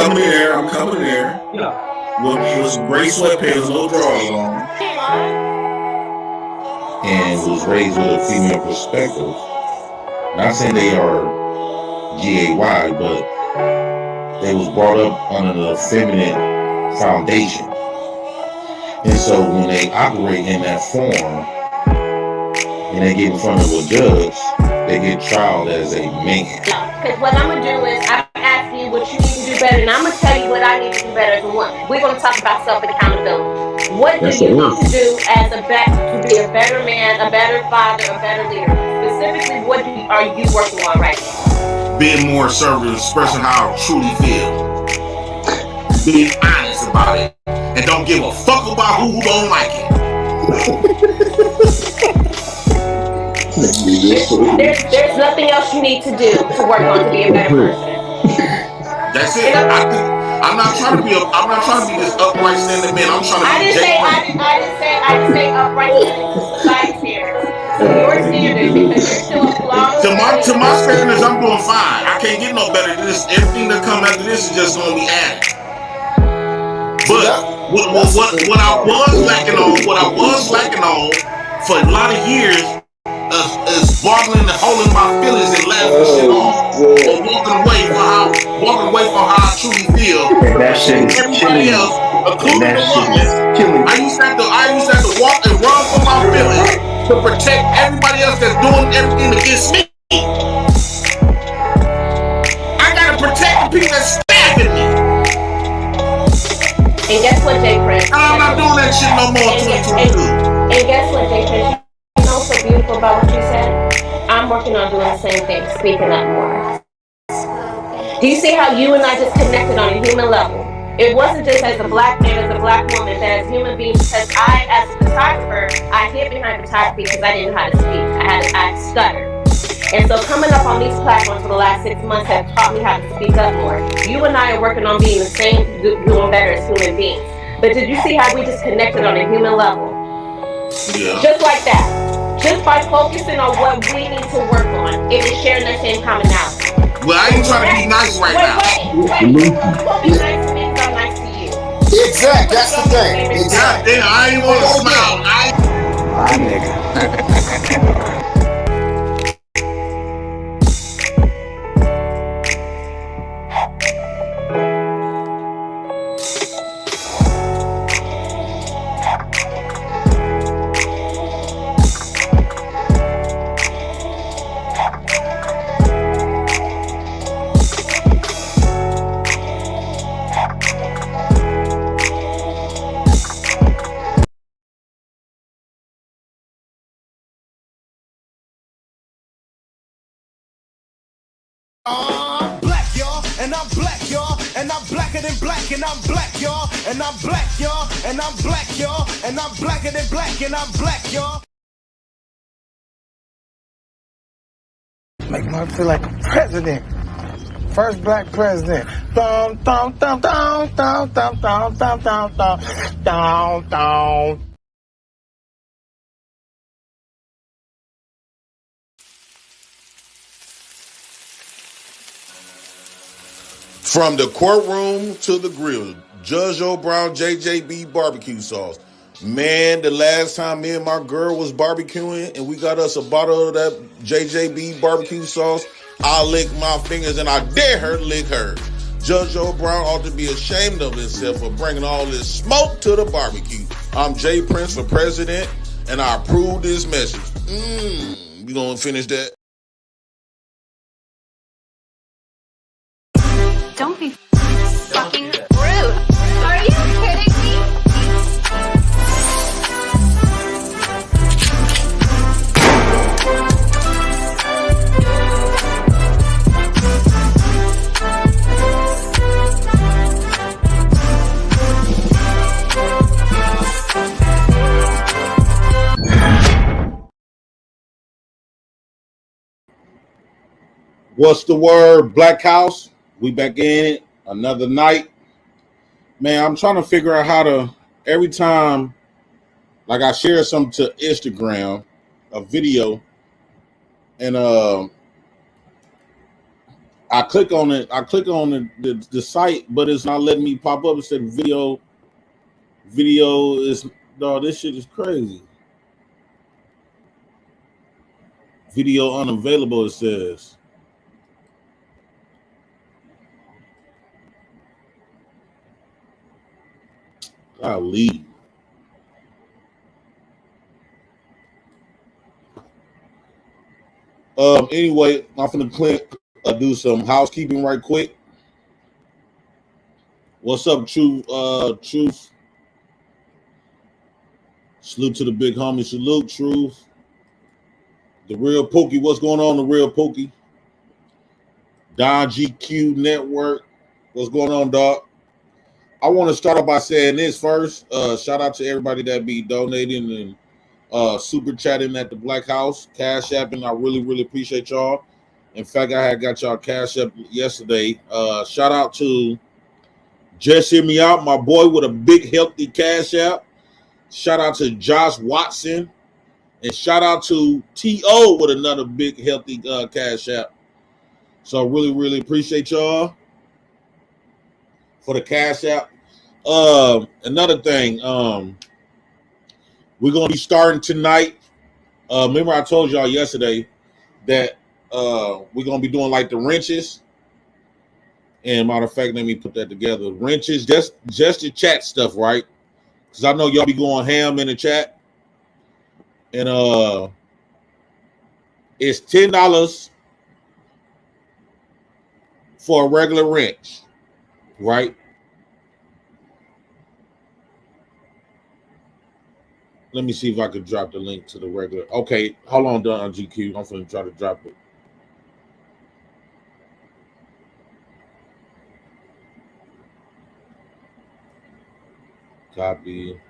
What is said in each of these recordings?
coming in there. I'm coming in there. With some gray sweatpants, no drawers on. And was raised with a female perspective. Not saying they are GAY, but they was brought up under the feminine foundation. And so when they operate in that form and they get in front of a judge, they get trialed as a man. Because what I'm going to do is I'm asking you what you need to do better, and I'm going to tell you what I need to do better as a woman. We're going to talk about self-accountability. What do you need to do as to be a better man, a better father, a better leader? Specifically, what are you working on right now? Being more assertive, expressing how I truly feel. Being honest about it. And don't give a fuck about who don't like it. There's nothing else you need to do to work on to be a better person. That's it. I'm not trying to be this upright standing man. I'm trying to be I didn't say upright standing. Society standards. Your standards, because you're still a flawed. To my standards, I'm doing fine. I can't get no better than this. Everything that comes after this is just gonna be added. But what I was lacking on for a lot of years is bottling and holding my feelings and laughing shit off, or walking away from how I truly feel. That shit is everybody else, including the woman. I used to have to walk and run from my feelings to protect everybody else that's doing everything against me. I gotta protect the people that's stabbing me. And guess what, Jay Prince? I'm not doing that shit no more. And guess what, Jay Prince? You know what's so beautiful about what you said? I'm working on doing the same thing, speaking up more. Do you see how you and I just connected on a human level? It wasn't just as a black man, as a black woman, but as human beings, because I, as a photographer, I hid behind photography because I didn't know how to speak. I stuttered. And so coming up on these platforms for the last 6 months have taught me how to speak up more. You and I are working on being the same, doing better as human beings. But did you see how we just connected on a human level? Yeah. Just like that. Just by focusing on what we need to work on, it is sharing the same commonality. Well, I ain't trying to be nice right now. Wait. You won't be nice to me because I'm nice to you. Exactly. That's the thing. Exactly. I ain't want to smile. My nigga. I'm black, y'all, and I'm black, y'all, and I'm blacker than black, and I'm black, y'all, and I'm black, y'all, and I'm black, y'all, and I'm blacker than black, and I'm black, y'all. Make me feel like a president. First black president. Dum dum dum dum dum dum dum dum dum dum dum dum. From the courtroom to the grill, Judge O'Brown JJB barbecue sauce. Man, the last time me and my girl was barbecuing and we got us a bottle of that JJB barbecue sauce, I licked my fingers and I dare her lick hers. Judge O'Brown ought to be ashamed of himself for bringing all this smoke to the barbecue. I'm Jay Prince for president and I approve this message. You gonna finish that? Don't be fucking rude. Are you kidding me? What's the word, Black House? We back in it, another night. Man, I'm trying to figure out how to, every time, like I share something to Instagram, a video, and I click on it. I click on the site, but it's not letting me pop up. It said video. Video is dog. This shit is crazy. Video unavailable. It says. Golly. Anyway, I'm finna click. Do some housekeeping right quick. What's up, Truth? Truth. Salute to the big homie. Salute, Truth. The Real Pookie. What's going on, the Real Pookie? Don GQ Network. What's going on, dog? I want to start off by saying this first. Shout out to everybody that be donating and super chatting at the Black House, Cash Apping. I really, really appreciate y'all. In fact, I had got y'all Cash App yesterday. Shout out to Just Hear Me Out, my boy with a big, healthy Cash App. Shout out to Josh Watson. And shout out to T.O. with another big, healthy Cash App. So really, really appreciate y'all for the Cash App. Another thing, we're going to be starting tonight. Remember I told y'all yesterday that we're going to be doing like the wrenches. And matter of fact, let me put that together. Wrenches, just the chat stuff, right? Because I know y'all be going ham in the chat. And it's $10 for a regular wrench, right? Let me see if I could drop the link to the regular. Okay, hold on, Don GQ. I'm going to try to drop it. Copy.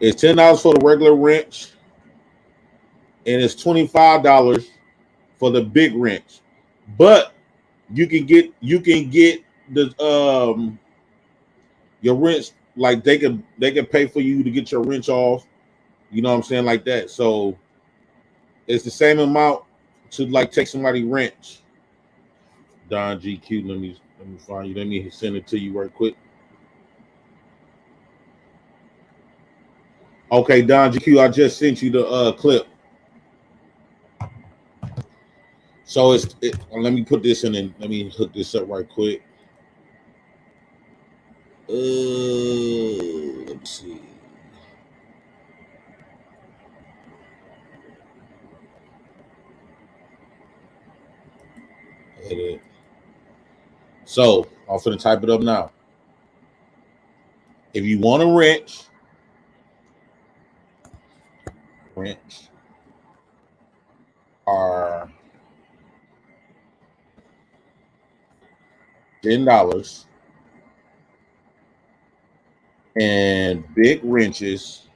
It's $10 for the regular wrench, and it's $25 for the big wrench. But you can get the your wrench, like they can pay for you to get your wrench off. You know what I'm saying, like that. So it's the same amount to like take somebody's wrench. Don GQ, let me find you. Let me send it to you right quick. Okay, Don GQ, I just sent you the clip. So let me put this in and let me hook this up right quick. Let's see. Edit. So I'm gonna type it up now. If you want a wrench are $10, and big wrenches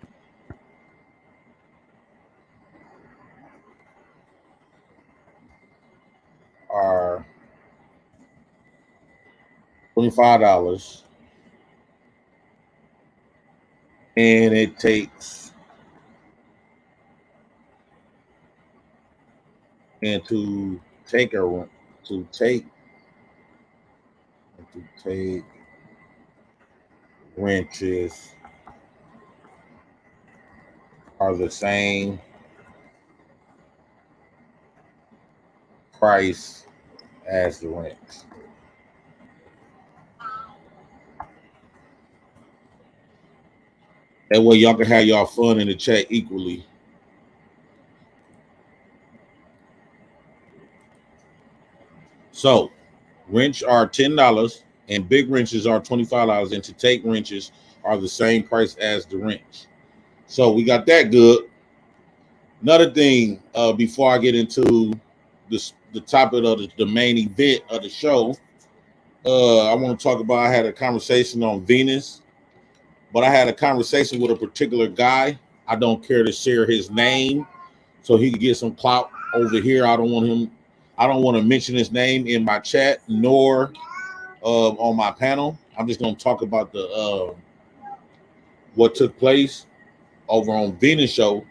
are $25, and it takes to take wrenches are the same price as the wrench. That way y'all can have y'all fun in the chat equally. So wrench are $10 and big wrenches are $25, and to take wrenches are the same price as the wrench. So we got that good. Another thing, before I get into the topic of the main event of the show, I want to talk about, I had a conversation on Venus, but I had a conversation with a particular guy. I don't care to share his name so he can get some clout over here. I don't want to mention his name in my chat nor on my panel. I'm just going to talk about the what took place over on Venus show.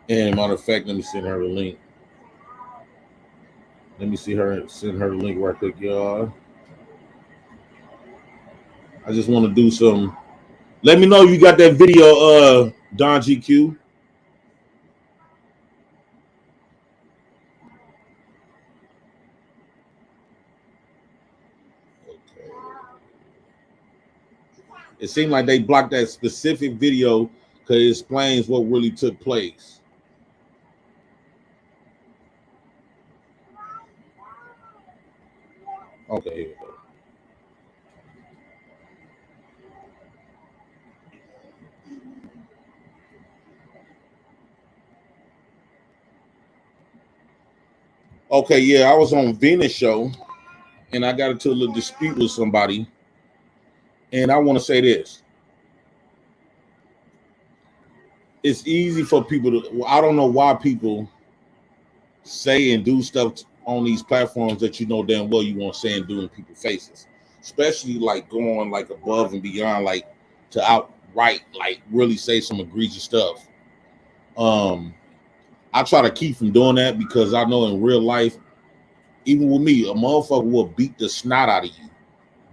And matter of fact, let me send her the link. Let me see her. Send her the link right quick, y'all. I just want to do some. Let me know you got that video, Don GQ. Okay. It seemed like they blocked that specific video because it explains what really took place. Okay, here we go. Okay, yeah, I was on Venus show and I got into a little dispute with somebody. And I want to say this. It's easy for people to, well, I don't know why people say and do stuff on these platforms that you know damn well you won't say and do in people's faces. Especially like going like above and beyond, like to outright like really say some egregious stuff. I try to keep from doing that because I know in real life, even with me, a motherfucker will beat the snot out of you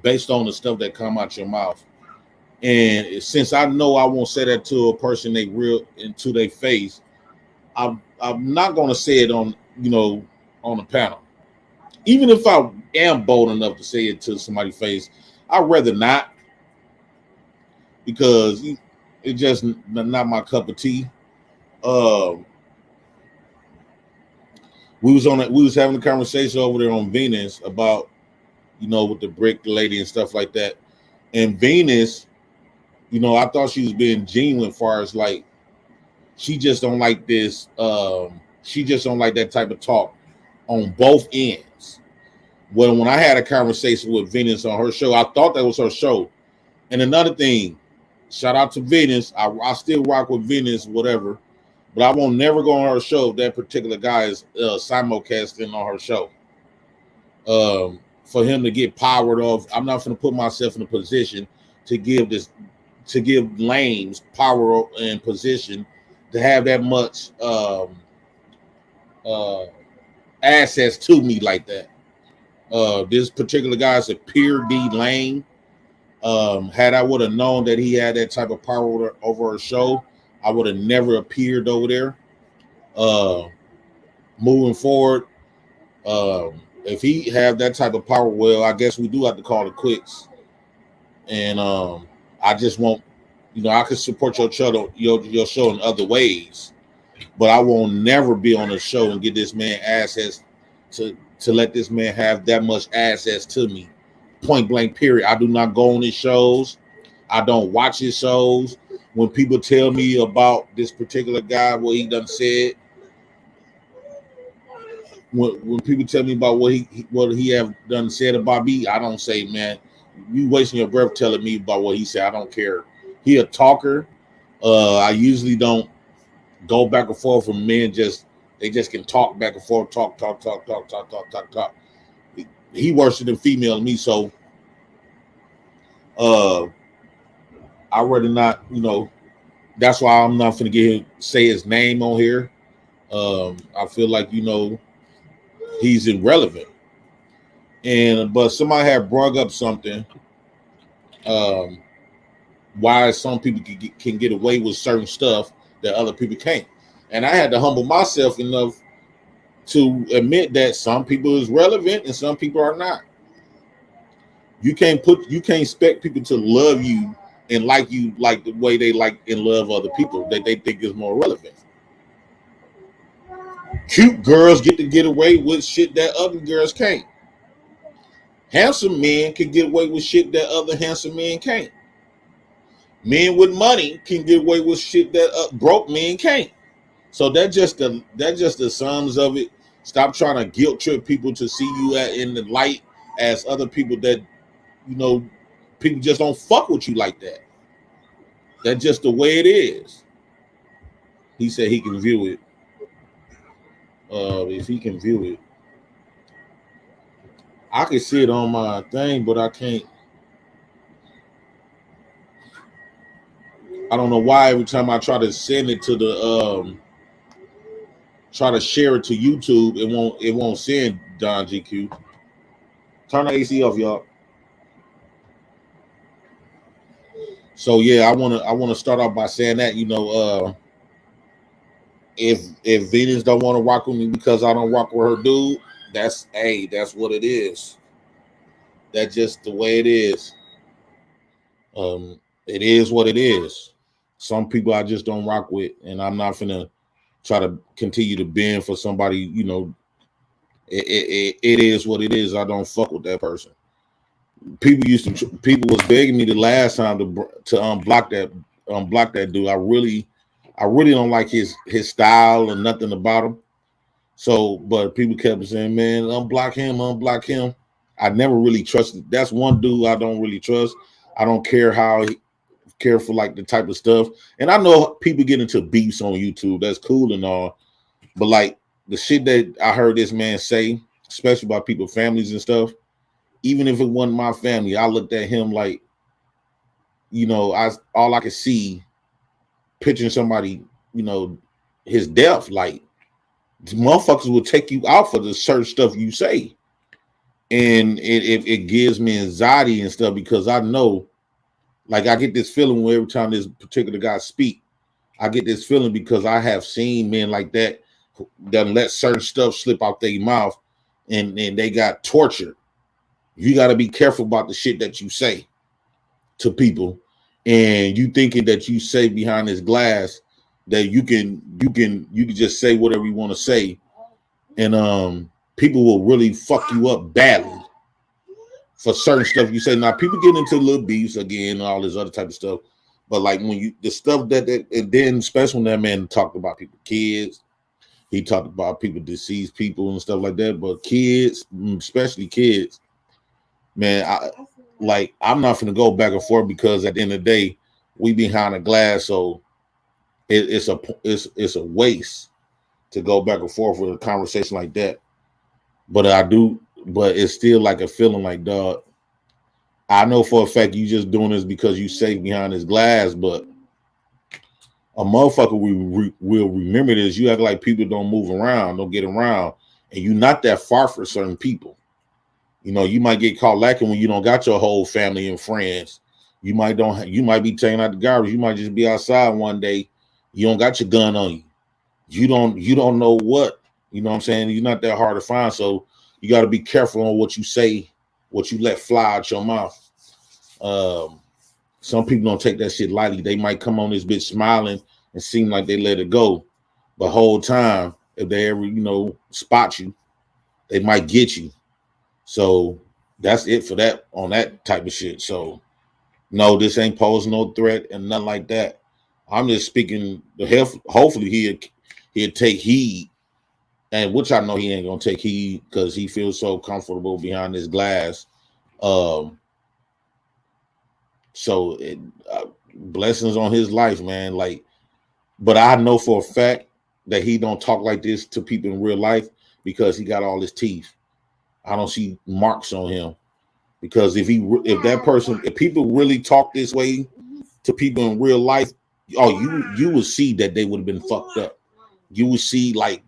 based on the stuff that come out your mouth. And since I know I won't say that to a person they real into their face, I'm not gonna say it on on the panel. Even if I am bold enough to say it to somebody's face, I'd rather not because it's just not my cup of tea. Uh, we was having a conversation over there on Venus about with the brick lady and stuff like that. And Venus, I thought she was being genuine as far as like she just don't like this. She just don't like that type of talk on both ends. Well, when I had a conversation with Venus on her show, I thought that was her show. And another thing, shout out to Venus. I still rock with Venus, whatever. But I won't never go on her show if that particular guy is simulcasting on her show. For him to get powered off, I'm not going to put myself in a position to give lames power and position to have that much access to me like that. This particular guy is a pure D lane. Had I would have known that he had that type of power over a show, I would have never appeared over there. Moving forward, if he have that type of power, well, I guess we do have to call it quits. And I just won't, I can support your show in other ways, but I won't never be on a show and get this man access to let this man have that much access to me. Point blank, period. I do not go on his shows. I don't watch his shows. When people tell me about this particular guy, what he done said, when people tell me about what he have done said about me, I don't say, man, you wasting your breath telling me about what he said. I don't care. He a talker. I usually don't go back and forth from men. They just can talk back and forth, talk. He worse than female than me, so I rather not. That's why I'm not gonna say his name on here. I feel like he's irrelevant. But somebody had brought up something. Why some people can get away with certain stuff that other people can't, and I had to humble myself enough to admit that some people is relevant and some people are not. You can't expect people to love you and like you like the way they like and love other people that they think is more relevant. Cute girls get away with shit that other girls can't. Handsome men can get away with shit that other handsome men can't. Men with money can get away with shit that broke men can't. So that's just the sums of it. Stop trying to guilt trip people to see you in the light as other people that people just don't fuck with you like that. That's just the way it is. He said he can view it. If he can view it, I can see it on my thing, but I can't. I don't know why every time I try to send it to the try to share it to YouTube, it won't send Don GQ. Turn the AC off, y'all. So yeah, I wanna start off by saying that, if Venus don't want to rock with me because I don't rock with her dude, that's what it is. That's just the way it is. It is what it is. Some people I just don't rock with, and I'm not gonna try to continue to bend for somebody. It is what it is. I don't fuck with that person. People was begging me the last time to unblock that dude. I really don't like his style and nothing about him. So, but people kept saying, "Man, unblock him, unblock him." I never really trusted. That's one dude I don't really trust. I don't care how care for like the type of stuff. And I know people get into beefs on YouTube. That's cool and all, but like the shit that I heard this man say, especially about people, families and stuff. Even if it wasn't my family, I looked at him like, I all I could see picturing somebody, you know, his death. Like motherfuckers will take you out for the certain stuff you say, and it gives me anxiety and stuff because I know, like, I get this feeling where every time this particular guy speak, I get this feeling because I have seen men like that let certain stuff slip out their mouth, and they got tortured. You got to be careful about the shit that you say to people, and you thinking that you say behind this glass that you can just say whatever you want to say, and people will really fuck you up badly for certain stuff you say. Now people get into little beefs again and all this other type of stuff, but like when you the stuff that and then especially when that man talked about people, kids, he talked about people, deceased people and stuff like that. But kids, especially kids, man, I'm not gonna go back and forth because at the end of the day, we behind a glass, so it's a waste to go back and forth with a conversation like that. But but it's still like a feeling like, dog, I know for a fact you just doing this because you safe behind this glass, but a motherfucker will remember this. You act like people don't move around, don't get around, and you're not that far for certain people. You might get caught lacking when you don't got your whole family and friends. You might be taking out the garbage. You might just be outside one day. You don't got your gun on you. You don't know what. You know what I'm saying? You're not that hard to find. So you got to be careful on what you say, what you let fly out your mouth. Um, some people don't take that shit lightly. They might come on this bitch smiling and seem like they let it go. But whole time, if they ever, spot you, they might get you. So that's it for that on that type of shit. So no, this ain't posing no threat and nothing like that. I'm just speaking the health. Hopefully he'll take heed, and which I know he ain't gonna take heed because he feels so comfortable behind this glass. Um, so blessings on his life, man. Like, but I know for a fact that he don't talk like this to people in real life because he got all his teeth. I don't see marks on him. Because if people really talk this way to people in real life, oh, you would see that they would have been fucked up. You would see like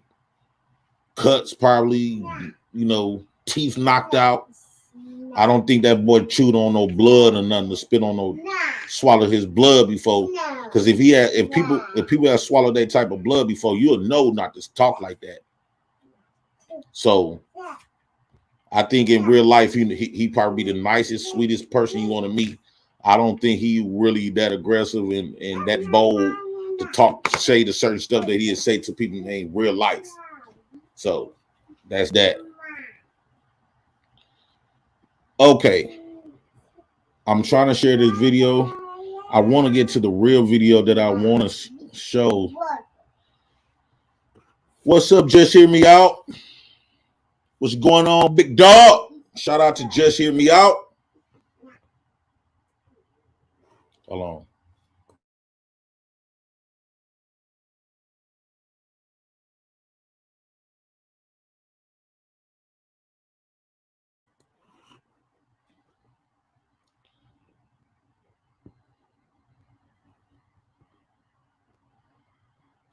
cuts, probably, teeth knocked out. I don't think that boy chewed on no blood or nothing to spit on no swallow his blood before. Because if people have swallowed that type of blood before, you'll know not to talk like that. So I think in real life, he probably be the nicest, sweetest person you want to meet. I don't think he really that aggressive and that bold to say the certain stuff that he'd say to people in real life. So that's that. Okay, I'm trying to share this video. I want to get to the real video that I want to show. What's up? Just hear me out. What's going on, big dog? Shout out to Just Hear Me Out. Hold on.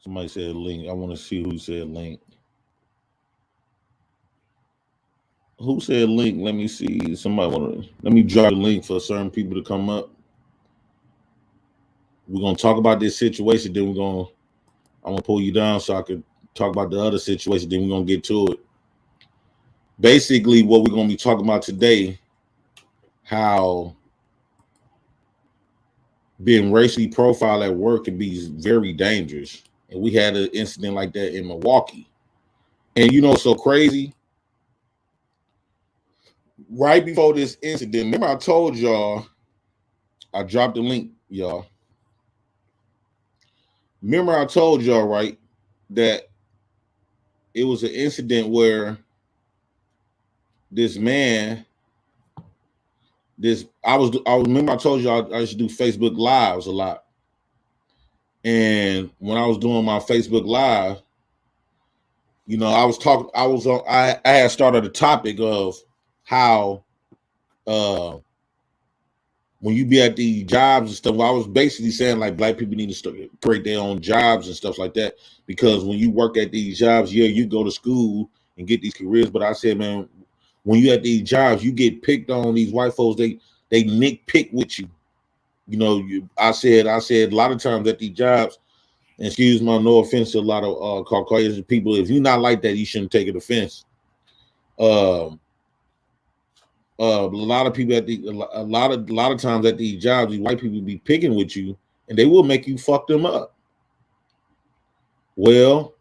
Somebody said link. I want to see who said link. Who said link? Let me see. Somebody want to. Let me drop the link for certain people to come up. We're gonna talk about this situation. Then I'm gonna pull you down so I can talk about the other situation. Then we're gonna get to it. Basically, what we're gonna be talking about today, how being racially profiled at work can be very dangerous. And we had an incident like that in Milwaukee. And you know, so crazy. Right before this incident, remember I told y'all, I dropped the link, y'all. Remember I told y'all, right, that it was an incident where this man, I remember I told y'all I used to do Facebook Lives a lot. And when I was doing my Facebook Live, you know, I had started a topic of how when you be at the jobs and stuff, I was basically saying like black people need to create their own jobs and stuff like that, because when you work at these jobs, yeah, you go to school and get these careers, but I said, man, when you at these jobs, you get picked on. These white folks, they nitpick with you. You know, I said a lot of times at these jobs, and excuse my no offense to a lot of Caucasian people, if you're not like that, you shouldn't take an offense. A lot of people a lot of times at these jobs, these white people be picking with you, and they will make you fuck them up. Well,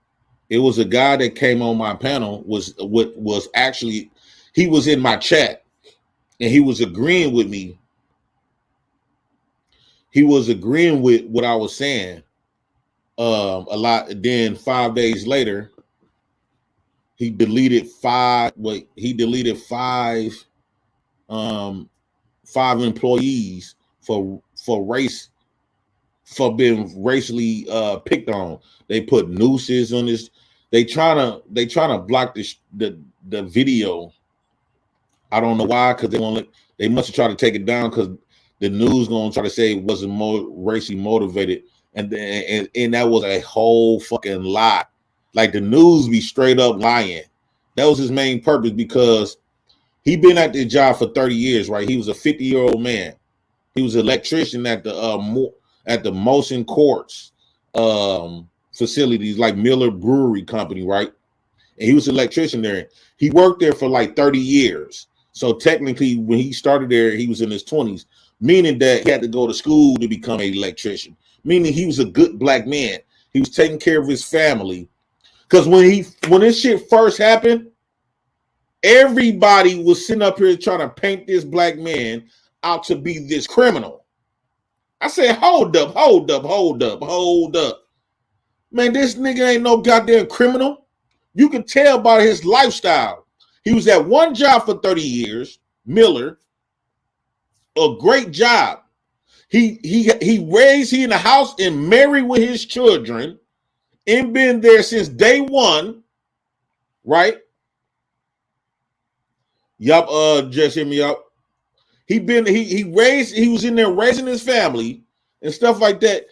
it was a guy that came on my panel. Was actually, he was in my chat, and he was agreeing with me. He was agreeing with what I was saying. A lot. Then 5 days later, he deleted five. He deleted five employees for being racially picked on. They put nooses on this. They trying to block the video. I don't know why, because they must have tried to take it down, because the news gonna try to say it wasn't more racially motivated, and that was a whole fucking lie. Like, the news be straight up lying. That was his main purpose, because he been at this job for 30 years, right? He was a 50-year-old man. He was an electrician at the Molson Coors facilities, like Miller Brewery Company, right? And he was an electrician there. He worked there for like 30 years. So technically, when he started there, he was in his 20s, meaning that he had to go to school to become an electrician, meaning he was a good black man. He was taking care of his family. Because when this shit first happened, everybody was sitting up here trying to paint this black man out to be this criminal. I said, hold up. Man, this nigga ain't no goddamn criminal. You can tell by his lifestyle. He was at one job for 30 years, Miller, a great job. He in the house and married with his children and been there since day one, right? Yup, just hear me out. He was in there raising his family and stuff like that.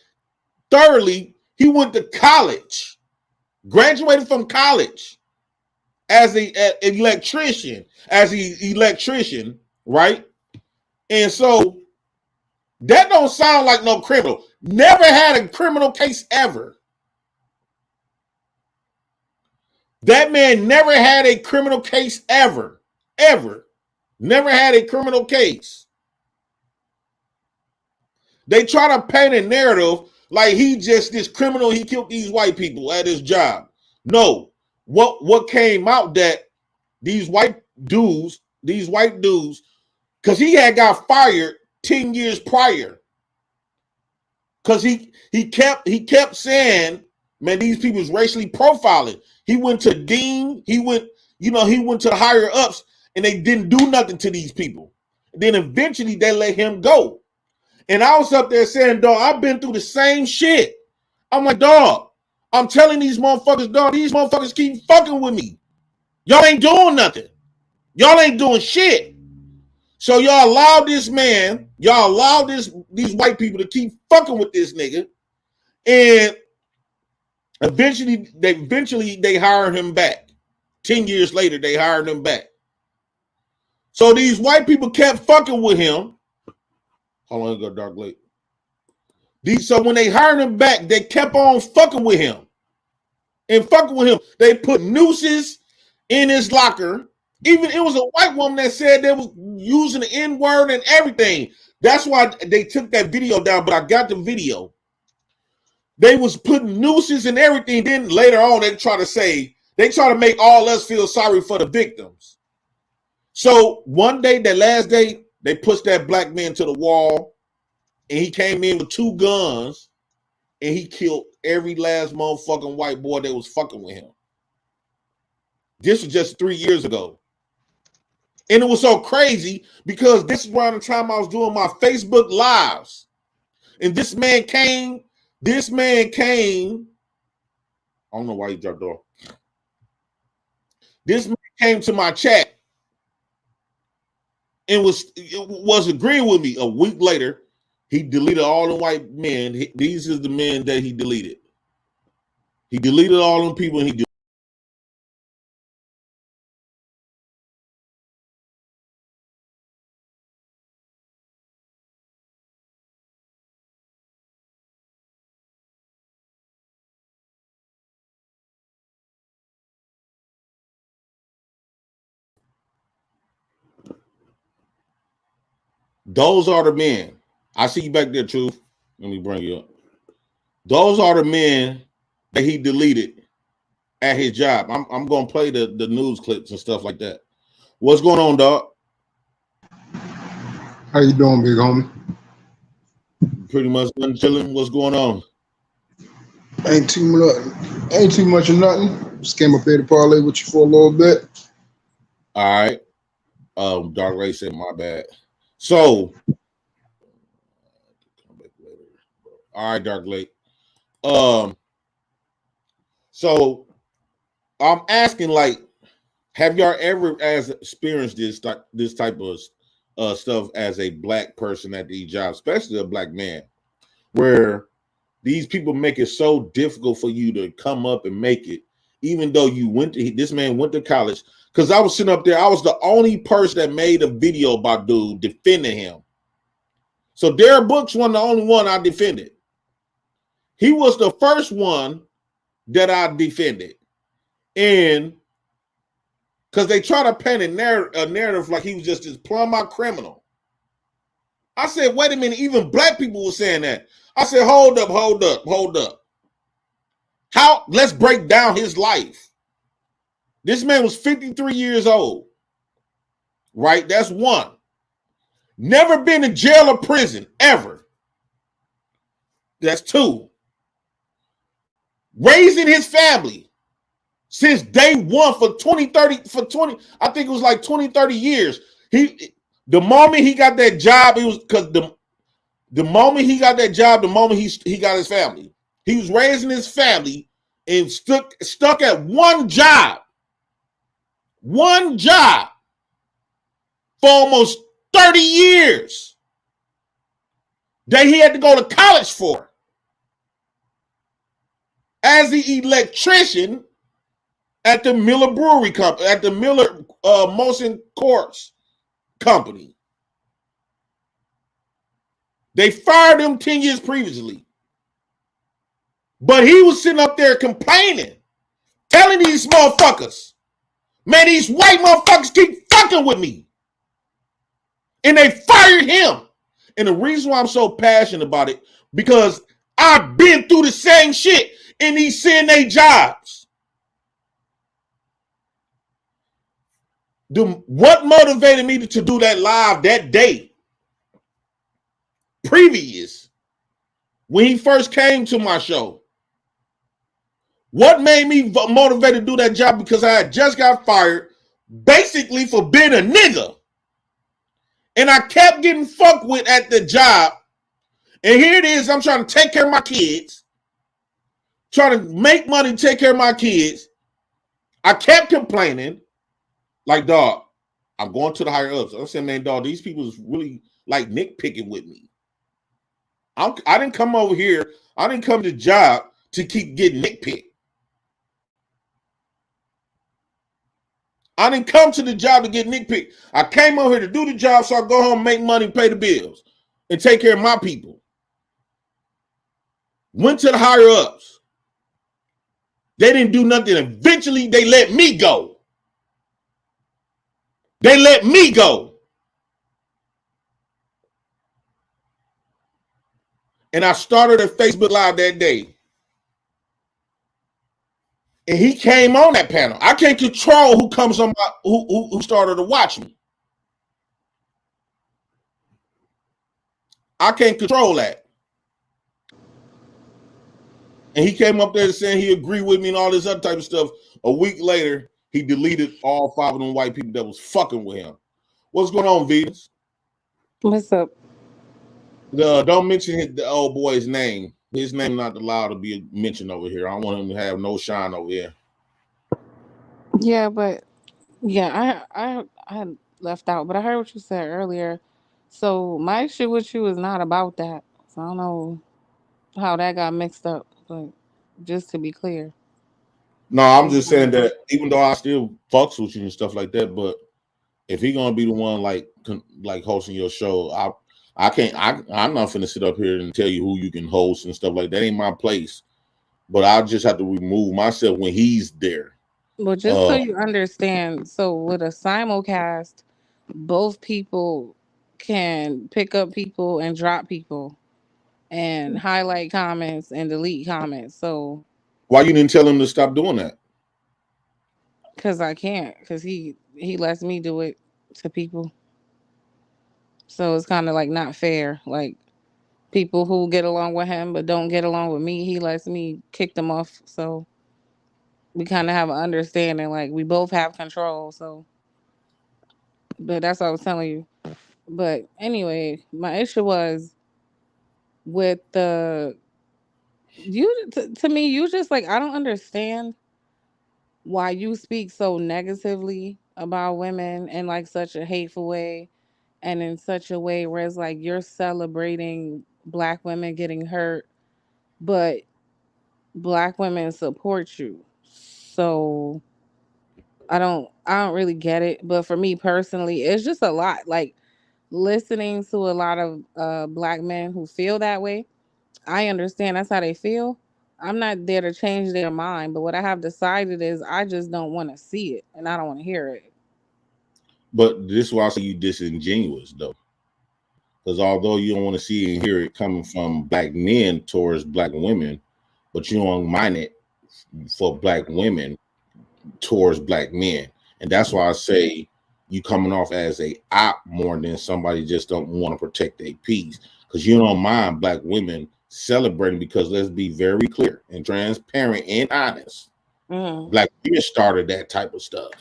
Thirdly, he went to college, graduated from college as an electrician, right? And so that don't sound like no criminal. Never had a criminal case ever. That man never had a criminal case ever. Never had a criminal case. They try to paint a narrative like he just this criminal, he killed these white people at his job. No. What came out that these white dudes, because he had got fired 10 years prior. Because he kept saying, man, these people's racially profiling. He went to Dean, he went to the higher ups, and they didn't do nothing to these people. And then eventually they let him go. And I was up there saying, dog, I've been through the same shit. I'm like, dog, I'm telling these motherfuckers, dog, these motherfuckers keep fucking with me. Y'all ain't doing nothing. Y'all ain't doing shit. So y'all allow these white people to keep fucking with this nigga. And Eventually they hired him back. 10 years later, they hired him back. So these white people kept fucking with him. How long ago, Dark Lake? So when they hired him back, they kept on fucking with him. And fucking with him. They put nooses in his locker. Even it was a white woman that said they was using the N-word and everything. That's why they took that video down, but I got the video. They was putting nooses and everything. Then later on, they try to make all us feel sorry for the victims. So one day, that last day, they pushed that black man to the wall, and he came in with 2 guns, and he killed every last motherfucking white boy that was fucking with him. This was just 3 years ago. And it was so crazy because this is around the time I was doing my Facebook lives. And this man came. I don't know why he dropped off. This man came to my chat and was agreeing with me. A week later, he deleted all the white men. These are the men that he deleted. He deleted all them people, and he those are the men. I see you back there, Truth. Let me bring you up. Those are the men that he deleted at his job. I'm going to play the news clips and stuff like that. What's going on, dog? How you doing, big homie? Pretty much chilling. What's going on? Ain't too much of nothing. Just came up here to parlay with you for a little bit. All right. Dark Ray said my bad. So, all right, Dark Lake. So I'm asking, like, have y'all ever experienced this type of stuff as a black person at the job, especially a black man, where these people make it so difficult for you to come up and make it, even though this man went to college? Because I was sitting up there, I was the only person that made a video about dude defending him. So Derek Brooks wasn't the only one I defended. He was the first one that I defended. And because they try to paint a narrative like he was just this plumb-out criminal. I said, wait a minute, even black people were saying that. I said, hold up. Let's break down his life. This man was 53 years old, right? That's one. Never been in jail or prison, ever. That's 2. Raising his family since day one for 20, I think it was like 20, 30 years. The moment he got that job, it was because the moment he got that job, the moment he got his family. He was raising his family and stuck at one job for almost 30 years that he had to go to college for. As the electrician at the Miller Brewery Company, at the Miller Molson Coors Company. They fired him 10 years previously. But he was sitting up there complaining, telling these motherfuckers, man, these white motherfuckers keep fucking with me. And they fired him. And the reason why I'm so passionate about it, because I've been through the same shit in these CNA jobs. What motivated me to do that live that day, previous, when he first came to my show? What made me motivated to do that job? Because I had just got fired, basically for being a nigga. And I kept getting fucked with at the job. And here it is, I'm trying to take care of my kids, trying to make money to take care of my kids. I kept complaining, like, dog, I'm going to the higher ups. I said, man, dog, these people is really like nitpicking with me. I didn't come over here. I didn't come to the job to keep getting nitpicked. I didn't come to the job to get nitpicked. I came over here to do the job so I go home, make money, pay the bills, and take care of my people. Went to the higher ups. They didn't do nothing. Eventually, they let me go. They let me go. And I started a Facebook Live that day. And he came on that panel. I can't control who comes on my who started to watch me. I can't control that. And he came up there saying he agreed with me and all this other type of stuff. A week later, he deleted all 5 of them white people that was fucking with him. What's going on, Venus? What's up? Don't mention the old boy's name. His name not allowed to be mentioned over here. I don't want him to have no shine over here. Yeah, but yeah, I left out, but I heard what you said earlier. So my issue with you is not about that. So I don't know how that got mixed up, but just to be clear. No, I'm just saying that even though I still fucks with you and stuff like that, but if he gonna be the one like hosting your show, I can't. I'm not finna sit up here and tell you who you can host and stuff like that. Ain't my place. But I just have to remove myself when he's there. Well, just so you understand, so with a simulcast, both people can pick up people and drop people and highlight comments and delete comments. So Why you didn't tell him to stop doing that? because I can't, because he lets me do it to people. So it's kind of like not fair. Like people who get along with him but don't get along with me, he lets me kick them off. So we kind of have an understanding. Like we both have control. So, but that's what I was telling you. But anyway, my issue was with the to me. You just like I don't understand why you speak so negatively about women in like such a hateful way and in such a way where it's like you're celebrating black women getting hurt, but black women support you. So I don't really get it. But for me personally, it's just a lot. Like listening to a lot of black men who feel that way. I understand that's how they feel. I'm not there to change their mind, but what I have decided is I just don't want to see it and I don't want to hear it. But this is why I say you disingenuous though. Because although you don't want to see and hear it coming from black men towards black women, but you don't mind it for black women towards black men. And that's why I say you coming off as a op more than somebody just don't want to protect their peace. Because you don't mind black women celebrating, because let's be very clear and transparent and honest. Mm. Black men started that type of stuff.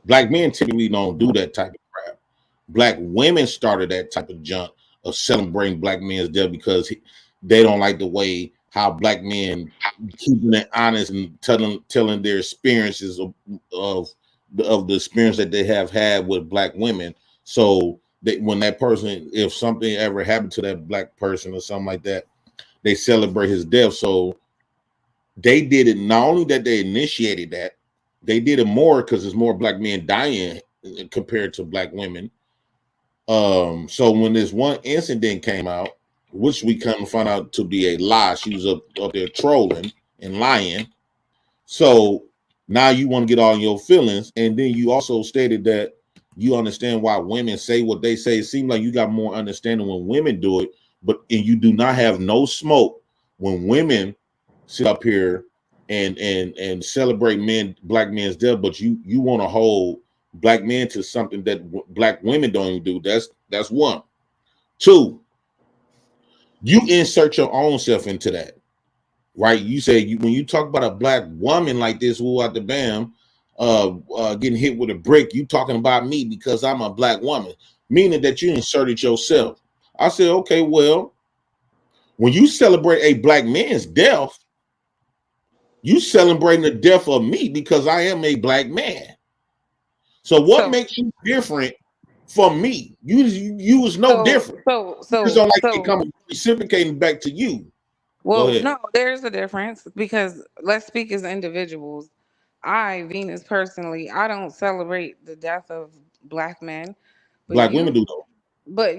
Black men typically don't do that type of crap. Black women started that type of junk of celebrating black men's death because they don't like the way how black men keeping it honest and telling their experiences of the experience that they have had with black women. So that when that person, if something ever happened to that black person or something like that, they celebrate his death. So they did it, not only that they initiated that, they did it more because there's more black men dying compared to black women. So when this one incident came out, which we come to find out to be a lie, she was up there trolling and lying. So now you want to get all in your feelings, and then you also stated that you understand why women say what they say. It seems like you got more understanding when women do it, and you do not have no smoke when women sit up here and celebrate black men's death, but you want to hold black men to something that black women don't even do. That's one. Two, you insert your own self into that, right? You say when you talk about a black woman like this, who out the bam, getting hit with a brick, you talking about me because I'm a black woman, meaning that you inserted yourself. I said, okay, well, when you celebrate a black man's death, you celebrating the death of me because I am a black man. So what So makes you different from me? You was no so different. so You just don't so like it so coming reciprocating back to you. Go well, ahead. no, there's a difference because let's speak as individuals. Venus, personally, I don't celebrate the death of black men, but Black women you, do though. but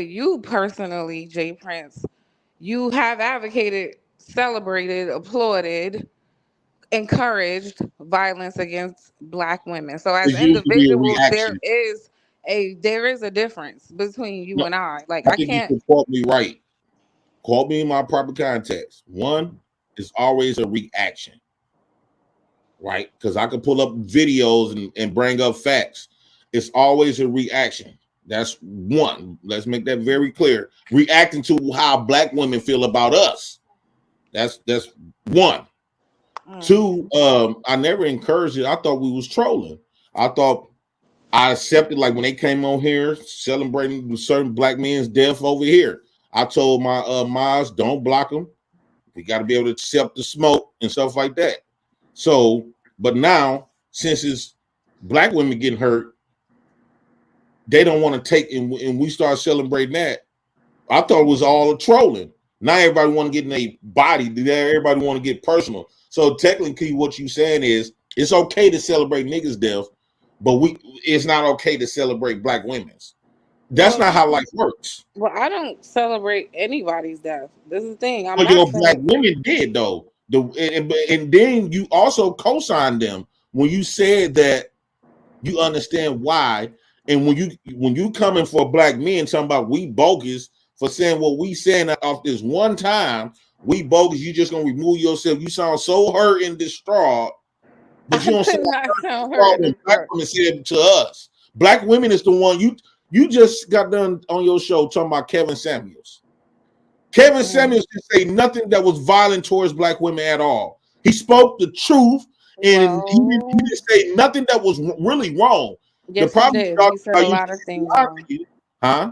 you personally, Jay Prince, you have advocated, celebrated, applauded, encouraged violence against black women. So as It's used to be a individuals, reaction. there is a difference between you No, and I. Like I I think you can't. can quote me right. Quote me in my proper context. One is always a reaction, right? Because I can pull up videos and bring up facts. It's always a reaction. That's one. Let's make that very clear. Reacting to how black women feel about us. That's one. Two, I never encouraged it. I thought we was trolling. I thought I accepted, like when they came on here celebrating certain black men's death over here. I told my Miles, don't block them. We got to be able to accept the smoke and stuff like that. So, but now since it's black women getting hurt, they don't want to take, and we start celebrating that. I thought it was all a trolling. Now everybody want to get in a body. Everybody want to get personal. So technically, what you saying is it's okay to celebrate niggas' death, but it's not okay to celebrate black women's. That's Well, not how life works. well, I don't celebrate anybody's death. This is the thing. I'm But not your black saying. women did though. And then you also co-signed them when you said that you understand why. And when you coming for black men talking about we bogus for saying what we saying off this one time, we bogus. You just gonna remove yourself. You sound so hurt and distraught, but you I don't did sound not hurt and sound hurt distraught and when black distraught. women said to us. Black women is the one you just got done on your show talking about Kevin Samuels. Kevin Samuels didn't say nothing that was violent towards black women at all. He spoke the truth, and he Well, didn't say nothing that was really wrong. The yes, he problem did. y'all He said are a using lot of things wrong. huh?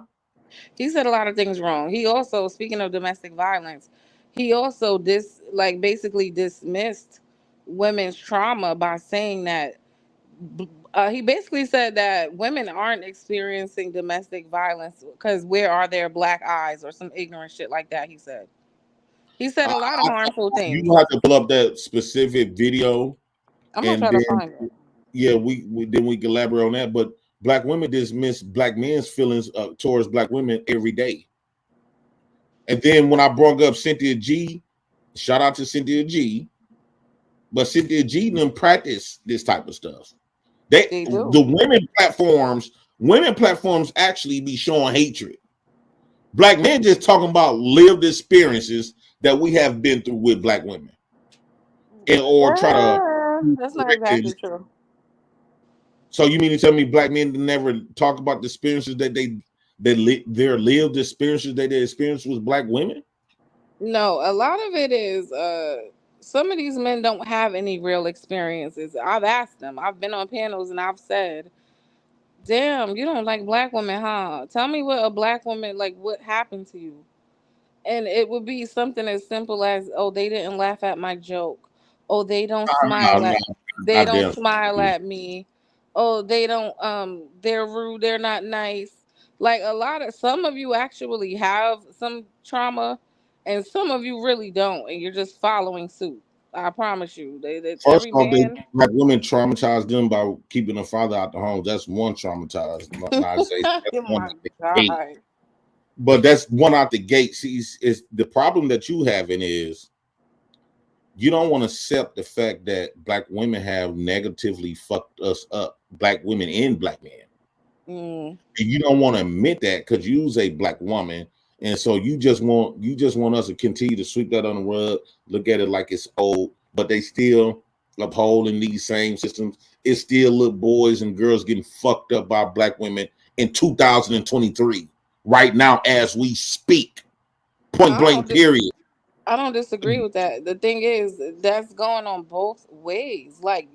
He said a lot of things wrong. He also, speaking of domestic violence, he also basically dismissed women's trauma by saying that he basically said that women aren't experiencing domestic violence because where are their black eyes or some ignorant shit like that. He said a lot of harmful You things. have to pull up that specific video, I'm gonna and try to then find it. yeah, we can elaborate on that. But black women dismiss black men's feelings towards black women every day. And then when I brought up Cynthia G, shout out to Cynthia G, but Cynthia G didn't practice this type of stuff. They The do. women platforms actually be showing hatred. Black men just talking about lived experiences that we have been through with black women, and or try to That's not correct exactly it. true. So you mean to tell me black men never talk about the experiences that their lived experiences that they experienced with black women? No, a lot of it is some of these men don't have any real experiences. I've asked them. I've been on panels and I've said, "Damn, you don't like black women, huh? Tell me what a black woman like what happened to you." And it would be something as simple as, "Oh, they didn't laugh at my joke. Oh, No, no, they not don't them. smile at me. Oh, they don't they're rude, they're not nice." Like a lot of some of you actually have some trauma and some of you really don't and you're just following suit. I promise you. It's First every off, man. black women traumatized them by keeping a father out the home. That's one traumatized. Not to say that's Oh one my out the gate, god. but that's one out the gate. See, is the problem that you having is you don't want to accept the fact that black women have negatively fucked us up, black women and black men. Mm. And you don't want to admit that because you's a black woman, and so you just want us to continue to sweep that on the rug, look at it like it's old, but they still upholding these same systems. It's still little boys and girls getting fucked up by black women in 2023, right now as we speak. Point I blank. don't Period. I don't disagree with that. The thing is, that's going on both ways. Like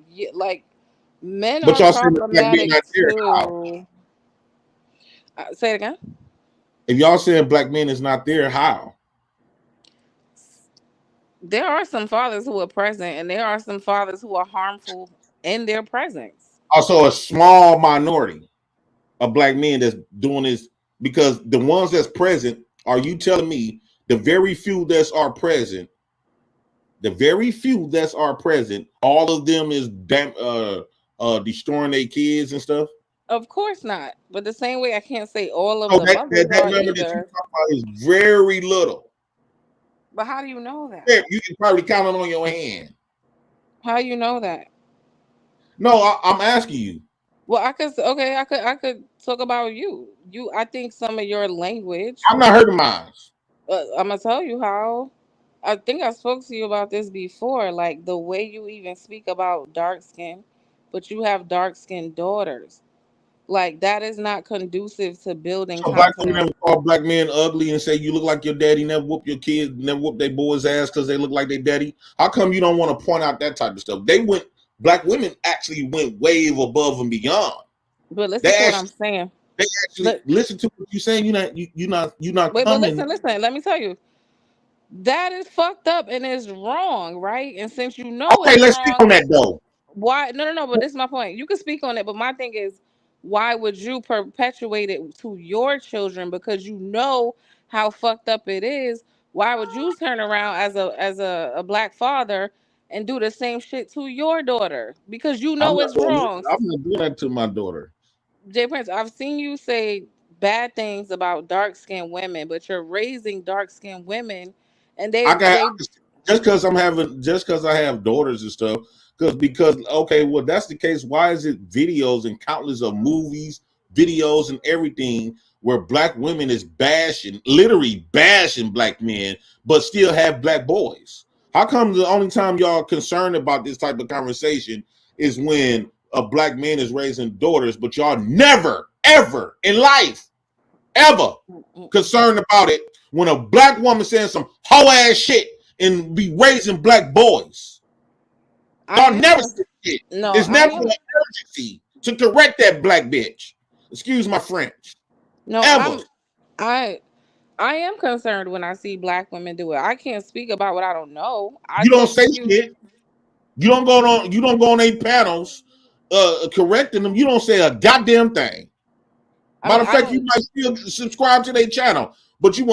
men But are y'all saying the black men problematic not there. How? too. Say it again. If y'all saying black men is not there, how? There are some fathers who are present, and there are some fathers who are harmful in their presence. Also, a small minority of black men that's doing this, because the ones that's present, are you telling me the very few that are present The very few that are present, all of them is destroying their kids and stuff. Of course not. But the same way I can't say all of So the that mothers are number that you either. talk about is very little. But how do you know that? Yeah, you can probably count it on your hand. How you know that? No, I'm asking you. Well, I could talk about you. I think some of your language. I'm not hurting mine. I'm gonna tell you how. I think I spoke to you about this before. Like the way you even speak about dark skin, but you have dark skinned daughters. Like that is not conducive to building So black women confidence. never call black men ugly and say you look like your daddy, never whoop your kids, never whoop their boys' ass because they look like their daddy. How come you don't want to point out that type of stuff? Black women actually went way above and beyond. But listen They to what I'm actually, saying. they actually Look, listen to what you're saying. You're not wait, but coming. listen. Let me tell you. That is fucked up and it's wrong, right? And since you know Okay, it's let's speak wrong, on that though. why? No. But this is my point. You can speak on it, but my thing is, why would you perpetuate it to your children? Because you know how fucked up it is. Why would you turn around as a black father and do the same shit to your daughter? Because you know it's wrong. I'm not doing that to my daughter. Jay Prince, I've seen you say bad things about dark skinned women, but you're raising dark skinned women, and they Just because I have daughters and stuff. Because okay, well that's the case. Why is it videos and countless of movies, videos, and everything where black women is literally bashing black men, but still have black boys? How come the only time y'all concerned about this type of conversation is when a black man is raising daughters, but y'all never, ever in life, ever concerned about it when a black woman saying some hoe ass shit and be raising black boys? I Y'all am never con- said shit. no, It's I never am an urgency to correct that black bitch. Excuse my French. no, Ever. I I am concerned when I see black women do it. I can't speak about what I don't know. I You don't told say you. shit. You don't go on any panels correcting them. You don't say a goddamn thing. I Matter mean, of I fact, you don't. might still subscribe to their channel, but you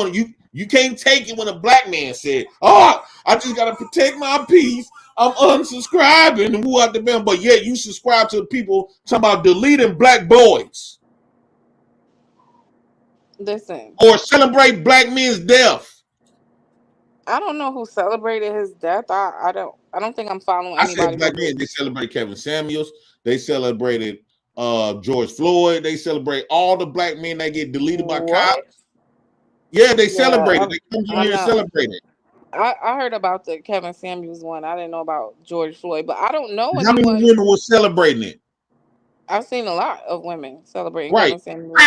can't take it when a black man said, "Oh, I just gotta protect my peace. I'm unsubscribing and who out the band." But yet you subscribe to the people talking about deleting black boys Listen, or celebrate black men's death. I don't know who celebrated his death. I don't think I'm following I said anybody who black did. men. They celebrate Kevin Samuels. They celebrated George Floyd. They celebrate all the black men that get deleted by What? cops. Yeah, they celebrated. Yeah, They come in I here and know. celebrate it. I heard about the Kevin Samuels one. I didn't know about George Floyd, but I don't know How many anyone. women were celebrating it? I've seen a lot of women celebrating Right. Kevin Samuels.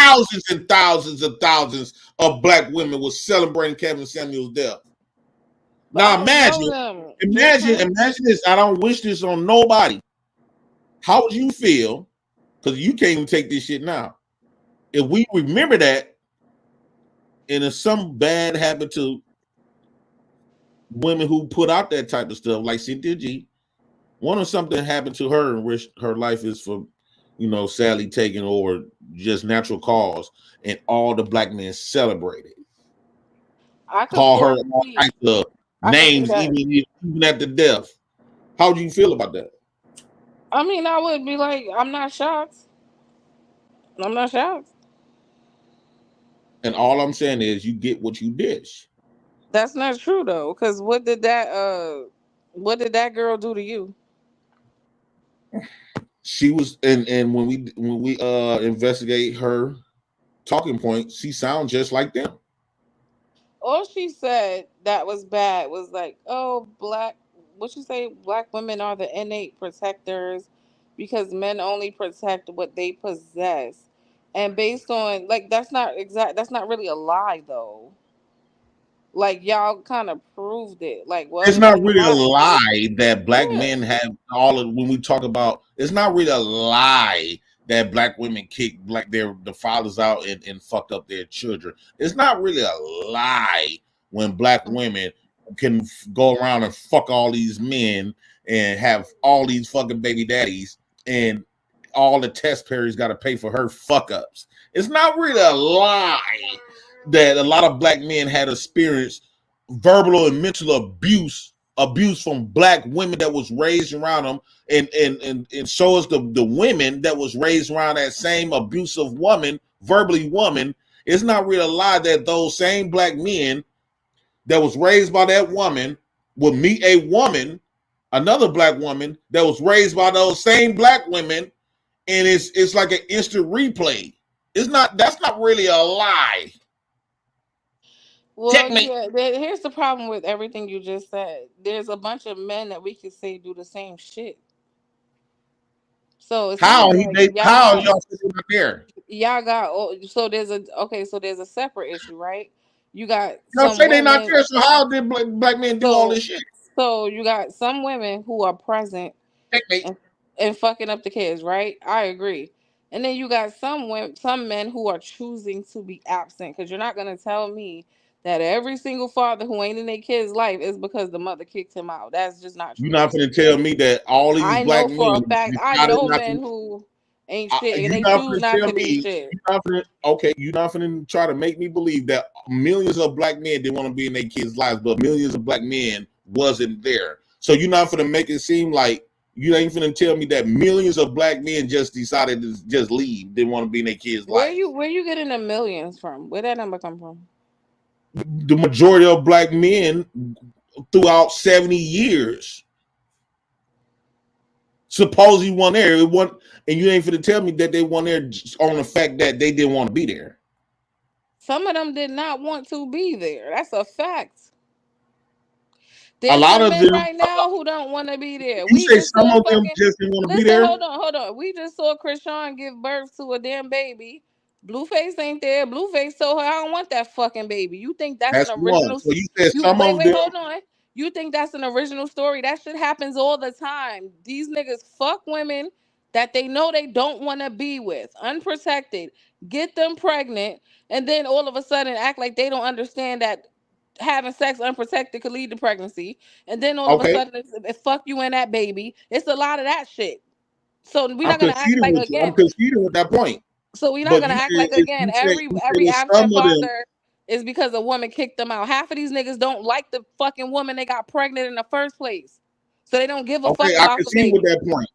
Thousands of black women were celebrating Kevin Samuel's death. But I Now don't know them. Jay Prince. imagine this. I don't wish this on nobody. How would you feel? Because you can't even take this shit now. If we remember that, and if something bad happened to women who put out that type of stuff, like Cynthia G, one of something happened to her in which her life is for, sadly taken over just natural cause, and all the black men celebrated. I could Call her all foresee. types of I could see names, that. even at the death. How do you feel about that? I mean, I would be like, I'm not shocked. I'm not shocked. And all I'm saying is, you get what you dish. That's not true though, because what did that girl do to you? She was, and when we investigate her talking points, she sounds just like them. All she said that was bad was like, oh, what you say, black women are the innate protectors because men only protect what they possess. And based on like that's not really a lie though. Like y'all kind of proved it. Like, well, It's you not didn't really a have to. lie that black Yeah. men have all of when we talk about it's not really a lie that black women kick the fathers out and fucked up their children. It's not really a lie when black women can go around and fuck all these men and have all these fucking baby daddies and all the test Perry's got to pay for her fuck ups. It's not really a lie that a lot of black men had experienced verbal and mental abuse abuse from black women that was raised around them, and so is the women that was raised around that same abusive woman, verbally woman. It's not really a lie that those same black men that was raised by that woman will meet a woman, another black woman that was raised by those same black women, and it's like an instant replay. It's not. That's not really a lie. Well, Checkmate. yeah. Here's the problem with everything you just said. There's a bunch of men that we could say do the same shit. So it's not How he like they how y'all sitting up there? y'all got. So there's a okay. So there's a separate issue, right? You got Y'all some say they not women. there. So how did black men do all So this shit? so you got some women who are present Checkmate. and fucking up the kids, right? I agree. And then you got some women, some men who are choosing to be absent because you're not gonna tell me that every single father who ain't in their kid's life is because the mother kicked him out. That's just not You're true. not gonna tell me that all these I black know for a men fact I decided know not men to. who ain't shit and You're they not choose gonna not tell to be me. shit. You're not gonna okay. You're not gonna try to make me believe that millions of black men didn't want to be in their kids' lives, but millions of black men wasn't there. So you're not gonna make it seem like you ain't gonna tell me that millions of black men just decided to just leave, didn't want to be in their kids' life. Where you getting the millions from? Where that number come from? The majority of black men throughout 70 years supposedly won there. It wasn't, and you ain't finna tell me that they won there on the fact that they didn't want to be there. Some of them did not want to be there. That's a fact. A There's lot of women them, right now who don't want to be there. you We say just some saw of them fucking. just didn't want to be Listen, there. hold on. We just saw Krishan give birth to a damn baby. Blueface ain't there. Blueface told her, "I don't want that fucking baby." You think that's an That's one. original? So you said You some of wait, them. hold on. You think that's an original story? That shit happens all the time. These niggas fuck women that they know they don't want to be with, unprotected, get them pregnant, and then all of a sudden act like they don't understand that having sex unprotected could lead to pregnancy, and then all of a Okay, sudden it fuck you and that baby. It's a lot of that shit. So we're I'm not gonna act conceding like with you. I'm again. conceding with that point. So we're not But gonna you act said like again. you said Every it's some absent of them. father is because a woman kicked them out. Half of these niggas don't like the fucking woman they got pregnant in the first place, so they don't give a fuck Okay, I about the concede with baby. that point.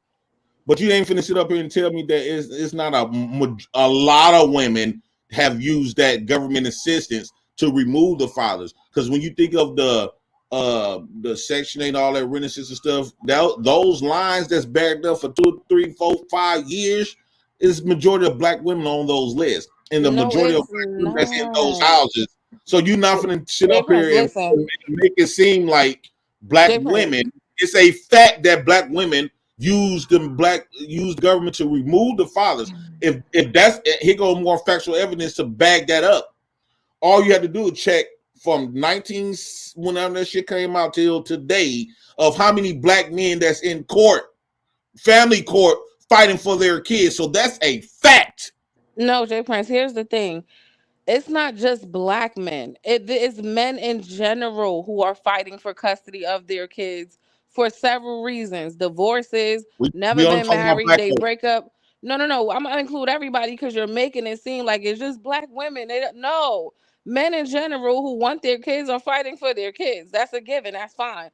But you ain't finna sit up here and tell me that it's not a lot of women have used that government assistance to remove the fathers. Because when you think of the Section 8, all that rent assistance stuff, those lines that's backed up for 2, 3, 4, 5 years is majority of black women on those lists. And the No, majority of it's black women that's in those not. houses. So you're not finna sit J up Prince, here listen. and make it seem like black J Prince. women, it's a fact that black women use government to remove the fathers. If that's here go more factual evidence to back that up. All you have to do is check from 19 whenever that shit came out till today of how many black men that's in court, family court, fighting for their kids. So that's a fact. No, J Prince. Here's the thing. It's not just black men. It's men in general who are fighting for custody of their kids for several reasons. Divorces, We never only been talking about married, black they folks. break up. No. I'm gonna include everybody because you're making it seem like it's just black women. No, men in general who want their kids are fighting for their kids. That's a given. That's fine.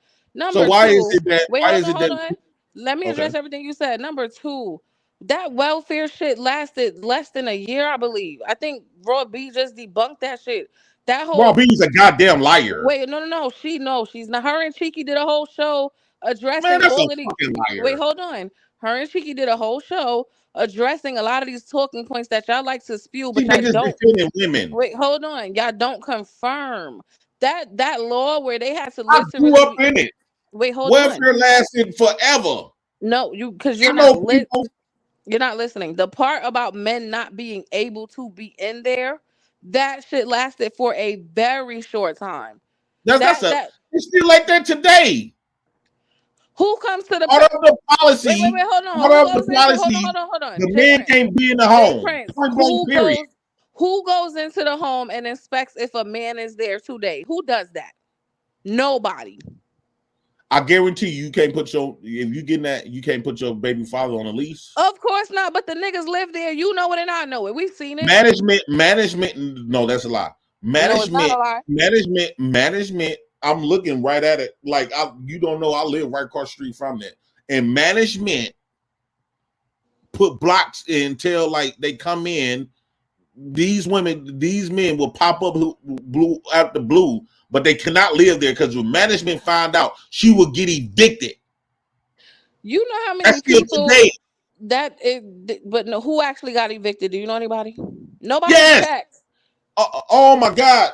So Number why is two, it that wait, why is it hold that on. Let me okay? address everything you said. Number two, that welfare shit lasted less than a year, I believe. I think Raw B just debunked that shit. That Raw whole B's a goddamn liar. wait, no. She's not. Her and Cheeky did a whole show Man, addressing that's a all of the. fucking Wait, liar. hold on. Her and Cheeky did a whole show addressing a lot of these talking points that y'all like to spew, See, but they y'all just don't. defending women. Wait, hold on. Y'all don't confirm that law where they had to I grew literally up be. in it. Wait, hold on. Welfare lasted forever. No, because I know people. you're not listening. The part about men not being able to be in there, that shit lasted for a very short time. That's That a. that It's still like that today. who comes to the Part of the wait, policy. hold on. Who Part of the goes into policy. hold on. The men can't be in the home. Prince. Point blank. Period. Who goes into the home and inspects if a man is there today? Who does that? Nobody. I guarantee you can't put your if you getting that you can't put your baby father on a lease. Of course not, but the niggas live there. You know it and I know it. We've seen it. Management. No, that's a lie. No, it's not a lie. Management. I'm looking right at it. Like you don't know, I live right across the street from that. And management put blocks until like they come in. These men will pop up blue out the blue, but they cannot live there because when management find out, she will get evicted. You know how That's many still people today. but no, who actually got evicted? Do you know anybody? Nobody Yes. checks. Oh my God,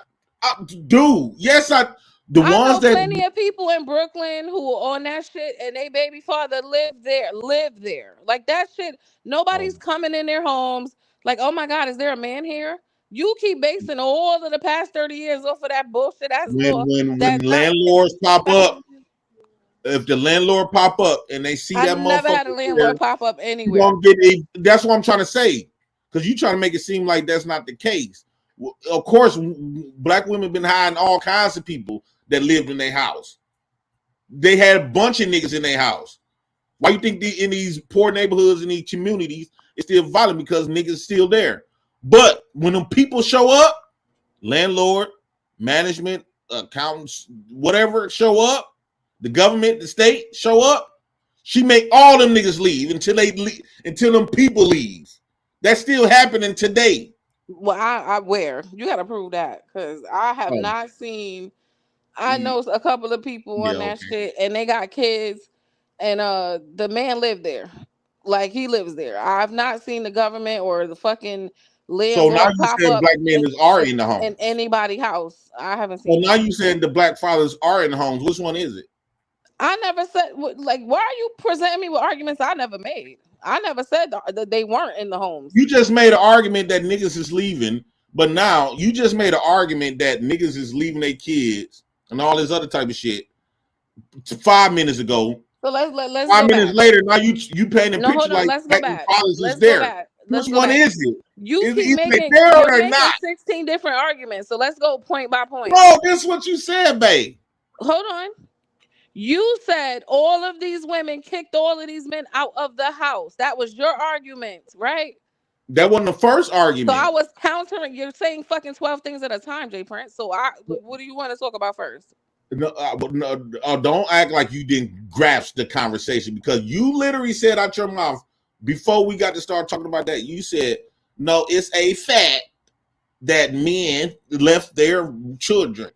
dude. Yes, the I ones know that plenty of people in Brooklyn who are on that shit, and they baby father lived there. Like that shit. Nobody's coming in their homes. Like, oh my God, is there a man here? You keep basing all of the past 30 years off of that bullshit ass law. when That's not. landlords pop up, if the landlord pop up and they see I that never motherfucker had a there, landlord pop up you anywhere. gonna get it. That's what I'm trying to say. Because you trying to make it seem like that's not the case. Of course, black women been hiding all kinds of people that lived in their house. They had a bunch of niggas in their house. Why you think in these poor neighborhoods, in these communities, it's still violent? Because niggas still there. But when them people show up, landlord, management, accountants, whatever show up, the government, the state show up, she make all them niggas leave until them people leave. That's still happening today. Well, I where you got to prove that because I have Oh, not seen. I know a couple of people yeah, on that okay. shit, and they got kids, and the man lived there, like he lives there. I've not seen the government or the fucking So now landlord you pop saying up black men are in the in homes. anybody house. I haven't So seen now that. you saying the black fathers are in the homes. Which one is it? I never said like. Why are you presenting me with arguments I never made? I never said that they weren't in the homes. You just made an argument that niggas is leaving, but now you just made an argument that niggas is leaving their kids and all this other type of shit 5 minutes ago. So let's Five go minutes back. later, now you paint a No, picture hold on. like Let's go black back. fathers is Let's go there. back. Which Let's go one back. is it? You Is keep they making there you're or making not? 16 different arguments. So let's go point by point. No, this is what you said, babe. Hold on. You said all of these women kicked all of these men out of the house. That was your argument, right? That wasn't the first So I argument. was countering. You're saying fucking 12 things at a time, Jay Prince. So what do you want to talk about first? No, don't act like you didn't grasp the conversation because you literally said out your mouth before we got to start talking about that. You said, no, it's a fact that men left their children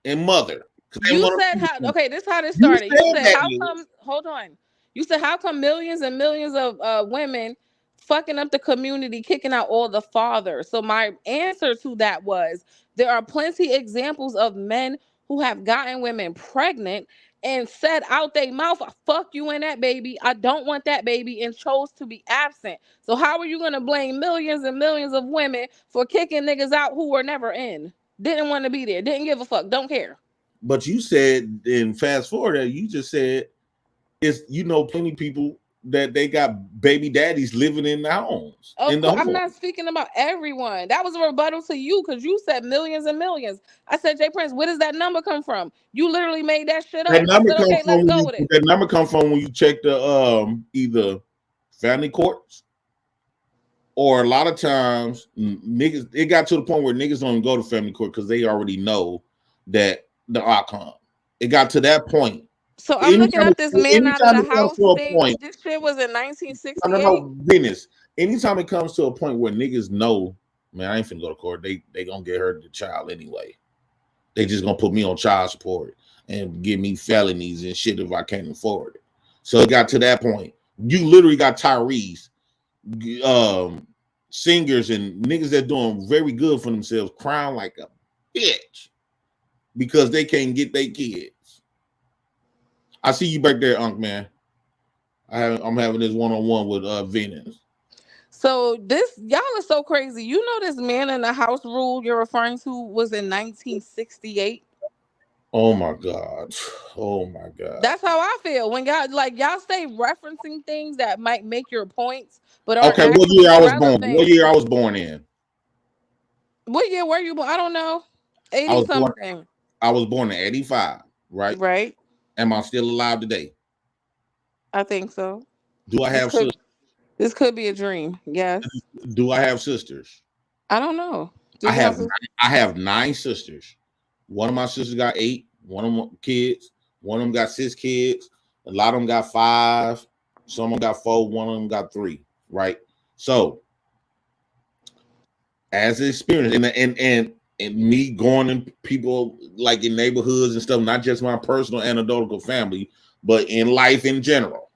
and mother. You said how okay, this is how this You started. You said said that. how come hold on. You said how come millions and millions of women fucking up the community, kicking out all the fathers. So my answer to that was there are plenty examples of men who have gotten women pregnant and said out their mouth, fuck you and that baby. I don't want that baby and chose to be absent. So how are you gonna blame millions and millions of women for kicking niggas out who were never in? Didn't want to be there, didn't give a fuck, don't care. But you said, and fast forward that you just said, it's plenty of people that they got baby daddies living in the homes. Of In the course, I'm home. not speaking about everyone. That was a rebuttal to you because you said millions and millions. I said, Jay Prince, where does that number come from? You literally made that shit That up. I number said, comes okay, let's from go with it. when you check the either family courts or a lot of times niggas. It got to the point where niggas don't even go to family court because they already know that the outcome. It got to that point. So I'm looking up this man out of Anytime the it comes house to a thing. point, This shit was in no, 1968. no, business. Anytime it comes to a point where niggas know, man, I ain't finna go to court. They gonna get her the child anyway. They just gonna put me on child support and give me felonies and shit if I can't afford it. So it got to that point. You literally got Tyrese, singers and niggas that doing very good for themselves crying like a bitch because they can't get their kids. I see you back there, Unc man. I'm having this one-on-one with Venus. So this y'all are so crazy. You know this man in the house rule you're referring to was in 1968. Oh my God. Oh my God. That's how I feel when y'all stay referencing things that might make your points but aren't Okay, what year actually I was born? What relevant. year I was born in? What year were you born? I don't know. I 80 was born. something. I was born in '85. Right? Right? Am I still alive today? I think so. Do I This have could sisters? this could be a dream. Yes. Do I have sisters? I don't know. Do I you have have I have 9 sisters. One of my sisters got 8. One of them kids. One of them got 6 kids. A lot of them got 5. Some of them got 4. One of them got 3. Right. So, as an experience, and me going in people like in neighborhoods and stuff, not just my personal anecdotal family, but in life in general.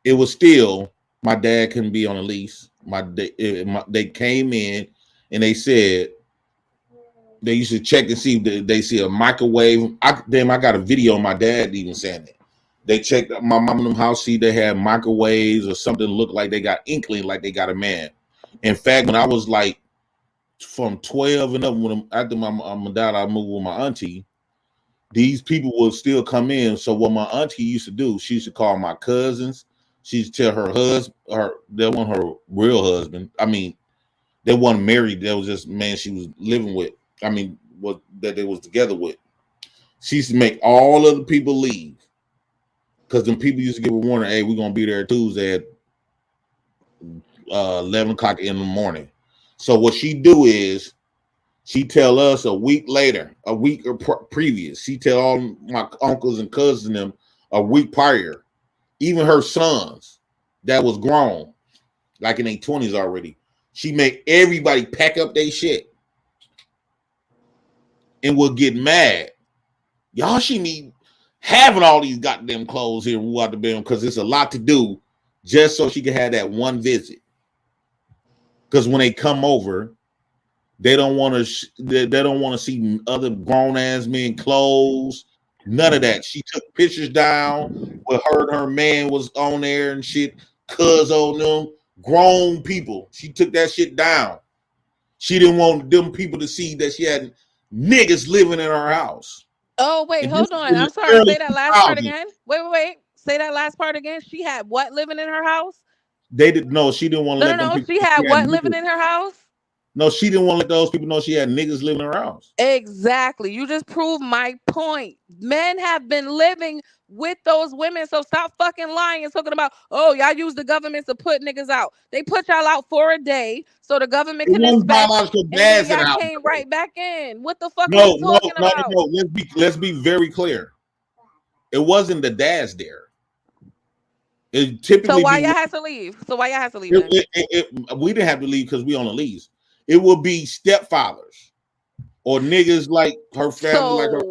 It was still my dad couldn't be on a lease. They came in and they said they used to check and see if they see a microwave. I got a video of my dad even saying that. They checked my mom and them house, see they had microwaves or something looked like they got inkling like they got a man. In fact, when I was like from 12 and up, after my dad, I moved with my auntie. These people would still come in. So what my auntie used to do, she used to call my cousins. She used to tell her husband, they weren't her real husband. I mean, they weren't married. That was just man she was living with. I mean, what that they was together with. She used to make all of the people leave. Because them people used to give a warning, hey, we're gonna be there Tuesday at 11 o'clock in the morning. So what she do is she tell us a week later, a week or previous. She tell all my uncles and cousins them a week prior. Even her sons that was grown, like in their 20s already. She make everybody pack up their shit and will get mad. Y'all should be having all these goddamn clothes here out the bedroom because it's a lot to do just so she can have that one visit. Because when they come over, they don't want to. They don't want to see other grown ass men clothes. None of that. She took pictures down with her and her man was on there and shit. Cuz on them grown people. She took that shit down. She didn't want them people to see that she had niggas living in her house. Oh, wait, And hold this on. is in I'm the sorry. early Say that last part 2000s. again. Wait. Say that last part again. She had what living in her house? They didn't know. She didn't want to let them No. people She know had she had what living niggas. in her house? No, she didn't want to let those people know she had niggas living in her house. Exactly. You just proved my point. Men have been living with those women. So stop fucking lying and talking about, oh, y'all use the government to put niggas out. They put y'all out for a day so the government It can wasn't inspect, biological and then dads in the y'all house. came right back in. What the fuck are No, you no, talking no, no, about? no. Let's be very clear. It wasn't the dads there. It So typically why be y'all had to leave? Then? we didn't have to leave because we on a lease. It would be stepfathers or niggas like her family, like her.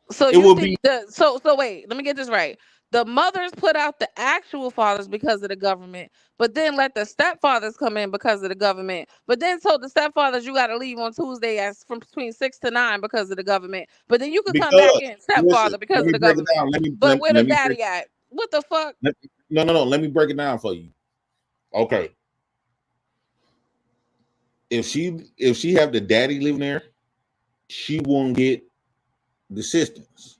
So It you would be think so wait, let me get this right. The mothers put out the actual fathers because of the government, but then let the stepfathers come in because of the government. But then told the stepfathers you got to leave on Tuesday as from between 6 to 9 because of the government. But then you could come back because in listen. stepfather Let because of me the break it government. down. But where the Let me break. daddy at? What the fuck? No. Let me break it down for you. Okay. If she have the daddy living there, she won't get the assistance.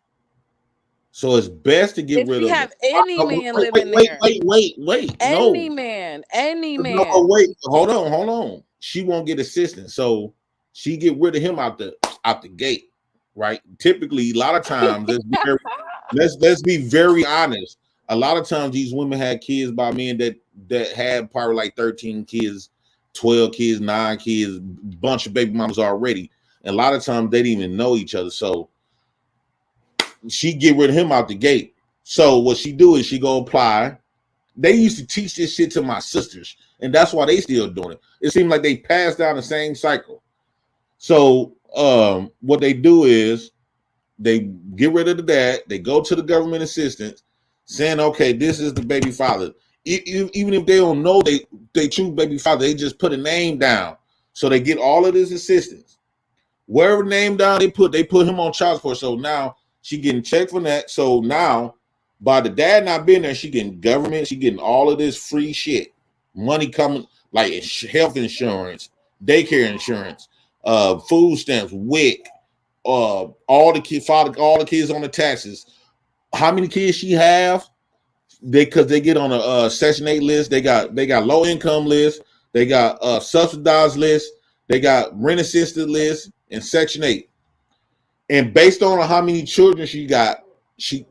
So it's best to get If rid she of the. have any man living there, Wait. any No, man, any no, man. wait. Hold on. She won't get assistance, so she get rid of him out the gate, right? Typically, a lot of times, let's be very honest. A lot of times, these women had kids by men that had probably like 13 kids, 12 kids, 9 kids, bunch of baby mamas already. And a lot of times, they didn't even know each other, so she get rid of him out the gate. So what she do is she go apply. They used to teach this shit to my sisters, and that's why they still doing it. It seemed like they passed down the same cycle. So what they do is they get rid of the dad. They go to the government assistance, saying, "Okay, this is the baby father." Even if they don't know they true baby father, they just put a name down, so they get all of this assistance. Wherever name down they put him on child support. So now she getting checked from that. So now by the dad not being there, she getting government, she getting all of this free shit. Money coming like health insurance, daycare insurance, food stamps, WIC, all the kids, all the kids on the taxes. How many kids she have? Because they get on a Section 8 list. They got low income list. They got subsidized list. They got rent assisted list and Section 8. And based on how many children she got,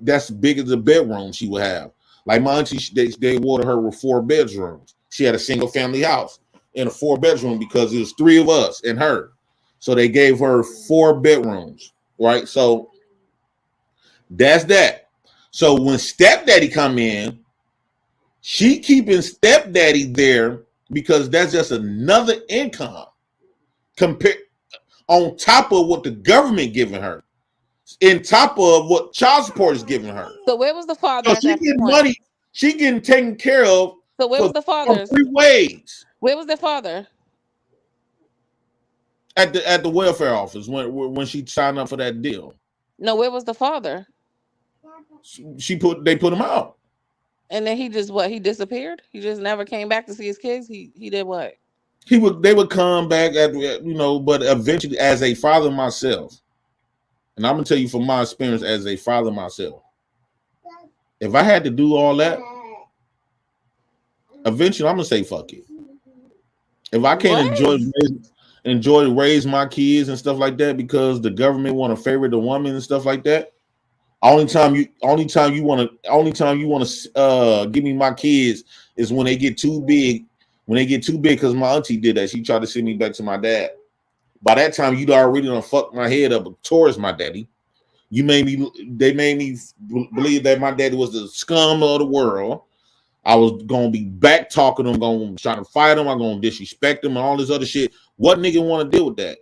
that's big as the bedroom she would have. Like my auntie, they watered her with 4 bedrooms. She had a single family house in a 4 bedroom because it was 3 of us and her. So they gave her 4 bedrooms, right? So that's that. So when stepdaddy come in, she keeping stepdaddy there because that's just another income compared on top of what the government giving her, in top of what child support is giving her. So where was the father So at she that getting point? money, she getting taken care of So where was the from father's? 3 ways Where was the father? at the welfare office when she signed up for that deal. No, where was the father? They put him out. And then he just what? He disappeared. He just never came back to see his kids. He did what? They would come back but eventually, as a father myself, and I'm gonna tell you from my experience as a father myself, if I had to do all that, eventually I'm gonna say fuck it. If I can't What? raise my kids and stuff like that because the government want to favor the woman and stuff like that, only time you want to give me my kids is when they get too big. When they get too big, because my auntie did that. She tried to send me back to my dad. By that time, you'd already done fucked my head up towards my daddy. They made me believe that my daddy was the scum of the world. I was gonna be back talking him, gonna try to fight him. I'm gonna disrespect him and all this other shit. What nigga want to deal with that?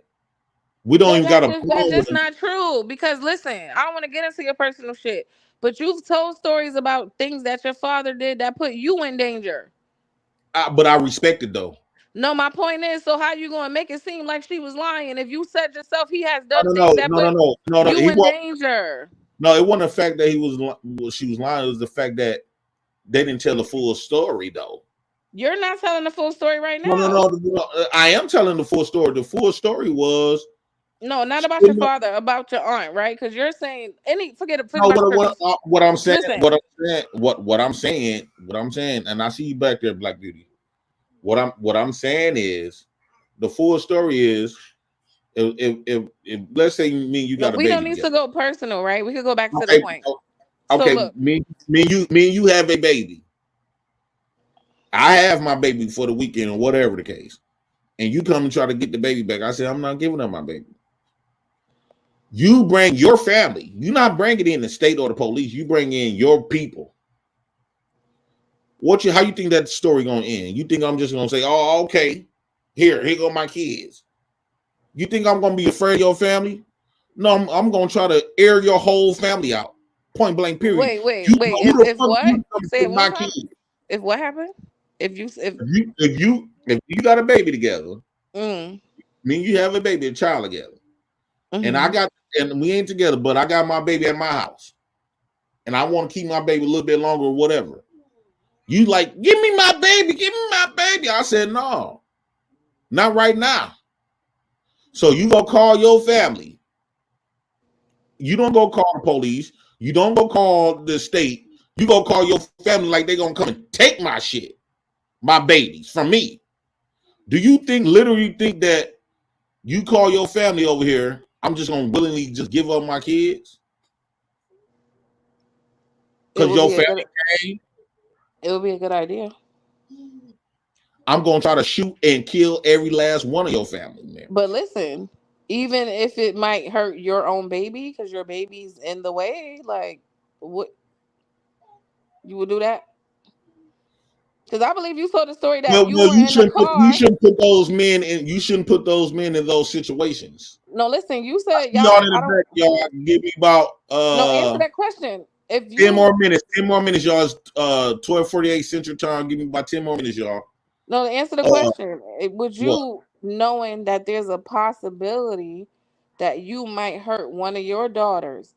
We don't even got a That's problem with just him. not true. Because listen, I don't want to get into your personal shit, but you've told stories about things that your father did that put you in danger. But I respect it though. No, my point is, so how you gonna make it seem like she was lying if you said yourself he has done No, no, things that no, no, put no, no, no. you in danger? No, it wasn't the fact that she was lying. It was the fact that they didn't tell the full story though. You're not telling the full story right No, no, now. no. I am telling the full story. The full story was No, not she about your didn't know- father, about your aunt, right? Because you're saying forget no, about the personal. what I'm saying, Listen, what I'm saying, and I see you back there, Black Beauty. What I'm saying is the full story is if let's say me and you no, got a we don't baby need to together. go personal, right? We could go back to the Okay, point. So okay, look, me and you have a baby. I have my baby for the weekend or whatever the case. And you come and try to get the baby back. I said, I'm not giving up my baby. You bring your family. You're not bringing in the state or the police. You bring in your people. How you think that story gonna end? You think I'm just gonna say, oh, okay, here go my kids. You think I'm gonna be afraid of your family? No, I'm gonna try to air your whole family out. Point blank, period. wait. Who the If fuck what? you come Say to it one my time. kids? If what happened? If If you got a baby together, mm, me and you have a child together. mm-hmm. And we ain't together, but I got my baby at my house. And I want to keep my baby a little bit longer or whatever. You like, give me my baby, give me my baby. I said, no, not right now. So you go call your family. You don't go call the police. You don't go call the state. You go call your family like they're gonna come and take my shit, my babies from me. Do you literally think that you call your family over here, I'm just gonna willingly just give up my kids? It Because would your be a family good. came, It would be a good idea. I'm gonna try to shoot and kill every last one of your family But members. listen, even if it might hurt your own baby because your baby's in the way, like what you would do that? Because I believe you told the story that Well, you were in the you car. shouldn't put those men in. You shouldn't put those men in those situations. No, listen, you I said see y'all y'all. in I the don't. backyard. Give me about No, answer that question. If 10 you more minutes. 10 more minutes, y'all. It's 12:48 Central Time. Give me about 10 more minutes, y'all. no answer the Uh, question, would what? you knowing that there's a possibility that you might hurt one of your daughters?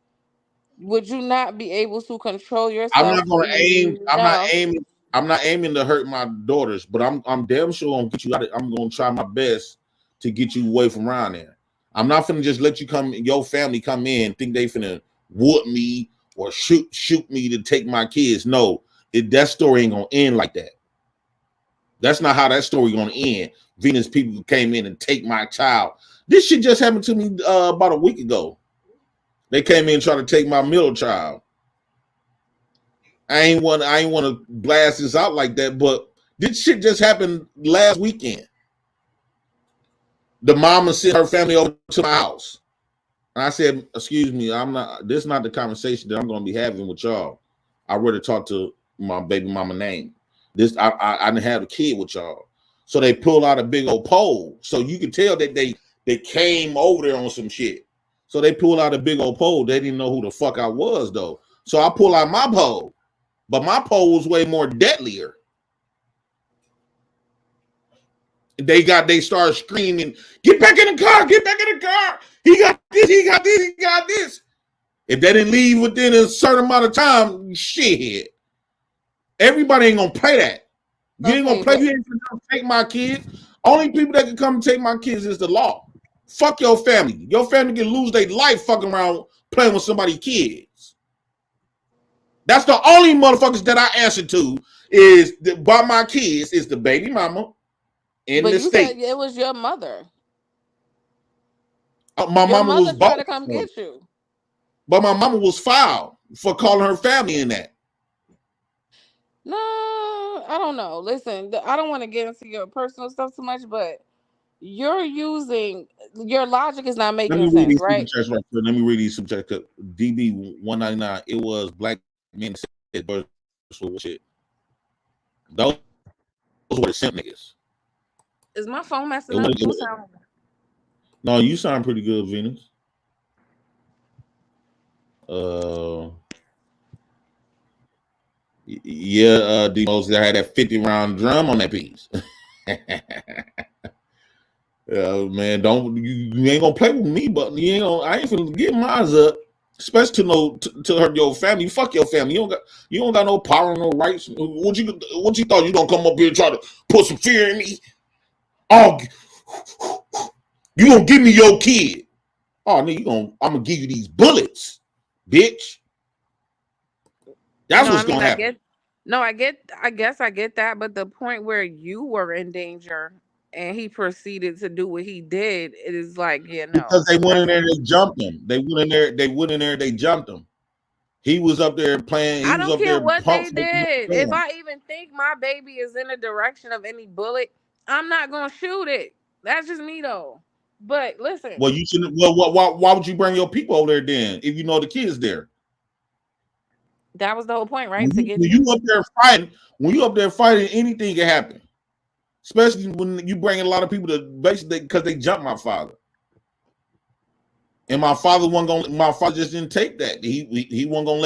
Would you not be able to control I'm yourself not gonna aim. enough? I'm not aiming to hurt my daughters, but I'm damn sure gonna get you out of, I'm gonna try my best to get you away from around there. I'm not finna just let you come, your family come in, think they finna whoop me or shoot me to take my kids. No, that story ain't gonna end like that. That's not how that story gonna end. Venus people came in and take my child. This shit just happened to me about a week ago. They came in and tried to take my middle child. I ain't want to blast this out like that, but this shit just happened last weekend. The mama sent her family over to my house. And I said, excuse me, this is not the conversation that I'm going to be having with y'all. I rather talk to my baby mama name. I didn't have a kid with y'all. So they pulled out a big old pole. So you could tell that they came over there on some shit. So they pulled out a big old pole. They didn't know who the fuck I was, though. So I pull out my pole. But my pole was way more deadlier. They started screaming, get back in the car, get back in the car. He got this, he got this, he got this. If they didn't leave within a certain amount of time, shit. Everybody ain't gonna play that. You ain't gonna play, you ain't gonna take my kids. Only people that can come and take my kids is the law. Fuck your family. Your family can lose their life fucking around playing with somebody's kids. That's the only motherfuckers that I answer to is by my kids is the baby mama in But the you state. said it was your mother. My Your mama was mother tried bought, to come get you. but my mama was filed for calling her family in that. No, I don't know. Listen, I don't want to get into your personal stuff too much, but your logic is not Let making me read sense, these super right? chats right there. Let me read these super chats. DB 199. It was black men said shit. Those were the simp niggas. Is my phone messing up? No, you sound pretty good, Venus. Yeah, D-Mos, I had that 50-round drum on that piece. Man, you ain't gonna play with me, but I ain't finna get mine up. Especially to hurt your family. Fuck your family. You don't got no power, no rights. What you thought you gonna come up here and try to put some fear in me? Oh, you gonna give me your kid? Oh, nigga, I'm gonna give you these bullets, bitch. That's what's gonna happen. I guess I get that, but the point where you were in danger and he proceeded to do what he did, it is like, yeah, no. Because they went in there and they jumped him. They went in there, they jumped him. He was up there playing. I don't care what they did. If I even think my baby is in the direction of any bullet, I'm not gonna shoot it. That's just me though. But listen. Well, you shouldn't. Well, why would you bring your people over there then if you know the kids there? That was the whole point, right? When you up there fighting, anything can happen. Especially when you bring a lot of people to basically because they jumped my father. And my father just didn't take that. He wasn't gonna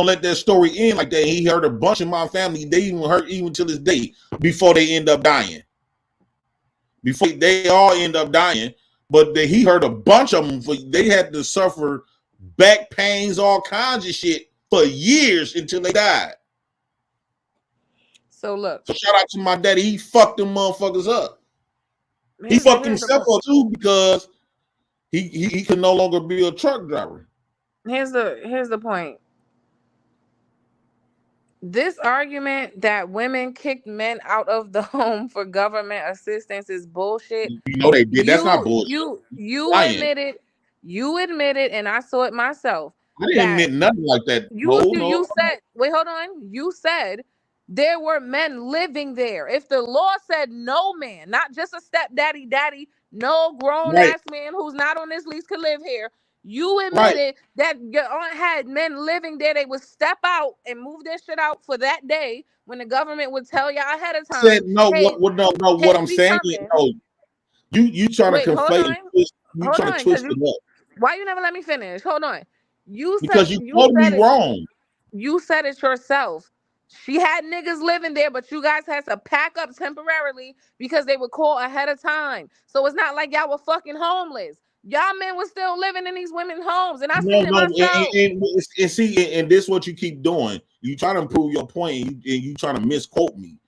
let that story end like that. He hurt a bunch of my family. They even hurt even to this day before they end up dying. Before they all end up dying, but he hurt a bunch of them. They had to suffer back pains, all kinds of shit for years until they died. So look. So shout out to my daddy. He fucked them motherfuckers up. He fucked himself up too because he could no longer be a truck driver. Here's the point. This argument that women kicked men out of the home for government assistance is bullshit. You know they did. That's not bullshit. You admitted, and I saw it myself. I didn't admit nothing like that. You said, wait, hold on. You said there were men living there. If the law said no man, not just a stepdaddy, no grown ass man who's not on this lease could live here. You admitted that your aunt had men living there. They would step out and move their shit out for that day when the government would tell y'all ahead of time. Said no. What I'm saying is no. You trying to conflate? You trying to twist it up? Why you never let me finish? Hold on. Because you told me wrong. You said it yourself. She had niggas living there, but you guys had to pack up temporarily because they would call ahead of time. So it's not like y'all were fucking homeless. Y'all men were still living in these women's homes, and I seen it myself. And see, and this is what you keep doing. You trying to prove your point, and you trying to misquote me.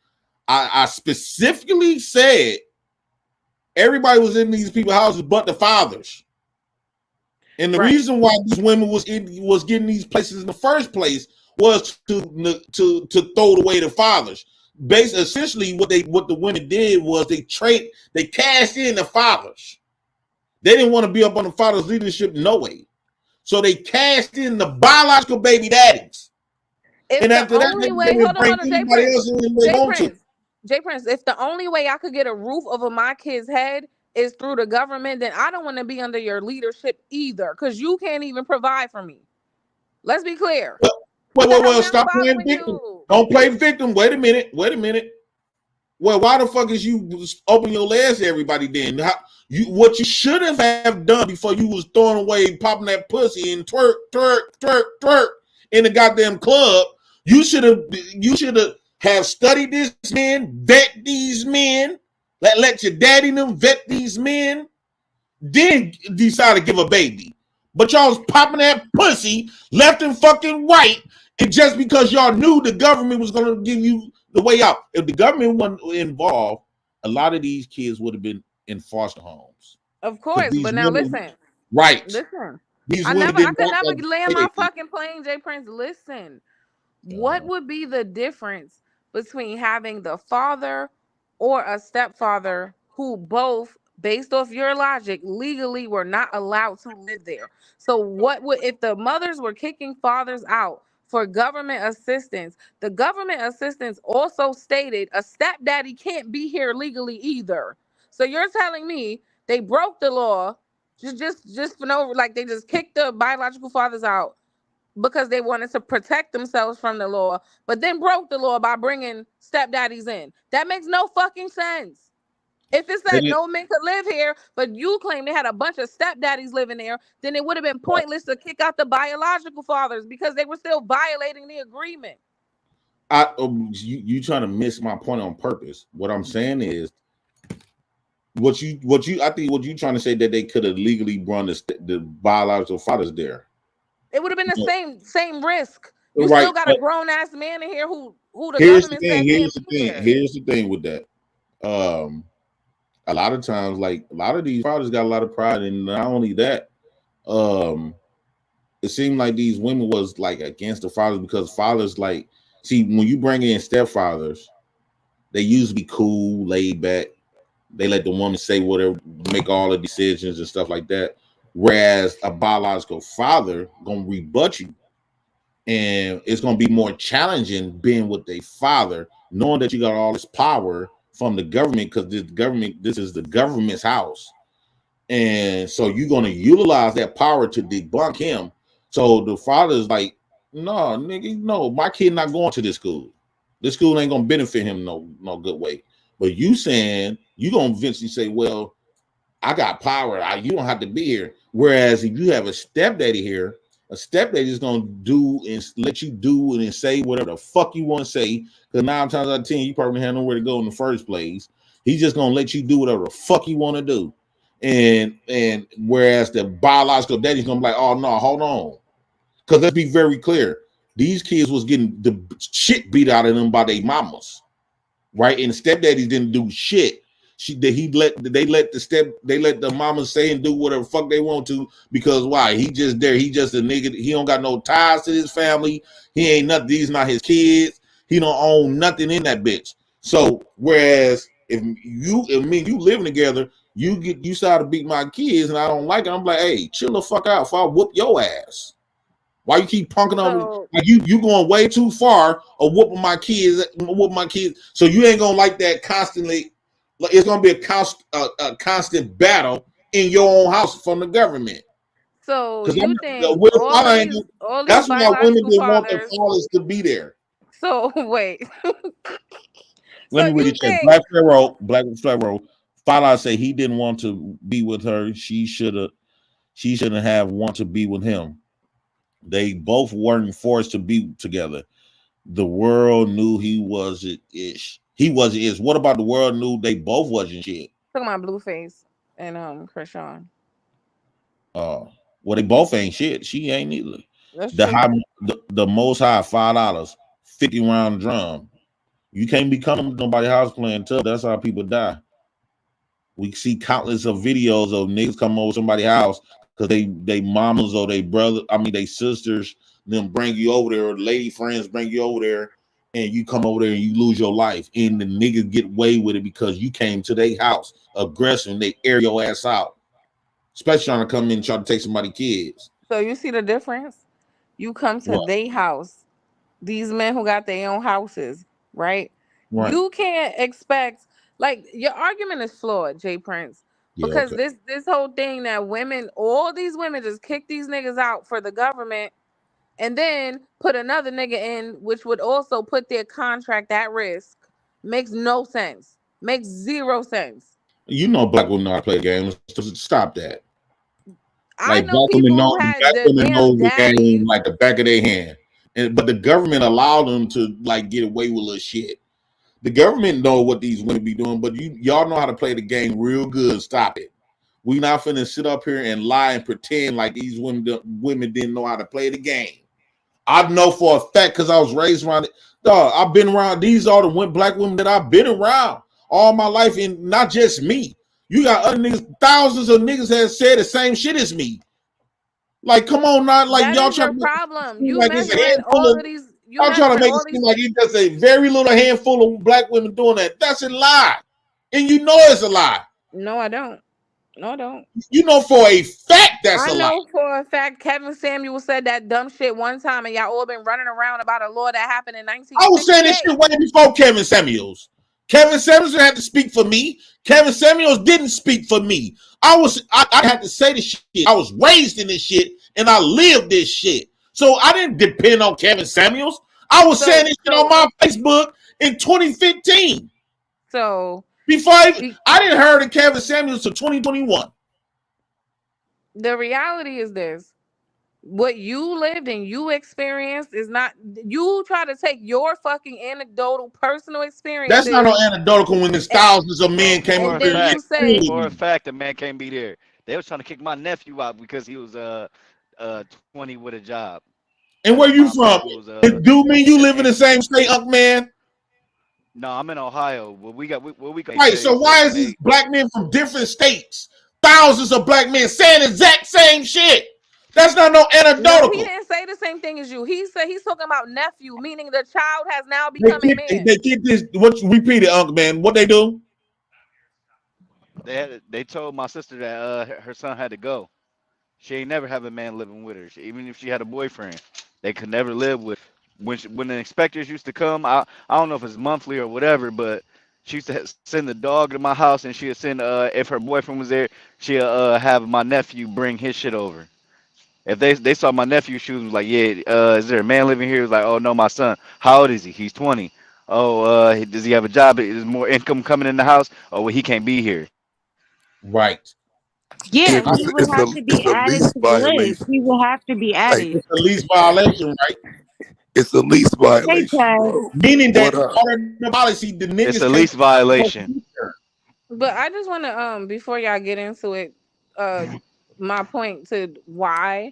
I specifically said everybody was in these people's houses, but the fathers. And the reason why these women was getting these places in the first place was to throw away the fathers. Essentially, what the women did was they cashed in the fathers. They didn't want to be up on the father's leadership no way. So they cashed in the biological baby daddies. And after that, they bring anybody else in they want to. Jay Prince, if the only way I could get a roof over my kid's head is through the government, then I don't want to be under your leadership either, because you can't even provide for me. Let's be clear. What the hell? Well, Now I'm stop playing following victim. you. Don't play victim. Wait a minute. Well, why the fuck is you open your legs to everybody then? What you should have done before you was throwing away, popping that pussy and twerk in the goddamn club. You should have studied this man, vet these men, let your daddy and them vet these men, then decide to give a baby. But y'all was popping that pussy left and fucking right, and just because y'all knew the government was gonna give you the way out. If the government wasn't involved, a lot of these kids would have been in foster homes. Of Because course, these but now women, listen. right? Listen. These I women never I didn't could want never that land my baby. fucking plane, Jay Prince. Listen. What would be the difference between having the father or a stepfather who both, based off your logic, legally were not allowed to live there? So what would, if the mothers were kicking fathers out for government assistance? The government assistance also stated a stepdaddy can't be here legally either. So you're telling me they broke the law just for no, like they just kicked the biological fathers out because they wanted to protect themselves from the law, but then broke the law by bringing stepdaddies in. That makes no fucking sense. If it They said didn't. no men could live here, but you claim they had a bunch of stepdaddies living there, then it would have been pointless to kick out the biological fathers because they were still violating the agreement. You trying to miss my point on purpose. What I'm saying is I think what you trying to say that they could have legally run the biological fathers there. It would have been the same risk. You Right, still got a but grown ass man in here who the here's the government thing. said can't be here. Here's the thing with that. Um, a lot of times, like a lot of these fathers got a lot of pride, and not only that, um, it seemed like these women was like against the fathers because fathers like see when you bring in stepfathers, they usually be cool, laid back. They let the woman say whatever, make all the decisions and stuff like that. Whereas a biological father gonna rebut you, and it's gonna be more challenging being with a father, knowing that you got all this power from the government because this is the government's house, and so you're gonna utilize that power to debunk him. So the father's like, no, nigga, no, my kid not going to this school. This school ain't gonna benefit him no good way. But you saying you gonna eventually say, well, I got power. You don't have to be here. Whereas if you have a stepdaddy here, a stepdaddy is gonna do and let you do and say whatever the fuck you want to say. Because 9 times out of 10, you probably have nowhere to go in the first place. He's just gonna let you do whatever the fuck you want to do. And whereas the biological daddy's gonna be like, oh no, hold on. Because let's be very clear, these kids was getting the shit beat out of them by their mamas, right? And stepdaddies didn't do shit. They let the mama say and do whatever fuck they want to because why? He just there. He just a nigga. He don't got no ties to his family. He ain't nothing. These not his kids. He don't own nothing in that bitch. So whereas if you living together, you start to beat my kids and I don't like it. I'm like, hey, chill the fuck out. If I whoop your ass. Why you keep punking on me? So Like you going way too far of whooping my kids, So you ain't gonna like that constantly. Like it's gonna be a constant battle in your own house from the government. so Because you think we're fine. all these That's why women biological didn't want their fathers. fathers to be there. So wait. Let So me read you it. Check. think Black Pharaoh. Father say he didn't want to be with her. She shouldn't have want to be with him. They both weren't forced to be together. The world knew he wasn't ish. He wasn't ish. What about the world knew they both wasn't shit? talking about Blueface and Krishan? Uh, well, they both ain't shit. She ain't either. That's The true. high, the most high $5, 50 round drum. You can't be coming to nobody's house playing tough. That's how people die. We see countless of videos of niggas come over somebody's house because they mamas or they brother, they sisters, them bring you over there, or lady friends bring you over there, and you come over there and you lose your life. And the niggas get away with it because you came to their house aggressive and they air your ass out. Especially trying to come in and try to take somebody's kids. So you see the difference? You come to What? their house. These men who got their own houses, right? Right. You can't expect, like, your argument is flawed, Jay Prince. Yeah. Because Okay. this whole thing that women, all these women just kick these niggas out for the government and then put another nigga in, which would also put their contract at risk, makes no sense. Makes zero sense. You know, black women know how to play games. So stop that. I Like know people who had black the women damn know the game daddies. like the back of their hand. And but the government allowed them to like get away with little shit. The government know what these women be doing, but y'all know how to play the game real good. Stop it. We not finna sit up here and lie and pretend like these women didn't know how to play the game. I know for a fact because I was raised around it. Dog, I've been around. These are the black women that I've been around all my life, and not just me. You got other niggas, thousands of niggas that said the same shit as me. Like, come on, not like That y'all is trying your to make it problem. seem You like it's a measuring handful all of. of these. You Y'all trying to measuring make it all seem these. like it's just a very little handful of black women doing that. That's a lie, and you know it's a lie. No, I don't. No, I don't. You know for a fact that's I a lie. know for a fact Kevin Samuel said that dumb shit one time, and y'all all been running around about a law that happened in I was saying this shit 1968. way before Kevin Samuels. Kevin Samuels had to speak for me. Kevin Samuels didn't speak for me. I had to say this shit. I was raised in this shit and I lived this shit. So I didn't depend on Kevin Samuels. I was saying So, this shit on so, my Facebook in 2015. so Before I didn't heard of Kevin Samuels till 2021. the reality is this: what you lived and you experienced is not. You try to take your fucking anecdotal, personal That's not no experiences, anecdotal when there's and, thousands of Bro, men came up and for a here then and you fact, disagreed say, with for a me. fact, the man can't be there. They was trying to kick my nephew out because he was 20 with a job. And That's where what you my from? people's It do mean you live in and the same state, Unc Man? no, I'm in Ohio. What we got Right. So why is these they black men from different states, thousands of black men saying the exact same shit? That's not no no, he anecdotal. didn't say the same thing as you. He said he's talking about nephew, meaning the child has now They become a keep man. they keep this. What repeat it, Uncle Man? What they do? they told my sister that her son had to go. She ain't never have a man living with her. Even if she had a boyfriend, they could never live with. When the inspectors used to come, I don't know if it's monthly or whatever, but she used to send the dog to my house, and she'd send if her boyfriend was there, she'd have my nephew bring his shit over. If they saw my nephew, she was like, yeah, is there a man living here? He was like, oh no, my son. How old is he? He's 20. Oh, does he have a job? Is more income coming in the house? Oh, well, he can't be here. Right. Yeah, I, he would have to be added to the list. He would have to be added. it's the least violation, right? Hey, Chad. Meaning that under the policy, the It's niggas the can't. least violation. But I just want to before y'all get into it, uh my point to why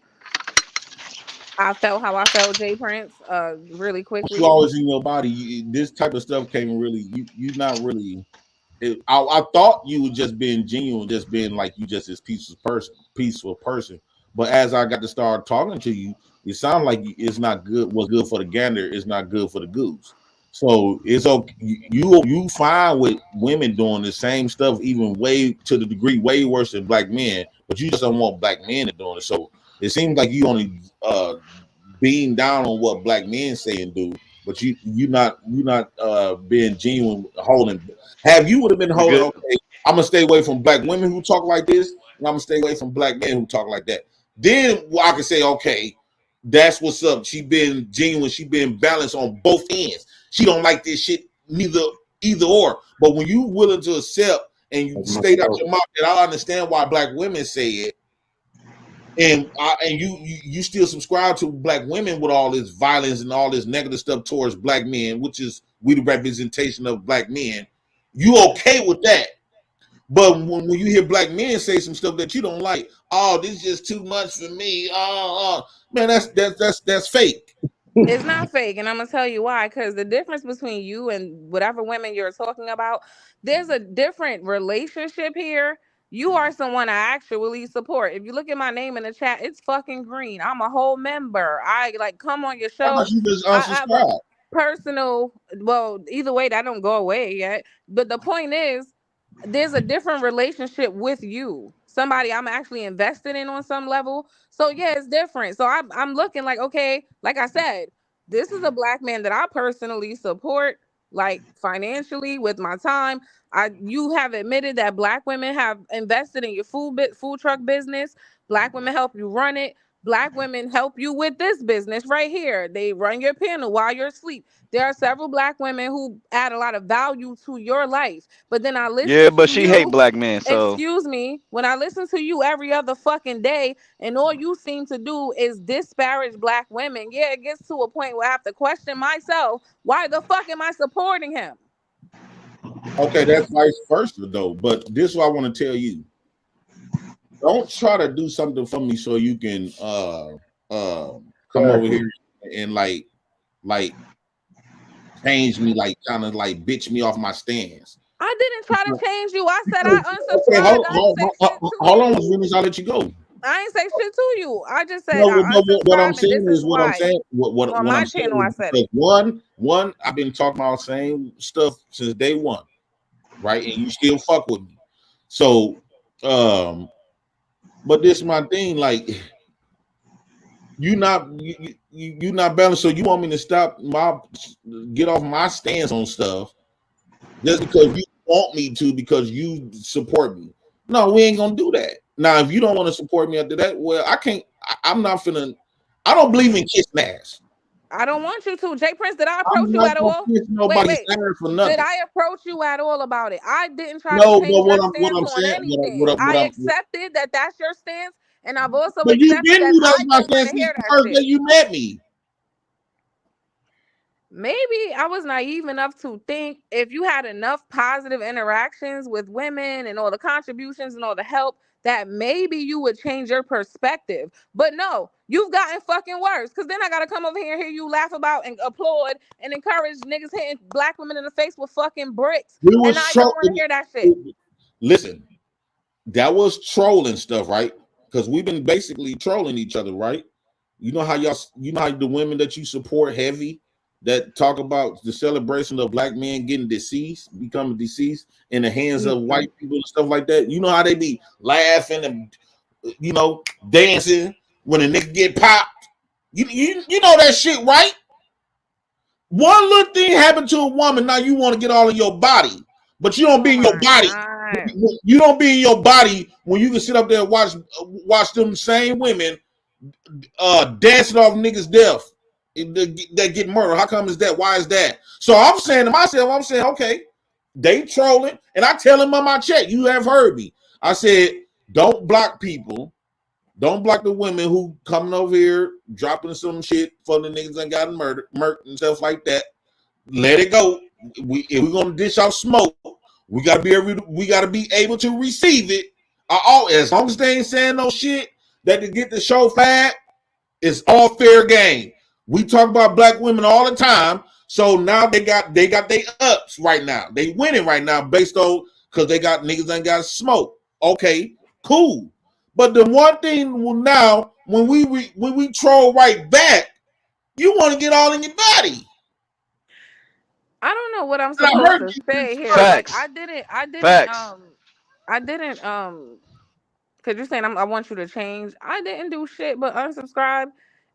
I felt how I felt, Jay Prince, really You quickly. always in your body. This type of stuff can't really. You not really. I thought you were just being genuine, just being like you just this peaceful person. But as I got to start talking to you, it sounds like it's not good. What's good for the gander is not good for the goose. So it's okay. You find with women doing the same stuff, even way to the degree way worse than black men. But you just don't want black men to doing it. So it seems like you only being down on what black men say and do, but you not being genuine holding. Have you would have been We holding? good. Okay, I'm gonna stay away from black women who talk like this, and I'm gonna stay away from black men who talk like that. Then I can say, okay, that's what's up. She been genuine. She been balanced on both ends. She don't like this shit neither either or. But when you willing to accept and you state out your mouth that I understand why black women say it, and you still subscribe to black women with all this violence and all this negative stuff towards black men, which is we the representation of black men. You okay with that? But when you hear black men say some stuff that you don't like, oh, this is just too much for me. Man, that's fake. It's not fake, and I'm gonna tell you why. Because the difference between you and whatever women you're talking about, there's a different relationship here. You are someone I actually support. If you look at my name in the chat, it's fucking green. I'm a whole member. I like come on your I thought show. you just I have a unsubscribed. personal. Well, either way, that don't go away yet. But the point is, there's a different relationship with you. Somebody I'm actually invested in on some level. So yeah, it's different. So I'm looking like, okay, like I said, this is a black man that I personally support. like financially with my time. You have admitted that black women have invested in your food truck business. Black women help you run it. Black women help you with this business right here. They run your panel while you're asleep. There are several black women who add a lot of value to your life. But then I Yeah, listen but to she hate you, black men, so excuse me, when I listen to you every other fucking day and all you seem to do is disparage black women, yeah, it gets to a point where I have to question myself. Why the fuck am I supporting him? Okay, that's vice versa though. But this is what I want to tell you. Don't try to do something for me so you can come over Exactly. here and like change me, like kind of like bitch me off my stance. I didn't try to change you. I said I Okay, unsubscribed. I ain't say shit to hold on, you. Vince, I'll let you go. I ain't say shit to you. I just said No, I what I'm unsubscribed and saying this is is what I'm why. saying. On What my I'm saying channel is I said because it. one, I've been talking about the same stuff since day one, right? And you still fuck with me. So, but this is my thing. Like, you not balanced. So you want me to get off my stance on stuff just because you want me to because you support me? No, we ain't gonna do that. Now, if you don't want to support me after that, well, I can't. I'm not finna. I don't believe in kissing ass. I don't want you to. Jay Prince, did I approach I'm you not at gonna all? kiss Wait, nobody's wait. ass for Did nothing. I approach you at all about it? I didn't try to No, but change your what stance I'm on saying, anything. I accepted that that's your stance, and I've also but you accepted been that knew that's I my didn't want stance to since hear the that first day shit. you met me. Maybe I was naive enough to think if you had enough positive interactions with women and all the contributions and all the help that maybe you would change your perspective. But no, you've gotten fucking worse. Cause then I gotta come over here and hear you laugh about and applaud and encourage niggas hitting black women in the face with fucking bricks. We And was I don't want to hear that shit. listen, that was trolling stuff, right? Because we've been basically trolling each other, right? You know how the women that you support heavy that talk about the celebration of black men getting deceased, becoming deceased in the hands of Mm-mm. white people and stuff like that. You know how they be laughing and dancing when a nigga get popped. You know that shit, right? One little thing happened to a woman, now you want to get all in your body, but you don't Oh be in your my body. God. You don't be in your body when you can sit up there and watch them same women dancing off niggas' death that get murdered. How come is that? Why is that? So I'm saying to myself, okay, they trolling, and I tell them on my chat, you have heard me. I said, don't block people. Don't block the women who coming over here dropping some shit for the niggas that got murked and stuff like that. Let it go. If we're gonna dish out smoke, we gotta be able to receive it. As long as they ain't saying no shit that to get the show fat, it's all fair game. We talk about black women all the time, so now they got their ups right now. They winning right now based on because they got niggas ain't got smoke. Okay, cool. But the one thing now when we troll right back, you want to get all in your body. I don't know what I'm And I supposed heard to you say here. Like facts, facts. I didn't because you're saying I want you to change. I didn't do shit but unsubscribe.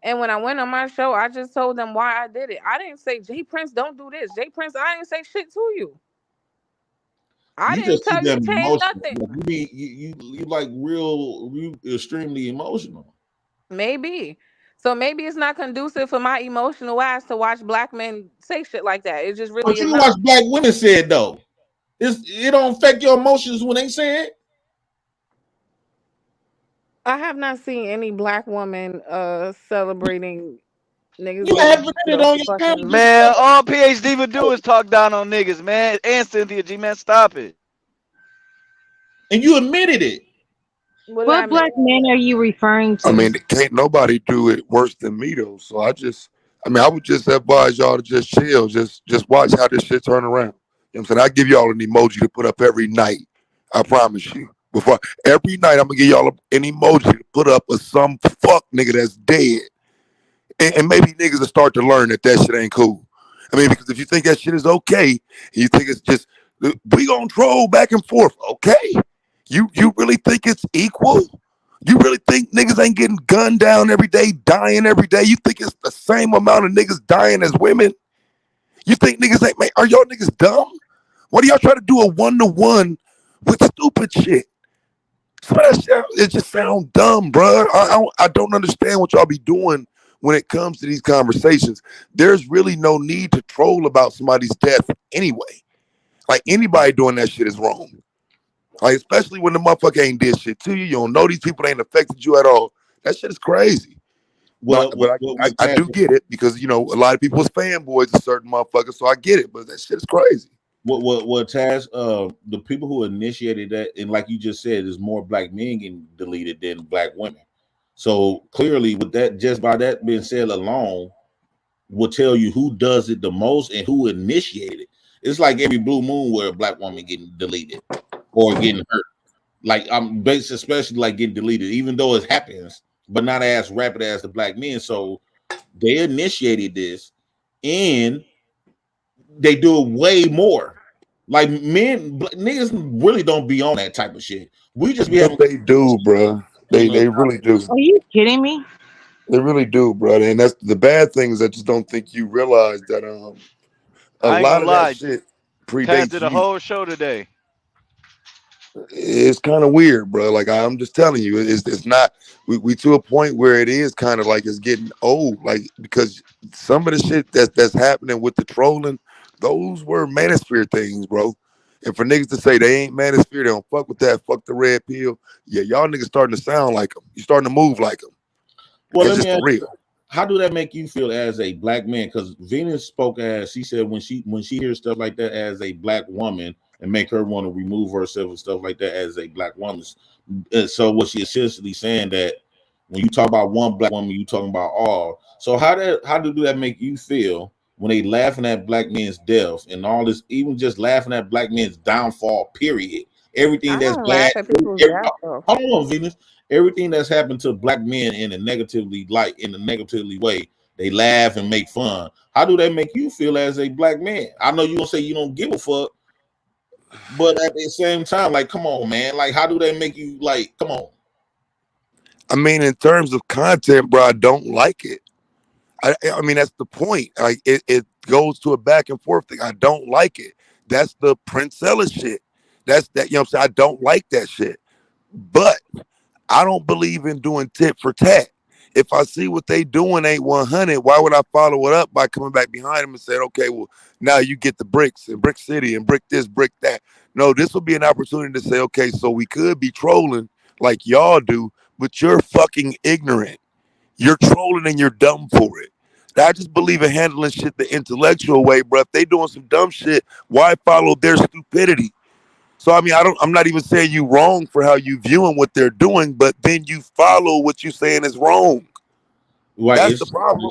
And when I went on my show, I just told them why I did it. I didn't say Jay Prince don't do this. Jay Prince, I didn't say shit to you. I you didn't just too tell you to damn change emotional. nothing. Like, you like real extremely emotional. Maybe. So maybe it's not conducive for my emotional ass to watch black men say shit like that. It just really But is you watch not. black women say it though. It don't affect your emotions when they say it. I have not seen any black woman celebrating niggas You getting haven't beat it off on the your channel fucking. just Man, all PhD would do is talk down on niggas, man. And Cynthia G, man, stop it. and you admitted it. What did I What black miss? men are you referring I to? mean, can't nobody do it worse than me though. So I would just advise y'all to just chill, just watch how this shit turn around. You know what I'm saying? I give y'all an emoji to put up every night. I promise you. Before every night, I'm gonna give y'all an emoji to put up of some fuck nigga that's dead, and maybe niggas will start to learn that that shit ain't cool. I mean, because if you think that shit is okay, and you think it's just we gonna troll back and forth, okay? You really think it's equal? You really think niggas ain't getting gunned down every day, dying every day? You think it's the same amount of niggas dying as women? You think niggas ain't, man, are y'all niggas dumb? Why do y'all try to do a 1-to-1 with stupid shit? Some of that shit, it just sound dumb, bro. I don't understand what y'all be doing when it comes to these conversations. There's really no need to troll about somebody's death anyway. Like anybody doing that shit is wrong. Like especially when the motherfucker ain't did shit to you. You don't know these people ain't affected you at all. That shit is crazy. But Well, but what I Taz, do get it because you know a lot of people is fanboys of certain motherfuckers, so I get it. But that shit is crazy. what Taz, the people who initiated that, and like you just said, is more black men getting deleted than black women. So clearly, with that, just by that being said alone, will tell you who does it the most and who initiated it. It's like every blue moon where a black woman getting deleted or getting hurt. Like I'm based, especially like getting deleted, even though it happens, but not as rapid as the black men. So they initiated this, and they do it way more. Like men, niggas really don't be on that type of shit. We just be But having, they do, bro. you know. They really do. Are you kidding me? They really do, brother. And that's the bad thing is I just don't think you realize that a I ain't lot gonna of that lie. shit Taz predates did a you. whole show today. It's kind of weird, bro. Like I'm just telling you, it's not. We to a point where it is kind of like it's getting old, like because some of the shit that's happening with the trolling, those were manosphere things, bro. And for niggas to say they ain't manosphere, they don't fuck with that, fuck the red pill. Yeah, y'all niggas starting to sound like them. You starting to move like them. Well, It's let me just the ask you, real. how do that make you feel as a black man? Because Venus spoke as she said when she hears stuff like that as a black woman and make her want to remove herself and stuff like that as a black woman. So what she essentially saying that when you talk about one black woman, you talking about all. So how do that make you feel when they laughing at black men's death and all this, even just laughing at black men's downfall? Period. Everything I that's don't bad. laugh at people's Every, death though. hold on, Venus. Everything that's happened to black men in a negatively way, they laugh and make fun. How do that make you feel as a black man? I know you don't say you don't give a fuck, but at the same time, like, come on, man. Like, how do they make you like? Come on. I mean, in terms of content, bro, I don't like it. I mean, that's the point. Like, it goes to a back and forth thing. I don't like it. That's the Princella shit. That's that. You know what I'm saying? I don't like that shit. But I don't believe in doing tit for tat. If I see what they doing ain't 100, why would I follow it up by coming back behind them and saying, okay, well, now you get the bricks and Brick City and brick this, brick that. No, this will be an opportunity to say, okay, so we could be trolling like y'all do, but you're fucking ignorant. You're trolling and you're dumb for it. I just believe in handling shit the intellectual way, bro. If they doing some dumb shit, why follow their stupidity? So I mean, I'm not even saying you wrong for how you viewing what they're doing, but then you follow what you saying is wrong. Like That's the problem.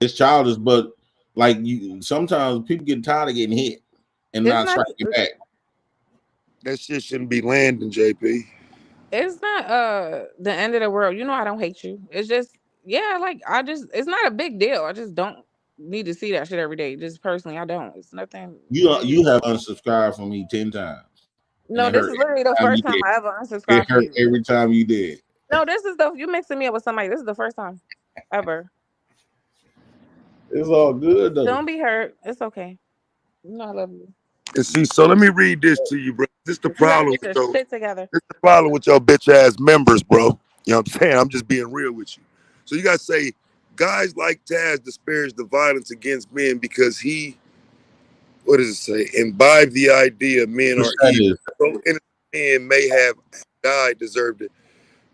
it's childish, but like you sometimes people get tired of getting hit and It's not not. striking back. That shit shouldn't be landing, JP. It's not the end of the world. You know I don't hate you. It's just yeah, like I just it's not a big deal. I just don't need to see that shit every day. Just personally, I don't. It's nothing You big. have unsubscribed from me 10 times, and No, it this hurt is literally the every time first you time did. I ever It unsubscribed from hurt you. every time you did. No, this is the you mixing me up with somebody. This is the first time ever. It's all good though. Don't be hurt. It's okay. You know I love you. And see, so let me read this to you, bro. This the But you gotta problem get with your those. shit together. This the problem with your bitch ass members, bro. You know what I'm saying? I'm just being real with you. So you gotta say, guys like Taz disparage the violence against men because he, what does it say? Imbibe the idea men are evil. Percentage. So innocent men may have died deserved it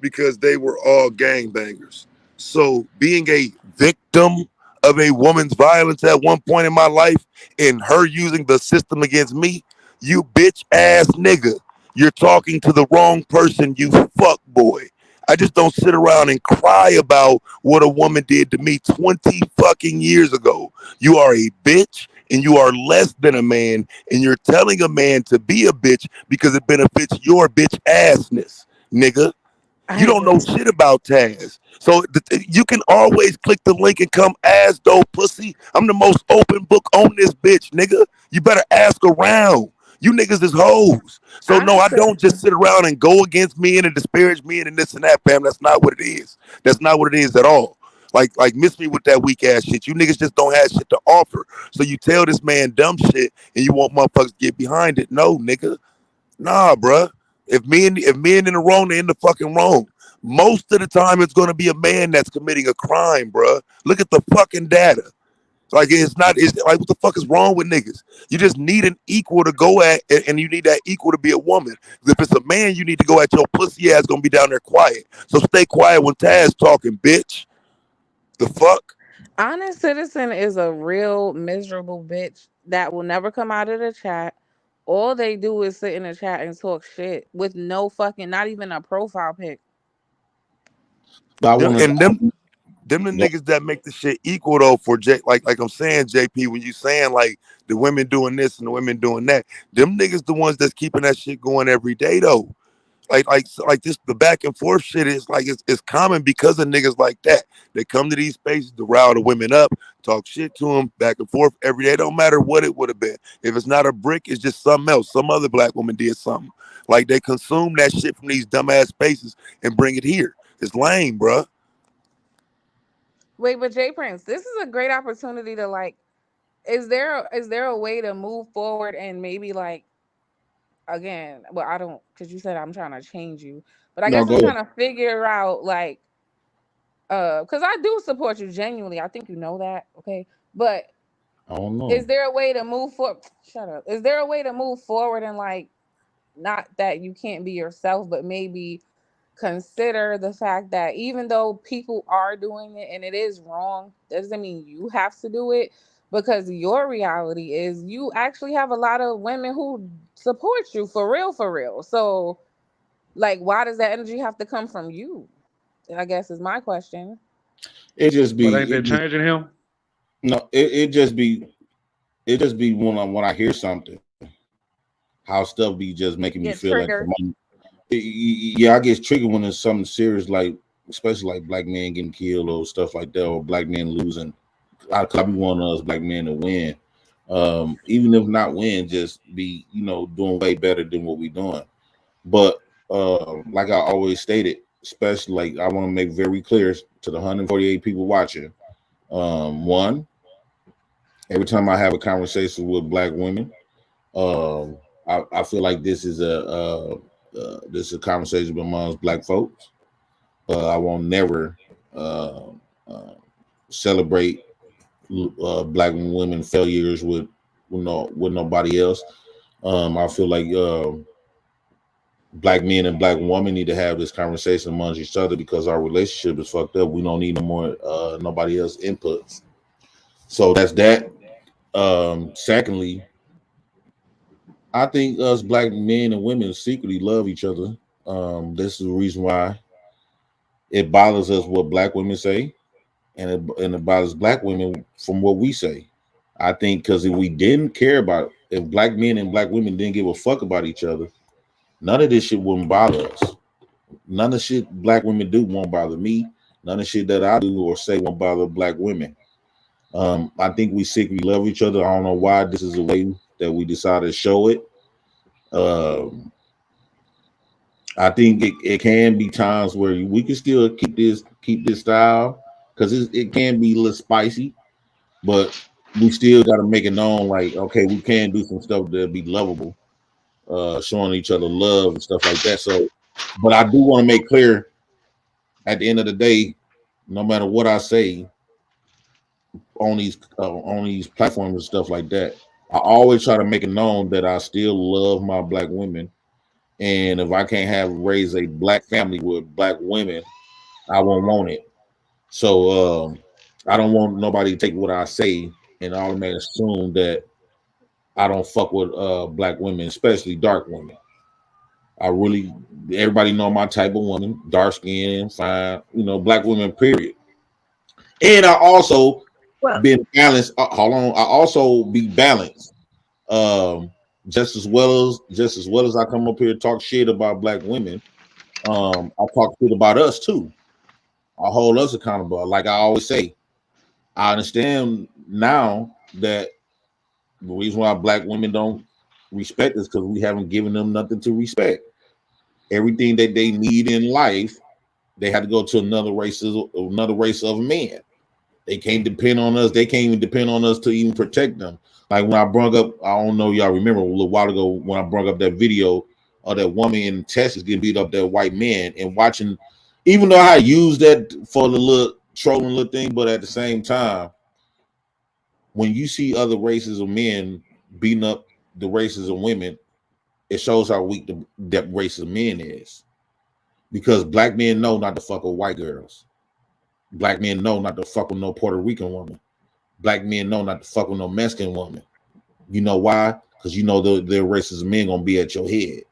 because they were all gangbangers. So being a victim of a woman's violence at one point in my life and her using the system against me, you bitch ass nigga, you're talking to the wrong person, you fuck boy. I just don't sit around and cry about what a woman did to me 20 fucking years ago. You are a bitch and you are less than a man and you're telling a man to be a bitch because it benefits your bitch assness, nigga. You I don't agree. know shit about Taz. So you can always click the link and come ass though, pussy. I'm the most open book on this bitch, nigga. You better ask around. You niggas is hoes. So I no, I understand. don't just sit around and go against me and disparage me and this and that, fam. That's not what it is. That's not what it is at all. Like miss me with that weak ass shit. You niggas just don't have shit to offer. So you tell this man dumb shit and you want motherfuckers to get behind it. No, nigga. Nah, bruh. If men in the wrong, they're in the fucking wrong. Most of the time, it's gonna be a man that's committing a crime, bruh. Look at the fucking data. Like it's not. It's like what the fuck is wrong with niggas? You just need an equal to go at, and you need that equal to be a woman. 'Cause if it's a man, you need to go at your pussy ass. Gonna be down there quiet. So stay quiet when Taz talking, bitch. The fuck? Honest Citizen is a real miserable bitch that will never come out of the chat. All they do is sit in the chat and talk shit with no fucking, not even a profile pic. But I want And them to. them the niggas that make the shit equal though for J like I'm saying, JP, when you saying like the women doing this and the women doing that, them niggas the ones that's keeping that shit going every day though. Like this the back and forth shit is like it's common because of niggas like that. They come to these spaces to rile the women up, talk shit to them back and forth every day. Don't matter what it would have been. If it's not a brick, it's just something else. Some other black woman did something. Like they consume that shit from these dumbass spaces and bring it here. It's lame, bruh. Wait, but Jay Prince, this is a great opportunity to like. Is there a way to move forward and maybe like again? Well, I don't because you said I'm trying to change you, but I No, guess go I'm ahead. trying to figure out like because I do support you genuinely. I think you know that, okay? But I don't is know. there a way to move forward? Shut up. Is there a way to move forward and like not that you can't be yourself, but maybe consider the fact that even though people are doing it and it is wrong, doesn't mean you have to do it because your reality is you actually have a lot of women who support you for real, for real. So, like, why does that energy have to come from you? I guess is my question. It just But be ain't that it just changing him? no. It just be when I hear something, how stuff be just making me Get feel like triggered. yeah, I get triggered when it's something serious, like especially like black men getting killed or stuff like that, or black men losing. I be wanting us black men to win, even if not win, just be doing way better than what we doing. But like I always stated, especially like I want to make very clear to the 148 people watching. One, every time I have a conversation with black women, um, I feel like this is a conversation amongst black folks. I won't never uh, uh, celebrate black women failures with nobody else. I feel like black men and black women need to have this conversation amongst each other because our relationship is fucked up. We don't need no more nobody else inputs. So that's that. Secondly, I think us black men and women secretly love each other. This is the reason why it bothers us what black women say, and it bothers black women from what we say. I think because if we didn't care about, if black men and black women didn't give a fuck about each other, none of this shit wouldn't bother us. None of shit black women do won't bother me. None of shit that I do or say won't bother black women. I think we secretly love each other. I don't know why this is the way that we decided to show it. Um, I think it can be times where we can still keep this style because it can be a little spicy, but we still got to make it known like okay, we can do some stuff that'll be lovable, showing each other love and stuff like that. So, but I do want to make clear at the end of the day, no matter what I say on these platforms and stuff like that, I always try to make it known that I still love my black women, and if I can't have raise a black family with black women, I won't want it. So I don't want nobody to take what I say and automatically assume that I don't fuck with black women, especially dark women. I really everybody know my type of woman, dark skin, fine, black women, period. And I also Well, been balanced. Hold on, I also be balanced. Um, just as well as I come up here and talk shit about black women, I talk shit about us too. I hold us accountable. Like I always say, I understand now that the reason why black women don't respect us because we haven't given them nothing to respect. Everything that they need in life, they had to go to another race of men. They can't depend on us. They can't even depend on us to even protect them. Like when I brought up, I don't know y'all remember a little while ago when I brought up that video of that woman in Texas getting beat up that white man and watching, even though I used that for the little trolling little thing, but at the same time, when you see other races of men beating up the races of women, it shows how weak that race of men is. Because black men know not to fuck with white girls. Black men know not to fuck with no Puerto Rican woman. Black men know not to fuck with no Mexican woman. You know why? Because you know their races of men gonna be at your head.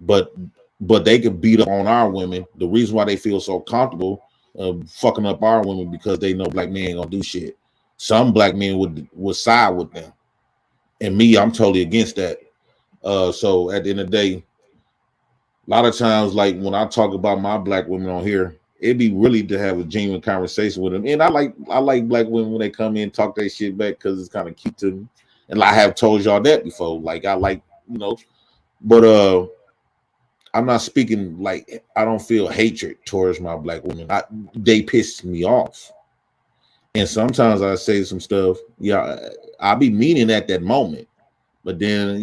But they could beat up on our women. The reason why they feel so comfortable fucking up our women because they know black men ain't gonna do shit. Some black men would side with them, and me, I'm totally against that. So at the end of the day, a lot of times, like when I talk about my black women on here, it'd be really to have a genuine conversation with them. And I like black women when they come in and talk their shit back because it's kind of cute to me. And I have told y'all that before. Like I like, but I'm not speaking like I don't feel hatred towards my black women. They piss me off. And sometimes I say some stuff, yeah, I be meaning at that moment. But then,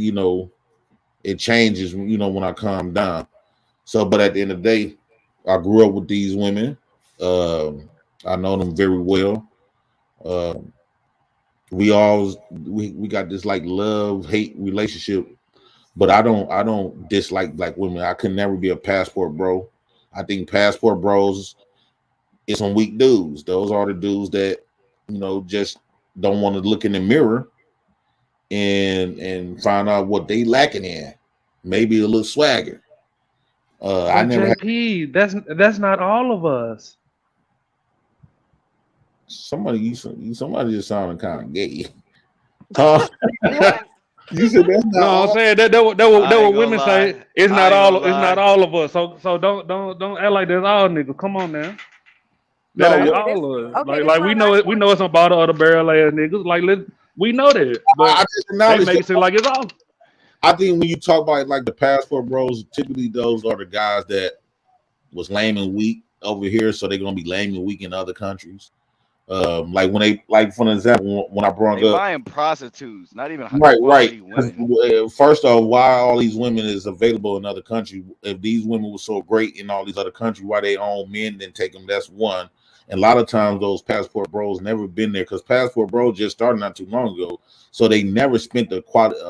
it changes, when I calm down. So, but at the end of the day, I grew up with these women. I know them very well. We got this like love hate relationship, but I don't dislike black women. I could never be a passport bro. I think passport bros is some weak dudes. Those are the dudes that just don't want to look in the mirror and find out what they lacking in. Maybe a little swagger. I But never had JP, that's not all of us. somebody just sounding kind of gay. Huh? You said that's not No, I'm all. saying that I what ain't gonna women say. lie. I ain't gonna It's not lie. all of us. So don't act like that's all niggas. Come on now. That No, ain't what Okay, this all of it. okay, this Like my we know last it. We one. know it's about the other barrel ass niggas. We know that, but I just they acknowledge make that. it seem like it's all. I think when you talk about like the passport bros, typically those are the guys that was lame and weak over here, so they're gonna be lame and weak in other countries. Like when they, like for an example, when I brought They up, buying prostitutes, not even right. quality 'Cause, women. first off, why all these women is available in other countries? If these women were so great in all these other countries, why they own men then take them? That's one. And a lot of times those passport bros never been there because passport bros just started not too long ago, so they never spent a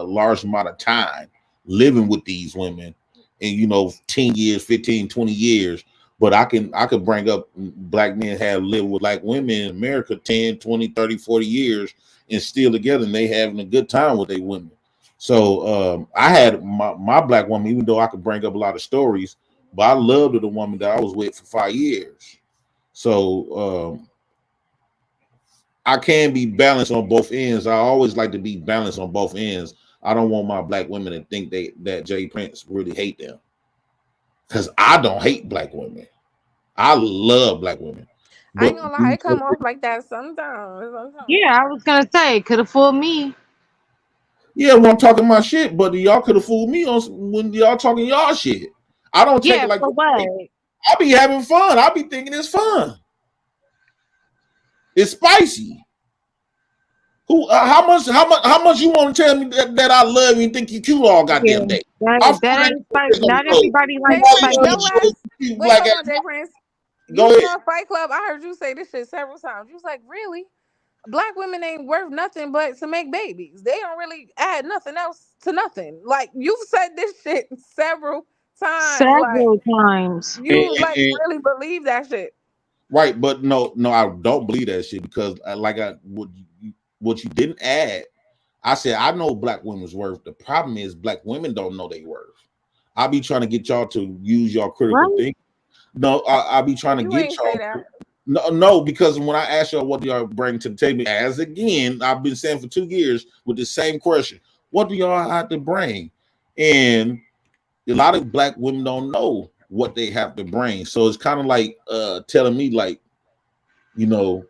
large amount of time living with these women in 10 years, 15, 20 years. But I could bring up black men have lived with like women in America 10, 20, 30, 40 years and still together and they having a good time with their women. So I had my black woman, even though I could bring up a lot of stories, but I loved the woman that I was with for 5 years. So I can be balanced on both ends. I always like to be balanced on both ends. I don't want my black women to think that Jay Prince really hate them. Because I don't hate black women. I love black women. I ain't But gonna lie, it come off like that sometimes. Sometimes. Yeah, I was gonna say, could have fooled me. yeah, when I'm talking my shit, but y'all could have fooled me on when y'all talking y'all shit. I don't take Yeah, it like for what? I be having fun. I be thinking it's fun. It's spicy. Who? How much you want to tell me that I love you and think you cute all Yeah, goddamn day? I that feel that like ain't spicy. there's no Not love. everybody You Jay likes always Prince, want to spicy. your show ass. cute Wait, black hold ass. on, Jay Prince. You Go was ahead. on Fight Club. I heard you say this shit several times. You was like, really? Black women ain't worth nothing but to make babies. They don't really add nothing else to nothing. Like you've said this shit several times. Like Several times. you like really believe that shit. Right, but no, I don't believe that shit because what you didn't add. I said I know black women's worth. The problem is black women don't know their worth. I be trying to get y'all to use your critical Right? thinking. No, I be trying to You get ain't say y'all. that. No, because when I ask y'all what do y'all bring to the table, as again, I've been saying for 2 years with the same question, what do y'all have to bring? And a lot of black women don't know what they have to bring. So it's kind of like telling me like, you know,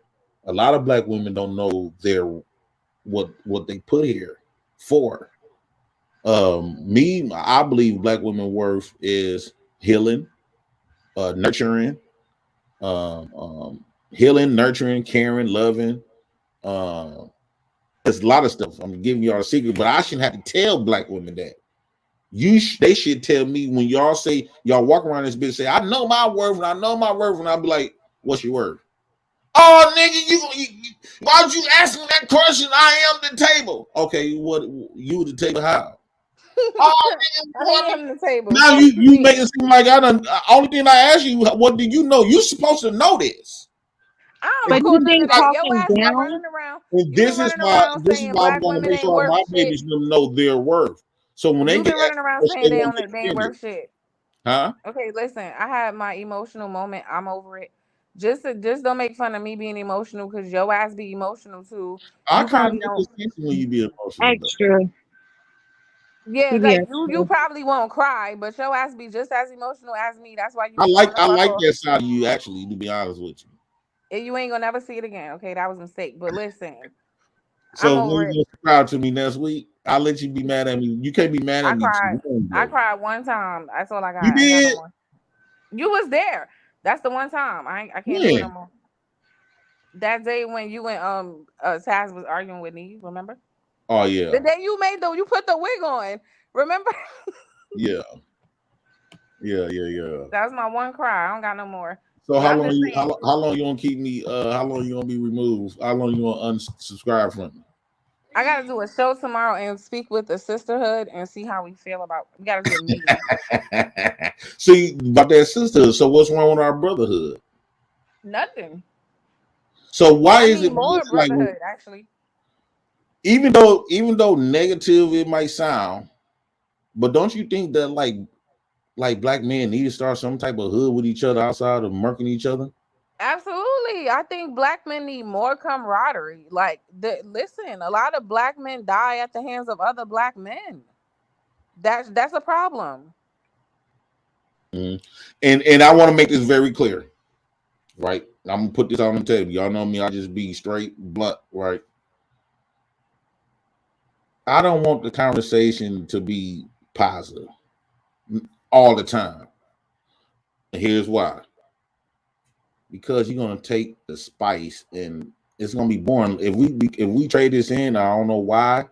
a lot of black women don't know their what they put here for. Me, I believe black women worth is healing, nurturing, healing, nurturing, caring, loving. Um, there's a lot of stuff. I'm giving y'all a secret, but I shouldn't have to tell black women that. They should tell me when y'all say y'all walk around this bitch say I know my worth and I know my worth and I'll be like, what's your worth? Oh nigga, why'd you ask me that question? I am the table. Okay, what you the table how? Oh nigga, I am the table. now Fuck you you make mean? it seem like I done. Only thing I ask you, what do you know? You supposed to know this. I don't But recall you none of think that. Your talking ass been down, running around. And You been running around this is saying why I'm black going to women make ain't sure worth my shit. babies know their worth. So when they You've get been running asked around a question, saying they they won't on get it, they ain't offended. worth shit. Huh? Okay, listen. I had my emotional moment. I'm over it. Just don't make fun of me being emotional because your ass be emotional too. I You kind of probably get this don't. sense when you be emotional though. extra. Yeah, He be like you extra. probably won't cry, but your ass be just as emotional as me. That's why you be wanting to I fuck like off. that side of you actually, to be honest with you. And you ain't gonna never see it again. Okay, that was a mistake. But listen, I'm So when over you it. gonna subscribe to me next week, I'll let you be mad at me. You can't be mad I at me too cried. long I though. cried one time. That's all I You got. I ain't got no did? more. You was there. That's the one time. I can't do it no When? more. That day when you and Taz was arguing with me, remember? Oh The yeah. day you put the wig on. Remember? Yeah. Yeah. That was my one cry. I don't got no more. So But I'm just saying, how long you gonna keep me how long you gonna be removed? How long you gonna unsubscribe from me? I gotta do a show tomorrow and speak with the sisterhood and see how we feel about. We gotta do a meeting. See about that sisterhood. So what's wrong with our brotherhood? Nothing. So why I is need it more like brotherhood, actually. even though negative it might sound, but don't you think that like black men need to start some type of hood with each other outside of murking each other? Absolutely. I think black men need more camaraderie. Like, listen, a lot of black men die at the hands of other black men. That's a problem. Mhm. And I want to make this very clear, right? I'm gonna put this on the table. Y'all know me, I just be straight blunt, right? I don't want the conversation to be positive all the time. And here's why. Because you're gonna take the spice and it's gonna be boring. If we trade this in, I don't know why.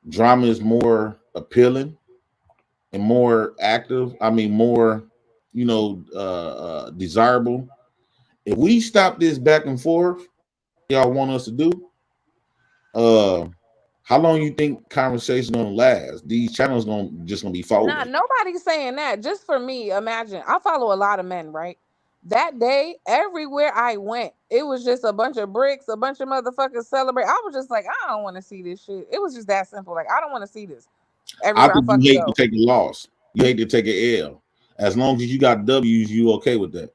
Drama is more appealing and more active. I mean, more, desirable. If we stop this back and forth, y'all want us to do, uh, how long you think conversation gonna last? These channels gonna be Nah, folding. nobody's saying that. Just for me, imagine. I follow a lot of men, right? That day, everywhere I went, it was just a bunch of bricks, a bunch of motherfuckers celebrate. I was just like, I don't want to see this shit. It was just that simple. Like, I don't want to see this I everywhere I think you fucking hate to go. take a loss. You hate to take an L. As long as you got W's, you okay with that.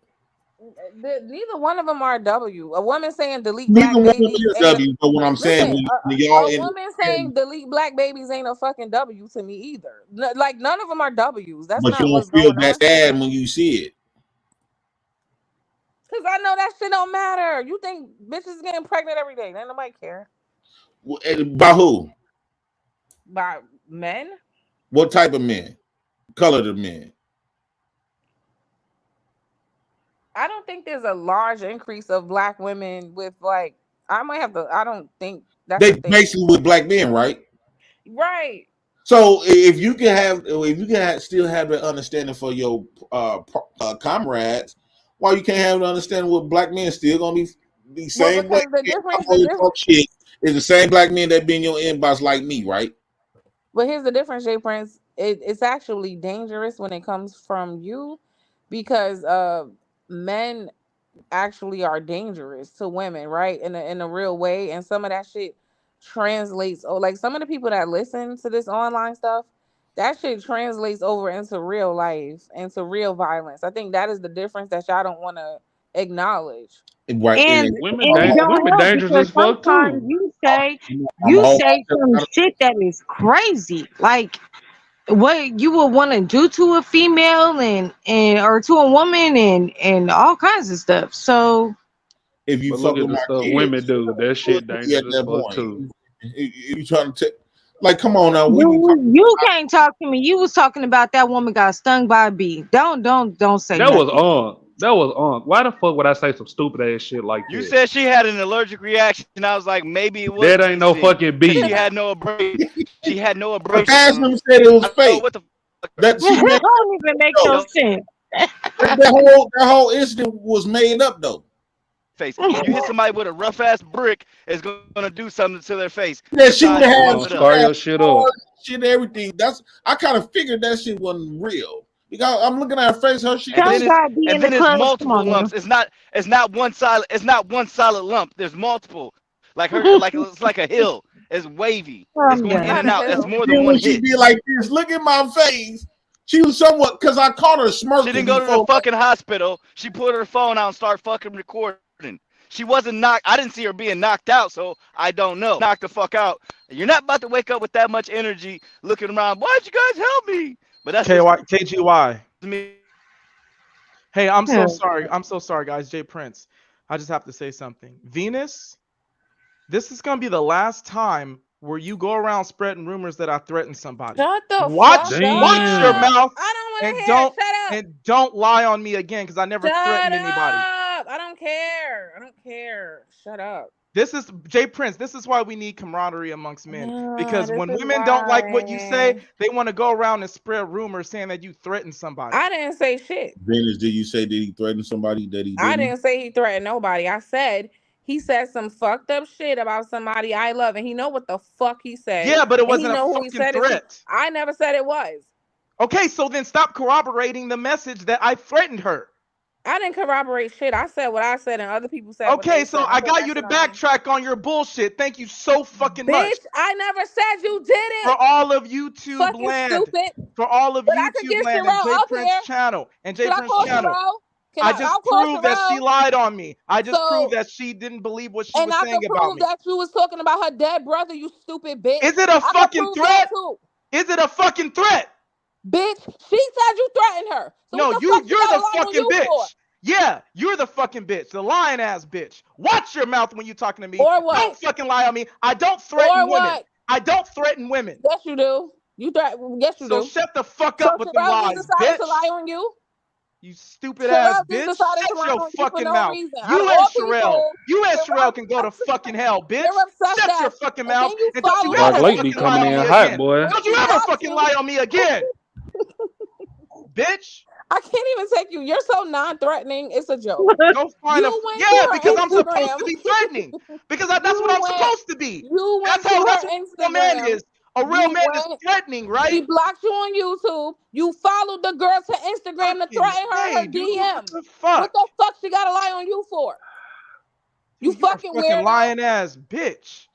Neither one of them are a W. A woman saying delete Neither black one of them babies is ain't a W. But what I'm saying, listen. when A, y'all a in, woman saying delete black babies ain't a fucking W to me either. Like none of them are W's. That's but you not don't what's feel going that on. sad when you see it. Cause I know that shit don't matter. You think bitches getting pregnant every day? Ain't nobody care By who? by men. What type of men? Colored of men. I don't think there's a large increase of black women with like. I might have to. I don't think that's They a thing. basically with black men, right? Right. So if you can still have that understanding for your comrades, why you can't have an understanding with black men still gonna be the Well, same black because the men difference, the always difference. talk shit is the same black men that be in your inbox like me, right? But here's the difference, Jay Prince. It's actually dangerous when it comes from you, because men actually are dangerous to women, right? In a real way, and some of that shit translates. Oh, like some of the people that listen to this online stuff, that shit translates over into real life, into real violence. I think that is the difference that y'all don't want to acknowledge. Right. and Women, and it don't women help dangerous because as fuck sometimes too. I'm a you whole say some shit that is crazy, like what you would want to do to a female and or to a woman and all kinds of stuff. So if you But look fuck at with the my stuff women kids, do. That you shit would be at dangerous as that fuck point. too. If you trying to take Like, come on now, we be talking You can't talk to me. You was talking about that woman got stung by a bee. Don't say That was nothing. on. That was on. Why the fuck would I say some stupid ass shit like You that? said she had an allergic reaction. I was like, maybe it was That a ain't no sting fucking because she bee. had no abrasion. She had no about. abrasions on Pastor her. said it was I don't know fake. what the That she made Don't even make up. no fuck sense. That whole incident was made up though. face. You hit somebody with a rough ass brick, it's gonna do something to their face. Yeah, she would Besides have blow It's had it gonna up. scar your shit up. shit, everything. That's I kind of figured that shit wasn't real. Because I'm looking at her face, her shit. And then Some it's guy be and in the then it's club. Come multiple on lumps. now. It's not one solid. It's not one solid lump. There's multiple. Like her, like it's like a hill. It's wavy. It's I'm going in done. Not and a out. That's hill. more than Then one when she hit. be like this, look at my face. She was somewhat because I caught her She smirking didn't go to the before. fucking hospital. She pulled her phone out and started fucking recording. She wasn't knocked. I didn't see her being knocked out, so I don't know. Knocked the fuck out. You're not about to wake up with that much energy, looking around. Why'd you guys help me? But that's just KGY. me. Hey, I'm Yeah. so sorry. I'm so sorry, guys. Jay Prince. I just have to say something. Venus, this is gonna be the last time where you go around spreading rumors that I threatened somebody. Shut the Watch, fuck watch your Damn. up. mouth I don't want and to hear it. don't Shut up. and don't lie on me again because I never Shut threatened anybody. up. I don't care. I don't care. Shut up. This is Jay Prince. This is why we need camaraderie amongst men. Because This when is women don't like what you say, why they want to go around and spread rumors saying that you threatened somebody. I didn't say shit. Venus, did you say did he threaten somebody that he I didn't? didn't say he threatened nobody. I said he said some fucked up shit about somebody I love, and he know what the fuck he said. Yeah, but it And he wasn't a know who he fucking said it to. threat. I never said it was. Okay, so then stop corroborating the message that I threatened her. I didn't corroborate shit. I said what I said, and other people said what Okay, they so said. I got you to backtrack on your bullshit. Thank you so fucking much. Bitch, I never said you did For it. all of YouTube Fucking land. stupid. For all of But I could YouTube get land and Jay Sherelle up Prince here. channel. And Jay Should I Prince call channel. Sherelle? I just I'll call proved that she Sherelle. lied on me. I just proved So, that she didn't believe what she and was I saying could about prove me. that you was talking about her dead brother, you stupid bitch. Is it a I could fucking prove that threat? too. Is it a fucking threat? Bitch, she said you threatened her. So No, what the fuck you're she gotta the lie on fucking you for? bitch. Yeah, you're the fucking bitch, the lying ass bitch. Watch your mouth when you're talking to me. Or what? Don't fucking lie on me. I don't threaten Or women. what? I don't threaten women. Yes, you do. Yes, you So do. shut the fuck So up with them Sherelle just lies, decided to bitch. lie on you? You stupid ass Sherelle just bitch. decided to Shut lie your on you for fucking no mouth. reason. Out of You and all Sherelle. people, You and Sherelle Sherelle, can go to fucking hell, bitch. you're obsessed Shut your at. fucking And mouth. then you And don't you followed Dark ever her. Lake be fucking lie coming on in me hot, again. boy. When Don't she you ever blocked fucking you, lie on me again, bitch. I can't even take you. You're so non-threatening. It's a joke. Go find a. You went Yeah, to because her I'm supposed Instagram. to be threatening. Because that's what You I'm went. supposed to be. You went to That's her what a real man Instagram. is. A real You man is went. threatening, She right? blocked you on YouTube. You followed the girl to Instagram to Fucking threaten her in hey, her dude. What DM. the What fuck? the fuck she got to lie on you for? You Dude, you're a fucking fucking weirdo. lying ass bitch.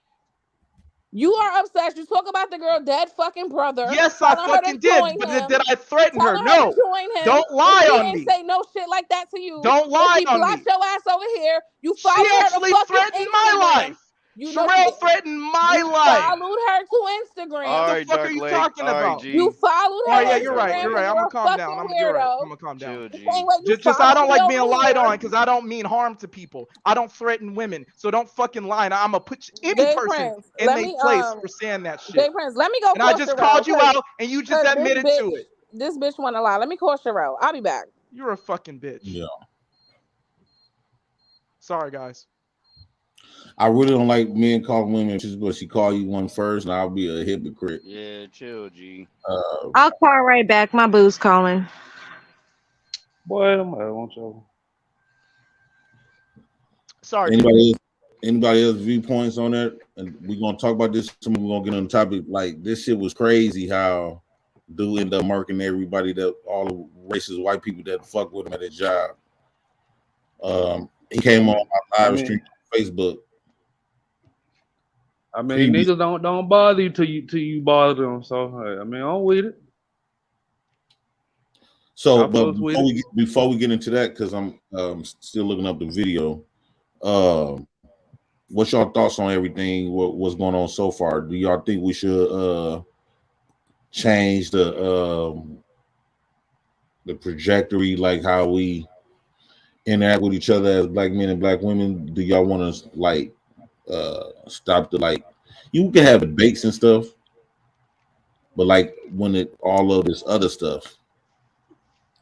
You are obsessed. You talk about the girl dead fucking brother, Yes, I telling her to fucking did. join But him, did I threaten her? telling her to No. join him, Don't and lie she on didn't me. say no shit like that to you. Don't So lie she on blocked me. your ass over here. You She followed her to actually fucking threatened my Instagram. life. You know she Sherelle didn't. threatened my You life. followed her to Instagram. What All the right, fuck are Dark you Lake. talking All right, about? You G. followed Oh her yeah, All on right, you're Dark right. Instagram You're Lake. because right. I'm you're gonna a calm down. fucking You're right. I'm weirdo. gonna calm down. Chill, The G. same way you Just I followed don't me like over being lied here. on because I don't mean harm to people. I don't threaten women, so don't fucking lie. And I'm gonna put any Jay person Prince, in let their me place for saying that Jay shit. Prince, let me go And I call just Sherelle called you because out, and you just admitted to it. this bitch want to lie. Let me call Sherelle. I'll be back. You're a fucking bitch. Yeah. Sorry, guys. I really don't like men calling women bitches, but she call you one first, and I'll be a hypocrite. Yeah, chill, G. I'll call right back. My boo's calling. Boy, I want y'all. Sorry. Anybody else viewpoints on that? And we're gonna talk about this. We're gonna get on the topic. Like this shit was crazy. How dude end up murking everybody that all the racist white people that fuck with him at his job. He came on my live stream on Facebook. I mean, niggas don't bother you till you bother them. So I mean, I'm with it. So, but before we get into that, because I'm still looking up the video. What's your thoughts on everything? What's going on so far? Do y'all think we should change the trajectory, like how we interact with each other as black men and black women? Do y'all want to like stop the like? You can have debates and stuff, But like when it all of this other stuff,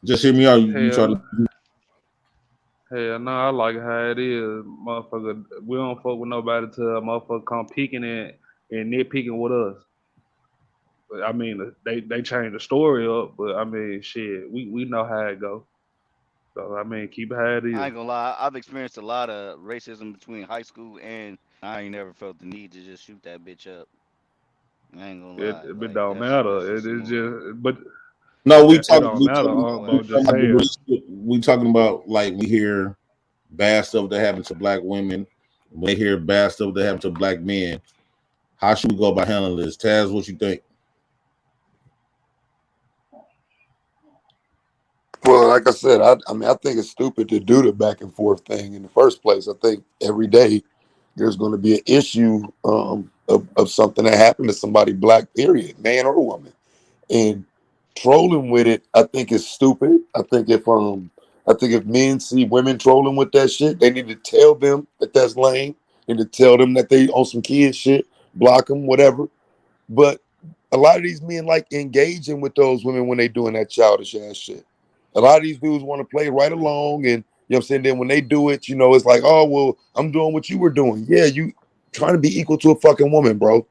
just hear me out. You try to. Hell, hell no, I like how it is, motherfucker. We don't fuck with nobody till a motherfucker come peeking and nitpicking with us. But I mean, they change the story up, but I mean, shit, we know how it go. So I mean, keep it how it I is. ain't gonna lie. I've experienced a lot of racism between high school and I ain't never felt the need to just shoot that bitch up. I ain't gonna lie. It Like don't that's matter. just It some is bullshit. just, but No, it don't matter. But Like I'm just about the saying. we talking about like we hear bad stuff that happen to black women. When they hear bad stuff that happen to black men, how should we go about handling this? Taz, what you think? Well, like I said, I mean, I think it's stupid to do the back and forth thing in the first place. I think every day there's going to be an issue of something that happened to somebody, black, period, man or woman. And trolling with it, I think is stupid. I think if men see women trolling with that shit, they need to tell them that that's lame. They need to tell them that they on some kid shit, block them, whatever. But a lot of these men like engaging with those women when they doing that childish ass shit. A lot of these dudes want to play right along, and you know what I'm saying. Then when they do it, it's like, oh well, I'm doing what you were doing. Yeah, you trying to be equal to a fucking woman, bro.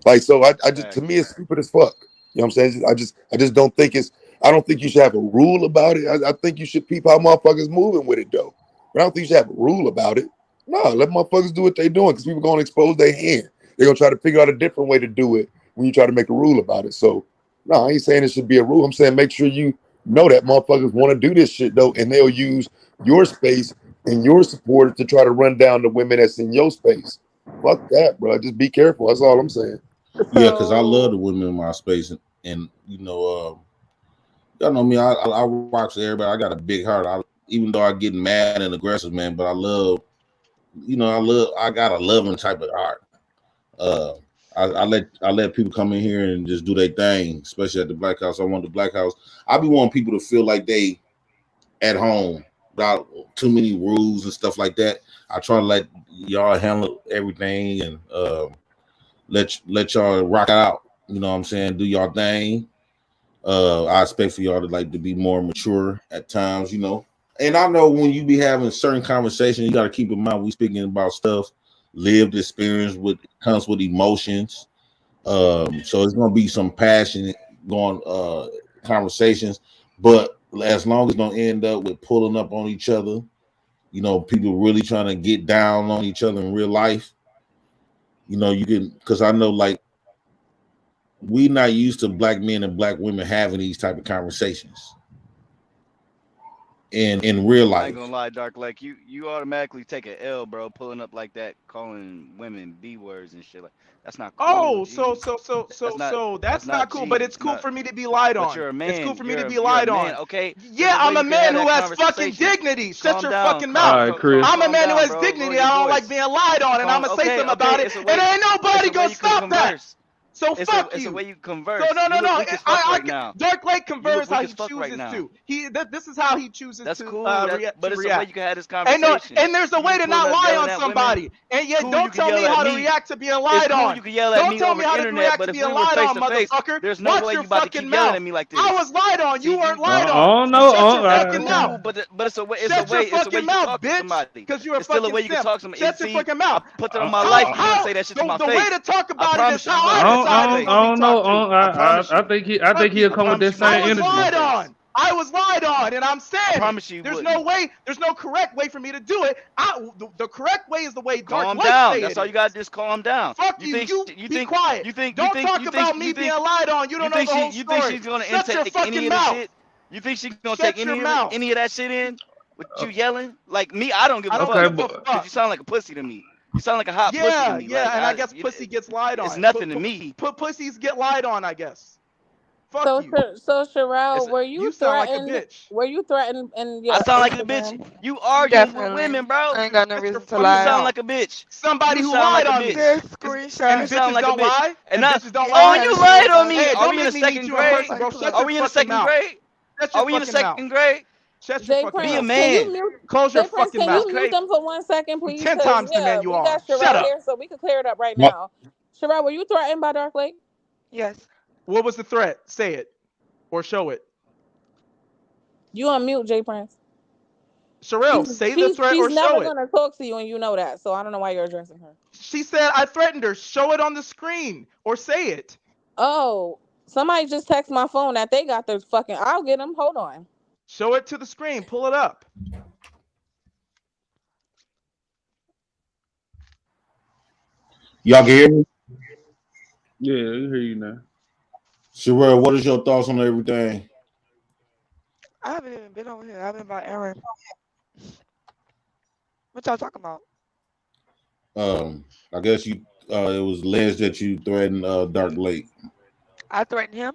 Like, so I just, to facts. me, it's stupid as fuck. You know what I'm saying? I just don't think I don't think you should have a rule about it. I think you should peep how motherfuckers moving with it though. But I don't think you should have a rule about it. No, let motherfuckers do what they doing because people gonna expose their hand. They're gonna try to figure out a different way to do it when you try to make a rule about it. So no, I ain't saying it should be a rule. I'm saying make sure you know that motherfuckers want to do this shit though, and they'll use your space and your supporters to try to run down the women that's in your space. Fuck that, bro. Just be careful. That's all I'm saying. Yeah, because I love So the women in my space, and y'all know me. I rock with everybody. I got a big heart. Even though I get mad and aggressive, man, but I got a loving type of heart. Uh, I let people come in here and just do their thing, especially at the Black House. I want the Black House. I be wanting people to feel like they at home without too many rules and stuff like that. I try to let y'all handle everything and let y'all rock out. You know what I'm saying? Do y'all thing. I expect for y'all to like to be more mature at times. And I know when you be having certain conversations, you got to keep in mind we speaking about stuff, lived experience with comes with emotions. So it's gonna be some passionate going conversations, but as long as it don't end up with pulling up on each other, people really trying to get down on each other in real life. You can because I know like we not used to black men and black women having these type of conversations in real I ain't gonna life. lie, Dark. Like you automatically take a L, bro, pulling up like that, calling women B words and shit. Like that's not cool, Oh, G. That's not that's not cool, but G. it's It's cool not. for me to be lied But on. you're a It's cool man. for me to be You're a lied man. on. Okay. There's Yeah, a way I'm you a can have man who that has fucking conversation. dignity. Shut Calm your down. fucking All mouth. right, Chris. I'm a Calm man who down, has bro. Lower dignity. your I don't like voice. being lied on, and I'm Calm. gonna say Okay. something Okay. about it, and ain't It's nobody a way gonna you can stop that. converse. So fuck It's a you. way you can So converse. no, You no, look no. weak as fuck right now. Dark Lake You look confers weak how as he fuck right chooses now. to. This is how he chooses That's to cool. But it's a way react. you can have this And no, conversation. and there's a way You to pulling not up lie yelling on at women. somebody. And yet, Cool, you don't can tell me yell at how to me. react to being It's lied cool on. you can yell at Don't me tell over me the how to internet, react but to if being we were lied face on, to face, motherfucker. there's no Watch way your you about to fucking keep yelling mouth. at me like I this. was lied on. See, You weren't you lied I on. don't So know. shut your that's fucking cool, mouth. but Shut your it's a way fucking you can mouth, talk to bitch. somebody. Because you're a It's still a fucking way you can simp. talk to somebody. Shut your See, fucking I mouth. put that on my life. You wouldn't say that shit to my The way face. to talk I about it is promise you, how you I wouldn't say that to my decided you face. want to be know. talked to. I promise you. I Fuck think he'll you. come with promise that you wouldn't I same say was that to my energy. lied face. on. I was lied on, and I'm I saying it. promise you, you There's no wouldn't. way. There's no correct way for me to do it. The correct way is the way Dark Calm Lake down. say That's it all you is. got to just calm down. Fuck You you. think You you be think quiet. you think you Don't think talk you think about you me being think lied on. You don't know the whole you think story. she's gonna Shut your intake any fucking of the mouth. shit? You think she's gonna take Shut your mouth. any of that shit in with you yelling? Like me, I don't give I a don't fuck Okay, give a but because you fuck. sound like a pussy to me. You sound like a hot pussy to Yeah, me. yeah, Like and I guess pussy gets lied it's on. nothing to me. Pussies get lied on, I guess. Fuck you. so Sherelle, It's You sound like a bitch. were you threatened in I your sound like a bitch. Instagram? You arguing with Definitely. women, bro. I ain't got no Shut your reason to You fucking lie. sound mouth. like a bitch. Somebody You who sound lied like a on me. bitch. There's And You screenshots. sound bitches like a don't bitch. lie. And And now, bitches don't Yeah, I oh, lie. had you to show lied you on guys. me. Hey, Are don't we in make the me meet second you in grade? person, bro. Shut Are your we in the fucking second mouth. grade? Shut your Are we in the fucking mouth. second grade? Shut your J fucking Be a mouth. Prince, can you man. mute? Close your J Prince, fucking can That's you mouth. mute crazy. them for 1 second, You please? 10 Cause times the yeah, man you we got are. Shut Sherelle up. here, so we can clear it up right My, now. Sherelle, were you threatened by Dark Lake? Yes. What was the threat? Say it or show it. You on mute, J Prince. Sherelle, say the threat She's or show never it. gonna talk to you, and you know that. So I don't know why you're addressing her. She said I threatened her. Show it on the screen or say it. Oh, somebody just text my phone that they got their fucking. I'll get them. Hold on. Show it to the screen. Pull it up. Y'all can hear me? Yeah, I hear you now. Sherelle, what is your thoughts on everything? I haven't even been over here. I've been by Aaron. What y'all talking about? I guess you it was alleged that you threatened Dark Lake. I threatened him.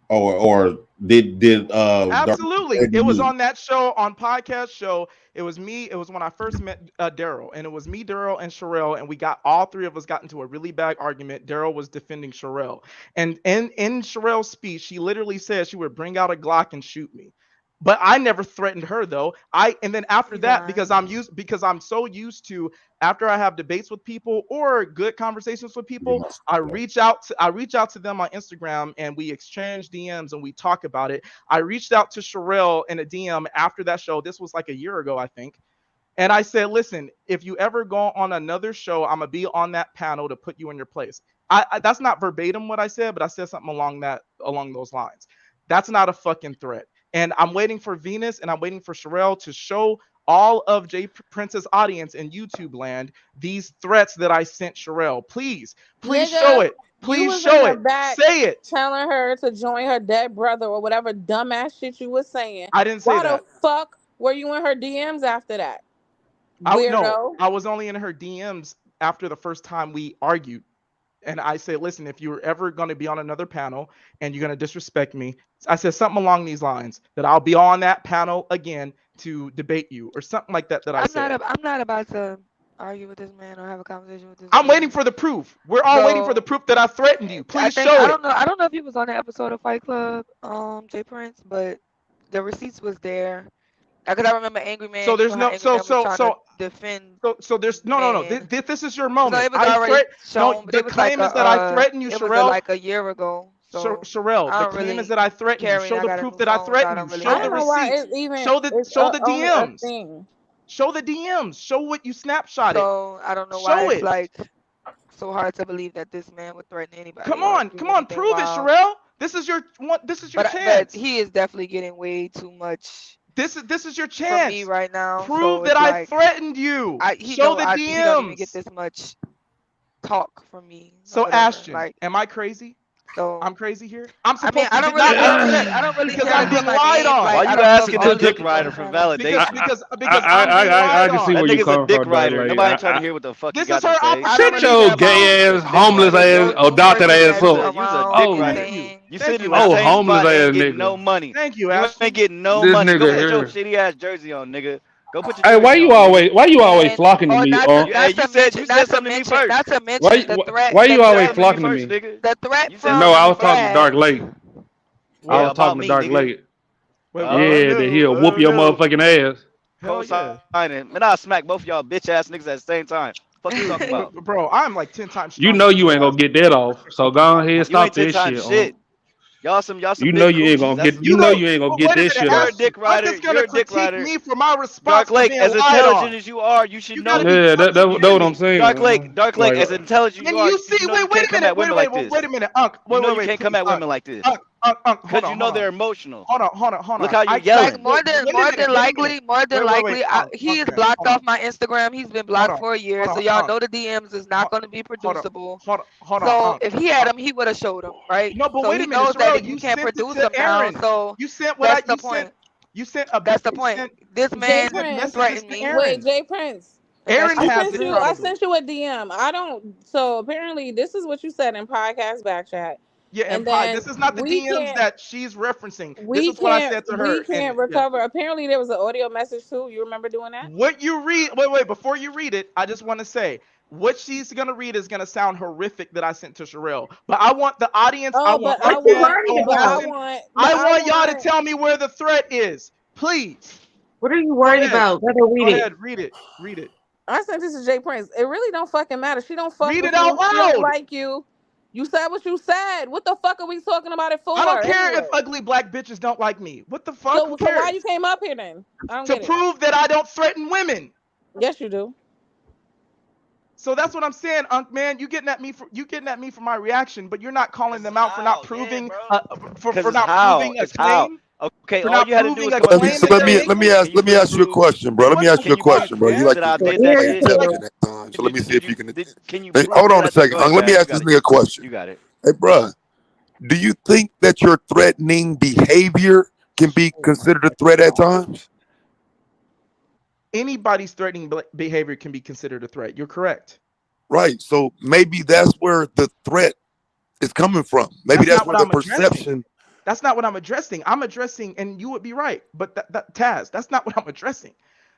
Or did Absolutely. Dark It was you? on that show, on podcast show. It was me. It was when I first met Daryl, and it was me, Daryl, and Sherelle, and we got all three of us got into a really bad argument. Daryl was defending Sherelle, and in Sherelle's speech, she literally said she would bring out a Glock and shoot me. But I never threatened her though. And then after that, because I'm so used to, after I have debates with people or good conversations with people, I reach out to them on Instagram and we exchange DMs and we talk about it. I reached out to Sherelle in a DM after that show. This was like a year ago, I think. And I said, listen, if you ever go on another show, I'm gonna be on that panel to put you in your place. I that's not verbatim what I said, but I said something along those lines. That's not a fucking threat. And I'm waiting for Venus and I'm waiting for Sherelle to show all of J Prince's audience in YouTube land these threats that I sent Sherelle. Please Nigga, show it. Please show it. Say it. Telling her to join her dead brother or whatever dumbass shit you was saying. I didn't say why that. Why the fuck were you in her DMs after that? No, I was only in her DMs after the first time we argued. And I said, listen, if you're ever going to be on another panel and you're going to disrespect me, I said something along these lines, that I'll be on that panel again to debate you or something like that. I'm not about to argue with this man or have a conversation with this I'm man. waiting for the proof. We're all waiting for the proof that I threatened you. Please show it. I don't know if he was on the episode of Fight Club, J Prince, but the receipts was there. Because I remember Angry Man. So there's no defend. So there's no. This is your moment. So it was already shown. The claim is that I threatened you, Sherelle. It was like a year ago. So Sherelle, the claim is that I threatened you. Show the proof that I threatened you. Show the receipts. Show the DMs. Show the DMs. Show what you snapshotted. So I don't know why it's like so hard to believe that this man would threaten anybody. Come on, prove it, Sherelle. This is your chance. But he is definitely getting way too much. This is your chance for me right now. Prove that I threatened you. Show the DMs. He don't even get this much talk from me. So Ashton, am I crazy? So I'm crazy here. I'm supposed to I don't really because I'm being lied on. Why you asking the dick rider for validation? Because I can see where you come from. Nobody trying to hear what the fuck you got to say. Shut your gay ass, homeless ass, adopted ass up. You sitting in the same spot and getting no money. Thank you, Ashton. You ain't getting no money. Go put your shitty ass jersey on, nigga. Go put your hey, why you always flocking to me? Hey, you said something to me first. Not to mention the threat. Why you always flocking to me? The threat from No, I was talking to Dark Lake. I was talking to Dark Lake. Yeah, that he'll whoop your motherfucking ass. Co-signing. Man, I'll smack both of y'all bitch ass niggas at the same time. Fuck you talking about? Bro, I'm like 10 times You know you ain't gonna get that off. So go ahead, stop that shit. Y'all some you know you ain't gonna get you know you ain't gonna get this shit You're off. a dick rider. You're a dick rider. Me for my response. Dark Lake, as intelligent as you are, you should know. Yeah, that's what I'm saying. Dark Lake, as intelligent as you are, you should know you can't come at women like this. Wait a minute, Unc. You know you can't come at women like this. Because you know they're emotional. Hold on. Look how you're yelling. Like more than likely, he is blocked off my Instagram. He's been blocked for a year, so y'all know the DMs is not going to be producible. Hold on. So if he had them, he would have showed them, right? No, but so wait a minute, knows that you can't produce them now. So you sent what that's the point. You sent a. That's the point. This man threatened me. Wait, J Prince. Aaron has it. I sent you a DM. I don't. So apparently, this is what you said in podcast back chat. Yeah, and this is not the DMs that she's referencing. This is what I said to her. We can't recover. Yeah. Apparently, there was an audio message too. You remember doing that? What you read? Wait. Before you read it, I just want to say what she's gonna read is gonna sound horrific that I sent to Sherelle. But I want the audience. I want y'all to tell me where the threat is, please. What are you worried about? Let her read it. Read it. I sent this to J Prince. It really don't fucking matter. She don't fuck read with it out you. loud. She don't like you. You said what you said. What the fuck are we talking about it for? I don't care anyway? if ugly black bitches don't like me. What the fuck? So, Who cares? why you came up here then? I don't to get it. prove that I don't threaten women. Yes, you do. So that's what I'm saying, Unc man. You getting at me for my reaction, but you're not calling them out for not proving for not proving a claim. Okay, for all not you had to do proving was a come up here claim and So that say, they're hey, let me making. ask can you you a prove? question, bro. Let me ask you a Can you prove question, bro. You like that to I talk did that very shit? intelligent at times. So let me see if you can. Can you Hey, prove hold on a that? second, Go ahead, Unc. Let me Taz. ask this nigga a question. You got it. Hey, bro, do you think that your threatening behavior can be considered a threat at times? Anybody's threatening behavior can be considered a threat. You're correct. Right. So maybe that's where the threat is coming from. Maybe That's that's not where what the I'm addressing. perception. That's not what I'm addressing. I'm addressing, and you would be right, but Taz, that's not what I'm addressing.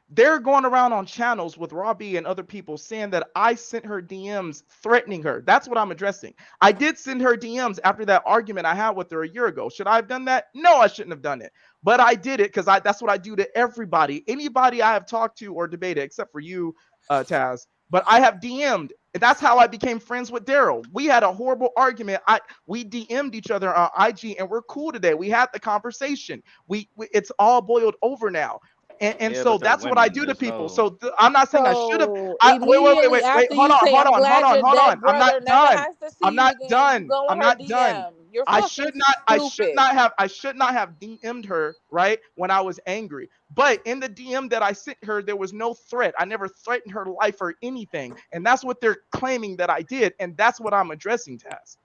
They're going around on channels with Robbie and other people saying that I sent her DMs threatening her. That's what I'm addressing. I did send her DMs after that argument I had with her a year ago. Should I have done that? No, I shouldn't have done it. But I did it because that's what I do to everybody. Anybody I have talked to or debated, except for you, Taz. But I have DM'd. And that's how I became friends with Daryl. We had a horrible argument. We DM'd each other on IG, and we're cool today. We had the conversation. It's all boiled over now. And Yeah, so but they're that's what I women. do to There's people. no. So I'm not saying I should have. So Wait. immediately Hold after on, you say, hold "I'm on, hold glad on, your hold on. dead I'm not brother never done. has to I'm see you not again," you done. go in I'm her not done. DM. You're I fucking should stupid. not have DM'd her, right? When I was angry. But in the DM that I sent her, there was no threat. I never threatened her life or anything. And that's what they're claiming that I did. And that's what I'm addressing, Taz.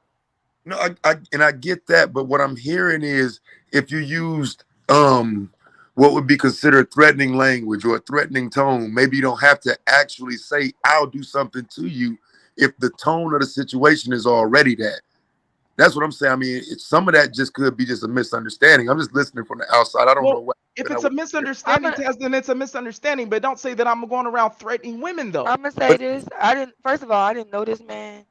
No, I get that, but what I'm hearing is if you used what would be considered threatening language or a threatening tone, maybe you don't have to actually say I'll do something to you if the tone of the situation is already that. That's what I'm saying. I mean, some of that just could be just a misunderstanding. I'm just listening from the outside. I don't know Well, what. if it's a misunderstanding, Taz, then it's a misunderstanding. But don't say that I'm going around threatening women, though. I'm gonna say this. First of all, I didn't know this man.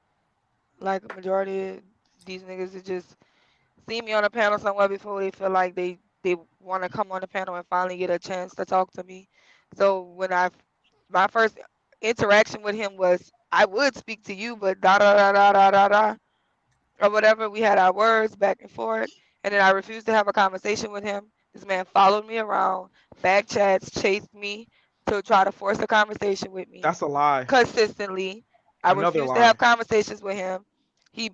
Like a majority of these niggas that just see me on a panel somewhere before they feel like they want to come on the panel and finally get a chance to talk to me. So when my first interaction with him was, I would speak to you, but da da da da da da da or whatever. We had our words back and forth, and then I refused to have a conversation with him. This man followed me around, back chats, chased me to try to force a conversation with me. That's a lie. Consistently, I Another refused to lie. have conversations with him. He's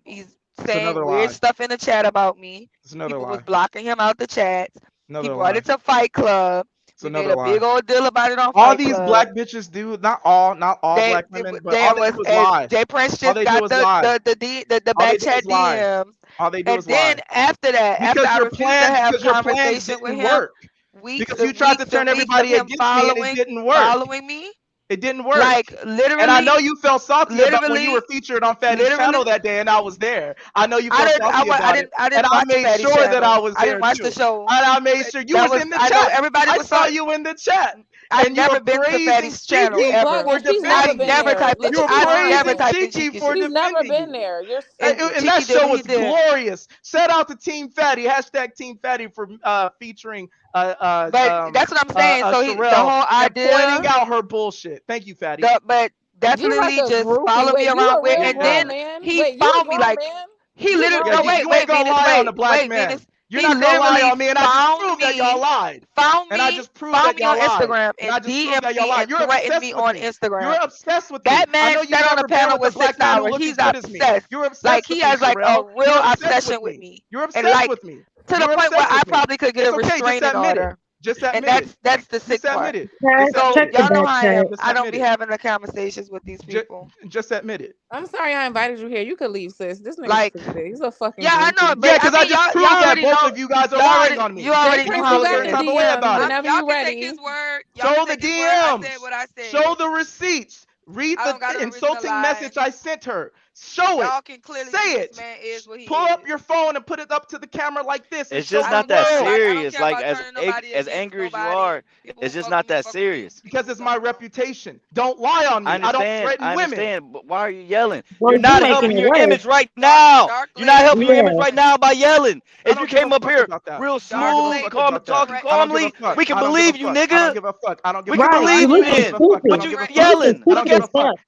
saying weird lie. stuff in the chat about me. It's another People lie. was blocking him out the chats. Another He brought lie. it to Fight Club. It's We made another a big lie. old deal about it on All Fight these Club. black bitches do, not all black women, but all they do is lie. Jay Prince All just they do got is lie. the All they back do chat is lie. DMs. All they do And is then lie. after that, after Because I refused to have your plans conversation with didn't him, work. weeks Because you and tried to weeks turn and weeks of everybody him against me and it didn't work. following me. It didn't work. Like And I know literally, you felt salty about when you were featured on Fatty's channel that day, and I was there. I know you felt salty about it. I And didn't I watch made Fatty's sure that I channel. was I there didn't watch too. the show. And I made sure you was in the I know chat. everybody I was saw you in the chat. I've And you were never been to praising Fatty's channel Cheeky ever. for She's never defending been you. there. Look You at were you praising lying. Cheeky for She's never defending been you. there. You're And stupid. that Cheeky did show what he was did. glorious. Shout out to Team Fatty. Hashtag Team Fatty for featuring But that's what I'm saying. So the Sherelle whole and idea, pointing out her bullshit. Thank you, Fatty. but You like definitely a just groupie. follow me Wait, you around a with, real and grown then man? he Wait, you a found me grown like man? he You literally. grown No, man? You ain't wait, gonna Venus, lie on wait, the black man. Venus. You're He not gonna lie literally on me, and I just proved that y'all lied. And I just proved found that me on y'all lied. Instagram, And and I just proved DM'd that y'all me lied. and You're threatened me obsessed with on me. Instagram. You're obsessed with me. That I man know you've sat on the never been panel with a with black 6 man who hours. looked He's as good as me. obsessed. You're Like obsessed he with me, has like a Sherelle. real You're obsessed obsession with with me. me, You're and obsessed like with me. to the You're point where obsessed I with me. probably could get It's a okay. Just restraining admit it. order. Just And admit it. that's the sick Just part. admit it. Just So admit it. y'all know how I am. Just I don't admit be it. having the conversations with these people. Just admit it. I'm sorry I invited you here. You could leave, sis. This nigga's Like, stupid. He's a fucking yeah, I know, groupie. but Yeah, I because I mean, just y'all proved that already both know. of you guys are lying on You me. Jay already know And Prince, you you how feel it got some the is. type of way DM about it. whenever Y'all you can take his ready. word. Y'all Show can the take his word. I said DMs. what I said. Show the receipts. Read I the don't got no reason to insulting lie. message I sent her. Show it. Y'all can clearly Say see it. this man is what he Pull is. up your phone and put it up to the camera like this and It's show just I the not don't that care world. about. I don't serious. care Like about turning nobody as against angry as you nobody. are, People it's who just fuck with not me, that fuck with me. serious. People Because who it's my don't. reputation. Don't lie on me. I don't threaten I women. understand, but why are you yelling? Well, You're you not making helping it your worse. image right now. Dark You're not lady helping your image Yeah. right now by yelling. I If you don't give a came up fuck here about that. real I don't give a smooth, fuck calm, about that. talking I don't give a calmly, fuck. we can I don't give a believe you, fuck. I don't nigga. give a fuck. I don't give We a can fuck. Right. believe You you looking I don't give then. a fuck. I stupid. But don't you give a fuck. You looking yelling, I don't stupid give as a okay? fuck. fuck.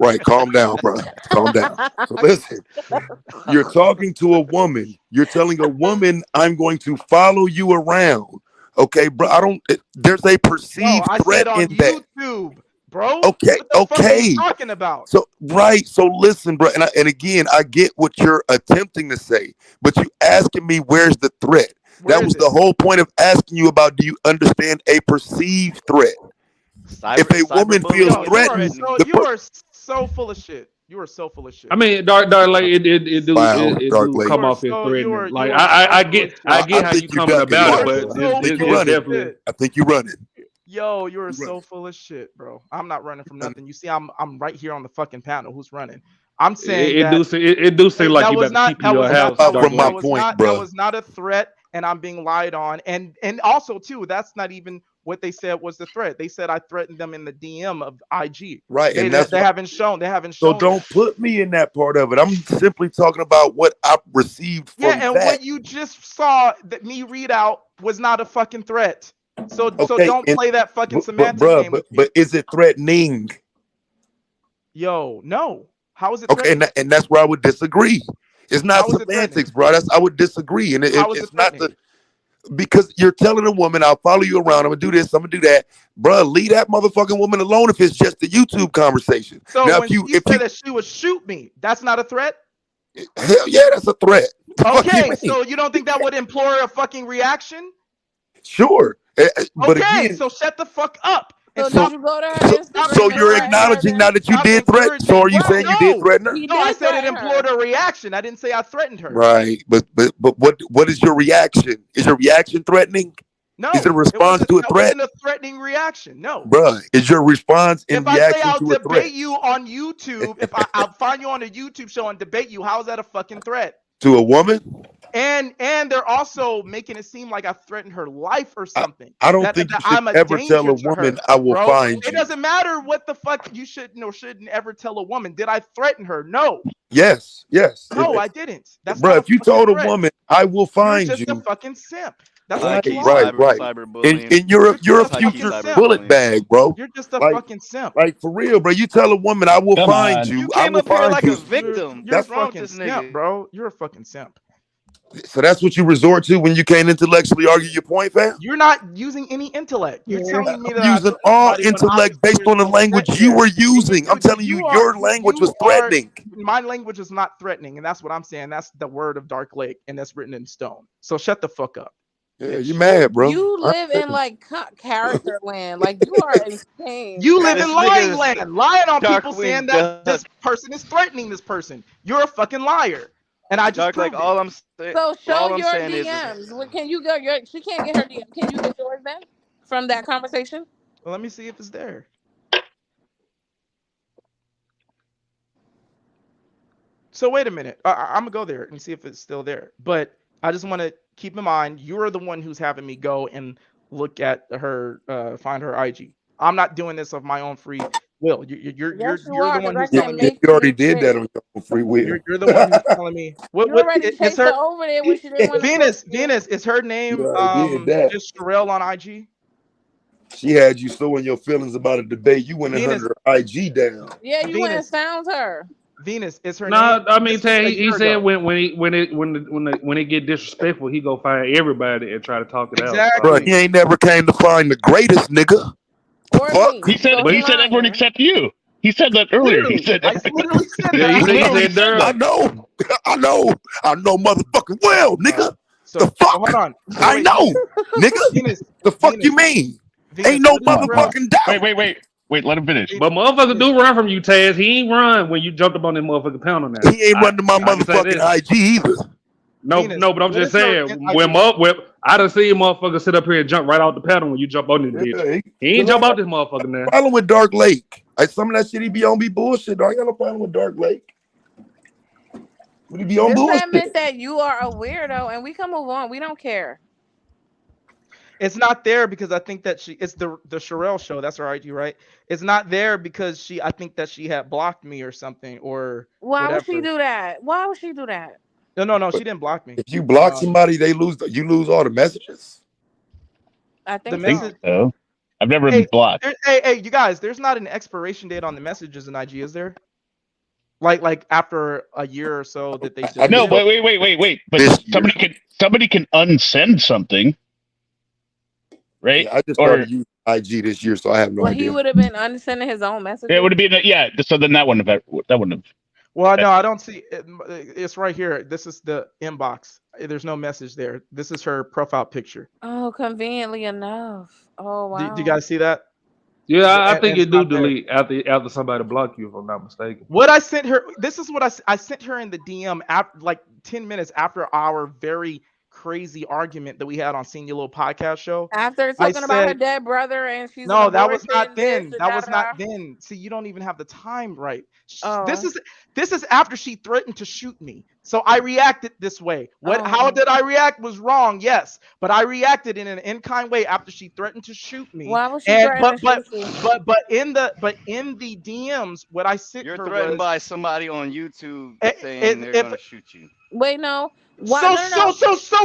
Right, calm down, bro. Calm down. So listen, you're talking to a woman. You're telling a woman, I'm going to follow you around. Okay, bro. There's a No, perceived I threat said on in that. YouTube. bro. Okay, What the fuck are you okay. talking about? So right, so listen, bro, and again, I get what you're attempting to say, but you asking me where's the threat? Where That is was it? the whole point of asking you about. Do you understand a perceived threat? If a woman feels Yo, Cyberbullying isn't threatened, threatening. the you are so full of shit. You are so full of I shit. mean, dark like wow, it Dark do Lake. come off as threatening. You Like are so I full of get shit. I how think you you coming ducking, You about it, Dark are Lake. but I so think you full it's of running. definitely shit. I think you running. Yo, you are You so running. full of shit, bro. I'm not running from nothing. You see, I'm right here on the fucking panel. Who's running? I'm saying that it do seem like that you was about to not keep in your house, dark From my like. point, bro. that was not a threat, and I'm being lied on. And also too, that's not even what they said was the threat. They said I threatened them in the DM of IG. Right, They and that's they why. haven't shown So that. don't put me in that part of it. I'm simply talking about what I received Yeah, from and that. what you just saw that me read out was not a fucking threat. So Okay, don't play that fucking but semantic bruh, game with me. but is it threatening? Yo, no. How is it Okay, threatening? and that's where I would disagree. It's not How is it threatening? semantics, bro. I would disagree, and How is it it's not threatening? the because you're telling a woman, "I'll follow you around. I'm gonna do this. I'm gonna do that." Bruh, leave that motherfucking woman alone if it's just a YouTube conversation. So Now, when she if you said that she would shoot me, that's not a threat? hell yeah, that's a threat. The fuck you Okay, mean? so you don't think that would implore a fucking reaction? Sure, but Okay, again, so shut the fuck up and So did so you go to her stop so Instagram and you're threaten her encouraging acknowledging then? now that you stop did threaten. So are encouraging. you saying Right. you did No, threaten her? He no, I did said it threaten implored her. a reaction. I didn't say I threatened her. Right, but what is your reaction? Is your reaction threatening? Is it a No, response to a that threat? wasn't a threatening reaction. No. Bruh, is your response in If I say reaction I'll to a threat? debate you on YouTube, if I'll find you on a YouTube show and debate you, how is that a fucking threat? To a woman? And they're also making it seem like I threatened her life or something. I don't That, think that you should I'm a ever tell danger a to her, woman, I will bro. find It you. doesn't matter what the fuck you shouldn't or shouldn't ever tell a woman. Did I threaten her? No. Yes. No, I didn't. That's not Bruh, a if you fucking told a threat. woman, I will You're find just a you. fucking simp. That's Right, what you High-key are. right. cyberbullying. And you're You're just a a fucking future simp. bullet bag, bro. You're just a Like, fucking simp. like for real, bro. You tell a woman, I will Come find on. You you. I came will up here find like a you. victim. You're a What's That's wrong with fucking this simp, nigga? bro. You're a fucking simp. so that's what you resort to when you can't intellectually argue your point, fam? You're not using any intellect. You're I'm telling me that I using threatened all somebody when intellect obviously based there's on the no threat language you there. were And using. I'm telling you, your language was threatening. my language is not threatening, and that's what I'm saying. That's the word of Dark Lake, and that's written in stone. So shut the fuck up. Yeah, Bitch. you mad, bro. You live in like character land. Like you are insane. You live This in lying nigga's land, lying on people saying Darkwing that Duck. this person is threatening this person. You're a fucking liar, and I just Dark like proved it. So show all I'm your saying is DMs. Can you go your she can't get her DM. Can you get yours then? From that conversation? Well, let me see if it's there. So wait a minute. I'm gonna go there and see if it's still there. But I just want to keep in mind you're the one who's having me go and look at her, find her IG. I'm not doing this of my own free will. Yes, you You're the are, one because I who's Yeah, can't telling me. make you already you did that shit. on your own free will. You're the one who's telling me. You What already is chased her? her over there when she didn't want to talk to you. Venus is her You name. already did that. Just Sherelle on IG. She had you so in your feelings about a debate. You went and Venus. hunted her IG down. Yeah, you went and Venus. found her. Venus is her name. Nah, I mean, This was a he year said ago. when it get disrespectful, he go find everybody and try to talk it out. So, I Bro, Exactly. he mean, ain't never came to find the greatest nigga. Or Fuck. me. He said, So but he he said everyone lying. except you. He said that earlier. He Literally, said, I literally said yeah, that. he I said literally said I Daryl. that. know. I know motherfucking well, nigga. The So fuck? hold on. So I wait, know, nigga. Venus, The fuck Venus, you mean? Ain't Venus. no What is Sherelle? motherfucking doubt. wait, let him finish. But motherfucker Venus. do run from you, Taz. He ain't run when you jumped up on that motherfucking panel now. He ain't running my I can say motherfucking this. IG either. Venus. No, but I'm What just is her saying, IG? I done seen motherfuckers sit up here and jump right off the panel when you jump on this bitch. Yeah, He ain't cause I jump got out this motherfucker now. a problem with Dark Lake. Some of that shit he be on be bullshit. I ain't got no problem with Dark Lake. But he be on Just bullshit. admit that you are a weirdo and we can move on. We don't care. It's not there because I think that it's the Sherelle show. That's her IG, right? It's not there because I think that she had blocked me or something or Why would she whatever. do that? Why would she do that? No, she didn't block me. If you block somebody, you lose all the messages. I The think think so. so. I've never Hey, been blocked. hey, you guys, there's not an expiration date on the messages in IG, is there? Like after a year or so that they delete No, it? wait. But This year. somebody can unsend something, right? Yeah, I just Or started using IG this year, so I have no Well, he idea. would have been unsending his own It messages. would have been yeah. So then that wouldn't Well, have. no, I don't see it. It's right here. This is the inbox. There's no message there. This is her profile picture. Oh, conveniently enough. Oh Do you wow. guys see that? Yeah, I And think it's it do not there. delete after somebody block you, if I'm not mistaken. What I sent her, this is what I sent her in the DM after like 10 minutes after our very crazy argument that we had on Senior Little Podcast Show. After I talking about her said, dead brother and she's an no, that was not abortion, this then. and That da was da not da. then. See, you don't even have the time right. Oh. This is after she threatened to shoot me. So I reacted this way. How Oh. did I react was wrong, yes, but I reacted in an in-kind way after she threatened to shoot me. Why was she And threatening to shoot you? but in the DMs, what I sent You're her threatened was by somebody on YouTube saying they're if gonna shoot you. Wait, no. Why? so No, no, no.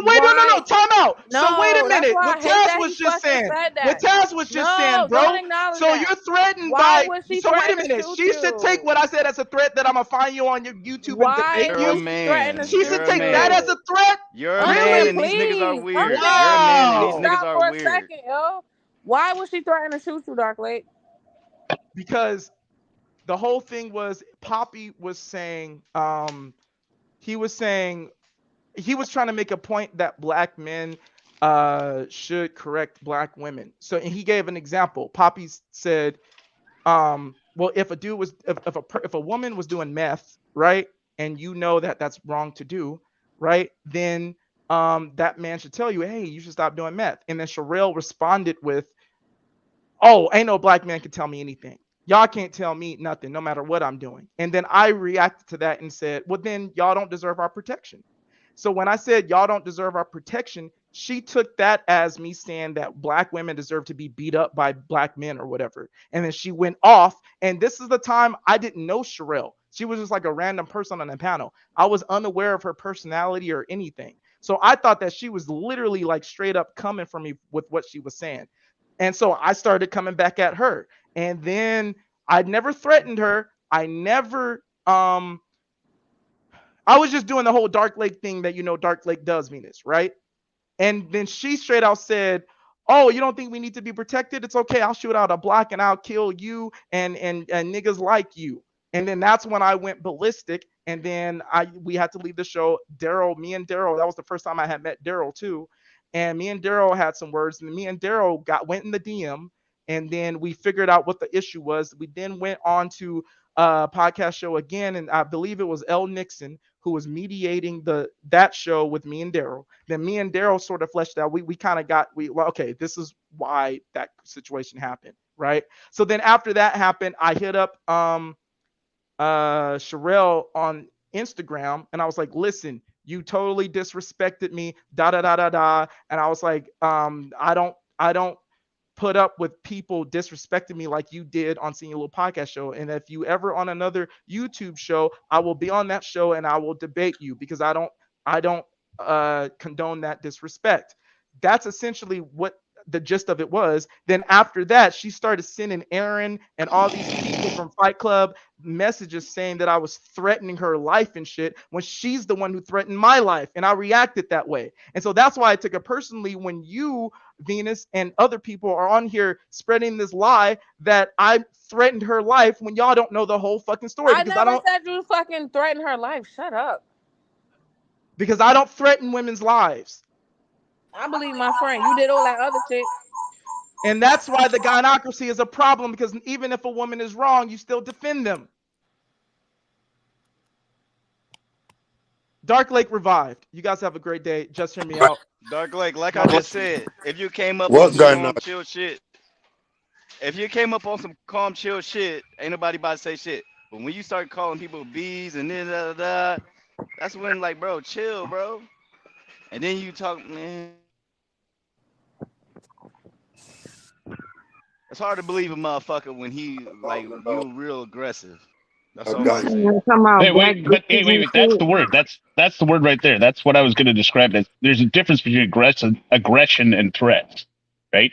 wait, no, Why? time out. So wait a No, that's minute. why What I hate Taz that was he just fucking saying. said What that. Taz was just saying, No, bro. don't acknowledge So that. you're threatened Why by. would she So wait a threaten to minute. shoot She should take you? what I said as a threat that I'm gonna find you on your YouTube and Why debate You're a would you. she threaten to man. She shoot should You're a take that man. as you? a threat. You're a man, Really? and these niggas are Please, weird. You're a man, and these please Wow. niggas stop are for a weird. second, yo. Why would she threaten to shoot you, Dark Lake? Because the whole thing was Poppy was saying, he was saying he was trying to make a point that black men should correct black women. So and he gave an example. Poppy said, well, if a dude was if a woman was doing meth, right, and you know that that's wrong to do, right, then that man should tell you, hey, you should stop doing meth. And then Sherelle responded with, oh, ain't no black man can tell me anything. Y'all can't tell me nothing, no matter what I'm doing. And then I reacted to that and said, well, then y'all don't deserve our protection. So when I said y'all don't deserve our protection, she took that as me saying that black women deserve to be beat up by black men or whatever. And then she went off. And this is the time I didn't know Sherelle. She was just like a random person on the panel. I was unaware of her personality or anything. So I thought that she was literally like straight up coming for me with what she was saying. And so I started coming back at her. And then I never threatened her. I was just doing the whole Dark Lake thing that, you know, Dark Lake does mean this, right? And then she straight out said, oh, you don't think we need to be protected? It's okay. I'll shoot out a block and I'll kill you and niggas like you. And then that's when I went ballistic. And then we had to leave the show. Me and Daryl, that was the first time I had met Daryl too. And me and Daryl had some words. And me and Daryl went in the DM. And then we figured out what the issue was. We then went on to podcast show again, and I believe it was L. Nixon who was mediating that show with me and Daryl. Then me and Daryl sort of fleshed out. We kind of okay, this is why that situation happened, right? So then after that happened, I hit up Sherelle on Instagram, and I was like, listen, you totally disrespected me, da da da da da. And I was like, I don't put up with people disrespecting me like you did on Seeing Your Little Podcast Show. And if you ever on another YouTube show, I will be on that show and I will debate you because I don't condone that disrespect. That's essentially what the gist of it was. Then after that, she started sending Aaron and all these people from Fight Club messages saying that I was threatening her life and shit when she's the one who threatened my life. And I reacted that way. And so that's why I took it personally when you, Venus, and other people are on here spreading this lie that I threatened her life when y'all don't know the whole fucking story. I never said you fucking threatened her life. Shut up. Because I don't threaten women's lives. I believe my friend. You did all that other shit. And that's why the gynocracy is a problem, because even if a woman is wrong, you still defend them. Dark Lake revived. You guys have a great day. Just hear me out. Dark Lake, like I just said, if you came up on What some guy calm, not? chill shit, if you came up on some calm, chill shit, ain't nobody about to say shit. But when you start calling people bees and then that's when, like, bro, chill, bro. And then you talk, man. It's hard to believe a motherfucker when he like you real aggressive. That's all I'm saying. Hey, wait. That's the word. That's the word right there. That's what I was going to describe as. There's a difference between aggression and threats, right?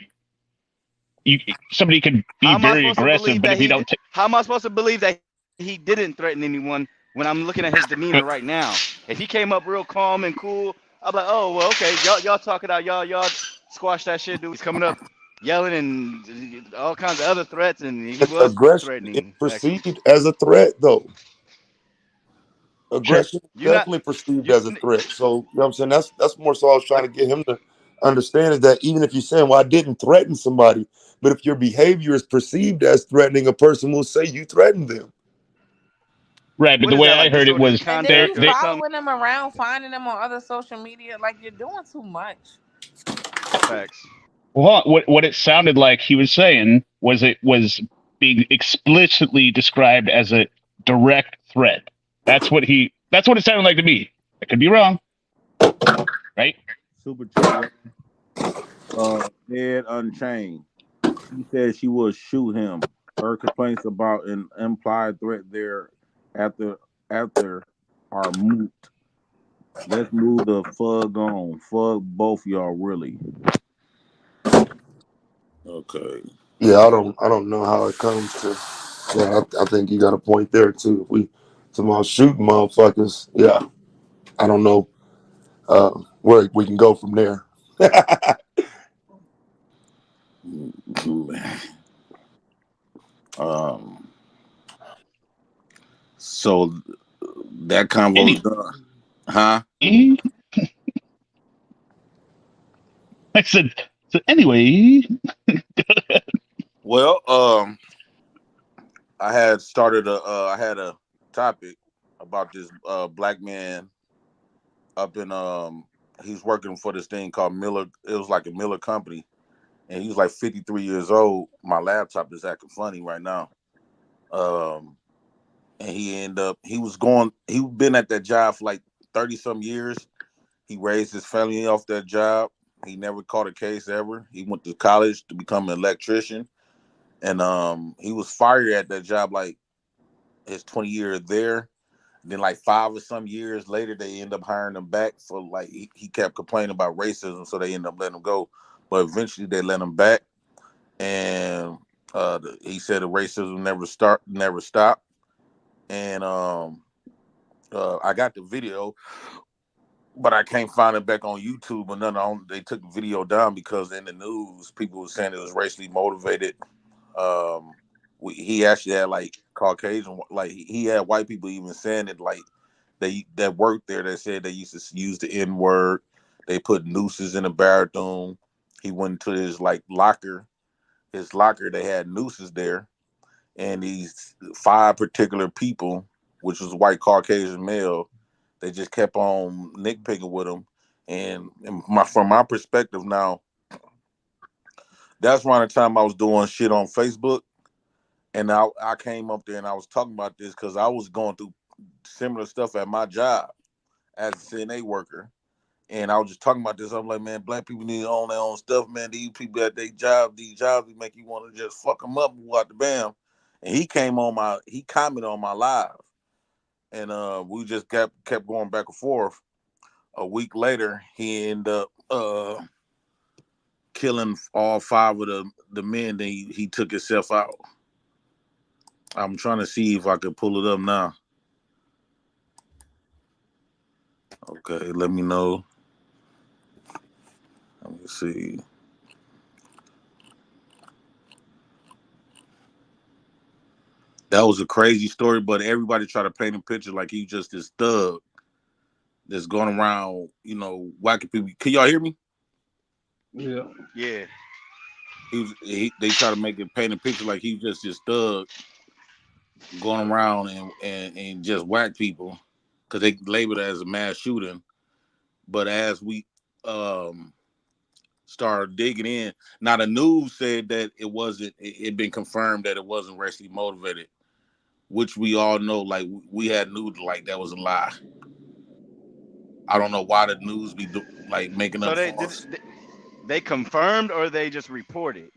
Somebody can be very aggressive, but if you don't, how am I supposed to believe that he didn't threaten anyone when I'm looking at his demeanor right now? If he came up real calm and cool, I'm like, oh well, okay, y'all talk it out, y'all squash that shit, dude. He's coming up. yelling and all kinds of other threats, and he But was aggression is threatening. Actually, perceived as a threat, though. Sure. Aggression is you're not. definitely perceived You. as a threat. So, you know what I'm saying? That's more so I was trying to get him to understand is that even if you're saying, well, I didn't threaten somebody, but if your behavior is perceived as threatening, a person will say you threatened them. Right, but What the is way that, I like heard it disorderly was And then you conduct or they something? following them around, finding them on other social media, like you're doing too much. Facts. well, what it sounded like he was saying was it was being explicitly described as a direct threat. That's what it sounded like to me. I could be wrong, right? Super chat. Ed Unchained. She said she will shoot him. Her complaints about an implied threat there after are moot. Let's move the fug on. Fug both y'all really. Okay. Yeah, I don't know how it comes to. Yeah, I think you got a point there too. If we tomorrow shooting motherfuckers, yeah, I don't know where we can go from there. Um, so that convo's Any, done, huh? I said so. Anyway, Well, I had a topic about this black man up in he's working for this thing called Miller. It was like a Miller company, and he was like 53 years old. My laptop is acting funny right now. Um, and he's been at that job for like 30 some years. He raised his family off that job. He never caught a case ever. He went to college to become an electrician, and he was fired at that job like his 20 years there. Then like 5 or some years later, they end up hiring him back for like he kept complaining about racism, so they end up letting him go. But eventually, they let him back, and he said the racism never stopped. And I got the video, but I can't find it back on YouTube. But they took the video down because in the news, people were saying it was racially motivated. He actually had like Caucasian, like he had white people even saying it, like they that worked there. They said they used to use the N word. They put nooses in the bathroom. He went to his like locker. His locker, they had nooses there, and these 5 particular people, which was white Caucasian male, they just kept on nitpicking with him. From my perspective now, that's around the time I was doing shit on Facebook, and I came up there and I was talking about this because I was going through similar stuff at my job as a CNA worker. And I was just talking about this. I'm like, man, black people need to own their own stuff, man. These people at these jobs, they make you want to just fuck them up and walk the bam. And he commented on my live, and we just kept going back and forth. A week later, he ended up killing all 5 of the men. Then he took himself out. I'm trying to see if I could pull it up now. Okay, let me know. Let me see. That was a crazy story, but everybody tried to paint a picture like he just this thug that's going around, whacking people. Can y'all hear me? Yeah. Yeah. They try to make it paint a picture like he just this thug going around and just whack people because they labeled it as a mass shooting. But as we um started digging in, now the news said that it wasn't. It been confirmed that it wasn't racially motivated, which we all know. Like we had news like that was a lie. I don't know why the news be like making So up they did. false. They confirmed or they just reported?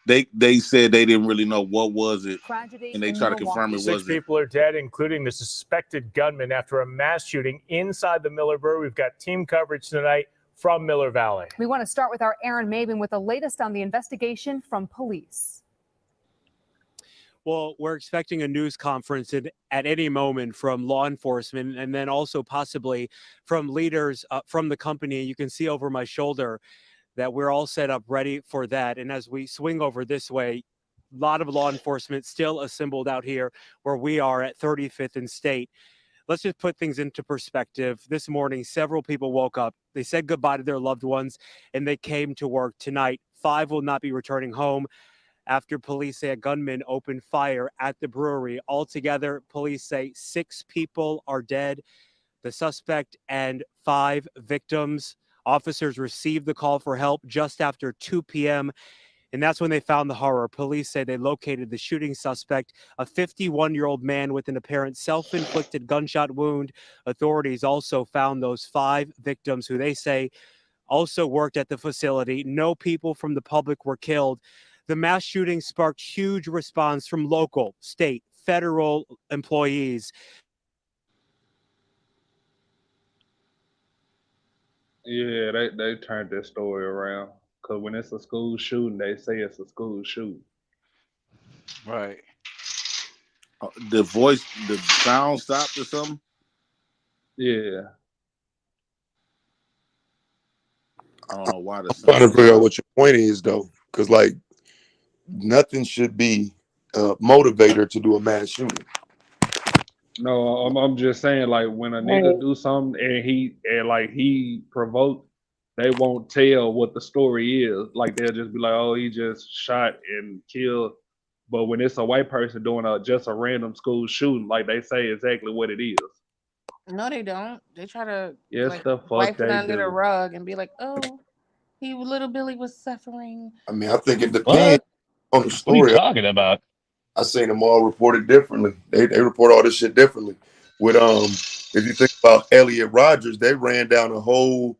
They said they didn't really know what was it, Tragedy and they in tried to confirm Milwaukee. it Six wasn't. people are dead, including the suspected gunman after a mass shooting inside the Miller Brewery. We've got team coverage tonight from Miller Valley. We want to start with our Aaron Maben with the latest on the investigation from police. Well, we're expecting a news conference at any moment from law enforcement and then also possibly from leaders from the company. You can see over my shoulder that we're all set up ready for that. And as we swing over this way, a lot of law enforcement still assembled out here where we are at 35th and State. Let's just put things into perspective. This morning, several people woke up. They said goodbye to their loved ones and they came to work tonight. 5 will not be returning home after police say a gunman opened fire at the brewery. Altogether, police say 6 people are dead. The suspect and 5 victims. Officers received the call for help just after 2 p.m. And that's when they found the horror. Police say they located the shooting suspect, a 51-year-old man with an apparent self-inflicted gunshot wound. Authorities also found those 5 victims who they say also worked at the facility. No people from the public were killed. The mass shooting sparked huge response from local, state, federal employees. Yeah, they turned that story around. Cause when it's a school shooting, they say it's a school shooting. Right. The sound stopped or something. Yeah. I don't know why the Trying to sound figure out stopped. what your point is though, because like nothing should be a motivator to do a mass shooting. No, I'm just saying like when a nigga do something and he provoked, they won't tell what the story is. Like they'll just be like, oh, he just shot and killed. But when it's a white person doing just a random school shooting, like they say exactly what it is. No, they don't. They try to Yes, like the fuck wipe it they under the do. rug and be like, "Oh, he little Billy was suffering." I mean, I think it depends What? on the What are you story. talking about? I seen them all reported differently. They report all this shit differently. With if you think about Elliot Rodgers, they ran down a whole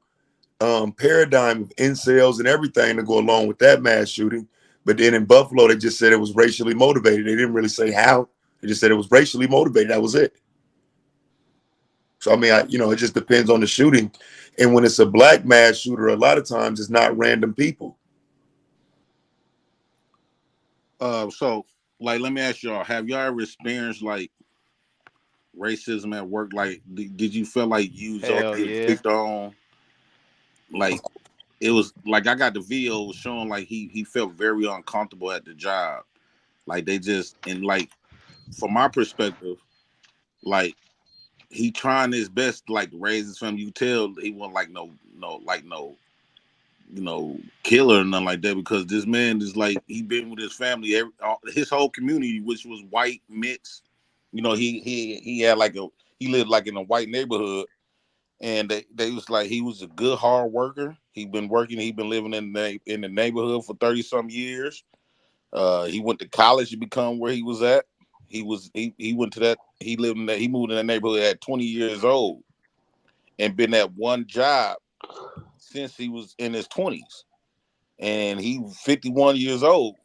paradigm of incels and everything to go along with that mass shooting. But then in Buffalo, they just said it was racially motivated. They didn't really say how. They just said it was racially motivated. That was it. So I mean, it just depends on the shooting. And when it's a black mass shooter, a lot of times it's not random people. So like, let me ask y'all: have y'all ever experienced like racism at work? Like, did you feel like you was always Hell getting yeah. picked on? Like, it was like I got the video showing like he felt very uncomfortable at the job. Like they just and like from my perspective, like he trying his best to, like raise his family. You tell he wasn't like no killer or nothing like that because this man is like he been with his family his whole community, which was white mixed. He had like he lived like in a white neighborhood, and they was like he was a good hard worker. He been living in the neighborhood for 30 some years. He went to college to become where he was at. He went to that he lived in that he moved in that neighborhood at 20 years old and been at one job since he was in his 20s, and he 51 years old.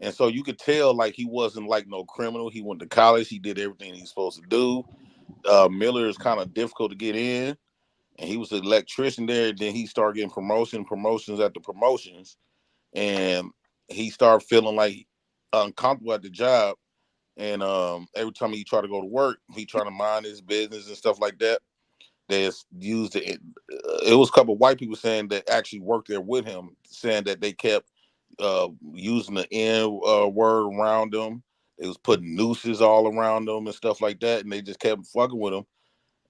And so you could tell like he wasn't like no criminal. He went to college. He did everything he's supposed to do. Miller is kind of difficult to get in, and he was an electrician there. Then he started getting promotions after promotions, and he started feeling like uncomfortable at the job. And every time he tried to go to work, he trying to mind his business and stuff like that. They used it. It was a couple of white people saying that actually worked there with him, saying that they kept using the N word around them. They was putting nooses all around them and stuff like that, and they just kept fucking with him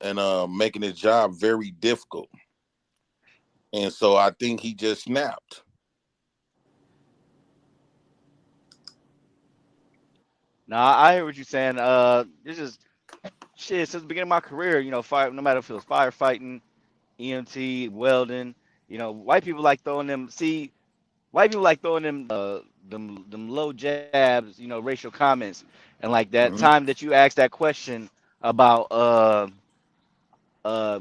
and making his job very difficult. And so I think he just snapped. Nah, I hear what you're saying. This is shit since the beginning of my career. Fire. No matter if it was firefighting, EMT, welding. White people like throwing them. See, white people like throwing them low jabs. Racial comments, and like that Mm-hmm. time that you asked that question about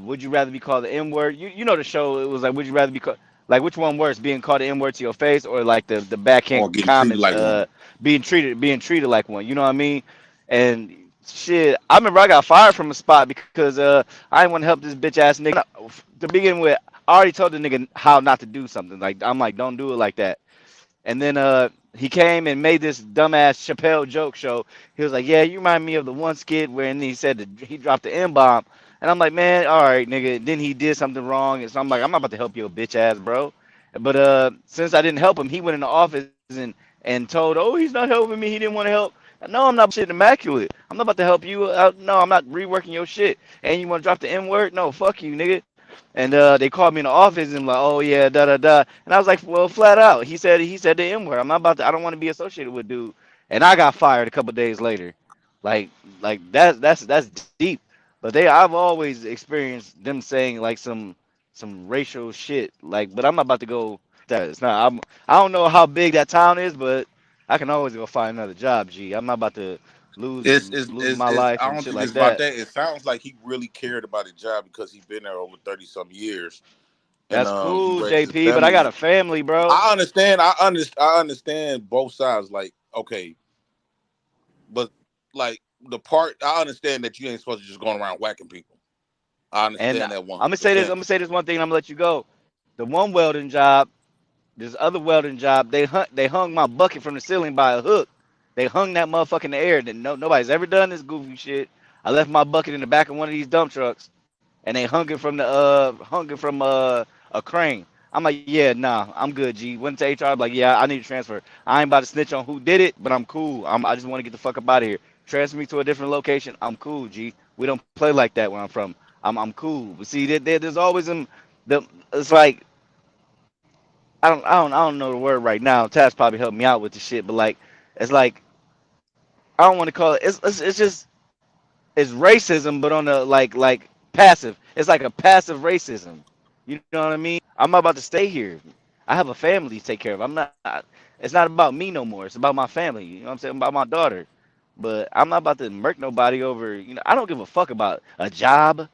would you rather be called the N word? You know the show. It was like, would you rather be called like which one worse, being called the N word to your face, or like the backhand Or getting treated comments, like one. being treated like one. You know what I mean? And shit, I remember I got fired from a spot because I didn't want to help this bitch ass nigga. To begin with, I already told the nigga how not to do something. Like I'm like, don't do it like that. And then he came and made this dumbass Chappelle joke show. He was like, "Yeah, you remind me of the one skit where and he said that he dropped the N bomb." And I'm like, "Man, all right, nigga." Then he did something wrong, and so I'm like, "I'm not about to help your bitch ass, bro." But since I didn't help him, he went in the office and told, "Oh, he's not helping me. He didn't want to help." No, I'm not shit immaculate. I'm not about to help you out. No, I'm not reworking your shit. And you want to drop the N word? No, fuck you, nigga. And they called me in the office and like, "Oh yeah, da da da." And I was like, "Well, flat out, he said the N word. I'm not about to. I don't want to be associated with dude." And I got fired a couple days later. Like that's deep. But I've always experienced them saying like some racial shit. Like, but I'm not about to go that. It's not. I don't know how big that town is, but I can always go find another job. G. I'm not about to lose lose my life I and don't shit think it's like about that. that. It sounds like he really cared about his job because he's been there over 30 some years, and That's he cool, raised his JP. But I got family. a family, bro. I understand. I understand both sides. Like, okay, but like the part I understand that you ain't supposed to just going around whacking people. I And understand that I'm gonna say this. I'm 100%. gonna say this one thing. And I'm gonna let you go. The one welding job, this other welding job, they hung my bucket from the ceiling by a hook. They hung that motherfucker in the air. Nobody's ever done this goofy shit. I left my bucket in the back of one of these dump trucks, and they hung it from a crane. I'm like, yeah, nah, I'm good, G. Went to HR, like, yeah, I need to transfer. I ain't about to snitch on who did it, but I'm cool. I just want to get the fuck up out of here. Transfer me to a different location. I'm cool, G. We don't play like that where I'm from. I'm cool. But see, there's always the it's like I don't know the word right now. Taz probably helped me out with the shit, but like it's like I don't want to call it. It's just it's racism, but on the like passive. It's like a passive racism. You know what I mean? I'm not about to stay here. I have a family to take care of. I'm not. It's not about me no more. It's about my family. You know what I'm saying? About my daughter. But I'm not about to murk nobody over. I don't give a fuck about a job.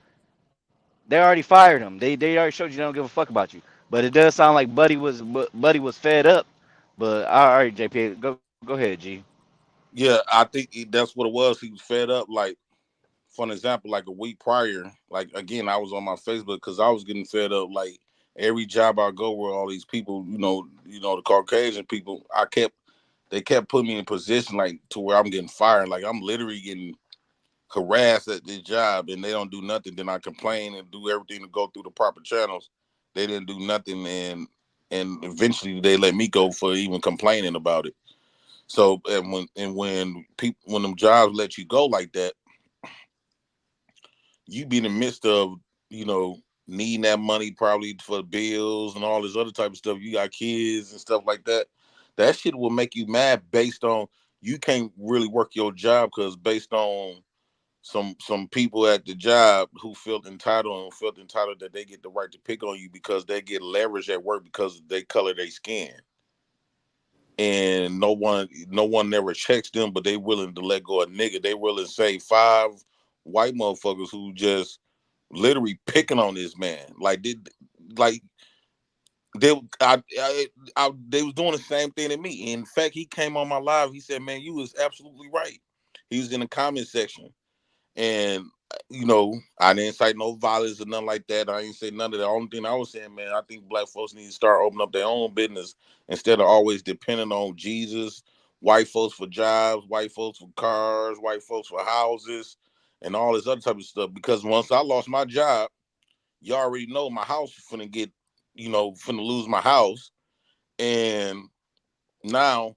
They already fired him. They already showed you they don't give a fuck about you. But it does sound like Buddy was fed up. But all right, JP, go ahead, G. Yeah, I think that's what it was. He was fed up. Like, for an example, like a week prior, like again, I was on my Facebook because I was getting fed up. Like every job I go where all these people, the Caucasian people, they kept putting me in position like to where I'm getting fired. Like I'm literally getting harassed at this job and they don't do nothing. Then I complain and do everything to go through the proper channels. They didn't do nothing and eventually they let me go for even complaining about it. So when people when them jobs let you go like that, you be in the midst of, you know, needing that money probably for bills and all this other type of stuff. You got kids and stuff like that. That shit will make you mad based on you can't really work your job because based on some people at the job who felt entitled that they get the right to pick on you because they get leverage at work because they color their skin. And no one never checks them, but they willing to let go of nigga. They willing to say five white motherfuckers who just literally picking on this man. Like they they was doing the same thing to me. In fact, he came on my live. He said, "Man, you was absolutely right." He was in the comment section, and I didn't cite no violence or nothing like that. I ain't say none of that. The only thing I was saying, man, I think black folks need to start opening up their own business instead of always depending on Jesus, white folks for jobs, white folks for cars, white folks for houses, and all this other type of stuff. Because once I lost my job, you already know my house finna get, finna lose my house. And now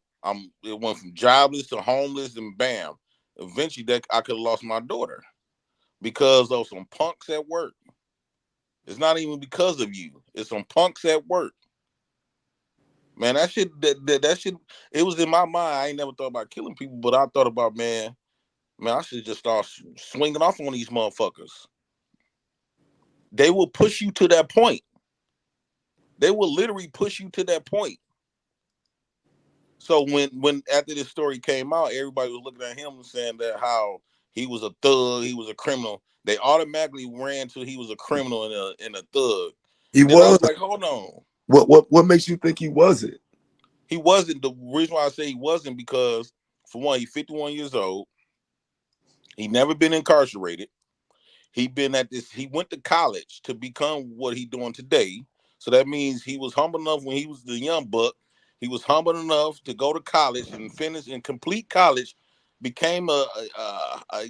it went from jobless to homeless and bam. Eventually that I could have lost my daughter because of some punks at work. It's not even because of you. It's some punks at work. Man, that shit, that shit, it was in my mind. I ain't never thought about killing people, but I thought about, man, I should just start swinging off on these motherfuckers. They will push you to that point. They will literally push you to that point. So when after this story came out, everybody was looking at him and saying that how he was a thug, he was a criminal. They automatically ran to he was a criminal and a thug. He Then I was. was like, hold on. What makes you think he wasn't? He wasn't. The reason why I say he wasn't because for one, he's 51 years old. He never been incarcerated. He went to college to become what he doing today. So that means he was humble enough when he was the young buck. He was humble enough to go to college and finish and complete college, became a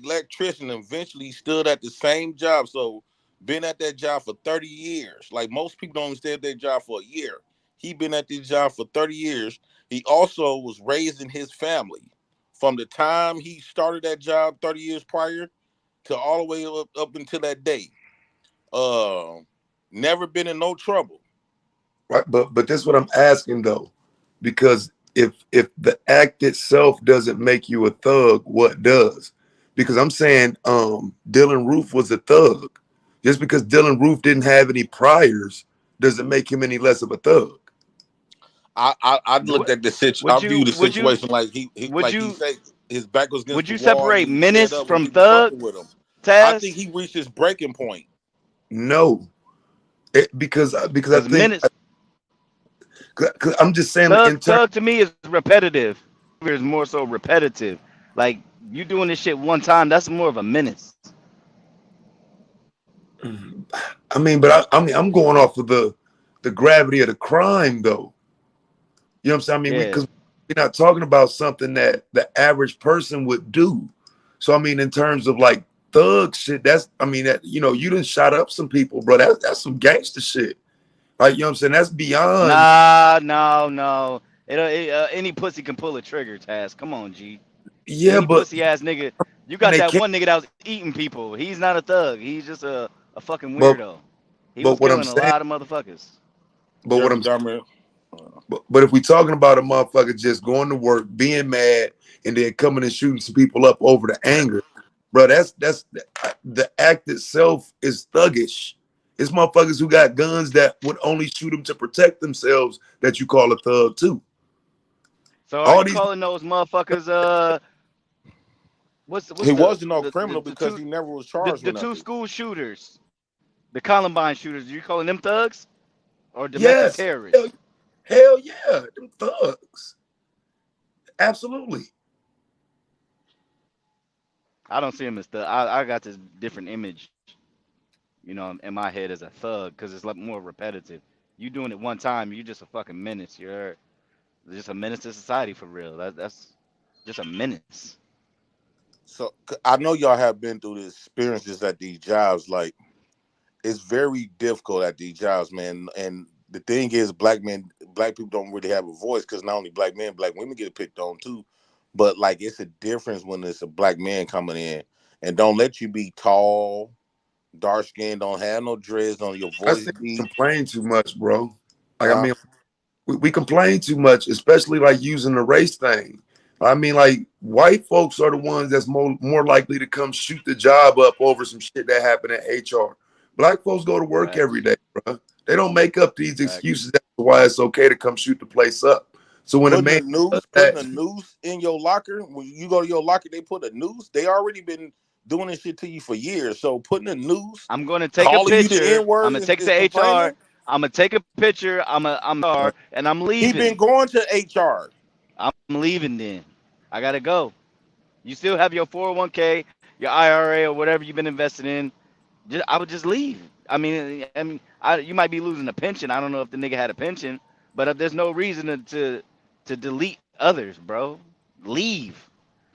electrician, and eventually stood at the same job. So been at that job for 30 years. Like most people don't stay at their job for a year. He been at this job for 30 years. He also was raising his family from the time he started that job 30 years prior to all the way up until that day. Uh, Never been in no trouble. Right, but that's what I'm asking though, because if the act itself doesn't make you a thug, what does? Because I'm saying Dylan Roof was a thug. Just because Dylan Roof didn't have any priors doesn't make him any less of a thug. I looked at the I viewed the Would you situation like would like he you said his back was against would the you wall. separate He fed menace up when from people thug, fucking with him. I think Taz? he reached his breaking point. No, because I Because think menace, 'cause I'm just saying in terms. thug to me is repetitive. Is more so repetitive. Like you doing this shit one time, that's more of a menace. I mean, but I mean, I'm going off of the gravity of the crime, though. You know what I'm saying? I mean, Yeah. because we're not talking about something that the average person would do. So I mean, in terms of like thug shit, that's I mean, that you done shot up some people, bro. That's some gangster shit. Like you know what I'm saying? That's beyond. Nah, no. Any pussy can pull a trigger, Taz. Come on, G. Yeah, Any but pussy ass nigga. You and got they that can't. one nigga that was eating people. He's not a thug. He's just a fucking But weirdo. He but was what I'm killing a saying, lot of motherfuckers. but what Jeffrey I'm Dahmer. but if we talking about a motherfucker just going to work, being mad, and then coming and shooting some people up over the anger, bro, that's the act itself is thuggish. It's motherfuckers who got guns that would only shoot them to protect themselves that you call a thug too. So are All you these calling those motherfuckers what's He wasn't no criminal the because two he never was charged the with two nothing. school shooters, the Columbine shooters? Are you calling them thugs or domestic yes, terrorists? hell yeah, them thugs, absolutely. I don't see them as thug. I got this different image, in my head as a thug because it's like more repetitive. You doing it one time, you just a fucking menace. You're just a menace to society for real. That's just a menace. So I know y'all have been through the experiences at these jobs. Like it's very difficult at these jobs, man. And the thing is, black people don't really have a voice because not only black men, black women get picked on too. But like, it's a difference when it's a black man coming in and don't let you be tall, dark skinned, don't have no dreads on your I voice think we deep. complain too much, bro. Like I Huh? mean, we complain too much, especially like using the race thing. I mean, like white folks are the ones that's more likely to come shoot the job up over some shit that happened at HR. Black folks go to work every Facts. day, bro. They don't make up these Facts. excuses as to why it's okay to come shoot the place up. So when a man does Putting that, a noose in your locker. When you go to your locker, they put a noose. They already been doing this shit to you for years. So putting a noose, I'm gonna take a calling you the picture. N I'm word gonna take it is to HR. complaining. I'm gonna take a picture. And I'm He been leaving. going to HR. I'm leaving then. I gotta go. You still have your 401k, your IRA, or whatever you've been invested in. I would just leave. You might be losing a pension. I don't know if the nigga had a pension, but if there's no reason to delete others, bro. Leave.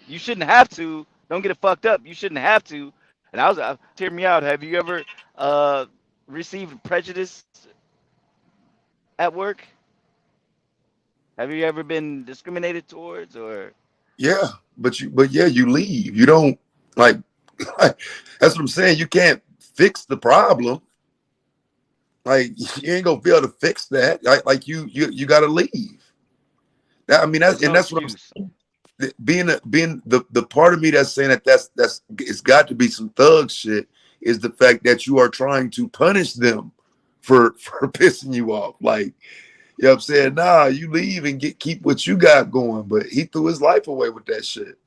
You shouldn't have to. Don't get it fucked up. You shouldn't have to. And hear me out. Have you ever uh received prejudice at work? Have you ever been discriminated towards or? yeah, but yeah, you leave. You don't like. That's what I'm saying. You can't fix the problem. Like you ain't gonna be able to fix that. Like you got to leave. I mean, There's no that's what I'm excuse. being the part of me that's saying that's it's got to be some thug shit is the fact that you are trying to punish them for pissing you off. Like, you know what I'm saying? Nah, you leave and keep what you got going. But he threw his life away with that shit.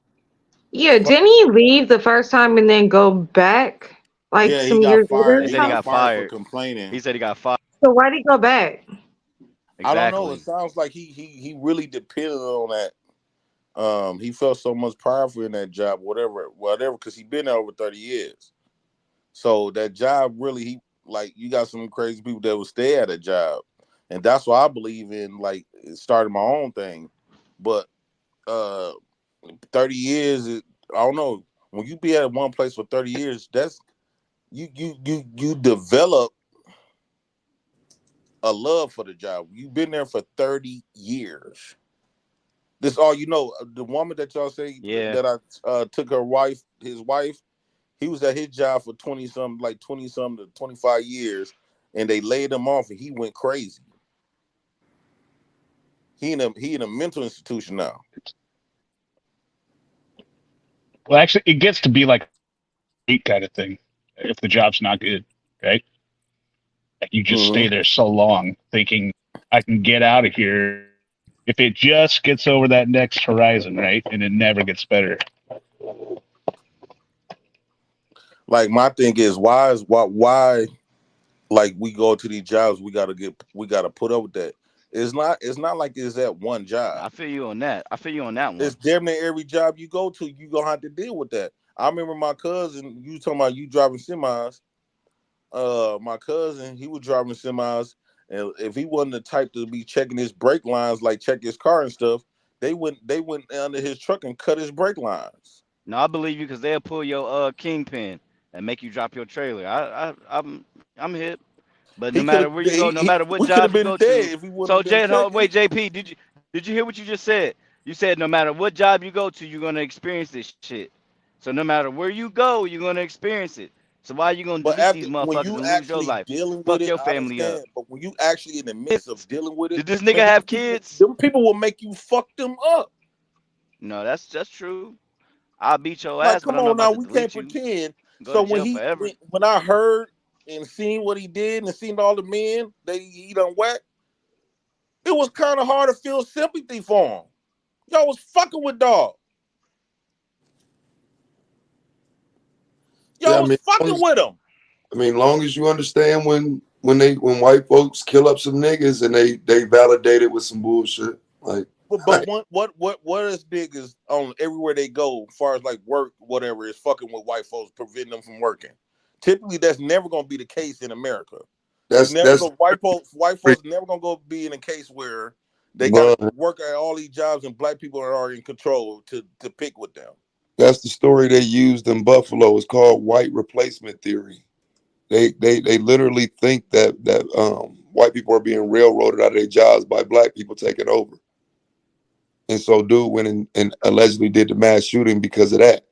Yeah, didn't he leave the first time and then go back like Yeah, he some got years later fired. He or He said he got something? got fired for fired. complaining. He said he got fired. So why'd he go back? I don't know. It Exactly. sounds like he really depended on that. He felt so much powerful in that job, whatever, because he been there over 30 years. So that job really, he like you got some crazy people that will stay at a job, and that's why I believe in like starting my own thing. But uh, 30 years, I don't know. When you be at one place for 30 years, that's you develop a love for the job. You've been there for 30 years. This all you know. The woman that y'all say Yeah. that I took her wife, his wife, he was at his job for 20 something, like 20 something to 25 years, and they laid him off, and he went crazy. He in a mental institution now. Well, actually, it gets to be like a kind of thing if the job's not good, right? Like you just Hmm. stay there so long thinking I can get out of here if it just gets over that next horizon, right? And it never gets better. Like my thing is, why like we go to these jobs, we gotta put up with that. It's not like it's that one job. I feel you on that. I feel you on that It's one. damn near every job you go to, you gonna have to deal with that. I remember my cousin, you talking about you driving semis. My cousin, he was driving semis, and if he wasn't the type to be checking his brake lines, like check his car and stuff, they went under his truck and cut his brake lines. No, I believe you because they'll pull your kingpin and make you drop your trailer. I'm hip. But no He could matter have where you go, no matter what we could have job you been go to. dead if he wouldn't So have been Jay, no, checking. wait, JP, did you hear what you just said? You said no matter what job you go to, you're gonna experience this shit. So no matter where you go, you're gonna experience it. So why are you gonna But delete after these when motherfuckers you and lose your actually life? dealing with Fuck it, your I family up. understand. But when you actually in the midst of dealing with it, Did this nigga man, have kids? them people will make you fuck them up. No, that's true. I'll beat your ass, Like, but I'm come not on about now, to we delete can't you. pretend. Go to So when jail he forever. when I heard and seen what he did and seen all the men that he done whacked, it was kind of hard to feel sympathy for him. Y'all was fucking with dog. Yeah, Y'all was fucking with him. long as you understand when white folks kill up some niggas and they validate it with some bullshit. Like, But what is big is on everywhere they go, as far as like work, whatever, is fucking with white folks, preventing them from working. Typically, that's never gonna be the case in America. You never that's go white folks never gonna go be in a case where they gotta bruh, work at all these jobs and black people are in control to pick with them. that's the story they used in Buffalo. It's called white replacement theory. They literally think that white people are being railroaded out of their jobs by black people taking over. And so dude went and allegedly did the mass shooting because of that.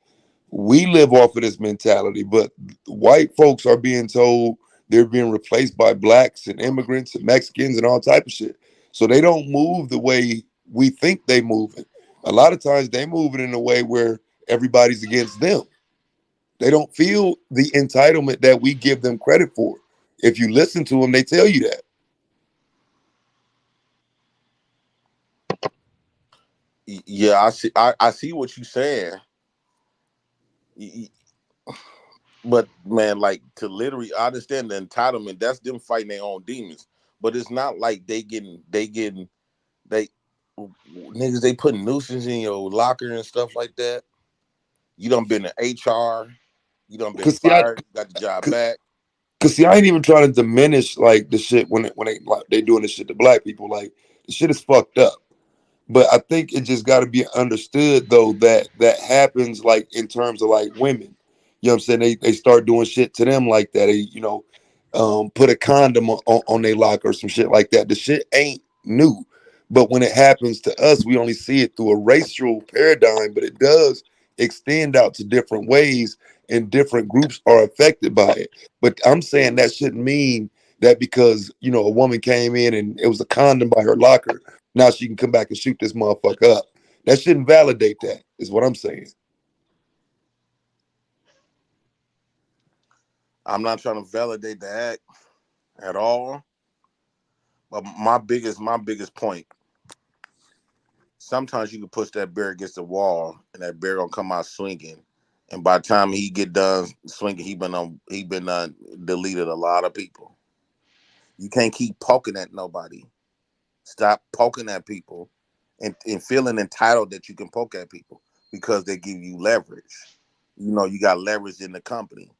We live off of this mentality, but white folks are being told they're being replaced by blacks and immigrants and Mexicans and all type of shit. So they don't move the way we think they moving. A lot of times they move it in a way where everybody's against them. They don't feel the entitlement that we give them credit for. If you listen to them, they tell you that. Yeah, I see what you're saying. But man, like to literally, I understand the entitlement. That's them fighting their own demons. But it's not like they niggas they putting nooses in your locker and stuff like that. You done been to HR. You done been Cause see, I, fired. You got the job back. Cause see, I ain't even trying to diminish like the shit when they doing this shit to black people. Like the shit is fucked up. But I think it just got to be understood though that that happens like in terms of like women. You know what I'm saying? They start doing shit to them like that. Put a condom on their locker or some shit like that. The shit ain't new. But when it happens to us, we only see it through a racial paradigm, but it does extend out to different ways and different groups are affected by it. But I'm saying that shouldn't mean that because, a woman came in and it was a condom by her locker, now she can come back and shoot this motherfucker up. That shouldn't validate that, is what I'm saying. I'm not trying to validate the act at all. But my biggest point. Sometimes you can push that bear against the wall, and that bear gonna come out swinging. And by the time he get done swinging, he been deleted a lot of people. You can't keep poking at nobody. Stop poking at people, and feeling entitled that you can poke at people because they give you leverage. You got leverage in the company.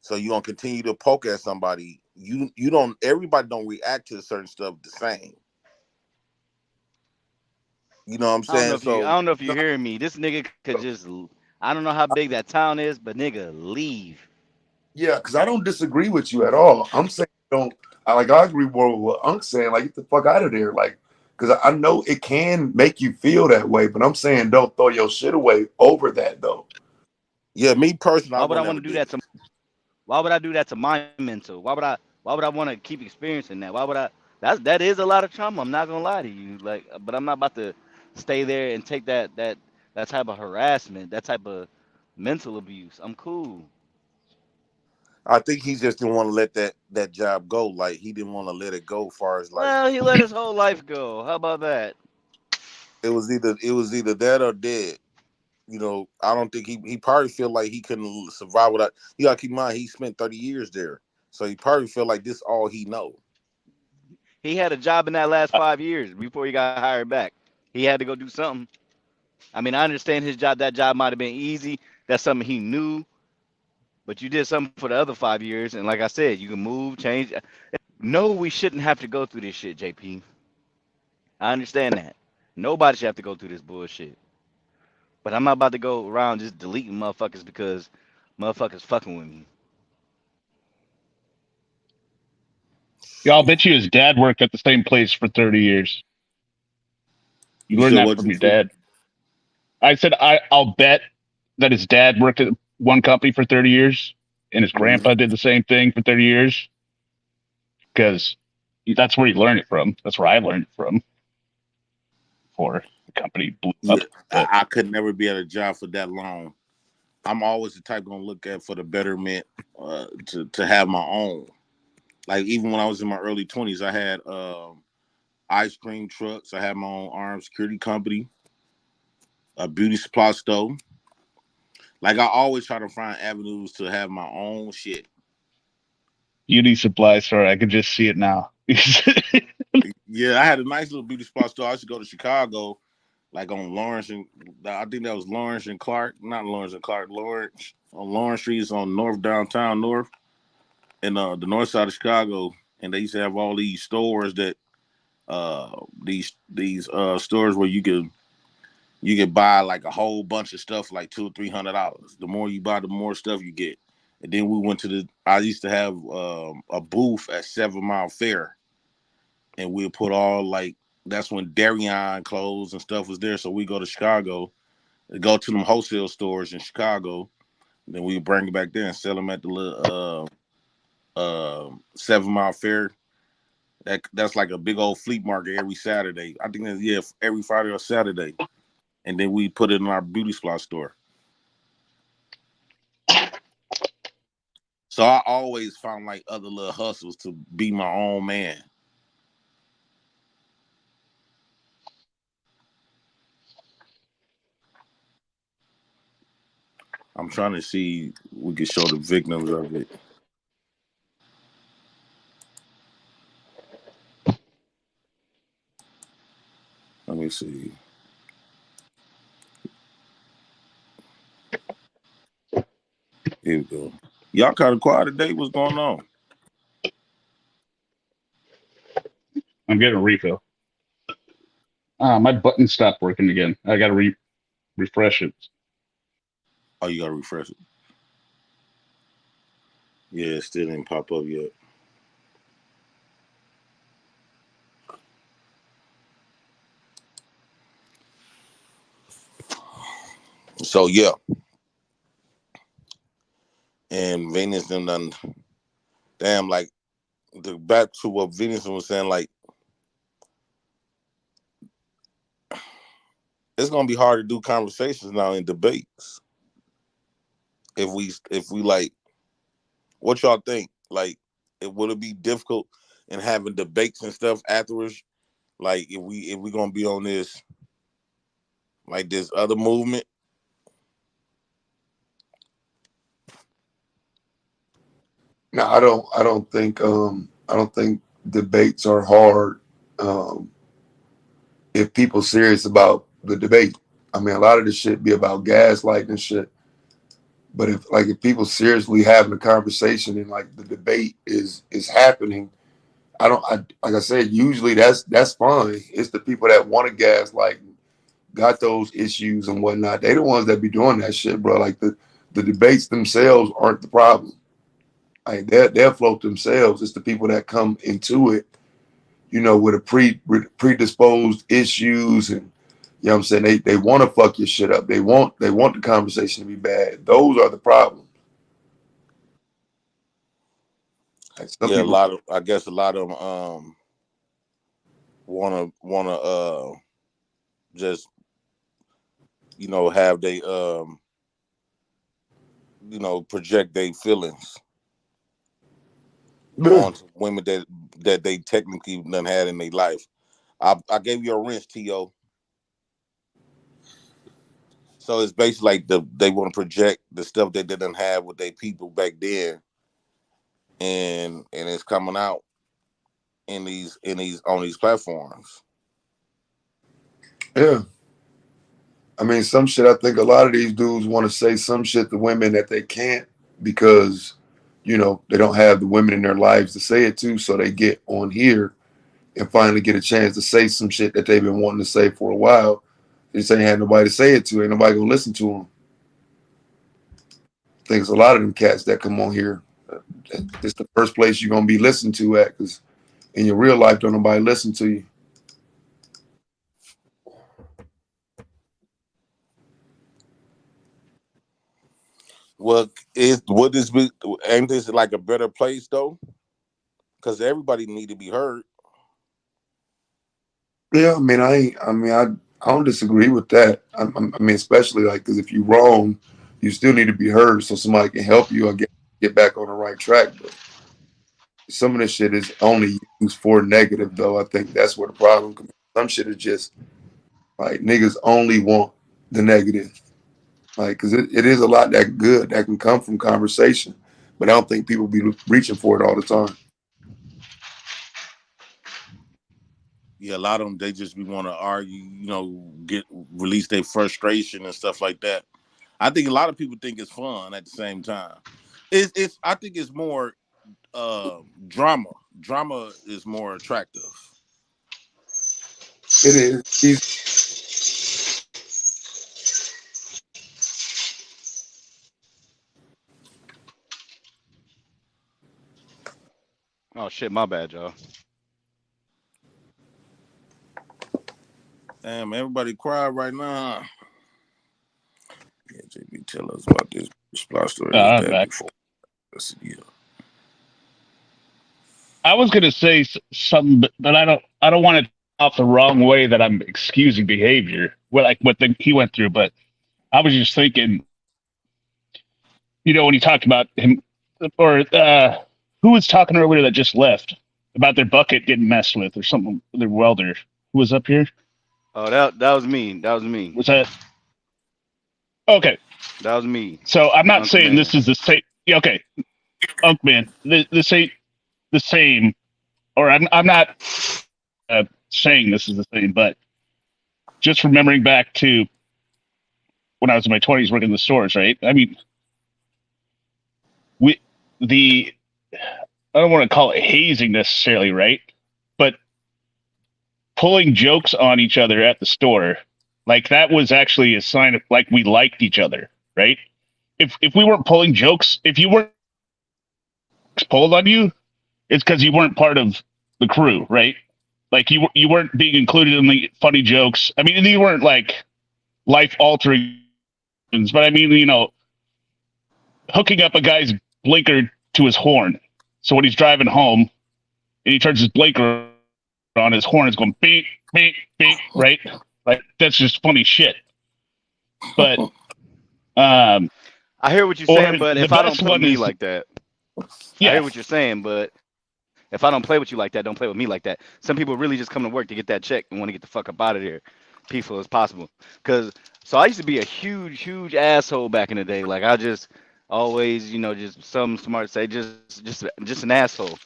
So you gonna continue to poke at somebody. You don't. Everybody don't react to certain stuff the same. You know what I'm I don't know saying? if you I So don't know if you're hearing me. This nigga could just I don't know how big that town is, but nigga leave. Yeah, because I don't disagree with you at all. I'm saying I agree more with what Unk's saying. Like, get the fuck out of there. Like, because I know it can make you feel that way, but I'm saying don't throw your shit away over that though. Yeah, me personally, I Why would would I never want to do do that it. to? Why would I do that to my mental? Why would I want to keep experiencing that? Why would I? That is a lot of trauma. I'm not gonna lie to you. Like, but I'm not about to stay there and take that type of harassment, that type of mental abuse. I'm cool. I think he just didn't want to let that job go. Like he didn't want to let it go. Far as like Well, he let his whole life go. How about that? it was either that or dead. I don't think he probably feel like he couldn't survive without. You gotta keep in mind he spent 30 years there, so he probably feel like this all he know. He had a job in that last 5 years before he got hired back. He had to go do something. I mean, I understand his job. That job might have been easy. That's something he knew. But you did something for the other 5 years, and like I said, you can move, change. No, we shouldn't have to go through this shit, JP. I understand that. Nobody should have to go through this bullshit. But I'm not about to go around just deleting motherfuckers because motherfuckers fucking with me. Yeah, I'll bet you his dad worked at the same place for 30 years. You You learned said that what from you your said? dad. I said I'll bet that his dad worked at one company for 30 years and his Mm-hmm. grandpa did the same thing for 30 years because that's where he learned it from. That's where I learned it from before the company blew Yeah, up. I, But I could never be at a job for that long. I'm always the type gonna look at for the betterment, to have my own. Like even when I was in my early 20s, I had ice cream trucks. I had my own armed security company, a beauty supply store. Like I always try to find avenues to have my own shit. beauty supply store, I could just see it now. Yeah, I had a nice little beauty supply store. I used to go to Chicago, like on Lawrence and I think that was Lawrence and Clark, not Lawrence and Clark, Lawrence on Lawrence Street is on North downtown North in the north side of Chicago, and they used to have all these stores that these stores where you could buy like a whole bunch of stuff like $200 or $300. The more you buy, the more stuff you get. And then we went to I used to have a booth at 7 Mile Fair, and we'd put all like that's when Darien clothes and stuff was there. So we go to Chicago, go to them wholesale stores in Chicago, then we bring it back there and sell them at the little 7 Mile Fair. That's like a big old flea market every Saturday. I think that's every Friday or Saturday. And then we put it in our beauty supply store. So I always found like other little hustles to be my own man. I'm trying to see we can show the victims of it. Let me see. Here we go. Y'all kind of quiet today. What's going on? I'm getting a refill. My button stopped working again. I got to refresh it. Oh, you gotta refresh it. Yeah, it still didn't pop up yet. So yeah, and Venus them done. Damn, like back to what Venus was saying. Like it's gonna be hard to do conversations now in debates. If we like, what y'all think? Like, would it be difficult in having debates and stuff afterwards? Like, if we gonna be on this like this other movement? No, I don't think debates are hard um, if people serious about the debate. I mean, a lot of this shit be about gaslighting and shit. But if people seriously having a conversation and like the debate is happening, like I said, usually that's fine. It's the people that want to gaslight, got those issues and whatnot. They the ones that be doing that shit, bro. Like the debates themselves aren't the problem. Like they'll float themselves. It's the people that come into it, with a predisposed issues, and you know what I'm saying, they want to fuck your shit up. They want the conversation to be bad. Those are the problems. Like some Yeah, people, I guess a lot of them wanna just have they project their feelings onto women that they technically done had in their life. I gave you a rinse, T.O. So it's basically like they want to project the stuff that they didn't have with their people back then, and it's coming out in these on these platforms. yeah. I mean, some shit. I think a lot of these dudes want to say some shit to women that they can't because, they don't have the women in their lives to say it to. So they get on here and finally get a chance to say some shit that they've been wanting to say for a while. They just ain't had nobody to say it to. Ain't nobody gonna listen to them. I think it's a lot of them cats that come on here. It's the first place you're gonna be listened to at, because in your real life, don't nobody listen to you. Well, would this be? Ain't this like a better place though? Because everybody need to be heard. Yeah, I mean, I don't disagree with that. I mean, especially like because if you're wrong, you still need to be heard so somebody can help you or get back on the right track. But some of this shit is only used for negative, though. I think that's where the problem comes. Some shit is just like niggas only want the negative. Like, because it is a lot that good that can come from conversation, but I don't think people be reaching for it all the time. Yeah, a lot of them they just be want to argue, get release their frustration and stuff like that. I think a lot of people think it's fun at the same time. It's I think it's more drama. Drama is more attractive. It is. Oh shit, my bad, y'all. Damn, everybody quiet right now. Yeah, JB, tell us about this splash story with I'm that back. before. Yeah. I was gonna say something, but I don't want it off the wrong way that I'm excusing behavior. Well, like what he went through, but I was just thinking, when he talked about him, or who was talking earlier that just left about their bucket getting messed with or something, their welder who was up here. Oh, that was me. That was me. Was that okay? That was me. So I'm not Uncle saying Man. this is the same. Yeah, okay, Unc man, this ain't the same, or I'm not saying this is the same, but just remembering back to when I was in my 20s working in the stores, right? I mean, we the I don't want to call it hazing necessarily, right? But pulling jokes on each other at the store, like that was actually a sign of like we liked each other, right? If we weren't pulling jokes, if you weren't pulled on you, it's because you weren't part of the crew, right? Like you weren't being included in the funny jokes. I mean, you weren't like life altering, but I mean, hooking up a guy's blinker to his horn. So when he's driving home and he turns his blinker on, his horn is going beep, beep, beep, right? Like that's just funny shit. But I hear what you're or saying, but the if I don't best play with one me is like that, I yeah. hear what you're saying, but if I don't play with you like that, don't play with me like that. Some people really just come to work to get that check and want to get the fuck up out of there, peaceful as possible. Cause so I used to be a huge, huge asshole back in the day. Like I just always, just some smart say just an asshole.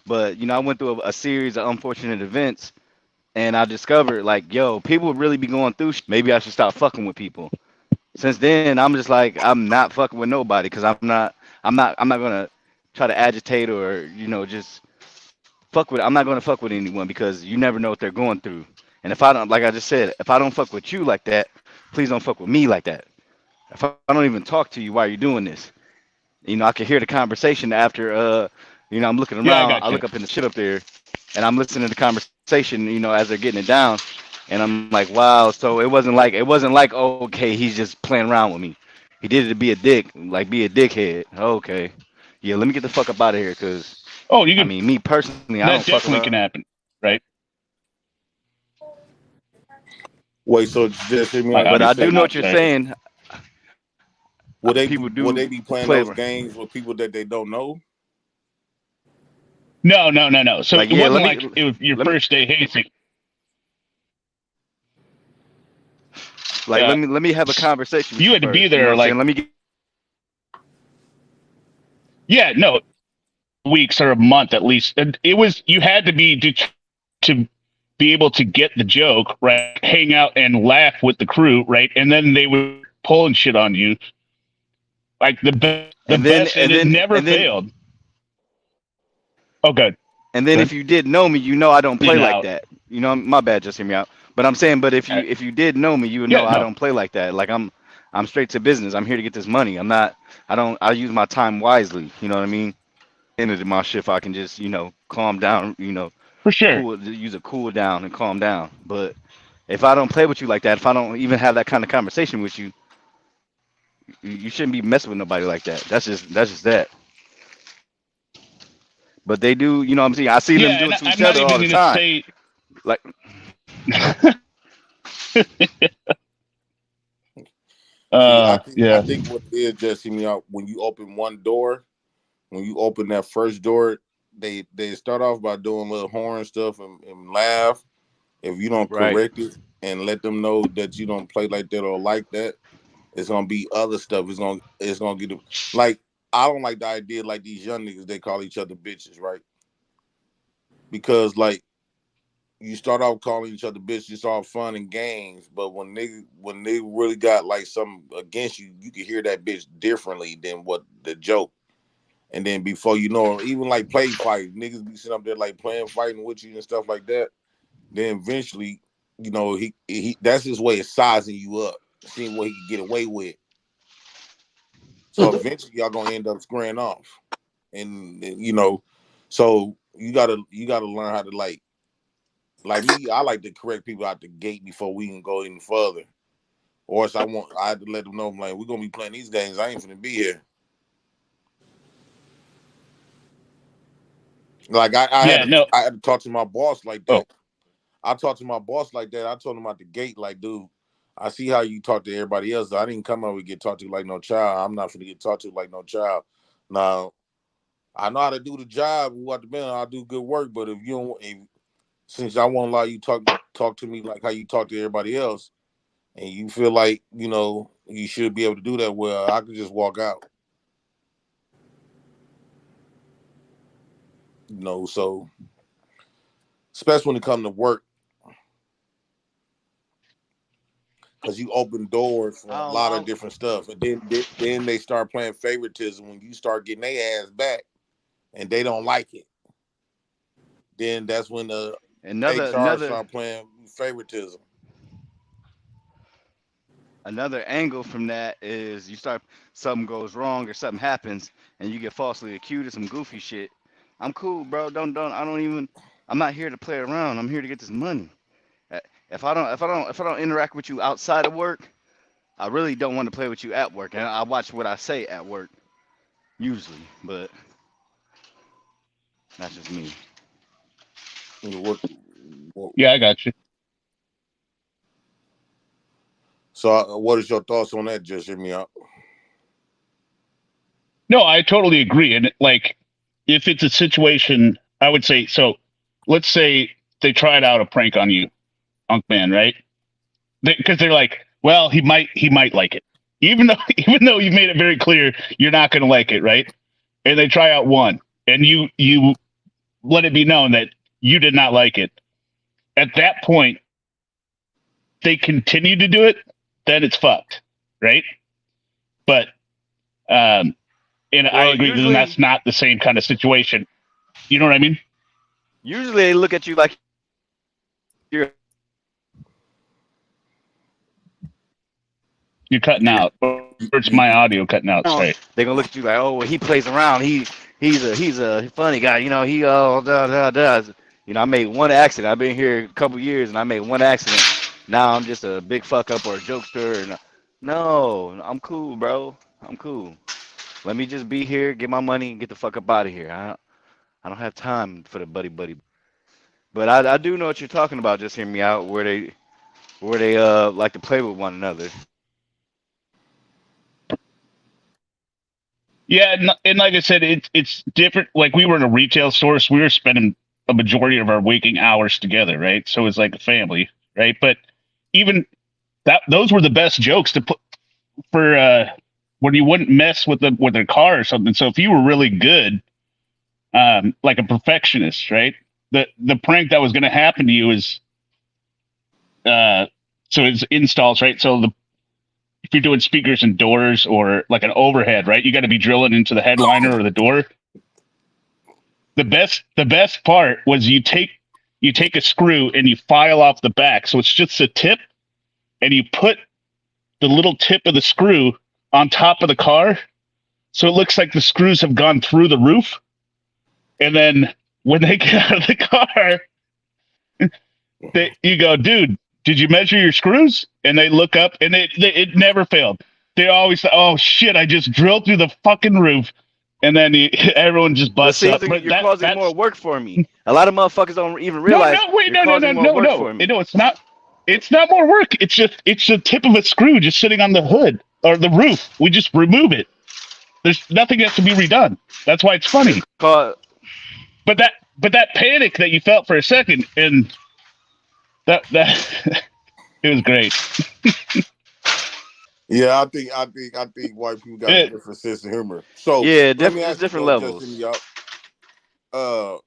But I went through a series of unfortunate events, and I discovered like, yo, people really be going through. Maybe I should stop fucking with people. Since then, I'm just like, I'm not fucking with nobody because I'm not gonna try to agitate or just fuck with. I'm not gonna fuck with anyone because you never know what they're going through. And if I don't, like I just said, if I don't fuck with you like that, please don't fuck with me like that. If I don't even talk to you while you're doing this, I could hear the conversation after. I'm looking Yeah, I around. I got you. look up in the shit up there, and I'm listening to the conversation. As they're getting it down, and I'm like, wow. So it wasn't like okay, he's just playing around with me. He did it to be a dick, like be a dickhead. Okay, yeah. Let me get the fuck up out of here, cause Oh, you I could. mean, me personally, I don't That fuck definitely around. can happen, right? Wait, so just hear me My out. But You I audio's do say cutting know out. what you're Sorry. saying. People would do they be playing play those around. games with people that they don't know? No, no, no, no. So Like, it yeah, wasn't let like me it was your let me first day hazing. like Uh, let me have a conversation with you you had to be first. You know what there I'm saying? like, Let me get yeah, no, weeks or a month at least. And it was you had to be to be able to get the joke, right? Hang out and laugh with the crew, right? And then they would pull and shit on you. Like the and then best, and and it then never and then failed. Oh, good, and then good. if you did know me, I don't In play and like out. that. My bad, just hear me out. But I'm saying, but if Uh, you did know me, you would know yeah, I no, don't play like that. Like I'm straight to business. I'm here to get this money. I'm not. I use my time wisely. You know what I mean? End of my shift, I can just calm down. for sure. Use a cool down and calm down. But if I don't play with you like that, if I don't even have that kind of conversation with you, you shouldn't be messing with nobody like that. That's just that. But they do, what I'm saying. I see them Yeah, do and it to each I'm not other all even the gonna time. say. Like, See, I Yeah, think what it is, just hear me out. When you open one door, when you open that first door, they start off by doing little horn stuff and laugh. If you don't right. correct it and let them know that you don't play like that or like that, it's gonna be other stuff. It's gonna get like I don't like the idea like these young niggas they call each other bitches, right? Because like you start off calling each other bitches, it's all fun and games, but when they really got like something against you, you can hear that bitch differently than what the joke. And then before you know it, even like play fight, niggas be sitting up there like playing fighting with you and stuff like that. Then eventually, he that's his way of sizing you up, seeing what he can get away with. So eventually y'all gonna end up squaring off. And so you gotta learn how to like me, I like to correct people out the gate before we can go any further. Or else I had to let them know I'm like, we're gonna be playing these games. I ain't finna be here. Like I had yeah, to no. I had to talk to my boss like Oh, that. I talked to my boss like that. I told him out the gate, like, dude, I see how you talk to everybody else. I didn't come over to get talked to like no child. I'm not finna get talked to like no child. Now, I know how to do the job. What the man, I do good work. But if you don't, since I won't allow you talk to me like how you talk to everybody else, and you feel like you should be able to do that, well, I could just walk out. So especially when it comes to work, because you open doors for a lot I of don't, different stuff, and then they start playing favoritism when you start getting their ass back, and they don't like it. Then that's when the another HR another start playing favoritism. another angle from that is you start something goes wrong or something happens and you get falsely accused of some goofy shit. I'm cool, bro. Don't I don't even. I'm not here to play around. I'm here to get this money. Uh, if I don't interact with you outside of work, I really don't want to play with you at work. And I watch what I say at work usually, but that's just me. What, yeah, I got you. so, what is your thoughts on that? Just hear me out. No, I totally agree. And like, if it's a situation, I would say so. Let's say they tried out a prank on you, Unk Man, right? Because they're like, well, he might like it, even though even though you made it very clear you're not going to like it, right? And they try out one, and you let it be known that you did not like it. At that point, they continue to do it, then it's fucked, right? But and I Well, agree, then usually that's not the same kind of situation. You know what I mean? usually they look at you like you're You're cutting out. It's my audio cutting out. They're Sorry. gonna look at you like, oh, well, he plays around. He's a funny guy. You know, he does. You know, I made one accident. I've been here a couple years, and I made one accident. Now I'm just a big fuck up or a jokester. No, I'm cool, bro. I'm cool. Let me just be here, get my money, and get the fuck up out of here. I don't have time for the buddy buddy. But I do know what you're talking about. Just hear me out. Where they like to play with one another. Yeah, and like I said, it's different. Like we were in a retail store, so we were spending a majority of our waking hours together, right? So it's like a family, right? But even those were the best jokes to put for when you wouldn't mess with them with their car or something. So if you were really good, like a perfectionist, right? The prank that was going to happen to you is so it's installs, right? So if you're doing speakers and doors or like an overhead, right? You got to be drilling into the headliner or the door. The best part was you take a screw and you file off the back, so it's just a tip, and you put the little tip of the screw on top of the car, so it looks like the screws have gone through the roof. And then when they get out of the car, you go, dude, did you measure your screws? And they look up, and it never failed. They always say, oh shit, I just drilled through the fucking roof. And then everyone just But busts see, up. But you're causing more work for me. A lot of motherfuckers don't even no, realize wait, you're causing more work for me. no, it's not. It's not more work. It's the tip of a screw just sitting on the hood or the roof. We just remove it. There's nothing has to be redone. That's why it's funny. But that panic that you felt for a second, and that it was great. Yeah, I think white people got a different sense of humor. So yeah, let me there's ask you different though, levels. Justin, y'all,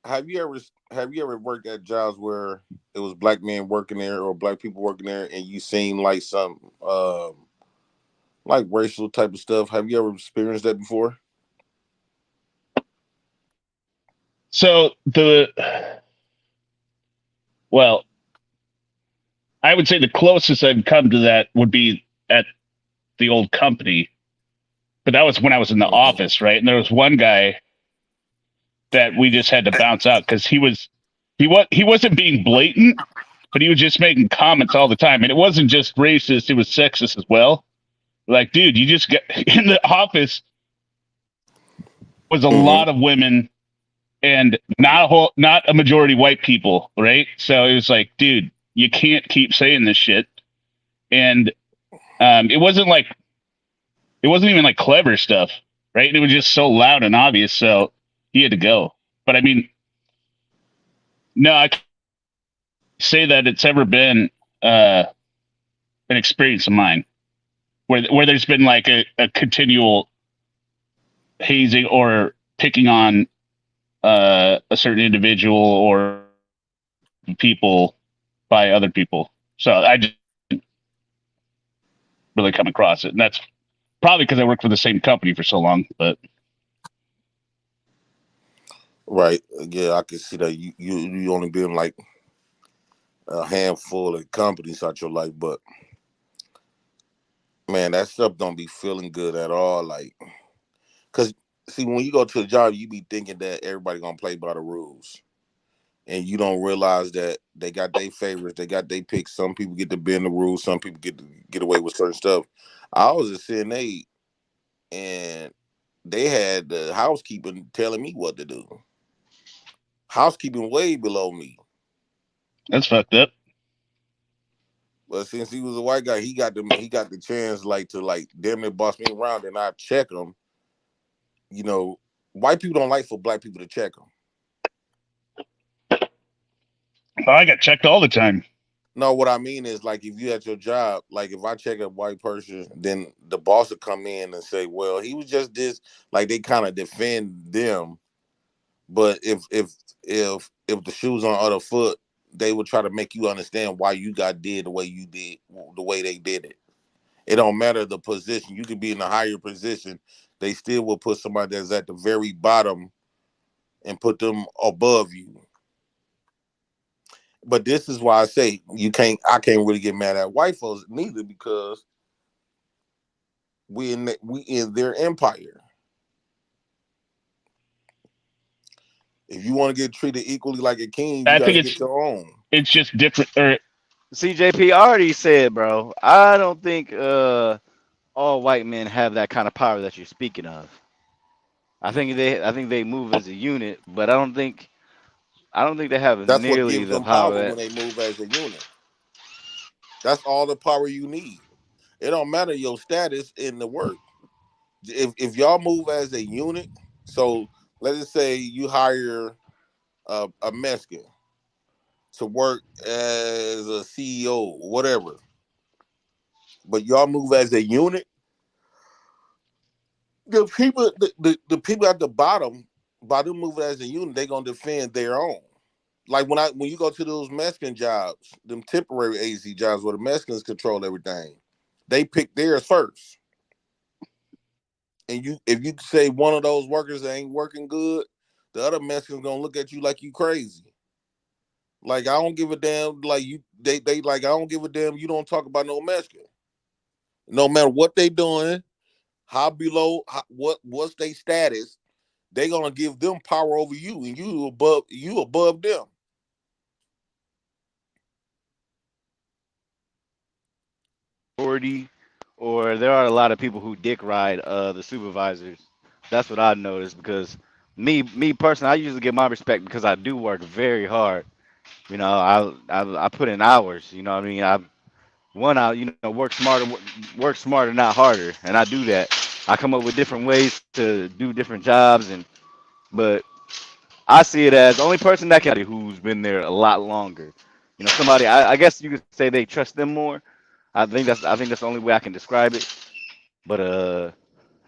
have you ever worked at jobs where it was black men working there or black people working there, and you seen like some like racial type of stuff? Have you ever experienced that before? So well, I would say the closest I've come to that would be at the old company, but that was when I was in the office, right? And there was one guy that we just had to bounce out because he wasn't being blatant, but he was just making comments all the time, and it wasn't just racist; it was sexist as well. Like, dude, you just got in the office was a lot of women and not a majority white people, right? So it was like, dude, you can't keep saying this shit. And it wasn't even like clever stuff, right? It was just so loud and obvious, so he had to go. But I mean, no, I can't say that it's ever been an experience of mine where there's been like a continual hazing or picking on a certain individual or people by other people. So I just didn't really come across it, and that's probably because I worked for the same company for so long. But Right. Yeah, I can see that you only been like a handful of companies out your life, but man, that stuff don't be feeling good at all. Like, cause see, when you go to a job, you be thinking that everybody gonna play by the rules, and you don't realize that they got their favorites, they got their picks. Some people get to bend the rules, some people get away with certain stuff. I was a CNA, and they had the housekeeping telling me what to do. Housekeeping way below me. that's fucked up. But since he was a white guy, he got the chance like to like damn near boss me around, and I check him. You know, white people don't like for black people to check them. I got checked all the time. No, what I mean is like if you at your job, like if I check a white person, then the boss will come in and say, "Well, he was just this." Like they kind of defend them, but if the shoes on the other foot, they will try to make you understand why you got did the way you did, the way they did it. It don't matter the position. You could be in a higher position. They still will put somebody that's at the very bottom and put them above you. But this is why I say I can't really get mad at white folks neither, because we in their empire. If you want to get treated equally like a king, you I got think to get your own. it's just different. Or CJP already said, bro. I don't think all white men have that kind of power that you're speaking of. I think they move as a unit, but I don't think they have That's what nearly gives the them power power that. when they move as a unit. That's all the power you need. It don't matter your status in the work. If y'all move as a unit, so let's just say you hire a Mexican to work as a CEO, whatever, but y'all move as a unit, the people at the bottom, by them moving as a unit, they gonna defend their own. Like when you go to those Mexican jobs, them temporary agency jobs where the Mexicans control everything, they pick theirs first. And you if you say one of those workers ain't working good, the other Mexicans gonna look at you like you crazy. Like I don't give a damn. Like they like I don't give a damn. You don't talk about no Mexican, no matter what they doing, how below, what's their status. They gonna give them power over you, and you above them. 40, or there are a lot of people who dick ride the supervisors. That's what I noticed because me personally, I usually get my respect because I do work very hard. I put in hours. You know what I mean? I work smarter, not harder, and I do that. I come up with different ways to do different jobs, but I see it as the only person that can who's been there a lot longer. Somebody I guess you could say they trust them more. I think that's the only way I can describe it. But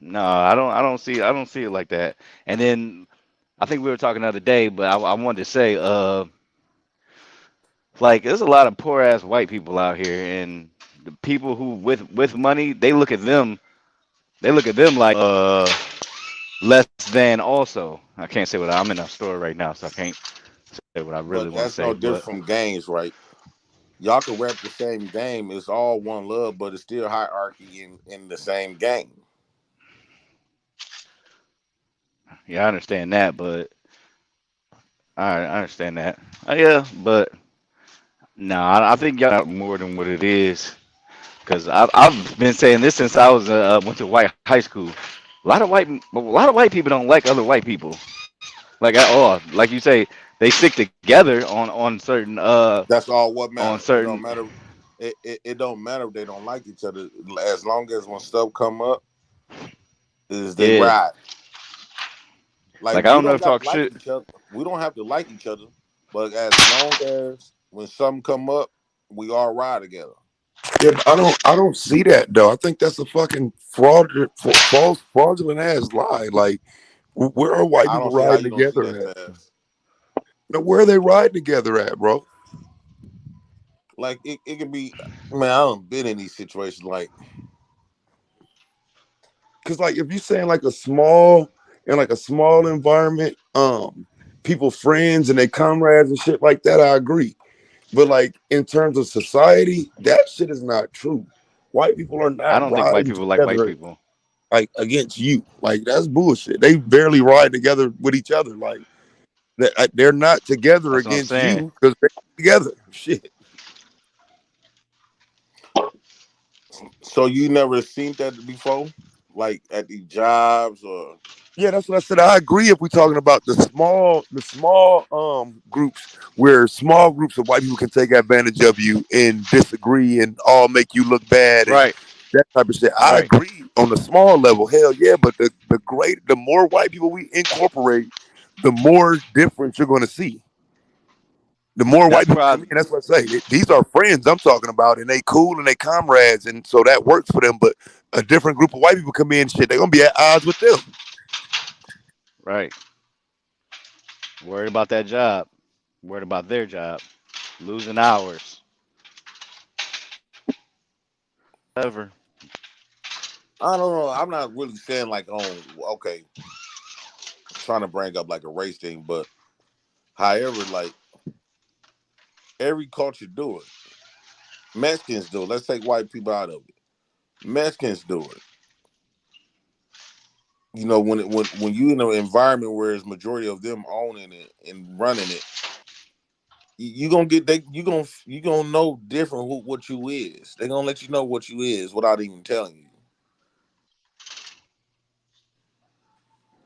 no, I don't see it like that. And then I think we were talking the other day, but I wanted to say like there's a lot of poor ass white people out here, and the people who with money they look at them like less than also. I can't say what I'm in a store right now, so I can't say what I really But want to that's say. no different But from games, right? Y'all can rep the same game. It's all one love, but it's still hierarchy in the same game. yeah, I understand that. But I understand that. Yeah, but no, I think y'all got more than what it is. Cause I've been saying this since I was went to white high school. A lot of white people don't like other white people, like at all. Like you say, they stick together on certain That's all what on matter. It don't certain. matter. It don't matter if they don't like each other. As long as when stuff come up, is they Yeah, ride. Like like I we don't know don't if got to talk like shit. each other. We don't have to like each other. But as long as when something come up, we all ride together. Yeah, but I don't see that though. I think that's a fucking false, fraudulent ass lie. Like, where are white I people don't see how riding you don't see together that at? fast. Now, where are they riding together at, bro? Like it can be. Man, I don't been in these situations. Like Because like if you're saying like a small environment, people friends and they comrades and shit like that, I agree. But like in terms of society, that shit is not true. White people are I not don't think white riding people like white together people. like against you. Like that's bullshit. They barely ride together with each other. Like they're not together That's what I'm against saying. you because they're together. Shit. so, you never seen that before, like at the jobs or Yeah, that's what I said. I agree if we're talking about the small groups where small groups of white people can take advantage of you and disagree and all make you look bad and Right, that type of shit. I right. agree on the small level. Hell yeah, but the more white people we incorporate, the more difference you're gonna see. The more white That's where people I come in, that's what I say. These are friends I'm talking about, and they cool and they comrades, and so that works for them. But a different group of white people come in, shit, they're gonna be at odds with them. right. Worried about that job. Worried about their job. Losing hours. Whatever. I don't know. I'm not really saying like on okay, trying to bring up like a race thing, but however, like every culture do it. Mexicans do it. Let's take white people out of it. Mexicans do it. You know, when you in an environment where it's majority of them owning it and running it, you gonna get you gonna know different what you is. They gonna let you know what you is without even telling you.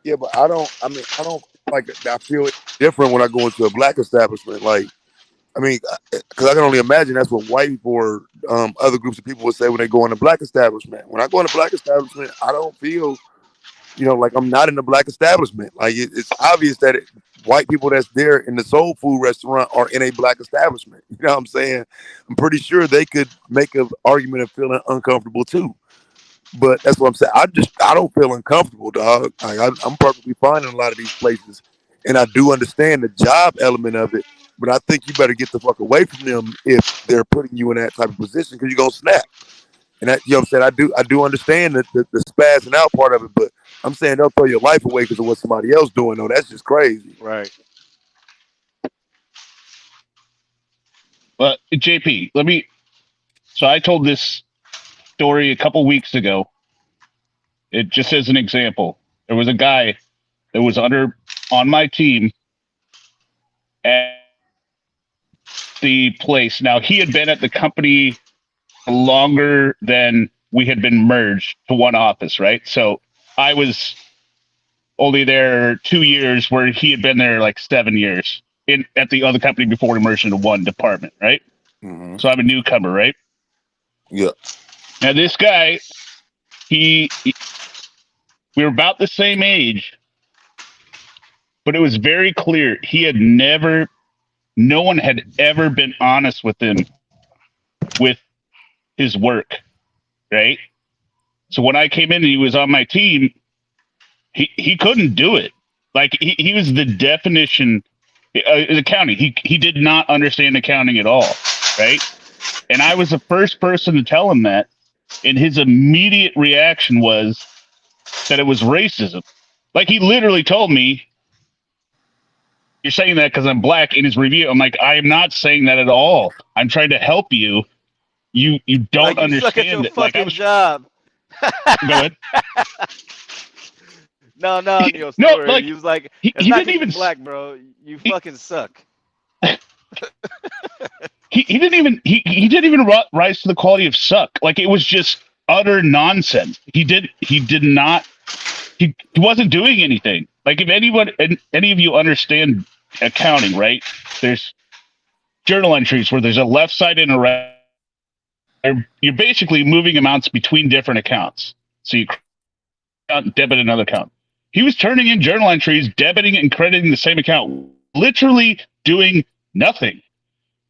Yeah, but I don't. I mean, I don't like. I feel it different when I go into a black establishment. Like, I mean, because I can only imagine that's what white people or other groups of people would say when they go in a black establishment. When I go in a black establishment, I don't feel, like I'm not in a black establishment. Like it's obvious that white people that's there in the soul food restaurant are in a black establishment. You know what I'm saying? I'm pretty sure they could make an argument of feeling uncomfortable too. But that's what I'm saying. I don't feel uncomfortable, dog. Like I'm perfectly fine in a lot of these places, and I do understand the job element of it. But I think you better get the fuck away from them if they're putting you in that type of position because you're gonna snap. And that, you know what I'm saying? I do understand the spazzing out part of it, but I'm saying they'll throw your life away because of what somebody else doing. Though that's just crazy. Right. But JP, let me. So I told this story a couple weeks ago. It just as an example. There was a guy that was on my team at the place. Now he had been at the company longer than we had been merged to one office, right? So I was only there 2 years, where he had been there like 7 years at the other company before we merged into one department, right? Mm-hmm. So I'm a newcomer, right? Yeah. Now this guy, we were about the same age, but it was very clear no one had ever been honest with him with his work, right? So when I came in and he was on my team, he couldn't do it. Like he was the definition accounting. He did not understand accounting at all, right? And I was the first person to tell him that, and his immediate reaction was that it was racism. Like he literally told me, "You're saying that because I'm black." In his review, I'm like, "I am not saying that at all. I'm trying to help you. You don't Like you suck at your understand it." Like I fucking was. job. Go ahead. No, in your No, story, like you was like, he "It's not didn't because you even. black, bro. You fucking suck." He didn't even he didn't even rise to the quality of suck. Like it was just utter nonsense. He did not he wasn't doing anything. Like if any of you understand accounting, right? There's journal entries where there's a left side and a right. You're basically moving amounts between different accounts. So you debit another account. He was turning in journal entries, debiting and crediting the same account, literally doing nothing.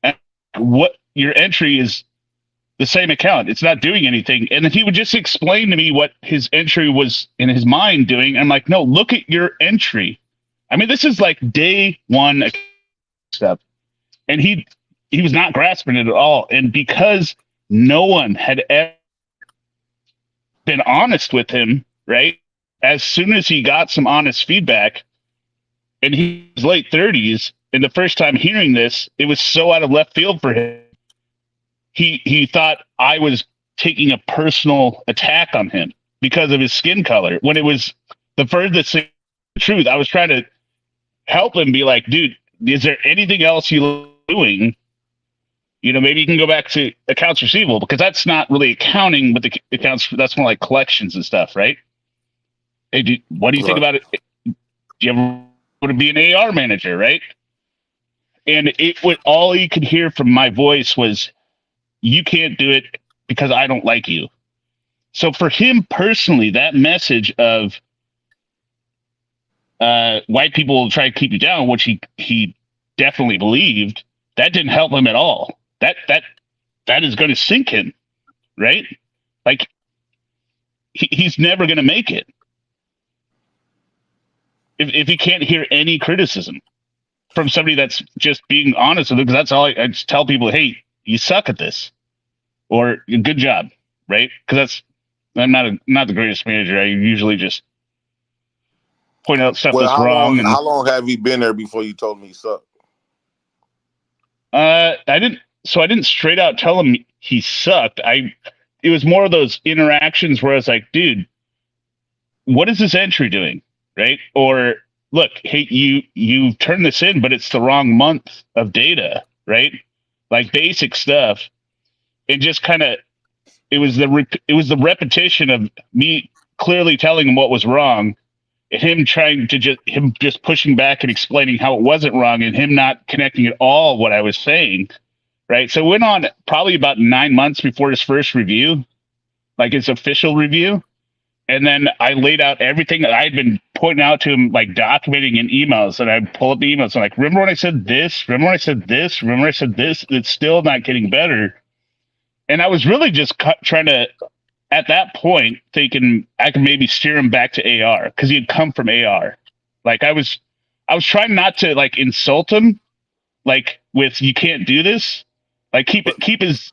And what your entry is the same account. It's not doing anything. And then he would just explain to me what his entry was in his mind doing. I'm like, no, look at your entry. I mean, this is like day one stuff. And he was not grasping it at all. And because no one had ever been honest with him, right? As soon as he got some honest feedback, and he was late 30s, and the first time hearing this, it was so out of left field for him. He thought I was taking a personal attack on him because of his skin color, when it was the furthest thing from the truth. I was trying to help him, be like, dude, is there anything else you're doing? Maybe you can go back to accounts receivable, because that's not really accounting, but the accounts, that's more like collections and stuff, right? Hey, what do you think about it? Do you ever want to be an AR manager, right? And all you could hear from my voice was, you can't do it because I don't like you. So for him personally, that message of white people will try to keep you down, which he definitely believed, that didn't help him at all. That is going to sink him, right? Like he's never going to make it if he can't hear any criticism from somebody that's just being honest with him. Because that's all I just tell people: hey, you suck at this, or good job, right? Because I'm not the greatest manager. I usually just point out stuff Well, that's wrong. And how long have you been there before you told me he sucked? I didn't straight out tell him he sucked. It was more of those interactions where I was like, dude, what is this entry doing, right? Or look, hey, you turned this in, but it's the wrong month of data, right? Like basic stuff. It just kind of it was the repetition of me clearly telling him what was wrong, and him trying to just pushing back and explaining how it wasn't wrong, and him not connecting at all what I was saying, right? So it went on probably about 9 months before his first review, like his official review. And then I laid out everything that I had been pointing out to him, like documenting in emails. And I pull up the emails. I'm like, remember when I said this? Remember when I said this? Remember when I said this? It's still not getting better. And I was really just trying to, at that point, thinking I could maybe steer him back to AR because he had come from AR. Like I was trying not to like insult him, like with "you can't do this," like keep his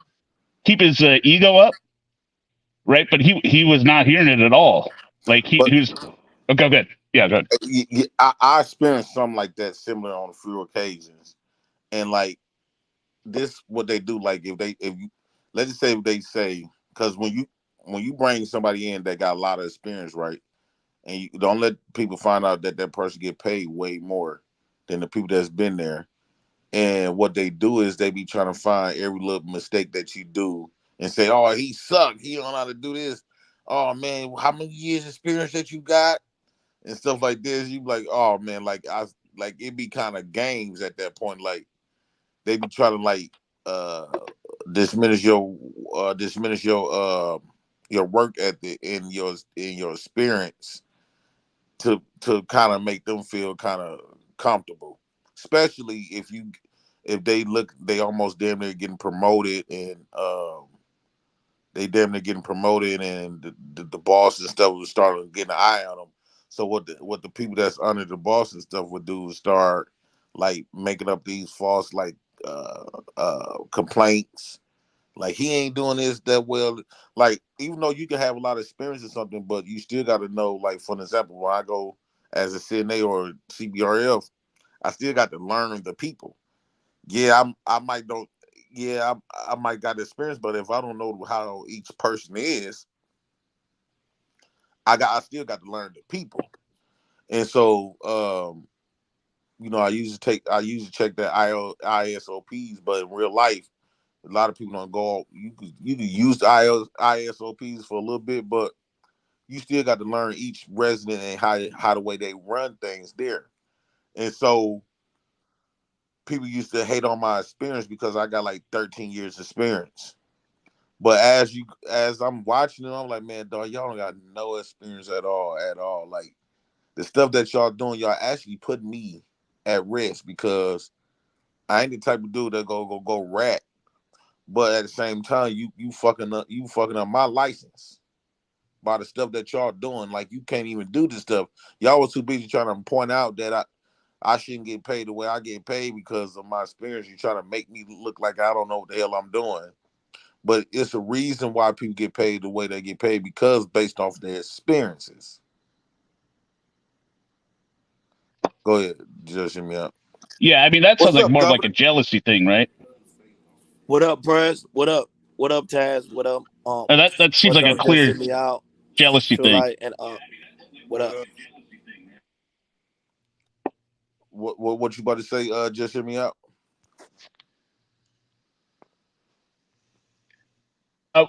ego up, right? But he was not hearing it at all. Like he was. Okay, good. Yeah, good. I experienced something like that similar on a few occasions, and like this, what they do, like if you let's just say if they say, because when you bring somebody in that got a lot of experience, right, and you don't let people find out that person get paid way more than the people that's been there, and what they do is they be trying to find every little mistake that you do and say, oh, he sucked, he don't know how to do this, oh man, how many years experience that you got and stuff like this. You be like, oh man, like it be kind of games at that point. Like they be trying to like diminish your your work ethic and your experience to kind of make them feel kind of comfortable, especially if they almost damn near getting promoted and they damn near getting promoted and the boss and stuff was starting getting an eye on them. So what the people that's under the boss and stuff would do is start like making up these false like complaints. Like he ain't doing this that well. Like even though you can have a lot of experience or something, but you still got to know. Like for example, when I go as a CNA or CBRF, I still got to learn the people. Yeah, I might don't. Yeah, I might got experience, but if I don't know how each person is, I still got to learn the people. And so, I usually check the ISOPs, but in real life, a lot of people don't go. You can use the ISOPs for a little bit, but you still got to learn each resident and how the way they run things there. And so people used to hate on my experience because I got like 13 years experience. But as I'm watching it, I'm like, man, dog, y'all don't got no experience at all. Like the stuff that y'all doing, y'all actually put me at risk because I ain't the type of dude that go rat. But at the same time, you fucking up my license by the stuff that y'all doing. Like you can't even do this stuff. Y'all was too busy trying to point out that I shouldn't get paid the way I get paid because of my experience. You're trying to make me look like I don't know what the hell I'm doing. But it's a reason why people get paid the way they get paid because based off their experiences. Go ahead, just hit me up. Yeah, I mean that sounds What's like up, more of like a Governor? jealousy thing, right? What up, Prez? What up? What up, Taz? What up? That seems What's like a up? Just clear hit me out. jealousy True thing. light and what up? What you about to say? Just hit me out.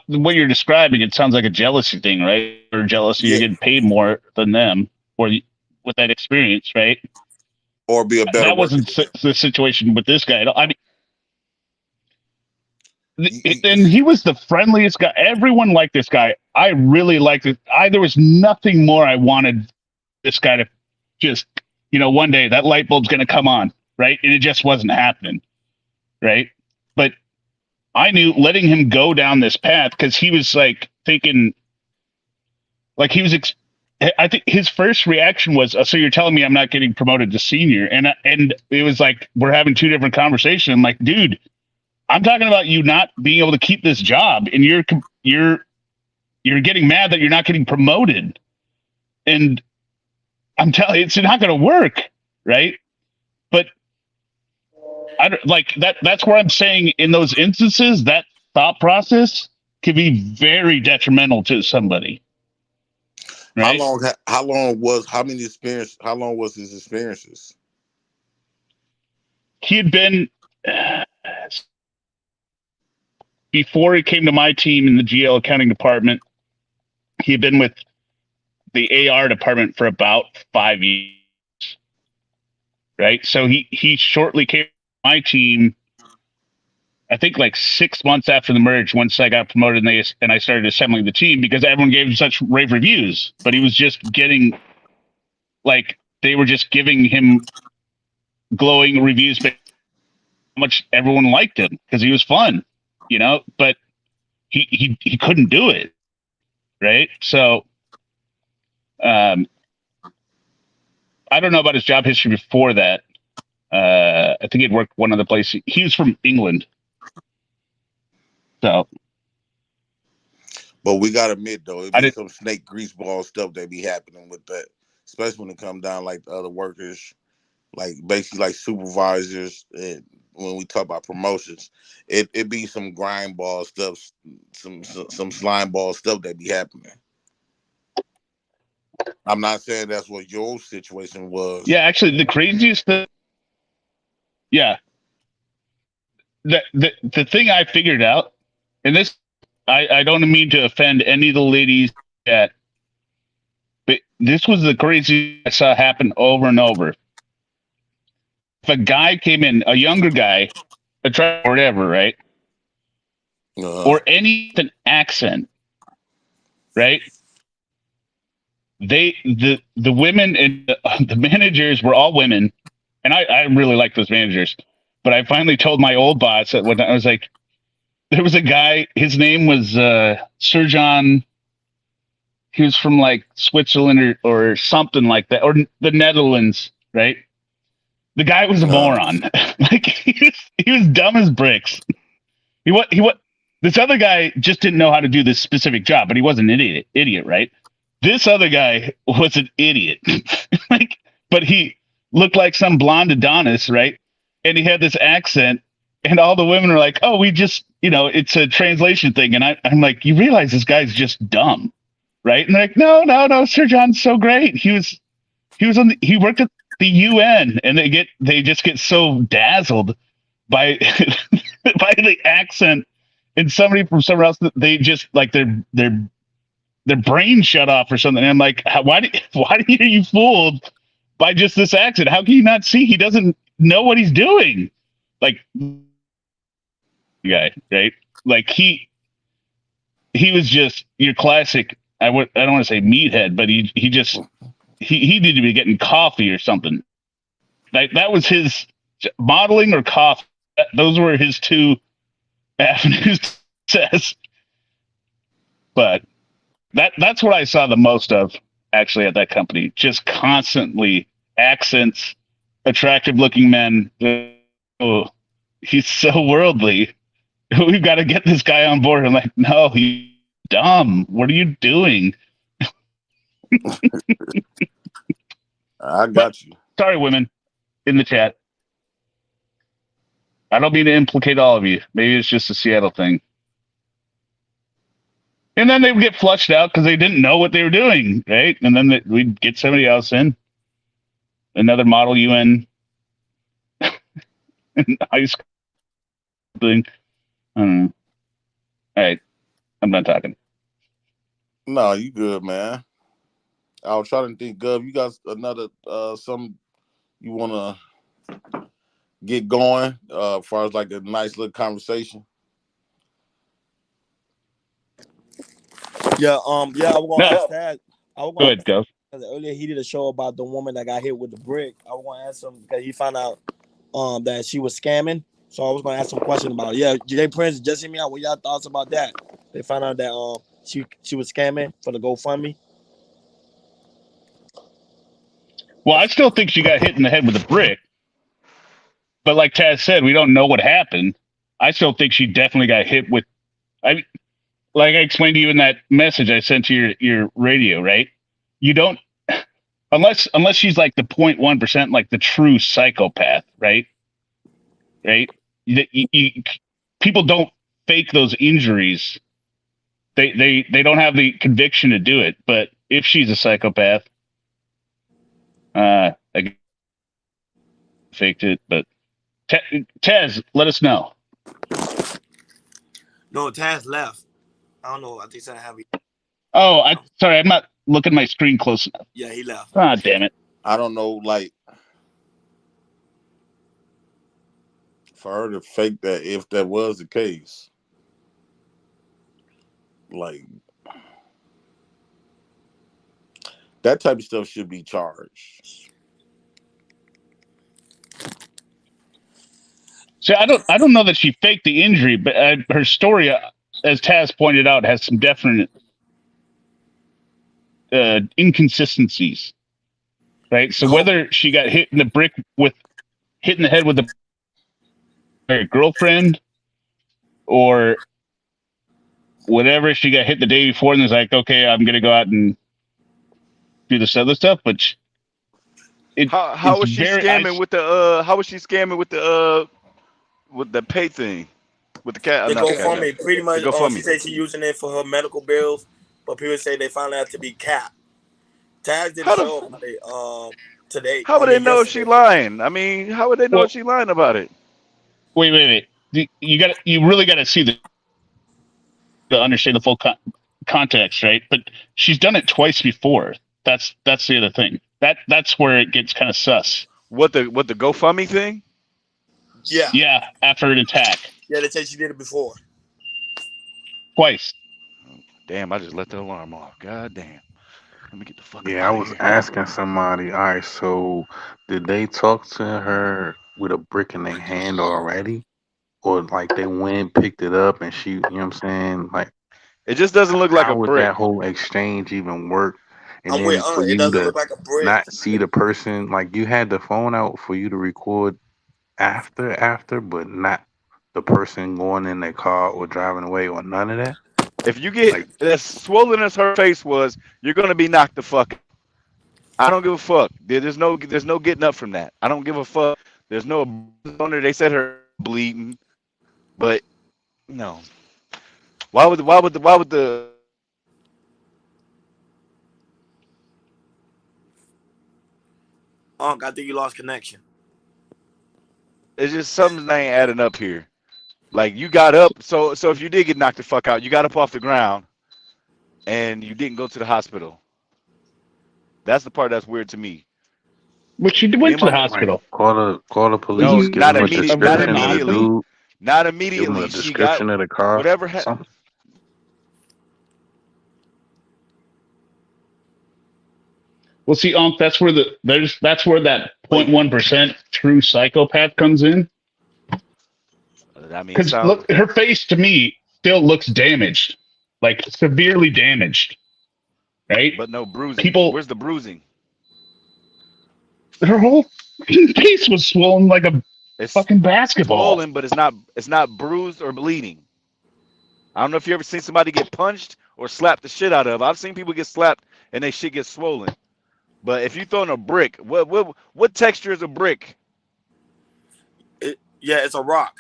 What you're describing, it sounds like a jealousy thing, right? Or jealousy, you're Yeah. getting paid more than them, or with that experience, right? Or be a better That worker. wasn't the situation with this guy. I mean, and he was the friendliest guy. Everyone liked this guy. I really liked it. There was nothing more I wanted this guy to just, one day that light bulb's going to come on, right? And it just wasn't happening, right? But I knew letting him go down this path because he was like thinking, like he was. I think his first reaction was, "So you're telling me I'm not getting promoted to senior?" And it was like we're having two different conversations. I'm like, dude, I'm talking about you not being able to keep this job, and you're getting mad that you're not getting promoted, and I'm telling you, it's not going to work, right? But I don't like that. That's where I'm saying in those instances, that thought process can be very detrimental to somebody. How right? long? How long was? How many experience? How long was his experiences? He had been before he came to my team in the GL accounting department. He had been with the AR department for about 5 years, right? So he shortly came to my team. I think like 6 months after the merge, once I got promoted and I started assembling the team because everyone gave him such rave reviews, but he was just getting like they were just giving him glowing reviews, but how much everyone liked him because he was fun, but he couldn't do it, right? So um, I don't know about his job history before that. I think he'd worked one other place. He was from England, so. But we gotta admit though, it I be didn't. some snake greaseball stuff that be happening with that, especially when it come down like the other workers, like basically like supervisors. And when we talk about promotions, it be some grind ball stuff, some slime ball stuff that be happening. I'm not saying that's what your situation was. Yeah, actually, the craziest thing. Yeah, the thing I figured out, and this, I don't mean to offend any of the ladies yet, but this was the craziest I saw happen over and over. If a guy came in, a younger guy, or whatever, right, or any with an accent, right? The women and the managers were all women, and I really like those managers. But I finally told my old boss that when I was like, there was a guy, his name was Sir John. He was from like Switzerland or something like that, or the Netherlands, right? The guy was a moron. Like he was dumb as bricks. He what this other guy just didn't know how to do this specific job, but he was an idiot, right? This other guy was an idiot. Like, but he looked like some blonde Adonis, right? And he had this accent, and all the women were like, "Oh, we just, it's a translation thing." And I'm like, "You realize this guy's just dumb, right?" And they're like, "No, Sir John's so great. He worked at the UN," and they just get so dazzled by by the accent and somebody from somewhere else that they just like their brain shut off or something. And I'm like, why are you fooled by just this accent? How can you not see he doesn't know what he's doing? Like, guy, right? Like he was just your classic. I don't want to say meathead, but he needed to be getting coffee or something. Like that was his modeling or coffee. Those were his two avenues to success. But that's what I saw the most of actually at that company. Just constantly accents, attractive looking men. Oh, he's so worldly. We've got to get this guy on board. I'm like, no, he's dumb. What are you doing? I got you. Sorry, women in the chat. I don't mean to implicate all of you. Maybe it's just a Seattle thing. And then they would get flushed out because they didn't know what they were doing, right? And then we'd get somebody else in, another model UN high school thing. I don't know. All right, I'm not talking. No, you good, man. I was trying to think, Gov, you got another something you want to get going as far as like a nice little conversation? Yeah, I was gonna ask that. Go ahead, go. Earlier he did a show about the woman that got hit with the brick. I was gonna ask him because he found out that she was scamming. So I was gonna ask some question about it. Yeah, Jay Prince just hit me out. What y'all thoughts about that? They found out that she was scamming for the GoFundMe. Well, I still think she got hit in the head with a brick. But like Taz said, we don't know what happened. I still think she definitely got hit with. Like I explained to you in that message I sent to your radio, right? You don't unless she's like the 0.1%, like the true psychopath, right? Right? People don't fake those injuries. They don't have the conviction to do it. But if she's a psychopath. I faked it, but Taz, let us know. No, Taz left. I don't know. I think something happened. Oh, sorry, I'm not looking at my screen close enough. Yeah, he left. Ah, damn it. I don't know, like, for her to fake that, if that was the case, like, that type of stuff should be charged. See, I don't know that she faked the injury, but her story, as Taz pointed out, has some definite inconsistencies. Right. So whether she got hit in the head with a girlfriend, or whatever, she got hit the day before and was like, okay, I'm gonna go out and do this other stuff. But How was she scamming with the How was she scamming with the pay thing? With the cat, The not the cash app. GoFundMe, pretty The much. She GoFundMe. said she using it for her medical bills, but people say they found out to be cap. Taz did a How the show about it today. How I would they mean know if she yesterday. lying? I mean, how would they know if she lying about it? Wait. You really got to see to understand the full context, right? But she's done it twice before. That's the other thing. That's where it gets kind of sus. What the GoFundMe thing? Yeah. Yeah, after an attack. Yeah, they said she did it before. Twice. Damn, I just let the alarm off. God damn. Let me get the fuck up Yeah, I out of was here. asking somebody, all right, so did they talk to her with a brick in their hand already? Or like they went, picked it up and she, you know what I'm saying? Like, It just doesn't look like how a would brick. that whole exchange even work? And I'm with then for It you doesn't to look like a brick. not see the person, like you had the phone out for you to record after, but not the person going in their car or driving away or none of that? If you get Like, as swollen as her face was, you're gonna be knocked the fuck out. I don't give a fuck. There's no getting up from that. I don't give a fuck. There's no on there. They said her bleeding, but no. Why would the I think you lost connection. it's just something that ain't adding up here. Like you got up, so if you did get knocked the fuck out, you got up off the ground and you didn't go to the hospital. That's the part that's weird to me. But she Me went and to the my like hospital. call the no, police, give them a not description of the immediately, dude, not give them a immediately. She got description of the car, whatever. something. Well, see, that's where that's where that Wait, 0.1% true psychopath comes in. I mean, it Because sounds. look, her face to me still looks damaged, like severely damaged. Right? But no bruising. People, Where's the bruising? her whole face was swollen like a It's fucking basketball. swollen, but it's not bruised or bleeding. I don't know if you ever seen somebody get punched or slapped the shit out of. I've seen people get slapped and they shit gets swollen. But if you throwing a brick, what texture is a brick? Yeah, it's a rock.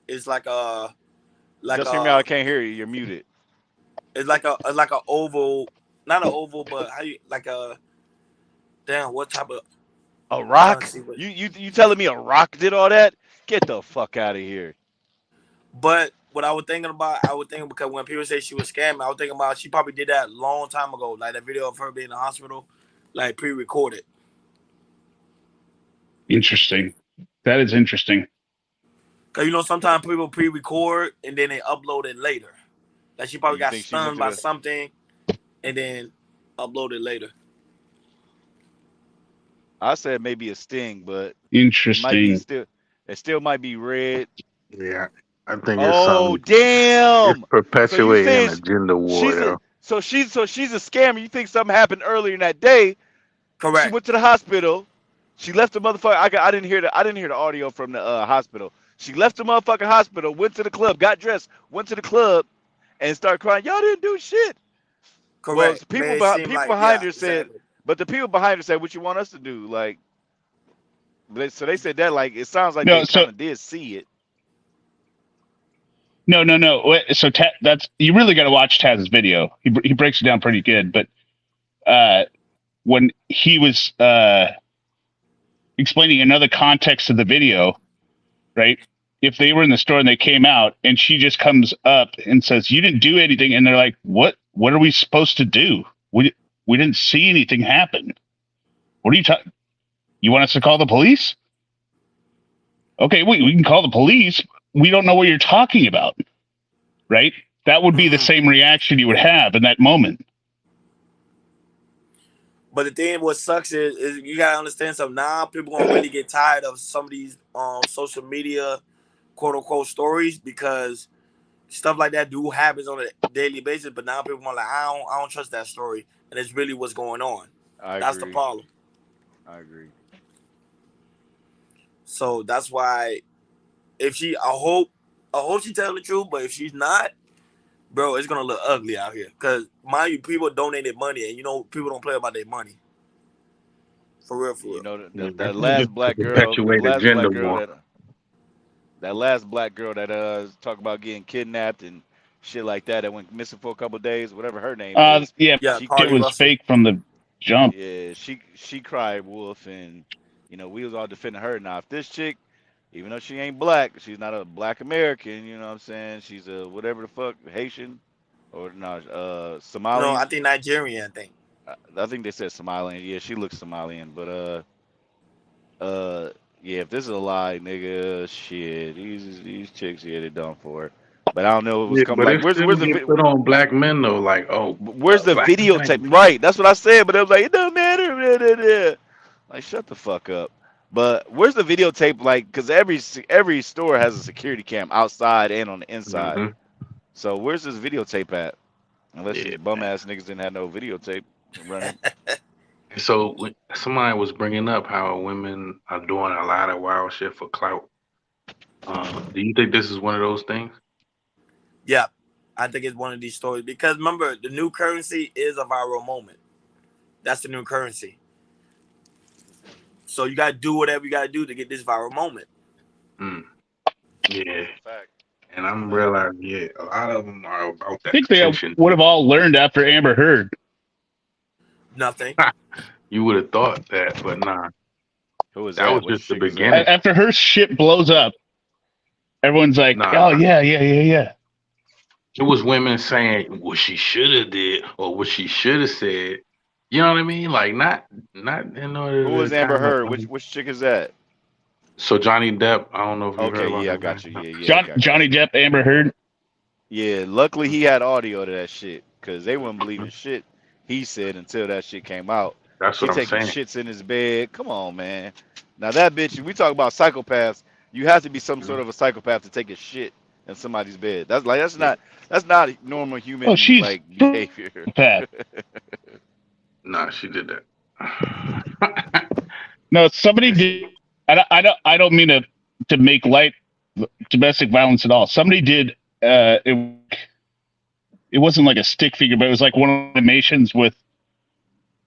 It's like Just hear me out. I can't hear you. You're muted. it's like a oval, not an oval, but how you like a damn what type of A rock? You telling me a rock did all that? Get the fuck out of here. But what I was thinking because when people say she was scamming, I was thinking about she probably did that a long time ago, like that video of her being in the hospital, like pre-recorded. Interesting. That is interesting. Because sometimes people pre-record and then they upload it later. Like she probably got stunned by something and then upload it later. I said maybe a sting, but interesting. It still might be red. Yeah, I think it's Oh something. damn! It's perpetuating an agenda war, yo. She's a scammer. You think something happened earlier in that day? Correct. She went to the hospital. She left the motherfucker. I didn't hear the audio from the hospital. She left the motherfucking hospital, went to the club, got dressed, went to the club, and started crying. Y'all didn't do shit. Correct. Well, people behind her said, but the people behind her said, "What you want us to do?" Like, so they said that like it sounds like they kind of did see it. No. So that's you really got to watch Taz's video. He breaks it down pretty good. But when he was explaining another context of the video, right? If they were in the store and they came out and she just comes up and says, "You didn't do anything," and they're like, "What? What are we supposed to do? We didn't see anything happen. What are you talking? You want us to call the police? Okay, we can call the police. We don't know what you're talking about, right?" That would be the same reaction you would have in that moment. But the thing what sucks is you gotta understand something. Now people gonna really get tired of some of these social media quote unquote stories because stuff like that do happens on a daily basis. But now people are like, I don't trust that story, and it's really what's going on. I That's the agree. problem. I agree. So that's why if she, I hope she telling the truth. But if she's not, bro, it's gonna look ugly out here. Cause mind you, people donated money, and you know people don't play about their money. For real, for You real. know that Just last to black girl, the perpetuate last agenda black girl war. that talk about getting kidnapped and shit like that went missing for a couple of days, whatever her name is. Yeah, Yeah, She it Carly was Russell. fake from the jump. Yeah, she cried wolf, and we was all defending her. Now, if this chick, even though she ain't black, she's not a black American. You know what I'm saying? She's a whatever the fuck Haitian or no No, I Somalian. think Nigerian. I think. I think they said Somalian. Yeah, she looks Somalian, but uh, yeah, if this is a lie, nigga, shit, these chicks, yeah, they done for it. But I don't know if it was Yeah, coming but like it still get put on black men though. Like, oh, where's the black men ain't. videotape? Right, that's what I said. But it was like it doesn't matter. Blah, blah, blah. Like, shut the fuck up. But where's the videotape? Like, because every store has a security cam outside and on the inside. Mm-hmm. So where's this videotape at? Unless these Yeah. bum ass niggas didn't have no videotape running. So somebody was bringing up how women are doing a lot of wild shit for clout. Do you think this is one of those things? Yeah, I think it's one of these stories because remember the new currency is a viral moment. That's the new currency. So you gotta do whatever you gotta do to get this viral moment. Mm. Yeah. Fact. And I'm realizing, yeah, a lot of them are about I that think they attention. would have all learned after Amber Heard. Nothing. You would have thought that, but nah. Who is That that? was Which just the chick is that? beginning. After her shit blows up, everyone's like, Nah. "Oh yeah." It was women saying what she should have did or what she should have said. You know what I mean? Like not in Who order is to Amber kind of. Heard? Which chick is that? So Johnny Depp, I don't know if you heard Okay, about yeah, I him. got you. Yeah, got Johnny you. Depp, Amber Heard. Yeah, luckily he had audio to that shit, cause they wouldn't believe the shit he said until that shit came out. That's She what I'm taking saying. shits in his bed. Come on, man. Now that bitch, we talk about psychopaths. You have to be some sort of a psychopath to take a shit in somebody's bed. That's not normal Oh, human she's like behavior. bad. Nah, she did that. No, somebody did. I don't mean to make light of domestic violence at all. Somebody did. It wasn't like a stick figure, but it was like one of the animations with,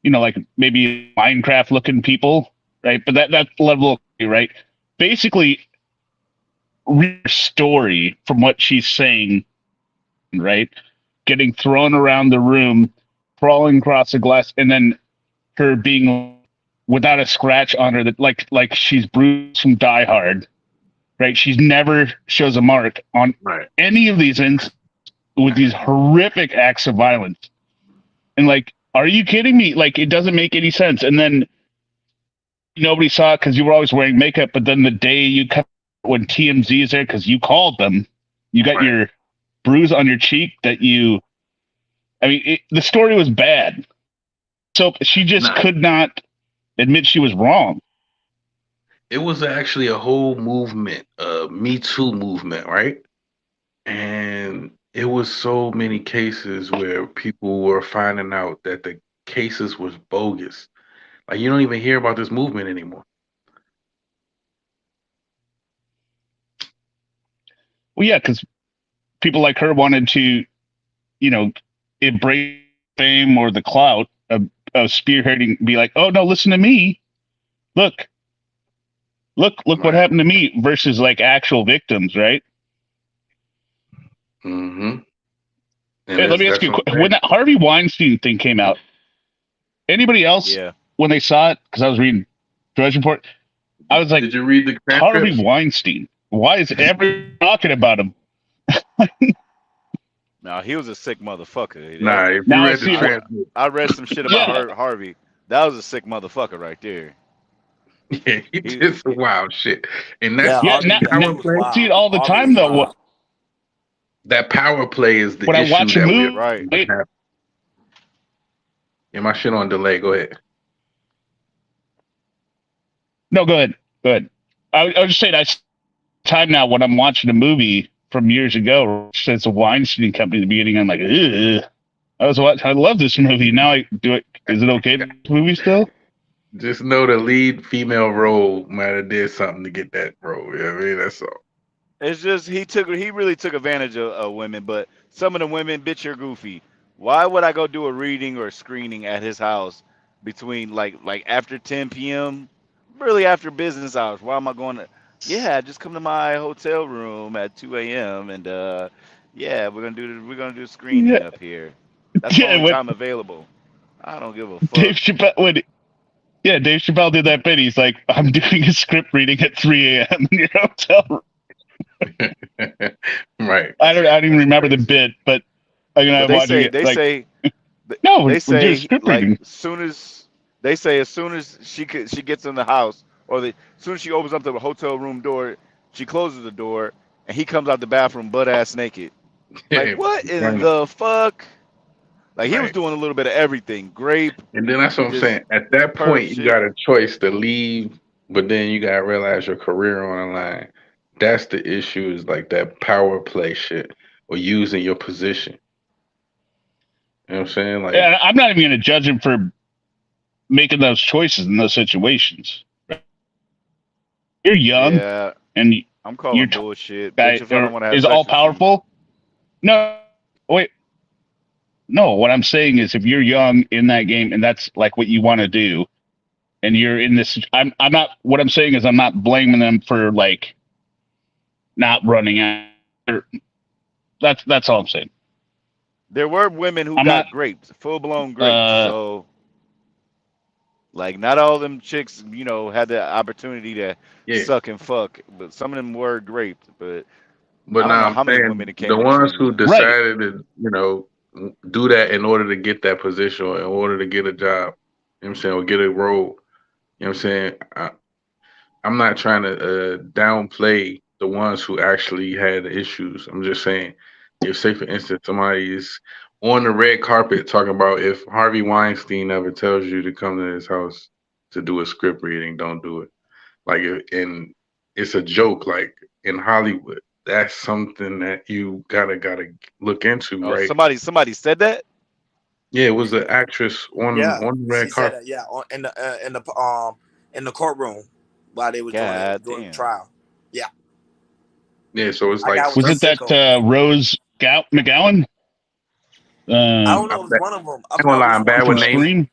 like maybe Minecraft looking people, right? But that level, right? Basically, read her story from what she's saying, right? Getting thrown around the room, crawling across the glass, and then her being without a scratch on her, that like she's bruised from Die Hard, right? She's never shows a mark on any of these with these horrific acts of violence. And like, are you kidding me? Like, it doesn't make any sense. And then nobody saw it because you were always wearing makeup. But then the day you come, when TMZ is there because you called them, you got your bruise on your cheek that you. I mean, the story was bad. So she just could not admit she was wrong. It was actually a whole movement, Me Too movement, right? And it was so many cases where people were finding out that the cases was bogus. Like, you don't even hear about this movement anymore. Well, yeah, because people like her wanted to, embrace fame or the clout of spearheading, be like, oh no, listen to me. Look what happened to me, versus like actual victims, right? Mm-hmm. Hey, let me ask you, when that Harvey Weinstein thing came out, Anybody else Yeah. when they saw it? Because I was reading Drudge Report. I was like, Did you read the Harvey transcripts? Weinstein. Why is everyone talking about him? Now he was a sick motherfucker. Nah, if you Now I read the see. transcript, I read some shit about Yeah, Harvey. That was a sick motherfucker right there. yeah, he He, did some wild shit, and Yeah, yeah. that Harvey. Now, Yeah, power Harvey was play, I see it wild. all the Harvey time was though. wild. that power play is the When I issue watch a that we're movie, right. having. Yeah, my shit on delay. Go ahead. no, go ahead. Go ahead. I was just saying, time now when I'm watching a movie from years ago, it's a Weinstein Company at the beginning. I'm like, ugh. I love this movie. Now I do it. Is it okay? This movie still? Just know the lead female role might have did something to get that role. You know what I mean? That's all. It's just he really took advantage of women, but some of the women, bitch, you're goofy. Why would I go do a reading or a screening at his house between like after 10 p.m. really after business hours? Why am I going to? Yeah, just come to my hotel room at 2 a.m. and yeah, we're gonna do a screening Yeah. up here. That's my Yeah. only When time available. I don't give a Dave fuck. Chappelle, Dave Chappelle did that bit. He's like, I'm doing a script reading at 3 a.m. in your hotel room. Right. I don't even That's remember the crazy. bit, but I'm But they watching say it they like, say no, they we're doing say script like reading. soon as they say as soon as she gets in the house or as soon as she opens up the hotel room door, she closes the door and he comes out the bathroom butt ass naked. Like what in Right. the fuck? Like he was Right. doing a little bit of everything. Grape, And then that's what I'm just saying. At that perv point, you shit. got a choice to leave, but then you gotta realize your career on the line. That's the issue. Is like that power play shit or using your position. You know what I'm saying? Like, And I'm not even going to judge him for making those choices in those situations. You're young Yeah, and I'm your calling bullshit. Bitch, guy if I don't want to have is all sex with you. powerful. No, wait, no. What I'm saying is, if you're young in that game and that's like what you want to do, and you're in this, I'm not. What I'm saying is, I'm not blaming them for like not running out. That's all I'm saying. There were women who I'm not. got grapes, full blown grapes. So like not all of them chicks, had the opportunity to yeah. suck and fuck, but some of them were raped. But But I don't now know I'm how many women saying that the came in the ones scene. who Right. decided to, do that in order to get that position or in order to get a job, you know what I'm saying, or get a role, you know what I'm saying? I'm not trying to downplay the ones who actually had issues. I'm just saying, if say for instance somebody is on the red carpet talking about if Harvey Weinstein ever tells you to come to his house to do a script reading, don't do it. Like, and it's a joke. Like in Hollywood, that's something that you gotta look into, Oh, right? somebody said that? Yeah, it was an actress Yeah, on the she red said carpet. that. Yeah, in the courtroom while they was God doing the damn. trial. Yeah, Yeah, so it's that like guy was Was a it that sicko. Rose McGowan I don't know. It I'm was bad. one of them. I I ain't gonna forgot lie, which I'm one bad it with from was. names. Scream?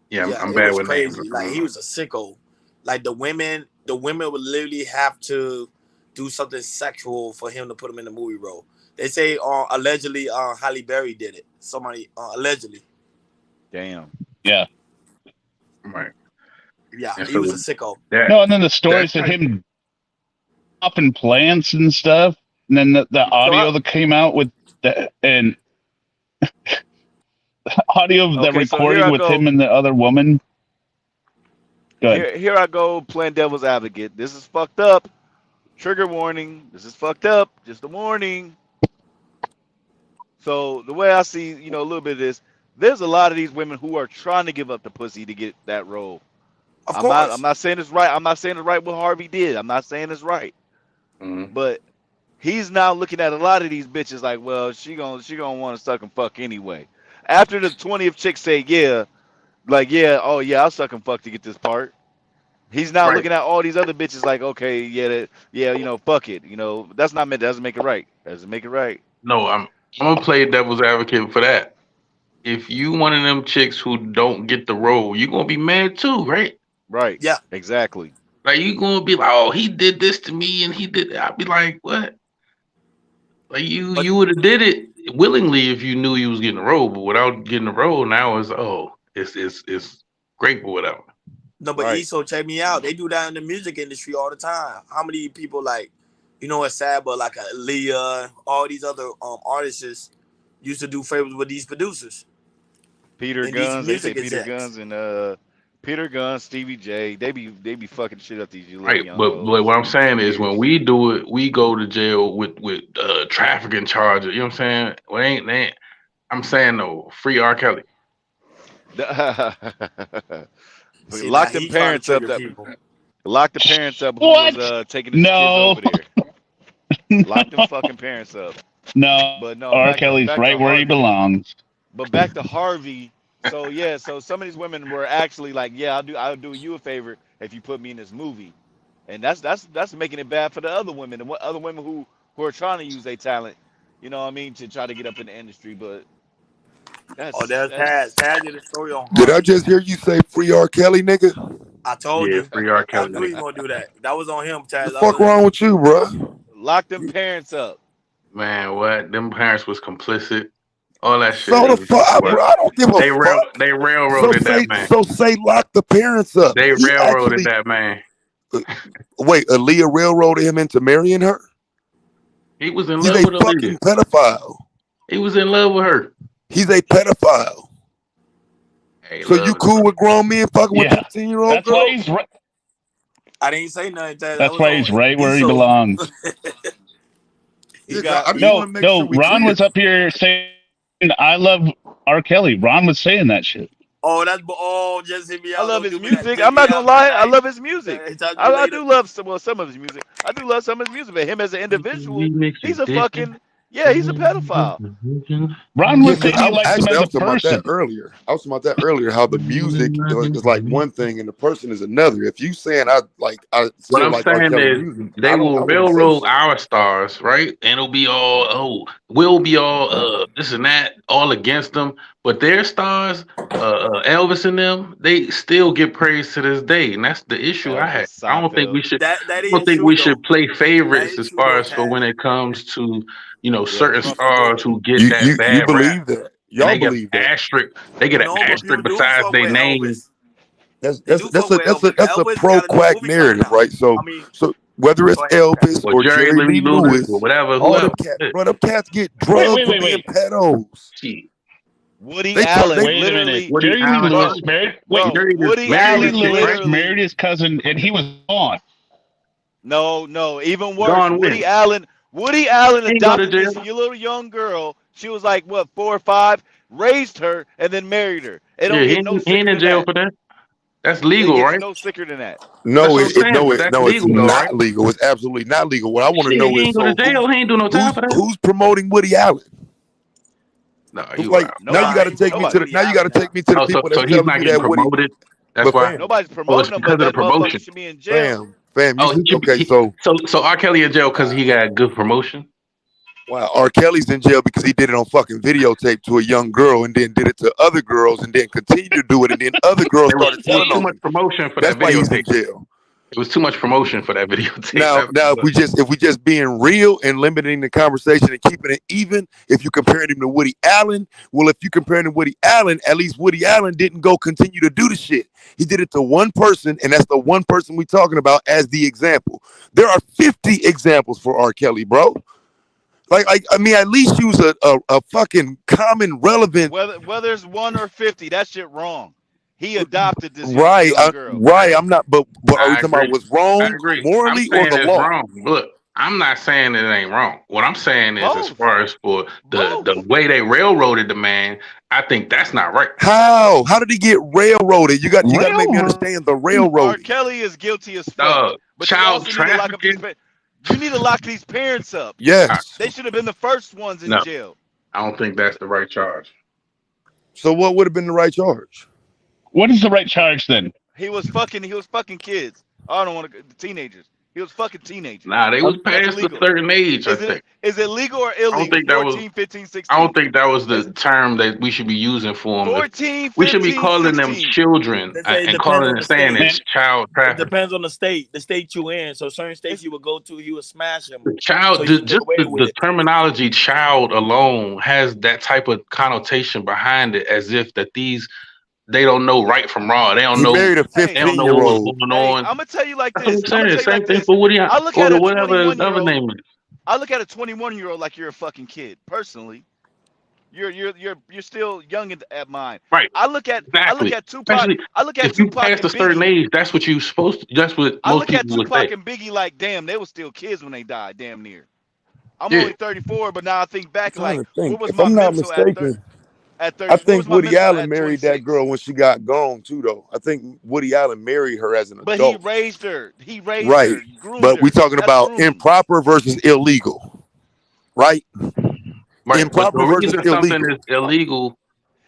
Yeah, Yeah, I'm it bad was with names. crazy. I Like don't he know. was a sicko. Like the women would literally have to do something sexual for him to put him in the movie role. They say allegedly Halle Berry did it. Somebody allegedly. Damn. Yeah. Right. Yeah, And he was a so sicko. that No, and then the that stories of type him popping plants and stuff, and then the So audio that came out with the and audio of the okay, so here recording I with go. him and the other woman. Good. Here I go playing devil's advocate. This is fucked up. Trigger warning. This is fucked up. Just a warning. So the way I see, a little bit of this, there's a lot of these women who are trying to give up the pussy to get that role. Of I'm course. not saying it's right. I'm not saying it's right what Harvey did. I'm not saying it's right. mm, But he's now looking at a lot of these bitches like, well, she gonna want to suck and fuck anyway. After the 20th chick say yeah, like yeah, oh yeah, I'll suck and fuck to get this part. He's now right. looking at all these other bitches like, okay, yeah, yeah, fuck it. That's not meant. That doesn't make it right. That doesn't make it right. No, I'm gonna play devil's advocate for that. If you one of them chicks who don't get the role, you gonna be mad too, right? Right. Yeah. Exactly. Like you gonna be like, oh, he did this to me and he did that. I'll be like, what? Like you But would have did it willingly if you knew you was getting a role, but without getting a role, now it's great or whatever. No, but Right. ESO, check me out. They do that in the music industry all the time. How many people like, it's sad, but like Aaliyah, all these other artists used to do favors with these producers Peter and these Guns, they say music Peter execs. Guns and Peter Guns, Stevie J. They be fucking shit up these little Right, young but hoes what I'm for saying is when years. we do it, we go to jail with trafficking charges. You know what I'm saying? Well, ain't I'm saying no free R. Kelly. See, now Lock them he trying to parents up. trigger people. Lock the parents up who was What? taking the kids No, over there. Lock them fucking parents up. no. But no, R. back to Kelly's back to right where he Harvey. belongs. But back to Harvey. So yeah, so some of these women were actually like, yeah, I'll do you a favor if you put me in this movie, and that's making it bad for the other women and what other women who are trying to use their talent, you know what I mean, to try to get up in the industry. But Oh, that's there's Taz. that's Taz did a story on Did I Harvey. just hear you say free R. Kelly, nigga? I told Yeah, you. free R. I Kelly, knew he nigga. was gonna do that. That was on him, The Taz. I fuck know that. wrong with you, bro? lock them parents up. Man, what? Them parents was complicit. All that shit. So It the was just fuck, what bro. I don't give a fuck. they So railroaded that say, man. so say, lock the parents up. They He railroaded actually that man. wait. Aaliyah railroaded him into marrying her. He was in He's love a with Aaliyah. fucking pedophile. He was in love with her. He's a pedophile. Hey, So you love is cool with grown men fucking with Yeah, 13-year-old that's why girls? he's right. I didn't say nothing, Taz. That That's was why on he's right where he ESO. belongs. He Yeah, 'cause got I just want No, to make sure no. we Ron clear. was up here saying, "I love R. Kelly." Ron was saying that shit. Just hit me I out. love Don't his do me that. music. Just I'm me not gonna out, man. lie. I love his music. Talk to you I later. do love some of his music. I do love some of his music, but him as an individual, he's a fucking he's a pedophile. Ron Yeah, was because saying he likes him I as a was talking about that person. earlier. I was talking about that earlier. How the music is like one thing and the person is another. If you saying I What still I'm like R. saying Kelly is music, they I will wouldn't say railroad shit. our stars, right? And it'll be all, we'll be all this and that, all against them. But their stars, Elvis and them, they still get praised to this day. And that's the issue I Elvis, had. I don't think Seinfeld. we should That I don't is think true we though. should play That favorites is as true far though, as for Taz. when it comes to, Yeah, certain Trump and stars Georgia. who get You that you bad rap believe that? and Y'all believe that? they get an No, but asterisk people do besides fuck their with name. Elvis. They do fuck with Elvis. That's a Elvis pro got a new quack movie coming narrative, out. right? I So mean, whether it's go ahead, Taz. Elvis Or or Jerry Jerry Lee Lee Lewis or Lewis, whatever, all whoever. them cats, bro, them cats get Wait, drugged wait, for wait, being wait, pedos. Shit. Woody They turn they Allen wait a minute. literally, Woody Jerry Lee Allen bro, Lewis is married. Wait, bro, Woody Jerry Lee Allen Lewis literally. married his cousin, and he was gone. No, even worse. gone Woody when. Allen. Woody Allen He ain't go to adopted this jail. little young girl. She was like what 4 or 5, raised her, and then married her. It Yeah, don't get no he ain't sicker in than jail that. for that. That's It legal, gets right? no sicker than that. That's No, what I'm saying. But that's no, it's legal though, right? not legal. It's absolutely not legal. What I want to Shit, know he is ain't go to so jail. He ain't do no time for that. who's promoting Woody Allen? No, It's you like out. now you Nah, got Nobody. to he take me promoting to Nobody. the Woody now you Allen got to now. take me to the Oh, people so that's he's telling not you getting that Woody. promoted. That's But why. Nobody's Oh, promoting it's him, because but of the that motherfucker promotion. should be in jail. fam, you Oh, should okay. So so R. Kelly in jail because he got good promotion. wow, R. Kelly's in jail because he did it on fucking videotape to a young girl and then did it to other girls and then continued to do it and then other girls started It was telling too on much him. promotion for That's that why he's in videotape. jail. It was too much promotion for that videotape. Now, That's if we just being real and limiting the conversation and keeping it even, if you comparing him to Woody Allen, well, if you comparing him to Woody Allen, at least Woody Allen didn't go continue to do the shit. He did it to one person, and that's the one person we talking about as the example. There are 50 examples for R. Kelly, bro. Like I mean, at least use a fucking common relevant. Whether it's 1 or 50, that shit wrong. He adopted this Right, young girl. right. I'm not, but are we I talking about agree. what's I wrong agree. I'm morally or saying the it's law? wrong. Look, I'm not saying it ain't wrong. What I'm saying is, as Both. far as for the Both. way they railroaded the man, I think that's not right. How? How did he get railroaded? You got to make me Railroad. understand the R. railroading. Kelly is guilty as fuck. But you Child also need to lock up these. trafficking. You need to lock these parents up. Yes. They should have been the first ones in No, jail. I don't think that's the right charge. So what would have been the right charge? What is the right charge then? He was fucking kids. I don't want to teenagers. He was fucking teenagers. Nah, they was That's past a illegal. certain age, I Is think. it legal or I don't illegal? think that was 14, 15, I don't 16. think that was the term that we should be using for them. 14, We should be 15, calling them 16. children They say it and depends calling on it the saying state. it's child It trafficking. depends on the state you in. So certain states you would go to, he would smash him. The child, So you get just away with the it. terminology "child" alone has that type of connotation behind it, as if that they don't know right from wrong. They don't He know married a Hey, they don't know what was 15-year-old. going hey, on. I'm gonna tell you like That's what this. I'm I'm gonna saying. tell you Same like thing this. for Woody I look or at a whatever his 21 year other old. name is. I look at a 21-year-old like you're a fucking kid. Personally, you're still young at mine. Right. I look Exactly. at Tupac. Especially I look if at you Tupac pass a and certain Biggie. age, that's what you supposed to, that's what I most look at people would say. Tupac and Biggie like, damn, they were still kids when they died. Damn near. I'm Yeah. only 34, but now I think I'm back trying like, to where think. was If my I'm not mental at mistaken, at I 30? Where was think my Woody mental Allen at married that 26? girl when she got gone too, though. I think Woody Allen married her as an But he adult. raised her. He raised Right. her. He groomed But we her. talking That's about grooming. improper versus illegal, right? Right. But the Improper versus reason something illegal. is illegal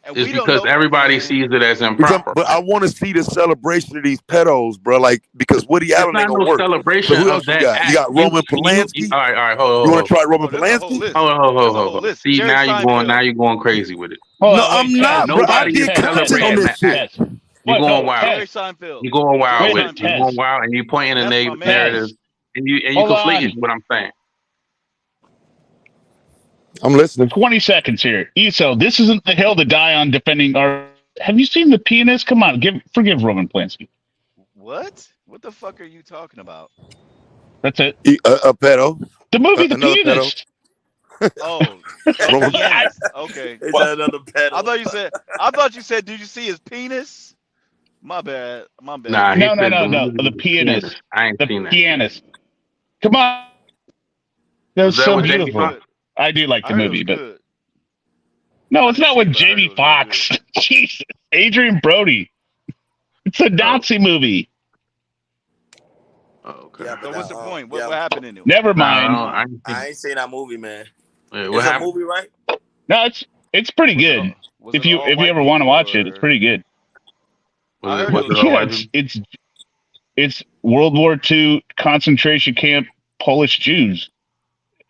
And is we don't because know, everybody man. sees it as improper, But I right? want to see the celebration of these pedos, bro. Like, because Woody It's Allen ain't not gonna no work. So celebration who of else you that got? You act. got Roman Polanski. All right, You want to hold try Roman Oh, there's a whole Polanski? list. There's a whole on. list. See, Jerry now Seinfeld. you're going crazy with it. Hold No, on, wait, I'm Tez, not, bro. I Nobody Tez, is did Tez, Tez, content on celebrating Tez, this the shit. act. Tez. You're What? going No, wild. Tez. Jerry Seinfeld. You're going Jerry wild Wait a with it. minute, You're Seinfeld. going Tez. wild, and you're pointing a That's my man. narrative, Tez. and you Hold conflating on. what I'm saying. I'm listening. 20 seconds here. Eso, this isn't the hill to die on defending our. Have you seen The Pianist? Come on, forgive Roman Polanski. What? What the fuck are you talking about? That's it. A pedo. The movie The Another pedo. Pianist. Oh, the Roman. pianist. Okay. Is that another I pedal? thought you said. I thought you said. Did you see his penis? My bad. My bad. Nah, he No, no, said no, the no. movie The The Pianist. Pianist. I ain't The seen that shit. Pianist. Come on. That Was was that so with I heard it was Jamie beautiful. Foxx? good. I do like I the heard it was movie, but good. no, I it's didn't not see it, with but I heard it Jamie was real good. Foxx. Jesus. Adrian Brody. It's a Oh, Nazi movie. okay. Yeah, So but what's the point? What yeah, what happened in it? Never Nah, mind. I ain't seen I ain't seen that movie, man. it. What It's a happened? movie, right? No, it's pretty Was it good. all was If it you all white ever want to people watch it, it's or? pretty good. I heard it Was was it all Yeah, white good. people? it's World War II concentration camp Polish Jews.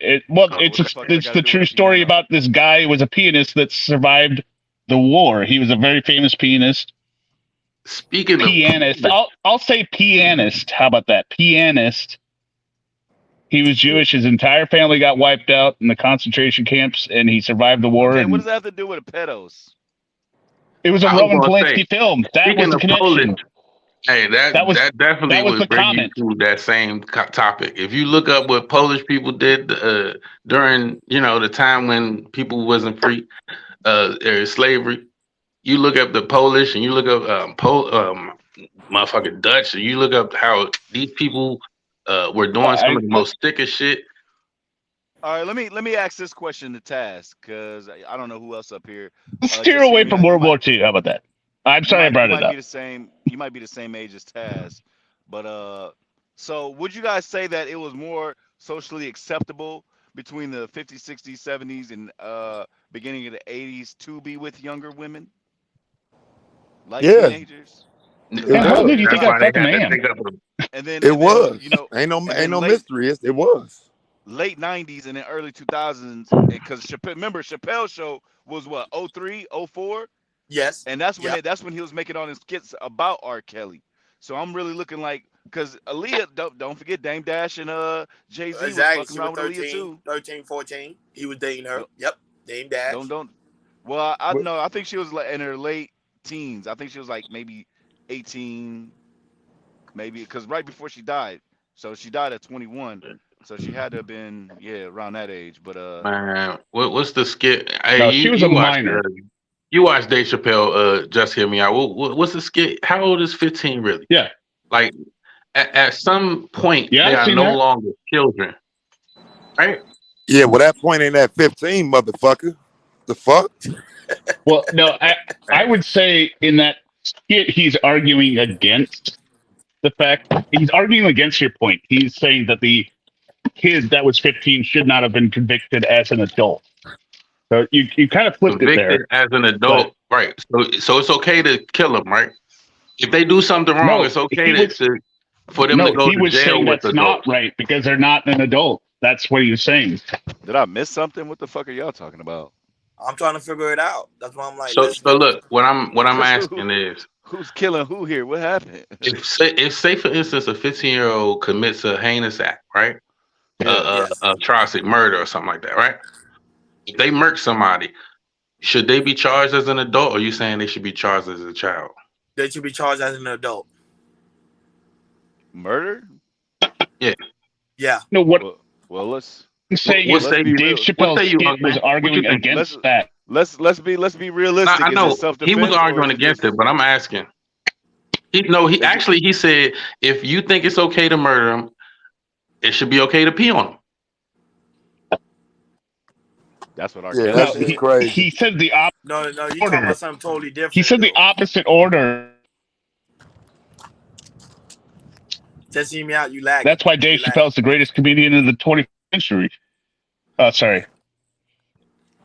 So It's what the fuck that got to the do with true a story piano? about this guy who was a pianist that survived the war. He was a very famous pianist. Speaking of Pianist. Polish, I'll say pianist. How about that? Pianist. He was Jewish. His entire family got wiped out in the concentration camps, and he survived the war. Okay, what And does that have to do with pedos? it was a I was Roman gonna say, Polanski film. That was speaking the of Polish, connection. hey, That was that definitely that was would the bring you comment. to that same topic. If you look up what Polish people did during, the time when people wasn't free, slavery, you look up the Polish and you look up motherfucking Dutch, and you look up how these people were doing some of the most sickest shit. All right, let me ask this question to Taz, because I don't know who else up here. Steer Just hear away me from out. World War II. How about that? I'm sorry I You brought it might be up. the same. You might be the same age as Taz, but so would you guys say that it was more socially acceptable between the 50s, 60s, 70s, and beginning of the 80s to be with younger women, like Yeah, teenagers? Because it And I how heard did was. you there's think That's I why like, they fucked a had to man? take up. It and then was. Ain't then no mystery. It was. late 90s and then early 2000s, because remember Chappelle show was what, 03, 04? Yes. And that's when Yep. that's when he was making all his skits about R. Kelly. So I'm really looking like, because Aaliyah, don't forget Dame Dash and Jay-Z was Exactly. fucking She was around with Aaliyah 13, too. 13, 14. He was dating her. Don't Yep. Dame Dash. don't. Well, I But know. I think she was like in her late teens. I think she was like maybe 18, maybe, because right before she died. So she died at 21. So she had to have been, yeah, around that age. But Man, what's the skit? Hey, No, she was a you watched minor. you watched Dave Chappelle. Just hear me out. What's the skit? How old is 15 really? Yeah. Like at some point Yeah, they I've are seen no that. longer children, right? yeah, well, that point ain't at 15, motherfucker. The fuck? Well, no, I would say in that skit he's arguing against the fact he's arguing against your point. He's saying that the kid that was 15 should not have been convicted as an adult. So you kind of flipped it Convicted there. as an But adult, right? So it's okay to kill them, right? If they do something wrong, no, it's okay to for them to No, go he to was jail saying with that's not adults. right because they're not an adult. That's what he was saying. Did I miss something? What the fuck are y'all talking about? I'm trying to figure it out. That's why I'm like So listening. look, what I'm asking is, Who's killing who here? What happened? if say for instance a 15-year-old commits a heinous act, right? Yeah. A atrocity, murder or something like that, right? If they murk somebody, should they be charged as an adult, or are you saying they should be charged as a child? They should be charged as an adult. Murder? Yeah. Yeah. No, what Well, let's I'm saying is say be Dave real. what say Chappelle's you, skit Hug was man? What you arguing think? against that. Let's be realistic. I Is it know self he was defense or is arguing it against just it, but I'm asking. He is it actually he said if you think it's okay to murder him, it should be okay to pee on him. that's what R. Yeah, Kelly that's No, just said? crazy. he said the opposite No, you talking order. about something totally He different said the though. opposite order. Just see me out. You lagging. That's why Dave You lagging. Chappelle's the greatest comedian of the 21st century. Sorry.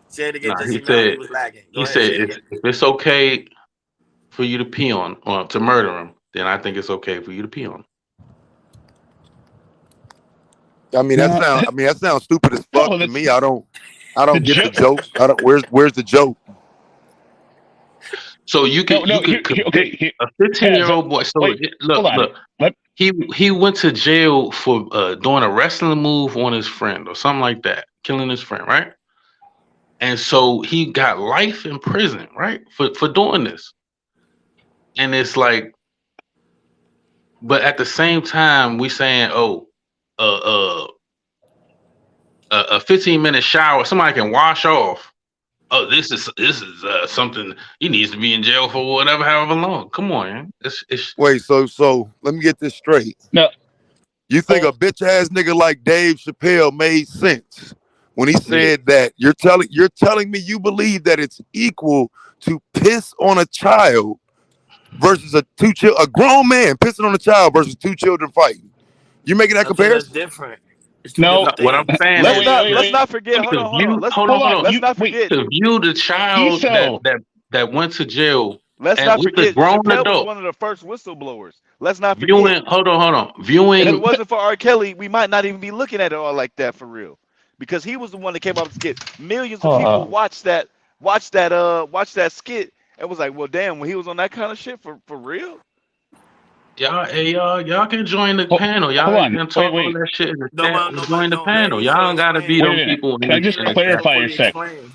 Say it again. Nah, Just see me out. You was lagging. Go he ahead. said Say it again. if it's okay for you to pee on or to murder him, then I think it's okay for you to pee on him. I mean, No, that sounds stupid as fuck to that's me. I don't the get the joke. joke. I don't. Where's the joke? So you No, could okay. convict a Taz, 15-year-old boy. So wait, hold on. look. He went to jail for doing a wrestling move on his friend or something like that, killing his friend, right? And so he got life in prison, right, for doing this. And it's like, but at the same time, we saying, oh, uh, a 15-minute shower, somebody can wash off. Oh, this is something he needs to be in jail for whatever, however long. Come on, man. It's Wait, so let me get this straight. No. You think a bitch ass nigga like Dave Chappelle made sense when he said that you're telling me you believe that it's equal to piss on a child versus a grown man pissing on a child versus two children fighting? You making that I think that's comparison? different. It's two No. different what I'm things. saying Let's is not forget. Hold to on. view. Let's Hold on. let's not forget. To view the child that went to jail Let's and not with the forget. grown Chappelle was adult one of the first whistleblowers. Let's not forget. viewing. Hold on. And if Viewing. it wasn't for R. Kelly, we might not even be looking at it all like that for real, because he was the one that came up with the skit. Millions of people watched that skit and was like, well, damn, when he was on that kind of shit for real. Y'all can join the panel. Y'all Hold on. can talk all Wait. that shit in the chat. Nobody, Join the no, panel. ladies, Y'all so don't gotta be explain. Wait a them minute. people Can I in just the Ladies, so chat. clarify a fully sec? explain.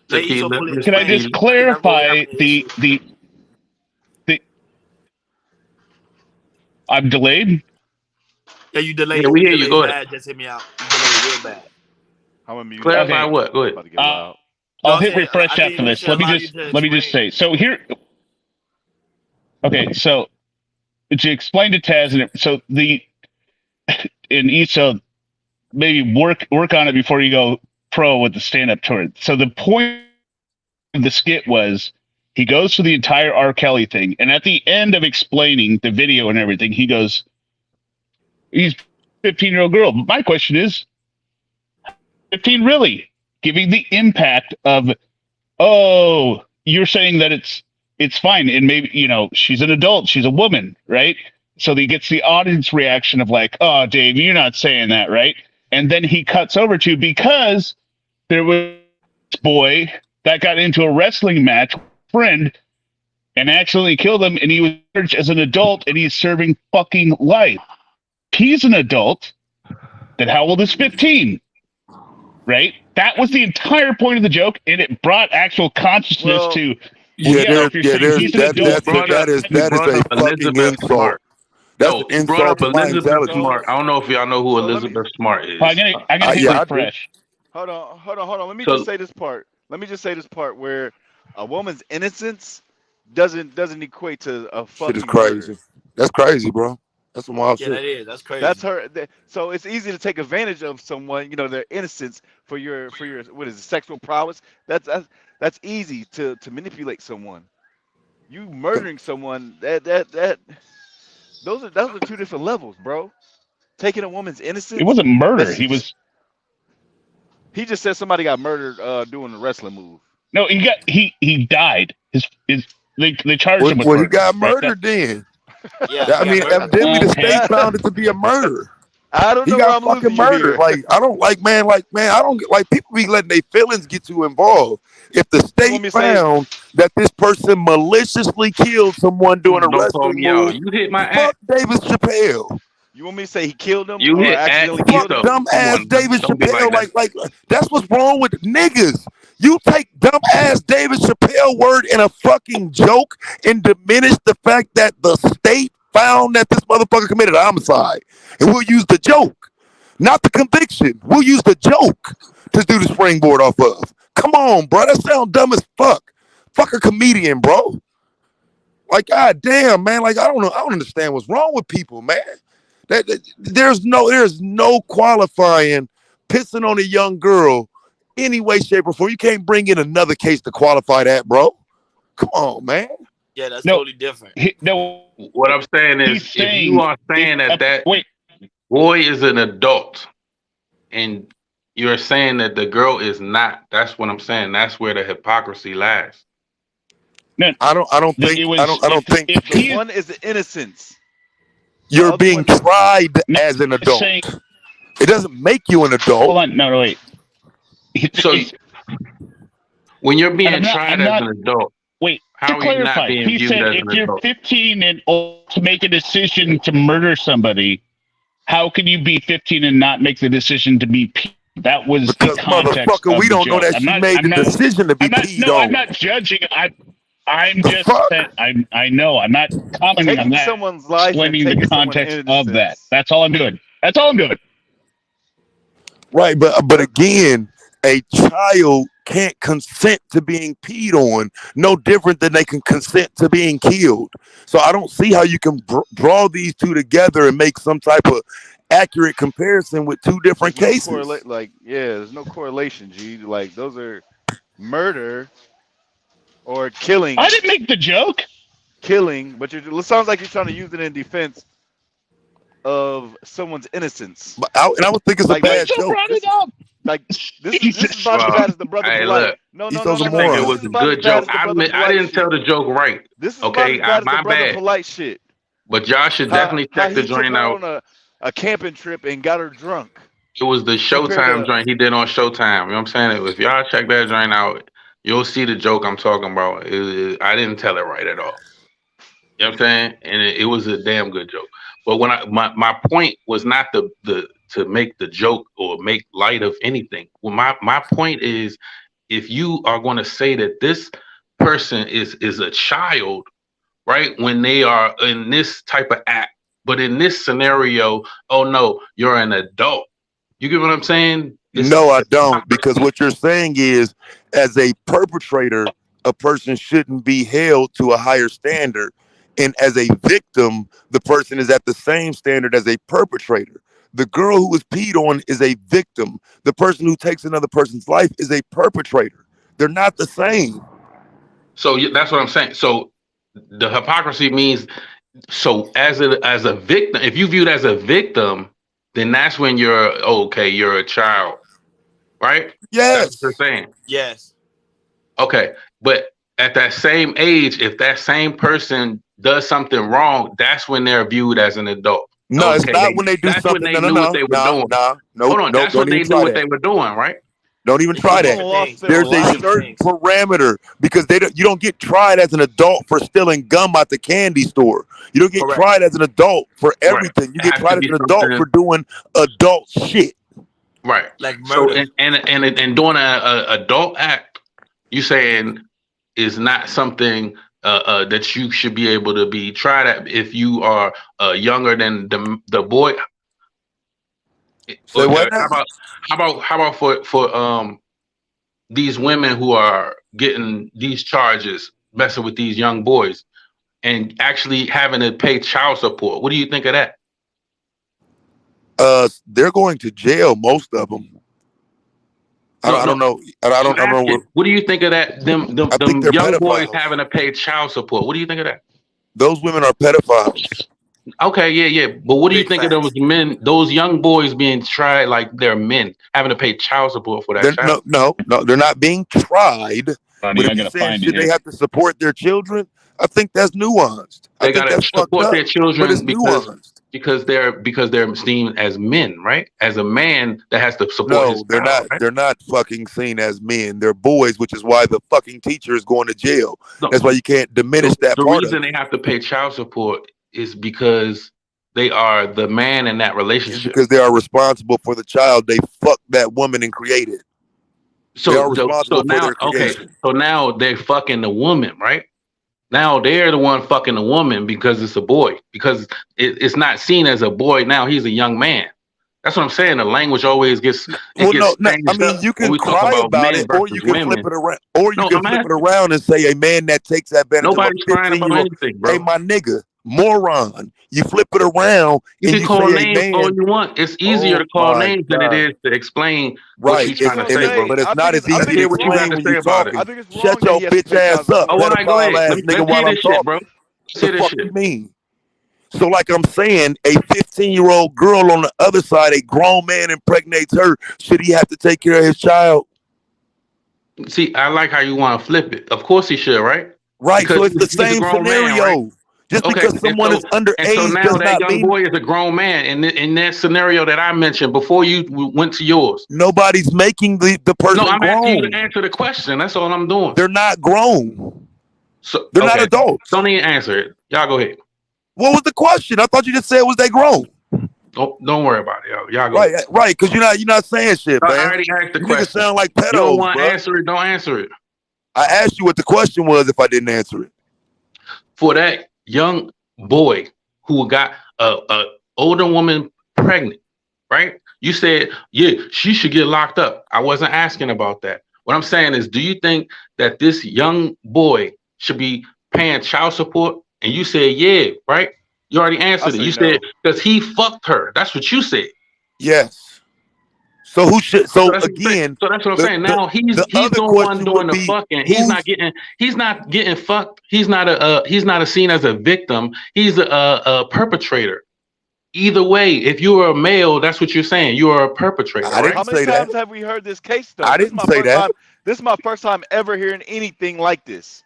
Ladies, so Tequila, fully Miss Can I explain. just Petey. I think that's where we're clarify having the issue. the I'm delayed? Yeah, you Yeah, delayed. we You hear you. delayed Go ahead. bad. Just hit me out. You delayed real bad. I'm gonna mute up. Clarify Okay. what? Go ahead. About to get Uh, loud. No, I'll I'm hit saying refresh I think after we this. should allow you to Let me just explain. say. So here okay, so to explain to Taz and so so maybe work on it before you go pro with the stand-up tour. So the point of the skit was he goes through the entire R. Kelly thing, and at the end of explaining the video and everything, he goes, he's a 15-year-old girl. But my question is, 15 really? Giving the impact of, oh, you're saying that it's fine, and maybe, she's an adult, she's a woman, right? So he gets the audience reaction of like, oh, Dave, you're not saying that, right? And then he cuts over to, because there was this boy that got into a wrestling match with a friend and accidentally killed him, and he was charged as an adult, and he's serving fucking life. He's an adult. Then how old is 15? Right? That was the entire point of the joke, and it brought actual consciousness to. If you're saying he's an adult, He that is brought a up fucking Elizabeth insult. Smart. That's No, an he brought insult up to my Elizabeth intelligence. Smart. I don't know if y'all know who Elizabeth Smart is. I'm gonna hit refresh. Hold on. Let me So- just say this part. Where a woman's innocence doesn't equate to a fucking Shit is crazy. murder. That's crazy, bro. That's some wild Yeah, shit. that is. That's crazy. That's her. So it's easy to take advantage of someone, their innocence for your what is it, sexual prowess. That's easy to manipulate someone. You murdering someone, those are two different levels, bro. Taking a woman's innocence. It wasn't murder. He just said somebody got murdered doing a wrestling move. No, he died. They charged him with Well, murder. he got right? murdered then. Yeah, I he got mean, murdered. evidently the Okay. state found it to be a murder. I don't He know where got I'm fucking losing you murdered. here. Like, I don't like, man, I don't get, like, people be letting their feelings get too involved. If the You want state me to say found that this person maliciously killed someone during a Don't call wrestling me out. move, You hit my fuck act. David Chappelle. you want me to say he killed him You or hit at accidentally me, Fuck killed him? so come dumbass on, man. David Don't be like Chappelle. that. Like that's what's wrong with niggas. You take dumbass David Chappelle word in a fucking joke and diminish the fact that the state found that this motherfucker committed a homicide. And we'll use the joke, not the conviction. We'll use the joke to do the springboard off of. Come on, bro. That sounds dumb as fuck. Fuck a comedian, bro. Like, god damn, man. Like, I don't know. I don't understand what's wrong with people, man. There's no qualifying pissing on a young girl any way, shape, or form. You can't bring in another case to qualify that, bro. Come on, man. Yeah, that's No, totally different. no. What I'm saying He's is, if you saying are saying that that wait. boy is an adult, and you're saying that the girl is not, that's what I'm saying. That's where the hypocrisy lies. No, I don't it think was if The he is one is the innocence. The you're other being one, tried no, as an adult. saying, It doesn't make you an adult. hold on, no, wait. So when you're And being tried I'm as not. an adult, Wait, to how are you not clarify, being he viewed said as if an you're adult? 15 and old to make a decision to murder somebody, how can you be 15 and not make the decision to be? That was the Because context motherfucker, we of the don't know joke. that she made the decision to be peed I'm on. not judging. I'm The just fuck? saying. I know. I'm not commenting on taking that. someone's life and Explaining the taking someone's context of that. innocence. That's all I'm doing. That's all I'm doing. Right, but again, a child can't consent to being peed on, no different than they can consent to being killed. So I don't see how you can draw these two together and make some type of accurate comparison with two different There's no cases. there's no correlation, G. Like those are murder or killing. I didn't make the joke. Killing, but it sounds like you're trying to use it in defense of someone's innocence. But I would think it's a Like, bad So joke. brought it up. like this is about as Well, bad as the brother hey, polite. look, No, He's no, no, those no, are I no, think no. it morons. This was is a about as good bad joke. as the brother I polite didn't tell shit. the joke right. This is about Okay, as bad as the my brother bad. polite shit. But y'all should How definitely how check the he took joint her out. on a camping trip and got her drunk. It was the Compared Showtime to joint he did on Showtime. You know what I'm saying? If y'all check that joint out, you'll see the joke I'm talking about. I didn't tell it right at all. You know what I'm saying? And it was a damn good joke. But when my point was not the to make the joke or make light of anything. Well, my point is, if you are going to say that this person is a child, right, when they are in this type of act, but in this scenario, oh no, you're an adult. You get what I'm saying? It's No, I don't, because what you're saying is, as a perpetrator, a person shouldn't be held to a higher standard. And as a victim, the person is at the same standard as a perpetrator. The girl who was peed on is a victim. The person who takes another person's life is a perpetrator. They're not the same. so that's what I'm saying. So the hypocrisy means, so as a victim, if you viewed as a victim, then that's when you're okay, you're a child, right? That's what Yes. you're saying. Yes. Okay, but at that same age, if that same person does something wrong, that's when they're viewed as an adult. No, it's Okay, not when they do that's when something. they No, no, knew what no, they were no, doing. no, Hold nope, on, nope. that's Don't when even they knew try what that. they were doing, right? Don't even It's try two that. different things. There's It's There's two a different certain things. parameter because you don't get tried as an adult for stealing gum out the candy store. You don't get Correct. tried as an adult for Right. everything. You It get has to tried as be an adult something for doing adult shit. right. Like So murder. and doing a adult act, you saying is not something that you should be able to be tried at if you are younger than the boy. Say Okay, what now? how about for these women who are getting these charges, messing with these young boys, and actually having to pay child support? What do you think of that? They're going to jail, most of them. No, I no. don't know. I I'm don't asking, know. what do you think of that? I think Them they're young boys pedophiles. having to pay child support. What do you think of that? Those women are pedophiles. Okay, yeah. But what do you Big think of those facts. men, those young boys being tried like they're men, having to pay child support for that They're child? no. They're not being tried. Ronnie, But I if you're gotta saying find you should they here. have to support their children, I think that's nuanced. I They think gotta that's fucked support up, their but it's children nuanced. because they're seen as men, right? As a man that has to support his No, they're child, not. right? They're not fucking seen as men. They're boys, which is why the fucking teacher is going to jail. No, That's why you can't diminish that the part of reason it. they have to pay child support is because they are the man in that It's relationship. because they are responsible for the child they fucked that woman and created. They are So responsible for now, their okay, creation. so now they're fucking the woman, right? Now they're the one fucking the woman because it's a boy. Because it's not seen as a boy now. He's a young man. That's what I'm saying. The language always Well, gets no. I changed mean, up you when can we talk cry about about men it, or versus you can flip women. it around, or you No, can I'm flip it asking. around and say a man that takes advantage of a Nobody's crying about 15-year-old. anything, Hey, bro. my nigga, moron. You flip it around You and can you call say a names all man. you want. It's easier Oh to call my names than it god. is to explain what Right. you're It's trying So to and say, it's bro. Jay, but it's not as I Let's easy think to hear it's what you got wrong. explain to when say you're about it. I talking. think it's Shut wrong that your he has to bitch pay child ass up, Oh, support. all right, go pedophile ahead. ass Let's nigga, hear while I'm this shit, talking. bro. Let's The hear this fuck shit. you mean? So, like I'm saying, a 15-year-old girl on the other side, a grown man impregnates her. Should he have to take care of his child? See, I like how you want to flip it. Of course he should, right? Right. Because So it's the he's a same grown man, right? scenario. Just Okay, because someone is and so underage now does that not young mean boy is a grown man in that scenario that I mentioned before you went to yours. nobody's making the No, person I'm asking you to grown. answer the question. That's all I'm doing. They're not grown. So They're not okay, adults. don't even answer it. Y'all go ahead. What was the question? I thought you just said was they grown. Don't worry about it, y'all go Right, ahead. right, because you're not saying shit, I fam. already asked the You niggas question. sound like You don't pedos, want to bro. answer it, don't answer it. I asked you what the question was if I didn't answer it. For that young boy who got a older woman pregnant, right? You said, yeah, she should get locked up. I wasn't asking about that. What I'm saying is, do you think that this young boy should be paying child support? And you said, yeah, right? You already I answered it. say You said, no. because he fucked her. That's what you said. Yes. So who should? So So that's what I'm saying. again, So that's what I'm the saying. the Now the he's other the one question doing would the be fucking. who's. He's not getting fucked. He's not a seen as a victim. He's a perpetrator. Either way, if you are a male, that's what you're saying. You are a perpetrator, I right? didn't How many say that. times have we heard this case though? I didn't say that. This is my first time ever hearing anything like this.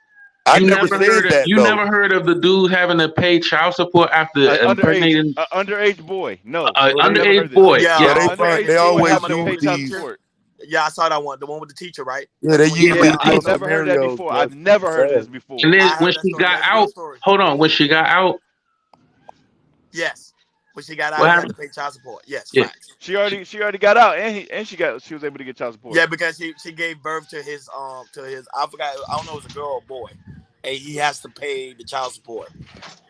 I never said that You though. never heard of the dude having to pay child support after impregnating Underage boy. No, an Well, I've never heard underage this. boy. yeah, Yeah, Yes. they find the they Underage you boy talking always having about to the one use pay with the child these. teacher? support. Yeah, I saw that one, the one with the teacher, right? Yeah, That's they the one you use talking Yeah, these about. I I've little know. never heard that scenarios before. I've just never to heard say. this before. And then I when heard that she story. got That's a real out, story. hold on, when she got out, Yes. When she got what out, he had to happened? pay child support. Yes, Yeah. facts. She already got out, and she was able to get child support. Yeah, because she gave birth to his I forgot, I don't know if it was a girl or a boy, and he has to pay the child support.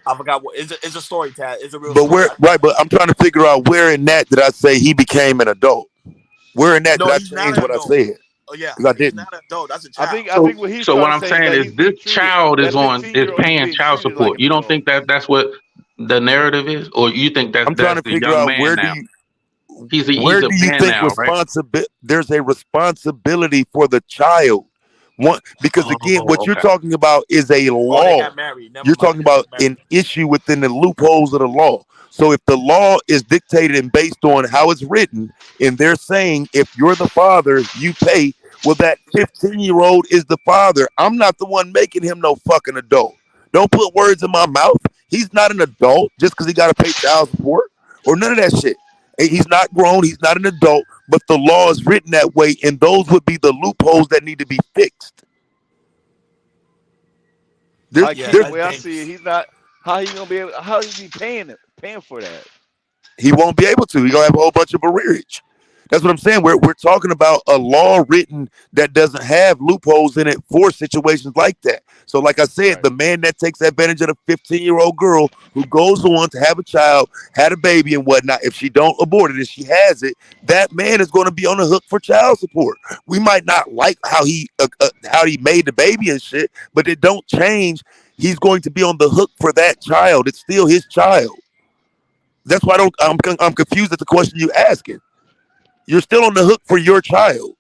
I forgot what it's a story, Tad. It's a real But story. where right? But I'm trying to figure out where in that did I say he became an adult? Where in that No, did I he's not change an what I adult. said? Oh yeah, Because I he's didn't. not an adult. That's a child. I think what he's So trying what to I'm say is saying that is he's this being treated. child That is 15-year-old is paying being child treated like support. an You don't adult. think that that's what the narrative is, or you think I'm trying that's to the figure young out man now? where He's a do you man think now, right? there's a responsibility for the child. One, because again, Oh, what you're okay. talking about is a Oh, they law. got married. Never You're mind. talking They about got married. an issue within the loopholes of the law. So if the law is dictated and based on how it's written, and they're saying if you're the father, you pay, well, that 15-year-old is the father. I'm not the one making him no fucking adult. Don't put words in my mouth. He's not an adult just because he got to pay child support or none of that shit. He's not grown. He's not an adult, but the law is written that way, and those would be the loopholes that need to be fixed. There's, I Yeah, can't. The there's that's way I see it, dangerous. he's not. How he gonna be able? How is he paying for that? He won't be able to. He's gonna have a whole bunch of arrearage. That's what I'm saying. We're talking about a law written that doesn't have loopholes in it for situations like that. So, like I said, Right. the man that takes advantage of a 15-year-old girl who goes on to have a child, had a baby and whatnot, if she don't abort it and she has it, that man is going to be on the hook for child support. We might not like how he made the baby and shit, but it don't change. He's going to be on the hook for that child. It's still his child. That's why I'm confused at the question you asking. You're still on the hook for your child.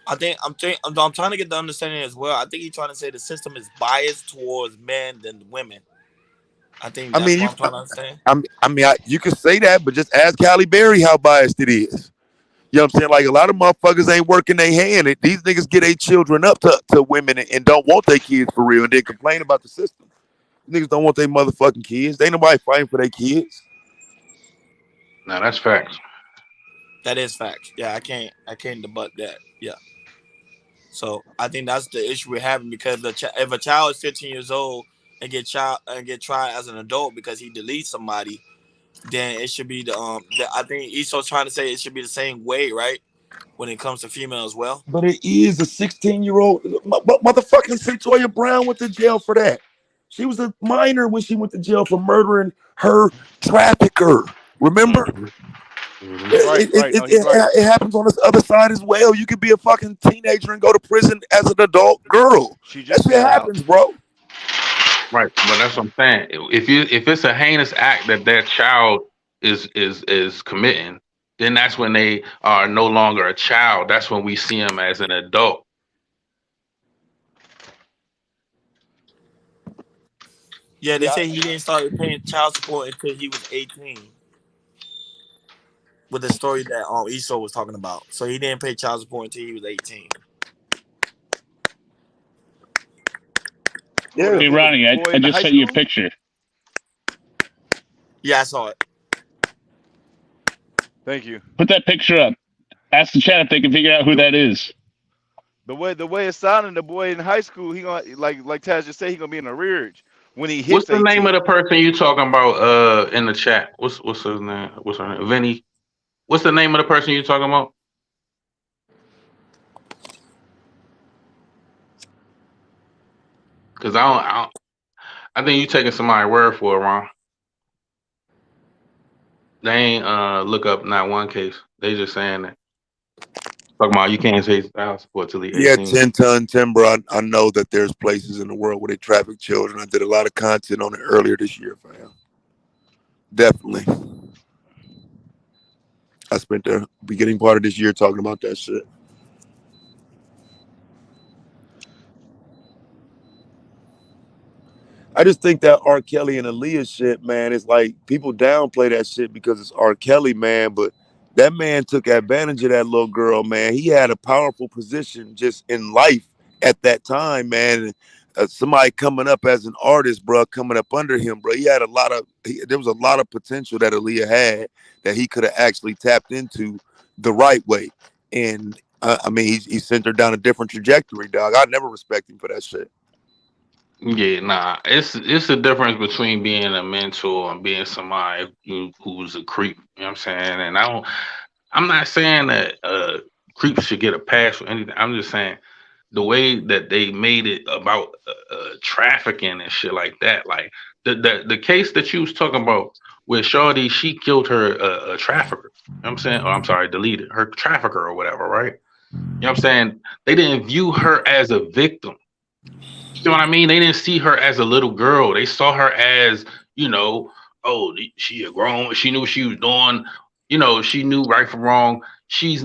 I'm trying to get the understanding as well. I think he's trying to say the system is biased towards men than women. I think I that's mean, what I'm trying to understand. you can say that, but just ask Halle Berry how biased it is. You know what I'm saying? Like a lot of motherfuckers ain't working their hand. These niggas get their children up to women and don't want their kids for real and then complain about the system. Niggas don't want their motherfucking kids. They ain't nobody fighting for their kids. Now that's facts. That is facts. Yeah, I can't debut that. Yeah. So I think that's the issue we're having because if a child is 15 years old and get tried as an adult because he deletes somebody, then it should be I think Esau's trying to say it should be the same way, right? When it comes to female as well. But it is a 16-year-old. Motherfucking Cyntoia Brown went to jail for that. She was a minor when she went to jail for murdering her trafficker. Remember? Hmm. Hmm. It, Right, it, right. it, No, he's right. it, it happens on this other side as well. You could be a fucking teenager and go to prison as an adult girl. She That just shit got out. happens, bro. Right, but that's what I'm saying. If it's a heinous act that that child is committing, then that's when they are no longer a child. That's when we see them as an adult. Yeah, they Yeah, say he didn't start paying child support until he was 18. With the story that Esau was talking about, so he didn't pay child support until he was 18. Who yeah. the Hey, who the Ronnie, I, boy I in the just high sent you a school? picture. Yeah, I saw it. Thank you. Put that picture up. Ask the chat if they can figure out who The that is. the way it's sounding, the boy in high school, he gonna like Taz just said, he gonna be in a rearage when he What's hits the name of 18. the person you talking about in the chat? What's his name? What's her name? Vinny. What's the name of the person you talking about? Because I think you taking somebody's word for it, Ron. They ain't look up not one case. They just saying that. Talking about you can't say child support till he Yeah, 18. 10-ton timber. I know that there's places in the world where they traffic children. I did a lot of content on it earlier this year, fam. Definitely. I spent the beginning part of this year talking about that shit. I just think that R. Kelly and Aaliyah shit, man, it's like people downplay that shit because it's R. Kelly, man. But that man took advantage of that little girl, man. He had a powerful position just in life at that time, man. Somebody coming up as an artist, bro, coming up under him, bro. He had there was a lot of potential that Aaliyah had that he could have actually tapped into the right way. And I mean, he sent her down a different trajectory, dog. I never respect him for that shit. Yeah, nah. It's the difference between being a mentor and being somebody who's a creep. You know what I'm saying? And I'm not saying that creeps should get a pass for anything. I'm just saying the way that they made it about trafficking and shit like that. Like the case that you was talking about where Shorty, she killed her trafficker. You know what I'm saying? Or I'm sorry, deleted her trafficker or whatever, right? You know what I'm saying? They didn't view her as a victim. You know what I mean? They didn't see her as a little girl. They saw her as, you know, oh, she a grown. She knew what she was doing. You know, she knew right from wrong. She's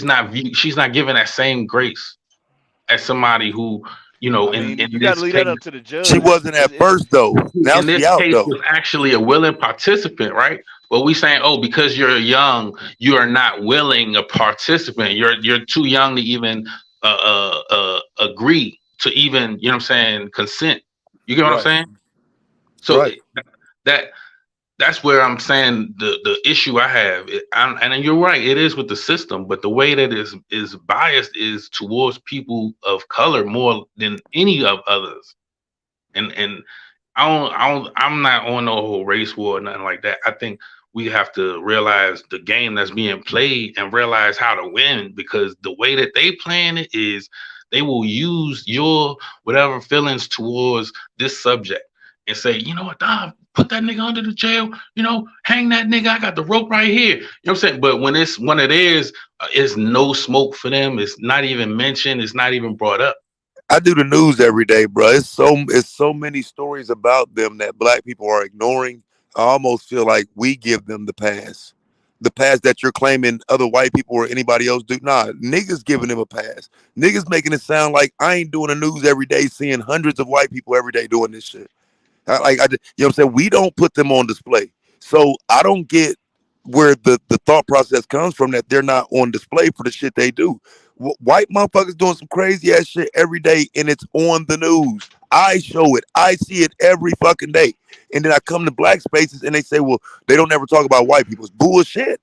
not given that same grace as somebody who, you know, I mean, in you got to this leave case, that up to the She judge. wasn't at first though. who Now in she this out case though. was actually a willing participant, right? But we saying, oh, because you're young, you are not willing a participant. You're too young to even agree to even, you know what I'm saying, consent. You get what I'm Right. saying? So Right. that that's where I'm saying the issue I have, and you're right, it is with the system, but the way that is biased is towards people of color more than any of others, and I'm not on no whole race war or nothing like that. I think we have to realize the game that's being played and realize how to win, because the way that they playing it is they will use your whatever feelings towards this subject and say, you know what, Dom, put that nigga under the jail, you know, hang that nigga. I got the rope right here. You know what I'm saying? But when it's one of theirs, it's no smoke for them. It's not even mentioned. It's not even brought up. I do the news every day, bro. It's so many stories about them that black people are ignoring. I almost feel like we give them the pass. The pass that you're claiming other white people or anybody else do. Nah, niggas giving them a pass. Niggas making it sound like I ain't doing the news every day, seeing hundreds of white people every day doing this shit. You know what I'm saying? We don't put them on display. So I don't get. where the thought process comes from, that they're not on display for the shit they do. White motherfuckers doing some crazy ass shit every day, and it's on the news. I show it. I see it every fucking day. And then I come to black spaces and they say, well, they don't ever talk about white people. It's bullshit.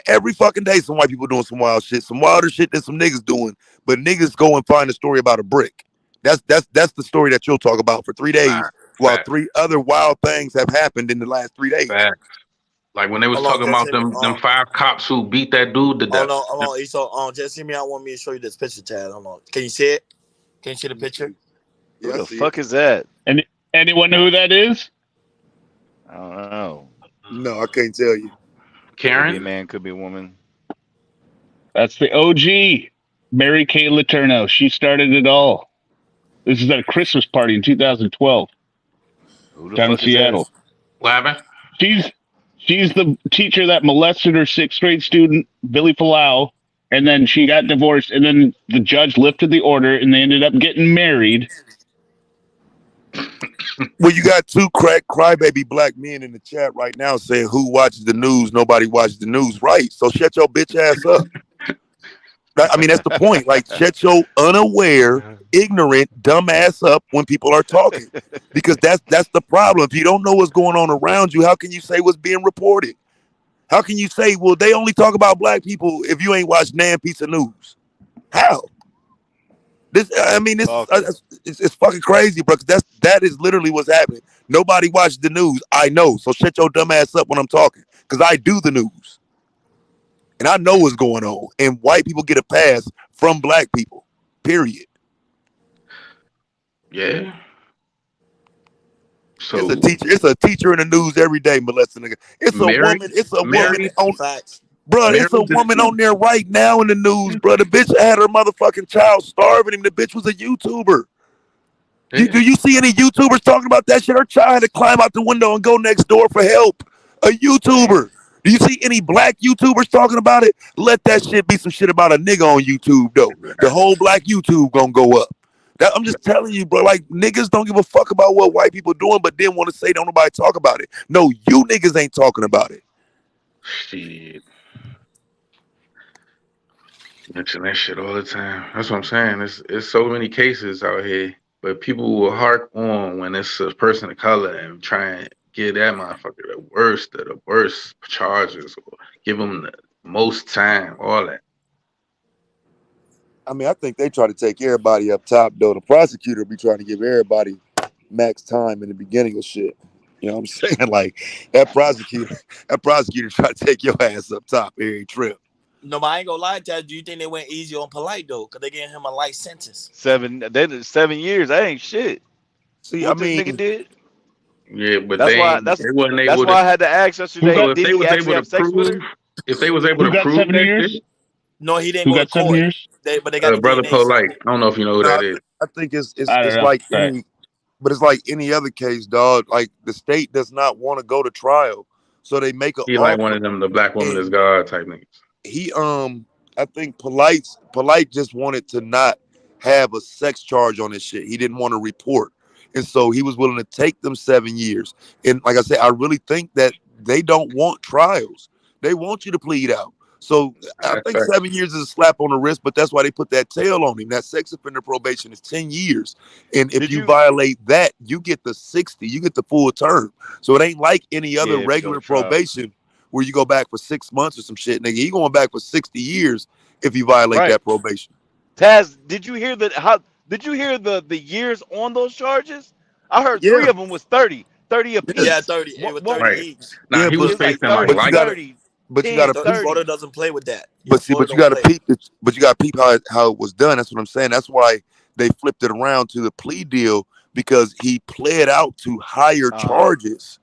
Every fucking day, some white people doing some wild shit, some wilder shit than some niggas doing. But niggas go and find a story about a brick. That's the story that you'll talk about for 3 days, while Fact. three other wild things have happened in the last 3 days. Fact. Like when they was Hold on, talking just about hear me. them 5 cops who beat that dude to death. Hold on. So, just hear me. I want me to show you this picture, Chad. Hold on. Can you see it? Can you see the picture? Who Yeah, I the see it. fuck is that? And anyone know who that is? I don't know. No, I can't tell you. Could be a Karen? man, could be a woman. That's the OG, Mary Kay Letourneau. She started it all. This is at a Christmas party in 2012 Who the down in fuck is that? Seattle. What happened? She's the teacher that molested her sixth grade student, Billy Palau, and then she got divorced, and then the judge lifted the order, and they ended up getting married. Well, you got two crybaby black men in the chat right now saying, who watches the news? Nobody watches the news. Right. So shut your bitch ass up. I mean, that's the point. Like, shut your unaware, ignorant, dumb ass up when people are talking. Because that's the problem. If you don't know what's going on around you, how can you say what's being reported? How can you say, well, they only talk about black people if you ain't watched damn piece of news? How? It's fucking crazy, bro. That is literally what's happening. Nobody watches the news. I know. So shut your dumb ass up when I'm talking, because I do the news and I know what's going on. And white people get a pass from black people. Period. Yeah. So It's a teacher. It's a teacher in the news every day molesting nigga. It's a Mary, woman. It's a woman Mary, on. Facts. Bro, Mary it's a woman on there right now in the news, bro. The bitch had her motherfucking child starving him. The bitch was a YouTuber. Do you see any YouTubers talking about that shit? Her child had to climb out the window and go next door for help. A YouTuber. Do you see any black YouTubers talking about it? Let that shit be some shit about a nigga on YouTube, though. The whole black YouTube gonna go up. I'm just telling you, bro. Like, niggas don't give a fuck about what white people doing, but then want to say don't nobody talk about it. No, you niggas ain't talking about it. Shit. Mention that shit all the time. That's what I'm saying. It's so many cases out here, but people will hark on when it's a person of color and try and give that motherfucker the worst of the worst charges, or give them the most time, all that. I mean, I think they try to take everybody up top, though. The prosecutor be trying to give everybody max time in the beginning of shit. You know what I'm saying? Like, that prosecutor try to take your ass up top every trip. No, but I ain't gonna lie to you. Do you think they went easy on Polite though? Cause they gave him a light sentence. 7 years. That ain't shit. See, What this nigga did? Yeah, but That's they why wasn't that's able why I to. had to ask yesterday. So if Did they he was actually able have to sex with prove, her? if they was able Who to got prove 7 that years? shit, No, he didn't Who go to got 7 court. years? But they got the brother DNA sample. Polite. I don't know if you know who No, that is. I think it's I don't know. like All right. any, but it's like any other case, dog. Like, the state does not want to go to trial, so they make an He like one offer. of them, the black woman is And God type niggas. he, I think Polite just wanted to not have a sex charge on his shit. He didn't want to report, and so he was willing to take them 7 years. And like I said, I really think that they don't want trials. They want you to plead out. So I That's think fact. 7 years is a slap on the wrist, but that's why they put that tail on him. That sex offender probation is 10 years. And if Did you you? violate that, you get the 60, you get the full term. So it ain't like any Yeah, other if you go to regular trial. probation where you go back for 6 months or some shit, nigga. He going back for 60 years if you violate Right. that probation. Taz, did you hear Did you hear the years on those charges? I heard Yeah, 3 of them was 30 yeah, Yeah, apiece. 30. It was What 30 Right. each. Now yeah, he was it's like facing like 30, but you life. gotta 30, but you 10, gotta peep, Florida 30. doesn't play with that. Yeah, but see, Florida but you don't gotta play. peep it, but you gotta peep how it was done. That's what I'm saying. That's why they flipped it around to the plea deal, because he pled out to higher Uh-huh. charges.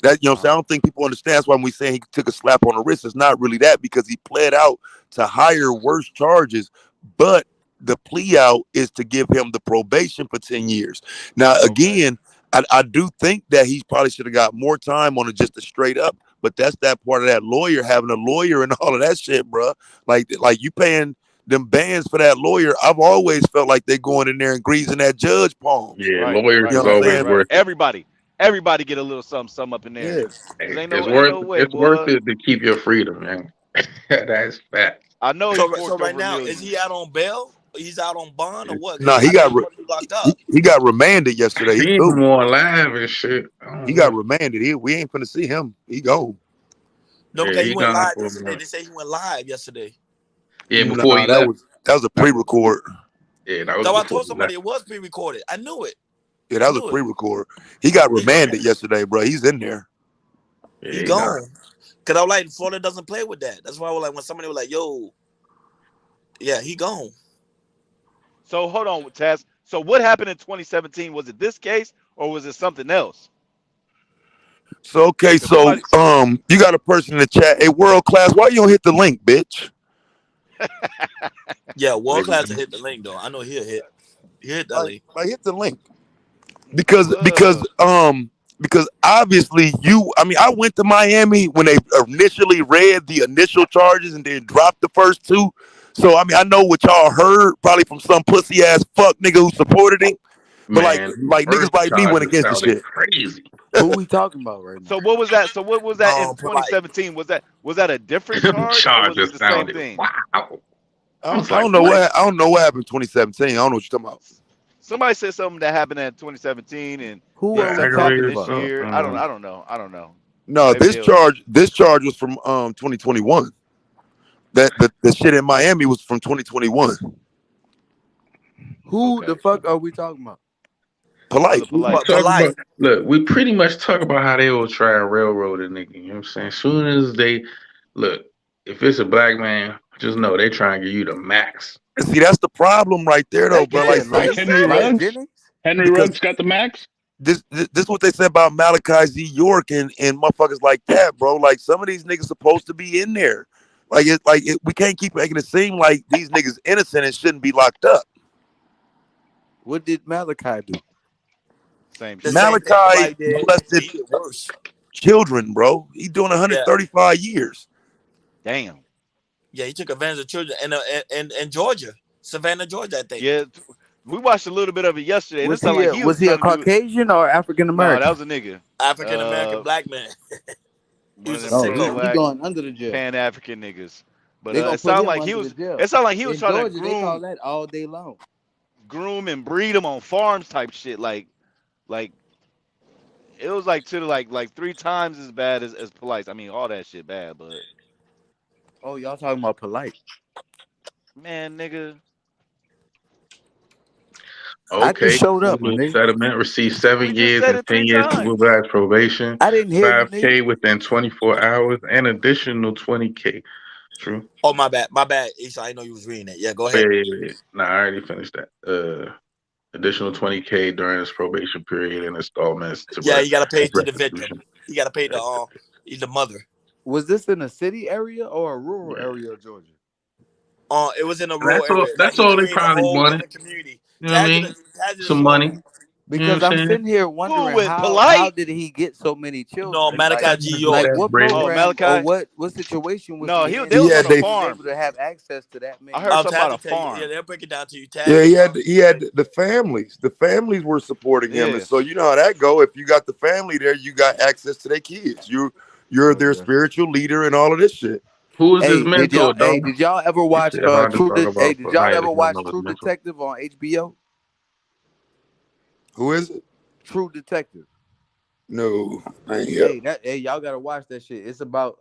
That, you know what I'm saying? Uh-huh. I don't think people understand. That's why when we say he took a slap on the wrist, it's not really that, because he pled out to higher, worse charges. But the plea out is to give him the probation for 10 years. Now, Okay. again, I do think that he probably should have got more time on it, just a straight up. But that's that part of that lawyer, having a lawyer and all of that shit, bro. Like you paying them bands for that lawyer. I've always felt like they going in there and greasing that judge palms. Yeah, Right, lawyers right, You know is what I'm right, always right, saying? right. worth it. Everybody. Everybody get a little something, something up in there. Yeah. Cause Hey, ain't no way, it's worth boy. it to keep your freedom, man. That's fact. I know he So forked right over now, is he millions. out on bail? He's out on bond or what? Because No, I know he supposed to be locked up. he got remanded yesterday. He He ain't threw. more alive and shit. I He don't got know. remanded. We ain't finna see him. He go. No, Yeah, because he he went gone live for a yesterday. minute. They say he went live yesterday. Yeah, No, before he left. that was a That was pre-record. yeah, that was So I before told he left. somebody it was pre-recorded. I knew it. Yeah, I that was a knew it. pre-record. He got He gone. remanded yesterday, bro. He's in there. Yeah, He he gone. gone. Cause I was like, Florida doesn't play with that. That's why I was like, when somebody was like, "Yo, yeah, he gone." So hold on, Taz. So what happened in 2017? Was it this case or was it something else? So okay, Cause so somebody, you got a person in the chat. Hey, world class, why you don't hit the link, bitch? Yeah, world Maybe. class will hit the link though. I know he'll hit. He hit that link. Like hit the link. because uh, because obviously I went to Miami when they initially read the initial charges and then dropped the first two. So I know what y'all heard probably from some pussy ass fuck nigga who supported him. But Man, these like niggas first like me went charges against the sounded shit. crazy. Who we talking about right now? so what was that? So what was that in Polite. 2017? Was that a different Them charge or was charges it the same sounded thing? wow. I I don't, was I like, don't know what? what I don't know what happened in 2017. I don't know what you're talking about. Somebody said something that happened in 2017 and Who then are The we something talking happened aggravated this about? assault. year. I I don't don't. know. I don't know. I don't know. No, Maybe they'll. this charge was from 2021. That the shit in Miami was from 2021. Who Okay, the fuck are we talking about? brother, Polite. We polite. talk about Polite. look, we pretty much talk about how they will try and railroad a nigga. You know what I'm saying? As soon as they look, if it's a black man, just know they try and give you the max. And see, that's the problem right there, They though, bro. get Like that some Like light Henry light Ruggs. Jennings. Henry because Ruggs got the max. this is what they said about Malachi Z. York and motherfuckers like that, bro. Like some of these niggas supposed to be in there. We can't keep making it seem like these niggas innocent and shouldn't be locked up. What did Malachi do? Same The shit. same thing Malachi Polite did, but molested he did worse. children, bro. He's doing Yeah, 135 years. Damn. yeah, he took advantage of children in Georgia, Savannah, Georgia, I think. Yeah, we watched a little bit of it yesterday, and it Was sounded he like a, he was was he a trying to do. Caucasian or African No, that American? was a nigga. African American Uh, black man. He one of was a them Oh, pro sicko. he black going under the jail. Pan African niggas. But They gonna it put sounded him like he under the was. jail. It sounded like he was In trying to Georgia, they call groom, that all day long. groom and breed them on farms type shit. Like it was like to like three times as bad as police. I mean, all that shit bad, but Oh, y'all talking about polite? man, nigga, I just Okay. showed up, my Legal nigga. settlement received seven we just years said and it 10 three years times. removed as probation, I didn't hear you, nigga. 5K within 24 hours, and additional 20K. True. Oh, my bad, my bad. Issa, I know you was reading it. Yeah, go Yeah, ahead. yeah, yeah. Nah, I already finished that. Additional 20K during his probation period in installments to Yeah, you gotta pay as it to the victim. restitution. You gotta pay Yeah. the mother. Was this in a city area or a rural area of Georgia? It was in a And rural area. Like that's he all they created a probably whole wanted. different community. You know what I mean? Tazit Some explained money. that. You know what I'm Because I'm saying? sitting here Who wondering with how polite? did he get so many No, children? Malachi Like G. Get York. like that what bread. Oh, program or Malachi. what situation was No, he in they that was on a he was farm. able to have access to that I many? heard something about Taz a will tell you. Yeah, farm. they'll break it down to you. Yeah, Taz. he had the families. The families were supporting him, and Yeah. so you know how that go. If you got the family there, you got access to their kids. You're Oh their yeah. spiritual leader and all of this shit. Who is his Hey, mentor, though? did y'all ever You watch said hard to talk Hey, about did for y'all hire ever if you don't watch know his True mentor. Detective on HBO? Who is it? True Detective. No, I ain't yet. Hey, y'all gotta watch that shit. It's about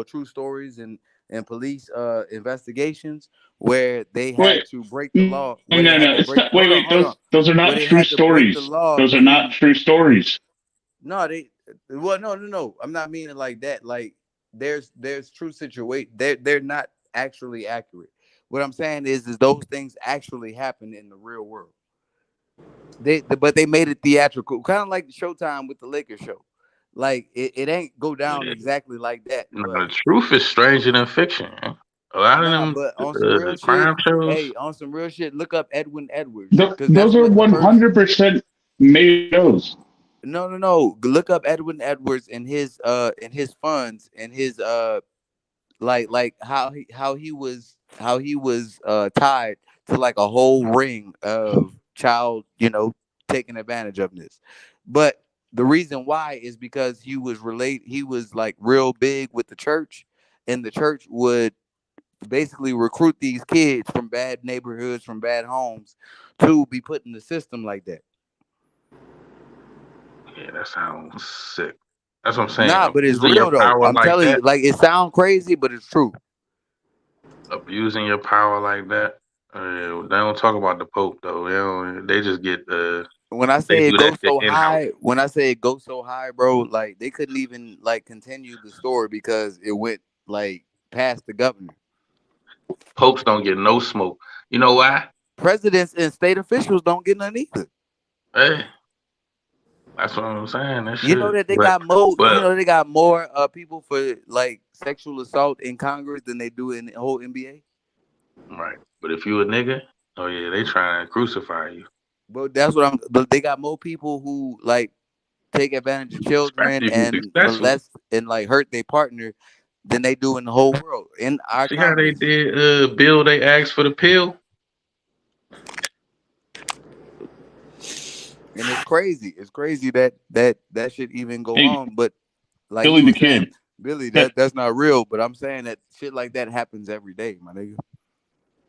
true stories and police investigations where they had Wait, to break the no, law, where they no, had no. to It's break not, wait, hold on, wait. hold on. Those are Where not they true had to break the stories. law Those are not to true stories. no, they well no. I'm not meaning like that. Like there's true situation. They're not actually accurate. What I'm saying is those things actually happen in the real world. But they made it theatrical, kind of like the Showtime with the Lakers show. Like it ain't go down Yeah. exactly like that, No, but the truth is stranger than fiction. Man. A lot of nah. them But on some real shit, crime shows. hey, on some real shit, look up Edwin Edwards because that's Those are what the first. 100% made shows. No. Look up Edwin Edwards and his funds and his like how he was tied to like a whole ring of child taking advantage of this, but The reason why is because he was like real big with the church, and the church would basically recruit these kids from bad neighborhoods, from bad homes, to be put in the system like that. Yeah, that sounds sick. That's what I'm saying. Nah, but it's Abusing your real though. power I'm like telling you, that, like it sounds crazy, but it's true. abusing your power like that. They don't talk about the Pope though. They don't. They just get When I they say it do that goes shit so in house. high, when I say it goes so high, bro, like they couldn't even like continue the story because it went like past the governor. Popes don't get no smoke. You know why? Presidents and state officials don't get none either. Hey, that's what I'm saying. That You know shit. that they got more. You But know they got more people for like sexual assault in Congress than they do in the whole NBA. right. But if you a nigga, oh yeah, they trying to crucify you. But that's what I'm. But they got more people who like take advantage of children and Especially. molest and like hurt their partner than they do in the whole world in our See how they Congress. did bill they asked for the pill? And it's crazy. It's crazy that that should even go Hey, on. But like Billy you the were saying, Kid. Billy, that's not real. But I'm saying that shit like that happens every day, my nigga.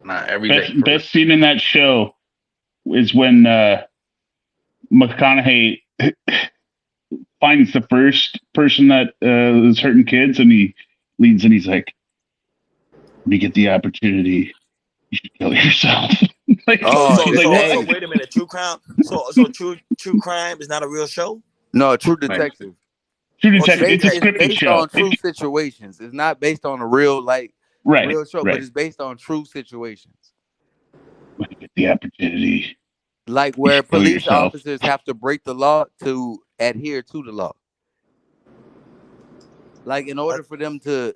Not every day. Best scene in that show is when McConaughey finds the first person that is hurting kids, and he leads and he's like, "When you get the opportunity, you should kill yourself." Like, Oh, like hey, Wait a minute, true crime. So true crime is not a real show. no, True Right. Detective. True Oh, True Detective. It's a It's Detective. scripted based show. on true situations. It's not based on a real like Right, real show, but right. it's based on true situations. When you get the opportunity, Like you where should kill police yourself. officers have to break the law to adhere to the law. Like in order for them to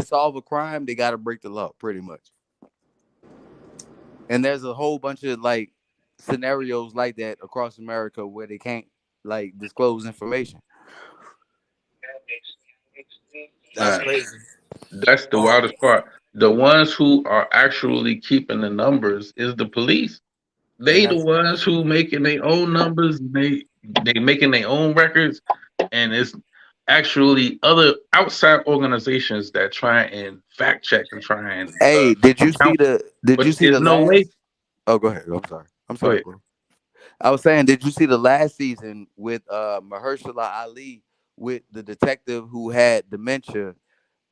solve a crime, they got to break the law pretty much. And there's a whole bunch of like scenarios like that across America where they can't like disclose information. That's Nah, crazy. that's the Um, wildest part. The ones who are actually keeping the numbers is the police. And They the that's ones who making their own numbers. They making their own records, and it's actually other outside organizations that try and fact check and try and hey, count. did you But see there's the no way. last oh go ahead. I'm sorry. I'm Go sorry, ahead. bro. I was saying, did you see the last season with Mahershala Ali with the detective who had dementia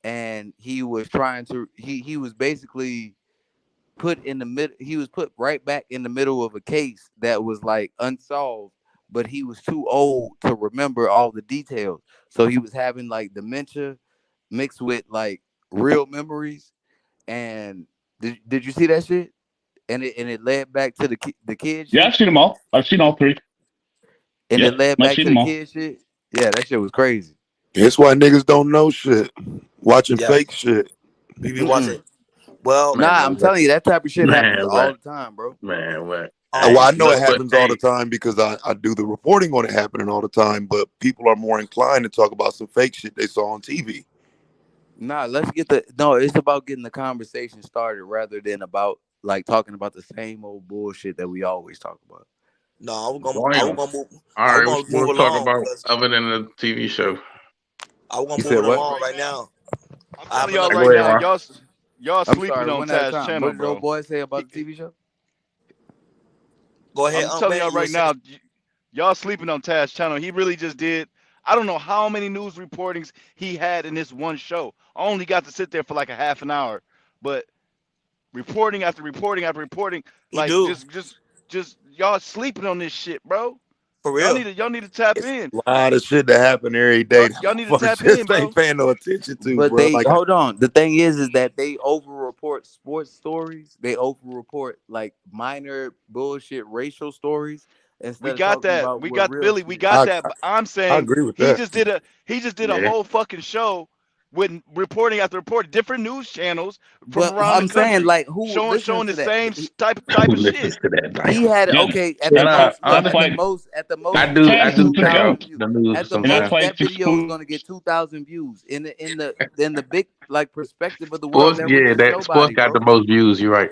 and he was trying to he was basically put in the mid he was put right back in the middle of a case that was like unsolved, but he was too old to remember all the details. So he was having like dementia mixed with like real memories. And did you see that shit? And it led back to the kid Yeah, shit. I've seen them all. I've seen all three. And it Yep, led I've back seen to the them all. kid shit. Yeah, that shit was crazy. That's why niggas don't know shit. Watching yeah, fake shit. we be Mm-mm. watching. Well, Man, Nah, I'm what? telling you, that type of shit happens Man, all what? the time, bro. Man, what? Well, Hey, um, I you know know it what? happens all the Hey, time because I do the reporting on it happening all the time, but people are more inclined to talk about some fake shit they saw on TV. Nah, let's get the no. It's about getting the conversation started rather than about like talking about the same old bullshit that we always talk about. no, I was damn. gonna move. All I was right, what gonna you move want to talk along about because other than the TV show? I was You gonna said move it what? along right now. I'm I have telling y'all another Go right ahead, now, Ron. y'all I'm sleeping sorry, on one at a Taz time. What channel, did old bro. boy say about the He, TV show? Go ahead. I'm Go telling ahead. y'all You were right saying now, y'all sleeping on Taz channel. He really just did. I don't know how many news reportings he had in this one show. I only got to sit there for like a half an hour, but reporting after reporting after reporting, he like do just y'all sleeping on this shit, bro. for real. Y'all need to tap It's in. A lot of shit that happen every day that Y'all need to motherfuckers tap in, just ain't bro. paying no attention to, But bro. they Like, hold on. The thing is that they over-report sports stories. They over-report like minor bullshit racial stories We instead of got talking that. about We what got real Billy. We shit. got I, that. But I'm I saying agree with he that. just did a Yeah. whole fucking show with reporting after report, different news channels from But around the I'm saying country, like who listens showing the to that? same He, type Who of shit. listens to that? he Damn. had Yeah, okay at the that's Nah, most. Look that's at the honestly, why most. At the most, I it's do. gonna I get Taz do is the check out 2,000 views. the news At the and that's most, sometimes. why that it's video is exclusive. gonna get 2,000 views. In the big like perspective of the world, Sports, that was yeah, just that sports nobody, got the bro. most views. You're right.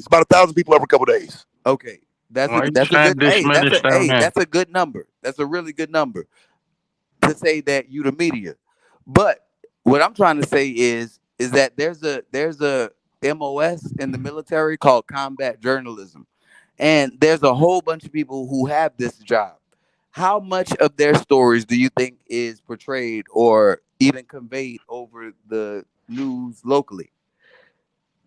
days. About 1,000 people every couple days. Okay, that's Why a you that's a trying good to diminish down there? that's a good number. That's a really good number to say that you the media. But what I'm trying to say is that there's a MOS in the military called combat journalism, and there's a whole bunch of people who have this job. how much of their stories do you think is portrayed or even conveyed over the news locally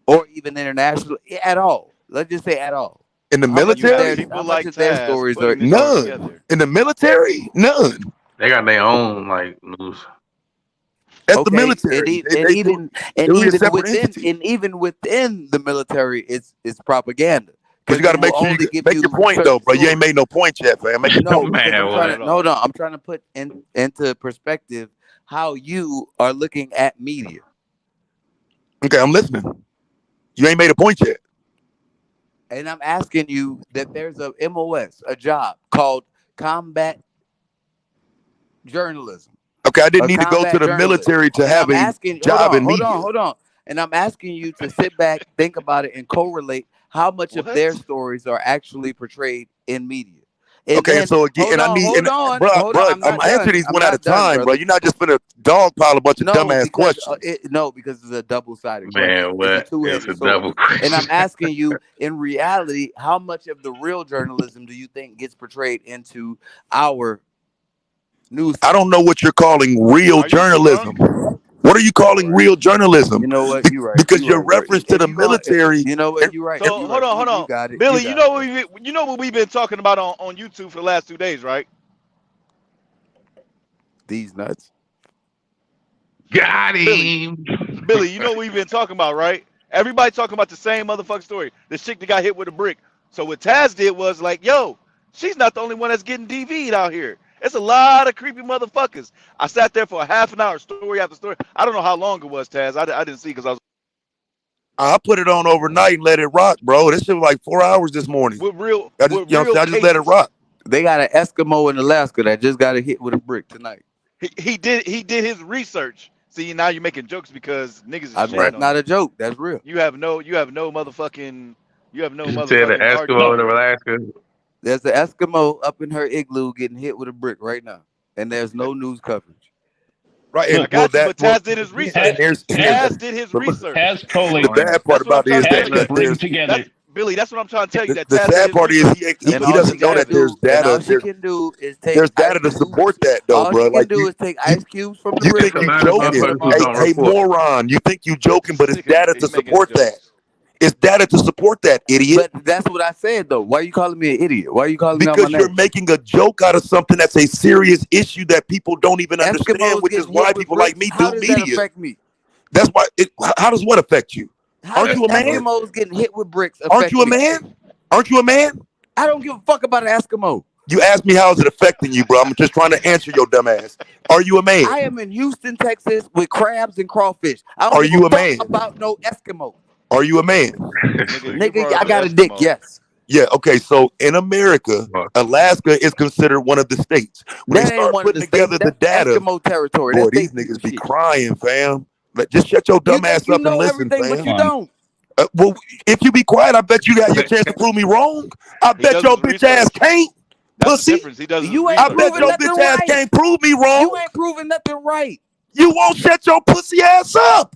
or even international at all? Let's just say at all. In the How And much you of have their military, people how much like of their Taz stories are putting this all none. together. In the military, none. They got their own like news. That's the okay? And, military. e- and even They and would be a even separate within entity. and even within the military, it's propaganda But you because got it to will make sure you only give make your you point though, certain bro. You ain't stories. made no point yet, fam. Make your No, point. because I'm Man, trying what? to no no I'm trying to put into perspective how you are looking at media. Okay, I'm listening. You ain't made a point yet. And I'm asking you that there's a MOS, a job called combat journalism, Okay, I didn't a need to go to combat the journalist. military to And have I'm a asking, job in media. hold on. And I'm asking you to sit back, think about it, and correlate how much of their What? stories are actually portrayed in media. And Okay, and then so again, and I need, and bro, bro, I'm I'm not answer done. these I'm one at a not done, time, bro. brother. You're not just gonna dogpile a bunch of No, dumbass because questions. because it's a double-sided question. Man, It's a what? It's two-headed a sword. double And I'm question. asking you, in reality, how much of the real journalism do you think gets portrayed into our news I don't cycle? know what you're calling real Are you journalism. drunk? What are you All calling right. real journalism? You know what? You're right. Because You're your right, bro. reference to If the you going, military, you know what? You're right. So You're hold right. on, hold You on, got it. You Billy. got it, bro. You know what we've been talking about on YouTube for the last 2 days, right? These nuts. Got Billy, him. Billy, you know what we've been talking about, right? Everybody talking about the same motherfucking story. The chick that got hit with a brick. So what Taz did was like, yo, she's not the only one that's getting DV'd out here. It's a lot of creepy motherfuckers. I sat there for a half an hour, story after story. I don't know how long it was, Taz. I didn't see because I was I put it on overnight and let it rock, bro. This shit was like 4 hours this morning. with You know what I'm real saying? I just let it cases. rock. They got an Eskimo in Alaska that just got hit with a brick tonight. He did his research. See, now you're making jokes because niggas is Right. That's shitting on not you. a joke. That's real. You have no You said the motherfucking Eskimo argument. in Alaska. There's an Eskimo up in her igloo getting hit with a brick right now, and there's no news coverage. Right. I And Look, well, got you, but Taz did his again, and Taz, research. Taz, Taz did his the, research. Taz collated. bad part That's what I'm about it trying is to tell Taz you. that bring there's together. Billy, that's what I'm trying to tell you. That the Taz did sad his part is research. he And He he all put it she doesn't know got to that together. there's do, and all data. she can do, is take There's ice data to cubes. support that though, All bro. she can Like do is take you ice cubes from the you It's think a you river lot of and joking. put them motherfuckers who on Hey, the don't hey, ice. report. moron, you think you joking, but it's data to He making support that. jokes. It's data to support that, idiot. But that's what I said though. Why are you calling me an idiot? Why are you calling me out my Because you're name? making a joke out of something that's a serious issue that people don't even understand, Eskimos which is getting hit why with people like bricks. me How do does that media. affect me? That's why how does what affect you? How Aren't does you a man? Eskimo. Eskimos getting hit with bricks Aren't affect you a me? man? Aren't you a man? I don't give a fuck about an Eskimo. You asked me how is it affecting you, bro. I'm just trying to answer your dumb ass. Are you a man? I am in Houston, Texas with crabs and crawfish. I don't Are give a you a fuck man? about no Eskimo. Are you a man? Nigga, you Nigga, brought I up an got a dick, Eskimo. yes. Yeah, okay. So in America, Fuck. Alaska is considered one of the states. When they That ain't start one of putting the states. together the That's data, Eskimo territory. boy, That's these state people niggas be shit. crying, fam. Just shut your You dumb think ass you up and know listen, everything, but fam. you Come on. don't. Well, if you be quiet, I bet you got your chance to prove me wrong. I He bet does your his bitch ass research. can't, That's the pussy. difference. He does his You ain't I research, bet proving your Billy. nothing bitch ass right. can't prove me You wrong. ain't proving nothing right. You won't shut your pussy ass up.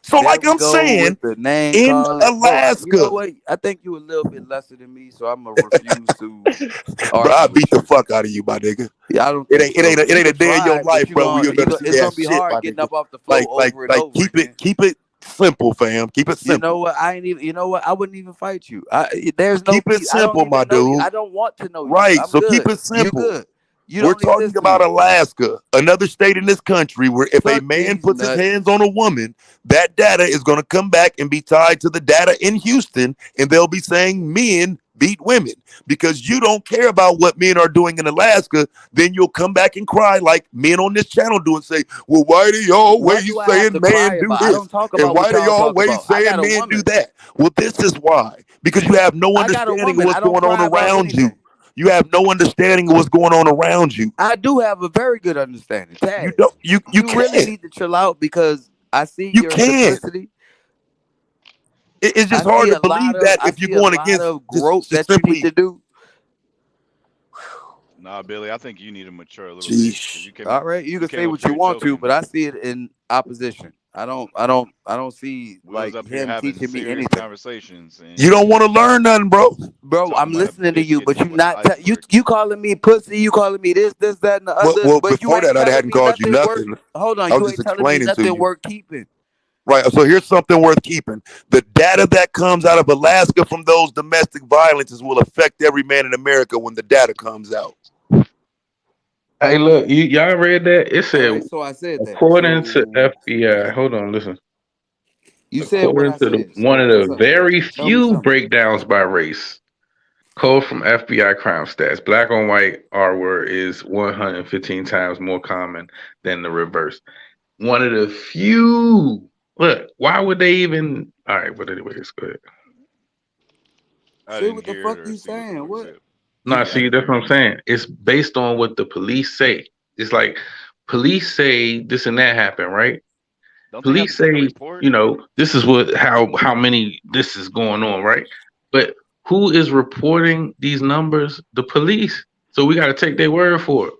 So, There like we I'm go saying, with the name in calling. Bro, you know Alaska, what? I think you a little bit lesser than me, so I'm going to refuse to bro, I argue with beat the you. fuck out of you, my nigga. Yeah, I don't It think ain't it ain't so. a, it You ain't a can day in your try, but life, bro, where you're gonna see it's that gonna be shit, hard my getting nigga. up off the floor over and over Keep again. it simple, fam. Keep it You know simple. what? I ain't even. You know what? I wouldn't even fight you. There's no Keep it need. I don't simple, my even know you. dude. I don't want to know you. Right. I'm So keep good. it You simple. good. You We're don't talking exist to about me. Alaska, another state in this country where if a Suck man these puts his nuts. hands on a woman, that data is going to come back and be tied to the data in Houston, and they'll be saying men beat women because you don't care about what men are doing in Alaska. Then you'll come back and cry like men on this channel do and say, well, why do you What always do I have saying to cry man do about? I this? don't talk And about what why do you y'all talk always about. I saying got a men do woman. that? Well, this is why. Because you have no I got a understanding of woman. what's I don't going on cry about around you. anything. You have no understanding of what's going on around you. I do have a very good understanding. You Taz, don't you you really can't. need to chill out because I see You your can't. simplicity. It's just hard to believe that I if you're see a going lot against of growth just that you need simply, to do. Nah, Billy, I think you need to mature a little bit because geez. All right, you you can came say up what you here want to, joking. but I see it in opposition. I don't see We was like up here him having teaching me serious anything. conversations, and You don't want to learn nothing, bro. Bro, talking I'm about a listening to you, biscuit but you with the not you iceberg. you calling me pussy, you calling me this, that, and the Well, other, well, but you before ain't that, I telling hadn't me called you nothing worth. nothing. Hold on, I was you just ain't telling me explaining to nothing you. worth keeping. Right. So here's something worth keeping. The data that comes out of Alaska from those domestic violences will affect every man in America when the data comes out. Hey, look, y'all read that? It All said, right, so I said that. according to So FBI, hold on, listen. you said what According I to said. one So of what's the up? very Tell me few something. breakdowns by race, code from FBI crime stats, black on white R word is 115 times more common than the reverse. One of the few. Look, why would they even? All right, but anyways, go ahead. I Say didn't what the hear it fuck or you see what the saying. fuck it What? said. No, see, that's what I'm saying. It's based on what the police say. It's like police say this and that happened, right? Don't they have to Police send a say, report? you know, this is what how many this is going on, right? But who is reporting these numbers? The police. So we got to take their word for it.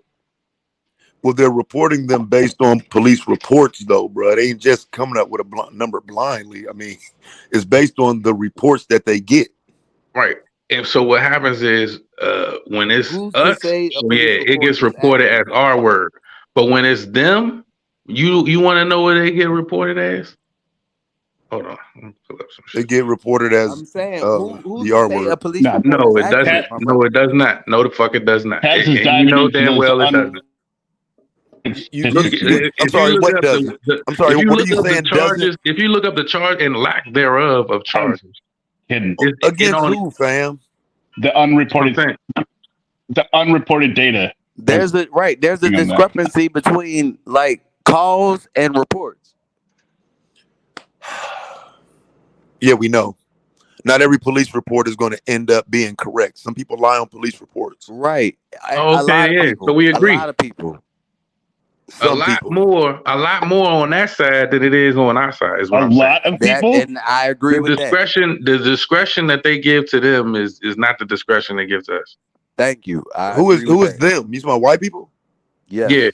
Well, they're reporting them based on police reports, though, bro. They ain't just coming up with a number blindly. I mean, it's based on the reports that they get. Right. And so what happens is when it's Who's to us, say a police yeah, it report gets is reported as accurate? our word. But when it's them, you want to know what they get reported as? Hold on, let me pull up some They shit. get reported as I'm saying who's the to R say a word. police No, report is No, it accurate, doesn't. my No, brother? it does not. No, the fuck it does not. Taz is And you diving know into damn those well it doesn't. his Look, I'm if you sorry, look what up doesn't? I'm sorry, if you what are look you up the saying doesn't? charges, if you look up the charge and lack thereof of charges, hidden. it Against only. who, fam? The That's what I'm unreported saying. the unreported data There's is a on that. discrepancy between like calls and reports. Yeah, we know. Not every police report is going to end up being correct. Some people lie on police reports. Right. Oh, A lot okay, of yeah. So people. we A agree. lot of people. Some people. A lot more on that side than it is on our side. Is A what I'm saying. lot of That people. and I agree with that. The discretion that they give to them is not the discretion they give to us. Thank you. I agree with Who is that. them? You talking about white people? Yes. Yeah.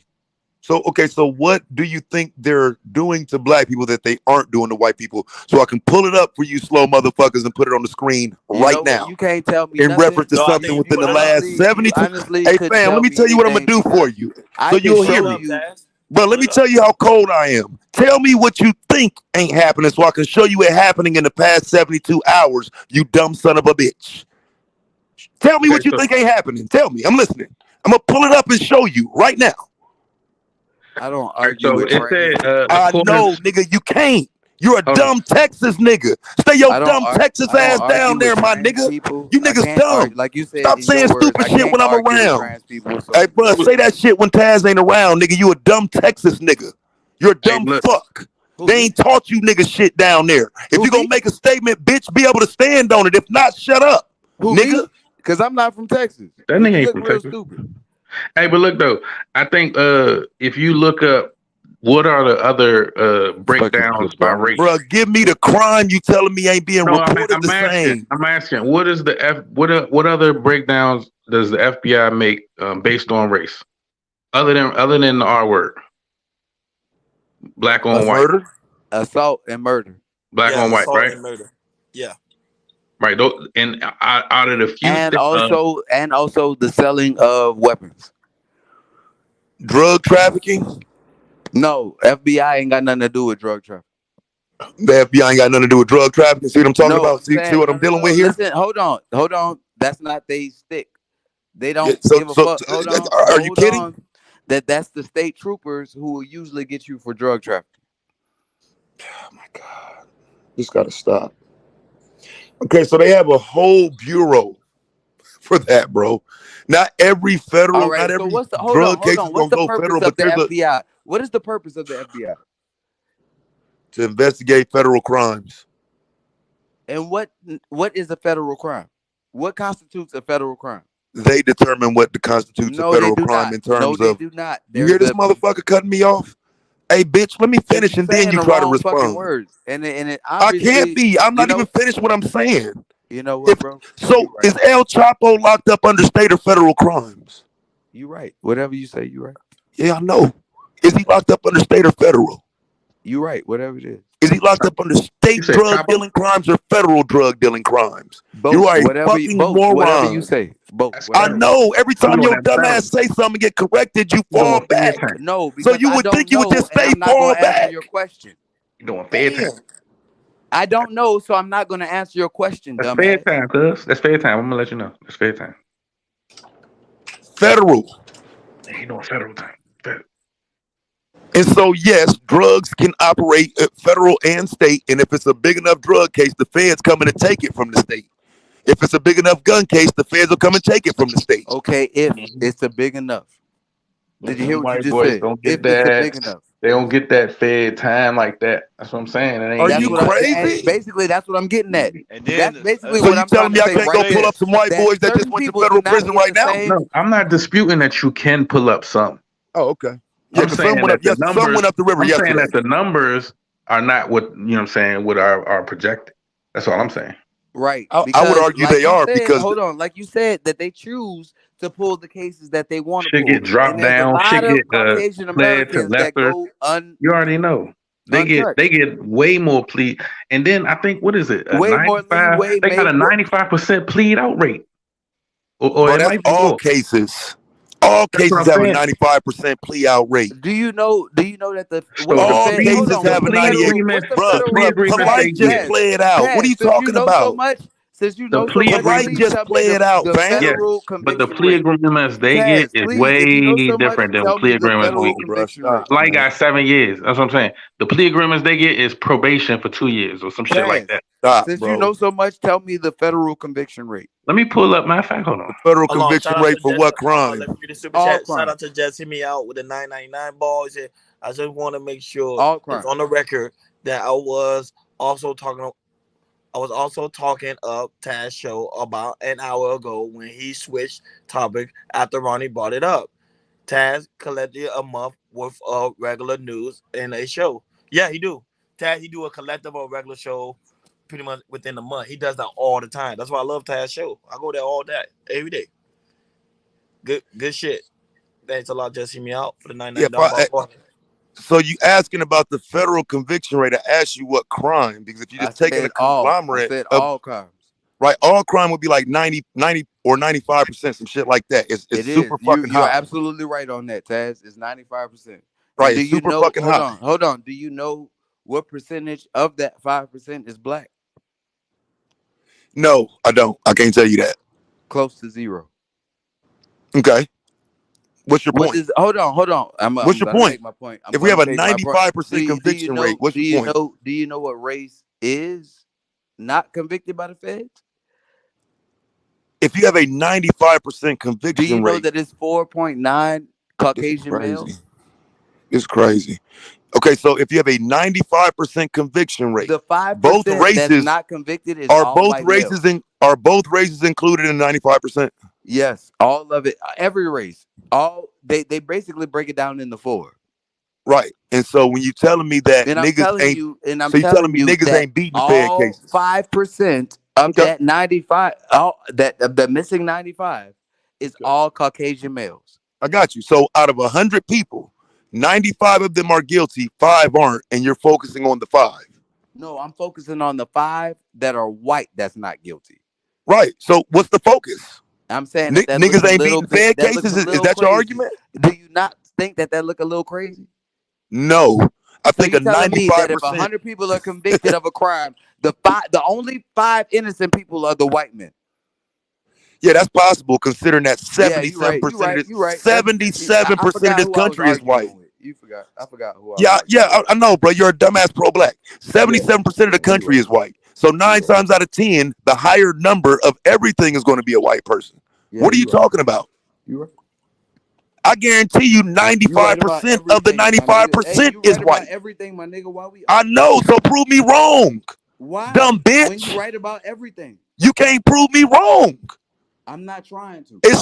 So okay, so what do you think they're doing to black people that they aren't doing to white people? So I can pull it up for you slow motherfuckers and put it on the screen You right know what? now You can't tell me in nothing. reference to No, I something think within pull the it up. last You 72. honestly Hey couldn't fam, let tell me me tell you what I'm gonna anything do for because you. So I can you'll Pull hear it show up, me. you. Taz. Bro, let Pull me it up. tell you how cold I am. Tell me what you think ain't happening so I can show you it happening in the past 72 hours, you dumb son of a bitch. Tell me Okay. what you So think ain't happening. Tell me. I'm listening. I'm gonna pull it up and show you right now. I don't all right. argue So with it trannies. said I according. know, nigga, you can't. You're a Hold on. dumb Texas nigga. Stay your dumb Texas I don't ass down argue with there, my trans nigga. people. You I niggas can't argue dumb. like you said Stop in your saying words. stupid I shit can't when I'm argue with around. trans people. So Hey, you bro, know say what? that shit when Taz ain't around, nigga. You a dumb Texas nigga. You're a Hey, dumb look. fuck. Who They me? ain't taught you nigga shit down there. If Who you gonna me? make a statement, bitch, be able to stand on it. If not, shut up, Who me? nigga. Because I'm not from Texas. That You nigga ain't look from real Texas. stupid. Hey, but look though, I think if you look up what are the other Fucking breakdowns by race. Bro, give me the crime you telling me ain't being No, reported the I'm asking. same. I'm asking. What is the what other breakdowns does the FBI make based on race other than the R word? Black on white. Murder? Assault and murder. Black Yeah, on white. assault Right. and murder. Yeah. Right. And out of the few And also the selling of weapons. Drug trafficking? No, FBI ain't got nothing to do with drug trafficking. The FBI ain't got nothing to do with drug trafficking. See what I'm talking No, about? I'm See saying what I'm dealing no. with here? Listen, hold on. That's not they stick. They Yeah, don't give a fuck. are you Hold kidding? on. That's the state troopers who will usually get you for drug trafficking. Oh my God. This gotta stop. Okay, so they have a whole bureau for that, bro. All Not right. So every what's the drug hold case on? is What's gonna the go purpose federal, of but the there's a FBI? What is the purpose of the FBI? to investigate federal crimes. And what is a federal crime? What constitutes a federal crime? They determine what constitutes a No, they federal do crime not. in No, terms they of do not. you hear There's this a motherfucker cutting me off? Hey bitch, let me because finish you and then saying you the try to wrong fucking respond. words, and it I can't obviously, be. I'm you not even know, finished what I'm saying. you know If what, bro? so, You right. is El Chapo locked up under state or federal crimes? You right. Whatever you say, you right. Yeah, I know. Is he locked up under state or federal? You right, whatever it is. Is he locked up under You state said drug Capo? dealing crimes or federal drug dealing crimes? You Both, are a whatever, fucking whatever you moron. say. Both, That's I whatever. federal. know. Every I'm time doing your that dumb federal. ass say something and get corrected, you You fall doing fed back. time. No, So because you I would don't think you would know, just and stay I'm not fall going to answer back. your question. You doing fed time. Man, I don't know, so I'm not going to answer your question, That's fed dumbass. time, cuz. That's fed time. I'm gonna let you know. That's fed time. federal. He doing federal time. And so, yes, drugs can operate at federal and state. And if it's a big enough drug case, the feds come in and take it from the state. If it's a big enough gun case, the feds will come and take it from the state. Okay, if Mhm. it's a big enough. But Did you hear them what you white just boys said? don't If get it's a that. big enough. They don't get that fed time like that. That's what I'm saying. It Are ain't That's you what like and crazy? basically that's what I'm getting at. And That's then basically So what you I'm trying telling to me I say can't go right pull there. up some white That boys that just certain went to people do federal not prison get right the now? same. no. I'm not disputing that you can pull up some. Oh, okay. Yeah, I'm because some saying went up. that the Yes, some went numbers. up the river I'm saying yesterday. that the numbers are not what you know. What I'm saying what are projected. That's all I'm saying. Right. I would Because argue they like you are said, because hold on, like you said, that they choose to pull the cases that they want to Shit get pull. And dropped there's a down. lot Shit get of Caucasian pled to Americans that lesser. go You already know. They untouched. get way more plea, and then I think what is it? A Way more 95. leeway, They got a made more 95% plead out rate, or bro, it that's might be all more. cases. All That's what cases I'm have a saying. 95% plea out rate. do you know that the what's So the All fed hold cases on, the have what's a the plea federal 98. agreements, what's the Bruh, the plea federal agreements they Polite just get, Taz, play it out. What are you since you talking know so about? much, since you the know so plea much, Polite please agreements, just tell me play it out, the fam. yes, federal but the conviction plea rate. agreements they get Taz, is please, if you know way so much, different than tell me plea the agreements Come federal we on, get. bruh. conviction Stop, rate. Like man. got 7 years. That's what I'm saying. The plea agreements they get is probation for 2 years or some shit like Taz, that. Stop, since you bro. know so much, tell me the federal conviction rate. Let me pull up. Matter of fact, hold on. The federal Hold on, conviction shout out rate to for Jess. what Hold on, crime? let me get a super All chat. Shout crimes. out to Jess. Hit me out with the 999 balls. I just want to make sure All it's crimes. on the record that also talking. I was also talking up Taz show about an hour ago when he switched topic after Ronnie brought it up. Taz collected a month worth of regular news in a show. Yeah, he do. Taz, he do a collective of regular show pretty much within a month. He does that all the time. That's why I love Taz show. I go there all day, every day. Good shit. Thanks a lot, just hear me out for the Yeah, $99 ball. so you asking about the federal conviction rate? I asked you what crime, because if you're I just taking a said all. I conglomerate said of all crimes. right, all crime would be like 90 or 95%, some shit like that. It's It is. super fucking You're high. absolutely right on that, Taz. It's 95%. And Right, do it's you super know? fucking high. Hold on. Do you know what percentage of that 5% is black? No, I don't. I can't tell you that. Close to zero. Okay. What's your What point? is? Hold on. Hold on. I'm What's your gonna point? make my point. I'm If we gonna have a make my point. Do 95% you do you conviction rate, know? what's Do your you point? know? Do you know what race is not convicted by the feds? If you have a 95% Do you conviction know rate, that it's 4.9 this is Caucasian crazy. males? It's crazy. Okay, so if you have a 95% conviction rate, The both 5% that's races not convicted is all white males. are both races included in the 95%? Yes, all of it, every race. All they basically break it down into four. Right. And so when you telling me that And I'm niggas telling ain't you, and I'm so you telling telling me you niggas that ain't beating Fed all cases. 5% of Okay. that 95, all that the missing 95 is Okay. all Caucasian males. I got you. So out of 100 people, 95 of them are guilty, 5 aren't, and you're focusing on the 5. No, I'm focusing on the 5 that are white that's not guilty. Right. So what's the focus? I'm saying that looks Niggas a ain't little beating bit, Fed that looks cases? a Is little that your crazy. argument? Do you not think that look a little crazy? No. I So think you a telling me that if 95%. 100 people are convicted of a crime, the only 5 innocent people are the white men? Yeah, that's possible considering that Yeah, you 77% right. You right. of You right. this That's I 77% of forgot this who I was country is white. arguing with. You forgot. I forgot who I was Yeah, arguing with. I know, bro. You're a dumbass pro-black. Yeah, 77% of the yeah. You country right. is white. So 9 You right. times out of 10, the higher number of everything is going to be a white person. Yeah, What are you you right. talking about? You right. I guarantee you You right about 95% of the everything, my nigga. Hey, 95% you is right about white. everything, my nigga. Why we I arguing? know, so prove me wrong. Why? Dumb When you bitch. right about everything, You can't prove me wrong. I'm not trying to. As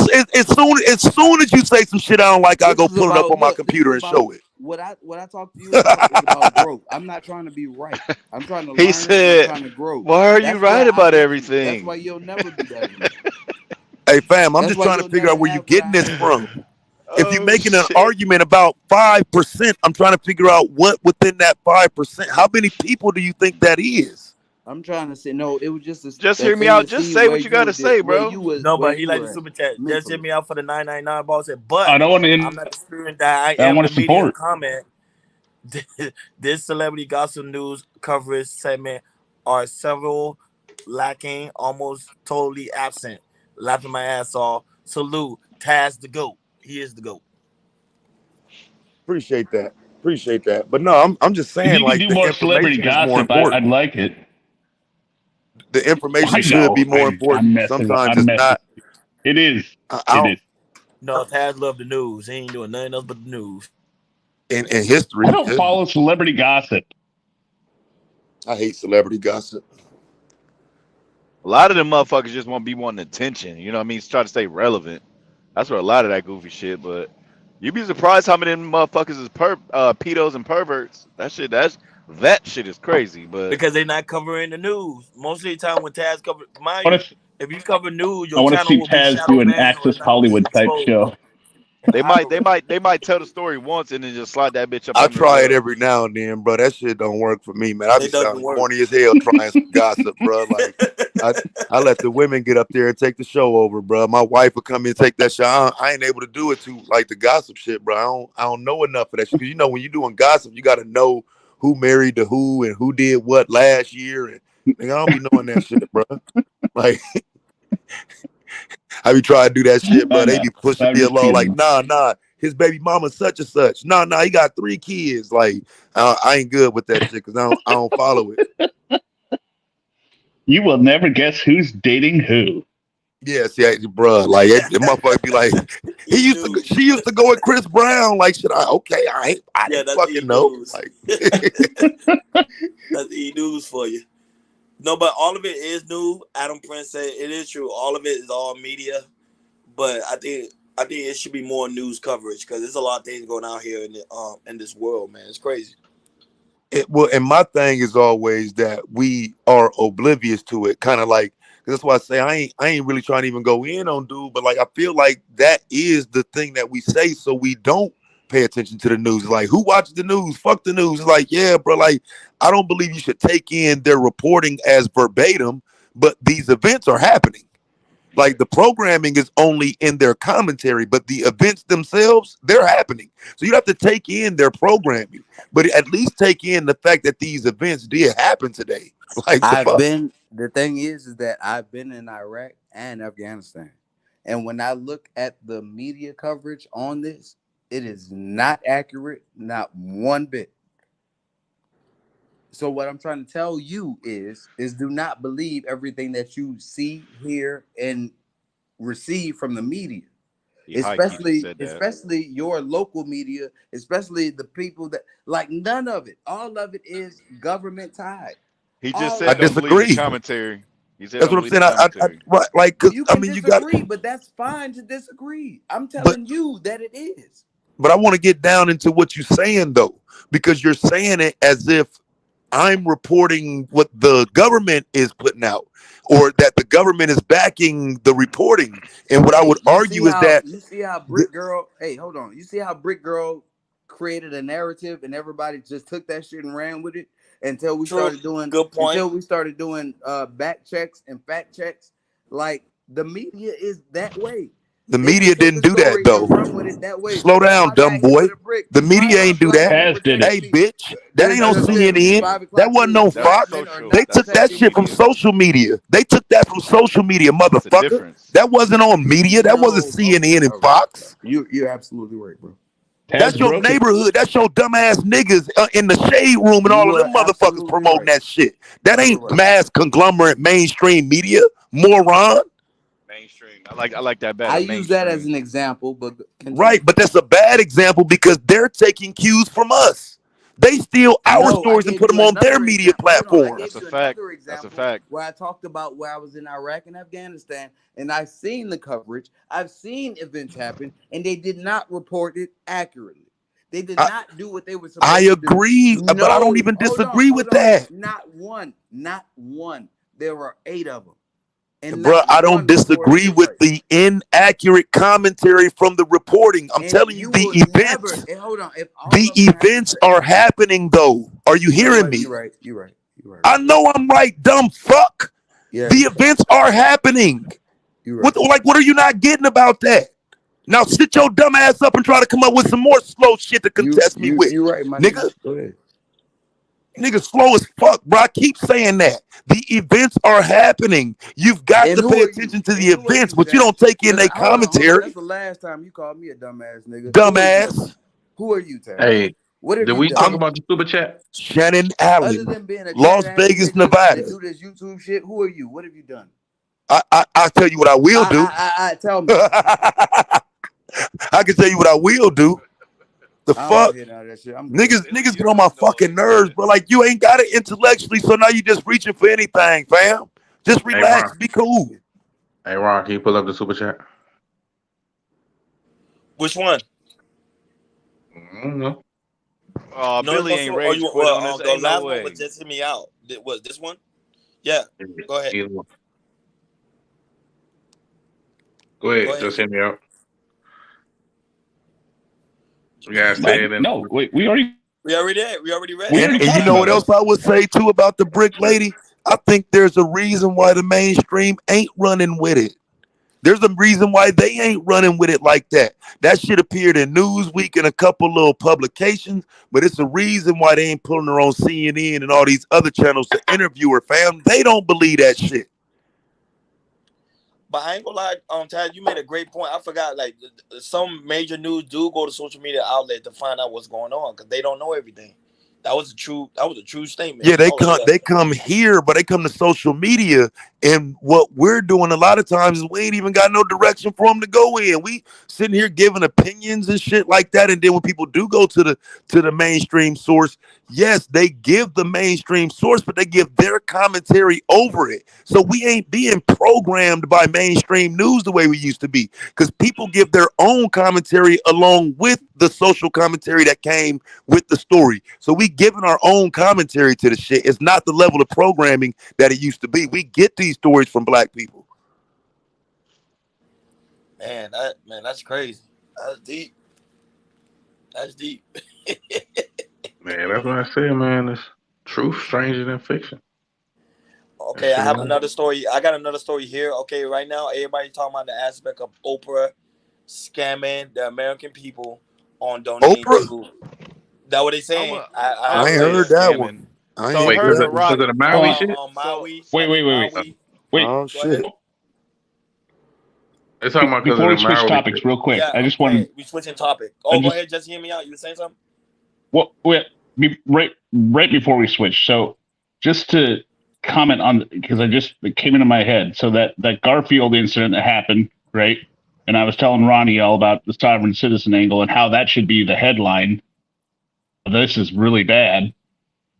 soon as you say some shit I don't like, I'll This go is pull it up about on my look. This is computer and about show it. what I talk to you about is about growth. I'm not trying to be right. I'm trying to He learn and I'm said, trying to grow. "Why are you That's why right I about get you. That's why everything?" you'll never be better than me. Hey fam, I'm That's just why trying to you'll figure never out where you have what I getting this have. from. if you're Oh making an shit. argument about 5%, I'm trying to figure out what within that 5%. How many people do you think that is? I'm trying to say no. It was just Just a hear me thing to out. Just see say where what you you gotta would say, where bro. you was No, where but he you like the were at super chat. Just hit mentally. me out for the 999 ball. Said, but I don't want I'm to. not disputing that I I am want the to media support. comment. This celebrity gossip news coverage segment are several lacking, almost totally absent. Laughing my ass off. Salute, Taz the GOAT. He is the GOAT. Appreciate that. Appreciate that. But no, I'm just If saying you could like do the more celebrity information is more gossip, I'd important. like it. The information I should be know. more I'm important. messing. Sometimes I'm it's messing. not. It is. I It don't is. No, Taz love the news. He ain't doing nothing else but the news. in I history. don't follow celebrity gossip. I hate celebrity gossip. A lot of them motherfuckers just want to be wanting attention. You know what I mean? Try to stay relevant. That's where a lot of that goofy shit. But you'd be surprised how many of them motherfuckers is pedos and perverts. That shit is crazy. But Because they're not covering the news. Most of the time when Taz cover, mind What you, if if you cover news, I your want to channel see will be Taz shadow do an banned or Access it's not gonna be Hollywood type exposed show? in the they might they algorithm. might they might tell the story once and then just slide that bitch up I under the try it rug. every now and then, bro. That shit don't work for me, man. I be It doesn't sounding work. corny as hell trying some gossip, bro. Like I, I let the women get up there and take the show over, bro. My wife would come in and take that show. I ain't able to do it too, like the gossip shit, bro. I don't know enough of that shit because you know when you doing gossip, you got to know who married to who and who did what last year, and nigga, I don't be knowing that shit, bro. Like I be trying to do that shit, bro. I They know. be pushing I'm me just along like, kidding. nah, his baby mama such and such. Nah, he got 3 kids. Like, I ain't good with that shit because I don't follow it. You will never guess who's dating who. Yeah, see, bro, like the motherfucker be like, E news. she used to go with Chris Brown. Like, shit, okay, I Yeah, didn't that's E fucking know. news. Like, That's E news for you. No, but all of it is new. Adam Prince said it is true. All of it is all media. But I think it should be more news coverage because there's a lot of things going on here in this world, man. It's crazy. well, and my thing is always that we are oblivious to it, kind of like that's why I say I ain't really trying to even go in on dude, but like I feel like that is the thing that we say, so we don't pay attention to the news. Like, who watches the news? Fuck the news. It's like, yeah, bro. Like, I don't believe you should take in their reporting as verbatim, but these events are happening. Like the programming is only in their commentary, but the events themselves, they're happening. So you have to take in their programming, but at least take in the fact that these events did happen today. Like the I've fuck? been the thing is that I've been in Iraq and Afghanistan. And when I look at the media coverage on this, it is not accurate, not one bit. So what I'm trying to tell you is do not believe everything that you see, hear, and receive from the media. He high key just Especially said that. especially your local media, especially the people that like none of it. All of it is government tied. He just All I said of it. don't believe the disagree. commentary. He said That's don't what I'm believe the saying. I commentary. right, like, cause You I can mean, you got, disagree, but that's fine to disagree. I'm but telling you that it is. I want to get down into what you're saying though, because you're saying it as if I'm reporting what the government is putting out, or that the government is backing the reporting. And what I Hey, would argue is that you see how th- Brick Girl, hey, hold on. You see how Brick Girl created a narrative and everybody just took that shit and ran with it True. Good point. until we started doing back checks and fact checks. Like the media is that way. the They media just take a didn't do that story though. and run with it that way. Slow Oh, down, I dumb got hit boy. with a brick. The media My ain't do black that. man Taz did it. Hey, protected me. bitch, that ain't on Just said CNN. 5 o'clock That wasn't news. no That's Black men Fox. are social. They not took That's that social protected. shit from media. social media. They took that from social media, That's the motherfucker. difference. That wasn't on media. That wasn't No, bro. CNN and All right. Fox. You're absolutely right, bro. That's Taz your broke it. neighborhood. That's your dumbass niggas in the shade room and all You of are them motherfuckers absolutely promoting right. that shit. That You are ain't right. mass conglomerate mainstream media, moron. Mainstream. I like that I better. use that as Mainstream. an example, but Right, continue. but that's a bad example because they're taking cues from us. They steal our No, I stories and gave put them you on their another media example. Hold on. I gave That's a platforms. you fact. another That's a example fact. where I talked about where I was in Iraq and Afghanistan and I've seen the coverage. I've seen events happen and they did not report it accurately. They did I, not do what they were I supposed to do. agree, but I don't No, even hold on, disagree hold with on. that. Not one, not one. There were 8 of them. and Bruh, not I don't one report disagree is with right. the inaccurate commentary from the reporting. I'm And telling you, you the will never. events, And hold on, if all the of them happen, events are happening though. Are you you know hearing what? me? You're right. You're right. You're right, I bro. know I'm right, dumb fuck. The Yes, events are happening. you're right. What are you not getting about that? Now sit your dumb ass up and try to come up with some more slow shit to contest me with. You're right, my nigga. Nigga, Go ahead. nigga slow as fuck, bro. I keep saying that. The events are happening. You've got And to who pay are you? attention to And the who are events, you, but you Tad? don't take in Because a hold on. That's commentary. the last time you called me a dumbass nigga. Who are you? Dumbass. Who are you, Tad? Hey, What have did you we talk done? I'm about the super chat? Shannon Other Allen, than being a chat Las ass Vegas, nigga that Nevada. do this YouTube shit, who are you? What have you done? I'll tell you what I will do. Tell me. I can tell you what I will do. The I don't want fuck? to hear none of that shit. I'm good. Niggas get on my fucking nerves, bro. Like you ain't got it intellectually, so now you just reaching for anything, fam. Just Hey Ron. relax, be cool. Hey Ron, can you pull up the super chat? Which one? I don't know. No, Billy ain't or rage you quit on this. the Ain't no last one was way. just hit me out. Was this one? Yeah. Go ahead. Either one. Go Go ahead, ahead. just hit me out. You gotta say it in. No, wait, we already We already there. We already read we it. And, already and you talked know about what else this. I would say too about the brick lady? I think there's a reason why the mainstream ain't running with it. There's a reason why they ain't running with it like that. That shit appeared in Newsweek and a couple little publications, but it's a reason why they ain't pulling her on CNN and all these other channels to interview her, fam. They don't believe that shit. But I ain't gonna lie, Tad, you made a great point. I forgot, like, some major news do go to social media outlet to find out what's going on because they don't know everything. That was a true statement. Yeah, I was like, they come here, but they come to social media. And what we're doing a lot of times is we ain't even got no direction for them to go in. We sitting here giving opinions and shit like that. And then when people do go to the mainstream source, yes, they give the mainstream source, but they give their commentary over it. So we ain't being programmed by mainstream news the way we used to be. Because people give their own commentary along with the social commentary that came with the story. So we giving our own commentary to the shit. It's not the level of programming that it used to be. We get these stories from black people. man, that's crazy. That's deep. That's deep. Man, that's what I said, man. It's truth stranger than fiction. That's Okay, I have true. another story. I got another story here. Okay, right now, everybody talking about the aspect of Oprah scamming the American people on donating Oprah? to. That what they I'm saying? a, I I have ain't heard Oprah heard that. that one. scamming. I ain't So So heard her here's that one. Because of prerogative. the Hold Maui on. shit? Maui, Wait, wait, wait, wait, Maui. wait. Oh Go ahead. shit. They're talking about because of Before we the switch Maui topics, shit. real quick, Yeah, I just go wanted, ahead. We switching topic. I Oh, go just ahead. Just hear me out. You were saying something? Well, right before we switch. So just to comment on, because it came into my head. So that Garfield incident that happened, right? And I was telling Ronnie all about the sovereign citizen angle and how that should be the headline. This is really bad.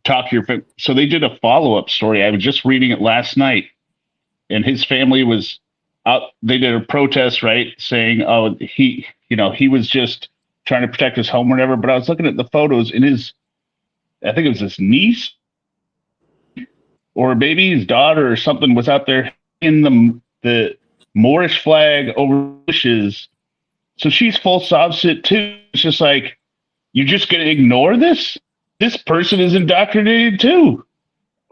Talk to your so they did a follow up story. I was just reading it last night, and his family was out. They did a protest, right, saying, "Oh, he was just trying to protect his home, or whatever." But I was looking at the photos, and I think it was his niece or maybe his daughter or something was out there in the Moorish flag over bushes. So she's full sob sit too. It's just like, you're just gonna ignore this? This person is indoctrinated too.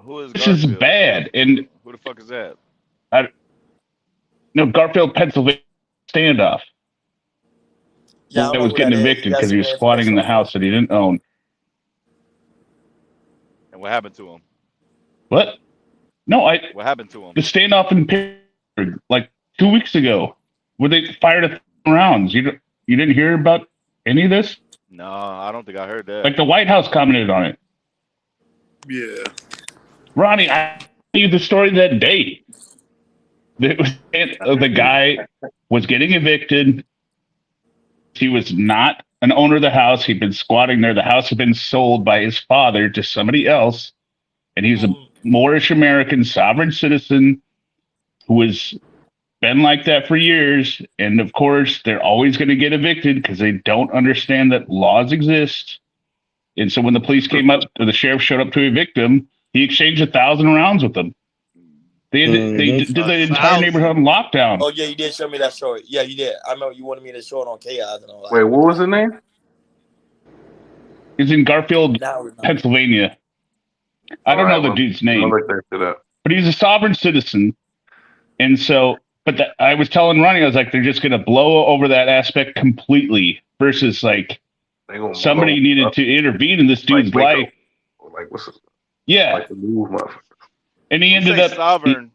Who is This is Garfield? bad. And Who the fuck is that? I no Garfield, Pennsylvania standoff Yeah, I don't that know was who that getting is. You evicted gotta because he send was me the squatting in information the on that. house that he didn't own. And what happened to him? What? No, What happened to him? the standoff in Pittsburgh like 2 weeks ago, where they fired 1,000 rounds. You didn't hear about any of this? No, I don't think I heard that. Like the White House commented on it. Yeah. Ronnie, I told you the story that day. The guy was getting evicted. He was not an owner of the house. He'd been squatting there. The house had been sold by his father to somebody else. And he was a Moorish American sovereign citizen who has been like that for years. And of course, they're always going to get evicted because they don't understand that laws exist. And so when the police came up, or the sheriff showed up to evict him, he exchanged 1,000 rounds with them. They did the entire neighborhood on lockdown. Oh yeah, you did show me that short. Yeah, you did. I remember you wanted me to show it on Chaos and all that. Wait, what was the name? It's in Garfield, Now I remember. Pennsylvania. I All don't right, know the well, dude's I'm gonna name, look that shit up. but he's a sovereign citizen. And so, I was telling Ronnie, I was like, they're just going to blow over that aspect completely versus like They gonna somebody blow needed up to intervene in this like dude's Waco. life. Like what's it? Yeah. Like the move, motherfucker. And he You ended say up. sovereign.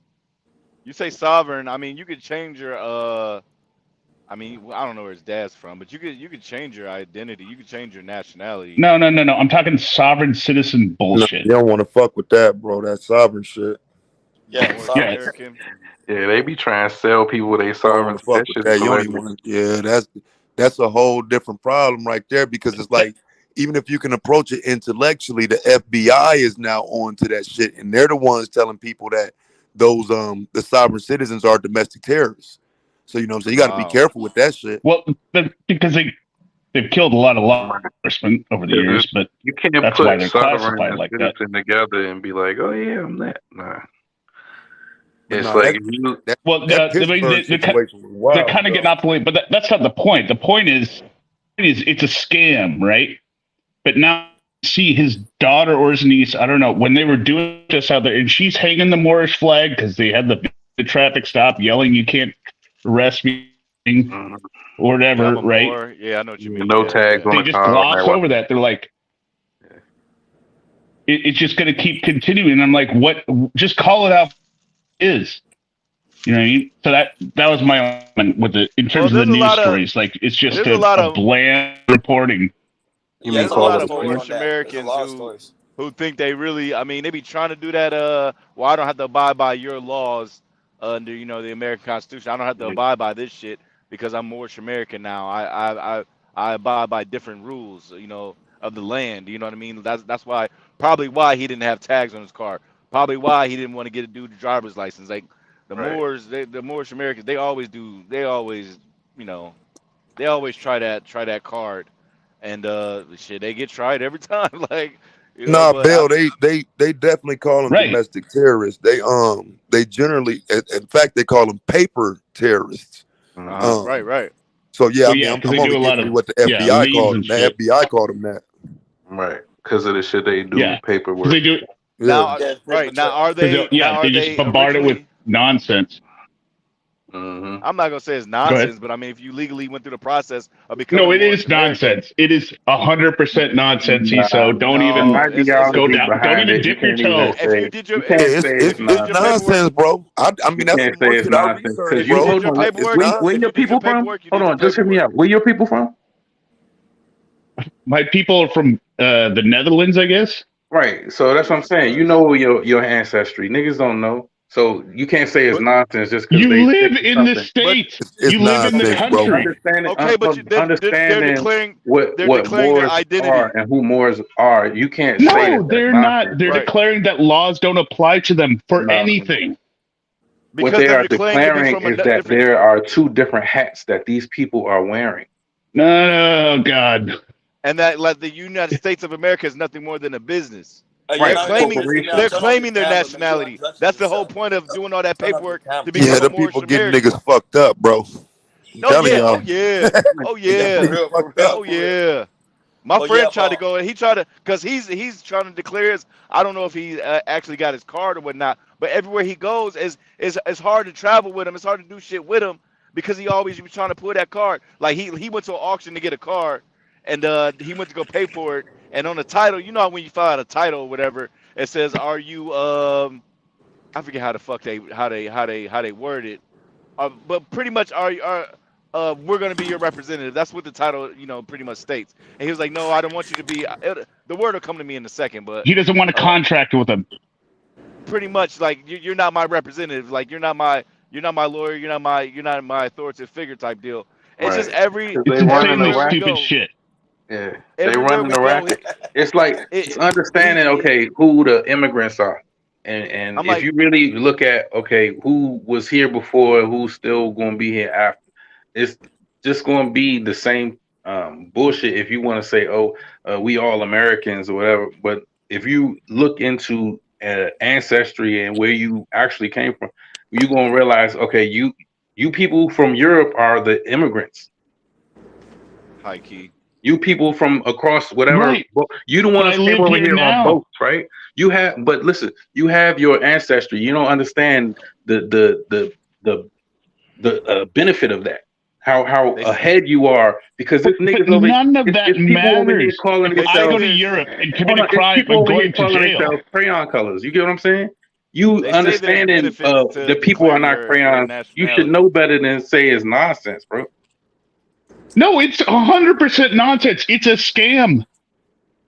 You say sovereign. I mean, you could change your I mean, I don't know where his dad's from, but you could change your identity. You could change your nationality. No. I'm talking sovereign citizen No, bullshit. you don't want to fuck with that, bro. That sovereign shit. Yeah, North sovereign. American. Yeah, they be trying to sell people they You don't want sovereignty. to fuck That with shit is that. You don't even hilarious. want to. Yeah, that's a whole different problem right there because it's like even if you can approach it intellectually, the FBI is now on to that shit, and they're the ones telling people that those the sovereign citizens are domestic terrorists. So you know what I'm saying? You got to be Wow. careful with that shit. Well, because they've killed a lot of law Right. enforcement over the 'Cause years, but you can't that's why put they're sovereign classified and like that. citizen together and be like, oh yeah, I'm that. Nah, But it's no, like if you Well, that I mean, Pittsburgh situation was they're wild, kind of though. getting off the way, but that's not the point. The point is it's a scam, right? But now see his daughter or his niece, I don't know, when they were doing this out there, and she's hanging the Moorish flag because they had the traffic stop yelling, "You can't arrest me," or Yeah, I'm whatever, a right? Moor. Yeah, I know what you mean. no Yeah, tags yeah. on They the just car on that gloss one. over that. They're like, it's just going to keep continuing. And I'm like, what? Just call it out. It is. You know what I mean? So that was my argument with it in Well, terms of the news stories. Like it's just there's a lot a of bland reporting. You Yeah, mean there's a call lot lot of it of a stories scam? on Moorish that. There's a Americans lot of stories. who think they really. I mean, they be trying to do that. Well, I don't have to abide by your laws under the American Constitution. I don't have to Yeah. abide by this shit because I'm Moorish American now. I abide by different rules. Of the land. You know what I mean? That's probably why he didn't have tags on his car. Probably why he didn't want to get a dude driver's license. Like the Right. Moors, the Moorish Americans, they always do. They always, they always try that card, and shit, they get tried every time. Like, Nah, but Bill, they definitely call them Right. domestic terrorists. They generally, in fact, they call them paper terrorists. right, Um, right. so yeah, I Well, mean, yeah, because I'm they only do a lot giving you of what the FBI liens called and them. The shit. FBI called them that. Right. Because of the shit they do, Yeah, because paperwork. they do. Yeah. Now, Yeah, right now, are Because they now are they just they bombard it with originally? nonsense. Mm-hmm. I'm not gonna say it's Go ahead. nonsense, but I mean, if you legally went through the process of becoming No, a it Moorish is American, nonsense. It is 100% nonsensey. So don't The no, even go ideology down. Don't behind even it, you dip your can't even toe. if say you did your you if Yeah, can't you it's say if it's you it's did your nonsense. paperwork, nonsense, bro. I You mean, that's can't some say more it's shit I nonsense because researched, if you you bro. did hold your on. It's paperwork, Where if your you nonsense. did your people from? paperwork, you Hold did your on, just hear me paperwork. out. Where your people from? My people are from the Netherlands, I guess. Right. So that's what I'm saying. You know your ancestry. Niggas don't know. So you can't say it's But nonsense just because You they stick live to in the something. But States. it's You live in the nonsense, okay, bro. country. Understanding okay, but they're understanding declaring what their Moors are identity, and who Moors are. You can't say right, that No, that's they're not. nonsense. They're right, declaring that laws don't apply to them for No. anything. What because they they're are declaring to be declaring from a is that different. there are two different hats that these people are wearing. No, God. And that like the United States of America is nothing more than a business. Yeah, Right. They're now you claiming gotta sit down. they're Corporations. Turn off your claiming their camera. Make sure nationality. untouchable That's the whole yourself. point of doing all that Turn off your paperwork camera. to Yeah, become a the Moorish people getting American. niggas fucked up, bro. I'm No, telling yeah, oh y'all. yeah, oh Yeah, yeah, for real, for real, oh for real. yeah. My But yeah, friend tried to but go. He tried to because he's trying to declare his. I don't know if he actually got his card or whatnot. But everywhere he goes, is it's hard to travel with him. It's hard to do shit with him because he always be trying to pull that card. Like he went to an auction to get a card, and he went to go pay for it. And on the title, you know how when you fill out a title or whatever, it says, "Are you I forget how the fuck they word it. But pretty much are we're gonna be your representative. That's what the title, pretty much states. And he was like, no, I don't want you to be. The word will come to me in a second, but He doesn't want to contract with them. pretty much like you're not my representative. Like you're not my lawyer. You're not my authoritative figure type deal. It's just Right. every Because they It's running insanely everywhere we around. stupid go, shit. Yeah. They everywhere running we the go, racket. It's like it's understanding, okay, who the immigrants are. And I'm if like, you really look at, okay, who was here before, who's still going to be here after, it's just going to be the same bullshit if you want to say, oh, we all Americans or whatever. But if you look into ancestry and where you actually came from, you're gonna realize, okay, you people from Europe are the immigrants. High key. You people from across whatever, Right. you the But I ones came live over here here on now. boats, right? You have, but listen, you have your ancestry. You don't understand the benefit of that. How They ahead you are because there's But niggas over. none of that It's people over here matters calling if they I say go themselves. to there's Europe and commit Hold a on, it's crime. people I'm over here going to calling jail. themselves crayon colors. You get what I'm saying? You they say there's understanding benefits to the people are declaring not your crayons. You should nationality. know better than say it's nonsense, bro. No, it's 100% nonsense. It's a scam.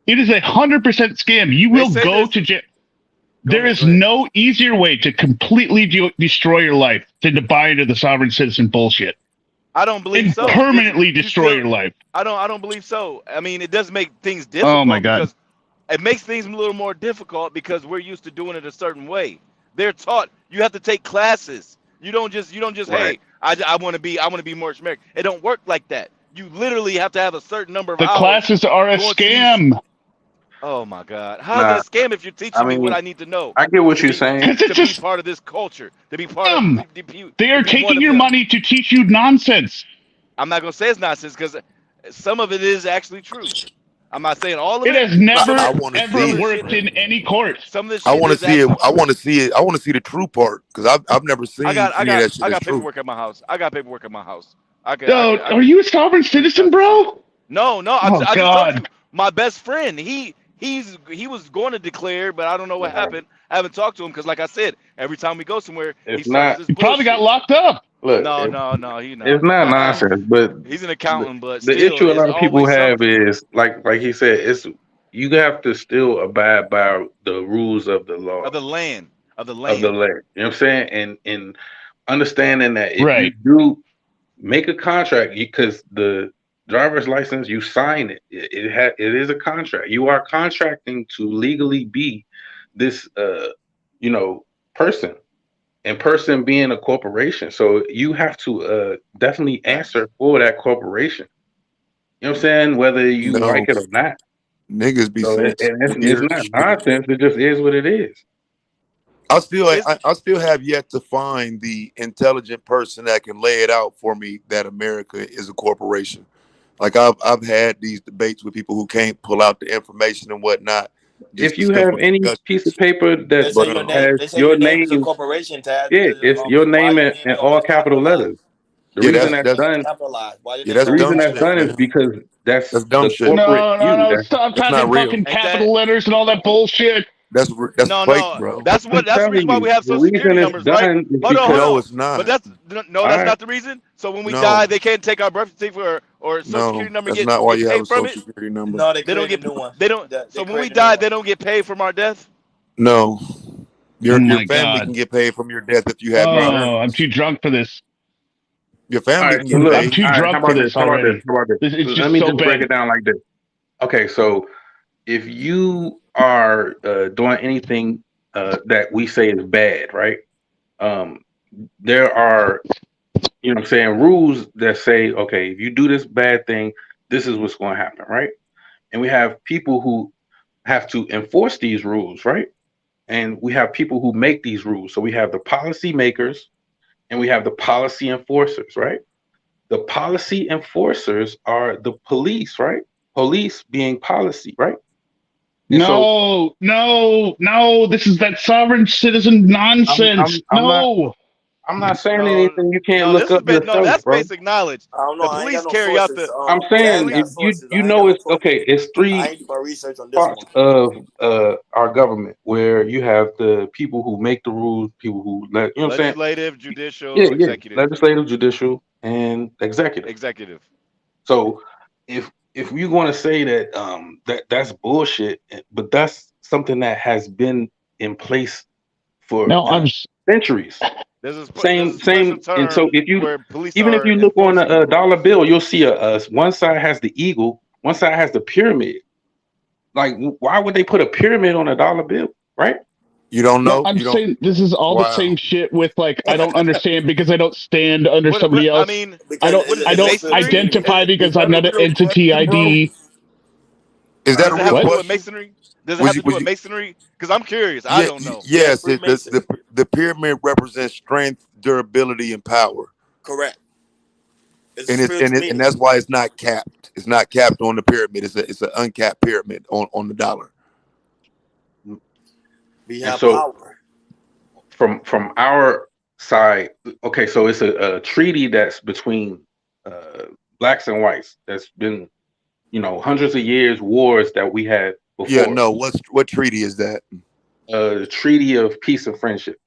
It is 100% scam. You They will say go there's. to jail. Go There ahead. is Go ahead. no easier way to completely destroy your life than to buy into the sovereign citizen bullshit I don't believe and so. permanently You destroy still. your life. I don't believe so. I mean, it does make things Oh my difficult God. because it makes things a little more difficult because we're used to doing it a certain way. They're taught you have to take classes. You don't just Right. hey, I want to be more American. It don't work like that. You literally have to have a certain number of The hours classes are a going to these. scam Oh my God, how is that Nah, a scam if you're I teaching me what mean, I need to know I get what to you're be saying. because to it's a be part of this culture, to be part of scam. They to are be one taking of your them? money to teach you nonsense. I'm not gonna say it's nonsense because some of it is actually true. I'm not saying all of It it, has but some of I never, it, want to ever some see of it. the shit, worked in any court. some of the I shit want to is see it. actually I true. want to see it. I want to see the true part because I've never I seen got, I any of got, that shit I as got true. paperwork at my house. I got paperwork at my house. Oh, are you a sovereign I citizen, can see it. bro? No, no, Oh I just told you. God. My best friend, he was going to declare, but I don't know what Nah, happened. I haven't talked to him because, like I said, every time we go somewhere, he it's starts not. this You probably got bullshit. locked up. Look, No, no, no, he it's not. not nonsense, but He's an the, accountant, but the still, issue a it's lot of people always have something is like he said, it's you have to still abide by the rules of the law of the land, of the of the land. land. You know what I'm saying? And understanding that if you Right. do make a contract, because the driver's license you sign it, it is a contract. You are contracting to legally be this you know person. And person being a corporation, so you have to definitely Facts. answer for that corporation. You know what I'm saying? Whether You you like know, it or not. niggas be So saying some it's weird not shit. nonsense. It just is what it is. It's I still have yet to find the intelligent person that can lay it out for me that America is a corporation. Like I've had these debates with people who can't pull out the information and whatnot, just If the you have simple any piece of discussions. paper that They say But your name. has They say your your name is a name, corporation, Taz, yeah, because it's your why name your in name is all always capital capitalized. letters. The yeah, reason Why that's your that's name that's is done, capitalized? Why your yeah, name that's the always reason dumb that's shit, done is capitalized? man. because that's That's dumb the shit. corporate you. No, stop That's talking not real. fucking ain't that capital letters and all that bullshit. That's no, fake, no. bro. That's the I'm reason telling why we you, have the social security reason it's numbers, right? done is Hold No, because on. it's But not. no, all that's right, not the reason. So when we die, No, they can't take our birth certificate or social no, security number that's not why get you have paid a from it. social security number. No, they They don't created get a new one. they don't. They So when we created a new die, one. they don't get paid from our death. No, Oh your my family God. can get paid from your death if you have bro. Oh, I'm insurance. too drunk for this. Your All family right, can so get look, I'm paid. too all right, how drunk for about this? this How about this? already. How about this? It's Let just me so just break bad. it down like this. Okay, so if you are doing anything that we say is bad, right? Um, there are, you know what I'm saying, rules that say, okay, if you do this bad thing, this is what's going to happen, right? And we have people who have to enforce these rules, right? And we have people who make these rules. So we have the policy makers and we have the policy enforcers, right? The policy enforcers are the police, right? Police being policy, right? And so No, no, no. This is that sovereign citizen nonsense. I'm not No. saying No, anything you can't no. look up No. yourself, That's bro. basic knowledge. I don't know. The I ain't got police no carry out sources. the. I'm Taz saying got if sources. you I ain't got know no it's sources. okay, it's I three ain't do my research on this parts one. of our government where you have the people who make the rules, people who let you know what I'm saying? Legislative, Yeah, judicial, yeah. executive. Legislative, judicial, and executive. Executive. So if you want to say that that's bullshit, but that's something that has been in place for No, centuries. There's a special Same. And so term if you where police even if are you look on enforcing the a dollar rules. bill, you'll see one side has the eagle, one side has the pyramid. Like, why would they put a pyramid on a dollar bill, right? You don't no, know? I'm You don't. saying this is all the same Wow. shit with like I don't understand because I don't stand under What somebody I else. mean, I Because don't what is I it? don't Masonry? is, identify is because I'm that a not an real entity question, bro? ID. Is that Does a it real have to What? do with question? masonry? Does it Was have you, to do was with you, masonry? Because I'm curious. I yeah, don't know. Yeah, yes. Freemason. The pyramid represents strength, durability, and power, Correct. It's a and spiritual and meaning. that's why it's not capped. It's not capped on the pyramid. It's an uncapped pyramid on the dollar. We And have so power. from our side, okay, so it's a treaty that's between uh, blacks and whites. That's been hundreds of years wars that we had Yeah, before. no. What treaty is that? The Treaty of Peace and Friendship.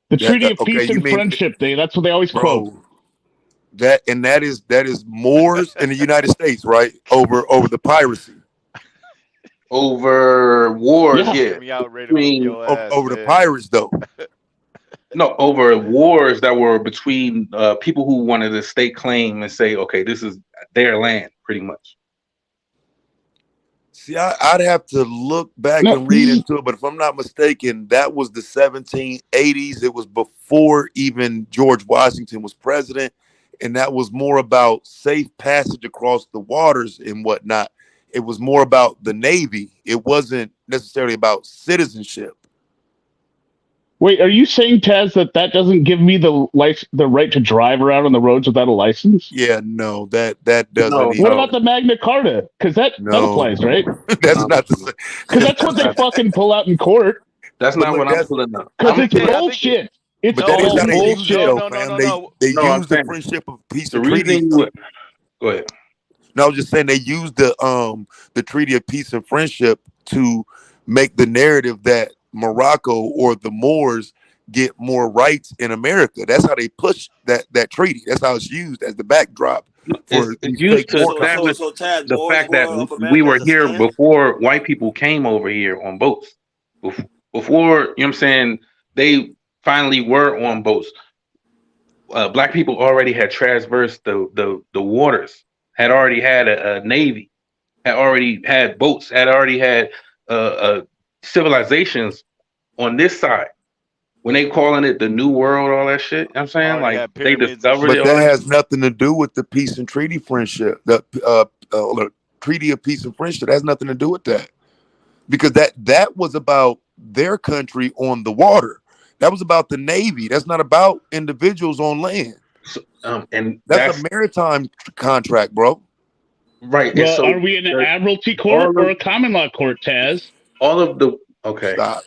The Treaty of Okay, Peace you and mean, Friendship Day. That's what they always quote. bro? That is Moors in the United States, right? Over the piracy. Over wars, Yeah. Don't yeah, get me out ready to whoop between your ass, Over the man. pirates, though. no, over wars that were between people who wanted to stake claim and say, okay, this is their land, pretty much. See, I'd have to look back No, and read into it, but if I'm not mistaken, that was the 1780s. It was before even George Washington was president, and that was more about safe passage across the waters and whatnot. It was more about the Navy. It wasn't necessarily about citizenship. wait, are you saying, Taz, that doesn't give me the right to drive around on the roads without a license? Yeah, no, that doesn't No, What even. about the Magna Carta? Because that No, applies, right? that's no, not the same. Because that's what they fucking pull out in court. that's But not look, what I'm that's pulling up. Because I'm it's pulling. BK, I think bullshit. It's but that no, is all how they BK. use it, No, bullshit. though, no, no, fam. no, They no. they No, I'm use the saying friendship of peace the and treaty. reason you. Go ahead. No, I was just saying they used the Treaty of Peace and Friendship to make the narrative that Morocco or the Moors get more rights in America. That's how they push that treaty. That's how it's used as the backdrop for It's these used fake to war establish countries. So Tad, the Moors fact that were of we America were is a here scam. before white people came over here on boats. Before, you know what I'm saying, they finally were on boats. Black people already had traversed the waters, had already had a navy, had already had boats, had already had civilizations on this side. When they calling it the new world, all that shit, you know what I'm saying, Already like had they pyramids and discovered But it shit. that already. has nothing to do with the peace and treaty friendship. The Treaty of Peace and Friendship has nothing to do with that. Because that was about their country on the water. That was about the Navy. That's not about individuals on land. So, and That's a that's maritime contract, bro. right. And Well, so are we in an the, admiralty court all or of a common law court, Taz? all of the okay. Stop.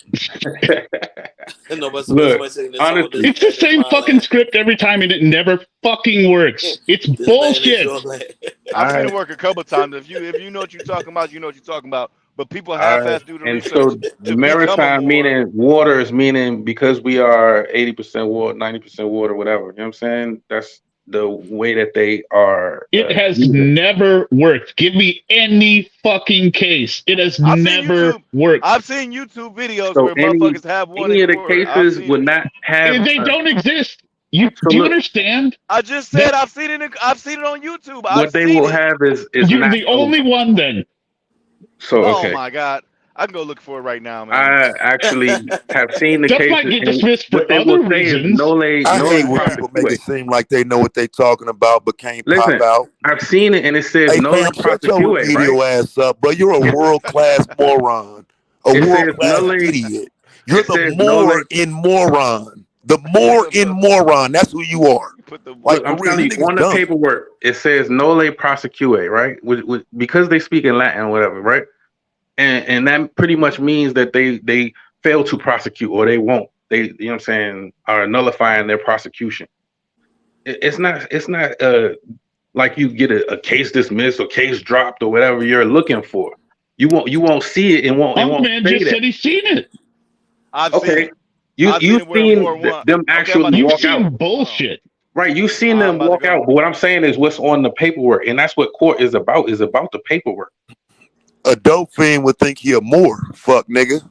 No, but Look, somebody saying this on this honestly, It's the land is same my fucking land. script every time, and it never fucking works. It's This land is bullshit. your land. I've seen I it work a couple times. If you know what you're talking about, you know what you're talking about. But people I half-ass do the and research so to become a maritime Moor. meaning waters meaning because we are 80% water, 90% water, whatever. You know what I'm saying? That's the way that they are It has using. never worked. Give me any fucking case. It has I've seen never YouTube. worked. I've seen YouTube videos So where motherfuckers have one in any of the court. I've cases seen would it. not have. They don't exist. You So do you look, understand I just said that I've seen it. I've seen it on YouTube. I've what they seen will it. have is you're not. the only one then? So Oh okay, my god, I can go look for it right now, man. I actually have seen the Stuff might cases, get and dismissed what for they will other say is reasons. I nole hate Oh when god. people make prosecute. it seem like they know what they talking about but can't pop Listen, out. I've seen it, and it says Hey nole fam, shut your prosecute, right? remedial ass up, bro. You're a world class moron. A It world says class nole. idiot. You're It the says nole. more in moron. The Put more the in put, moron. That's who you are. put the Like Look, for I'm real. telling You you, niggas on the dumb. paperwork, it says nole prosecute, right? Because they speak in Latin, or whatever, right? And that pretty much means that they fail to prosecute, or they won't. They, you know what I'm saying, are nullifying their prosecution. It's not like you get a case dismissed or case dropped or whatever you're looking for. You won't see it and won't Humpman say just that. said he's seen it. I've seen Okay, it. you I've seen you've it where seen more one. them Okay, I'm about actually to You've go. walk out, seen Hold on. bullshit. right? You've seen I'm them about to walk out. go. But what I'm saying is what's on the paperwork, and that's what court is about the paperwork. A dope fiend would think he a Moor. Fuck nigga.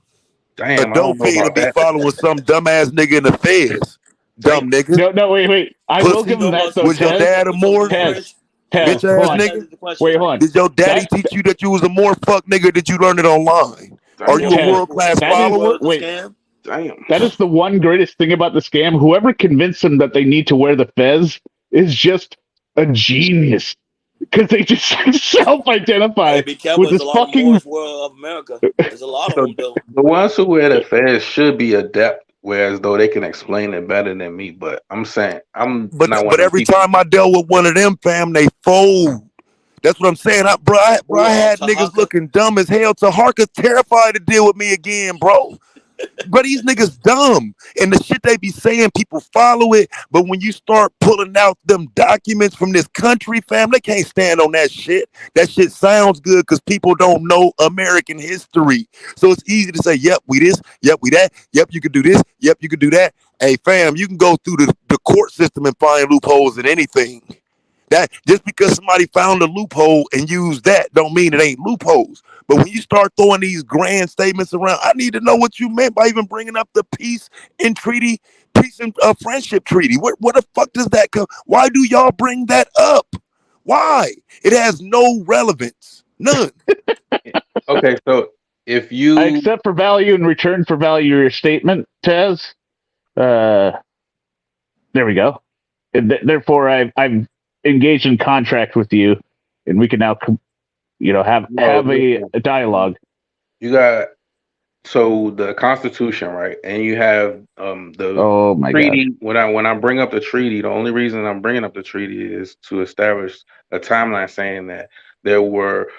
A Damn, I don't dope know fiend would about be that. following some dumbass nigga in the feds. Damn. Dumb nigga. No, wait. I will give Pussy. him So that what? though, So Was your so Tez. dad so a so Moor? Moorish. Bitch Tez, hold ass on. That nigga. is the question. Wait, hold on. Did your daddy That teach you that you was a more fuck nigga? Or did you learn it online? Are Damn. you a Moor Tez, world class that is follower? was a wait. scam. Damn. That is the one greatest thing about the scam. Whoever convinced them that they need to wear the fez is just a genius. because they just self-identify Hey, be careful. with There's this a lot of fucking. Moors world of America. There's a lot of So them, though. the ones who wear the fez should be adept, whereas though they can explain it better than me. But I'm saying I'm not one But of them every people. time I dealt with one of them, fam, they fold. That's what I'm saying. I had niggas Tahaka. looking dumb as hell. Taharka terrified to deal with me again, bro. But these niggas dumb. And the shit they be saying, people follow it. But when you start pulling out them documents from this country, fam, they can't stand on that shit. That shit sounds good because people don't know American history. So it's easy to say, yep, we this, yep, we that, yep, you could do this, yep, you could do that. Hey, fam, you can go through the court system and find loopholes in anything. That just because somebody found a loophole and used that don't mean it ain't loopholes. But when you start throwing these grand statements around, I need to know what you meant by even bringing up the peace and friendship treaty. What the fuck does that come? Why do y'all bring that up? Why? It has no relevance, none. Okay, so if I you accept for value in return for value your statement, Tez. Uh, there we go. Therefore, I've engaged in contract with you, and we can now, have no, listen, a dialogue. you got so the Constitution, right? And you have the Oh my gosh. treaty. When I bring up the treaty, the only reason I'm bringing up the treaty is to establish a timeline saying that there were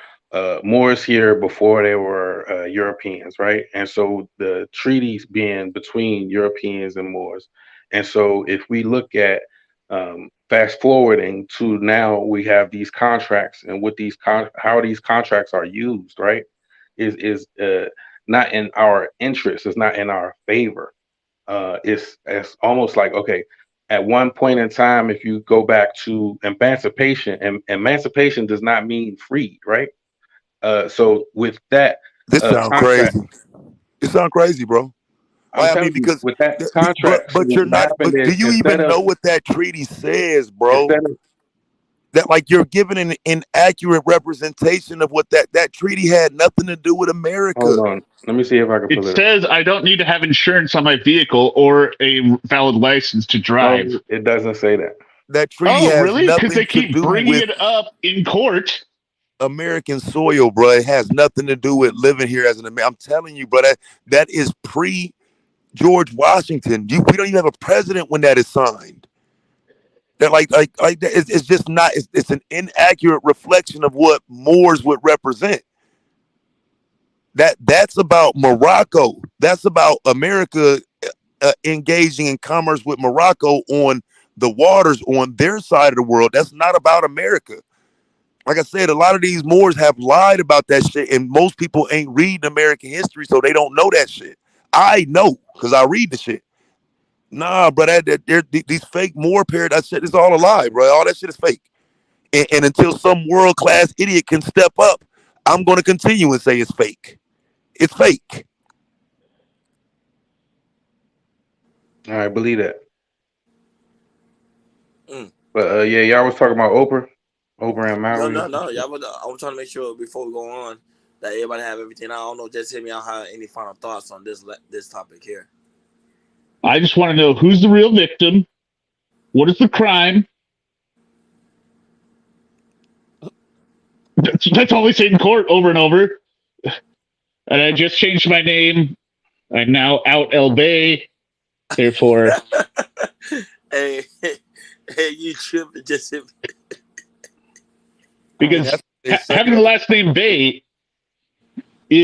Moors here before there were Europeans, right? And so the treaties being between Europeans and Moors. And so if we look at fast forwarding to now, we have these contracts and what how these contracts are used, right? Is not in our interest. It's not in our favor. It's almost like, okay, at one point in time, if you go back to emancipation, and emancipation does not mean freed, right? So with that This sound contract, crazy. It sound crazy, bro. I'm Why? I mean, telling you, because with that contract, so but you're what not. happened But do is you even know what that treaty says, bro? instead of That like you're giving an inaccurate representation of what that treaty had nothing to do with hold America. on, let me see if I can It pull it up. says I don't need to have insurance on my vehicle or a valid license to drive. No, it doesn't say that. That treaty Oh, has really? Because nothing they to keep do bringing with it up in court. American soil, bro. It has nothing to do with living here as an American. I'm telling you, bro. That is pre George Washington. We don't even have a president when that is signed. That like that. It's just not. It's an inaccurate reflection of what Moors would represent. That's about Morocco. That's about America engaging in commerce with Morocco on the waters on their side of the world. That's not about America. Like I said, a lot of these Moors have lied about that shit, and most people ain't reading American history, so they don't know that shit. I know because I read the shit. Nah, bro, these fake Moor paradise shit is all a lie, bro. All that shit is fake. And until some world class idiot can step up, I'm going to continue and say it's fake. It's fake. All right, believe that. Mm. But yeah, y'all was talking about Oprah and No, Maui. no, no. Y'all, I'm trying to make sure before we go on that everybody have everything. I don't know. Just hit me out. Have any final thoughts on this topic here? I just want to know who's the real victim. What is the crime? That's all they say in court over and over. And I just changed my name. I'm now out El Bay. Therefore, hey, hey, you tripping? Just hit me. I mean, because that's what they say. having the last name Bay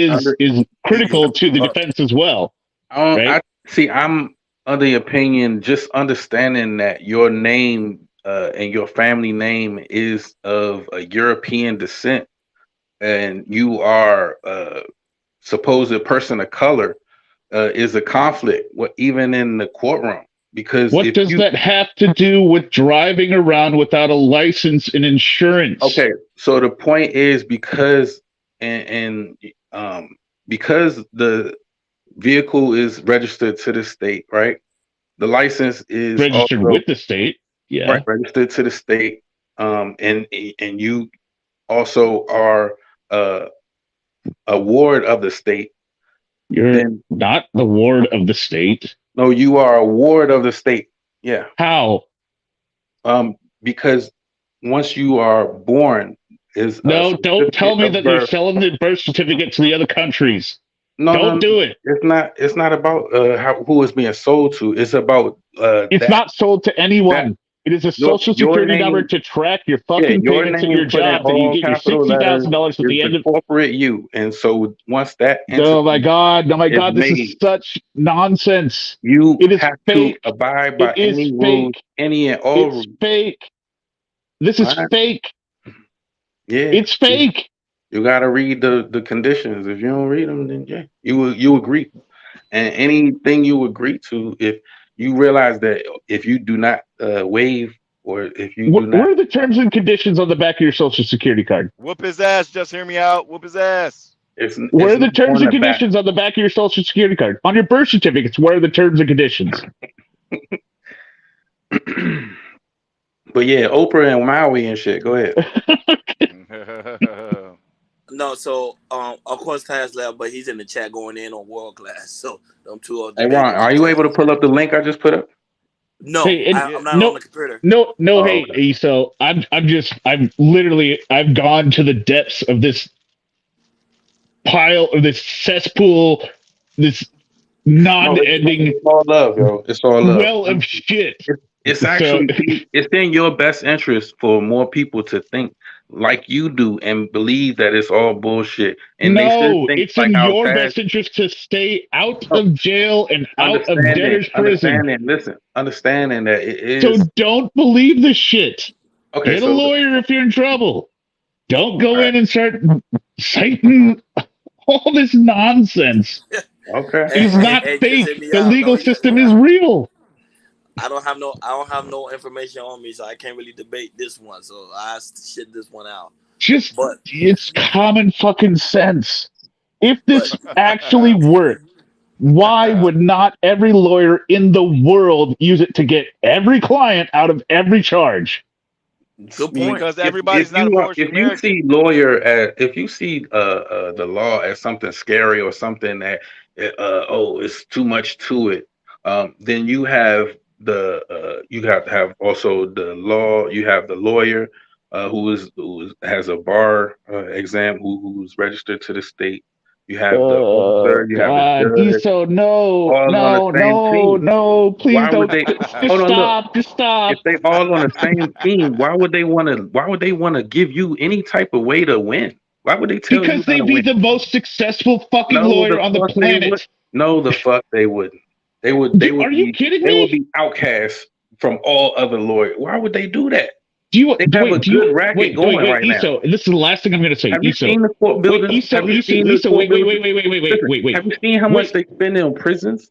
Under, is Media critical to the corrupt. defense as well, I right? see. I'm of the opinion, just understanding that your name and your family name is of a European descent, and you are a supposed person of color, is a conflict. What even in the courtroom? Because What if does you that have to do with driving around without a license and insurance? okay, so the point is and because the vehicle is registered to the state, right? The license is Registered also with the state. right Yeah. registered to the state, and you also are uh, a ward of the state. You're Then not the ward of the state. no, you are a ward of the state. Yeah, How? because once you are born is a No, don't tell certificate me of that you're birth. selling the birth certificate to the other countries. No, no, Don't no. do it. It's not. It's not about who it's being sold to. It's about It's that not sold to that anyone. It is a social your security number name. to track your Yeah, fucking your payments at name your put in job that you all get your capital letters $60,000 at is the the end of. corporate you, and so once that Oh my entity god! Oh my is god! This is made, such nonsense. you It is have to fake. abide by It is any rules, fake. any and all It's rules. fake. This All is right? fake. Yeah, It's fake. you got to read the conditions. If you don't read them, then yeah, you agree. And anything you agree to, if you realize that if you do not waive or if you do not, What are the terms and conditions on the back of your social security card? Whoop his ass. Just hear me out. Whoop his ass. Where it's are the not terms on and the back. conditions on the back of your social security card? On your birth certificates, where are the terms and conditions? But yeah, Oprah and Maui and shit. Go ahead. No, so of course Class left, but he's in the chat going in on World Class. So them two are Hey debating Ron, in the are you able chat. to pull up the link I just put up? No, Hey, and I'm not on no, the computer. no. Oh, Hey, okay. Eso, I've gone to the depths of this pile of this cesspool, this No, non-ending it's all love, yo. It's all love. well of shit. It's So, actually it's in your best interest for more people to think like you do and believe that it's all bullshit. And they should no, think it's like in our your past. best interest to stay out No, of jail and out of debtor's prison. Listen, understanding that it So is don't believe the shit. okay. Get a So, lawyer if you're in trouble. Don't all go right, in and start citing all this nonsense. okay. It is not Hey, just hear fake. me The out. No, legal yeah, system is yeah. real. I don't have no information on me, so I can't really debate this one. So I shit this one out. Just, But it's common fucking sense. If but this actually worked, why would not every lawyer in the world use it to get every client out of every charge? good point. Because everybody's not a Moorish If you American. see lawyer as if you see the law as something scary or something that oh it's too much to it, then you have you have to have also the law. You have the lawyer has a bar exam who's registered to the state. You have the Oh officer. You have the God, judge, Eso, no, all on the no, same no, team. no! Please Why would don't. they? Just Hold on, look. stop. Just stop. If they all on the same team, why would they want to? Why would they want to give you any type of way to win? Why would they tell you Because how to they'd be win? the most successful fucking No, the lawyer on the fuck they would. planet. No, the fuck they wouldn't. They would. Are you kidding They would me? be outcasts from all other lawyers. Why would they do that? Do you They have a wait? Do good you racket going wait? right now. Eso, this is the last thing I'm going to say. Have you Eso, seen the court wait. building? Eso, Have you Eso, seen the Eso. court building? Listen, Wait. have you seen how much Wait, they spend on prisons?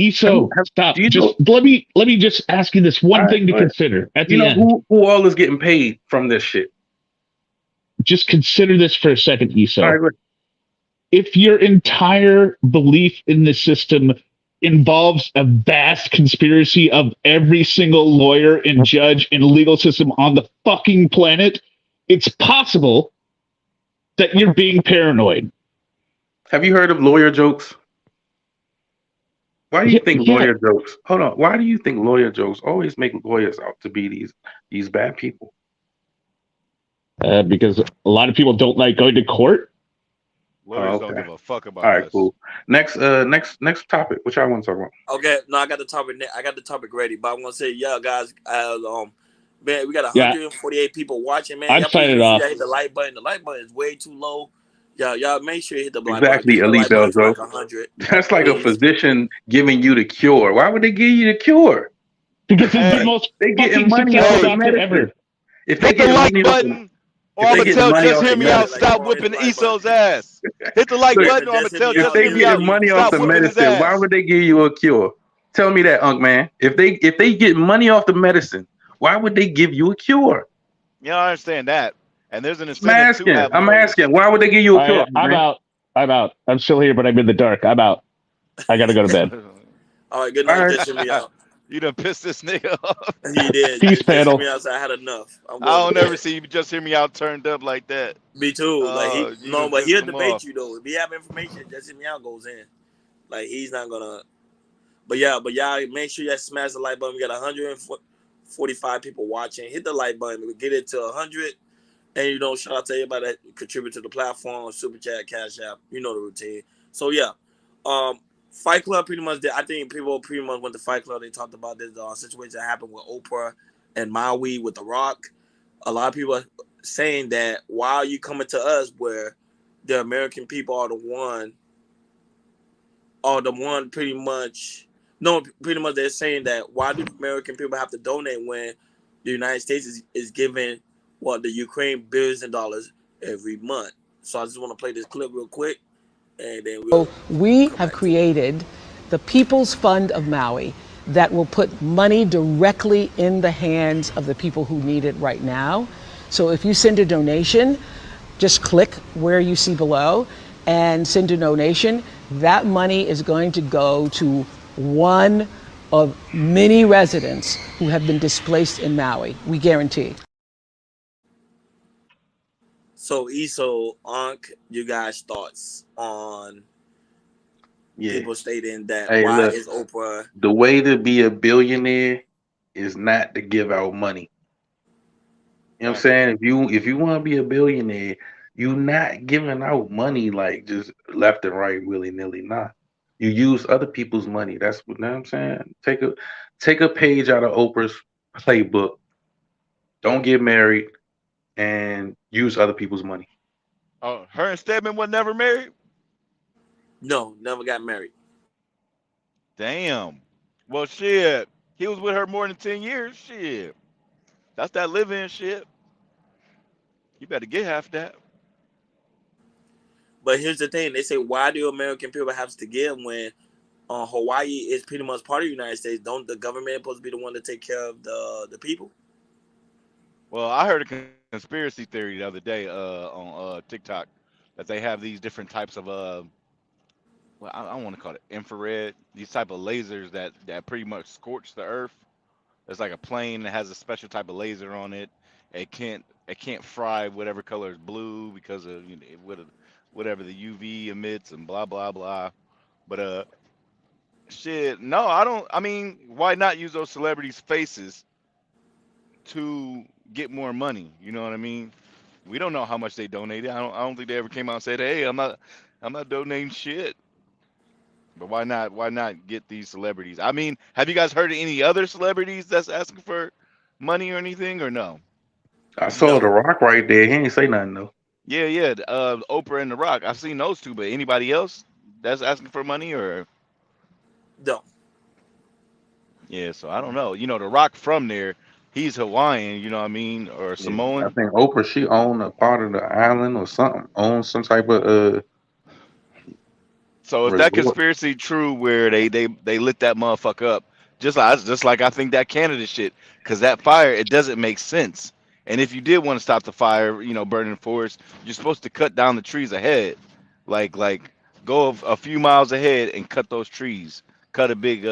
Eso, stop. Do you know? Just let me just ask you this All one right, thing to go ahead. consider at You the know end. who all is getting paid from this shit? Just consider this for a second, All Eso. right, go ahead. If your entire belief in the system involves a vast conspiracy of every single lawyer and judge and legal system on the fucking planet, it's possible that you're being paranoid. Have you heard of lawyer jokes? Why do you think Yeah, lawyer jokes? Hold on. Why do you think lawyer jokes always make lawyers out to be these bad people? because a lot of people don't like going to court. Lawyers Oh, don't okay. give a fuck All about right, us. cool. Next topic. What y'all want to talk about? Okay, no, I got the topic. I got the topic ready, but I'm gonna say, yeah, guys, man, we got Yeah, 148 people watching, man. I've Y'all please signed it make sure off. y'all hit the like button. The like button is way too low. Y'all make sure you hit the like button. Exactly, Get the Elite like button to Belzo. like 100, That's like a please. physician giving you the cure. Why would they give you the cure? Because it's the Hey, most They getting fucking money off successful the hey, doctor medicine. ever. If they hit the getting like money off the button, or if I'm they gonna getting tell money just off hear the me out. medicine. Like, come Stop on, hit the whipping like button. Esau's ass. Hit the like Look, button, or I'm gonna Just hit tell me if just out. they hear me Then out. getting leave. money off Stop the whipping his medicine, why ass. would they give you a cure? Tell me that, Unk man. If they get money off the medicine, why would they give you a cure? Yeah, I understand that. And there's an I'm incentive to asking. have I'm lawyers. asking. Why would they give you a All cure, right, Unk I'm man? out. I'm out. I'm still here, but I'm in the dark. I'm out. I gotta go to bed. All right, good All night. right. Just hear me out. You done pissed this nigga off. He did. Peace, Just hear me panel. out. So I had enough. I'm I going to don't ever bed. see you just hear me out turned up like that. Me too. Like You done but pissed he'll him debate off. you though. If he have information, just hear me out goes in. Like he's not gonna. But y'all make sure y'all smash the like button. We got 45 people watching. Hit the like button. We get it to 100. And shout out to everybody that contribute to the platform, super chat, cash app. You know the routine. So yeah, Fight Club pretty much did. I think people pretty much went to Fight Club. They talked about this situation that happened with Oprah and Maui with The Rock. A lot of people are saying that why are you coming to us where the American people are the one pretty much. No, pretty much they're saying that why do American people have to donate when the United States is giving the Ukraine billions of dollars every month. So I just want to play this clip real quick and then So we'll we come have back to it. created the People's Fund of Maui that will put money directly in the hands of the people who need it right now. So if you send a donation, just click where you see below and send a donation. That money is going to go to one of many residents who have been displaced in Maui. We guarantee. So Eso, Ankh, you guys' thoughts on Yeah. people stating that Hey, why look, is Oprah the way to be a billionaire is not to give out money. You know what I'm Facts. saying? If you want to be a billionaire, you not giving out money like just left and right willy nilly. Nah, you use other people's money. That's what, you know what I'm saying. Take a page out of Oprah's playbook. Don't get married and use other people's money. Oh, her and Stedman was never married. no never got married? Damn. Well, shit. He was with her more than 10 years. Shit. That's that live-in shit. You better get half that. But here's the thing: they say why do American people have to give when Hawaii is pretty much part of the United States? Don't the government supposed to be the one to take care of the people? Well, I heard a conspiracy theory the other day on TikTok that they have these different types of well, I don't want to call it infrared. These type of lasers that pretty much scorch the earth. It's like a plane that has a special type of laser on it. It can't fry whatever color is blue because of whatever the UV emits and blah blah blah. But shit, no, I don't. I mean, why not use those celebrities' faces to get more money? You know what I mean? We don't know how much they donated. I don't think they ever came out and said, "Hey, I'm not donating shit." But why not? Why not get these celebrities? I mean, have you guys heard of any other celebrities that's asking for money or anything, or no? I saw The No, Rock right there. He ain't say nothing though. Yeah, yeah. Oprah and The Rock. I've seen those two, but anybody else that's asking for money or no. yeah. So I don't know. The Rock from there, he's Hawaiian. You know what I mean, or Yeah, I Samoan. think Oprah she owned a part of the island or something. Owned some type of So if that resort. conspiracy true, where they lit that motherfucker up, just like I think that Canada shit, because that fire it doesn't make sense. And if you did want to stop the fire, burning the forest, you're supposed to cut down the trees ahead, like go a few miles ahead and cut those trees, cut a big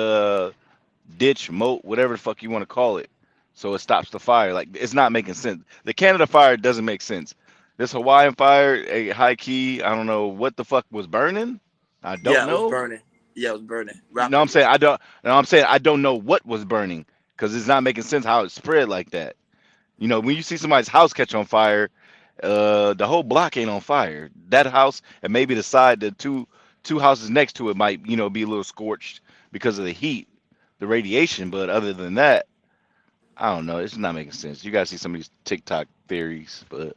ditch, moat, whatever the fuck you want to call it, so it stops the fire. Like it's not making sense. The Canada fire doesn't make sense. This Hawaiian fire, a high key, I don't know what the fuck was burning. I don't Yeah, it was know. burning. Yeah, it was burning You know what I'm rapidly. saying? I don't. No, I'm saying I don't know what was burning because it's not making sense how it spread like that. When you see somebody's house catch on fire, the whole block ain't on fire. That house and maybe the side, the two houses next to it might, be a little scorched because of the heat, the radiation. But other than that, I don't know. It's not making sense. You guys see some of these TikTok theories, but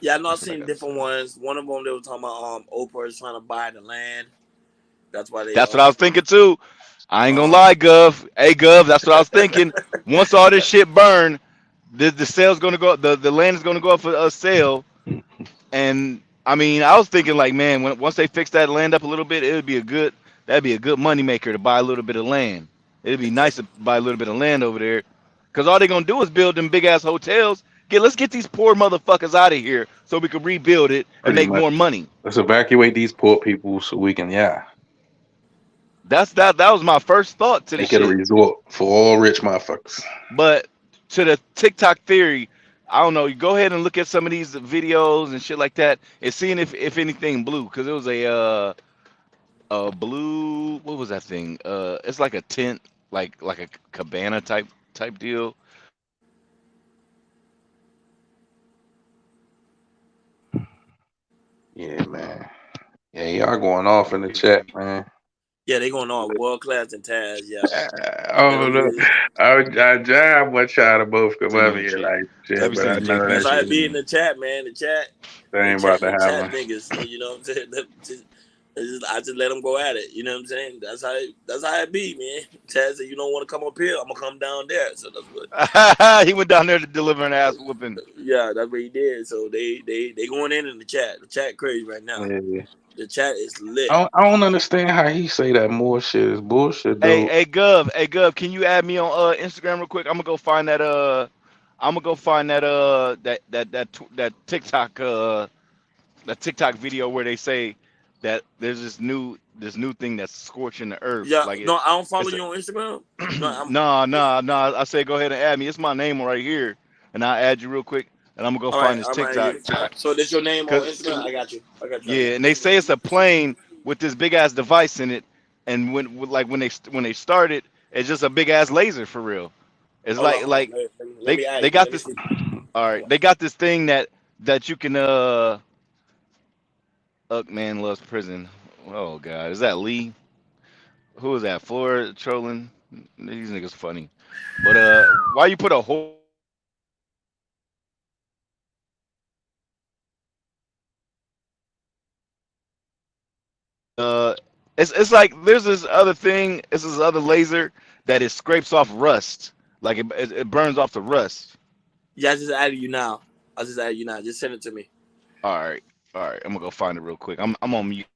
Yeah, I know I've that's what I seen got to different say. ones. One of them they were talking about Oprah is trying to buy the land. That's why they That's what I was thinking too. I ain't gonna um lie, Gov. Hey, Gov, that's what I was thinking. Once all this shit burn, the sale's gonna go. The land is gonna go up for a sale. And I mean, I was thinking like, man, once they fix that land up a little bit, that'd be a good money maker to buy a little bit of land. It'd be nice to buy a little bit of land over there, cause all they gonna do is build them big ass hotels. Let's get these poor motherfuckers out of here so we can rebuild it and Pretty make much. more money. Let's evacuate these poor people so we can, yeah, That was my first thought to the make it a shit. resort for all rich motherfuckers. But to the TikTok theory, I don't know. You go ahead and look at some of these videos and shit like that, and seeing if anything blue, because it was a blue. What was that thing? It's like a tent, like a cabana type deal. Yeah, man. Yeah, y'all going off in the chat, man. Yeah, they going on world class and Taz. Yeah, Oh them no, niggas. I want y'all to both come Send up me the here shit. like shit, Let me but send I you J know that That's Patch how shit it shit be in too. the chat, man. they ain't about to The chat happen. niggas. You know what I'm saying? I just let them go at it. You know what I'm saying? That's how it be, man. Taz said, you don't want to come up here, I'm gonna come down there. So that's what. He went down there to deliver an ass whooping. Yeah, that's what he did. So they going in the chat. The chat crazy right now. Yeah. The chat is lit. I don't understand how he say that more shit is bullshit though. Hey Gov, can you add me on Instagram real quick? I'm gonna go find that that TikTok that TikTok video where they say that there's this new thing that's scorching the earth. Yeah, Like no, I don't follow it's a, you on Instagram. No, I'm nah. I say go ahead and add me. It's my name right here, and I'll add you real quick, and I'm gonna go all right. find this I'm right TikTok. here. So this your name on Cause Instagram? I got you. I got you. I yeah, got and they you. say it's a plane with this big ass device in it, and when they started, it's just a big ass laser for real. It's Hold on. like Let me add they you. got Let me this. see. All right, they got this thing that you can man loves prison. Oh god, is that Lee? Who is that? Florida trolling? These niggas funny. But why you put a whole it's like there's this other thing, it's this other laser that it scrapes off rust. Like it burns off the rust. Yeah, I just added you now. I just added you now. Just send it to me. All right. All right. I'm gonna go find it real quick. I'm on mute.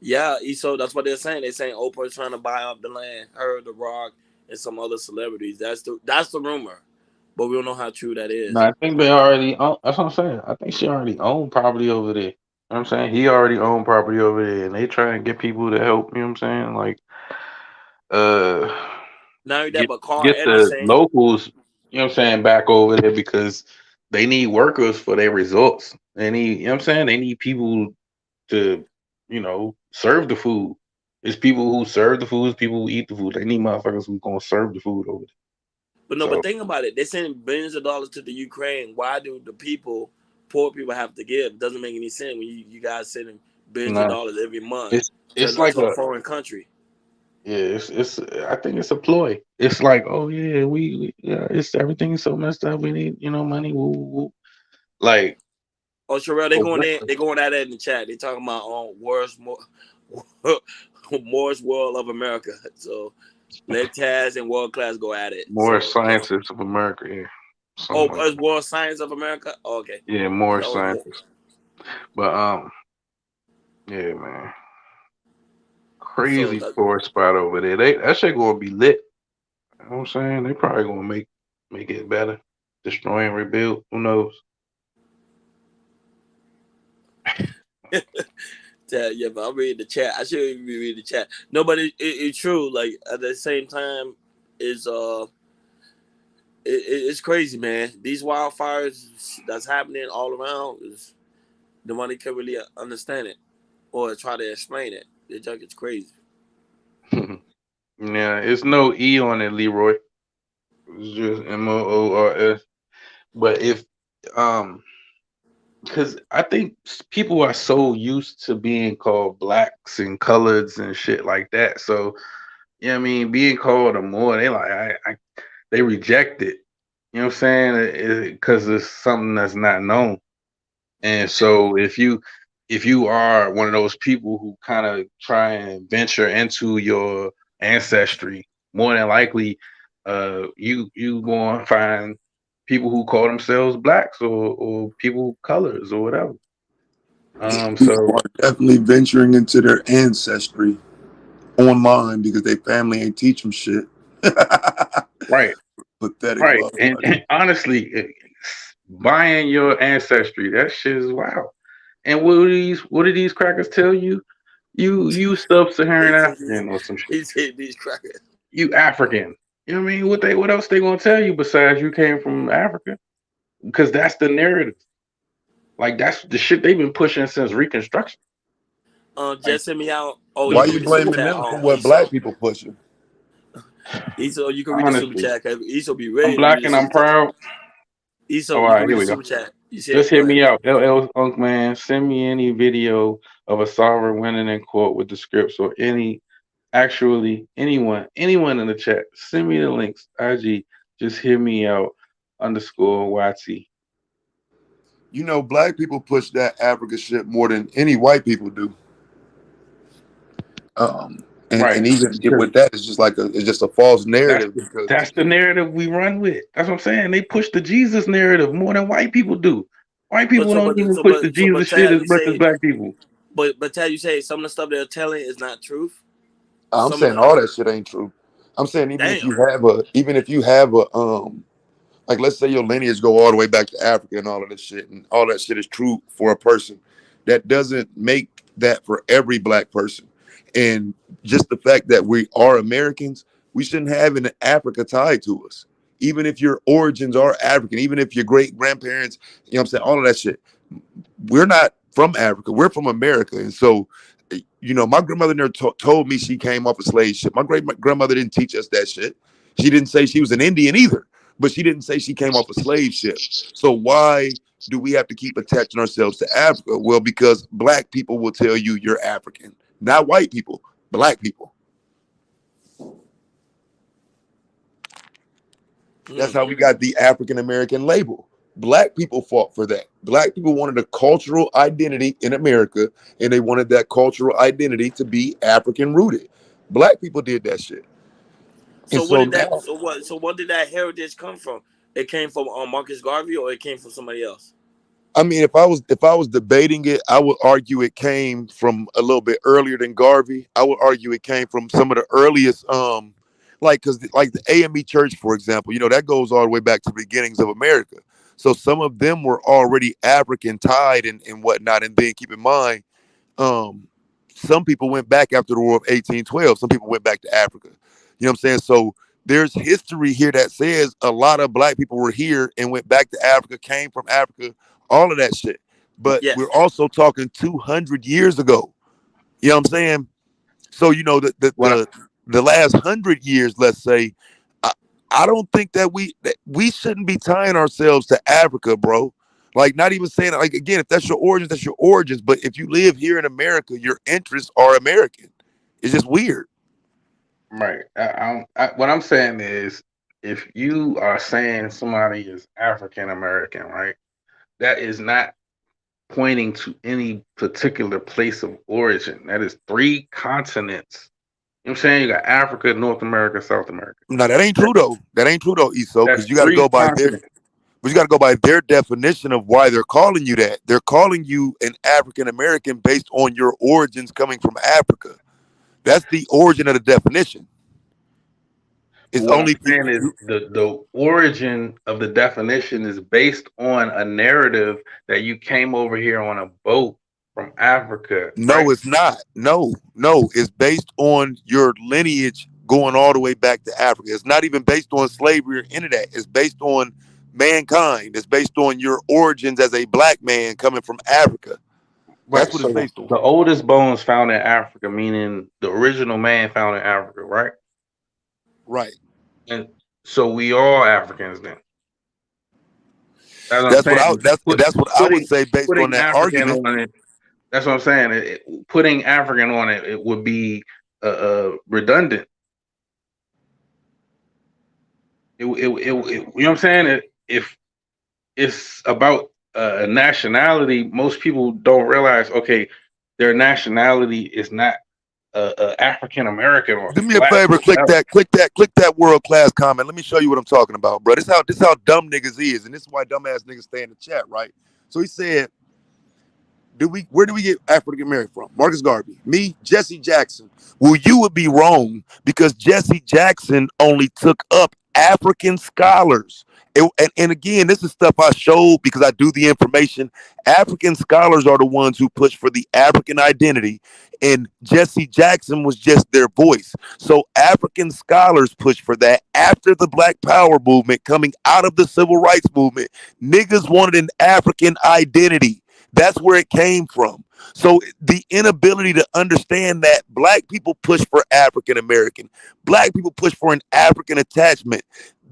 Yeah, so that's what they're saying. They're saying Oprah's trying to buy up the land, her, The Rock, and some other celebrities. That's the rumor, but we don't know how true that No, is. I think they already own, that's what I'm saying. I think she already owned property over there. You know what I'm saying? He already owned property over there and they try and get people to help, you know what I'm saying? Like uh Not only that, get but Carl get the Anderson. locals, you know what I'm saying, back over there because they need workers for their results. They need, you know what I'm saying? They need people to, serve the food. It's people who serve the food, it's people who eat the food. They need motherfuckers who gonna serve the food over there. But no, but So think about it. They're sending billions of dollars to the Ukraine. Why do the poor people, have to give? Doesn't make any sense when you guys sending billions of nah, dollars every month it's like to a a foreign country. yeah, it's I think it's a ploy. It's like, oh yeah, we yeah, it's everything's so messed up. We need, money. Woo, woo, woo. Like Oh, Sherelle, they for going what? in. They going at it in the chat. They talking about Moore's World of America. So let Taz and World Class go at it. More So scientists of America, yeah. Something oh, like it's World Science of America. Oh, okay, yeah, more that was more. scientists. But yeah, man. So Crazy that, tourist spot over there. That shit gonna be lit. You know what I'm saying? They probably gonna make it better. Destroy and rebuild. Who knows? yeah, but I'm reading the chat. I shouldn't be reading the chat. No, but it's true. Like at the same time, is it's crazy, man. These wildfires that's happening all around is nobody can really understand it or try to explain it. They think it's crazy. Yeah, it's no E on it, Leroy. It's just Moors. But if um because I think people are so used to being called blacks and coloreds and shit like that. So, I mean, being called a Moor, they like, they reject it. You know what I'm saying? Because it's something that's not known. And so if you are one of those people who kind of try and venture into your ancestry, more than likely, you going to find people who call themselves blacks or people colors or whatever. People So are definitely venturing into their ancestry online because their family ain't teach them shit. right, Pathetic right, and, motherfucker. and honestly, buying your ancestry, that shit is wild. And what do these crackers tell you? You He sub-Saharan said African or some shit. he said these crackers. You African. You know what I mean? What else they gonna tell you besides you came from Africa? Because that's the narrative. Like that's the shit they've been pushing since Reconstruction. Like Just send me out. Oh, you Why can you read the super blaming chat. them for what black people pushing? Esau, you can read the super honestly, chat. Esau be I'm ready to read black the and I'm super chat. proud. Esau, Oh, all you can right, read here the we go. super chat. You said Just hit what? me out, LL Unk Man. Send me any video of a sovereign winning in court with the scripts or actually anyone in the chat. Send me the links. IG, just hear me out. Underscore YT. You know, black people push that Africa shit more than any white people do. And Right. even Because with that, it's just like it's just a false that's narrative the, because that's the narrative we run with. That's what I'm saying. They push the Jesus narrative more than white people do. White But people so don't but even so push the but so but Jesus Tad, shit as you much as say black people. but Tad, you say some of the stuff they're telling is not truth. I'm Some of saying the all that shit ain't true. I'm saying damn. even if you have a like let's say your lineage go all the way back to Africa and all of this shit, and all that shit is true for a person. That doesn't make that for every black person. And just the fact that we are Americans, we shouldn't have an Africa tied to us. Even if your origins are African, even if your great grandparents, you know what I'm saying, all of that shit. We're not from Africa. We're from America. And so, my grandmother never told me she came off a slave ship. My great grandmother didn't teach us that shit. She didn't say she was an Indian either, but she didn't say she came off a slave ship. So why do we have to keep attaching ourselves to Africa? Well, because black people will tell you you're African, not white people, black people. That's how we got the African American label. Black people fought for that. Black people wanted a cultural identity in America, and they wanted that cultural identity to be African rooted. Black people did that shit. And So what so did that? now, So what did that heritage come from? It came from Marcus Garvey, or it came from somebody else? I mean, if I was debating it, I would argue it came from a little bit earlier than Garvey. I would argue it came from some of the earliest, because like the AME Church, for example, that goes all the way back to the beginnings of America. So some of them were already African tied and whatnot. And then keep in mind, um, some people went back after the War of 1812. Some people went back to Africa. You know what I'm saying? So there's history here that says a lot of black people were here and went back to Africa, came from Africa, all of that shit. But we're Yes. also talking 200 years ago. You know what I'm saying? So When the last 100 years, let's say, I, I don't think that we shouldn't be tying ourselves to Africa, bro. Like, not even saying, like, again, if that's your origins, that's your origins. But if you live here in America, your interests are American. It's just weird. right, what I'm saying is, if you are saying somebody is African American, right, that is not pointing to any particular place of origin. That is three continents. You know what I'm saying? You got Africa, North America, South America. No, that ain't true though. That ain't true though, Eso, That's because you got to three go by their. continents. But you got to go by their definition of why they're calling you that. They're calling you an African American based on your origins coming from Africa. That's the origin of the definition. But It's what I'm only people. saying is the origin of the definition is based on a narrative that you came over here on a boat from Africa, right? No, it's not. No, no. It's based on your lineage going all the way back to Africa. It's not even based on slavery or any of that. It's based on mankind. It's based on your origins as a black man coming from Africa. That's Right. what it's So based on. the oldest bones found in Africa, meaning the original man found in Africa, right? Right. And so we all Africans then. That's what I'm That's what I saying. that's what I would Putting say based on putting that African argument. on it. That's what I'm saying. Putting African on it, it would be redundant. You know what I'm saying? If it's about nationality, most people don't realize. Okay, their nationality is not African American or Do me a black favor, or whatever. click that world class comment. Let me show you what I'm talking about, bro. This how dumb niggas is, and this is why dumbass niggas stay in the chat, right? So he said, where do we get African American from? Marcus Garvey. Me, Jesse Jackson. Well, you would be wrong because Jesse Jackson only took up African scholars. And again, this is stuff I showed because I do the information. African scholars are the ones who push for the African identity, and Jesse Jackson was just their voice. So African scholars push for that after the Black Power movement coming out of the Civil Rights movement. Niggas wanted an African identity. That's where it came from. So the inability to understand that black people push for African American, black people push for an African attachment.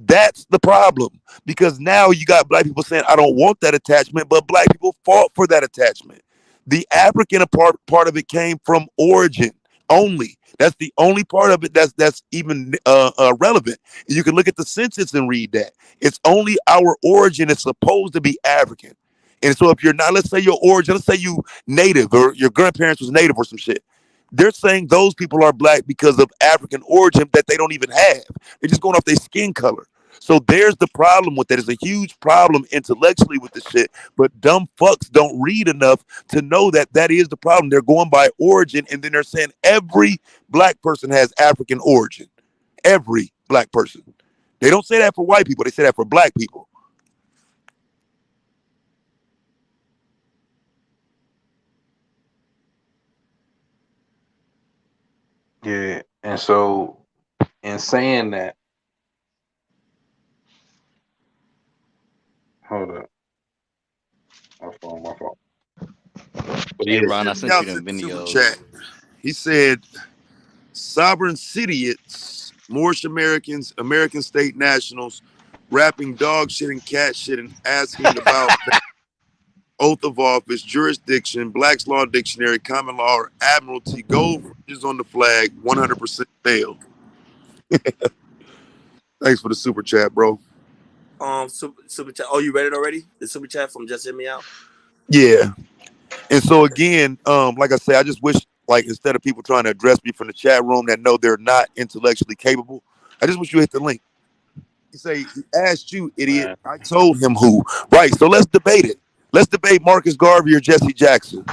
That's the problem because now you got black people saying, I don't want that attachment, but black people fought for that attachment. The African part of it came from origin only. That's the only part of it that's even relevant. You can look at the census and read that. It's only our origin is supposed to be African. And so if you're not, let's say your origin, let's say you native or your grandparents was native or some shit. They're saying those people are black because of African origin that they don't even have. They're just going off their skin color. So there's the problem with that. It's a huge problem intellectually with this shit. But dumb fucks don't read enough to know that that is the problem. They're going by origin, and then they're saying every black person has African origin. Every black person. They don't say that for white people. They say that for black people. Yeah, and so in saying that, hold up, my phone. But Hey, yeah, Ron, I Jimmy sent Y'all you them sent the super videos. chat. He said, sovereign idiots, Moorish Americans, American state nationals, rapping dog shit and cat shit and asking about oath of office, jurisdiction, Black's Law Dictionary, common law, or admiralty, gold fringes on the flag, 100% fail. Thanks for the super chat, bro. Super chat. Oh, you read it already? The super chat from Just Hear Me Out. Yeah. And so again, like I say, I just wish, like, instead of people trying to address me from the chat room that know they're not intellectually capable, I just wish you hit the link. You say, he asked you, idiot. man. I told him who. Right. So let's debate it. Let's debate Marcus Garvey or Jesse Jackson.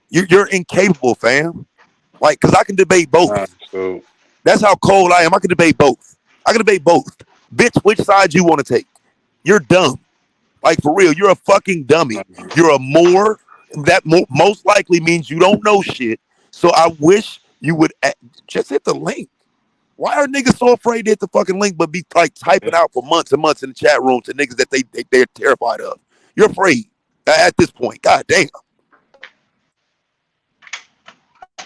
You're incapable, fam. Like, because I can debate both. So That's how cold I am. I can debate both. I can debate both. Bitch, which side you want to take? You're dumb. Like, for real, you're a fucking dummy. You're a Moor. That most likely means you don't know shit. So I wish you would just hit the link. Why are niggas so afraid to hit the fucking link but be like typing out for months and months in the chat room to niggas that they're terrified of? You're afraid at this point. God damn.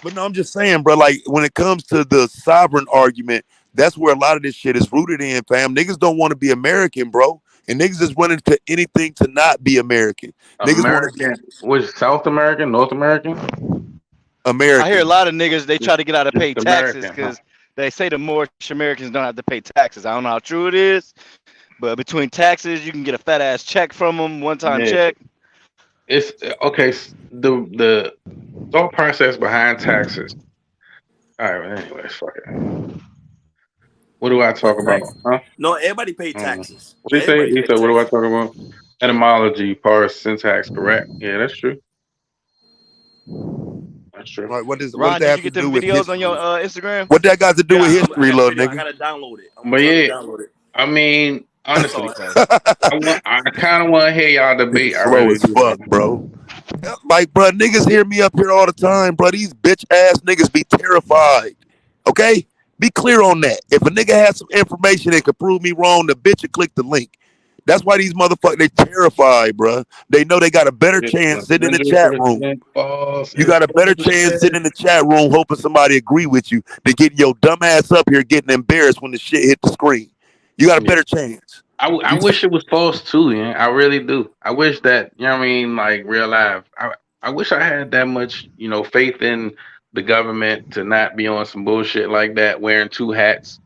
But no, I'm just saying, bro, like when it comes to the sovereign argument, that's where a lot of this shit is rooted in, fam. Niggas don't want to be American, bro. And niggas is running to anything to not be American. Niggas want to be American, was South American, North American? I hear a American. lot of niggas they try to get out of Just pay taxes American, huh? because they say the Moorish Americans don't have to pay taxes. I don't know how true it is, but between taxes, you can get a fat ass check from them, one time Yeah, check. it's okay. The thought process behind taxes. All right, anyways, fuck it. What do I talk What about? tax? Huh? No, everybody pay Mm. taxes. What do you say? Everybody You pay said, what do I taxes. talk about? Etymology, parse, syntax, correct? Yeah, that's true. That's true. Like, what does Ron, that did have you to get do them with videos on your history? Instagram? What that got to do with Yeah, I history, got a little video. I nigga? gotta download it. I'm But trying to yeah, download it. I mean, Oh, honestly, okay. I kind of want to hear y'all Nigga debate. I slow really as do, fuck, man. bro. Like, bro, niggas hear me up here all the time, bro. These bitch ass niggas be terrified. Okay? Be clear on that. If a nigga has some information that could prove me wrong, the bitch will click the link. That's why these motherfuckers, they terrified, bro. They know they got a better It's chance sitting in the chat room. 100% false. You It's got a better chance bullshit. sitting in the chat room hoping somebody agree with you than getting your dumb ass up here getting embarrassed when the shit hit the screen. You got a Yeah. better chance. I You wish it was false too, yeah. I really do. I wish that, you know what I mean, like real life. I wish I had that much, faith in the government to not be on some bullshit like that, wearing two hats.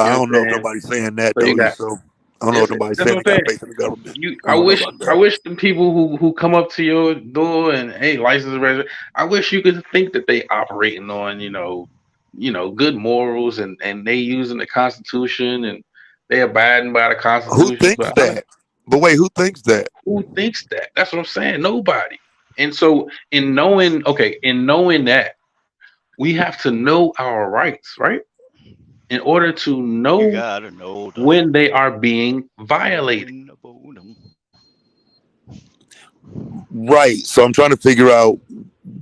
You I know don't what know I'm if saying? nobody's saying that So you though. got So I don't know if it's nobody's that's saying what they I'm got saying. faith in the government. I I don't know wish about I that. wish the people who come up to your door and hey, license register, I wish you could think that they operating on, good morals and they using the constitution and they abiding by the Who constitution. thinks that? But wait, who thinks that? Who thinks that? That's what I'm saying. Nobody. And so in knowing that, we have to know our rights, right? In order to You know gotta know them. when they are being violated. Knowing about them. Right. So I'm trying to figure out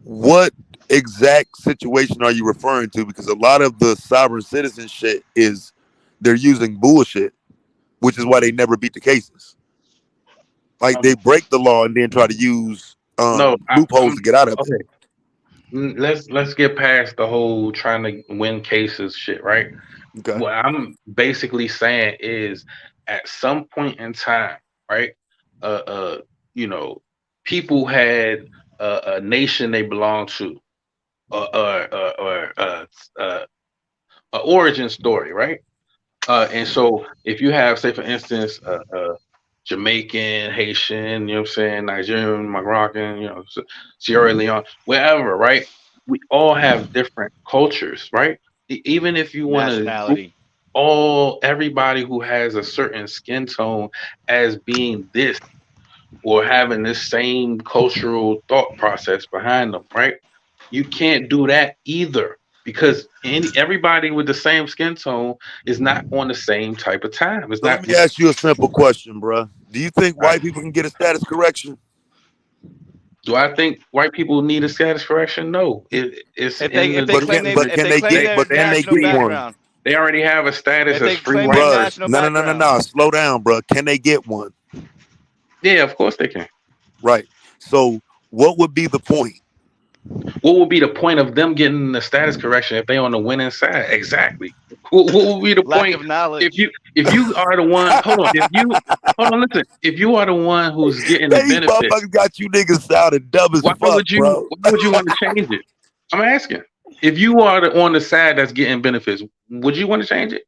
what exact situation are you referring to? Because a lot of the sovereign citizen shit is they're using bullshit, which is why they never beat the cases. Like they Um, break the law and then try to use no, loopholes I'm to get out of it. okay. Let's get past the whole trying to win cases shit, right? Okay. What I'm basically saying is, at some point in time, right? Uh, you know, people had a nation they belonged to, or a origin story, right? And so if you have, say, for instance, Jamaican, Haitian, you know what I'm saying, Nigerian, Moroccan, Sierra Leone, wherever, right? We all have different cultures, right? Even if you want to group Nationality. everybody who has a certain skin tone as being this or having this same cultural thought process behind them, right? You can't do that either because everybody with the same skin tone is not on the same type of time. It's So let not. me ask you a simple question, bro. Do you think Right. white people can get a status correction? Do I think white people need a status correction? No. It's If they in if the they But claim can they but if can they they claim get their but can they national get one? background, they already have a status if as they free claim their white Bruh, national person. background, no. Slow down, bruh. Can they get one? Yeah, of course they can. Right. So what would be the point? What would be the point of them getting the status correction if they on the winning side? Exactly. What would be the lack point of if knowledge. you are the one? Hold on. If you hold on, listen. If you are the one who's getting the These benefits, motherfuckers got you niggas sounding dumb as fuck, bro. why would you want to change it? I'm asking. If you are on the side that's getting benefits, would you want to change it?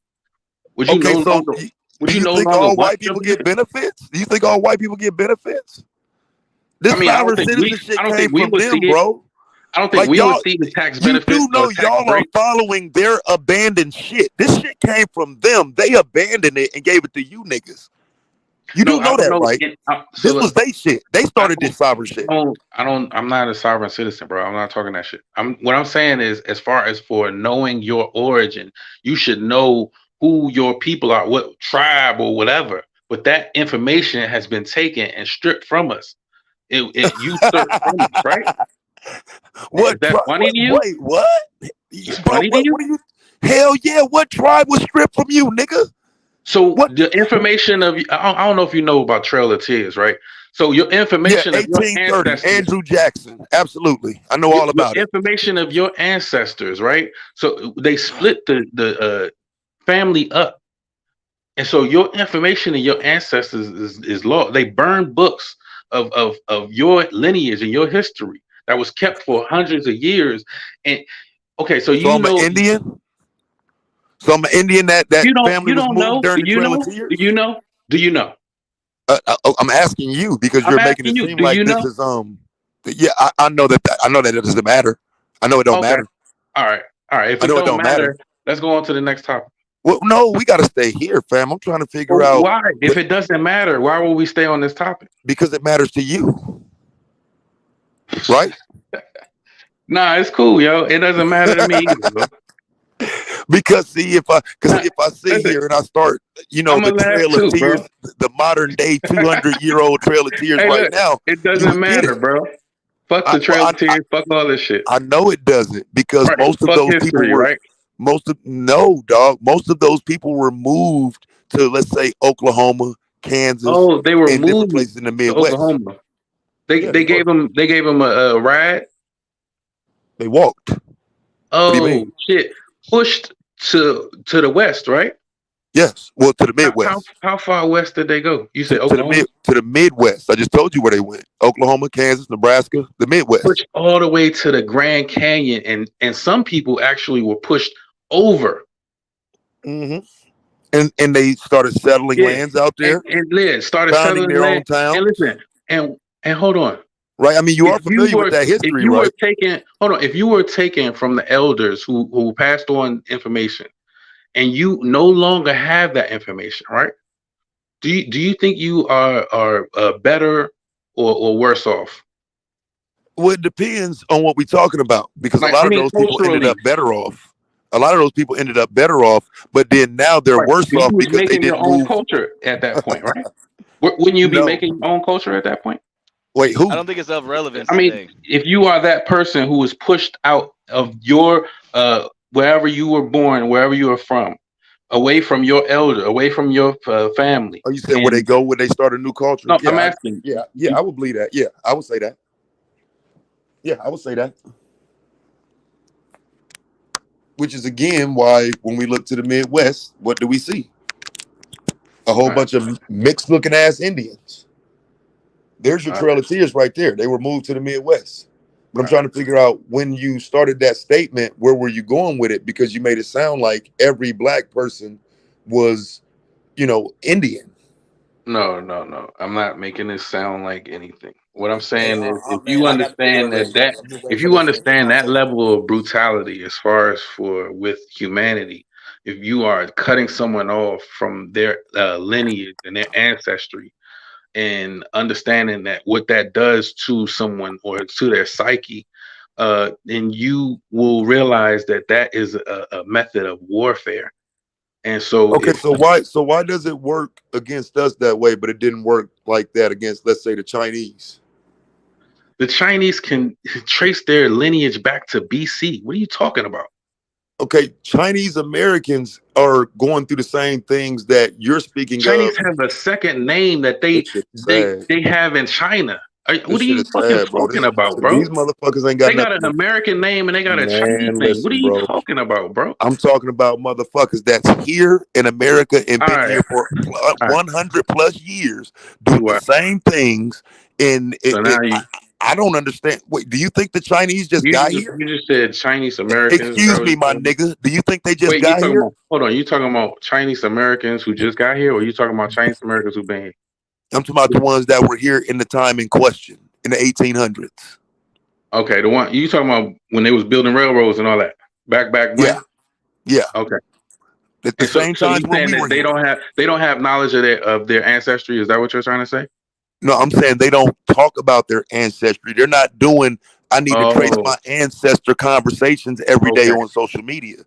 Would you Okay, no so longer would do you you no think longer all want white your people get benefits? benefits? Do you think all white people get benefits? I This mean, sovereign citizen I shit don't came think we from would see them, it. bro. I don't think Like we would y'all, see the tax you benefits do or know tax y'all are breaks. following their abandoned shit. This shit came from them. They abandoned it and gave it to you niggas. You No, do I know don't that, know. right? So This was look, they shit. They I started this sovereign shit. I'm not a sovereign citizen, bro. I'm not talking that shit. What I'm saying is, as far as for knowing your origin, you should know who your people are, what tribe or whatever. But that information has been taken and stripped from us. It usurped from us, right? Is What that tribe? funny What? to you? Wait, what? It's Bro, funny to what? you? What are you? Hell yeah! What tribe was stripped from you, nigga? So What? the information of I don't know if you know about Trail of Tears, right? So your Yeah, information of your 1830. ancestors, Andrew Jackson. Absolutely, I know all your about it. information of your ancestors, right? So they split the family up, and so your information of your ancestors is law. They burn books of your lineage and your history that was kept for hundreds of years. And okay, so So I'm an Indian. So I'm an Indian. That family you was don't moved know? during Do the you Trail of know? Do Tears. you know? Do you know? I'm asking you because I'm you're making asking it you. seem Do like you this know? is Yeah, I know I know that it doesn't matter. I know it don't Okay. matter. All right. All right. If I it know it don't don't matter. matter, let's go on to the next topic. Well, no, we got to stay here, fam. I'm trying to figure Well, out why? If it doesn't matter, why will we stay on this topic? because it matters to you, right? Nah, it's cool, yo. It doesn't matter to me either, bro. Because see, Nah, if I sit listen, here and I start, I'm the gonna laugh Trail of too, bro. Tears, the modern day 200-year-old Trail of Tears Hey, right look, now, it you doesn't would get matter, it. bro. Fuck I, the well, Trail of Tears. Fuck all this shit. I know it doesn't because Right. most of Fuck those people history, were right? no dog. Most of those people were moved to, let's say, Oklahoma, Kansas, Oh, they were and different moved places in the to Midwest. Oklahoma. Yeah, they were. They gave him a ride. They walked. What do you Oh mean? shit. Pushed to the west, right? Yes. Well, to the How Midwest. how far west did they go? You said Oklahoma? To the Midwest. I just told you where they went. Oklahoma, Kansas, Nebraska, the Midwest. Pushed all the way to the Grand Canyon, and some people actually were pushed over. Hmm. And they started settling Yeah, lands out there, and Liz started founding settling their land. own And towns. listen, and hold on. Right. I mean, you are familiar with that If history, you were right? taken, hold on, if you were taken from the elders who passed on information, and you no longer have that information, right? Do you think you are better or worse off? Well, it depends on what we're talking about because a Like, lot I of mean, those people ended culturally, up better off. A lot of those people ended up better off, but then now they're right? worse You off was because they making your didn't own move. culture at that point, right? Wouldn't you be No. making your own culture at that point? Wait, I who? don't think it's of I relevancy mean, thing. if you are that person who was pushed out of your wherever you were born, wherever you are from, away from your elder, away from your family, Oh, you said where they and go when they start a new culture? no, I'm asking. I would believe that. Yeah, I would say that. Yeah, I would say that. which is again why when we look to the Midwest, what do we see? A whole All right, bunch of mixed looking ass Indians. There's your all Trail of Tears right there. They were moved to the Midwest. But I'm right. trying to figure out when you started that statement, where were you going with it? Because you made it sound like every black person was, Indian. No, no, no. I'm not making it sound like anything. What I'm Hey, saying is, if man, you I gotta go understand already, man. I'm just waiting if for you this to understand that conversation. level of brutality, as far as for with humanity, if you are cutting someone off from their lineage and their ancestry, and understanding that what that does to someone or to their psyche, then you will realize that that is a method of warfare. And so, Okay, if so why does it work against us that way, but it didn't work like that against, let's say, the Chinese? the Chinese can trace their lineage back to BC. What are you talking about? Okay, Chinese Americans are going through the same things that you're speaking Chinese of. have a second name that This shit is sad. they have in China. This What are shit you is fucking sad, bro. talking about, These bro? motherfuckers ain't got They got nothing an to. American name and they got a Chinese Man, name. What are listen, you bro. talking about, bro? I'm talking about motherfuckers that's here in America and All been right, here for all right. 100 plus years doing You the are. same things. And So now I don't understand. Wait, do you think the Chinese just got here? you just said Chinese Americans. Is that Excuse what me, you my said? nigga. Do you think they just Wait, you got talking here? about? Hold on. You talking about Chinese Americans who just got here, or you talking about Chinese Americans who been here? I'm talking about the ones that were here in the time in question in the 1800s. Okay, the one you talking about when they was building railroads and all that. Back Yeah, when? yeah. Okay. At the And so same so you times when saying we that were here. they don't have knowledge of their ancestry? Is that what you're trying to say? No, I'm saying they don't talk about their ancestry. They're not doing, I need to trace Oh, my ancestor conversations every day okay. on social media.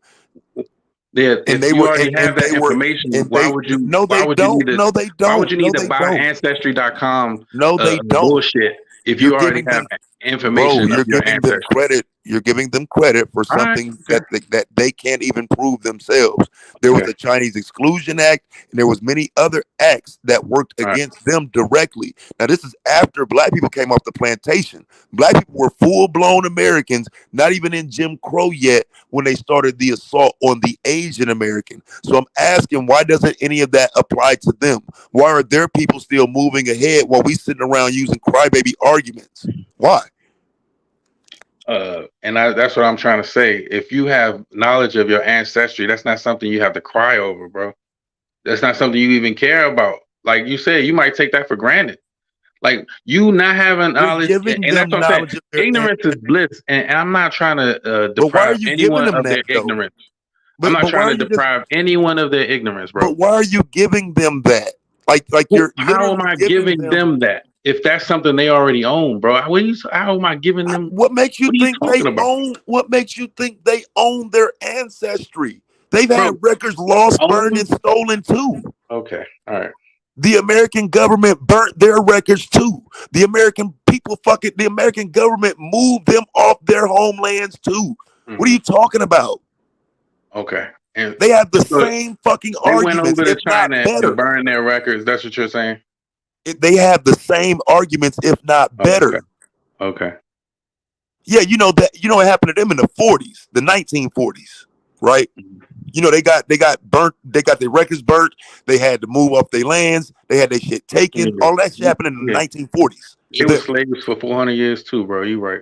Yeah, And if they you were, already have and that they were, information, and they, no, why they would you don't. need to No, they why would don't. you No, need to they buy don't. ancestry.com No, they don't. bullshit if You're you already giving have them, bro, information of you're your giving them ancestry? credit. You're giving them credit for All right, something okay. that they can't even prove themselves. There was Okay. a Chinese Exclusion Act, and there was many other acts that worked All right. against them directly. Now, this is after black people came off the plantation. Black people were full-blown Americans, not even in Jim Crow yet when they started the assault on the Asian American. So I'm asking, why doesn't any of that apply to them? Why are their people still moving ahead while we sitting around using crybaby arguments? Why? That's what I'm trying to say. If you have knowledge of your ancestry, that's not something you have to cry over, bro. That's not something you even care about. Like you said, you might take that for granted. Like you not having You're knowledge, giving and that's them what I'm saying. knowledge of their Ignorance is bliss, and I'm not trying to but why are deprive you giving anyone them of that their though? ignorance. I'm But not but why trying are to you just deprive anyone of their ignorance, bro. but why are you giving them that? Like you're How am literally I giving giving them them that if that's something they already own, bro? How am I giving them? what makes you What are you think they talking about, own what makes you think they own their ancestry? They've bro? had records lost, burned, Own? and stolen too. Okay, all right. The American government burnt their records too. The American people the American government moved them off their homelands too. What are Hmm. you talking about? Okay, and They have the so same fucking they went arguments, over to if not China to better. burn their records. That's what you're saying? They have the same arguments, if not Oh, okay, better. okay. Yeah, you know what happened to them in the 40s, the 1940s, right? Mhm. They got burnt, they got their records burnt, they had to move off their lands, they had their shit taken. Yeah, All that shit happened in the yeah. 1940s They to were them. slaves for 400 years too, bro. You right.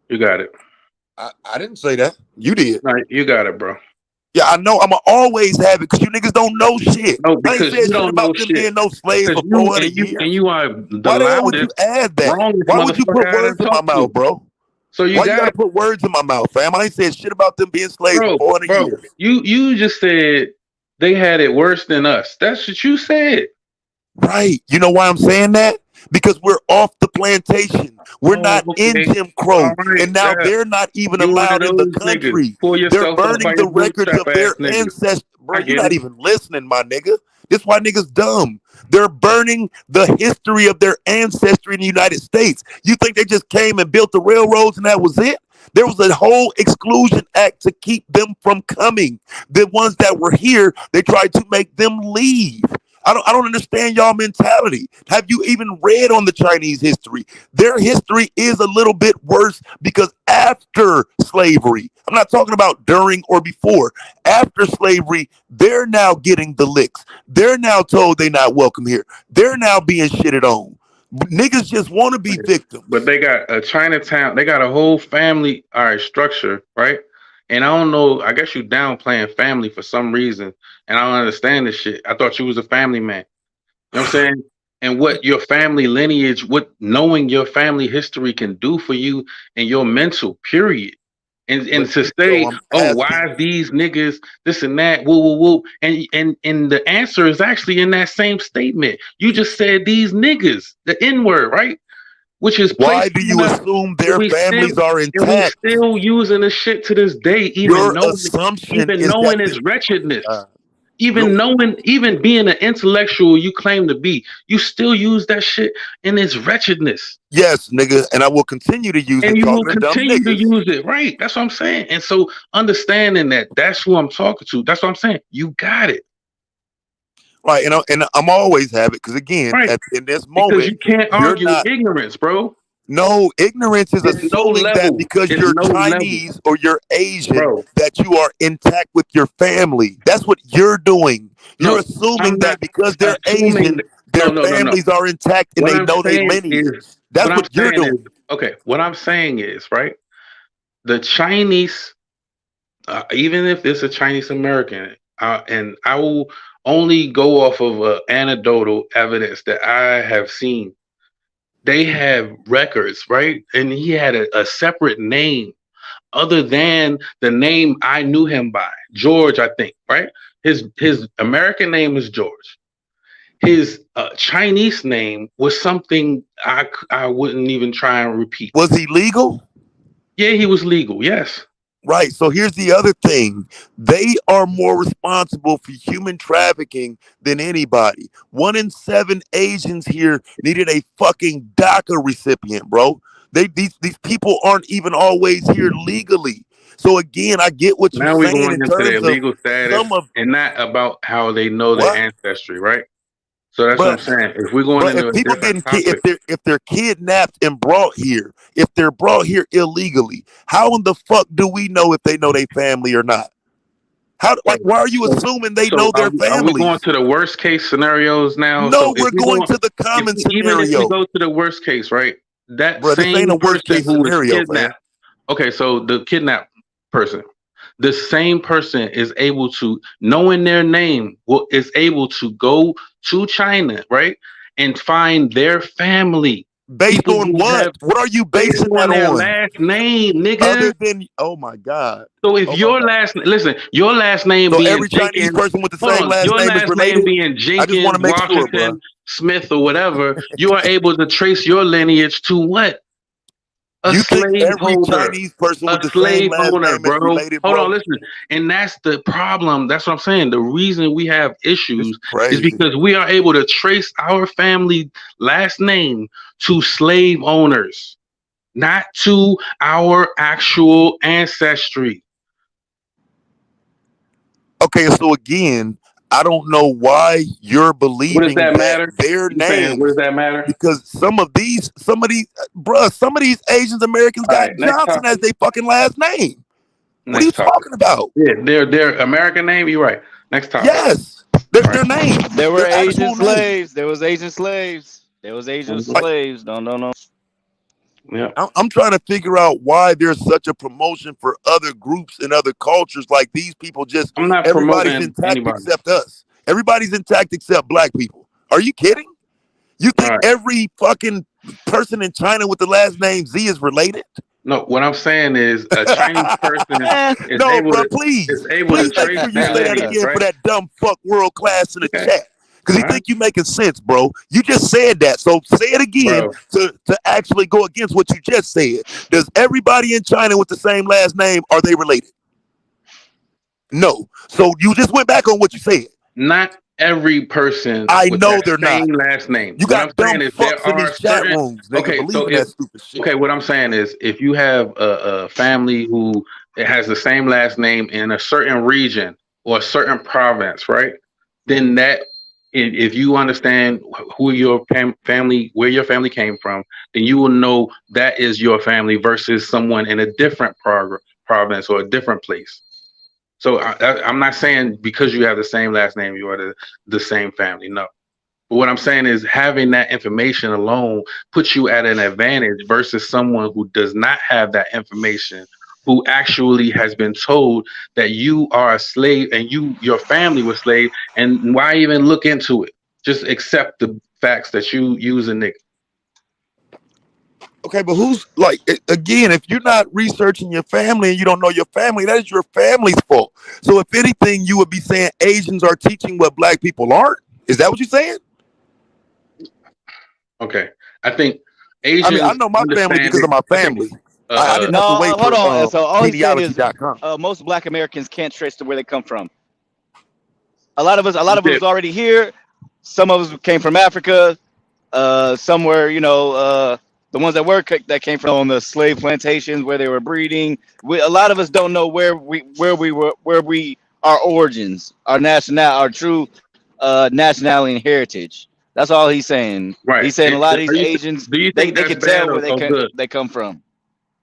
You got it. I didn't say that. You did. No, you got it, bro. Yeah, I know. I'ma always have it because you niggas don't know shit. No, I ain't because you said shit don't know about them shit. being no slaves Because for 400 you years. are the Why the hell would you loudest, add that? wrongest Why would you motherfucker put I done words in my talked mouth, to. bro? So you Why you got gotta it, put words in my mouth, fam? I ain't said shit about them being slaves for bro, 400 bro. years. You just said they had it worse than us. That's what you said. Right. You know why I'm saying that? Because we're off the plantation. We're Oh, not in okay. Jim All Crow. right. And now That they're not even you one of allowed in the those niggas. country. Pull They're yourself up by burning your the records bootstrap of ass their niggas. ancestors. I Bro, you're get it. not even listening, my nigga. This why niggas dumb. They're burning the history of their ancestry in the United States. You think they just came and built the railroads and that was it? There was a whole exclusion act to keep them from coming. The ones that were here, they tried to make them leave. I don't understand y'all mentality. Have you even read on the Chinese history? Their history is a little bit worse because after slavery, I'm not talking about during or before. After slavery, they're now getting the licks. They're now told they're not welcome here. They're now being shitted on. Niggas just want to be But victims. they got a Chinatown. They got a whole family, all right, structure, right? And I don't know. I guess you downplaying family for some reason, and I don't understand this shit. I thought you was a family man. You know what I'm saying? And what your family lineage, what knowing your family history can do for you and your mental, period. And But to so say, I'm oh, why asking, is these niggas this and that, woo woo woo, and the answer is actually in that same statement. You just said these niggas, the N word, right? Which is why placed do on you us, assume and their we still families are and we intact? still using this shit to this day, Your assumption even is that knowing the its wretchedness. uh, your Even knowing, even being an intellectual you claim to be, you still use that shit in its wretchedness. yes, nigga, and I will continue to use And it you will talking to dumb continue to niggas. use it, right? That's what I'm saying. And so understanding that that's who I'm talking to, that's what I'm saying. You got it. Right, and I'm always have it because again, Right. in this Because moment, you can't you're argue not. ignorance, bro. No, ignorance is It's no assuming that level. because It's you're no level, Chinese or you're Asian bro. that you are intact with your family. That's what you're doing. You're No, assuming I'm not that because they're assuming Asian, that, their no. families are intact and What they I'm know their saying is lineage. That's what you're doing. okay, what I'm saying is, right? The Chinese, even if it's a Chinese American, and I will only go off of anecdotal evidence that I have seen. They have records, right? And he had a separate name other than the name I knew him by, George, I think, right? His American name is George. His Chinese name was something I wouldn't even try and repeat. Was he legal? Yeah, he was legal. Yes. Right. So here's the other thing. They are more responsible for human trafficking than anybody. 1 in 7 Asians here needed a fucking DACA recipient, bro. These people aren't even always here legally. So again, I get what you're Now we're saying going in into their terms of legal status some of and not about how they know their what, ancestry, right? So that's what I'm but saying. If we're going but into if a people different getting topic, if they're kidnapped and brought here, if they're brought here illegally, how in the fuck do we know if they know their family or not? How oh, like why are you so assuming they so know their are we going families? to the worst case scenarios now? No, So if we're we going go, to the if common even if we scenario. go to the worst case, right? That Bro, this ain't same a worst person case who was scenario, fam. kidnapped. Okay, so the kidnapped person, the same person is able to, knowing their name, is able to go to China, right, and find their family, Based people on who what? have What are you based basing on that their on? last name, nigga. Other than oh my god. So if Oh my your god. last, listen, your last name So being every Chinese Jenkins, person with the hold same on, last your name is last name related? being I just want Jenkins, to make sure, bro. Washington, Smith, or whatever, you are able to trace your lineage to what? A You think every slaveholder. Chinese person A with the same slave last owner, name is bro. related, Hold on, bro? listen. And that's the problem. That's what I'm saying. The reason we have This issues is is crazy. because we are able to trace our family last name to slave owners, not to our actual ancestry. Okay, so again, I don't know why you're What does believing that that matter? their You saying what names does that matter? because some of these Asians Americans All got right, next Johnson as topic. their fucking last name. What are you Next topic. talking about? Yeah, their American name. You're right. Next topic. Yes, All right. their names, There were their Asian actual names. slaves. There was Asian slaves. There was Asian Mhm. Like slaves. No. Yeah. I'm trying to figure out why there's such a promotion for other groups and other cultures. Like these people, just I'm not everybody's promoting intact anybody. except us. Everybody's intact except black people. Are you kidding? You All think right. every fucking person in China with the last name Z is related? No, what I'm saying is a Chinese person is No, able bro. to Please, is able to please make trace sure you their say that lineage, again for right? that dumb fuck world class in the Okay. chat. Because All he right, think you making sense, bro. You just said that. So say it again bro. to actually go against what you just said. Does everybody in China with the same last name, are they related? No. So you just went back on what you said. Not every person I with know that they're not. same last name. You What I'm got dumb saying is there fucks in are these chat certain. rooms, nigga, Okay, so believing if that stupid shit. okay, what I'm saying is if you have a family who has the same last name in a certain region or a certain province, right? Then that if you understand who your family, where your family came from, then you will know that is your family versus someone in a different province or a different place. So I'm not saying because you have the same last name, you are the same family. No. But what I'm saying is having that information alone puts you at an advantage versus someone who does not have that information, who actually has been told that you are a slave and your family was slave, and why even look into it? Just accept the facts that you use a nigga. Okay, but who's like again? If you're not researching your family and you don't know your family, that is your family's fault. So if anything, you would be saying Asians are teaching what black people aren't. Is that what you're saying? Okay, I think I mean, I Asians know my family understand because it. of my I think family. I uh, didn't have to No, wait hold for on. So all he's saying is genealogy.com. most Black Americans can't trace to where they come from. A lot of us, you said already here. Some of us came from Africa. Somewhere, the ones that came from on the slave plantations where they were breeding. A lot of us don't know where we our origins, our true nationality and heritage. That's all he's saying. right. He's saying a lot of Are these you? Asians Do you they, think they that's can bad tell where or good? they come from.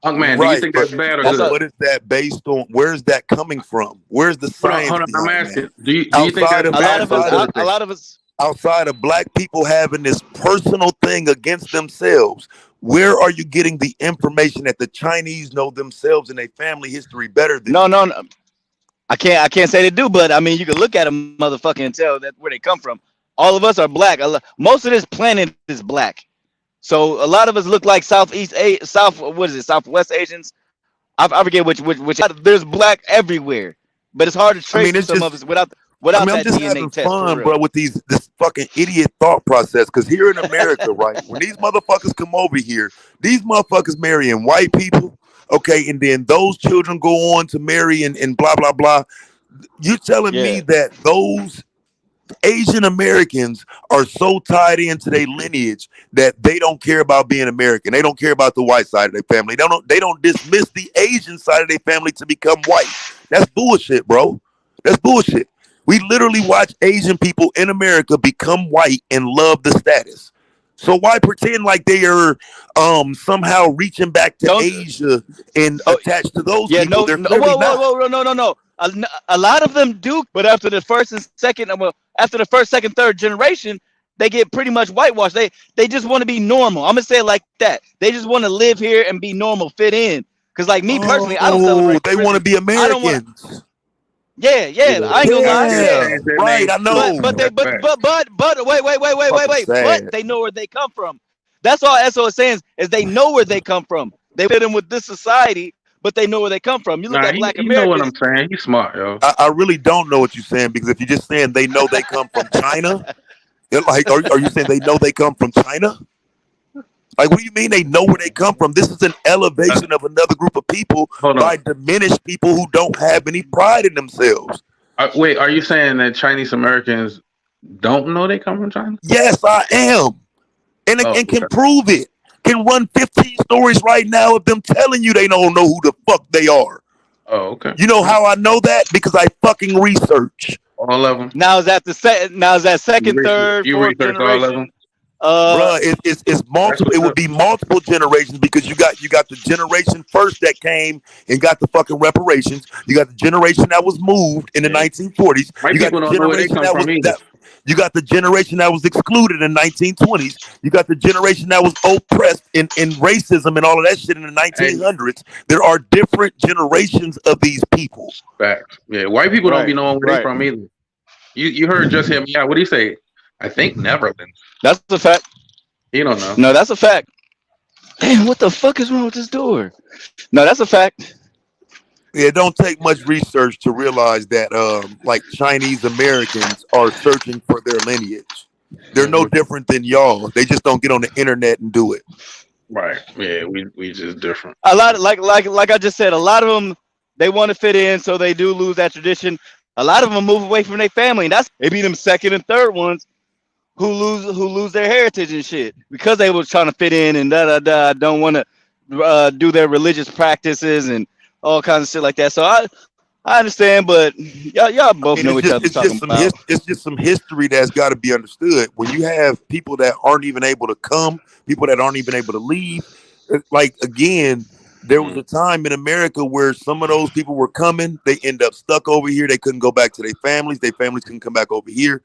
Hunk man, do you Right, think that's bad or That's good? a what is that based on? Where's that coming from? Where's the science Hold on. I'm behind that? asking. Do you think that's a lot bad of or us. a good A thing? lot of us. Outside of black people having this personal thing against themselves, where are you getting the information that the Chinese know themselves and their family history better than No, you? no, no. I can't say they do, but I mean, you can look at them, motherfucker, and tell that where they come from. All of us are black. Most of this planet is black. So a lot of us look like What is it? Southwest Asians. I forget which. There's black everywhere, but it's hard to I trace mean, to it's some of just us without I'm that just DNA having test for fun, bro, real. with this fucking idiot thought process. Because here in America, right, when these motherfuckers come over here, these motherfuckers marrying white people, okay, and then those children go on to marry and blah blah blah. You're telling me Yeah. that those Asian Americans are so tied into their lineage that they don't care about being American. They don't care about the white side of their family. They don't dismiss the Asian side of their family to become white. That's bullshit, bro. That's bullshit. We literally watch Asian people in America become white and love the status. So why pretend like they are somehow reaching back to Don't. Asia and Oh, attached to those yeah. people? No. They're No, clearly whoa. Whoa. not. Whoa. No. No. No. A lot of them do, but after the first and second, after the first, second, third generation, they get pretty much whitewashed. They just want to be normal. I'm gonna say it like that. They just want to live here and be normal, fit in. Cause like me personally, I don't Oh, celebrate they want to Christmas. be I don't want to. Americans. Yeah, Yeah, yeah. I ain't gonna they lie. should Yeah. Yeah, change their right. names I too. know. That's fact. Fucking Wait. But sad. they know where they come from. That's all SO is saying is they know where they come from. They fit in with this society, but they know where they come from. You look Nah, at Black he know what Americans. I'm saying. He's smart, yo. I really don't know what you're saying because if you're just saying they know they come from China, like, are you saying they know they come from China? Like, what do you mean they know where they come from? This is an Uh, elevation of another group of people hold on. by diminished people who don't have any pride in themselves. Wait, are you saying that Chinese Americans don't know they come from China? Yes, I am. Oh, And can okay. prove it. Can run 15 stories right now of them telling you they don't know who the fuck they are. Oh, okay. You know how I know that? Because I fucking research. All of them. Now is that second, third, You fourth research all of them. generation? Uh, Bruh, it's That's multiple. It what's would up. be multiple generations because you got the generation first that came and got the fucking reparations. You got the generation that was moved in the Yeah. 1940s. White You got people the don't know where they generation come that from was either. that. You got the generation that was excluded in the 1920s. You got the generation that was oppressed in racism and all of that shit in the Hey, 1900s. There are different generations of these people. facts. Yeah, white people don't be right, knowing where they right. from either. You heard just hear me out. What do you say? I think Netherlands. That's a fact. You don't know. No, that's a fact. Damn, what the fuck is wrong with this door? No, that's a fact. It don't take much research to realize that like Chinese Americans are searching for their lineage. They're no Hmm. different than y'all. They just don't get on the internet and do it. Right. Yeah, we just different. A lot, like I just said, a lot of them they want to fit in, so they do lose that tradition. A lot of them move away from their family, and that's it. Be them second and third ones who lose their heritage and shit because they was trying to fit in and don't want to do their religious practices and all kinds of shit like that. So I understand, but y'all I both mean, know what y'all talking about. it's just some history that's got to be understood. When you have people that aren't even able to come, people that aren't even able to leave, like again, there was Mm. a time in America where some of those people were coming, they end up stuck over here. They couldn't go back to their families couldn't come back over here.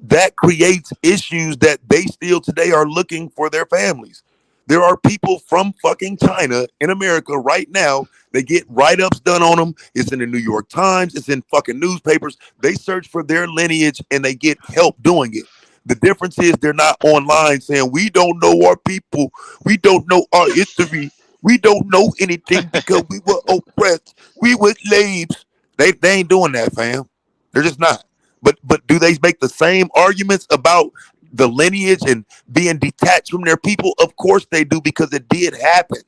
That creates issues that they still today are looking for their families. There are people from fucking China in America right now. They get write-ups done on them. It's in the New York Times. It's in fucking newspapers. They search for their lineage and they get help doing it. The difference is they're not online saying we don't know our people, we don't know our history, we don't know anything because we were oppressed, we were slaves. They ain't doing that, fam. They're just not. But do they make the same arguments about the lineage and being detached from their people? Of course they do, because it did happen.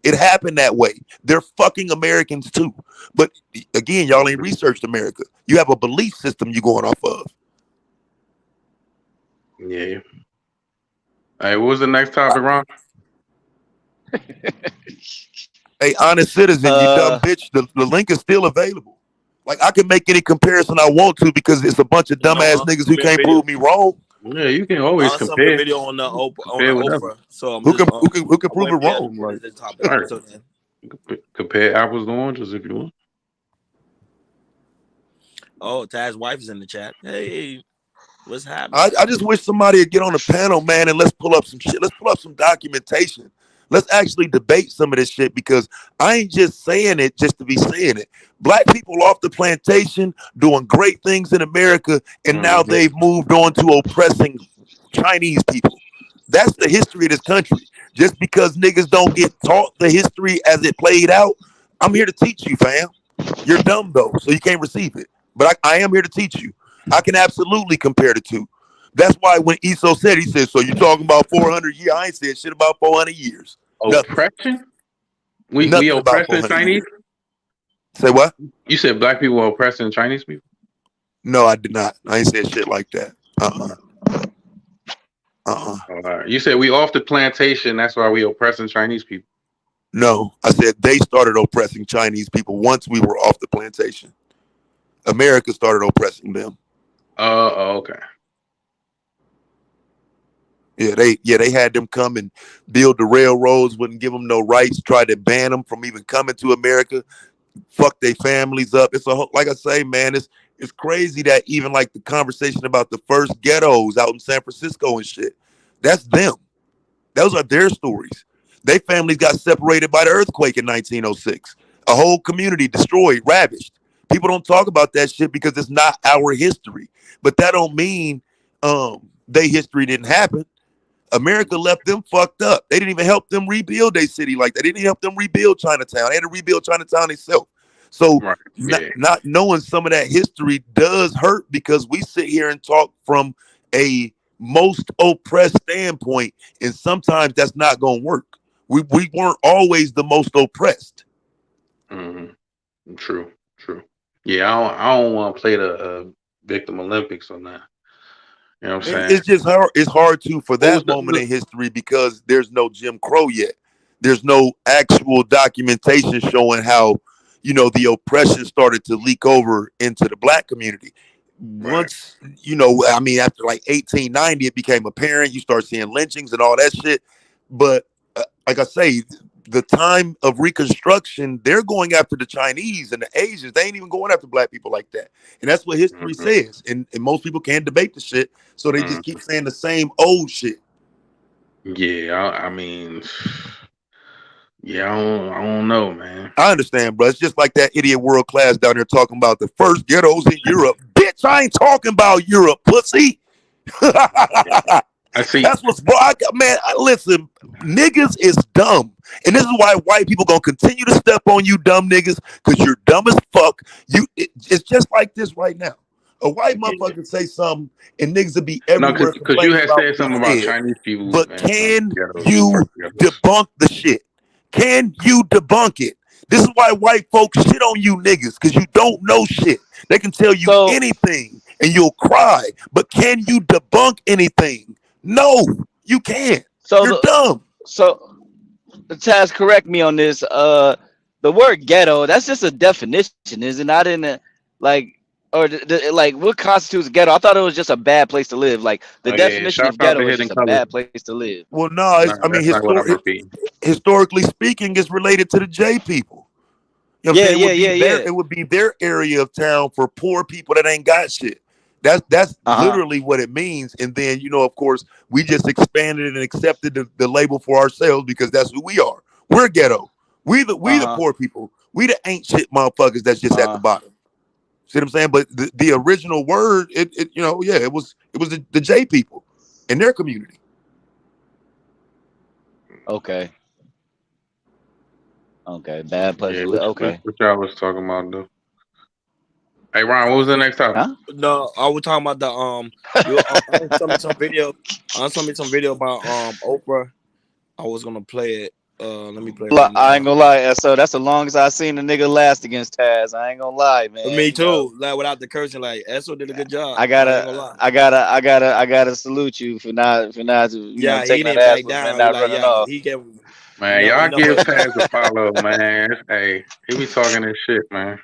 It happened that way. They're fucking Americans too. But again, y'all ain't researched America. You have a belief system you going off of. Yeah. All right, what was the next topic, Ron? Hey, honest citizen, you dumb Uh, bitch. The link is still available. Like I can make any comparison I want to because it's a bunch of No, dumbass niggas who send me a can't video. prove me wrong. Yeah, you can always Send me a compare. video on the Compare whatever. Oprah. So I'm Who just can who can I prove wouldn't it be able to wrong? put Like it as a topic All right. until then. Compare apples to oranges if you want. Oh, Taz's wife is in the chat. Hey, what's happening? I just wish somebody would get on the panel, man, and let's pull up some shit. Let's pull up some documentation. Let's actually debate some of this shit because I ain't just saying it just to be saying it. Black people off the plantation doing great things in America, and now Mm-hmm. they've moved on to oppressing Chinese people. That's the history of this country. Just because niggas don't get taught the history as it played out, I'm here to teach you, fam. You're dumb though, so you can't receive it. But I am here to teach you. I can absolutely compare the two. That's why when Eso said, he said, "So you talking about 400 years?" I ain't said shit about 400 years. Nothing. Oppression? We Nothing about oppressing 400 Chinese? years. Say what? You said black people are oppressing Chinese people? No, I did not. I ain't said shit like that. All right. You said we off the plantation, that's why we oppressing Chinese people. No, I said they started oppressing Chinese people once we were off the plantation. America started oppressing them. Okay. Yeah, they had them come and build the railroads, wouldn't give them no rights, tried to ban them from even coming to America, fuck their families up. It's a like I say, man, it's crazy that even like the conversation about the first ghettos out in San Francisco and shit, that's them. Those are their stories. Their families got separated by the earthquake in 1906. A whole community destroyed, ravished. People don't talk about that shit because it's not our history. But that don't mean their history didn't happen. America left them fucked up. They didn't even help them rebuild their city like that. They didn't help them rebuild Chinatown. They had to rebuild Chinatown themselves. So Right. not, Yeah. not knowing some of that history does hurt because we sit here and talk from a most oppressed standpoint, and sometimes that's not going to work. We weren't always the most oppressed. Mm-hmm. True. Yeah, I don't want to play the victim Olympics on that. You know what I'm saying? It's just hard. It's hard to for What was that the moment in history because there's no Jim Crow yet. There's no actual documentation showing how, the oppression started to leak over into the black community. right? Once, I mean, after like 1890, it became apparent. You start seeing lynchings and all that shit. But like I say, the time of Reconstruction, they're going after the Chinese and the Asians. They ain't even going after black people like that. And that's what history Mm-hmm. says. And most people can't debate the shit. So they just keep Mm-hmm. saying the same old shit. Yeah, I mean, yeah, I don't know, man. I understand, bro. It's just like that idiot world class down there talking about the first ghettos in Europe. Bitch, I ain't talking about Europe, pussy. I see. That's what's bro. Listen, niggas is dumb, and this is why white people gonna continue to step on you, dumb niggas, because you're dumb as fuck. It's just like this right now. A white motherfucker say something, and niggas will be No, everywhere because you complaining had about said what he something about said. Chinese people But and can ghettos, you first ghettos. debunk the shit? Can you debunk it? This is why white folks shit on you niggas, because you don't know shit. They can tell you so anything and you'll cry, but can you debunk anything? No, you can't. so You're the dumb. so Taz, correct me on this. the word ghetto, that's just a definition, is it not? In the like, or like, what constitutes ghetto? I thought it was just a bad place to live. Like the Oh yeah, definition shout of out ghetto to is Hidden just a Colors. bad place to live. Well, no, No, I mean, that's not what I'm repeating. historically speaking, it's related to the J people. You know what I'm Yeah, saying? yeah, yeah, yeah. It would be their area of town for poor people that ain't got shit. That's Uh-huh. literally what it means. And then, of course, we just expanded and accepted the label for ourselves because that's who we are. We're ghetto. We the Uh-huh. poor people. We the ain't shit motherfuckers that's just at the Uh-huh. bottom. See what I'm saying? But the original word, it was the J people in their community. Okay. Okay. Bad place Yeah, to live. what, Okay. what y'all was talking about though? Hey Ron, what was the next topic? Huh? No, I was talking about you saw me some video. I saw me some video about Oprah. I was gonna play it. Let me play it right I ain't now. gonna lie, so that's the longest I seen a nigga last against Taz. I ain't gonna lie, man. Me too. Like without the cursing, like Esso did a good job. I I ain't gotta, gonna lie. I gotta salute you for not, Yeah, he taking that didn't ass back whooping and down. He not like, running yeah, off. he gave. Man, y'all give But Taz a follow, man. Hey, he be talking this shit, man.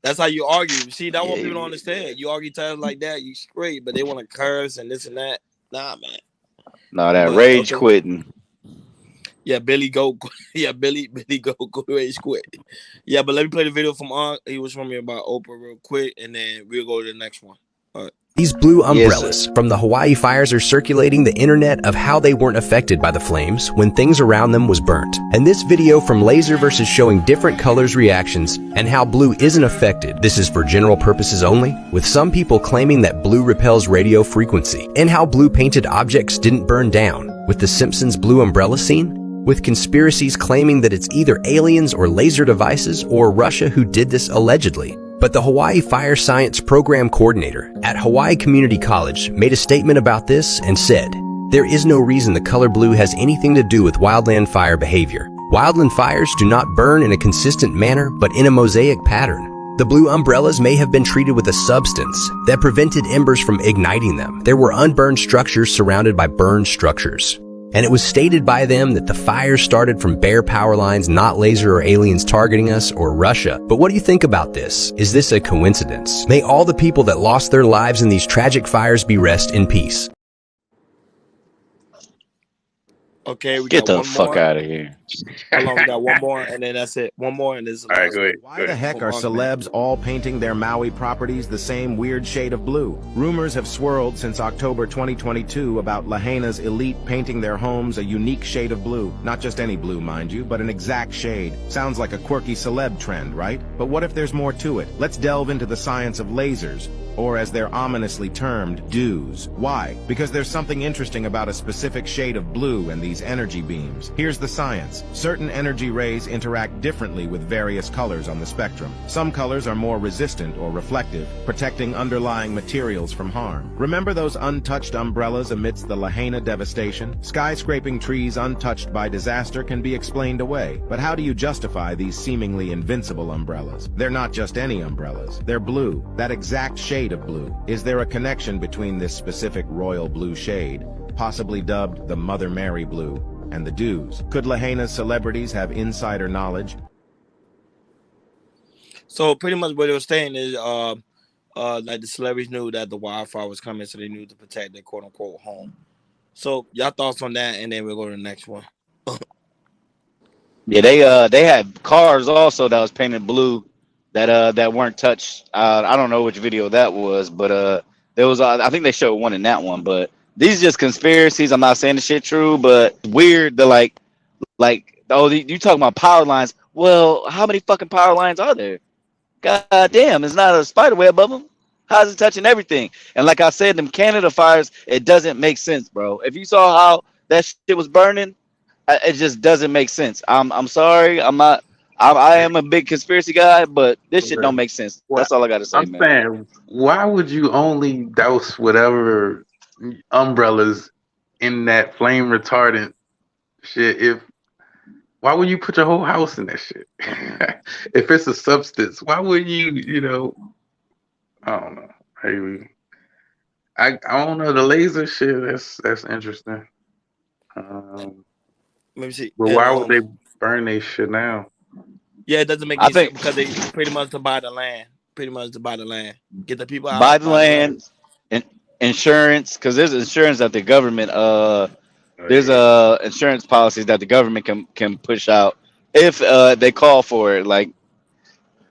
that's how you argue. See, that's what people don't Yeah, understand. You argue times like that, you straight, but they want to curse and this and that. Nah, man. no, that But rage okay, quitting. yeah, Billy go, yeah, Billy go rage quit. Yeah, but let me play the video from he was from me about Oprah real quick, and then we'll go to the next one. All right. These blue Yes. umbrellas from the Hawaii fires are circulating the internet of how they weren't affected by the flames when things around them was burnt. And this video from Laser versus showing different colors reactions and how blue isn't affected. This is for general purposes only, with some people claiming that blue repels radio frequency, and how blue painted objects didn't burn down, with the Simpsons blue umbrella scene, with conspiracies claiming that it's either aliens or laser devices or Russia who did this allegedly. But the Hawaii Fire Science Program Coordinator at Hawaii Community College made a statement about this and said, "There is no reason the color blue has anything to do with wildland fire behavior. Wildland fires do not burn in a consistent manner, but in a mosaic pattern. The blue umbrellas may have been treated with a substance that prevented embers from igniting them. There were unburned structures surrounded by burned structures. And it was stated by them that the fire started from bare power lines, not laser or aliens targeting us or Russia. But what do you think about this? Is this a coincidence? May all the people that lost their lives in these tragic fires be rest in peace." Okay, we Get got the one fuck more. out of here. Hold on, we got one more, and then that's it. One more, and this is the All right, last go one. ahead. Why the heck are celebs all painting their Maui properties the same weird shade of blue? Rumors have swirled since October 2022 about Lahaina's elite painting their homes a unique shade of blue. Not just any blue, mind you, but an exact shade. Sounds like a quirky celeb trend, right? But what if there's more to it? Let's delve into the science of lasers, or as they're ominously termed, dews. Why? Because there's something interesting about a specific shade of blue and these energy beams. Here's the science. Certain energy rays interact differently with various colors on the spectrum. Some colors are more resistant or reflective, protecting underlying materials from harm. Remember those untouched umbrellas amidst the Lahaina devastation? Skyscraping trees untouched by disaster can be explained away. But how do you justify these seemingly invincible umbrellas? They're not just any umbrellas. They're blue, that exact shade of blue. Is there a connection between this specific royal blue shade, possibly dubbed the Mother Mary blue, and the dews? Could Lahaina's celebrities have insider knowledge? So pretty much what it was saying is, like the celebrities knew that the wildfire was coming, so they knew to protect their quote unquote home. So y'all thoughts on that, and then we'll go to the next one. Yeah, they had cars also that was painted blue that weren't touched. I don't know which video that was, but there was I think they showed one in that one. But these are just conspiracies. I'm not saying the shit true, but weird. The you talking about power lines? Well, how many fucking power lines are there? God damn, it's not a spider web above them. How's it touching everything? And like I said, them Canada fires, it doesn't make sense, bro. If you saw how that shit was burning, it just doesn't make sense. I'm sorry. I'm not. I am a big conspiracy guy, but this shit don't Okay. make sense. Well, That's all I got to say, I'm man. saying, why would you only douse whatever umbrellas in that flame retardant shit? Why would you put your whole house in that shit? If it's a substance, why would you? I don't know. I don't know the laser shit. That's interesting. Um, Let me see. but And why would they burn they shit now? Yeah, it doesn't make I any sense think because they pretty much to buy the land. Pretty much to buy the land. Get the people buy out, the buy the land. land and insurance, because there's insurance that the government Oh there's yeah. insurance policies that the government can push out if they call for it. Like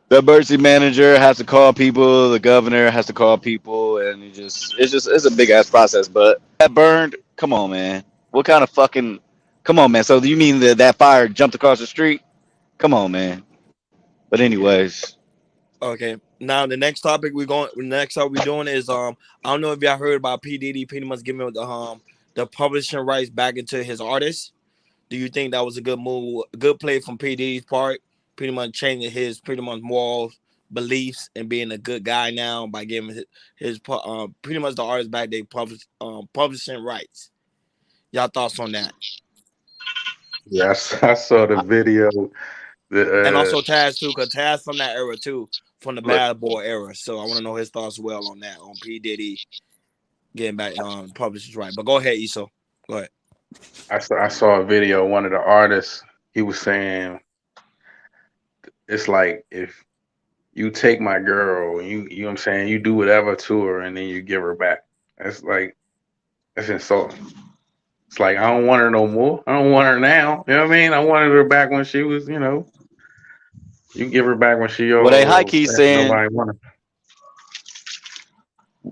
the emergency manager has to call people, the governor has to call people, and it's a big ass process. But that burned, come on, man. What kind of fucking come on, man. So do you mean that that fire jumped across the street? Come on, man. But Yeah. anyways, Okay. Now the next topic we're going. Next topic we're doing is I don't know if y'all heard about P Diddy pretty much giving the publishing rights back into his artists. Do you think that was a good move, a good play from P Diddy's part? Pretty much changing his pretty much moral beliefs and being a good guy now by giving his pretty much the artists back they publishing rights. Y'all thoughts on that? Yeah, I saw the video. And The also Taz too, because Taz from that era too, from the look, Bad Boy era. So I want to know his thoughts as well on that, on P Diddy getting back publishers right. But go ahead, Iso. Go ahead. I saw a video. One of the artists, he was saying it's like if you take my girl and you know what I'm saying, you do whatever to her and then you give her back. That's like that's insulting. It's like I don't want her no more. I don't want her now. You know what I mean? I wanted her back when she was, you give her back when she what they high old. key saying, Nobody want her.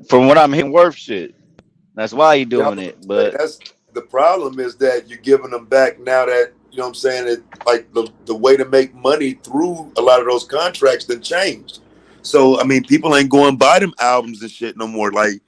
from what I'm hearing, worth shit. That's why he Yeah, I doing was it. gonna say But that's the problem is that you're giving them back now that you know what I'm saying it like the way to make money through a lot of those contracts then changed. So I mean people ain't going buy them albums and shit no more. Like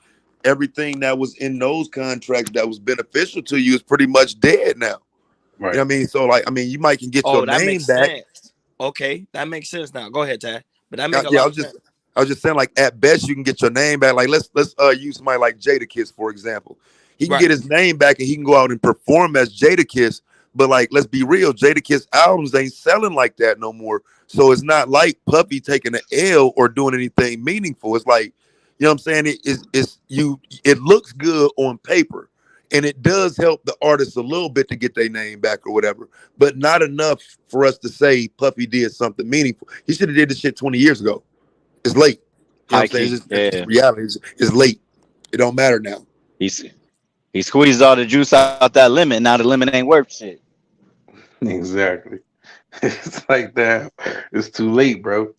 everything that was in those contracts that was beneficial to you is pretty much dead now. You know Right. what I mean? So like I mean you might can get your Oh, that name makes back. sense. Okay, that makes sense now. Go ahead, Tad. But that make a Yeah, lot of sense. I was just saying like at best you can get your name back. Like let's use somebody like Jadakiss for example. He can Right. get his name back and he can go out and perform as Jadakiss. But like let's be real, Jadakiss albums ain't selling like that no more. So it's not like Puffy taking an L or doing anything meaningful. It's like you know what I'm saying. It looks good on paper. And it does help the artist a little bit to get their name back or whatever, but not enough for us to say Puffy did something meaningful. He should have did this shit 20 years ago. It's late. You know what high I'm saying? key, It's just yeah. reality. It's late. It don't matter now. He's he squeezed all the juice out that lemon. Now the lemon ain't worth shit. Exactly. It's like damn, it's too late, bro.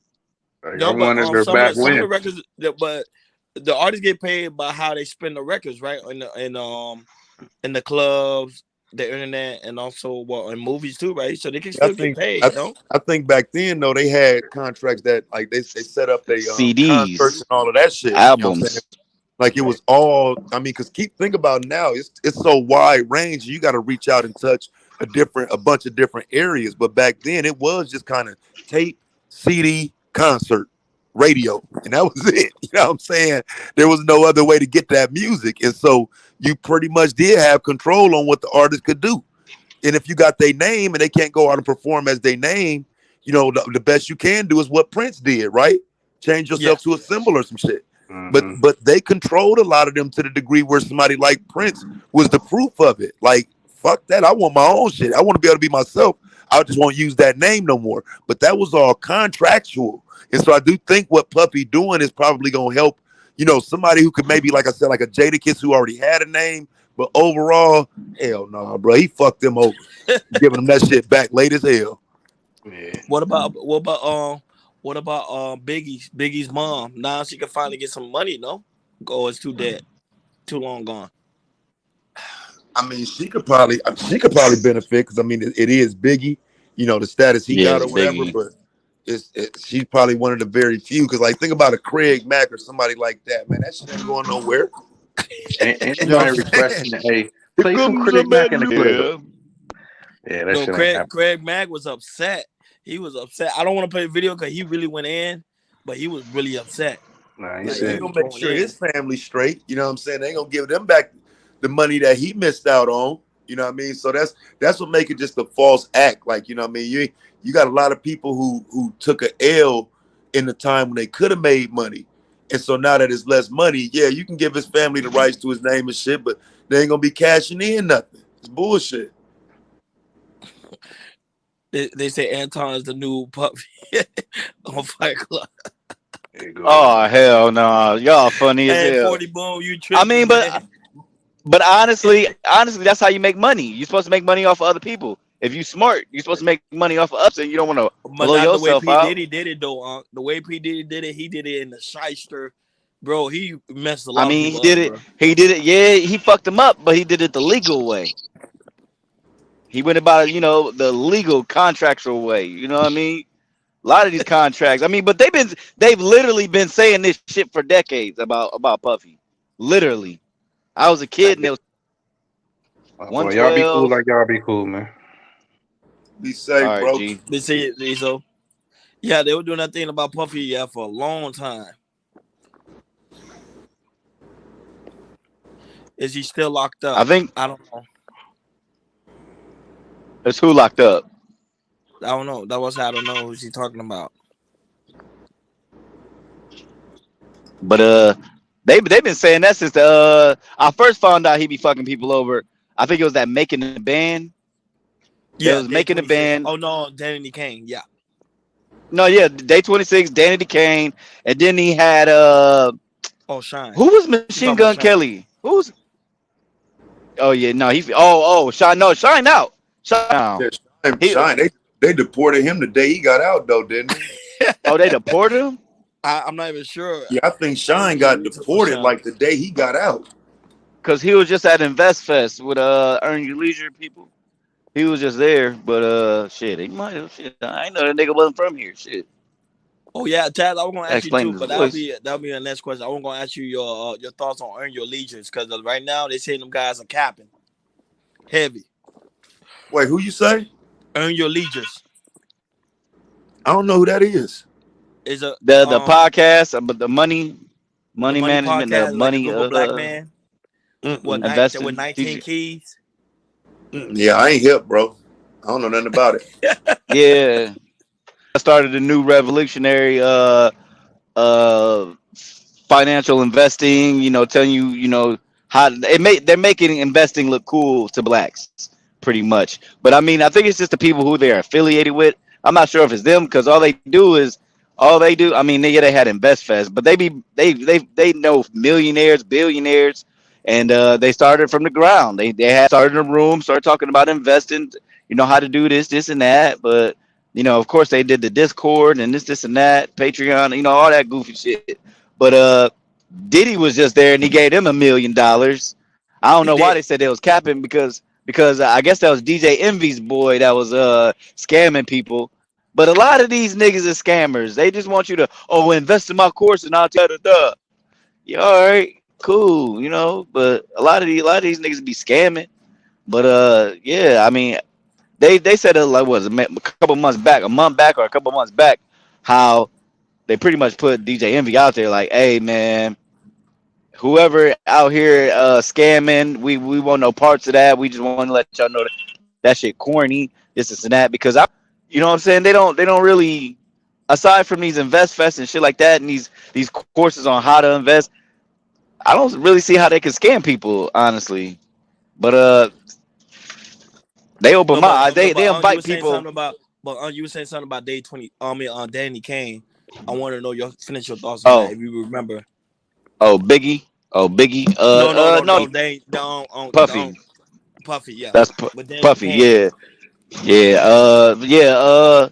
Like I No, but wanted her some of back the when. records, but the artists get paid by how they spend the records, right? In the clubs, the internet, and also in movies too, right? So they can I still get think paid, I, no? I think back then though they had contracts that like they set up they concerts CDs, and all of that shit. You know what I'm saying? albums. Like it was all. I mean, because think about it now. It's so wide range. You got to reach out and touch a bunch of different areas. But back then, it was just kind of tape, CD, concert, radio, and that was it. You know what I'm saying? There was no other way to get that music, and so you pretty much did have control on what the artist could do. And if you got their name and they can't go out and perform as they name, the best you can do is what Prince did, right? Change Yeah. yourself to a symbol or some shit. But Hmm. but they controlled a lot of them to the degree where somebody like Prince was the proof of it. Like, fuck that. I want my own shit. I want to be able to be myself. I just won't use that name no more. But that was all contractual. And so I do think what Puffy doing is probably gonna help, somebody who could maybe, like I said, like a Jadakiss who already had a name, but overall, hell no, bro. He fucked them over. Giving them that shit back late as hell. Yeah. What about Biggie's mom? Now she can finally get some money, no? Oh, it's too dead, too long gone. I mean, she could probably benefit because I mean it is Biggie, the status he Yeah, got it's or whatever. Biggie. But she's probably one of the very few because like think about a Craig Mack or somebody like that, man. That shit ain't going nowhere. Ain't You know nobody what I'm saying? requesting, hey, Here play some comes a Craig Mack in the clip. man. Yeah, that No, shit ain't happening. Craig Mack was upset. He was upset. I don't want to play the video because he really went in, but he was really upset. Nah, he Yeah, Like he he said was gonna make going sure in. his family's straight. You know what I'm saying? They ain't gonna give them back the money that he missed out on. You know what I mean? So that's what make it just a false act. Like, you know what I mean? You got a lot of people who took a L in the time when they could have made money. And so now that it's less money, yeah, you can give his family the rights to his name and shit, but they ain't gonna be cashing in nothing. It's bullshit. They say Anton is the new puppy on Fight Club. There you go. Oh hell no, y'all funny as Hey, hell. 40 Boom, you I mean, tripping, man. but honestly, that's how you make money. You're supposed to make money off of other people. If you smart, you're supposed to make money off of us, and you don't want to But blow not the way yourself P out. Diddy did it though. The way P Diddy did it, he did it in the shyster, bro. He messed a I lot of mean, people up, bro. He did it. Yeah, he fucked them up, but he did it the legal way. He went about it, the legal contractual way. You know what I mean? A lot of these contracts. I mean, but they've literally been saying this shit for decades about Puffy. Literally. I was a kid and it was Well, y'all be cool 112. like y'all be cool, man. Be All safe, right, bro. G. They say it, so. Yeah, they were doing that thing about Puffy, yeah, for a long time. Is he still locked I up? think I don't know. it's who locked up. I don't know. That was I don't know who's he talking about. But they've been saying that since the I first found out he be fucking people over. I think it was that making the band. It Yeah, was day making the 26. band. Oh no, Danny Kane. Yeah. No, yeah, day 26, Danny DeCane, and then he had Oh, Shine. who was You Machine talking Gun about Shine? Kelly? Who's oh yeah, no, Shine, no, Shine out. Shine out. Yeah, Shine, He Shine. They deported him the day he got out, though, didn't they? they deported him? I'm not even sure. Yeah, I think I need Shine to do got research on deported Shine. like the day he got out. Cause he was just at Invest Fest with Earn Your Leisure people. He was just there, but shit, he might have shit. I ain't know that nigga wasn't from here. Shit. Oh yeah, Chad, I was gonna That ask you explains too, his but that'll voice. be the next question. I was gonna ask you your thoughts on Earn Your Legions because right now they say them guys are capping heavy. Wait, who you say? Earn Your Legions I don't know who that is. is a The podcast, but the the money money management, the podcast like a money group of black men Mm-mm. with investing 19 teacher. keys. Yeah, I ain't hip, bro. I don't know nothing about it. Yeah, I started a new revolutionary uh financial investing, telling you, how they're making investing look cool to blacks pretty much. But I mean, I think it's just the people who they're affiliated with. I'm not sure if it's them because all they do. I mean, they had InvestFest, but they know millionaires, billionaires, and they started from the ground. They had started in a room, started talking about investing, how to do this and that. But of course, they did the Discord and this and that, Patreon, all that goofy shit. But Diddy was just there and he gave them $1 million. I don't He know why they did. said they was capping because I guess that was DJ Envy's boy that was scamming people. But a lot of these niggas are scammers. They just want you to invest in my course and I'll tell you the yeah, all right, cool, But a lot of these niggas be scamming. But yeah, I mean, they said it like was a couple months back, a month back or a couple months back, how they pretty much put DJ Envy out there like, hey man, whoever out here scamming, we want no parts of that. We just want to let y'all know that shit corny, this and that. Because you know what I'm saying? They don't really, aside from these invest fests and shit like that, and these courses on how to invest, I don't really see how they can scam people, honestly. But they open No, my eyes. no, They but you invite were saying people. something about you were saying something about day 20. On Danny Kane. I want to know finish your thoughts on that Oh, if you remember. Biggie. Oh, Biggie. No, They don't Puffy. Puffy, yeah, That's but Danny Puffy. Kane. Yeah, yeah. Yeah.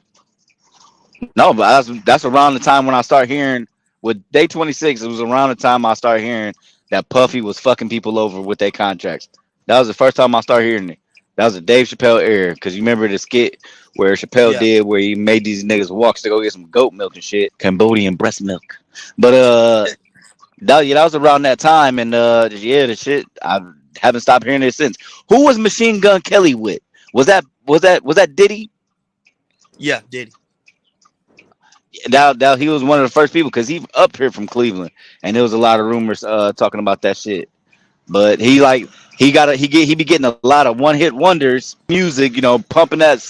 No, but that's around the time when I start hearing with day 26. It was around the time I started hearing that Puffy was fucking people over with their contracts. That was the first time I started hearing it. That was a Dave Chappelle era because you remember the skit where Chappelle Yeah, did where he made these niggas walk to go get some goat milk and shit, Cambodian breast milk. But that was around that time, and yeah, the shit I haven't stopped hearing it since. Who was Machine Gun Kelly with? Was that Diddy? yeah, Diddy. That he was one of the first people because he up here from Cleveland, and there was a lot of rumors talking about that shit. But he be getting a lot of one hit wonders, music, pumping that,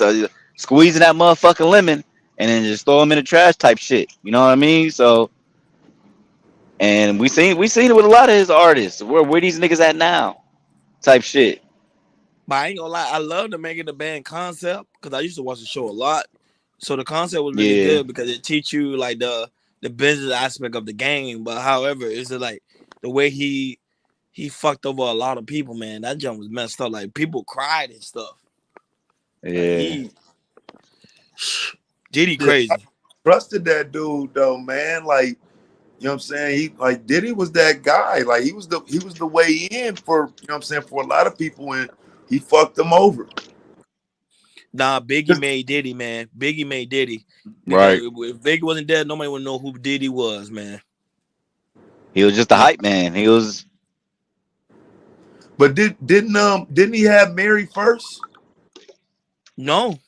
squeezing that motherfucking lemon, and then just throw them in the trash type shit. You know what I mean? So, and we seen it with a lot of his artists. Where these niggas at now? Type shit. But I ain't gonna lie, I love the making the band concept because I used to watch the show a lot. So the concept was really Yeah, good because it teach you like the business aspect of the game. But however, it's just like the way he fucked over a lot of people, man. That jump was messed up. Like people cried and stuff. Like yeah. Diddy Yeah, I crazy. trusted that dude though, man. Like, you know what I'm saying? He like Diddy was that guy. Like he was the way in for, you know what I'm saying, for a lot of people, and he fucked them over. Nah, Biggie made Diddy, man. Biggie made Diddy. Right. Nigga, if Biggie wasn't dead, nobody would know who Diddy was, man. He was just a hype man. He was. But didn't he have Mary first? No,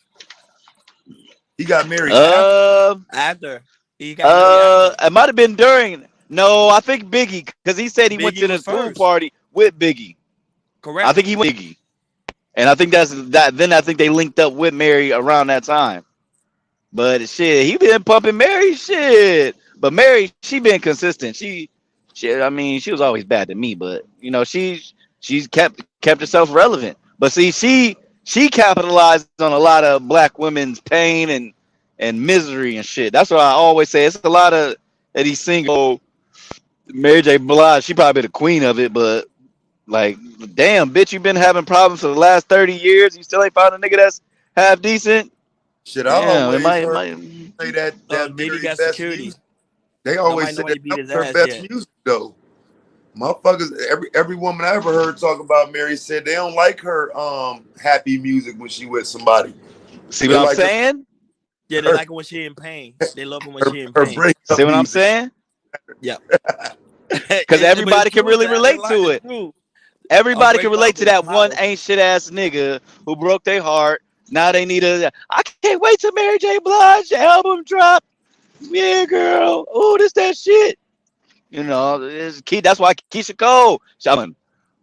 He got married after. Uh, after he got married after. it might have been during. No, I think Biggie, because he said he went Biggie to was this pool first. party with Biggie. I Correct. think he went with Biggie, and I think that's that. Then I think they linked up with Mary around that time. But shit, he been pumping Mary shit. But Mary, she been consistent. I mean, she was always bad to me, but you know, she's kept herself relevant. But see, she capitalized on a lot of black women's pain and misery and shit. That's what I always say. It's a lot of these single Mary J. Blige. She probably the queen of it, but like, damn, bitch, you been having problems for the last 30 years. You still ain't found a nigga that's half decent. Shit, I Damn, always it heard might. say that Diddy Mary got best security. music. They always said Nobody that beat that his was her ass best yet. music though. Motherfuckers, every woman I ever heard talk about Mary said they don't like her happy music when she with somebody. See what They I'm like saying? Yeah, they her like it when she in pain. They love it when her, she in her pain. breakup See what I'm music. saying? Yeah. Because But it's everybody can true, really Taz. relate to It's it. true. A Everybody can relate breakup to is that one powerful. ain't shit ass nigga who broke their heart. Now they need a. I can't wait till Mary J. Blige album drop. Yeah, girl. Oh, this that shit. You know, that's why Keisha Cole.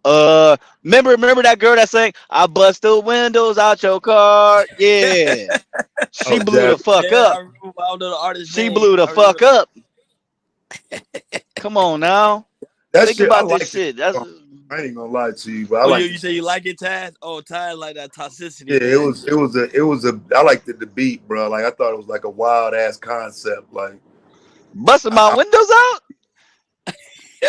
Remember that girl that sang "I bust the windows out your car"? Yeah, she Oh, blew Jazz. the fuck Yeah, I up. remember. I don't know the artist's She name. blew the I remember. fuck up. Come on now, That think shit, I about this like it. shit. That's I ain't gonna lie to you, but I Oh, like you it. say you like it, Taz? Oh, Taz like that Yeah, toxicity, man. it was a. I liked the beat, bro. Like I thought it was like a wild ass concept. Like, busting my I, windows out.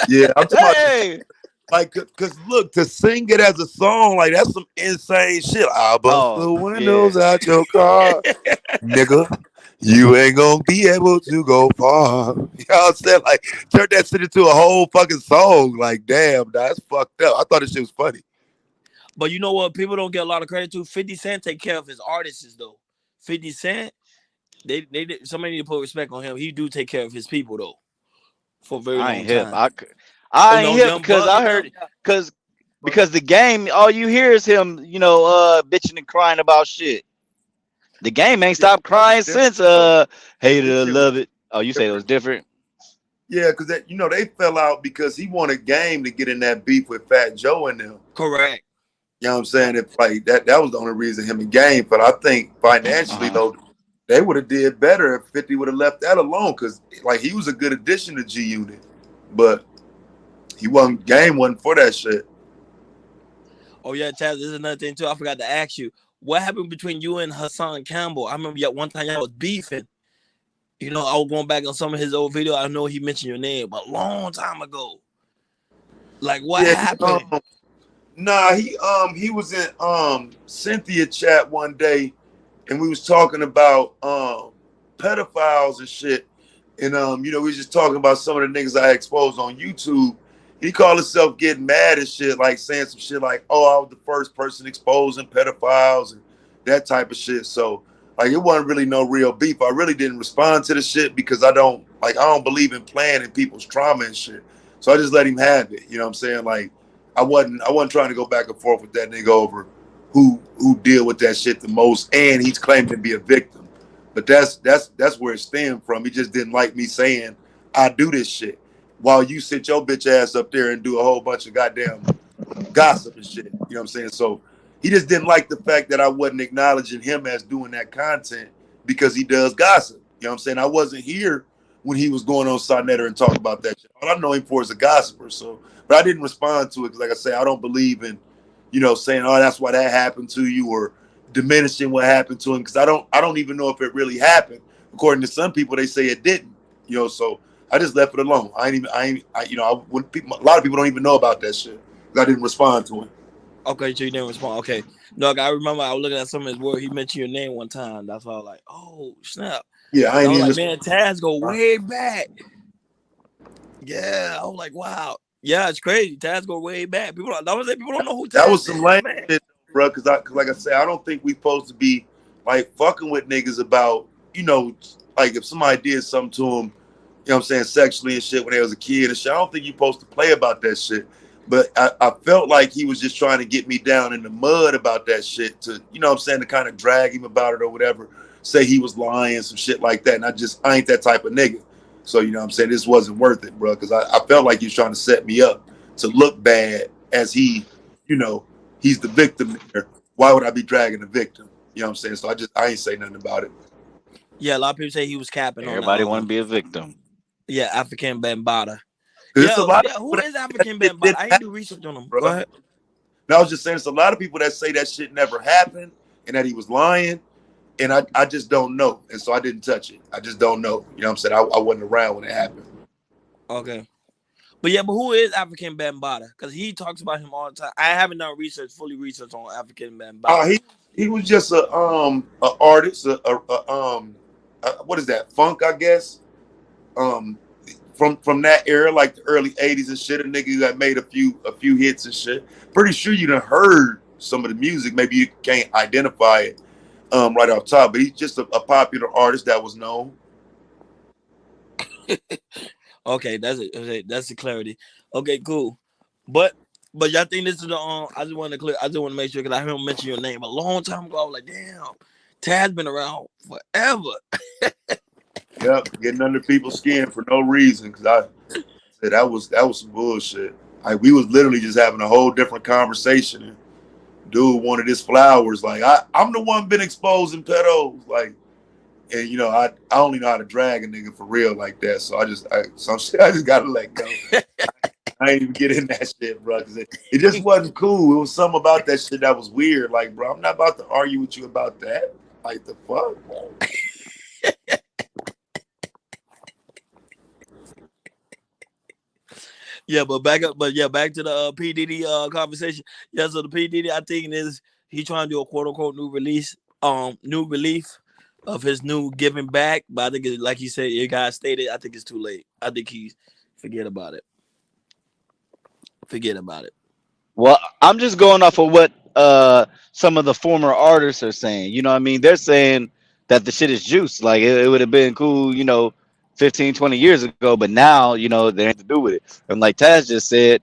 yeah, I'm talking about Hey. like, cause look, to sing it as a song, like that's some insane shit. I bust Oh the yeah. windows out your car, nigga. You ain't gonna be able to go far. You know what I'm saying? Like, turn that shit into a whole fucking song. Like, damn, that's fucked up. I thought this shit was funny. But you know what? People don't get a lot of credit to. 50 Cent take care of his artists, though. 50 Cent, somebody need to put respect on him. He do take care of his people, though, for a very I long ain't hip. time. Oh, I ain't no, hip Young because Buck, I yeah. heard because the game. All you hear is him. You know, bitching and crying about shit. The game ain't Yeah, stopped that was crying different since though. hate it This or shit was love it. Oh, you say it was different. different? Yeah, because that they fell out because he wanted Game to get in that beef with Fat Joe and them. Correct. You know what I'm saying? If like that was the only reason him and Game. But I think financially Uh-huh. though, they would have did better if 50 would have left that alone. Cause like he was a good addition to G Unit, but he wasn't Game wasn't for that shit. Oh, yeah, Chaz, this is another thing, too. I forgot to ask you. What happened between you and Hassan Campbell? I remember one time y'all was beefing. You know, I was going back on some of his old videos. I know he mentioned your name, but a long time ago. Like, what Yeah, happened? nah, he was in Cynthia chat one day and we was talking about pedophiles and shit. And we was just talking about some of the niggas I exposed on YouTube. He called himself getting mad and shit, like saying some shit like, "Oh, I was the first person exposing pedophiles and that type of shit." So like, it wasn't really no real beef. I really didn't respond to the shit because I don't believe in playing in people's trauma and shit. So I just let him have it. You know what I'm saying? Like, I wasn't trying to go back and forth with that nigga over who deal with that shit the most, and he's claiming to be a victim. But that's where it stemmed from. He just didn't like me saying I do this shit while you sit your bitch ass up there and do a whole bunch of goddamn gossip and shit. You know what I'm saying? So he just didn't like the fact that I wasn't acknowledging him as doing that content because he does gossip. You know what I'm saying? I wasn't here when he was going on Sonetta and talking about that shit. All I know him for is a gossiper. So, but I didn't respond to it because, like I say, I don't believe in saying, "Oh, that's why that happened to you," or diminishing what happened to him, because I don't even know if it really happened. According to some people, they say it didn't. So I just left it alone. A lot of people don't even know about that shit. 'Cause I didn't respond to him. Okay, so you didn't respond. Okay. No, I remember I was looking at some of his work. He mentioned your name one time. That's why I was like, oh snap. Yeah, I I ain't was even like, respond. man, Taz go way back. Yeah, I was like, wow. Yeah, it's crazy. Taz go way back. People don't know who That Taz was some is, lame man. shit, bro. Cause like I said, I don't think we supposed to be like fucking with niggas about, like if somebody did something to them, what I'm saying, sexually and shit when they was a kid and shit. I don't think you supposed to play about that shit. But I felt like he was just trying to get me down in the mud about that shit to, what I'm saying, to kind of drag him about it or whatever, say he was lying, some shit like that. And I ain't that type of nigga. So, what I'm saying, this wasn't worth it, bro. Cause I felt like he was trying to set me up to look bad as you know, he's the victim there. Why would I be dragging the victim? You know what I'm saying? So I ain't say nothing about it. Yeah, a lot of people say he was capping on the Everybody want to be a victim. yeah, African Bambaataa. Cause it's a lot of Yeah, who people is that African shit Bambaataa? didn't I ain't happen, do research on him. Go bro. ahead. And I was just saying, it's a lot of people that say that shit never happened and that he was lying. And I just don't know. And so I didn't touch it. I just don't know. You know what I'm saying? I wasn't around when it happened. Okay. But who is African Bambaataa? Because he talks about him all the time. I haven't done fully research on African Bambaataa. He was just a artist, what is that? Funk, I guess. Um from that era, like the early '80s and shit. A nigga that made a few hits and shit. Pretty sure you done heard some of the music. Maybe you can't identify it right off top, but he's just a popular artist that was known. Okay, that's it. Okay, that's the clarity. Okay, cool. But y'all think this is the I just want to clear. I just want to make sure because I heard him mention your name a long time ago. I was like, damn, Tad's been around forever. Yep, getting under people's skin for no reason. Because I said that was some bullshit. Like we was literally just having a whole different conversation. And dude wanted his flowers. Like I'm the one been exposing pedos. Like, and I only know how to drag a nigga for real like that. So some shit I just gotta let go. I ain't even get in that shit, bro. Cause it just wasn't cool. It was something about that shit that was weird. Like, bro, I'm not about to argue with you about that. Like the fuck. Yeah, but back up. But yeah, back to the P Diddy conversation. Yeah, so the P Diddy, I think is he trying to do a quote unquote new relief of his new giving back. But I think like he said, you guys stated, I think it's too late. I think he's forget about it. Forget about it. Well, I'm just going off of what some of the former artists are saying. You know what I mean? They're saying that the shit is juice. Like it would have been cool, 15, 20 years ago, but now, they have to do with it. And like Taz just said,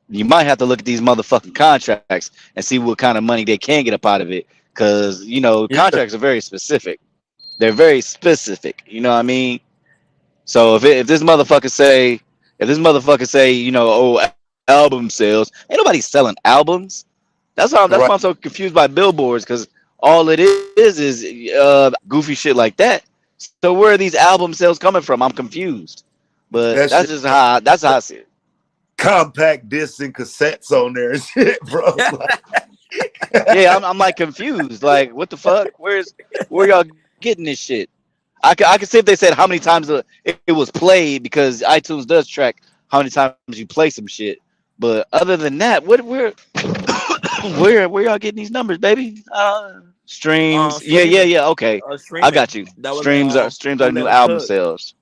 you might have to look at these motherfucking contracts and see what kind of money they can get up out of it. Cause, Yeah, contracts are very specific. They're very specific. You know what I mean? So if this motherfucker say, oh, album sales, ain't nobody selling albums. That's why I'm right. so confused by billboards, because all it is goofy shit like that. So where are these album sales coming from? I'm confused. But That shit, that's how I see it. compact discs and cassettes on there and shit, bro. Like, Yeah, I'm like confused. Like, what the fuck? Where y'all getting this shit? I can see if they said how many times it was played, because iTunes does track how many times you play some shit. But other than that, where y'all getting these numbers, baby? Streams. Streaming, Yeah. Okay, I streaming. got you. That was Streams are new female album Tug. sales.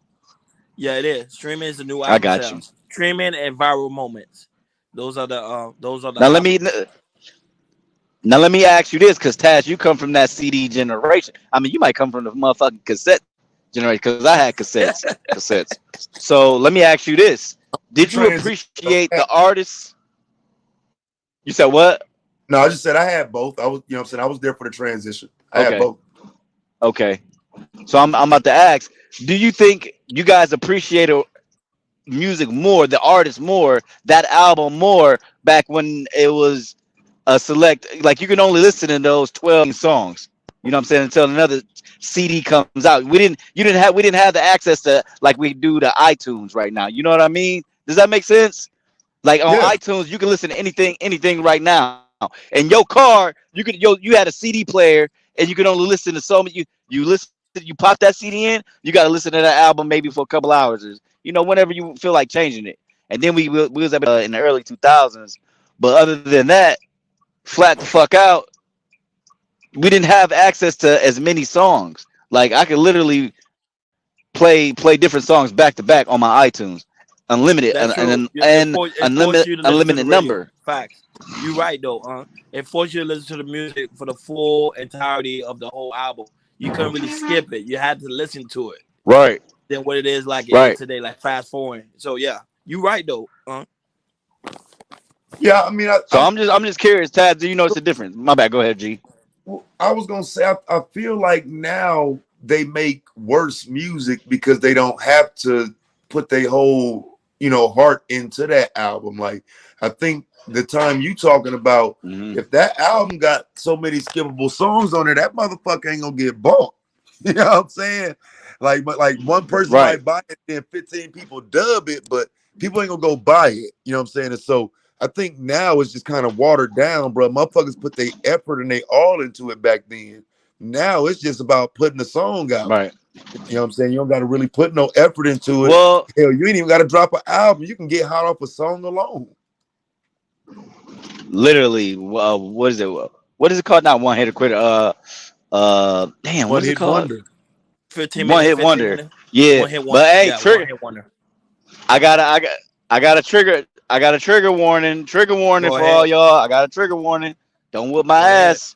Yeah, it is. Streaming is the new I album got you. sales. Streaming and viral moments. Those are the Now let me albums. now let me ask you this, because Taz, you come from that CD generation. I mean, you might come from the motherfucking cassette generation, because I had cassettes. So let me ask you this: the did you transition. appreciate the artists? You said what? No, I just said I had both. I was, what I'm saying, I was there for the transition. I had Okay, both. okay. So I'm about to ask: do you think you guys appreciate music more, the artist more, that album more, back when it was a select, like you can only listen to those 12 songs, you know what I'm saying, until another CD comes out? We didn't have the access to, like we do, to iTunes right now, you know what I mean? Does that make sense? Like on Yeah, iTunes you can listen to anything right now. In your car, you had a CD player and you could only listen to so many. You pop that CD in, you got to listen to that album maybe for a couple hours, whenever you feel like changing it. And then we was able in the early 2000s, but other than that, flat the fuck out, we didn't have access to as many songs. Like I could literally play different songs back to back on my iTunes, unlimited That's true. and It forced unlimited you to listen to the unlimited radio. number. Facts. You right though, It forced you to listen to the music for the full entirety of the whole album. You couldn't really skip it. You had to listen to it. Right. Than what it is like it is Right. today, like fast forward. So yeah, you right though. Yeah, I mean, So I'm just curious, Tad. Do you notice the difference? My bad. Go ahead, G. I was gonna say I feel like now they make worse music because they don't have to put their whole heart into that album. Like I think the time you talking about, if that album got so many skippable songs on it, that motherfucker ain't gonna get bought. You know what I'm saying? But one person Right. might buy it, then 15 people dub it, but people ain't gonna go buy it. You know what I'm saying? And so I think now it's just kind of watered down, bro. Motherfuckers put their effort and they all into it back then. Now it's just about putting the song out. Right. You know what I'm saying? You don't got to really put no effort into it. Well, hell, you ain't even got to drop an album. You can get hot off a song alone. Literally, what is it? What is it called? Not one hit quitter. Damn, what One is it hit called? wonder. 15 One minutes. hit 15 wonder. minutes. Yeah, One hit wonder. but hey, Yeah, trigger. one hit wonder. I got a trigger. I got a trigger warning. Trigger warning Go for all ahead. y'all. I got a trigger warning. Don't whip my Go ahead. ass.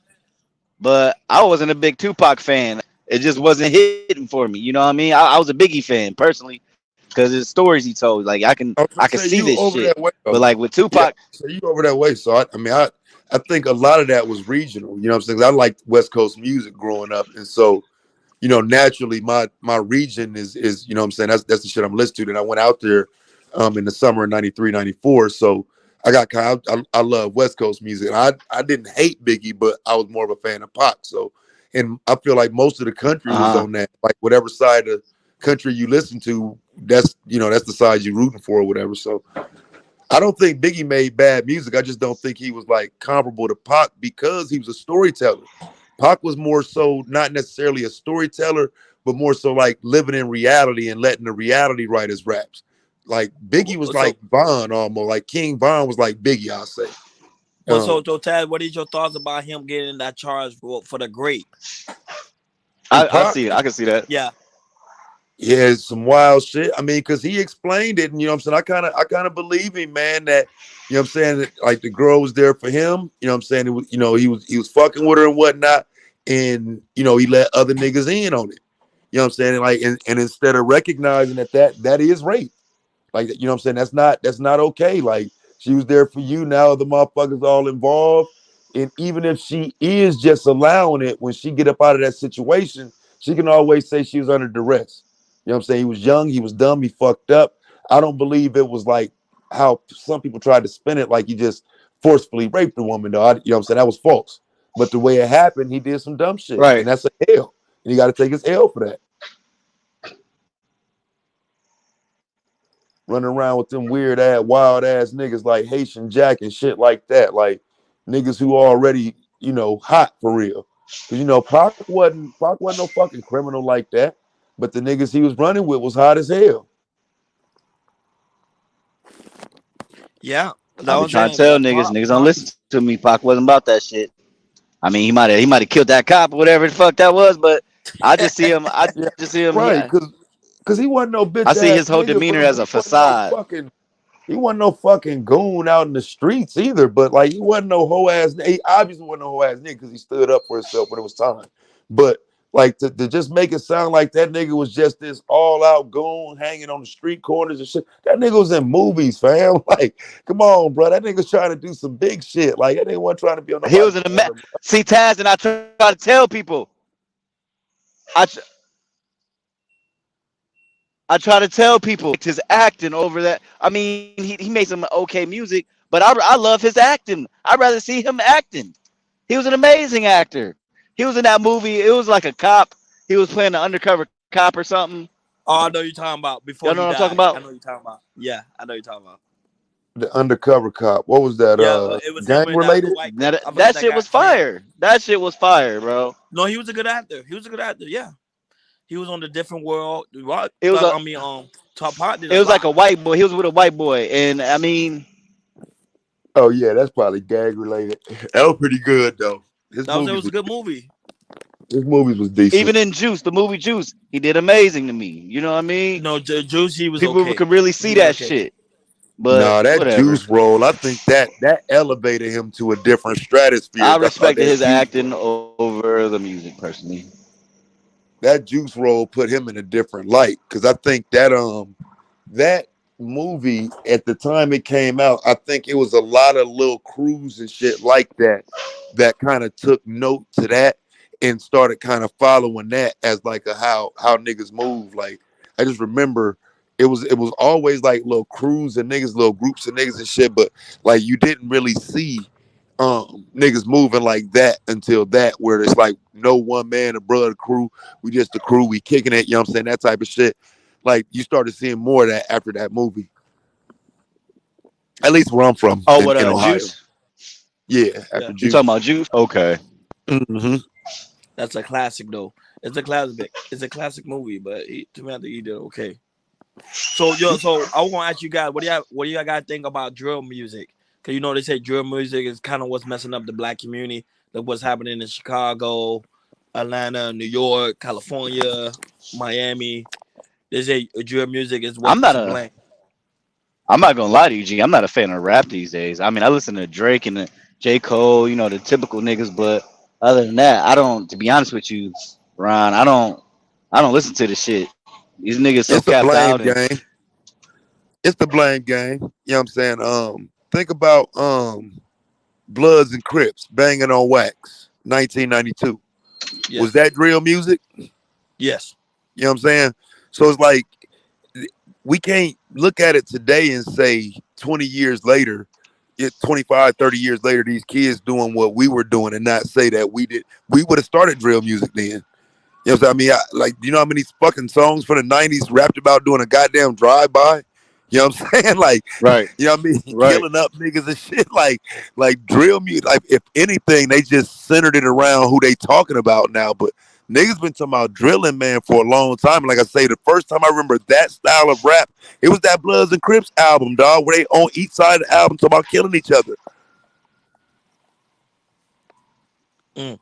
But I wasn't a big Tupac fan. It just wasn't hitting for me. You know what I mean? I was a Biggie fan personally because his stories he told. Like I was I gonna could say see you this over shit. that way But though. like with Yeah, Tupac, so you over that way. So I think a lot of that was regional. You know what I'm saying? I liked West Coast music growing up, and so naturally my region is what I'm saying, that's the shit I'm listening to. And I went out there in the summer of 93, 94. So I got I love West Coast music. And I didn't hate Biggie, but I was more of a fan of Pac. So and I feel like most of the country was on that. Like whatever side of country you listen to, that's that's the side you're rooting for or whatever. So I don't think Biggie made bad music. I just don't think he was like comparable to Pac because he was a storyteller. Pac was more so not necessarily a storyteller, but more so like living in reality and letting the reality write his raps. Like Biggie was So like Von almost, like King Von was like Biggie, I'll say. so Tad, what is your thoughts about him getting that charge for the great? I Pac, see it. I can see that. Yeah. yeah, it's some wild shit. I mean, because he explained it, and what I'm saying, I kind of believe him, man. That what I'm saying, that, like the girl was there for him. What I'm saying, it was, he was fucking with her and whatnot, and he let other niggas in on it. What I'm saying, like, and instead of recognizing that is rape. Like, what I'm saying, that's not okay. Like, she was there for you. Now the motherfuckers all involved. And even if she is just allowing it, when she get up out of that situation, she can always say she was under duress. You know what I'm saying? He was young, he was dumb, he fucked up. I don't believe it was like how some people tried to spin it, like he just forcefully raped a woman, though. You know what I'm saying? That was false. But the way it happened, he did some dumb shit. Right. And that's a L. And he got to take his L for that. Running around with them weird ass, wild ass niggas like Haitian Jack and shit like that. Like niggas who already, hot for real. Cause Pac wasn't no fucking criminal like that. But the niggas he was running with was hot as hell. Yeah. I That be was trying to saying, tell man. niggas don't listen to me. Pac wasn't about that shit. I mean, he might have killed that cop or whatever the fuck that was, but I just see him. I Yeah, just see him. right. Cause he wasn't no I bitch see his ass whole nigga, demeanor bro. as But a facade. he wasn't no fucking goon out in the streets either. But like he wasn't no hoe ass. He obviously wasn't no hoe ass nigga because he stood up for himself when it was time. But like to just make it sound like that nigga was just this all out goon hanging on the street corners and shit. That nigga was in movies, fam. Like, come on, bro. That nigga's trying to do some big shit. Like that nigga wasn't trying to be on He nobody's was in corner. see Taz, and I try to tell people. I tr- I try to tell people his acting over that. I mean, he made some okay music, but I love his acting. I'd rather see him acting. He was an amazing actor. He was in that movie. It was like a cop. He was playing an undercover cop or something. Oh, I know you're talking about Y'all Before know You what I'm talking Die. I about? know you're talking about. Yeah, I know you're talking about. The undercover cop. What was that? Yeah, it was him Gang and the related? white. Now I forgot that that shit guy's was name. fire. That shit was fire, bro. No, he was a good actor. He was a good actor. Yeah, he was on the different world. Rock, It was a Top Pot did it a was like lot. a white boy. He was with a white boy, and I mean, Oh yeah, that's probably gang related. That was pretty good though. His That movies was a was good movie. his movies was decent. even in Juice, the movie Juice, he did amazing to me. You know what I mean? No, Juice, he was People okay. could really He see was that okay. shit, but Nah, that whatever. Juice role, I think that elevated him to a different stratosphere. I I thought respected that his Juice acting over the music personally. that Juice role put him in a different light because I think that movie at the time it came out, I think it was a lot of little crews and shit like that that kind of took note to that and started kind of following that as like a how niggas move. Like I just remember it was always like little crews and niggas, little groups of niggas and shit, but like you didn't really see niggas moving like that until that where it's like no one man, a brother crew, we just the crew, we kicking it, you know what I'm saying? That type of shit. Like you started seeing more of that after that movie. At least where I'm from Oh, in, what in Ohio. Juice? Yeah, Yeah, after You talking Juice. about Juice? Okay. Hmm. that's a classic though. It's a classic. It's a classic movie, but to me, I think he did okay. So I want to ask you guys, what do y'all guys think about drill music? Cause they say drill music is kind of what's messing up the black community. Like what's happening in Chicago, Atlanta, New York, California, Miami. They say drill music is I'm what not to a. blame. I'm not gonna lie to you, G. I'm not a fan of rap these days. I mean, I listen to Drake and J. Cole, the typical niggas, but other than that, I don't. To be honest with you, Ron, I don't. I don't listen to the shit. These niggas so It's a capped blame out, and game. It's the blame game. You know what I'm saying? Think about Bloods and Crips banging on wax, 1992. Was Yes, that drill music? yes, You know what I'm saying? So it's like we can't look at it today and say 20 years later, 25, 30 years later, these kids doing what we were doing and not say that we would have started drill music then. You know what I'm saying? I mean, like, do you know how many fucking songs from the 90s rapped about doing a goddamn drive-by? You know what I'm saying? Like, right, you know what I mean? right. Killing up niggas and shit. Like drill music. Like, if anything, they just centered it around who they talking about now. But niggas been talking about drilling, man, for a long time. Like I say, the first time I remember that style of rap, it was that Bloods and Crips album, dog, where they on each side of the album talking about killing each other. mm.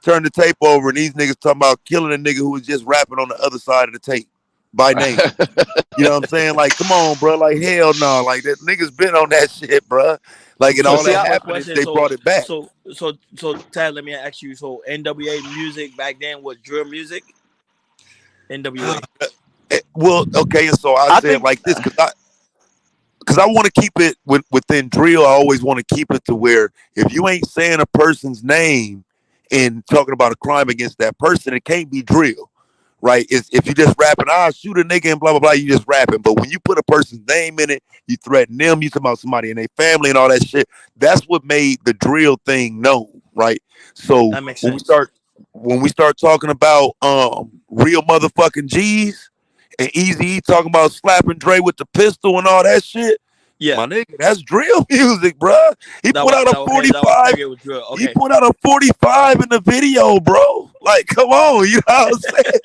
Turn the tape over and these niggas talking about killing a nigga who was just rapping on the other side of the tape by name. You know what I'm saying? Like, come on, bro. Like, hell no. Like, that niggas been on that shit, bro. Like, and So all let me that ask you a happened is question. they brought it back. Tad, let me ask you. So NWA music back then was drill music. NWA. Well, okay, and so I I said think like this because I want to keep it within drill. I always want to keep it to where if you ain't saying a person's name and talking about a crime against that person, it can't be drill. Right? It's, if you just rapping, shoot a nigga and blah blah blah, you just rapping. But when you put a person's name in it, you threaten them, you talk about somebody and their family and all that shit. That's what made the drill thing known, right? So That makes when we sense. start talking about real motherfucking G's and Easy E talking about slapping Dre with the pistol and all that shit, Yeah. my nigga, that's drill music, bruh. He That put was out a okay. That was 45. figured with drill. He Okay. put out a 45 in the video, bro. Like, come on, you know what I'm saying?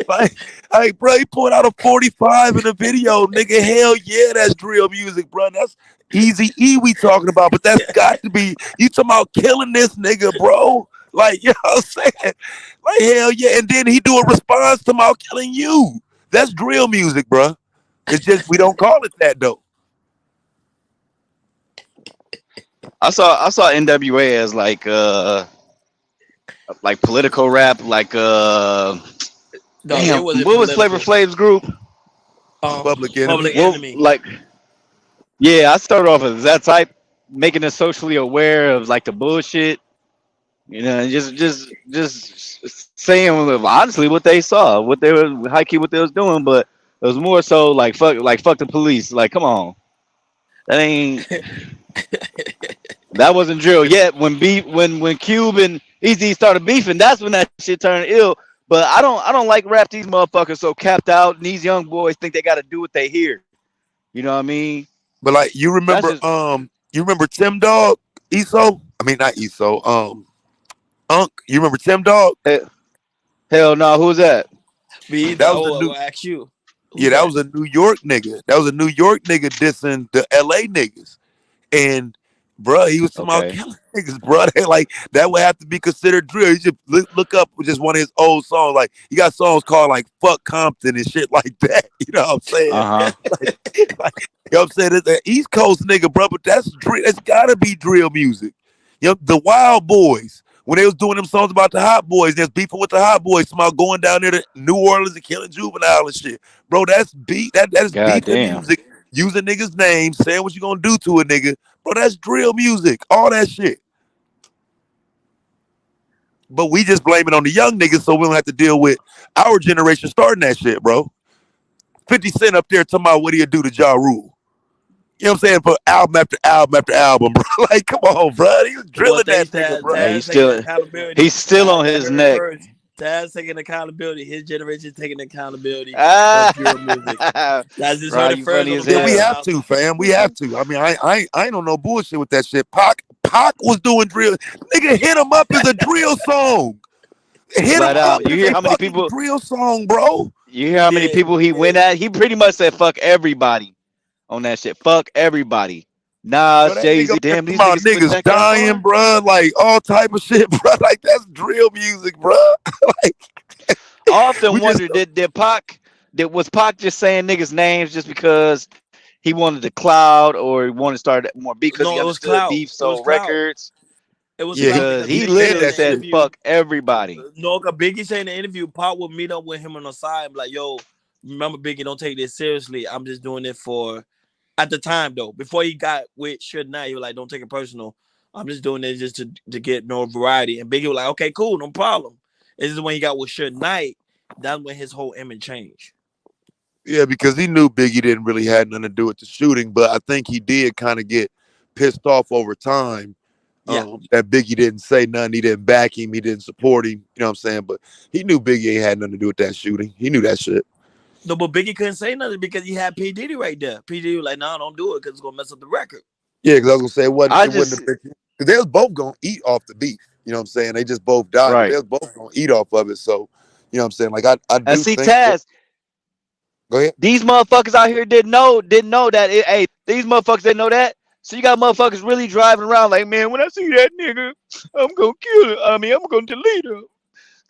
Like, bro, he put out a 45 in the video, nigga. Hell yeah, that's drill music, bro. That's Easy E we talking about, but that's got to be you talking about killing this nigga, bro. Like, you know what I'm saying? Like, hell yeah. And then he do a response to my killing you. That's drill music, bro. It's just we don't call it that though. I saw NWA as like political rap, like No, it damn, wasn't what was Flavor political. Flav's group? Public Enemy. Public Well, Enemy. like yeah, I started off as that type, making us socially aware of like the bullshit, and just saying honestly what they saw, what they were high key, what they was doing, but it was more so like fuck the police. Like, come on, that ain't that wasn't drill yet. When Cube and Easy started beefing, that's when that shit turned ill. But I don't like rap these motherfuckers so capped out, and these young boys think they got to do what they hear. You know what I mean? But like That's just you remember Tim Dog, ESO? I mean not ESO, Unc. You remember Tim Dog? hell, hell no. Who's that? Me either. That I was a will new ask you. Yeah, Who's that that? was a New York nigga. That was a New York nigga dissing the LA niggas. And bruh, he was talking about Okay. killing niggas, bruh. They like that would have to be considered drill. You should look up just one of his old songs. Like he got songs called like "Fuck Compton" and shit like that. You know what I'm saying? Uh huh. Like, you know what I'm saying? It's an East Coast nigga, bro. But that's drill. It's gotta be drill music. You know the Wild Boys when they was doing them songs about the Hot Boys. There's beefing with the Hot Boys. Somehow going down there to New Orleans and killing Juvenile and shit, bro. That's beat. That is God beefing damn. music. Using niggas' names, saying what you gonna do to a nigga. Bro, that's drill music. All that shit. But we just blame it on the young niggas so we don't have to deal with our generation starting that shit, bro. 50 Cent up there talking about what he'll do to Ja Rule. You know what I'm saying? For album after album after album, bro. Like, come on, bro. He was Well, drilling that thanks nigga, to bro. Hey, Taz taking accountability. he's still on I his heard neck. first. Taz taking accountability. His generation taking accountability for drill music. Ah, I just heard Rod, it you first funny on the as Yeah, we hell. have clubhouse. to, fam. We have to. I mean, I ain't on no bullshit with that shit. Pac was doing drill. Nigga, Hit 'Em Up is a drill song. Hit 'Em Flat Up out. You is hear a how many fucking people? drill song, bro. You hear He how many did. people he He went did. at? He pretty much said fuck everybody on that shit. Fuck everybody. Bro, Nas, that Jay nigga Z. up there Damn, talking these about niggas split niggas that kind of dying, bar. bro. Like all type of shit, bro. Like that's drill music, bro. Like I often we just wonder was Pac just saying niggas names just because he wanted the cloud or he wanted to start more beef because he No, it was understood Clout. beef It was sold Clout. records It was yeah, Clout because because he he Biggie said said literally in that the said shit. interview. fuck everybody. No, cause Biggie said in the interview, Pac would meet up with him on the side, like, "Yo, remember Biggie? Don't take this seriously. I'm just doing it for." At the time, though, before he got with Suge Knight, he was like, "Don't take it personal. I'm just doing this just to get no variety." And Biggie was like, "Okay, cool, no problem." This is when he got with Suge Knight. That's when his whole image changed. Yeah, because he knew Biggie didn't really have nothing to do with the shooting, but I think he did kind of get pissed off over time. Yeah. That Biggie didn't say nothing, he didn't back him, he didn't support him. You know what I'm saying? But he knew Biggie ain't had nothing to do with that shooting. He knew that shit. No, but Biggie couldn't say nothing because he had P Diddy right there. P Diddy was like, "No, don't do it because it's gonna mess up the record." Yeah, because I was gonna say I it wouldn't just have been because they was both gonna eat off the beef. You know what I'm saying? They just both died, but they right. was both gonna eat off of it. So, you know what I'm saying? Like I And do see, think Taz, go ahead. these motherfuckers out here didn't know that. Hey, these motherfuckers didn't know that. So you got motherfuckers really driving around like, man, when I see that nigga, I'm gonna kill him. I mean, I'm gonna delete him.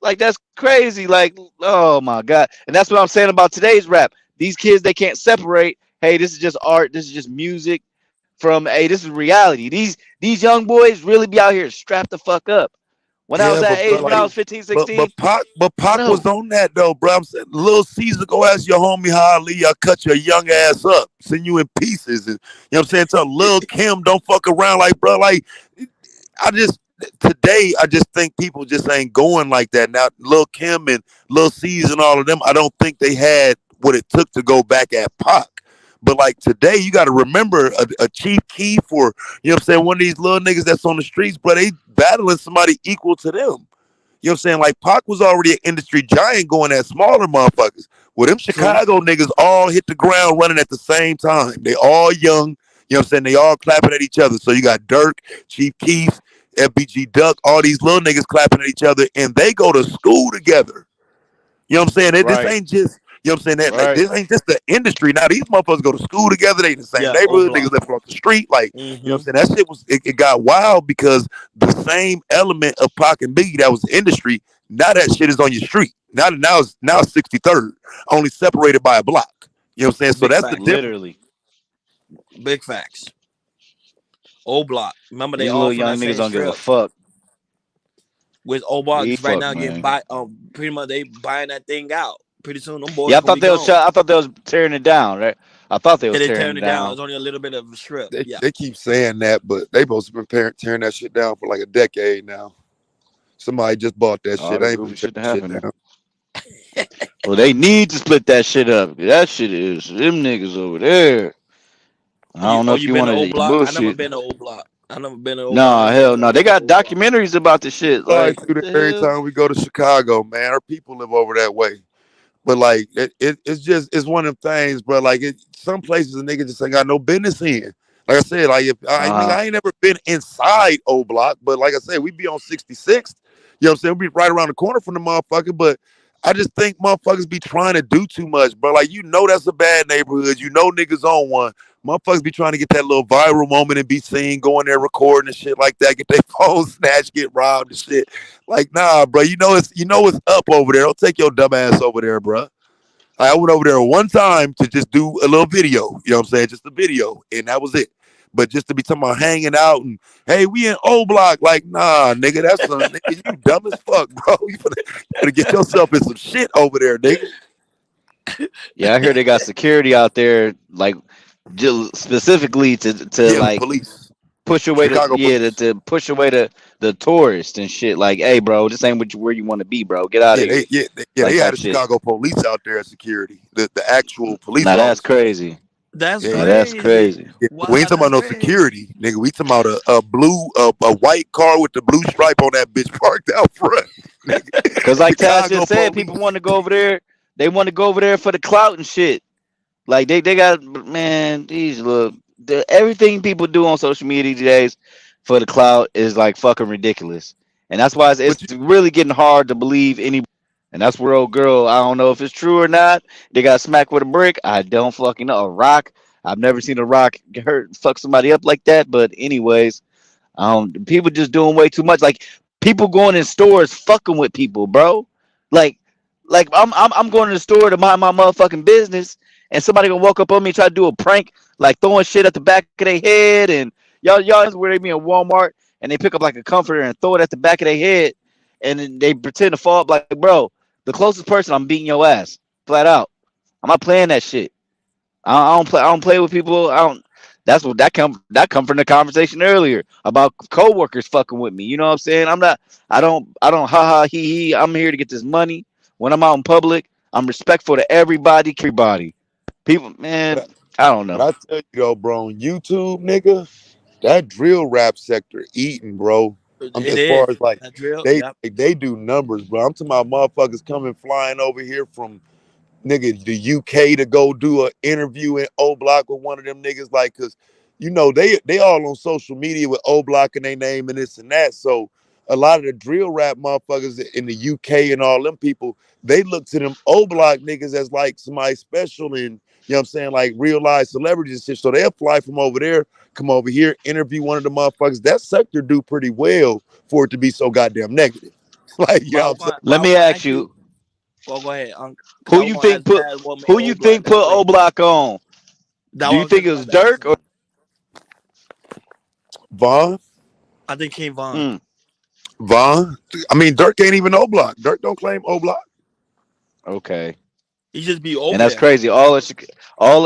Like that's crazy. Like, oh my god. And that's what I'm saying about today's rap. These kids they can't separate. Hey, this is just art. This is just music. From hey, this is reality. These young boys really be out here strapped the fuck up. When I was Yeah, that but bro, age, when I like, was 15, 16, but Pac was no. on that though, bro. I'm saying, Little Caesar, go ask your homie how Ali, I'll cut your young ass up, send you in pieces, and you know what I'm saying. Tell Lil Kim, don't fuck around, like, bro, like, I just today, I just think people just ain't going like that now. Lil Kim and Lil Caesar and all of them, I don't think they had what it took to go back at Pac. But like today, you got to remember a Chief Keef or you know what I'm saying, one of these little niggas that's on the streets, but they battling somebody equal to them. You know what I'm saying? Like Pac was already an industry giant going at smaller motherfuckers. Well, them True. Chicago niggas all hit the ground running at the same time. They all young. You know what I'm saying? They all clapping at each other. So you got Dirk, Chief Keef, FBG Duck, all these little niggas clapping at each other, and they go to school together. You know what I'm saying? This Right, ain't just, you know what I'm saying? That like right. this ain't just the industry. Now these motherfuckers go to school together. They in the same Yeah, O neighborhood. Niggas Block. live across the street. Like, you know Mm-hmm. what I'm saying? That shit was it got wild because the same element of Pac and Biggie that was industry. Now that shit is on your street. Now it's 63rd, only separated by a block. You know what I'm saying? So Big that's the facts. difference. Literally. Big facts. O Block. Remember they These all little from young that niggas same don't give a strip. fuck. With O He Block right fuck, now getting man. by pretty much they buying that thing out. Pretty soon them Yeah, boys gonna be I gone. thought they was tearing it down, right? I thought they Yeah, was they tearing tearing it it down. down. It's only a little bit of a strip. They Yeah. they keep saying that, but they supposed to been tearing that shit down for like a decade now. Somebody just bought that All shit. the I ain't goofy finna tear shit that that shit happened. down. Well, they need to split that shit up. That shit is them niggas over there. I don't know if You you been want to O to Block? I never bullshit. been to O Block. I never been to O Block. Nah, My friends hell trying no. to They go to got O Block. documentaries about the shit. Slide Like, what through the there every hell? time we go to Chicago, man. Our people live over that way. But like it's just it's one of them things, bro. Like some places a nigga just ain't got no business in. Like I said, like if nigga, I ain't never been inside O Block, but like I said, we be on 66th. You know what I'm saying? We be right around the corner from the motherfucker, but I just think motherfuckers be trying to do too much, bro. Like you know that's a bad neighborhood. You know niggas on one. Motherfuckers be trying to get that little viral moment and be seen going there recording and shit like that, get their phone snatched, get robbed and shit. Like, nah, bro. You know it's up over there. Don't take your dumb ass over there, bro. I went over there one time to just do a little video. You know what I'm saying? Just a video, and that was it. But just to be talking about hanging out and hey, we in O Block, like, nah, nigga, that's a nigga, you dumb as fuck, bro. You better get yourself in some shit over there, nigga. Yeah, I hear they got security out there, like just specifically to Yeah, the like police, push away the Chicago police. to push away the tourists and shit. Like, hey, bro, this ain't where you want to be, bro. Get out Yeah, of here, they like had type the shit. Chicago police out there as security, the actual police Now that's officers. crazy. That's Yeah, Now that's crazy. crazy. yeah. We ain't Wow, talking that's about no crazy. security, nigga. We talking about a white car with the blue stripe on that bitch parked out front, nigga. Cause like Taz Chicago just said, people police. want to go over there. They want to go over there for the clout and shit. Like they got, man, these look everything people do on social media these days for the clout is like fucking ridiculous, and that's why it's But you, really getting hard to believe any. And that's where old girl, I don't know if it's true or not. They got smacked with a brick. I don't fucking know. A rock. I've never seen a rock get hurt fuck somebody up like that. But anyways, people just doing way too much. Like people going in stores fucking with people, bro. Like, I'm going to the store to mind my motherfucking business, and somebody gonna walk up on me and try to do a prank, like throwing shit at the back of their head, and y'all is where they be in Walmart and they pick up like a comforter and throw it at the back of their head, and then they pretend to fall up. Like, bro, the closest person, I'm beating your ass flat out. I'm not playing that shit. I don't play. I don't play with people. I don't. That's what that come from the conversation earlier about coworkers fucking with me. You know what I'm saying? I'm not. I don't. Ha ha he he. I'm here to get this money. When I'm out in public, I'm respectful to everybody. Everybody. People, but man. I, I don't but know. I tell you though, bro, on YouTube, nigga, that drill rap sector eating, bro. I'm It as far is. as like That drill. they Yep. they do numbers, bro. I'm talking about motherfuckers coming flying over here from nigga the UK to go do an interview in O Block with one of them niggas, like, cause they all on social media with O Block and they name and this and that. So a lot of the drill rap motherfuckers in the UK and all them people, they look to them O Block niggas as like somebody special and you know what I'm saying, like real life celebrities and shit. So they'll fly from over there, come over here, interview one of the motherfuckers. That sector do pretty well for it to be so goddamn negative. Like, you know what I'm saying? But Let I me want to ask ask you. you, Well, go ahead, because who I you want to think ask put Taz what made who you old block think that put way. O Block on? That Do you was think just it about was to ask Dirk him. or? Vaughn, I think King Von. Mm, Vaughn. I mean, Dirk ain't even O Block. Dirk don't claim O Block. okay. He just be And over that's there. crazy. All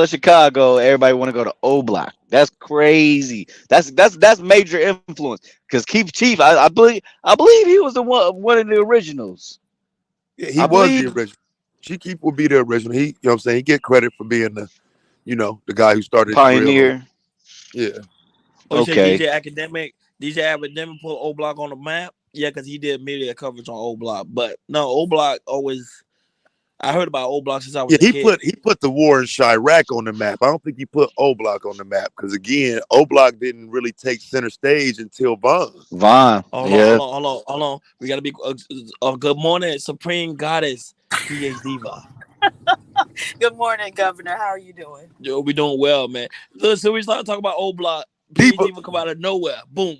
of Chicago, everybody want to go to O Block. That's crazy. That's major influence. Because Keith Chief, I believe he was the one of the originals. Yeah, he I was the believe original. Chief will be the original. He, you know what I'm saying? He get credit for being the guy who started drill or pioneer. yeah. Oh, you say Okay, DJ Academic put O Block on the map? Yeah, because he did media coverage on O Block. But no, O Block always. I heard about O Block since I was Yeah, a he kid. put the war in Chirac on the map. I don't think he put O Block on the map because again, O Block didn't really take center stage until Vaughn. Vaughn. Hold on, Yeah. hold on, hold on, hold on. We gotta be. Good morning, Supreme Goddess, PH Diva. Good morning, Governor. How are you doing? Yo, we doing well, man. Listen, we start talking about O Block. PH Diva, Diva come out of nowhere. Boom.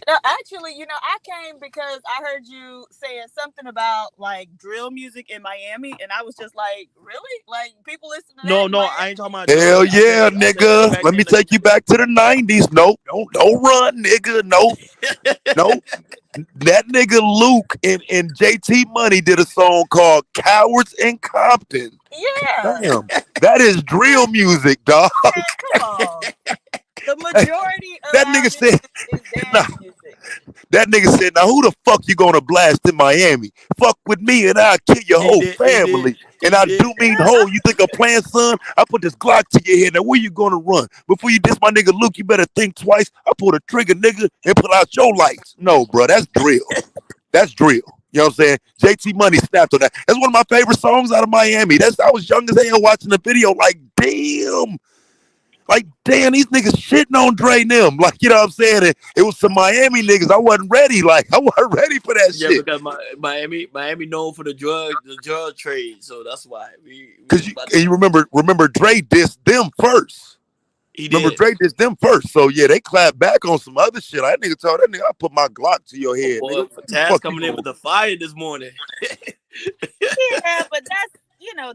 No, actually, I came because I heard you saying something about like drill music in Miami, and I was just like, really? Like people listen to that No, in no, Miami? I ain't talking about hell drill. yeah, I said nigga. back Let me then. Like, take you back to the 90s. Nope, don't run, nigga. Nope. That nigga Luke and JT Money did a song called Cowards in Compton. yeah. Damn. That is drill music, dog. Man, come on. The majority of That our nigga said, music is nah, dance music. that nigga said, now who the fuck you gonna blast in Miami? Fuck with me and I'll kill your he whole did, he did, family. And he I did. do mean whole. You think I'm playing, son? I put this Glock to your head. Now where you gonna run? Before you diss my nigga Luke, you better think twice. I pull the trigger, nigga, and put out your lights. No, bro, that's drill. That's drill. You know what I'm saying? JT Money snapped on that. That's one of my favorite songs out of Miami. I was young as hell watching the video. Like damn, these niggas shitting on Dre and them. Like, you know what I'm saying? It was some Miami niggas. I wasn't ready. Like, I wasn't ready for that Yeah, shit. because Miami known for the drug trade, so that's why we Cause was you, about and to. you remember Dre dissed them first. He Remember did. Dre dissed them first. So yeah, they clapped back on some other shit. That nigga told that nigga, I put my Glock to your Oh head, boy, nigga. What the Taz fuck you coming in going? with the fire this morning. Yeah, but that's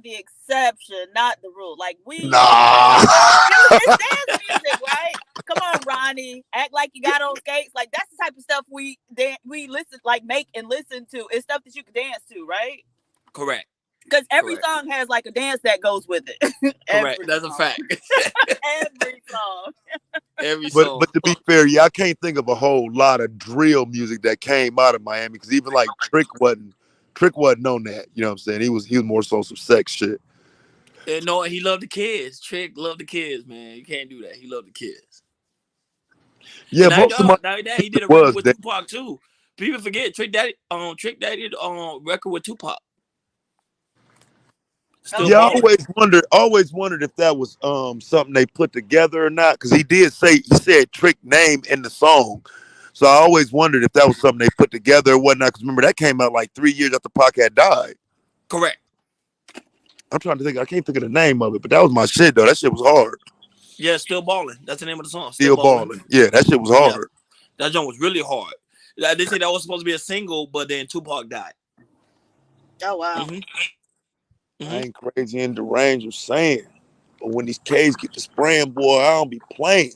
the exception, not the rule. Like Nah. it's dance music, right? Come on, Ronnie, act like you got on skates. Like that's the type of stuff we listen, like make and listen to. It's stuff that you can dance to, right? Correct. Because every song has like a dance that goes with it. Correct. That's a fact. Every song. Every song. But to be fair, yeah, I can't think of a whole lot of drill music that came out of Miami because even like Trick wasn't on that. You know what I'm saying? He was more so some sex shit. And no, he loved the kids. Trick loved the kids, man. You can't do that. He loved the kids. Yeah, And most of my now that he did a record was with that. Tupac too. People forget Trick Daddy did record with Tupac. Still Yeah, I balling. always wondered if that was something they put together or not because he said Trick name in the song. So I always wondered if that was something they put together or whatnot. Because remember that came out like 3 years after Pac had died. Correct. I'm trying to think. I can't think of the name of it, but that was my shit though. That shit was hard. Yeah, Still Balling. That's the name of the song. Still Still Balling. balling. Yeah, that shit was Yeah. hard. That joint was really hard. They say that was supposed to be a single, but then Tupac died. Oh wow. I ain't crazy and deranged or saying, but when these K's get to spraying, boy, I don't be playing.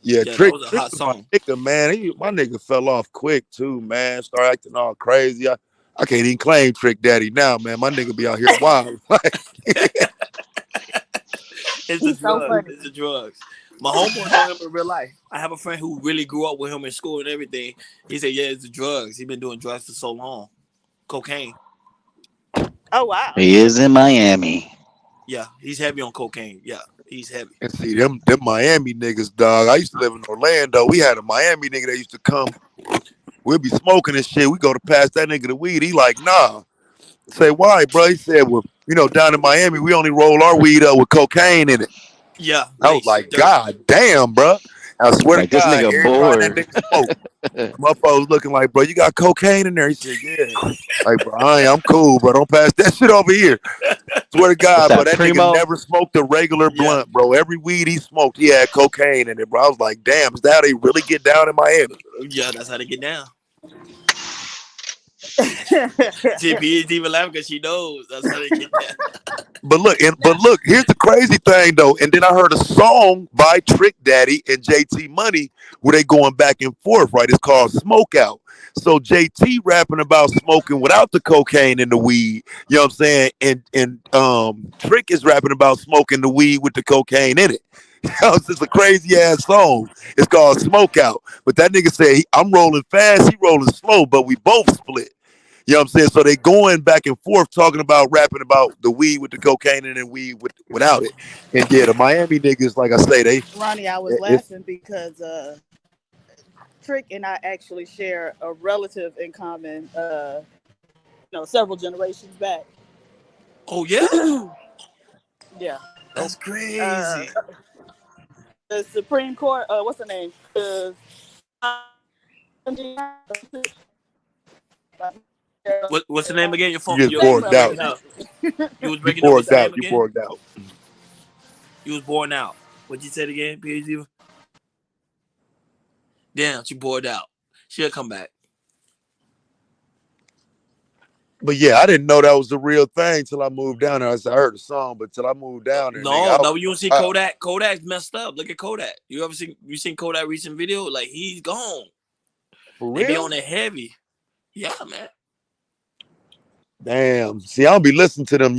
Yeah, Yeah, that Trick was a hot was my song. nigga, man. My nigga fell off quick too, man. Started acting all crazy. I can't even claim Trick Daddy now, man. My nigga be out here wild. It's the He's so drugs. funny. It's the drugs. My homeboy know him in real life. I have a friend who really grew up with him in school and everything. He said, "Yeah, it's the drugs. He's been doing drugs for so long, cocaine. Oh wow. He is in Miami. Yeah, he's heavy on cocaine. Yeah, he's heavy. And see them Miami niggas, dog. I used to live in Orlando. We had a Miami nigga that used to come. We'd be smoking and shit. We go to pass that nigga the weed. He like, nah. Say why, bro? He said, well, down in Miami, we only roll our weed up with cocaine in it. Yeah, I was lace like, dirt. God damn, bro. I swear Like to this God, nigga every time that bored. nigga smoke, motherfucker was looking like, bro, you got cocaine in there? He said, yeah. Like, bro, I'm cool, bro. Don't pass that shit over here. Swear to What's God, bro, that, that nigga Primo? never smoked a regular Yeah, blunt, bro. Every weed he smoked, he had cocaine in it, bro. I was like, damn, is that how they really get down in Miami? yeah, that's how they get down. GP is even laughing because she knows that's how they get down. But look, here's the crazy thing though. And then I heard a song by Trick Daddy and JT Money where they going back and forth, right? It's called Smoke Out. So JT rapping about smoking without the cocaine and the weed, you know what I'm saying? And Trick is rapping about smoking the weed with the cocaine in it. It's just a crazy ass song. It's called Smoke Out. But that nigga said, I'm rolling fast, he rolling slow, but we both split. You know what I'm saying? So they going back and forth talking about rapping about the weed with the cocaine and then weed without it. And yeah, the Miami niggas, like I say, Ronnie, I was it's laughing because Trick and I actually share a relative in common. Several generations back. Oh yeah, Yeah. that's crazy. The Supreme Court. What's the name? What's the name again? Your phone. you just You was borged out. breaking up. You was You breaking up. What's borged the out. name You again? borged out. You was born out. What you said again, PhD? Damn, she bored out. She'll come back. But yeah, I didn't know that was the real thing till I moved down there. I heard the song, but till I moved down there, nigga, No, you don't see Kodak. Kodak's messed up. Look at Kodak. You seen Kodak recent video? Like he's gone. for They be real? on it heavy. Yeah, man. Damn. See, I don't be listening to them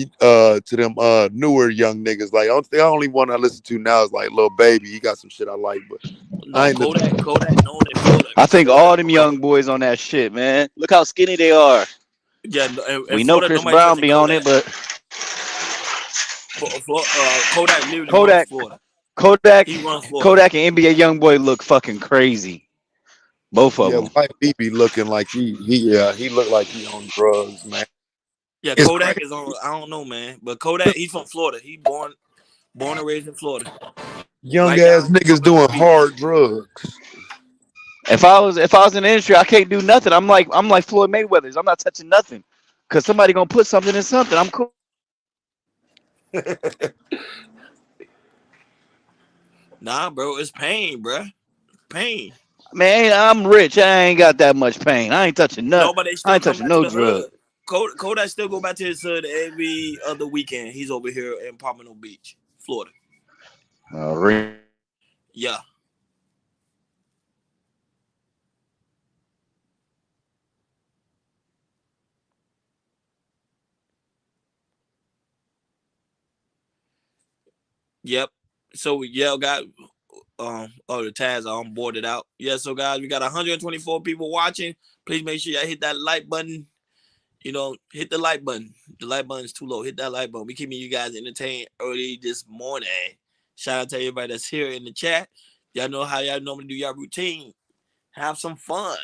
newer young niggas. Like the only one I listen to now is like Lil Baby. He got some shit I like, but I No, ain't listening. Kodak known in Florida. I think all them young boys on that shit, man. Look how skinny they are. Yeah, in We know Florida, Chris nobody Brown touching be on it, Kodak. but Kodak literally runs Kodak, Florida. Kodak, He runs Florida. Kodak and NBA YoungBoy look fucking crazy. Both of Yeah, them. White B be looking like he look like he on drugs, man. Yeah, It's Kodak crazy. is on. I don't know, man, but Kodak, he's from Florida. He born and raised in Florida, Young right ass down niggas Pompano doing Beach. hard drugs. If I was in the industry, I can't do nothing. I'm like Floyd Mayweather's. I'm not touching nothing, cause somebody gonna put something in something. I'm cool. Nah, bro, it's pain, bro. Pain. Man, I'm rich. I ain't got that much pain. I ain't touching nut. No, but they I still ain't come touching back to no the drug. hood. Kodak still go back to his hood every other weekend. He's over here in Pompano Beach, Florida. Really? Yeah. Yep. So yeah, got the Taz are on boarded out. Yeah, so guys, we got 124 people watching. Please make sure y'all hit that like button. Hit the like button. The like button is too low. Hit that like button. We keeping you guys entertained early this morning. Shout out to everybody that's here in the chat. Y'all know how y'all normally do your routine. Have some fun.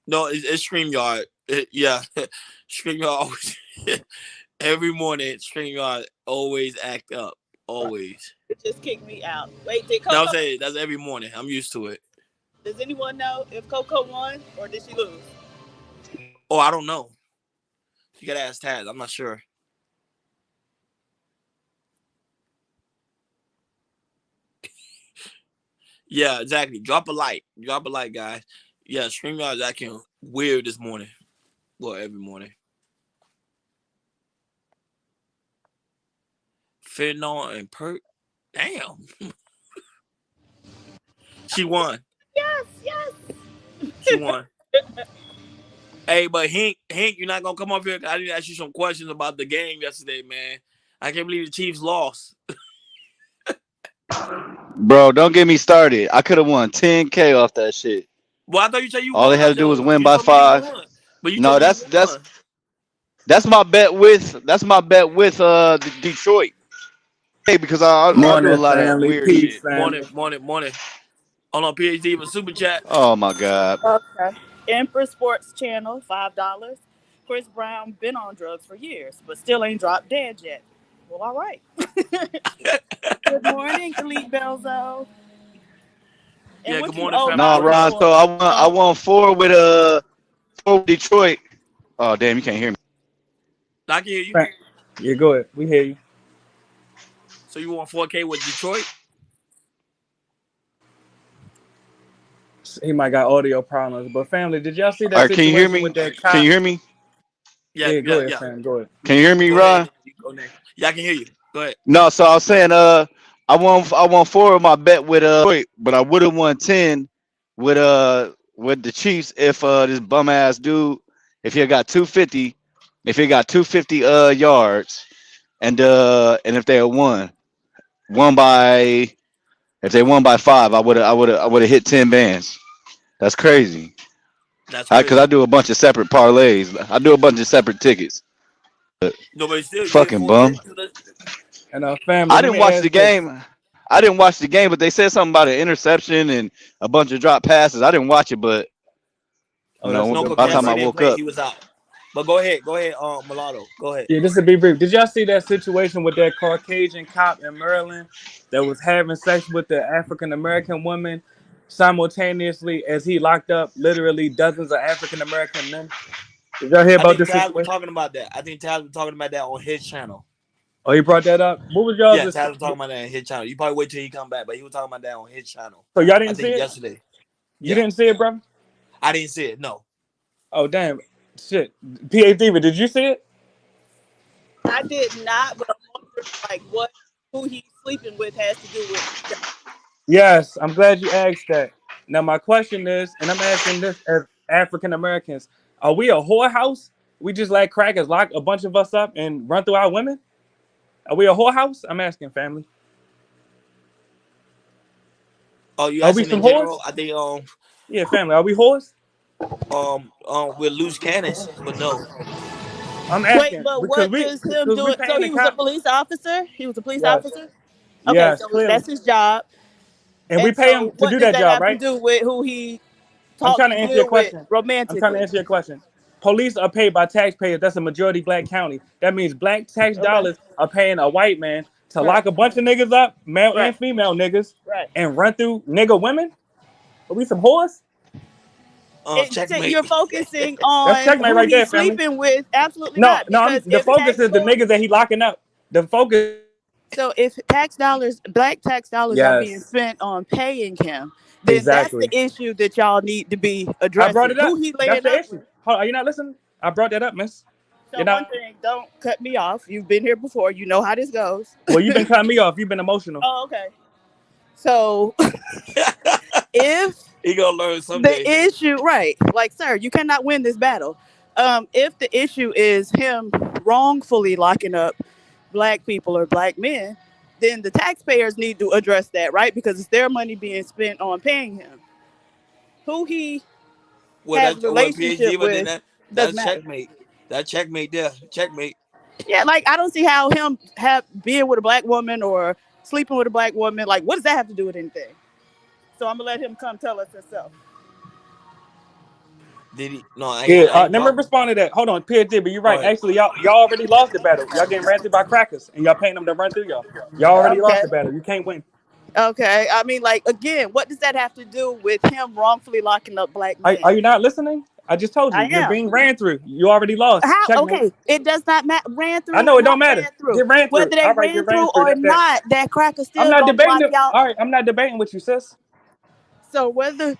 No, it's StreamYard. Yeah, StreamYard always every morning. StreamYard always act up. Always. It just kicked me out. Wait, did No, I'm Coco? saying that's every morning. I'm used to it. Does anyone know if Coco won or did she lose? Oh, I don't know. You gotta ask Taz. I'm not sure. Yeah, exactly. Drop a like. Drop a like, guys. Yeah, StreamYard is acting weird this morning. Well, every morning. Fentanyl and Perk. Damn. She won. Yes, yes. She won. Hey, but Hank, you're not gonna come up here. I need to ask you some questions about the game yesterday, man. I can't believe the Chiefs lost. Bro, don't get me started. I could have won 10K off that shit. Well, I thought you said you All they had won to do was though. win You by told me you 5. won, but you told No, me you that's won. that's my bet with Detroit. Hey, because I do a Morning, lot of family. weird Peace, shit. Morning, family. morning, morning. Hold on, PhD with super chat. Oh my god. Okay. Empress Sports Channel, $5. Chris Brown been on drugs for years, but still ain't dropped dead yet. Well, all right. Good morning, Khalid Belzo. And Yeah, what good you morning, owe family. No, my What's Ron. up? people? So I won four with Detroit. Oh damn, you can't hear me. I can hear you. Thank- Yeah, go ahead. We hear you. So you want 4K with Detroit? He might got audio problems. But family, did y'all see All that right, can you hear situation with me? that Can cop? you hear me? Yeah, Yeah, go yeah, ahead, yeah. fam. Go ahead. Can you hear me, Go ahead. Ron? You go next. Yeah, I can hear you. Go ahead. No, so I was saying I won four of my bet with Detroit, but I would have won 10 with the Chiefs if this bum ass dude if he had got 250 if he got 250 yards and if they had won by if they won by 5 I would have hit 10 bands. That's crazy. That's Cuz I crazy. do a bunch of separate parlays. I do a bunch of separate tickets. Nobody still you hit Fucking 4K. bum. And family, I let didn't me watch the ask this. game. I didn't watch the game, but they said something about an interception and a bunch of drop passes. I didn't watch it, but Oh, that's a No, good by the Coach point time I Cassidy right there. didn't woke play. up, He was out. But go ahead. Go ahead, Mulatto. Go ahead. Yeah, just to be brief, did y'all see that situation with that Caucasian cop in Maryland that was having sex with the African American woman simultaneously as he locked up literally dozens of African American men? Did y'all hear I about think this Taz was situation? talking about that. I think Taz was talking about that on his channel. Oh, he brought that up. What was Yeah, y'all's? Taz was talking about that on his channel. You probably wait till he come back, but he was talking about that on his channel. So y'all I didn't see think it? yesterday. You Yeah, didn't see it, bro? I didn't see it. No. Oh, damn. Shit. PhD, did you see it? I did not, but I'm wondering like what who he's sleeping with has to do with. Yes, I'm glad you asked that. Now my question is, and I'm asking this as African Americans, are we a whorehouse? We just let crackers lock a bunch of us up and run through our women? Are we a whorehouse? I'm asking family. Oh, you Are we asking some in general? whores? I think Yeah, family. Are we whores? we're loose cannons, but no. I'm Wait, asking but because what we does him because we doing? So paying the he was a cop. police officer. He was a police Yes, officer. Okay, yes, so clearly. that's his job. and we And pay him so, to what do does that that job, have to right? do with who he I'm talks trying to and answer your deal with question. I'm trying to romantically? answer your question. Police are paid by taxpayers. That's a majority black county. That means black tax Okay. dollars are paying a white man to Right. lock a bunch of niggas up, male Right. and female niggas, Right. and run through nigga women. Are we some whores? You're Checkmate. focusing That's on checkmate who right there, he's family. sleeping with. Absolutely No, not, no. because The focus is the niggas that he locking up. The focus. if tax dollars, black tax dollars, are being Yes, spent on paying him, then that's the exactly. issue that y'all need to be I brought addressing. it Who up. he That's laying the up issue. with. Hold on, are you not listening? I brought that up, miss. So You're one not. thing, don't cut me off. You've been here before. You know how this goes. Well, you've been cutting me off. You've been emotional. Oh, okay. So if He gonna learn the someday. issue, right, like, sir, you cannot win this battle. If the issue is him wrongfully locking up black people or black men, then the taxpayers need to address that, right? Because it's their money being spent on paying him. Who he has PhD, relationship but then with doesn't that's matter. checkmate. That checkmate there. Checkmate. Yeah, like, I don't see how him have being with a black woman or sleeping with a black woman, like, what does that have to do with anything? So I'm gonna let him come tell us himself. Did he? No, Yeah, I ain't let me talking. respond to that. Hold on, PhD, but you're Go right. ahead. Actually, y'all already lost the battle. Y'all getting ran through by crackers, and y'all paying them to run through y'all. Y'all already lost Okay. the battle. You can't win. Okay. I mean, like, again, what does that have to do with him wrongfully locking up black Are men? you not listening? I just told you. I You're am. being ran through. You already lost. How? Checkmate. Okay. It does not matter. Ran I through, know it don't not matter. ran through. Get ran through. Whether they All right, ran get ran through through. or That's that. not, that cracker I'm still not gonna debating block it. y'all. All right, I'm not debating with you, sis. So whether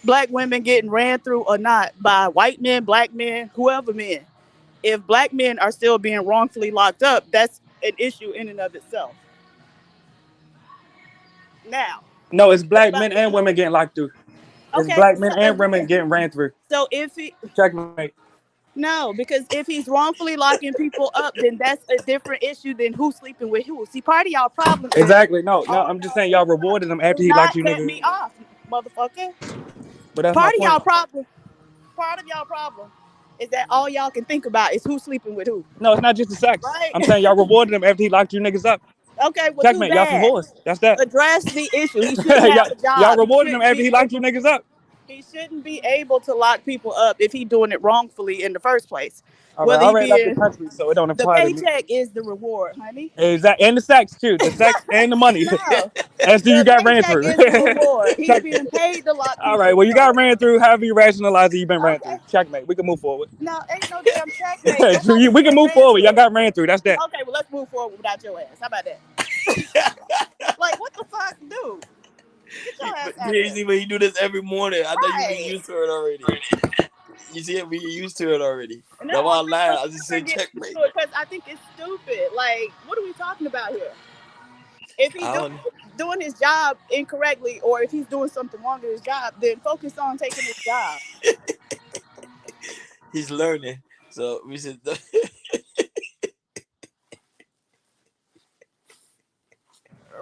black women getting ran through or not by white men, black men, whoever men, if black men are still being wrongfully locked up, that's an issue in and of itself. Now, No, it's what black about men and women getting locked through. It's okay? black So men and women again, getting ran through. so if he Checkmate. no, because if he's wrongfully locking people up, then that's a different issue than who's sleeping with who. See, part of y'all problem is Exactly. No, no. all I'm just y'all saying think y'all rewarded him about after is he locked not you cut niggas. me off, motherfucker. But that's my Part of point. y'all problem, part of y'all problem is that all y'all can think about is who's sleeping with who, No, it's not just the sex. right? I'm saying y'all rewarded him after he locked you niggas up. Okay, well, too Checkmate. Y'all some bad. whores. That's that. Address the issue. He shouldn't y'all, have a y'all job. He rewarded him shouldn't after be he locked you able. niggas up. He shouldn't be able to lock people up if he's doing it wrongfully in the first place. All right, Whether I he already left the being country, so it don't the apply to me. paycheck is the reward, honey. Exactly, and the sex too. The sex and the money. No, After you the got ran paycheck through. is the reward. He's Check. being paid to lock All right, people well you got up. ran through. However you rationalize it, you've been ran Okay. through. Checkmate. We can move forward. No, ain't no damn checkmate. Nobody's We can getting move ran forward. Y'all through. got ran through. That's that. Okay, well, let's move forward without your ass. How about that? Like, what the fuck, dude? Get your ass out of here. PhD, but you do this every morning. I thought you be Right. used to it already. You see it, we get used to it already. And then That's why I we're laugh. I just say getting checkmate. into it because I think it's stupid. Like, what are we talking about here? If he's I don't. doing his job incorrectly, or if he's doing something wrong in his job, then focus on taking his job. He's learning. So we should.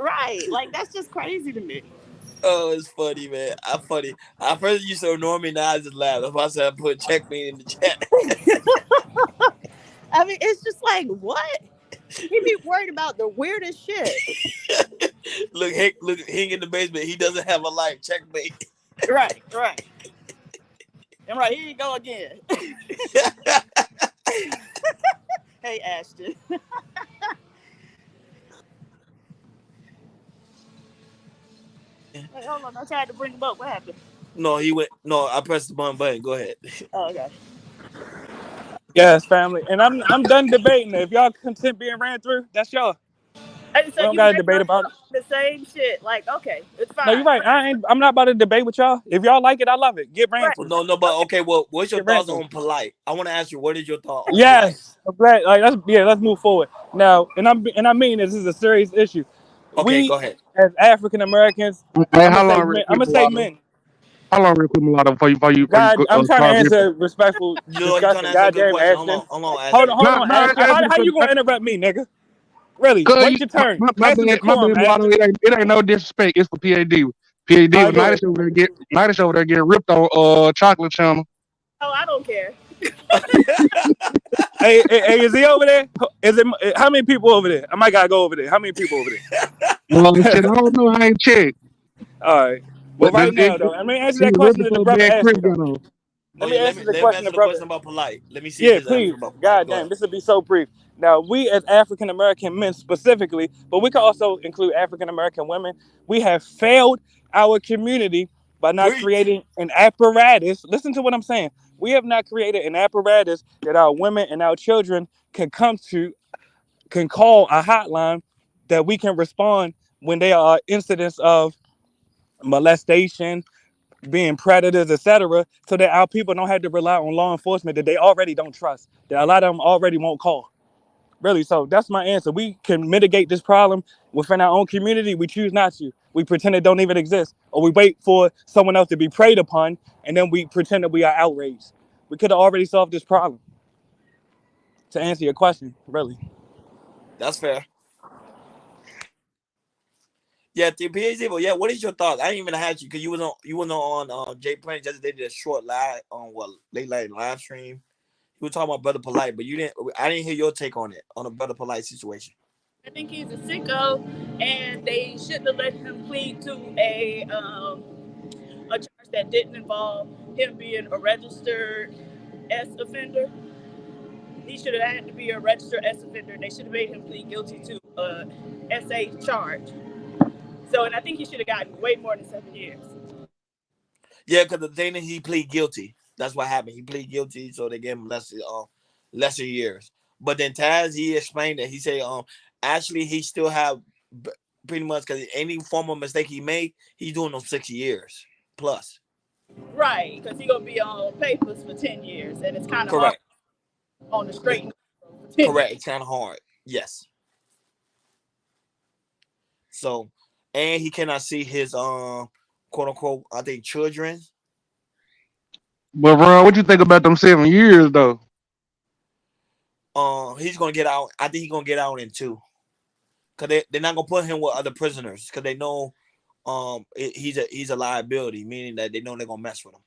Right. Like, that's just crazy to me. Oh, it's funny, man. I'm funny. I first you so ignore me, now I just laugh. That's why I said I put checkmate in the chat. I mean, it's just like, what? He be worried about the weirdest shit. Look, Hing in the basement. He doesn't have a life. Checkmate. Right, right. And right, here you go again. Hey, Ashton. Wait, hold on. I tried to bring him up. What happened? No, he went. No, I pressed the button. Go ahead. Oh, okay. Yes, family. And I'm done debating. If y'all content being ran through, that's y'all. And so We don't you gotta pretty debate much about it. the same shit. Like, okay, it's No, fine. you're right. I'm not about to debate with y'all. If y'all like it, I love it. Get ran Right. through. No, but Okay. okay. Well, what's your Get ran thoughts through. on polite? I want to ask you, what is your thought on polite? Yes. I'm glad. Like let's move forward. Now, and I mean this is a serious issue. Okay, We go ahead. as African Americans, Hey, I'm gonna how say long real men. I'm quick, gonna say mulatto? men. How long real quick, mulatto, before you God, I'm trying to start ripping? answer respectful You know, you're trying to discussion. answer a good Goddamn, question. Ashton. Hold on, Hold Ashton. on, hold No, on, no, I Ashton. asked you How for you gonna interrupt me, nigga? Really? cause Wait your turn. my Have some bad, decorum, mulatto. Ashton. It ain't no disrespect. It's for PAD. PAD I was go ahead. nice over there getting ripped on chocolate channel. Oh, I don't care. Hey, is he over there? Is it? How many people over there? I might gotta go over there. How many people over Well, shit, there? I don't know. I ain't checked. All right. Well, But right now though, let me answer she that was real question that the before brother Bad asked Chris me got though. on. Oh Let me yeah, answer the let me question answer the the brother. question about polite. Let me see if Yeah, this answer please. about polite. God Go damn, ahead. this will be so brief. Now, we as African American men specifically, but we can also include African American women, we have failed our community by not Preach. creating an apparatus. Listen to what I'm saying. We have not created an apparatus that our women and our children can come to, can call a hotline that we can respond when there are incidents of molestation, being predators, etc., so that our people don't have to rely on law enforcement that they already don't trust, that a lot of them already won't call. Really, so that's my answer. We can mitigate this problem within our own community. We choose not to. We pretend it don't even exist, or we wait for someone else to be preyed upon, and then we pretend that we are outraged. We could have already solved this problem. To answer your question, really. That's fair. Yeah, the PhD. But yeah, what is your thoughts? I didn't even have you because you was on Jay Prince just they did a short live on what late night live stream. You were talking about Brother Polite, but you didn't. I didn't hear your take on it on the Brother Polite situation. I think he's a sicko, and they shouldn't have let him plead to a charge that didn't involve him being a registered S offender. He should have had to be a registered S offender. They should have made him plead guilty to a SA charge. So, and I think he should have gotten way more than 7 years. Yeah, because the thing is, he plead guilty. That's what happened. He plead guilty, so they gave him lesser years. But then Taz, he explained that he said, actually, he still have pretty much because any form of mistake he made, he's doing those 6 years plus. Right, because he's gonna be on papers for 10 years, and it's kind of hard Correct. on the It's straight for 10 years. correct. It's kind of hard. Yes. So, and he cannot see his quote unquote, I think children. But Ron, what you think about them 7 years though? He's gonna get out. I think he's gonna get out in two. Cause they're not gonna put him with other prisoners because they know he's a liability, meaning that they know they're gonna mess with him.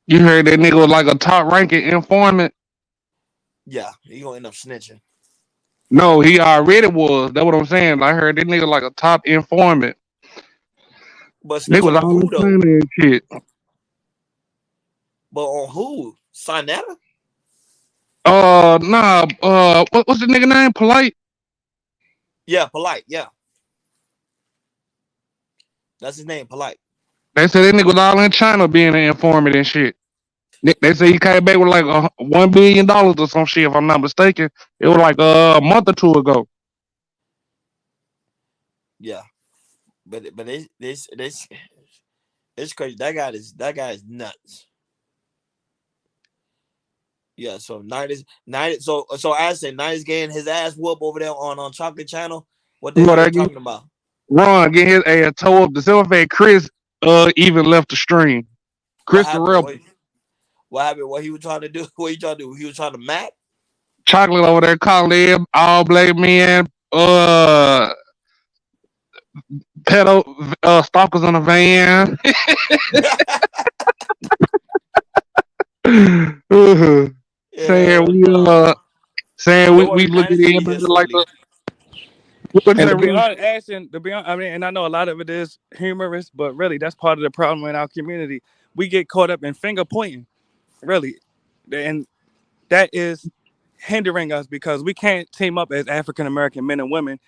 You heard that nigga was like a top ranking informant? Yeah, he gonna end up snitching. No, he already was. That's what I'm saying. I heard that nigga like a top informant. But Nigga was snitching on all in who though? China and shit. But on who? Sinetta? Nah, what's the nigga name? Polite? Yeah, Polite. Yeah, that's his name, Polite. They said that nigga was all in China being an informant and shit. They say he came back with like $1 billion or some shit, if I'm not mistaken. It was like a month or two ago. Yeah, but this it's crazy. That guy is nuts. Yeah, so night. So I said night is getting his ass whoop over there on Chocolate Channel. What the You know hell they that get talking about? Ron getting his ass tore up. The silver fat Chris even left the stream. What Chris the happened? rebel. What happened? What he was trying to do? What he trying to do? He was trying to map. Chocolate over there calling them all black men pedo stalkers on the van. saying Hell we no. saying Don't we worry, look night at is gonna be everybody here like shortly. what you And say, to be Ron? honest, Ashton, to be honest, I mean, and I know a lot of it is humorous, but really that's part of the problem in our community. We get caught up in finger pointing, really, and that is hindering us because we can't team up as African American men and women.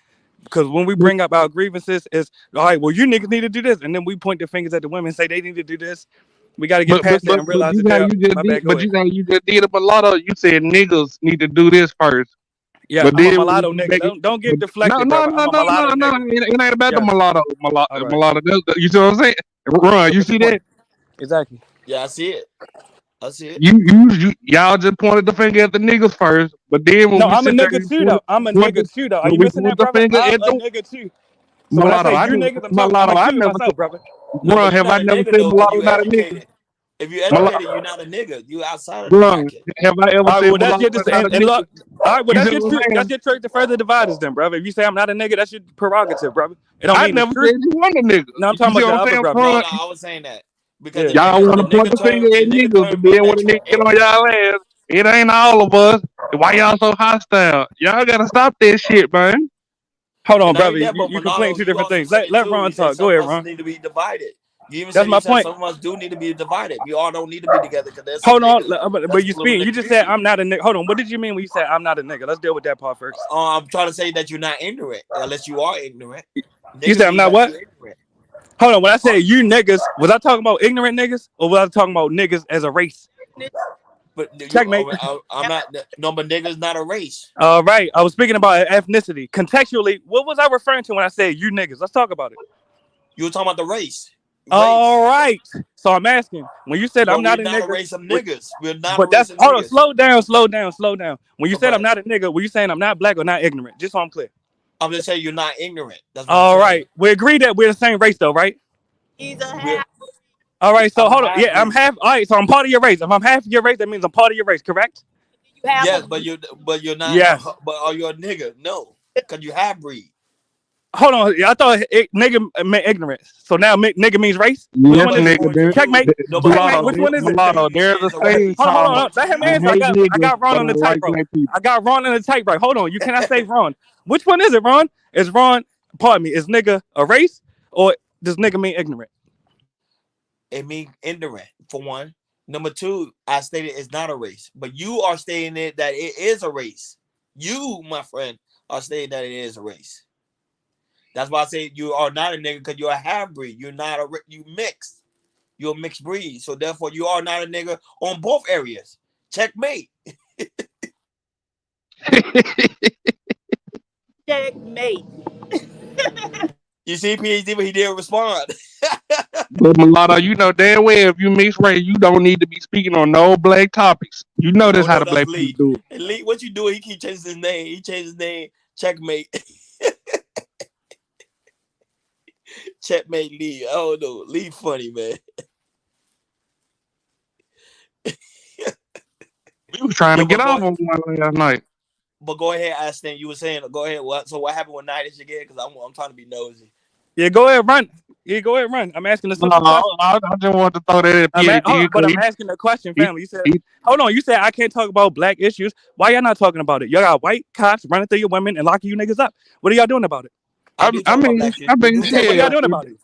Because when we bring up our grievances, it's all right. Well, you niggas need to do this, and then we point the fingers at the women, say they need to do this. We got to get past that and But realize you that got they're. you just My did bad. Go ahead. you just did a mulatto. You said niggas need to do this first. Yeah, But I'm a then when mulatto you nigga. back it, Don't but get no, deflected, no, brother. no, I'm a no, no, mulatto no. nigga. It ain't about the Yes. All right. mulatto. You see what I'm saying? Run, So you what's your see point? that? Exactly. Yeah, I see it. I see it. Y'all just pointed the finger at the niggas first, but then when No, we I'm a sit there nigga and too, though. I'm a nigga too, though. Are when you we missing point that, the brother? finger I'm at a the nigga too. So when I mulatto, say I you never niggas, I'm mulatto. I including never myself, said, brother. No, but run. you're Have I not a never nigga said though, because mulatto you not a nigga? educated. If you All right. educated, you're not a nigga. You outside of the Run. bracket. Have I ever All right, said well, that's mulatto your not a and nigga? look. All right, well, You see what I'm that's saying? your truth to further divide us, then, brother. If you say I'm not a nigga, that's your prerogative, brother. It don't I mean it's never true. said you want a nigga. No, I'm You talking see about what the I'm other saying? brother. No, Run. no, I was saying that because Yeah. Y'all want the to point nigga the term finger the at nigga niggas, term but mean then when that the you nigga are get on educated. y'all ass, it ain't all of us. Why y'all so hostile? Y'all gotta stop that shit, man. Hold on, And not brother. only that, but You conflating Monado, two you different also things. said it Let too. Ron You said talk. Go some of ahead, us Ron. need to be divided. You even That's said my point. some of us do need to be divided. We all don't need to be together because there's some Hold on, niggas but that's you pulling in speaking. the You just said community. I'm not a nigga. Hold on. What did you mean when you said I'm not a nigga? Let's deal with that part first. I'm trying to say that you're not ignorant, unless you are ignorant. You Nigga said I'm means not that what? you're ignorant. Hold on. When I said you niggas, was I talking about ignorant niggas or was I talking about niggas as a race? But Checkmate. I'm not. No, but nigga's not a race. All right. I was speaking about ethnicity. Contextually, what was I referring to when I said you niggas? Let's talk about it. You were talking about the race. All right. So I'm asking, when you said I'm But we're not a not a nigga, race of niggas. We're not a but race that's of hold on, niggas. slow down, slow down, slow down. When you said I'm But not a nigga, were you saying I'm not black or not ignorant? Just so I'm clear. I'm just saying you're not ignorant. That's what I'm All saying. right. We agree that we're the same race though, right? He's a We're, half. All right, so I'm a hold on. half Yeah, I'm breed. half. All right, so I'm part of your race. If I'm half of your race, that means I'm part of your race, correct? You half Yes, of but you're not. Yes. But are you a nigga? No, because you half breed. Hold on. I thought nigga meant ignorant. So now nigga means race. Which No, Yes, one but is it? nigga. according to you, Checkmate. no, but Checkmate. according Mulatto, Which to you, one is it? mulatto. baby There's a is a saying race. Hold called on. Let him "I answer. hate I niggas, got Ron but on I the like tightrope. black people." I got Ron on the tightrope. Hold on. You cannot say Ron. Which one is it, Ron? Is Ron? Pardon me. Is nigga a race or does nigga mean ignorant? It means ignorant for one. Number two, I stated it's not a race, but you are stating it that it is a race. You, my friend, are stating that it is a race. That's why I say you are not a nigga because you're a half breed. You're not you mixed. You're a mixed breed. So therefore, you are not a nigga on both areas. Checkmate. checkmate. You see, PhD, but he didn't respond. But mulatto, you know damn well if you mix race, you don't need to be speaking on no black topics. You know that's Oh how no, the that's black people Lee. do it. And Lee, what you doing? He keep changing his name. He changed his name. Checkmate. Checkmate Lee. I don't know. Lee funny, man. We was trying to Yo, get off on one last night. but go ahead, Ashton. You were saying, go ahead. What? So what happened with Nightish again? Because I'm trying to be nosy. Yeah, go ahead, run. Yeah, go ahead, run. I'm asking a No, simple question. I just wanted to throw that at PhD Hold on, but because I'm asking a question, he, family. You said, he, hold on. You said I can't talk about black issues. Why y'all not talking about it? Y'all got white cops running through your women and locking you niggas up. What are y'all doing about it? I do I talk about black shit. I We mean, do I said, talk what about are y'all shit. black doing shit. about it?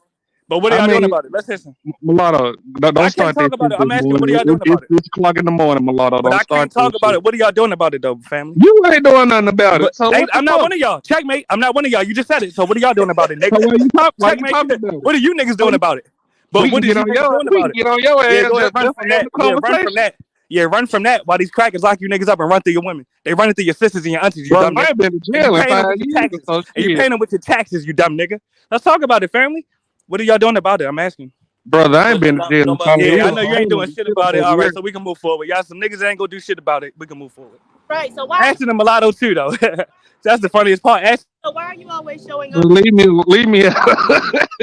But what are I y'all doing mean, about it? Let's listen. mulatto, I don't can't start that talk about shit, it. I'm big asking, boy. what are y'all doing It's about it? 6 o'clock in the morning, mulatto. But Don't I start can't that talk about shit. it. What are y'all doing about it, though, family? You ain't doing nothing about it. But So hey, what the I'm not fuck? one of y'all. Checkmate. I'm not one of y'all. You just said it. So what are y'all doing about it, So nigga? why you Checkmate. talking about it? What are you niggas So doing about it? But we can what is get you on niggas your doing about it? Yeah, ass go ahead, run just from for having that. the Yeah, run from conversation. that. Yeah, run from that. While these crackers lock you niggas up and run through your women. They running through your sisters and your aunties, you Bro, dumb I nigga. ain't been to And you jail in paying them 5 with your years or taxes. so And you shit. paying them with your taxes, you dumb nigga. Let's talk about it, family. What are y'all doing about it? I'm asking. Brother, I ain't But been to jail in 5 Yeah, I years. know So you I ain't ain't doing want to shit shit up about it. over All right, here. so we can move forward. Y'all some niggas that ain't gonna do shit about it. We can move forward. Right. So why? Ashton and Mulatto too, though. That's the funniest part. Ashton, So why are you always showing up? Leave me.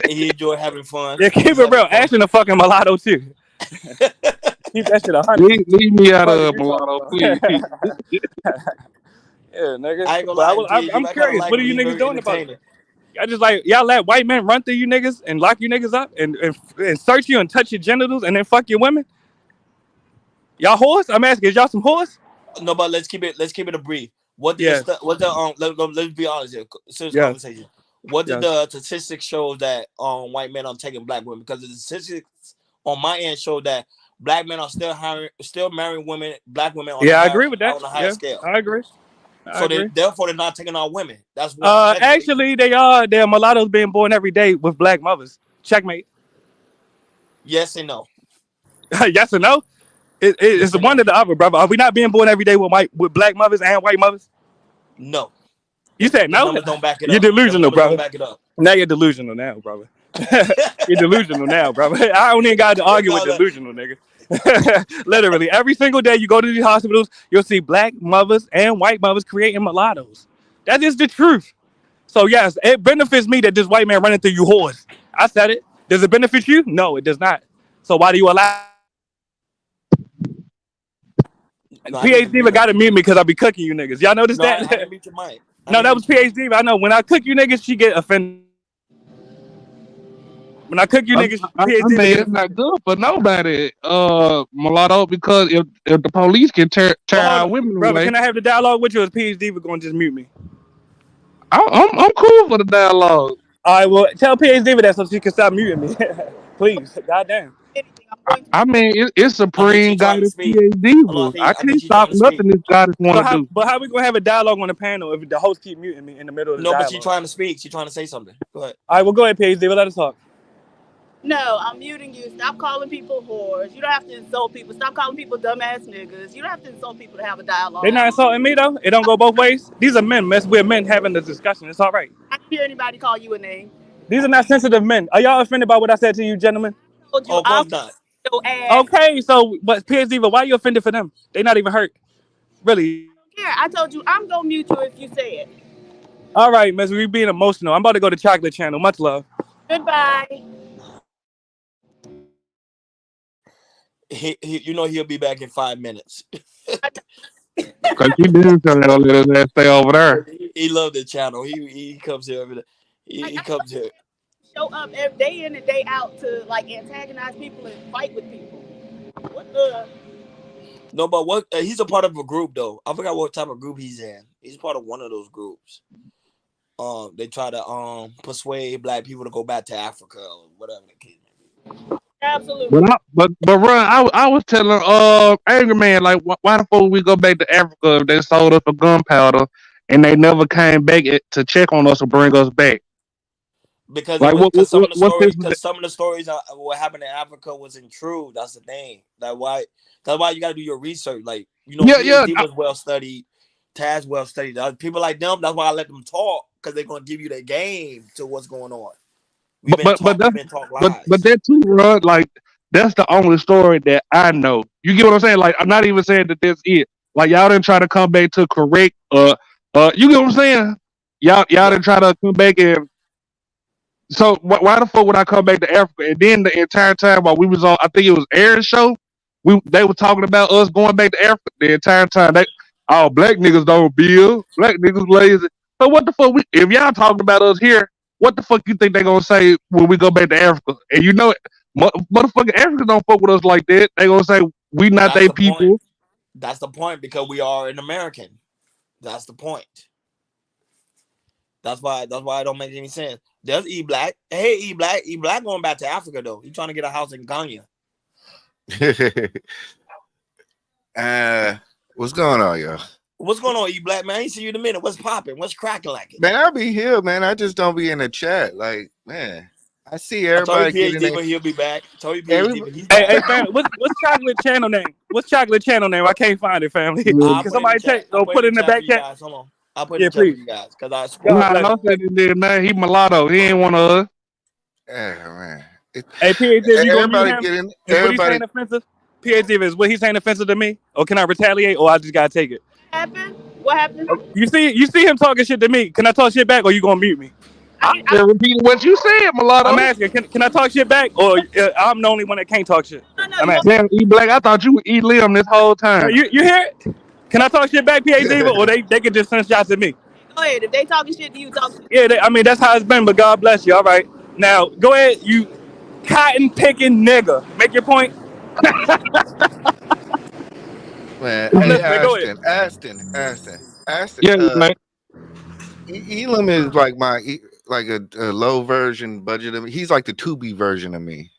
he enjoy having fun. yeah, keep He's it having real. fun. Ashton a fucking Mulatto too. Keep that shit 100. leave me out Fuck is of you talking mulatto, about? please. Yeah, nigga. I ain't gonna But lie, PhD, I'm I kind of curious. like What are him. you He's niggas very doing about it? entertaining. Y'all just like y'all let white men run through you niggas and lock you niggas up and search you and touch your genitals and then fuck your women. Y'all whores? I'm asking, is y'all some whores? No, but let's keep it a brief. What did Yes. what the let's be honest here. Serious Yes. conversation. What did Yes. the statistics show that white men are taking black women? Because the statistics on my end show that black men are still marrying women, black women Yeah, I agree with that. on a higher Yeah, scale. I agree. I So agree. therefore they're not taking our women. That's one. Checkmate. Actually, they are. There are mulattoes being born every day with black mothers. Checkmate. Yes and no. Yes or no? It's Yes the and one no. or the other, brother. Are we not being born every day with black mothers and white mothers? No. You said Them no? numbers don't back it You're up. Them delusional, numbers don't brother. back it up. Now you're delusional now, brother. You're delusional now, brother. I don't even got to argue with No, delusional, nigga. Literally, every single day you go to these hospitals, you'll see black mothers and white mothers creating mulattoes. That is the truth. So yes, it benefits me that this white man running through you whores. I said it. Does it benefit you? No, it does not. So why do you allow? And no, I need to PhD mute got him. to mute me because I be cooking you niggas. Y'all notice No, that? I didn't mute your mic. I No, didn't that was mute your mic. PhD. I know when I cook you niggas, she get offended. When I cook you niggas, I PhD mean, get it's offended. not good for nobody, mulatto, because if the police can tear But hold our on, women brother, away, can I have the dialogue with you? Or is PhD going to just mute me? I'm cool for the dialogue. All right, well, tell PhD that so she can stop muting me, please. Goddamn. Anything, I'm going to I mean, it's I think Supreme she's trying to Goddess speak. Hold on, PhD. I I think can't she's stop trying to speak. nothing this goddess want So to how? do. But how we gonna have a dialogue on the panel if the host keep muting me in the middle of the No, but she's dialogue? trying to speak. She's trying to say something. Go ahead. All right, well, go ahead, PhD. Let us talk. No, I'm muting you. Stop calling people whores. You don't have to insult people. Stop calling people dumbass niggas. You don't have to insult people to have a They dialogue. not insulting me though. It don't go both ways. These are men, mess. We're men having this discussion. It's all right. I didn't hear anybody call you a name. These are not sensitive men. Are y'all offended by what I said to you, gentlemen? I told Oh, you of I'm course not. your ass. Okay, so but PhD, but why you offended for them? They not even hurt, really. Yeah, I told you I'm gonna mute you if you say it. All right, miss, we being emotional. I'm about to go to Chocolate Channel. Much love. Goodbye. You know he'll be back in 5 minutes. Cause she did tell that little ass stay over there. He loved the channel. He comes here every day. Like He I comes here. show up every day in and day out to like antagonize people and fight with people. What the? No, but what he's a part of a group though. I forgot what type of group he's in. He's part of one of those groups. They try to persuade black people to go back to Africa or whatever the case may be. Absolutely. But run, I was telling Angry Man like why the fuck we go back to Africa if they sold us for gunpowder and they never came back to check on us or bring us back. Because it Like was because what's this? some of the stories what happened in Africa wasn't true. That's the thing. That's why you got to do your research. Like Yeah, yeah. PhD was well studied, Taz well studied. People like them. That's why I let them talk because they're gonna give you the game to what's going on. But but but We've that's been taught but lies. that too, bro. Like that's the only story that I know. You get what I'm saying? Like I'm not even saying that that's it. Like y'all didn't try to come back to correct. You get what I'm saying? Y'all Yeah, didn't try to come back and so why the fuck would I come back to Africa? And then the entire time while we was on, I think it was Aaron's show, they were talking about us going back to Africa the entire time. Black niggas don't build, black niggas lazy. So what the fuck? If y'all talking about us here, what the fuck you think they gonna say when we go back to Africa? And you know it, motherfucking Africans don't fuck with us like that. They gonna say we not that's they the point. people. That's the point because we are an American. That's the point. That's why it don't make any sense. There's E Black. Hey, E Black going back to Africa though. He trying to get a house in Ghana. What's going on, yo? What's going on, E Black man? I ain't see you in a minute. What's popping? What's cracking like it? Man, I'll be here, man. I just don't be in the chat. Like, man, I see I told you everybody getting PhD, there. but he'll be back. I told you Every, PhD, but he's Hey, back. family, what's Chocolate Channel name? What's Chocolate Channel name? I can't find it, family. I'll Can put it in the somebody chat. check I'll or put it put in it the in the chat for back you chat? guys. Hold on. I'll put it in Yeah, the chat for please. you guys because I swear. God Nah, bless. don't say this there, man. He mulatto. He ain't one of us. yeah, man. Hey, PhD, if you gonna mute Everybody him, getting is what he's everybody. saying offensive? PhD, is what he's saying offensive to me? Or can I retaliate? Or I just gotta take it? What happened? What happened? You see him talking shit to me. Can I talk shit back or you gonna mute me? I just repeating what you said, I'm mulatto. asking, can I talk shit back or I'm the only one that can't talk shit? No, no, I'm you asking. Damn, E Black. I thought you would eat Liam this whole No, time. you hear it? Can I talk shit back, PhD, or they can just send shots at me? go ahead. If they talking shit to you, talk shit. Yeah, I mean that's how it's been. But God bless you. All right, now go ahead, you cotton picking nigga. Make your point. Man, I'm hey, listening. Go ahead. Ashton. Yeah, E Black. Elam is like like a low version budget of me. He's like the Tubi version of me.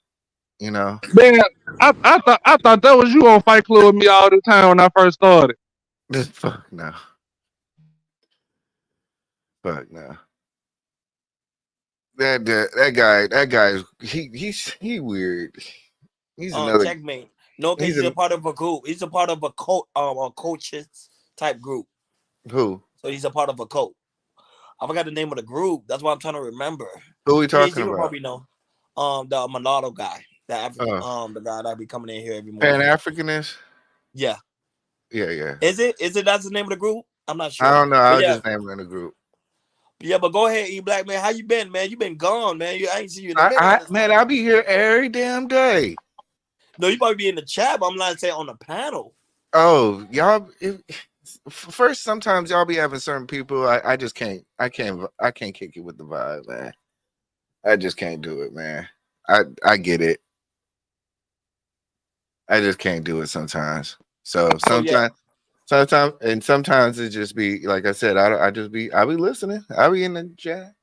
You know. Man, I thought that was you on Fight Club with me all the time when I first started. Fuck no. Fuck no. That guy he weird. He's another. Checkmate. No, because He's he's a a part of a group. He's a part of a coaches type group. who? So he's a part of a cult. I forgot the name of the group. That's what I'm trying to remember. Who are we talking PhD will about? probably know. The mulatto guy, the African, Oh, the guy that be coming in here every Pan morning. Africanist. Yeah. Yeah. Is it? That's the name of the group? I'm not I sure. don't know. I But was yeah. just naming the group. Yeah, but go ahead, E Black man. How you been, man? You been gone, man. I ain't seen you in a minute. Man, I'll be here every damn day. No, you probably be in the chat, but I'm not saying on the panel. Oh, y'all. First, sometimes y'all be having certain people. I just can't. I can't kick it with the vibe, man. I just can't do it, man. I get it. I just can't do it sometimes. So So yeah. sometimes it just be like I said. I be listening. I be in the chat.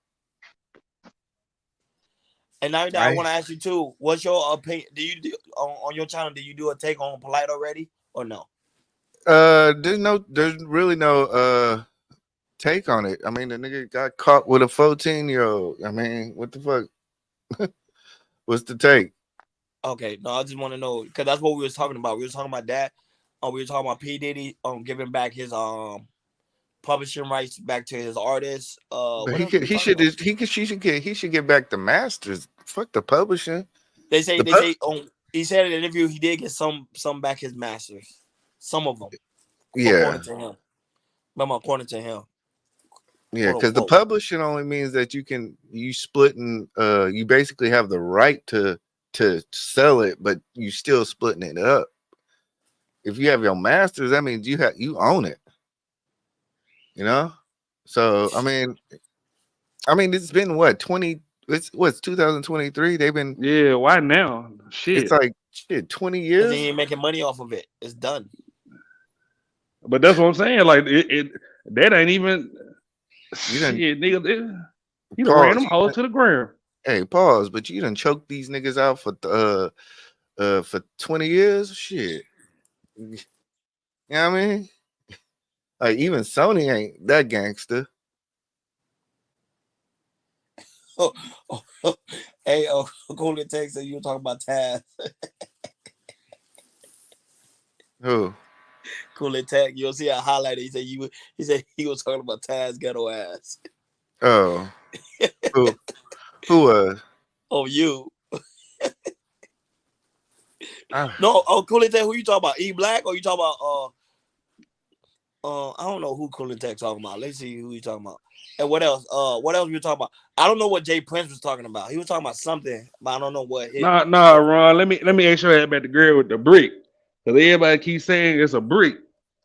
And now that I want to ask you too, what's your opinion? Do you do on your channel? Do you do a take on Polite already or no? There's really no take on it. I mean, the nigga got caught with a 14-year-old. I mean, what the fuck? What's the take? Okay, no, I just want to know because that's what we was talking about. We was talking about that. We were talking about P Diddy giving back his publishing rights back to his artists. But What else we talking about? he should get back the masters. Fuck the publishing. They say The he said in an interview he did get some back his masters, some of them, yeah, according to him. Remember, according to him. yeah, because the publishing only means that you splitting. You basically have the right to sell it, but you still splitting it up. If you have your masters, that means you own it. You know, so I mean, it's been what 20. What's 2023? They've been why now? Shit, it's like 20 years. Because he ain't making money off of it. It's done. But that's what I'm saying. Like that ain't even shit, nigga. You done ran them hoes to the ground. Hey, pause. But you done choked these niggas out for 20 years. Shit. You know what I mean? Like even Sony ain't that gangster. Hey, Cool text that you were talking about Taz. Who? Cool tag. You'll see I highlighted. He said he was talking about Taz ghetto ass. Oh. Who was? Oh, you. No, Cool tag. Who you talking about? E Black or you talking about I don't know who Cool Tech talking about. Let's see who you talking about. And what else? What else we were talking about? I don't know what Jay Prince was talking about. He was talking about something, but I don't know what. Nah, Ron. Let me ask you about the girl with the brick. Because everybody keeps saying it's a brick,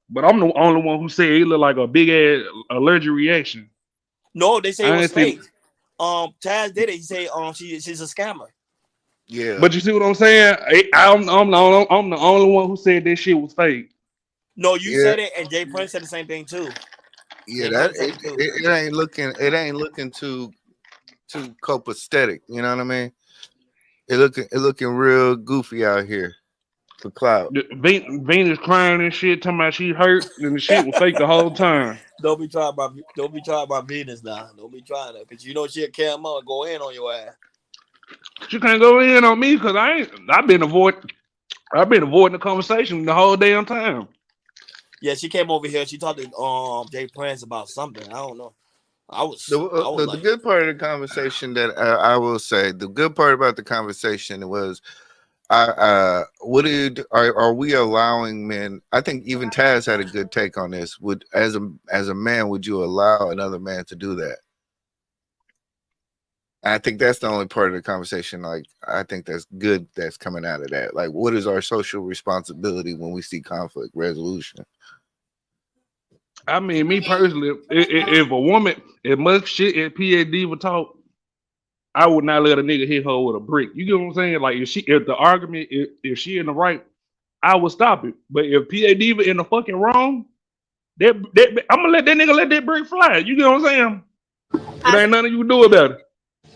but I'm the only one who said it looked like a big ass allergic reaction. No, they say it was fake. Taz did it. He said she's a scammer. Yeah. But you see what I'm saying? I'm the only one who said that shit was fake. No, you said it, and Jay Prince said the same thing too. Yeah, it ain't looking too copacetic. You know what I mean? It looking real goofy out here for clout. Venus crying and shit, talking about she hurt, and the shit was fake the whole time. Don't be trying about Venus now. Don't be trying that because you know she'll come go in on your ass. She can't go in on me because I've been avoiding the conversation the whole damn time. Yeah, she came over here. She talked to Jay Prince about something. I don't know. The good part of the conversation that I will say, the good part about the conversation was, are we allowing men? I think even Taz had a good take on this. As a man, would you allow another man to do that? I think that's the only part of the conversation. Like, I think that's good. That's coming out of that. Like, what is our social responsibility when we see conflict resolution? I mean, me personally, if a woman, if much shit at PhD would talk, I would not let a nigga hit her with a brick. You get what I'm saying? Like if the argument, if she in the right, I would stop it. But if PhD in the fucking wrong, I'm gonna let that nigga let that brick fly. You get what I'm saying? It ain't nothing you can do about it.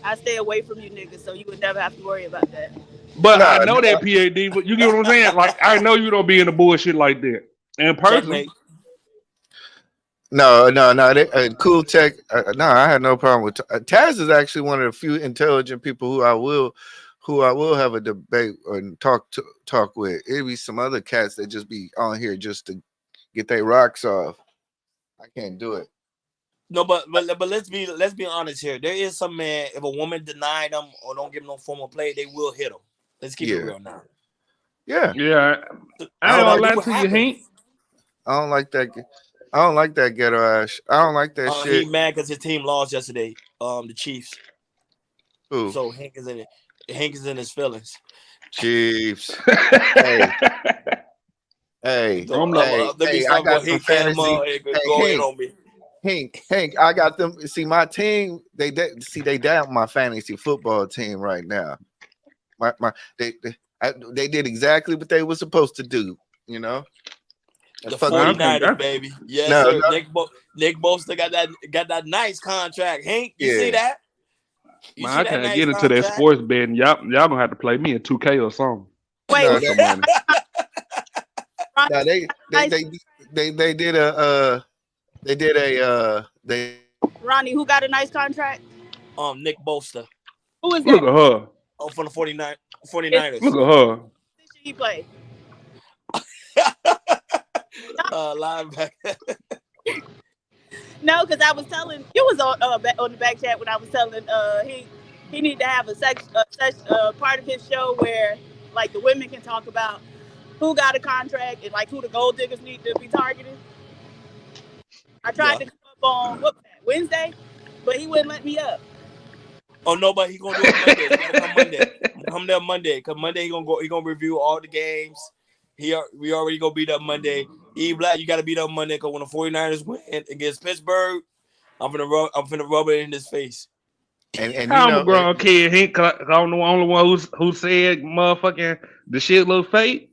I stay away from you niggas, so you would never have to worry about that. But I know that PhD, but you get what I'm saying? Like, I know you don't be in the bullshit like that. And personally, No. Cool Tech. No, I had no problem with Taz. Is actually one of the few intelligent people who I will have a debate and talk with. It'd be some other cats that just be on here just to get their rocks off. I can't do it. No, but let's be honest here. There is some man. If a woman deny them or don't give them no formal play, they will hit them. Let's keep it real now. Yeah. I ain't gonna lie to you, Hank. I don't like that. I don't like that ghetto ass. I don't like that shit. He mad because his team lost yesterday. The Chiefs. Who? So Hank is in it. Hank is in his feelings. Chiefs. Hey. I got some fantasy. Hank, I got them. See, my team. They down my fantasy football team right now. They did exactly what they were supposed to do. You know. The Fuck Man, I you. 49ers, baby. Yes, No, sir. no, Nick Bosa got that nice contract. Hank, you see yeah. that? You Man, see I that can't nice get into that contract? sports betting. Y'all gonna have to play me in 2K or something Wait, No, for who that, some money. Ronnie, no, nice, they did a they Ronnie, who got a nice contract? Nick Bosa. Who is Look that? at her. Oh, for the Is 49ers. Look at her. position he play? Linebacker. No, because I was telling you was on the back chat when I was telling he need to have a part of his show where like the women can talk about who got a contract and like who the gold diggers need to be targeted. I tried Yeah. to come up on what was that, Wednesday, but he wouldn't let me up. Oh no, but he gonna do it Monday. You gotta come Monday. Come there Monday. Cause Monday he gonna go. He gonna review all the games. We already gonna be there Monday. E Black, you gotta be there Monday. Cause when the 49ers win against Pittsburgh, I'm finna rub it in his face. and you I'm a know grown kid. I'm the only one who said motherfucking the shit look fake.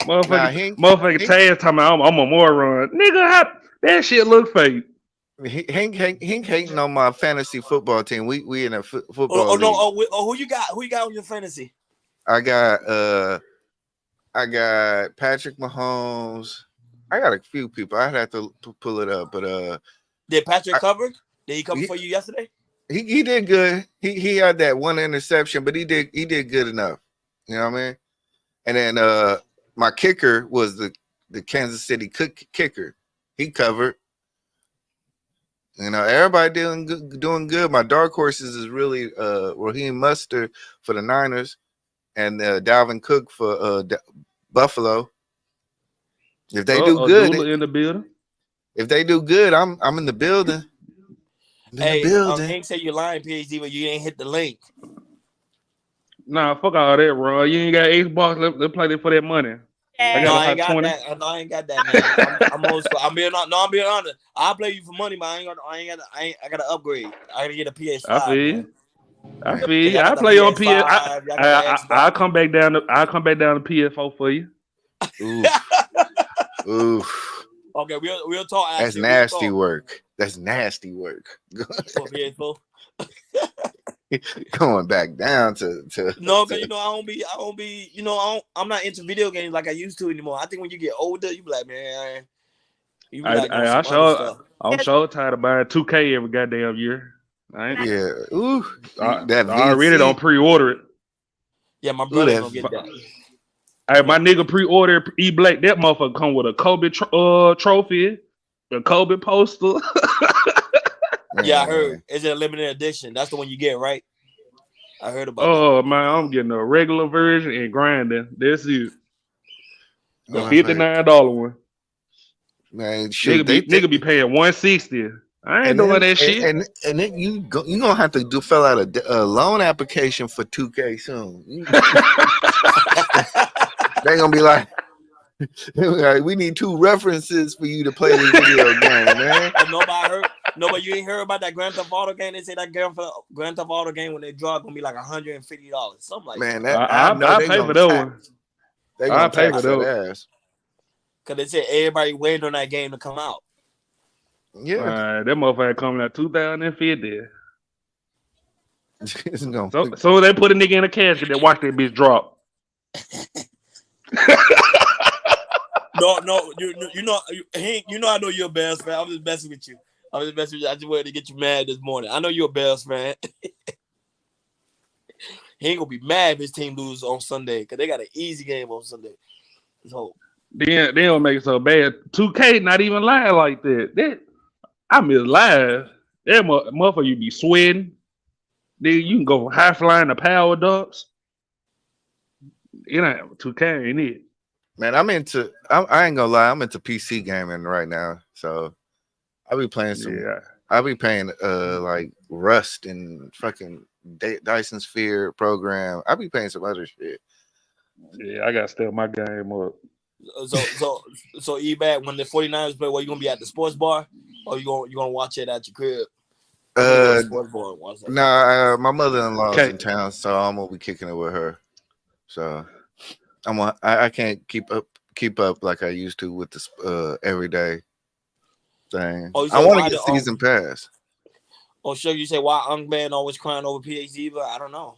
nah Motherfucking Taz talking about I'm a moron. Nigga, that shit look fake. Hank hating on my fantasy football team. We in a football Oh no. league. Who you got? Who you got on your fantasy? I got Patrick Mahomes. I got a few people. I'd have to pull it up, but Did Patrick cover? Did he cover for you yesterday? he did good. He had that one interception, but he did good enough. You know what I mean? And then my kicker was the Kansas City kicker. He covered. You know, everybody doing good. My dark horses is really Raheem Mustard for the Niners and Dalvin Cook for Buffalo. If they do good, Dula in the building. if they do good, I'm in the building. Hey, Hank said you're lying, PhD, but you ain't hit the link. Nah, fuck all that, bro. You ain't got Xbox. Let's play this for that money. I got No, a I ain't hot got 20. that. No, I ain't got that, man. I'm old school. I'm being honest. I'll play you for money, but I gotta upgrade. I gotta get a I feel PS5, man. you. I feel Cause you. I I got the play on PS. PS5, y'all got the I'll Xbox. come back down to PS4 for you. Oof. Okay, we'll talk after. That's nasty work. That's nasty work. For PS4. Going back down to No, cause I don't be, I'm not into video games like I used to anymore. I think when you get older, you be like, man, you be like doing some other stuff. I'm sure tired of buying 2K every goddamn year. Yeah. Ooh. I That already don't VC. pre-order it. Yeah, my Ooh, brother's that gonna get that. Hey, my nigga pre-ordered E Black. That motherfucker come with a Kobe trophy, a Kobe poster. Yeah, I heard. It's a limited edition. That's the one you get, right? I heard about that. Oh man, I'm getting a regular version and grinding. That's it. The $59 one. Man, shoot, Nigga be paying $160. I ain't doing that shit. And then you gonna have to fill out a loan application for 2K soon. They gonna be like, we need 2 references for you to play this video game, man. Nobody you ain't heard about that Grand Theft Auto game. They say that Grand Theft Auto game when they drop gonna be like $150, something like man, that. I know I they pay gonna for that tax. one. They gonna pay tax for that that. ass. Cause they said everybody waiting on that game to come out. Yeah, that motherfucker coming out 2050. So So they put a nigga in a casket that watch that bitch drop. No, I know you're a Bears fan. I'm just messing with you. I just wanted to get you mad this morning. I know you're a Bears fan. He ain't gonna be mad if his team lose on Sunday because they got an easy game on Sunday. So They don't make it so bad. 2K not even lying like that. I miss live. That motherfucker you be sweating. Then you can go from high flying to power dumps. It ain't 2K, ain't it? man, I ain't gonna lie, I'm into PC gaming right now. So I'll be playing I'll be playing like Rust and fucking Dyson Sphere program. I'll be playing some other shit. Yeah, I gotta step my game up. So E-Bag, when the 49ers play, you gonna be at the sports bar or you gonna watch it at your crib? Nah, my mother-in-law's in town, so I'm gonna be kicking it with her. So I can't keep up keep up like I used to with this everyday thing. Oh, you I said want to why get the season pass. Oh, sure. You say why Unk Man always crying over PH Diva? I don't know.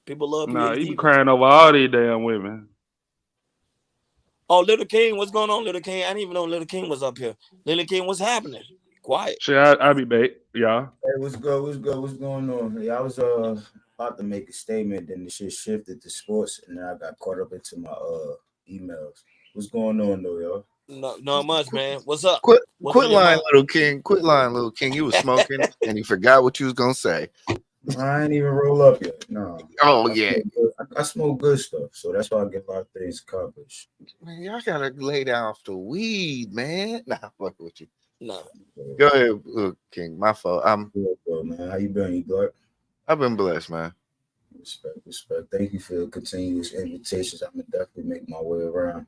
People love Nah, PH you be Diva. crying over all these damn women. Oh, Little King, what's going on, Little King? I didn't even know Little King was up here. Little King, what's happening? Quiet. Shit, I be back, y'all. Hey, what's good? What's good? What's going on? Yeah, I was about to make a statement, then the shit shifted to sports, and then I got caught up into my emails. What's going on though, y'all? No, not much, man. What's up? Quit, What's on quit your lying, mind? little king. Quit lying, little king. You was smoking and you forgot what you was gonna say. I ain't even roll up yet. No, Oh I yeah, smoke good. I smoke good stuff, so that's why I get a lot of things accomplished. man. Y'all gotta lay down off the weed, man. Nah, fuck with you. No. Go ahead, little king. My fault. Good, though, man. How you been? You good? I've been blessed, man. Respect, respect. Thank you for the continuous invitations. I'm gonna definitely make my way around.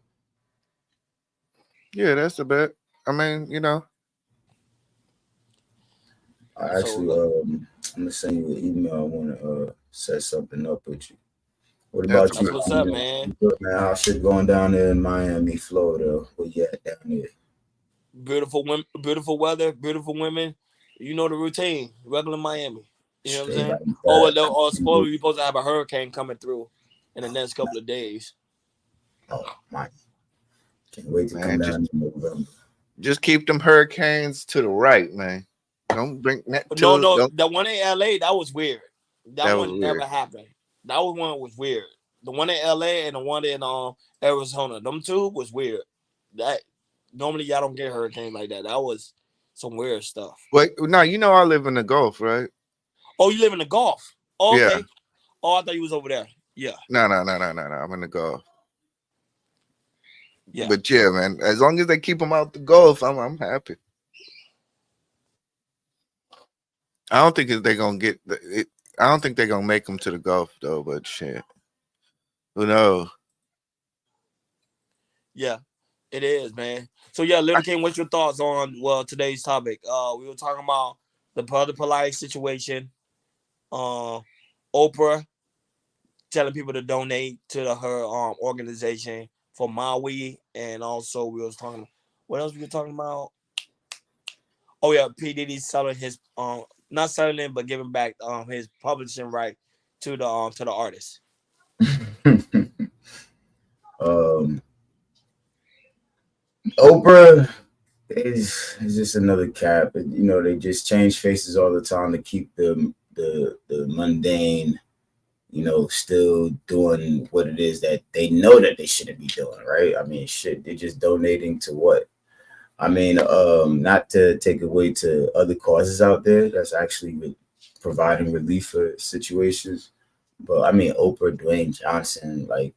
Yeah, that's the bet. I mean, you know, I So actually, I'm gonna send you an email. I want to set something up with you. What that's about the you? that's bet. what's You up, know, man. you good, man? How shit going down there in Miami, Florida? Where you at down there? Beautiful women, beautiful weather, beautiful women. You know the routine. Regular Miami. You know what I'm Straight saying? like Oh, that. supposedly we supposed to have a hurricane coming through in the next couple of days. Oh my! Can't wait to come Man, down in November. just keep them hurricanes to the right, man. Don't bring that No, to. no, Don't. the one in LA, that was weird. That That was one never weird. happened. That one was weird. The one in LA and the one in Arizona, them two was weird. That normally y'all don't get hurricanes like that. That was some weird stuff. Wait, no, you know I live in the Gulf, right? Oh, you live in the Gulf? Oh, Yeah. okay. Oh, I thought you was over there. Yeah, No, no, no, no, no, no. I'm in the Gulf. yeah, But yeah, man, as long as they keep them out the Gulf, I'm happy. I don't think they're gonna get it. I don't think they're gonna make them to the Gulf though. But shit, who knows? yeah. It is, man. So yeah, Little King, what's your thoughts on today's topic? We were talking about the brother polite situation. Uh, Oprah telling people to donate to her organization for Maui, and also we was talking. What else we were talking about? Oh yeah, P Diddy selling his not selling it, but giving back his publishing right to the artist. um, Oprah is just another cap. You know, they just change faces all the time to keep the mundane, you know, still doing what it is that they know that they shouldn't be doing, right? I mean, shit, they're just donating to what? I mean, not to take away to other causes out there that's actually providing relief for situations, but I mean, Oprah, Dwayne Johnson, like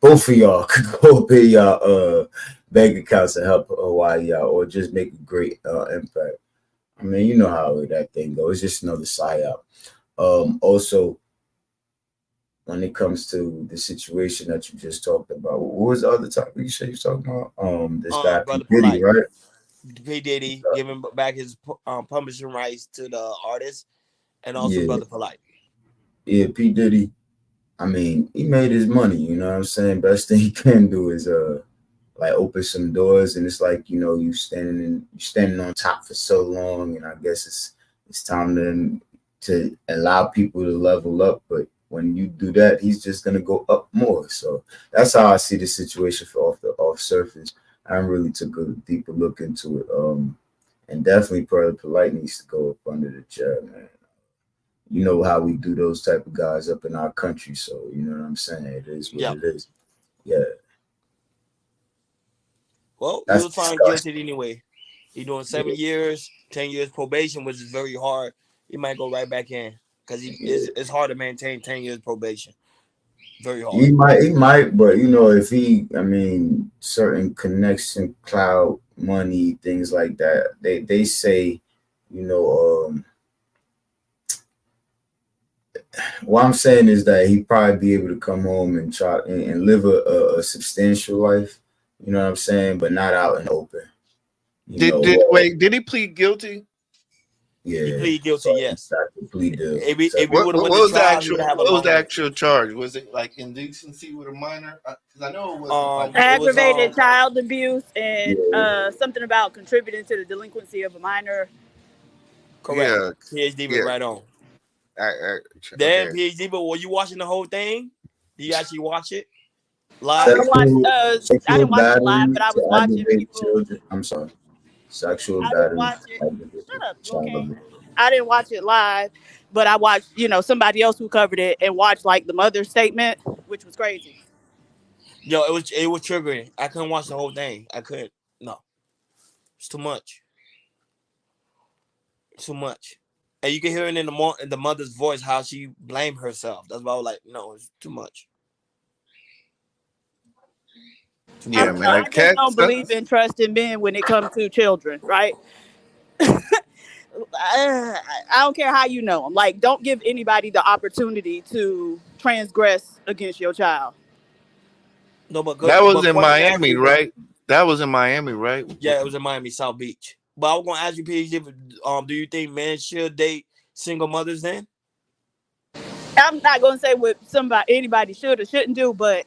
both of y'all could go pay y'all bank accounts to help Hawaii out, or just make a great impact. I mean, you know how that thing goes. It's just another psyop. Also, when it comes to the situation that you just talked about, what was the other topic you said you was talking about? This guy P Brother Diddy, Polite, right? P Diddy giving back his publishing rights to the artist, and also Yeah, Brother Polite. yeah, P Diddy. I mean, he made his money. You know what I'm saying? Best thing he can do is like open some doors, and it's like, you know, you standing on top for so long, and I guess it's time to allow people to level up. But when you do that, he's just gonna go up more. So that's how I see the situation for off the off surface. I haven't really took a deeper look into it. And definitely probably polite needs to go up under the chair, man. You know how we do those type of guys up in our country. So you know what I'm saying? It is what Yep. it is. Yeah, Well, he that's was found disgusting. guilty anyway. He doing Yeah, 7 years, 10 years probation, which is very hard. He might go right back in because yeah. it's hard to maintain 10 years probation. Very hard. He might, but you know, if he, I mean, certain connection, cloud, money, things like that, they say, you know, what I'm saying is that he'd probably be able to come home and try and live a substantial life. You know what I'm saying, but not out in the open. You know, Did well, wait? Did he plead guilty? He Yeah. pleaded guilty. So Yes. that's the plea deal. If he would have What went to was the trial, he actual would have a what was long the life. actual charge? Was it like indecency with a minor? Because I know it wasn't like It was Aggravated child abuse and Yeah. something about contributing to the delinquency of a minor. correct. yeah PhD was yeah. right on. Okay. Then PhD, but were you watching the whole thing? Did you actually watch it live? I watched. Sexual I sexual didn't watch it live, battery but I was to watching aggravate people. children. I'm sorry. Sexual I didn't battery watch to it. aggravate Shut up, Lil child Kane. abuse. I didn't watch it live, but I watched, somebody else who covered it and watched like the mother's statement, which was crazy. Yo, it was triggering. I couldn't watch the whole thing. I couldn't. No, it's too much. Too much. And you can hear it in the mother's voice how she blamed herself. That's why I was like, no, it's too much. Too I Yeah, don't much. know. man. I Like just cat don't stuff. believe in trusting men when it comes to children, right? I don't care how you know them. Like, don't give anybody the opportunity to transgress against your child. No, but good. That was But in question answer, Miami, E Black. right? That was in Miami, right? Yeah, it was in Miami, South Beach. But I was gonna ask you, PhD, do you think men should date single mothers then? I'm not gonna say what anybody should or shouldn't do, but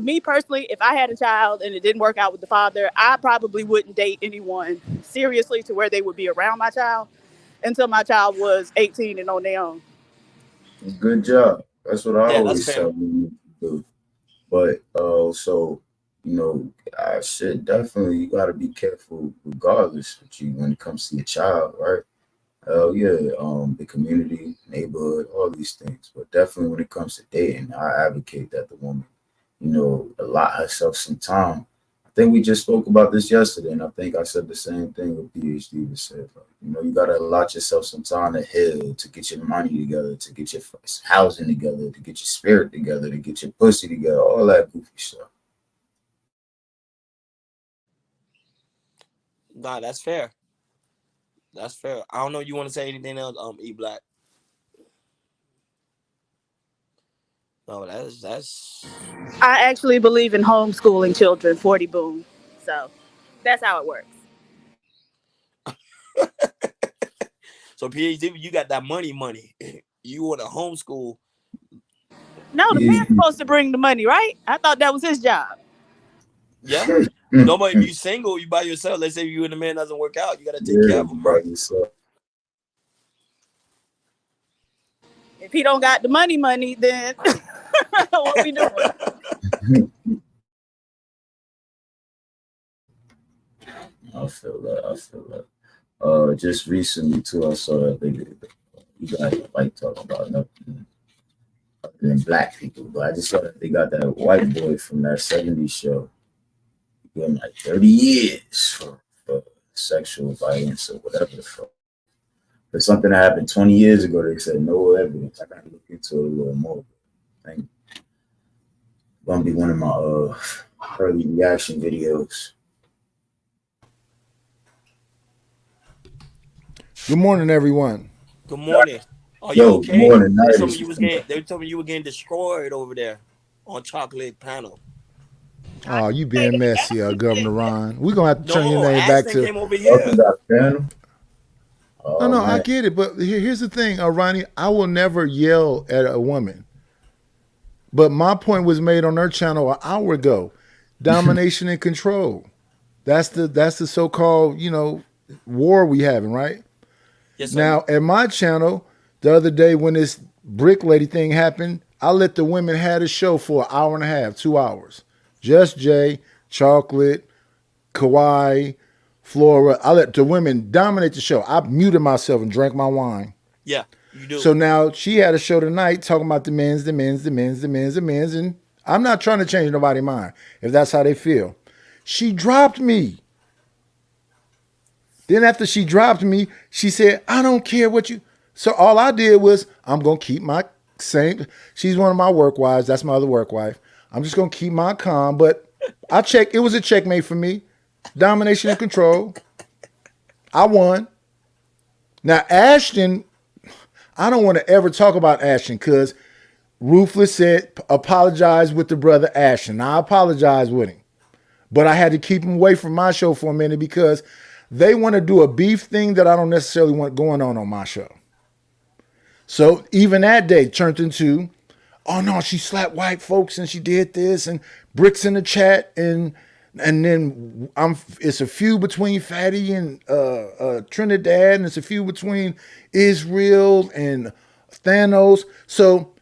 me personally, if I had a child and it didn't work out with the father, I probably wouldn't date anyone seriously to where they would be around my child until my child was 18 and on their own. Good job. That's what I Yeah, that's always fair. tell you to do. But so I should definitely you gotta be careful regardless with you when it comes to your child, right? Hell yeah, the community, neighborhood, all these things. But definitely when it comes to dating, I advocate that the woman, allot herself some time. I think we just spoke about this yesterday, and I think I said the same thing with PhD was said. Like, you gotta allot yourself some time to heal, to get your money together, to get your housing together, to get your spirit together, to get your pussy together, all that goofy stuff. Nah, that's fair. That's fair. I don't know. You want to say anything else? E Black. No, that's. I actually believe in homeschooling children, 40 boom. So that's how it works. So PhD, you got that money. You want to homeschool? No, the man's supposed to bring the money, right? I thought that was his job. Yeah. No, but if you single, you by yourself. Let's say you and the man doesn't work out, you got to take care Yeah, of him, by right? yourself. If he don't got the money, then what we doing? I feel that. I feel that. Just recently too, I saw that you guys like talking about nothing other than black people, but I just saw that they got that white boy from that '70s show getting like 30 years for sexual violence or whatever the fuck. But something that happened 20 years ago, they said no evidence. I gotta look into it a little more. I think it's gonna be one of my early reaction videos. Good morning, everyone. Good morning. Are you Yo, good okay? morning, They night. told me you was getting. They told me you were getting destroyed over there on chocolate panel. Oh, you being messy, Governor Ron. We're gonna have to turn your No, name back Ashton to. came over here. No, Oh no, I man. get it, but here's the thing, Ronnie. I will never yell at a woman. But my point was made on her channel an hour ago. Domination and control. That's the so-called war we having, right? Yes, sir. Now at my channel, the other day when this brick lady thing happened, I let the women have a show for an hour and a half, 2 hours. Just Jay, Chocolate, Kawhi, Flora. I let the women dominate the show. I muted myself and drank my wine. Yeah, you do. So now she had a show tonight talking about the men's, and I'm not trying to change nobody's mind if that's how they feel. She dropped me. Then after she dropped me, she said, I don't care what you. So all I did was, I'm going to keep my same. She's one of my work wives. That's my other work wife. I'm just going to keep my calm. But it was a checkmate for me. Domination and control. I won. Now, Ashton, I don't want to ever talk about Ashton because Ruthless said, apologize with the brother Ashton. I apologize with him. But I had to keep him away from my show for a minute because They want to do a beef thing that I don't necessarily want going on my show. So even that day turned into, oh no, she slapped white folks and she did this and bricks in the chat and then it's a feud between Fatty and Trinidad, and it's a feud between Israel and Thanos. So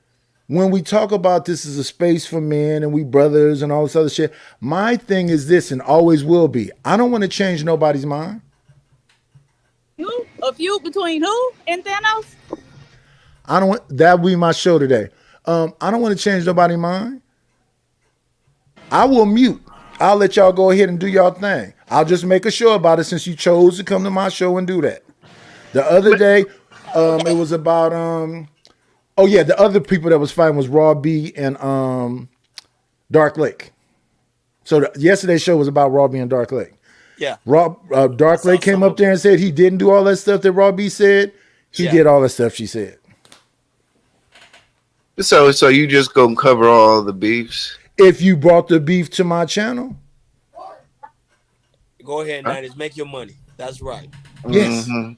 when we talk about this as a space for men and we brothers and all this other shit, my thing is this and always will be, I don't want to change nobody's mind. Who? A feud between who and Thanos? I don't want that will be my show today. I don't want to change nobody's mind. I will mute. I'll let y'all go ahead and do y'all thing. I'll just make a show about it since you chose to come to my show and do that. The other day, it was about the other people that was fighting was Raw B and Dark Lake. So yesterday's show was about Raw B and Dark Lake. Yeah. Dark Lake came up there and said he didn't do all that stuff that Raw B said. He did all that stuff she said. So you just gonna cover all the beefs? If you brought the beef to my channel. Go ahead, Niners. Make your money. That's right. Yes. Mm-hmm.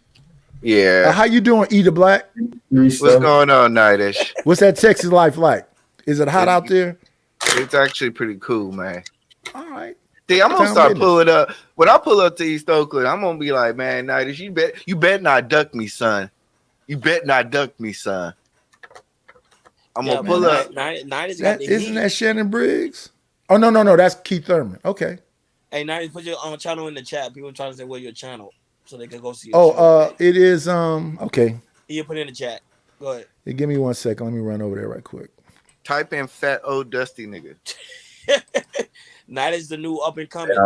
Yeah. How you doing, Eater Black? What's going on, Nightish? What's that Texas life like? Is it hot out there? It's actually pretty cool, man. All right. See, I'm gonna start pulling up. When I pull up to East Oakland, I'm gonna be like, man, Nightish, you bet not duck me, son. You bet not duck me, son. I'm gonna pull up. Isn't that Shannon Briggs? Oh no, that's Keith Thurman. Okay. Hey, Niners, put your channel in the chat. People trying to say where your channel, so they can go see. It is okay. You put it in the chat. Go ahead. Hey, give me 1 second. Let me run over there right quick. Type in fat old dusty nigga. Niners the new up and coming.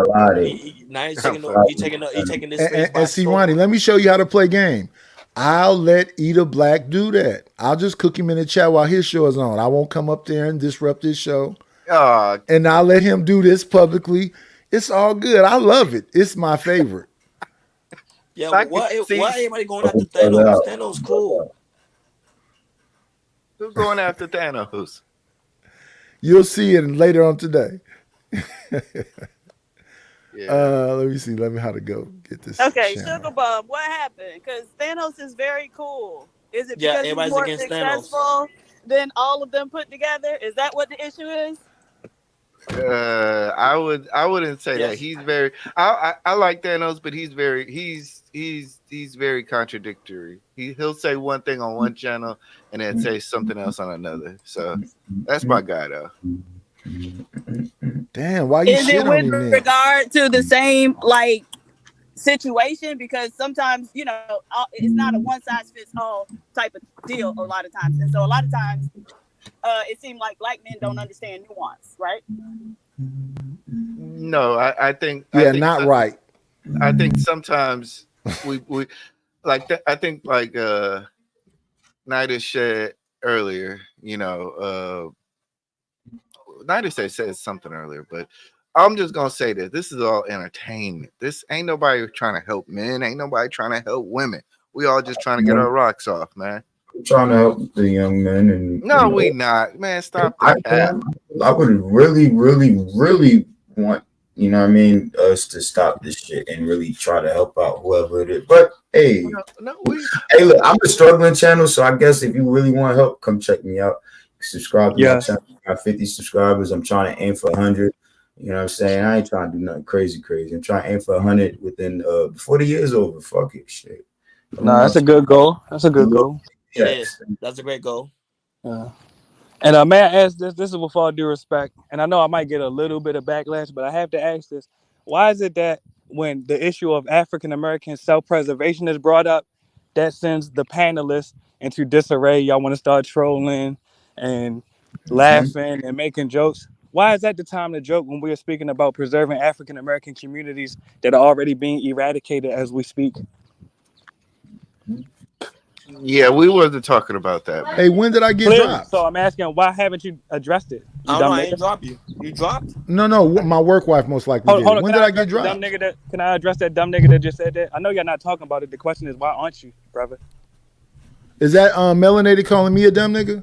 Niners taking this space. And see, Ronnie, let me show you how to play game. I'll let Eater Black do that. I'll just cook him in the chat while his show is on. I won't come up there and disrupt his show. And I'll let him do this publicly. It's all good. I love it. It's my favorite. Yeah, why everybody going after Thanos? Thanos cool. Who's going after Thanos? You'll see it later on today. Let me see. Let me how to go get this. Okay, channel. Sugar Bum, what happened? Because Thanos is very cool. Is it because he's everybody's more against successful than all of them put together? Is that what the issue is? I wouldn't say that. He's very. I like Thanos, but he's very contradictory. He'll say one thing on one channel and then say something else on another. So that's my guy, though. Damn, why you shit on me, man? Is it with regard to the same situation? Because sometimes it's not a one size fits all type of deal a lot of times, and so a lot of times it seems like black men don't understand nuance, right? No, I think not right. I think sometimes we like that. I think Nida said earlier, Nida said something earlier, but I'm just gonna say that this is all entertainment. This ain't nobody trying to help men, ain't nobody trying to help women. We all just trying to get our rocks off, man. We're trying to help the young men, and no, we not, man. Stop that. I would really, really, really want, us to stop this shit and really try to help out whoever it is. But hey, hey, look, I'm a struggling channel, so I guess if you really want help, come check me out. Subscribe to my channel. I got 50 subscribers. I'm trying to aim for 100. You know what I'm saying? I ain't trying to do nothing crazy. I'm trying to aim for 100 within before the year's over. Fuck it, shit. No, that's a good goal. That's a good goal. Yes, that's a great goal. And may I ask this? This is with all due respect, and I know I might get a little bit of backlash, but I have to ask this: why is it that when the issue of African American self-preservation is brought up, that sends the panelists into disarray? Y'all want to start trolling and laughing and making jokes. Why is that the time to joke when we are speaking about preserving African American communities that are already being eradicated as we speak? Yeah, we wasn't talking about that. Hey, when did I get dropped? So I'm asking, why haven't you addressed it? I didn't drop you. You dropped? No, my work wife most likely did. When did I get dropped? Can I address that dumb nigga that just said that? I know you're not talking about it. The question is, why aren't you, brother? Is that Melanated calling me a dumb nigga?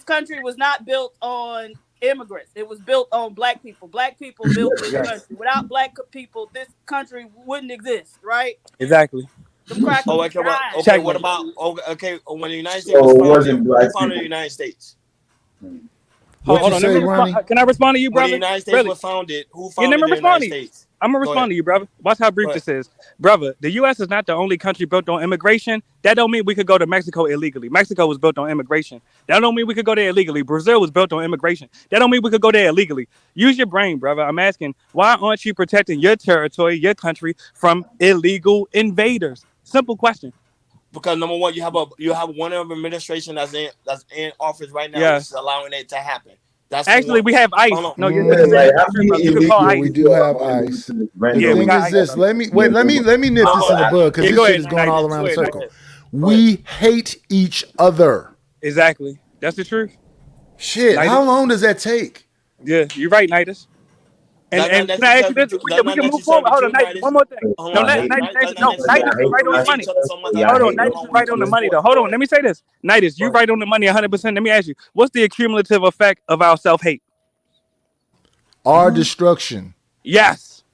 this country was not built on immigrants. It was built on black people. Black people built this Yes, country. Without black people, this country wouldn't exist, right? exactly. Them crackers Oh, okay, well, died. okay. Check. What about when the United States So was it founded? wasn't Who black founded the people. United States? What Hold you on. Let say, me respond. Ronnie? Can I respond to you, When the brother? United States Really? was founded, who You never founded the respond United to you. States? I'm gonna Go ahead. respond to you, brother. Watch how Go brief ahead. this is, brother. The U.S. is not the only country built on immigration. That don't mean we could go to Mexico illegally. Mexico was built on immigration. That don't mean we could go there illegally. Brazil was built on immigration. That don't mean we could go there illegally. Use your brain, brother. I'm asking, why aren't you protecting your territory, your country from illegal invaders? Simple question. Because number one, you have one of administration that's in office right now, which is Yes. allowing it to happen. That's for Actually, one. we have Hold ICE. on. No, you're Yeah, saying like that's how not true, many brother. You could illegal call Yeah, we ICE. do people are have going into ice. this The Yeah, rental? we thing got is ICE. this. Let me Yeah, wait. Let me nip No, this but in the bud because Yeah, this go shit ahead, is going United. all around go the ahead. Go circle. ahead. Go ahead. We hate each other. Exactly. That's the truth. Shit. How Nidus. long does that take? Yeah, you're right, Nidus. That's not And can I ask you necessarily this? true. We That's can we not can move forward. necessarily Hold on, true, Nidus. Nidus. One more thing. Hold No, on. Y'all hate, That's not No, necessarily Nidus, y'all you're hate true. right on the We hate money. each other so much that we y'all Hold can't on, hate get Nidus, along you're with right each on the other. money Go though. ahead. Hold Go on, ahead. let me say this. Nidus, Go you're ahead. right on the money 100%. Let me ask you, what's the accumulative effect of our self-hate? Our destruction. Yes,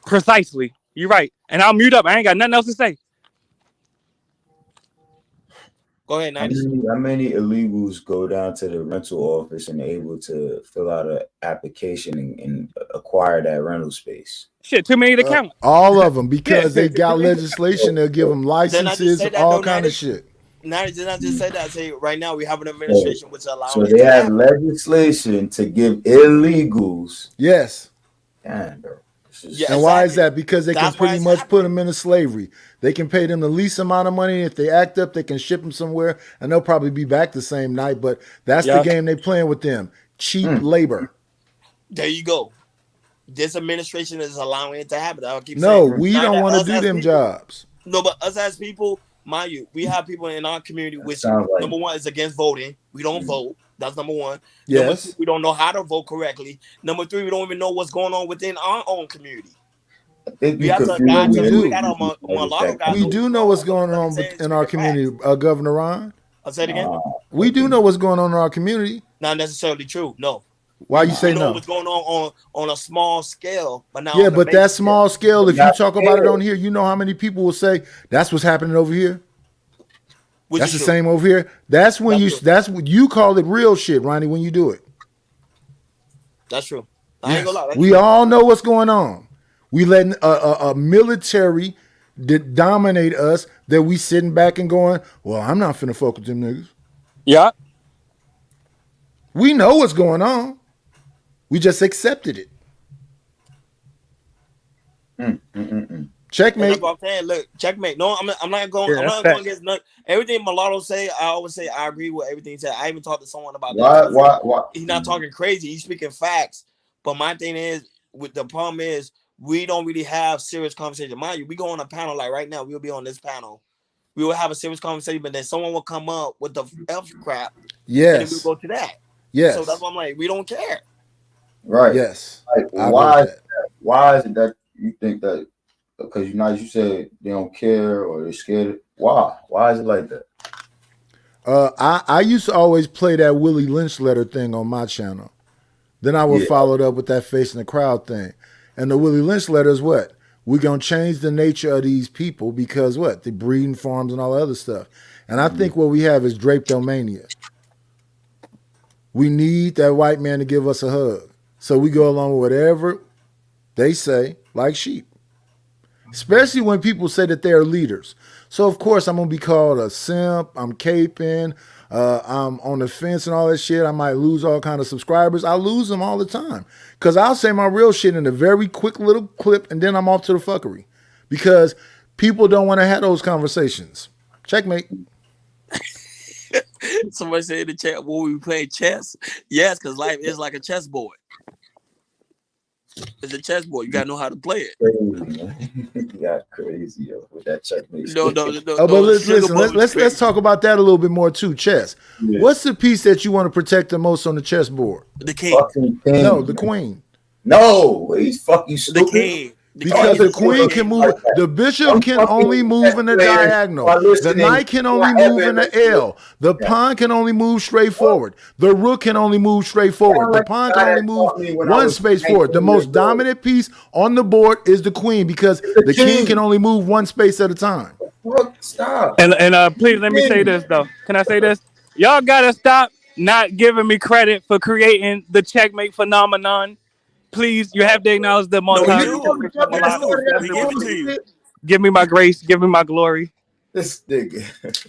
precisely. You're right. And I'll mute up. I ain't got nothing else to say. Go ahead, how Nidus. many illegals go down to the rental office and able to fill out an application and acquire that rental space? Shit, too many to count. All of them Yeah. because they got legislation. They'll give them Didn't I just licenses, say that all though, kind of Nidus? shit. Nidus, didn't I just say that? I say right now we have an So, administration which is so allowing it they to have happen. legislation to give illegals. Yes. Damn, bro. This Yeah, And is why is exactly. that? Because they can That's why pretty it's much put happening. them into slavery. They can pay them the least amount of money. If they act up, they can ship them somewhere, and they'll probably be back the same night. But that's the Yeah. game they playing with them. Cheap labor. There you go. This administration is allowing it to happen. I'll keep No, saying. we Now don't that want to us do as them people, jobs. no, but us as people, mind you, we have people in our community that which sounds like number one is against voting. We don't vote. That's number one. Number two, Yes. we don't know how to vote correctly. Number three, we don't even know what's going on within our own community. I think We you have to Yeah, guide confusing we to every we got do. a mulatto that guy We know what's do know going what's on. going What I'm on saying is in our speaking community, facts. Governor Ron. I'll say it again. We do know what's going on in our community. Not necessarily true. No. Why you We say know no? what's going on a small scale, but not Yeah, on a but major that scale. small scale, They're if you not talk about it scared. on here, you know how many people will say that's what's happening over here. Which That's is the true. same over here. That's when That's you. true. That's what you call it real shit, Ronnie. When you do it. That's true. I ain't gonna Yes, lie. That's we true. all know what's going on. We letting a military dominate us. That we sitting back and going, well, I'm not finna fuck with them niggas. Yeah. We know what's going on. We just accepted it. And that's Checkmate. what I'm saying. Look, checkmate. No, I'm not going. Yeah, I'm that's not going facts. against nothing. Everything Mulatto say, I always say I agree with everything he said. I even talked to someone about that Why? too. I said Why? he's not talking crazy. He's speaking facts. But my thing is, with the problem is, we don't really have serious conversation. Mind you, we go on a panel like right now. We'll be on this panel. We will have a serious conversation, but then someone will come up with the F crap, and then we'll Yes. go to that. So that's Yes. why I'm like, we don't care. Right. Yes. Like, I go with that. why is it that you think that? Because you said they don't care or they're scared. Why? Why is it like that? I used to always play that Willie Lynch letter thing on my channel. Then I would Yeah. follow it up with that face in the crowd thing. And the Willie Lynch letter is what? We're going to change the nature of these people because what? The breeding farms and all that other stuff. And I think what we have is drapetomania. We need that white man to give us a hug. So we go along with whatever they say, like sheep. Especially when people say that they're leaders. So of course I'm gonna be called a simp. I'm caping. I'm on the fence and all that shit. I might lose all kind of subscribers. I lose them all the time because I'll say my real shit in a very quick little clip and then I'm off to the fuckery because people don't want to have those conversations. Checkmate. Somebody said in the chat, "Will we play chess?" Yes, because life is like a chessboard. It's a chessboard. You gotta know how to play it. Crazy, man. You got crazy with that checkmate. No, Oh, but sugar listen, boy was let's crazy. talk about that a little bit more too. Chess. Yeah. What's the piece that you want to protect the most on the chessboard? The king. Fucking king. No, the queen. No, he's fucking The stupid. king. The Because king the is queen king. can move, the bishop can only move in the diagonal. The listening knight can only move in the L. The pawn can only move straight forward. The rook can only move straight forward. The pawn can only move one space forward. The most dominant piece on the board is the queen because the king can only move one space at a time. Stop. And please let me say this though. Can I say this? Y'all gotta stop not giving me credit for creating the checkmate phenomenon. Please, you have to acknowledge the No, multi you never mulatto. fucking started that We give it to you. bullshit. Give me my grace, give me my glory. This nigga.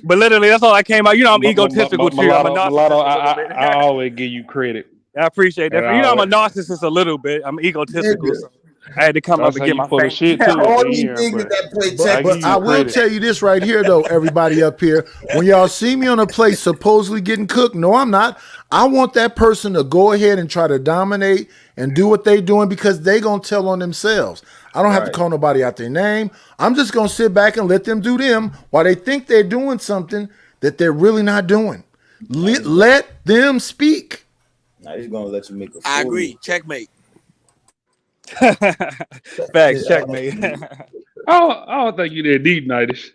But literally, that's all I came out. You know, I'm egotistical too. I'm a Mulatto, narcissist a little bit. I always give you credit. I appreciate And that. You know, I'm a narcissist a little bit. I'm egotistical, Nigga. so I had to come I up and say get you my full of fame. shit too at All the these end, niggas that play But, I give but Texas. I you will credit. tell you this right here, though, everybody up here. When y'all see me on a plate supposedly getting cooked, no, I'm not. I want that person to go ahead and try to dominate and do what they doing because they going to tell on themselves. I don't have to Right. call nobody out their name. I'm just going to sit back and let them do them while they think they're doing something that they're really not doing. Let them speak. Now he's gonna let you make a fool. I agree. Checkmate. Facts, checkmate. I don't think you that deep, Nightish.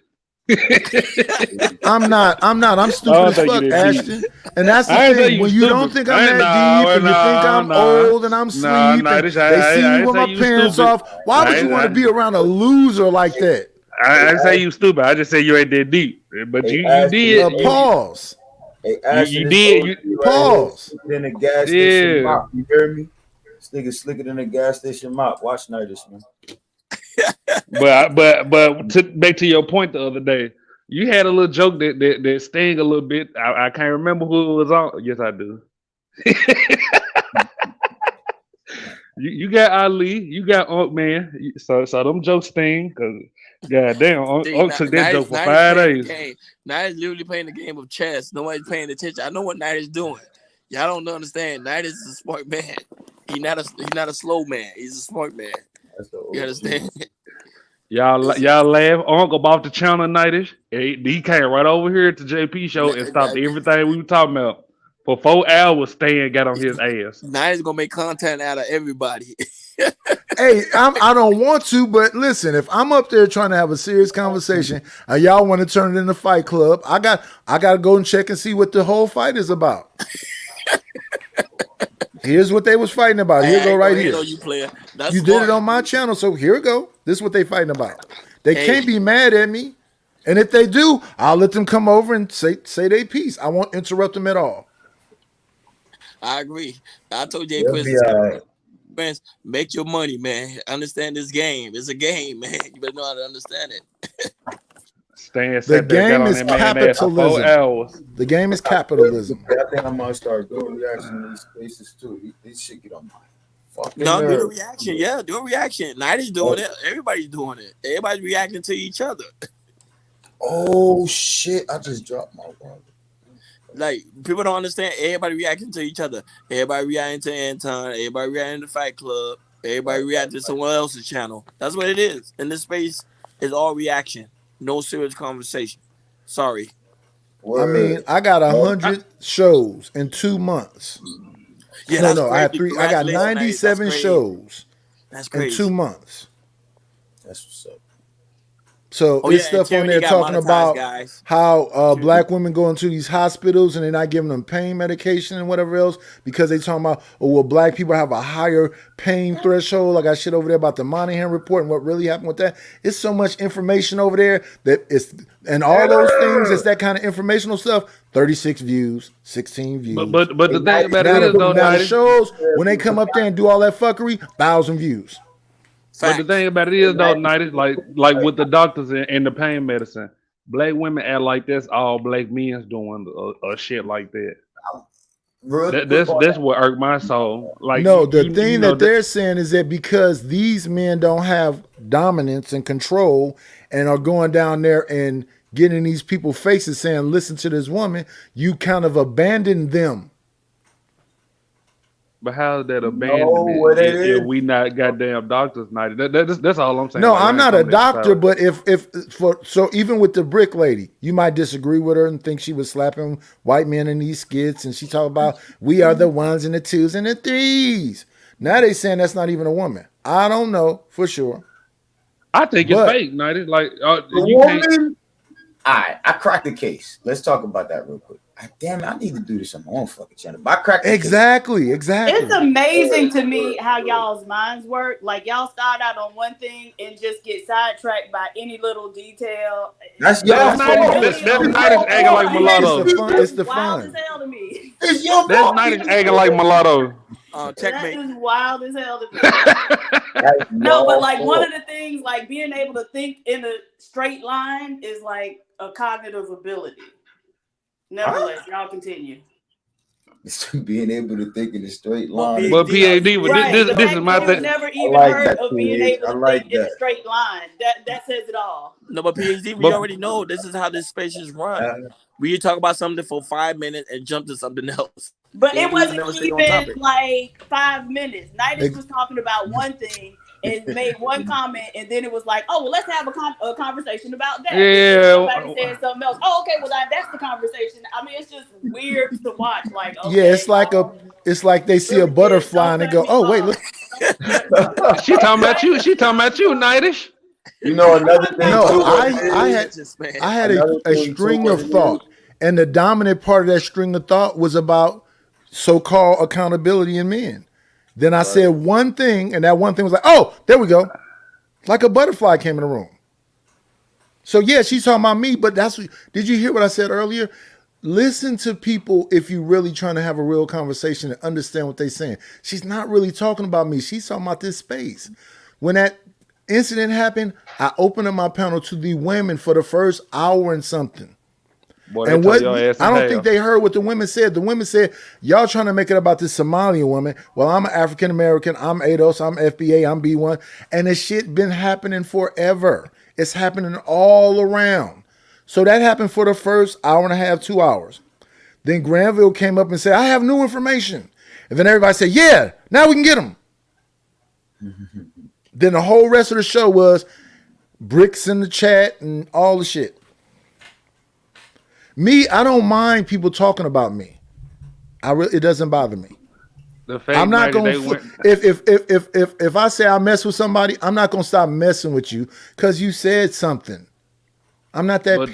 I'm not. I'm stupid don't as think you fuck, that deep. Ashton. And that's the I ain't say thing. you When you don't stupid. think I'm that deep and you think I'm old and I'm asleep and Nightish. they see I me ain't with say my you pants stupid. off, why would you want to be around a loser like that? I didn't say you stupid. I just say you ain't that deep. But Hey, you Ashton, did. Pause. Hey, Ashton, You this did. OG You right here, Pause. slicker than a gas station mop. You hear me? This nigga slicker than a gas station mop. Watch Nightish, man. but to back to your point the other day, you had a little joke that sting a little bit. I can't remember who it was on. Yes, I do. You got Ali, you got Unk Man. So them jokes sting because goddamn, See, Unk took that Night joke for is 5 playing the days. game. Night is literally playing the game of chess. Nobody's paying attention. I know what Night is doing. Y'all don't understand. Night is a smart man. He's not a slow man. He's a smart man. You understand? Y'all laugh. Unc about the channel Nightish. He came right over here to JP show and stopped everything we were talking about. For 4 hours, Stan got on his ass. Night is gonna make content out of everybody. Hey, I don't want to, but listen, if I'm up there trying to have a serious conversation and y'all want to turn it into Fight Club, I got to go and check and see what the whole fight is about. Here's what they was fighting about. Here go right here. You player. That's you smart. did it on my channel, so here we go. This is what they fighting about. They Hey. can't be mad at me, and if they do, I'll let them come over and say their piece. I won't interrupt them at all. I agree. I told Jay They'll Prince, be all right. friends, make your money, man. Understand this game. It's a game, man. You better know how to understand it. Stan The sat there, got game on is that man ass for 4 capitalism. hours. The game is capitalism. I think I'm gonna start doing reaction in these spaces too. This shit get on my fucking No, do the nerves. reaction. Yeah, do a reaction. Night is doing it. Everybody's doing it. Everybody's reacting to each other. Oh shit! I just dropped my water. Like, people don't understand. Everybody reacting to each other. Everybody reacting to Anton. Everybody reacting to Fight Club. Everybody reacting to someone else's channel. That's what it is. In this space, it's all reaction. No serious conversation. Sorry. I mean, I got 100 shows in 2 months. Yeah, no, that's I had crazy. 3. I got Congratulations, Night. 97 That's crazy. shows That's in crazy. 2 months. That's what's up. So Oh, it's yeah, and stuff on charity there got talking monetized, about guys. how black women go into these hospitals and they're not giving them pain medication and whatever else because they talking about, oh, well, black people have a higher pain threshold. I got shit over there about the Monahan report and what really happened with that. It's so much information over there that it's, and all those things, it's that kind of informational stuff. 36 views, 16 views. But the thing about now it is though, now the Nightish, shows, when they come up there and do all that fuckery, 1,000 views. but the thing about it is though, Nightish, like with the doctors and the pain medicine, black women act like that's all black men's doing or shit like that. That's what irked my soul. Like no, the you thing know, that they're saying is that because these men don't have dominance and control and are going down there and getting these people faces saying, listen to this woman, you kind of abandon them. But how's that abandonment if we not goddamn doctors, Nightish? That's all I'm saying. No, Like, I'm I ain't not a coming at doctor, you but so even with the brick lady, you might disagree with her and think she was slapping white men in these skits, and she talk about we are the ones and the twos and the threes. Now they saying that's not even a woman. I don't know for sure. I think it's fake, Nightish. Like The you can't. woman. All right, I cracked the case. Let's talk about that real quick. Damn it, I need to do this on my own fucking channel. But I cracked the exactly. It's amazing to me how y'all's minds work. Like, y'all start out on one thing and just get sidetracked by any little detail. That's Nightish acting like mulatto. It's the fun. Wild as hell to me. It's your That's fault. night acting like mulatto. That Checkmate. is wild as hell to me. That's No, but your like one fault. of the things, like being able to think in a straight line is like a cognitive ability. Nevertheless, y'all continue. It's being able to think in a straight But line. But PhD, PhD, but Right. The this is fact my that you've thing. never I even like heard that, of being PH. able I to think like in a that. straight line, that says it all. no, but PhD, we But already know this is how this space is run. Uh, We talk about something for 5 minutes and jump to something else. But We it we wasn't never stay on even topic. like 5 minutes. Nidus Ex- was talking about one thing and made one comment, and then it was like, oh, well, let's have a conversation about that. And then somebody yeah, said something else. Oh, okay, well, that's the conversation. I mean, it's just weird to watch. Like, Yeah, okay, it's like they see a really is. butterfly Don't and they cut go, me oh wait, off. look. she talking about Right? you. She talking about you, Nightish. you know I'm another talking thing about No, too. both What of it them. I is. had Attention span. I had Another a thing too. string What of it is. thought, and the dominant part of that string of thought was about so-called accountability in men. Then I Right. said one thing, and that one thing was like, oh, there we go. Like a butterfly came in the room. So yeah, she's talking about me, but did you hear what I said earlier? Listen to people if you're really trying to have a real conversation and understand what they're saying. She's not really talking about me. She's talking about this space. When that incident happened, I opened up my panel to the women for the first hour and something. Boy, they And tore what your ass I in don't think half. they heard what the women said. The women said, y'all trying to make it about this Somalian woman. Well, I'm an African American. I'm ADOS. I'm FBA. I'm B1. And this shit been happening forever. It's happening all around. So that happened for the first hour and a half, 2 hours. Then Granville came up and said, I have new information. And then everybody said, yeah, now we can get them. Then the whole rest of the show was bricks in the chat and all the shit. Me, I don't mind people talking about me. It doesn't bother me. The I'm fake not nighty gonna they went. if I say I mess with somebody, I'm not gonna stop messing with you because you said something. I'm not that But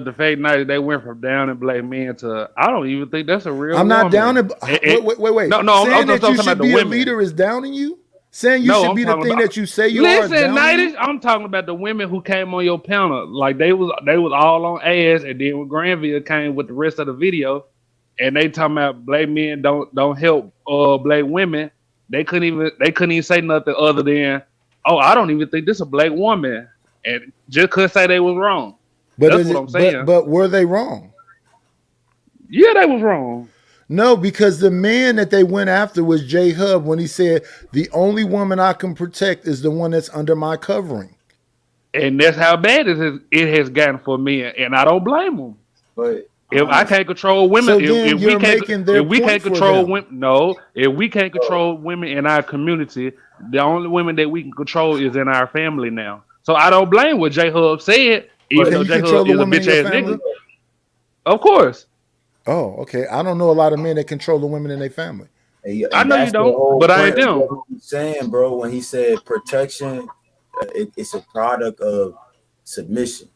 the petty. fake nighty they went from down and black men to I don't even think that's a real I'm not down. woman. Wait. No, no, Saying I'm that you talking about should the be a women. leader is downing you. Saying you No, should I'm be the talking thing about. that you say you are is Listen, downing you. nighty, I'm talking about the women who came on your panel. Like they was all on ass, and then when Granville came with the rest of the video, and they talking about black men don't help black women. They couldn't even say nothing other than, oh, I don't even think this a black woman, and just couldn't say they was wrong. But That's is what it? I'm saying. But were they wrong? Yeah, they was wrong. No, because the man that they went after was J Hub when he said the only woman I can protect is the one that's under my covering. And that's how bad it has gotten for me, and I don't blame them. But If I honestly, can't control women, So then you're making their if we point can't for control them. women, no, if we can't control women in our community, the only women that we can control is in our family now. So I don't blame what J Hub said, even but Can though you J control Hub the is a women in bitch your ass nigga. family? Of course, Oh, okay. I don't know a lot of men that control the women in their family. I and know you that's the don't, whole but I ain't point of them. what he's saying, bro. When he said protection, it's a product of submission.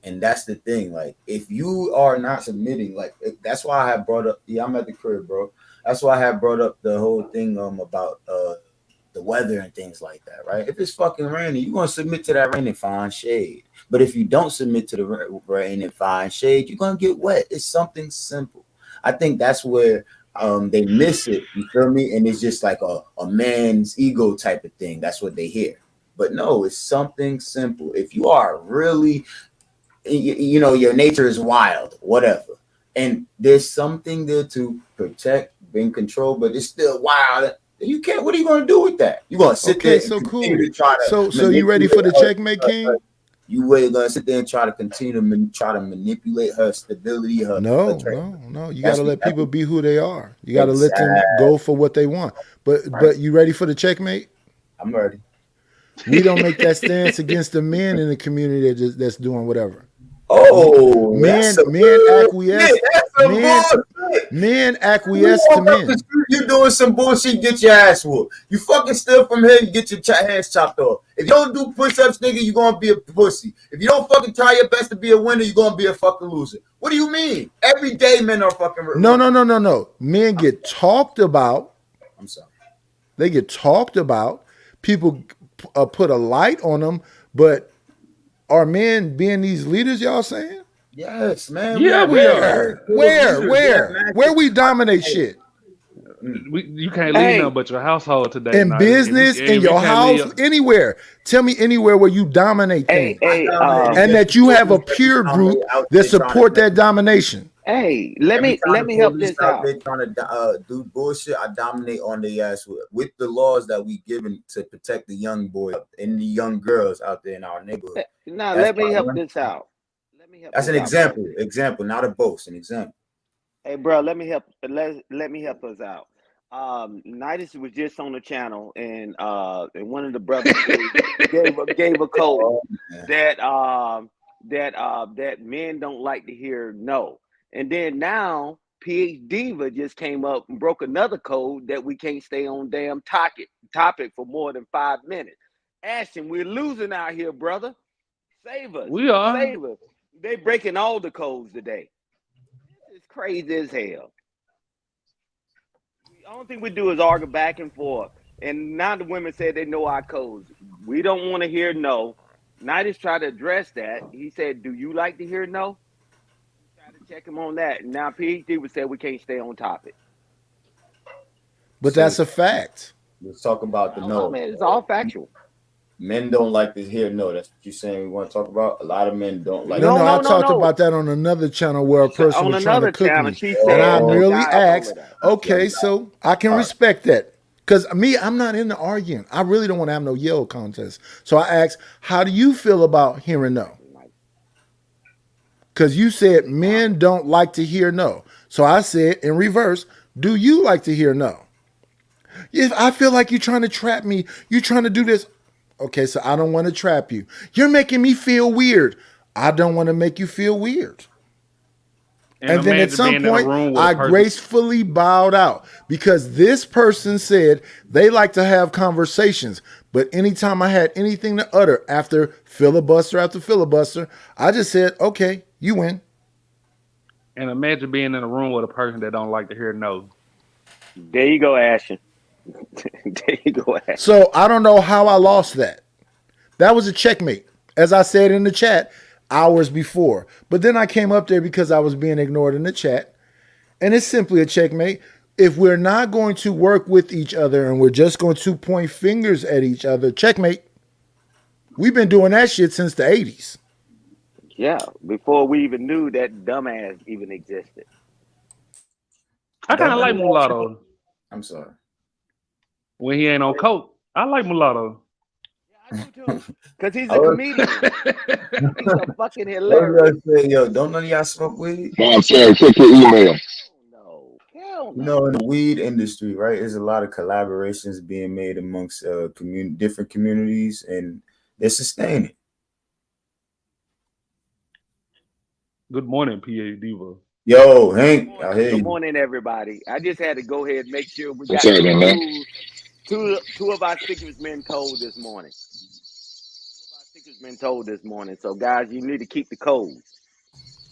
And that's the thing. Like, if you are not submitting, like that's why I have brought up. Yeah, I'm at the crib, bro. That's why I have brought up the whole thing about the weather and things like that, right? If it's fucking raining, you're gonna submit to that rain and find shade. But if you don't submit to the rain and find shade, you're gonna get wet. It's something simple. I think that's where they miss it. You feel me? And it's just like a man's ego type of thing. That's what they hear. But no, it's something simple. If you are really you know, your nature is wild, whatever. And there's something there to protect, bring control, but it's still wild. You can't, what are you going to do with that? You're going to sit Okay, there and so continue cool. to try to So you ready for manipulate the her. checkmate, King? You really going to sit there and try to continue to try to manipulate her stability, her trait. No. You got That's to let that's people be who they are. You got to let them exactly go for what they want. right. But you ready for the checkmate? I'm ready. We don't make that stance against the men in the community that's doing whatever. Oh, that's some Men acquiesce. bullshit. That's some Men bullshit. men You acquiesce to walk up the men. street, you doing some bullshit, get your ass whooped. You fucking steal from here, you get your hands chopped off. If you don't do push-ups, nigga, you gonna be a pussy. If you don't fucking try your best to be a winner, you gonna be a fucking loser. What do you mean? Every day men are fucking No. Men get talked about. I'm sorry. They get talked about. People put a light on them, but are men being these leaders y'all saying? Yes, man. We Yeah, have we heads are. full of leaders. We have Where matches. we dominate shit? You can't leave Hey, nothing but your household today, In Nigel. And business, in we your can't house, leave. anywhere. Tell me anywhere where you dominate hey, things. I hey, dominate And against that the you have a police every peer time they group out that there trying to support mess that with me. domination. hey, Every time let the me help police this out out. there trying to do bullshit, I dominate on their ass with the laws that we given to protect the young boys and the young girls out there in our neighborhood. Now That's let me help this out. Let me help that's this an out, bro. example, not a boast, an example. Hey, bro, let me help us out. Nidus was just on the channel, and one of the brothers gave a code Oh, man. that men don't like to hear no. And then now PH Diva just came up and broke another code that we can't stay on damn topic for more than 5 minutes. Ashton, we're losing out here, brother. Save us, We are. save us. They breaking all the codes today. It's crazy as hell. The only thing we do is argue back and forth. And now the women say they know our codes. We don't want to hear no. Nidus tried to address that. He said, "Do you like to hear no?" Try to check him on that. And now PhD would say we can't stay on topic. But So that's a fact. let's talk about the I no. mean, it's all factual. Men don't like to hear no. That's what you're saying. We want to talk about. A lot of men don't like. No, No, no, I no, no, talked no. about that on another channel where a person On was trying to another cook channel, me. she And I said no merely guy, all of asked, that. okay, Young guy. so I can All right. respect that. Because me, I'm not into arguing. I really don't want to have no yell contest. So I asked, how do you feel about hearing no? Because you said men don't like to hear no. So I said in reverse, do you like to hear no? If I feel like you're trying to trap me, you're trying to do this. Okay, so I don't want to trap you. You're making me feel weird. I don't want to make you feel weird. And And then at imagine some being in a point, room with a I person. gracefully bowed out because this person said they like to have conversations. But anytime I had anything to utter after filibuster, I just said, okay, you win. And imagine being in a room with a person that don't like to hear no. There you go, Ashton. There you go, Ashton. So I don't know how I lost that. That was a checkmate, as I said in the chat hours before. But then I came up there because I was being ignored in the chat. And it's simply a checkmate. If we're not going to work with each other and we're just going to point fingers at each other, checkmate. We've been doing that shit since the 80s. Yeah, before we even knew that dumbass even existed. I kind Don't of none like of y'all. mulatto I'm sorry. when he ain't on coke. I like mulatto. I do too, because he's I a was, comedian. He's a fucking I was hilarious. gonna say, yo, don't none of y'all smoke weed? Mom said, check your email. No, hell You no. know, in the weed industry, right? There's a lot of collaborations being made amongst different communities, and they're sustaining. Good morning, PA Diva. Yo, Hank, I hear Good you. morning, everybody. I just had to go ahead and make sure we What's got two happening, man? rules. Two of our stickers been told this morning. Our stickers been told this morning. So, guys, you need to keep the code.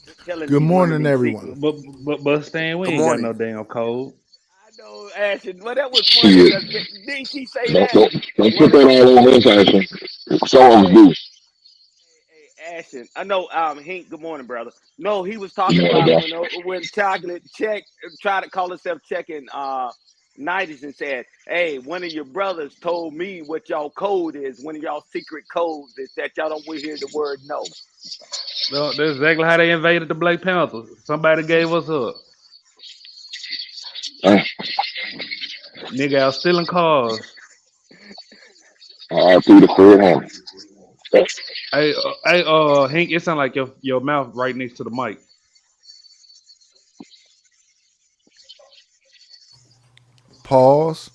Quit telling Good these women morning, these everyone. secrets. But Stan, we Good ain't got morning. no damn code. I know, Ashton. Well, that was funny Shit. because didn't she say Don't, that? don't, don't put One that of all over his action. Some of us hey, do. Ashton. I know. Hank. Good morning, brother. No, he was Good talking morning, about bro. when Chocolate tried to call herself checking 90s and said, "Hey, one of your brothers told me what y'all code is. One of y'all secret codes is that y'all don't want to hear the word no." No, that's exactly how they invaded the Black Panthers. Somebody gave us up. Uh, Nigga out stealing cars. I threw the third hand. Hank, it sound like your mouth right next to the mic. Pause.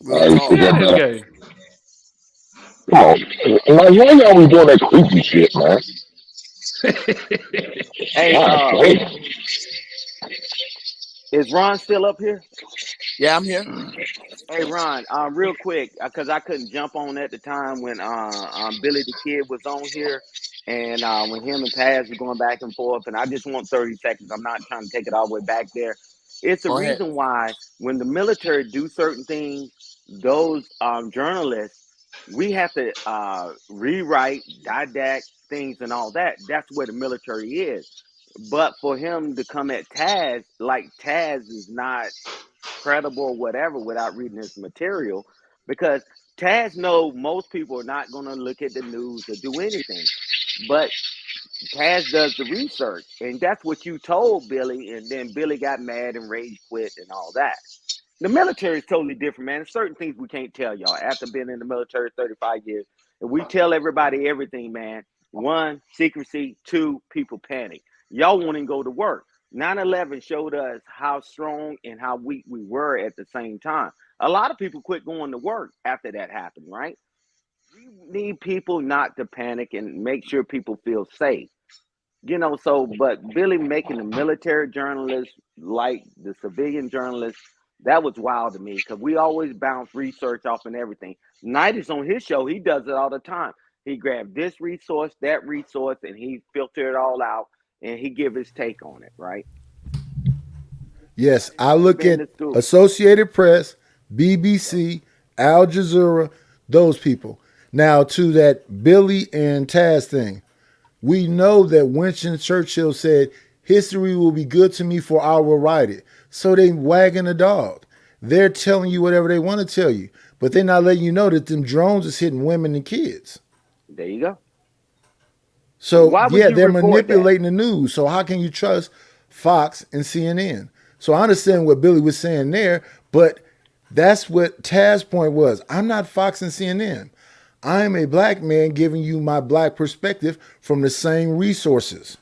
Real You talk. forgot Yeah, it's that. gay. Come on. Like, why y'all be doing that creepy shit, man? Hey, God damn. is Ron still up here? Yeah, I'm here. Hey, Ron, real quick, because I couldn't jump on at the time when Billy the Kid was on here, and when him and Taz were going back and forth, and I just want 30 seconds. I'm not trying to take it all the way back there. It's the Go ahead. reason why when the military do certain things, those journalists We have to rewrite, didact things and all that. That's where the military is. But for him to come at Taz, like Taz is not credible or whatever without reading his material, because Taz know most people are not going to look at the news or do anything. But Taz does the research, and that's what you told Billy, and then Billy got mad and rage quit and all that. The military is totally different, man. There's certain things we can't tell y'all. After being in the military 35 years, and we tell everybody everything, man. One, secrecy. Two, people panic. Y'all won't even go to work. 9/11 showed us how strong and how weak we were at the same time. A lot of people quit going to work after that happened, right? We need people not to panic and make sure people feel safe. So, but Billy making the military journalist like the civilian journalist, that was wild to me because we always bounce research off and everything. Knight is on his show, he does it all the time. He grabbed this resource, that resource, and he filter it all out and he give his take on it, right? Yes, Everybody I never look been at to school. Associated Press, BBC, Al Jazeera, those people. Now to that Billy and Taz thing, we know that Winston Churchill said, "History will be good to me, for I will write it." So they wagging a dog. They're telling you whatever they want to tell you, but they're not letting you know that them drones is hitting women and kids. There you go. So Why would yeah, you they're report that? manipulating the news. So how can you trust Fox and CNN? So I understand what Billy was saying there, but that's what Taz's point was. I'm not Fox and CNN. I'm a black man giving you my black perspective from the same resources.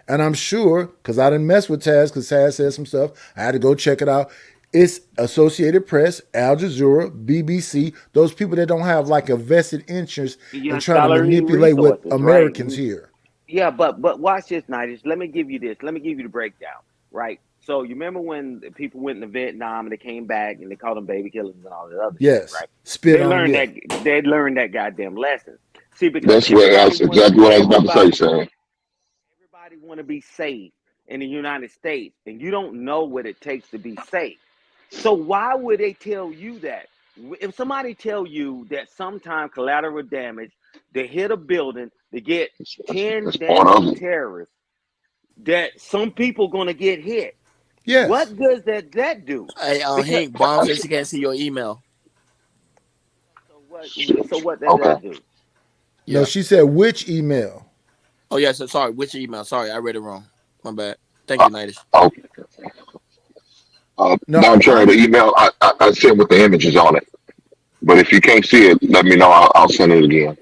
And I'm sure, because I didn't mess with Taz, because Taz said some stuff, I had to go check it out. It's Associated Press, Al Jazeera, BBC, those people that don't have like a vested interest in Your trying to scholarly manipulate what resources, right? Americans hear. Yeah, but watch this, Nigel. Let me give you this. Let me give you the breakdown, right? So you remember when the people went into Vietnam and they came back and they called them baby killers and all that other shit, Yes. right? Spit on them, yeah. They learned that goddamn lesson. See, because That's what that's exactly what I was about to say, Sam. everybody want to be safe in the United States, and you don't know what it takes to be safe. So why would they tell you that? If somebody tell you that sometime collateral damage, they hit a building, they get 10 That's part of damn it. terrorists, that some people gonna get hit. Yes. What good that do? Hey, Because Hank, Bomb says she can't see your email. so what does Okay. that do? No, Yeah. she said which email? Oh, yeah. So sorry. Which email? Sorry, I read it wrong. My bad. Thank Uh, you, Natish. okay. No, Don I Cherry, the email I sent with the images on it. But if you can't see it, let me know. I'll send it again.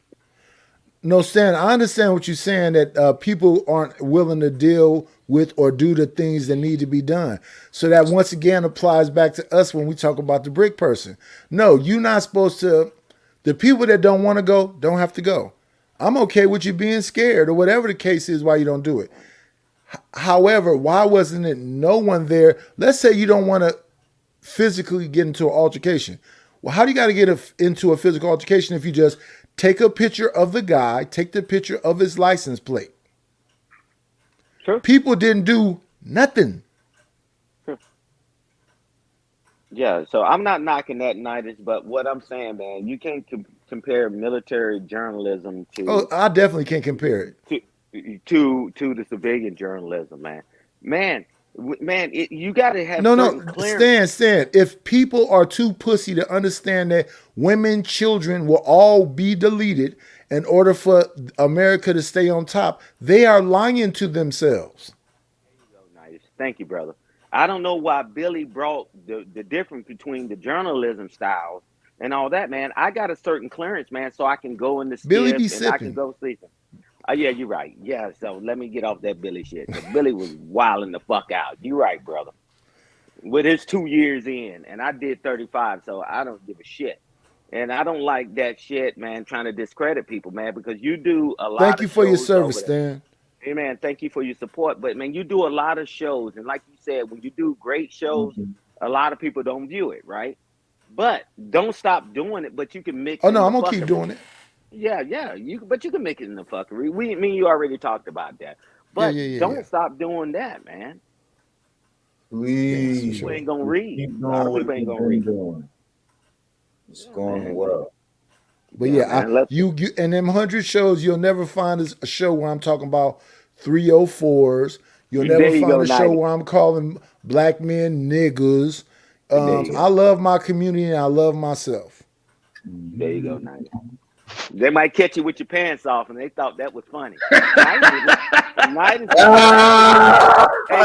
no, Stan, I understand what you're saying that people aren't willing to deal with or do the things that need to be done. So that once again applies back to us when we talk about the brick person. No, you're not supposed to. The people that don't want to go don't have to go. I'm okay with you being scared or whatever the case is why you don't do it. However, why wasn't it no one there? Let's say you don't want to physically get into an altercation. Well, how do you got to get into a physical altercation if you just take a picture of the guy, take the picture of his license plate? True. People didn't do nothing. True. Yeah, so I'm not knocking that, Nidus, but what I'm saying, man, you can't compare military journalism Oh, I definitely can't compare it. to to the civilian journalism, man. Man, you got to have No, no, certain clearance. Stan. If people are too pussy to understand that women, children will all be deleted in order for America to stay on top, they are lying to themselves. Nice. Thank you, brother. I don't know why Billy brought the difference between the journalism styles and all that, man. I got a certain clearance, man, so I can go in the Billy skiff be and I can sipping. go sleeping. Oh, yeah, you're right. Yeah, so let me get off that Billy shit because Billy was wilding the fuck out. You're right, brother. With his 2 years in, and I did 35, so I don't give a shit. And I don't like that shit, man, trying to discredit people, man, because you do a lot Thank of you for your shows service, over there. Stan. Hey, man, thank you for your support. But, man, you do a lot of shows. And like you said, when you do great shows, a lot of people don't view it, right? But don't stop doing it, but you can mix Oh no, in the I'm gonna keep fuckery. doing it. Yeah. But you can make it in the fuckery. Me and you already talked about that. Yeah, But yeah, yeah, yeah. don't stop doing that, man. Yes, for Please People sure. ain't gonna just read. keep A lot doing of what people ain't you've gonna been read. doing. It's Yeah, going man. well. But Yeah, yeah, man. Let's. you and them 100 shows, you'll never find a show where I'm talking about 304s. You'll never There you find go, a show 90. where I'm calling black men niggas. There you I go. love my community and I love myself. There you go, 90. They might catch you with your pants off, and they thought that was funny. 90 was laughing. Hey,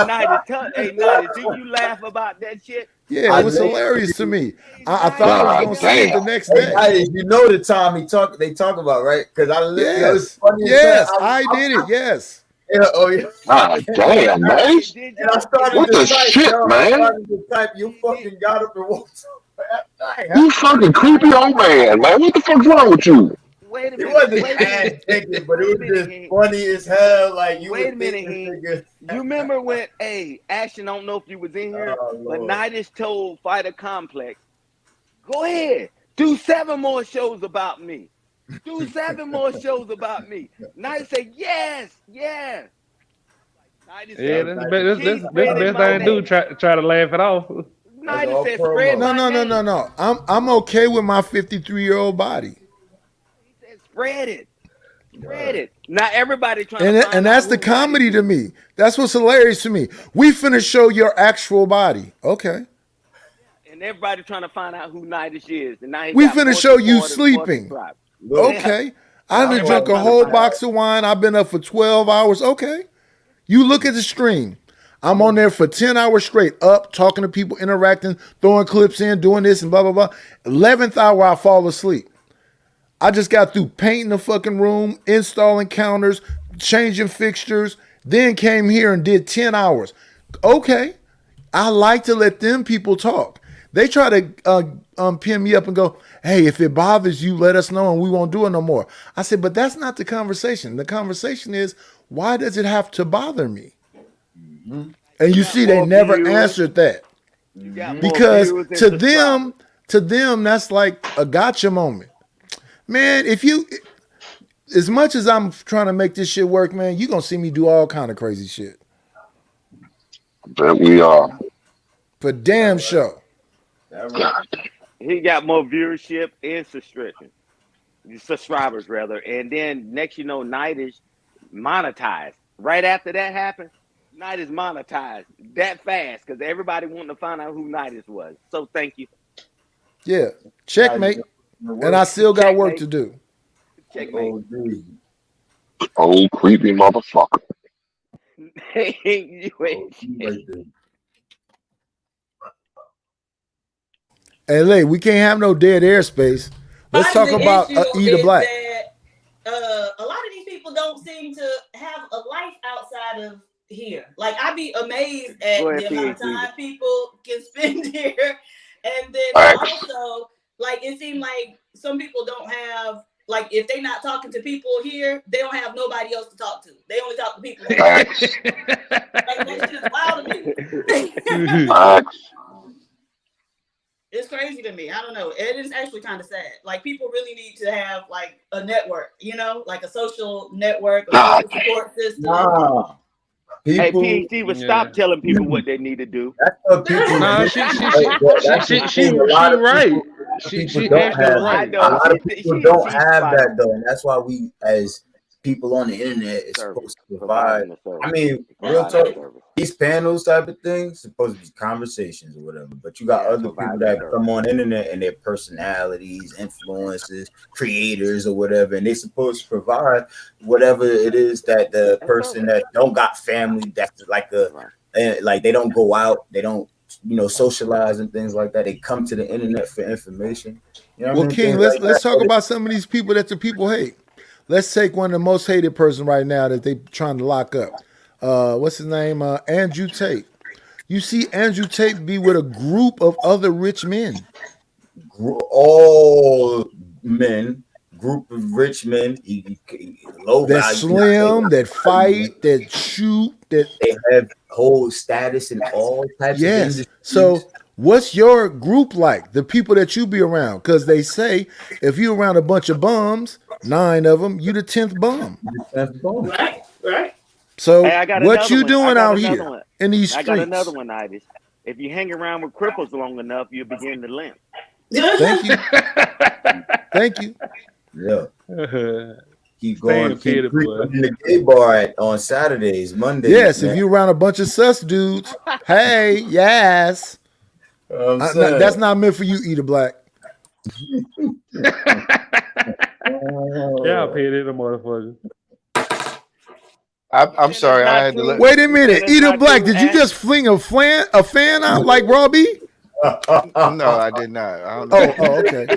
90, do you laugh about that shit? Yeah, it I was hilarious to literally, me. Hey, I thought I was 90, gonna see it the next hey, day. Titus, you know the time they talk about, right? Because it was Yes, funny as hell. yes, I did it. Yes. Yeah, oh yeah. God damn, man. Hey, did And I y'all? started What to the type, shit, yo. I man? started to type. You fucking got up and walked off. I ain't You happy. fucking creepy old man, man. What the fuck's wrong with you? Wait a It minute. wasn't Wait a minute. ass kicking, but it Wait a was minute, just Hank. funny as hell. Like you Wait a would think minute, this Hank. nigga. You remember when? Hey, Ashton, I don't know if you was in here, Oh but Lord. Nidus told Fighter Complex, "Go ahead, do 7 more shows about me. Do 7 more shows about me." Nidus said, "Yes, yes." Nidus Yeah, That said, was that's nice. best. "Keep That's the That was spreading best my thing to do. promo. name." Try to laugh it off. That's Nidus all said, "Spread promo. No, my no, no, no, name." no. I'm okay with my 53-year-old body. He said, "Spread it, spread God. it." Now everybody trying to And find out that's the who Nidus comedy to is. me. That's what's hilarious to me. We finna show your actual body. Okay. And everybody trying to find out who Nidus is. And now he We got finna more show you supporters, more sleeping. subscribers. Look, Yeah. Okay. I y'all done Everybody drunk a trying to motherfuckers whole find have out. box of wine. I've been up for 12 hours. Okay. You look at the stream. I'm on there for 10 hours straight, up, talking to people, interacting, throwing clips in, doing this and blah, blah, blah. 11th hour, I fall asleep. I just got through painting the fucking room, installing counters, changing fixtures, then came here and did 10 hours. Okay. I like to let them people talk. They try to pin me up and go, hey, if it bothers you, let us know and we won't do it no more. I said, but that's not the conversation. The conversation is, why does it have to bother me? Mm-hmm. And You you got see, they more never viewers. answered that You got Mm-hmm. more because viewers and subscribers. to them, that's like a gotcha moment. Man, if you, as much as I'm trying to make this shit work, man, you gonna see me do all kind of crazy shit That we are. for That damn right. sure. That right. God. He got more viewership and subscribers rather. And then next you know, Night is monetized. Right after that happened, Night is monetized that fast because everybody wanting to find out who Night is was. So thank you. Yeah, Now you checkmate. know the And I work. still got work Checkmate. to do. Checkmate. Oh, dude. Old creepy motherfucker. You ain't Oh, you shit. right there. Hey, Lay, we can't have no dead airspace. Let's talk The about issue Eda is Black. that a lot of these people don't seem to have a life outside of here. Like I be amazed Go at ahead, the amount of PhD. time people can spend here, and then Facts. also like it seems like some people don't have like if they're not talking to people here, they don't have nobody else to talk to. They only talk to people on here. Facts. Like that shit is wild to me. Facts. It's crazy to me. I don't know. It is actually kind of sad. Like people really need to have like a network, you know, like a social network, a God social damn. support system. Nah, Hey, people. PhD would Yeah. stop telling people what they need to do. That's what people No, do. she That's the thing. A lot of right. people, people She don't actually have. I right. A know lot of people don't she's have spot that on. though, and that's why we, as people on the internet, is Service, supposed to provide. providing the service, I mean, real providing the talk. service. These panels type of things supposed to be conversations or whatever, but you got Yeah, other people providing the that service. come on the internet and their personalities, influences, creators or whatever, and they supposed to provide whatever it is that the That's person service. that don't got family, that's like Right. like they don't go out, they don't socialize and things like that. They come to the internet for information. You know what I Well, mean? King, Things let's like that. let's talk about some of these people that the people hate. Let's take one of the most hated person right now that they trying to lock up. What's his name? Andrew Tate. You see Andrew Tate be with a group of other rich men. All men, group of rich men, low That value, not low slim, that value men. fight, that shoot, that They have whole status in all types of yes. industries. So what's your group like? The people that you be around? Because they say if you around a bunch of bums, 9 of them, you the 10th bum. Right, right. Hey, So I got what another you one. I doing got out another here one. in these I got another streets? one, Itis. If you hang around with cripples long enough, you begin to limp. Thank you. Thank you. Yeah. Keep going, Staying keep petty, boy. creeping in the gay bar on Saturdays, Mondays, Yes, if man. you around a bunch of sus dudes, hey, yes. I'm That's saying. not meant for you, Eater Black. Yeah, petty the motherfucker. I'm saying that's sorry, I not had to true? look. Wait a You saying minute, that's Eater not Black, true, did you Ash? just fling a fan out like Robbie? No, I did not. I don't know. Oh, okay.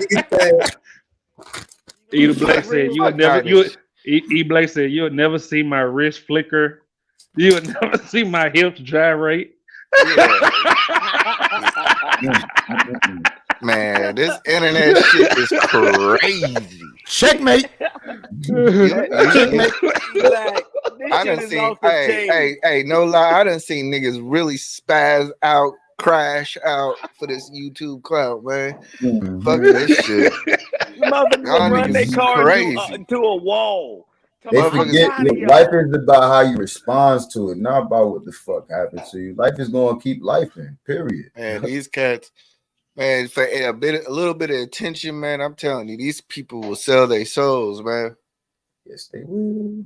Eater Keep it Black said real. you would Fuck never you Niners. E Black said you would never see my wrist flicker. You would never see my hips gyrate. Yeah, man, this internet shit is crazy. Checkmate. You, Checkmate. Black, this I shit done is seen, off the chain. no lie, I done seen niggas really spaz out, crash out for this YouTube clout, man. Fuck this shit. The motherfuckers will Y'all run their niggas is car crazy. into a wall. Talking They about, I'm Motherfuckers, forget tired of look, life y'all. is about how you respond to it, not about what the fuck happened to you. Life is gonna keep life in, period. man, these cats, man, for a little bit of attention, man, I'm telling you, these people will sell their souls, man. Yes, they will.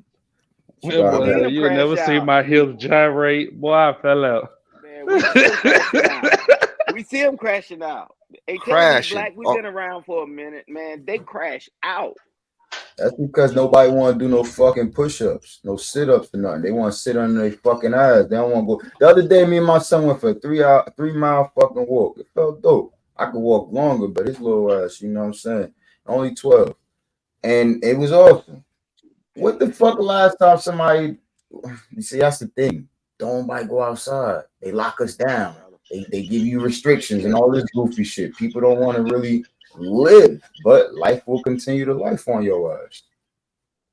You That We gotta boy see have said them you would crash never see out. my hips gyrate. Boy, I fell out. Man, we see them crashing out. We see them crashing out. Hey, tell me, Crashing. Black, we've been around for a minute, man. They crash out. that's because nobody wanna do no fucking push-ups, no sit-ups or nothing. They wanna sit on their fucking ass. They don't wanna go. The other day, me and my son went for a 3 mile fucking walk. It felt dope. I could walk longer, but his little ass, you know what I'm saying? Only 12. And it was awesome. What the fuck last time somebody you see that's the thing. Don't nobody go outside. They lock us down. They give you restrictions and all this goofy shit. People don't want to really live, but life will continue to life on your ass.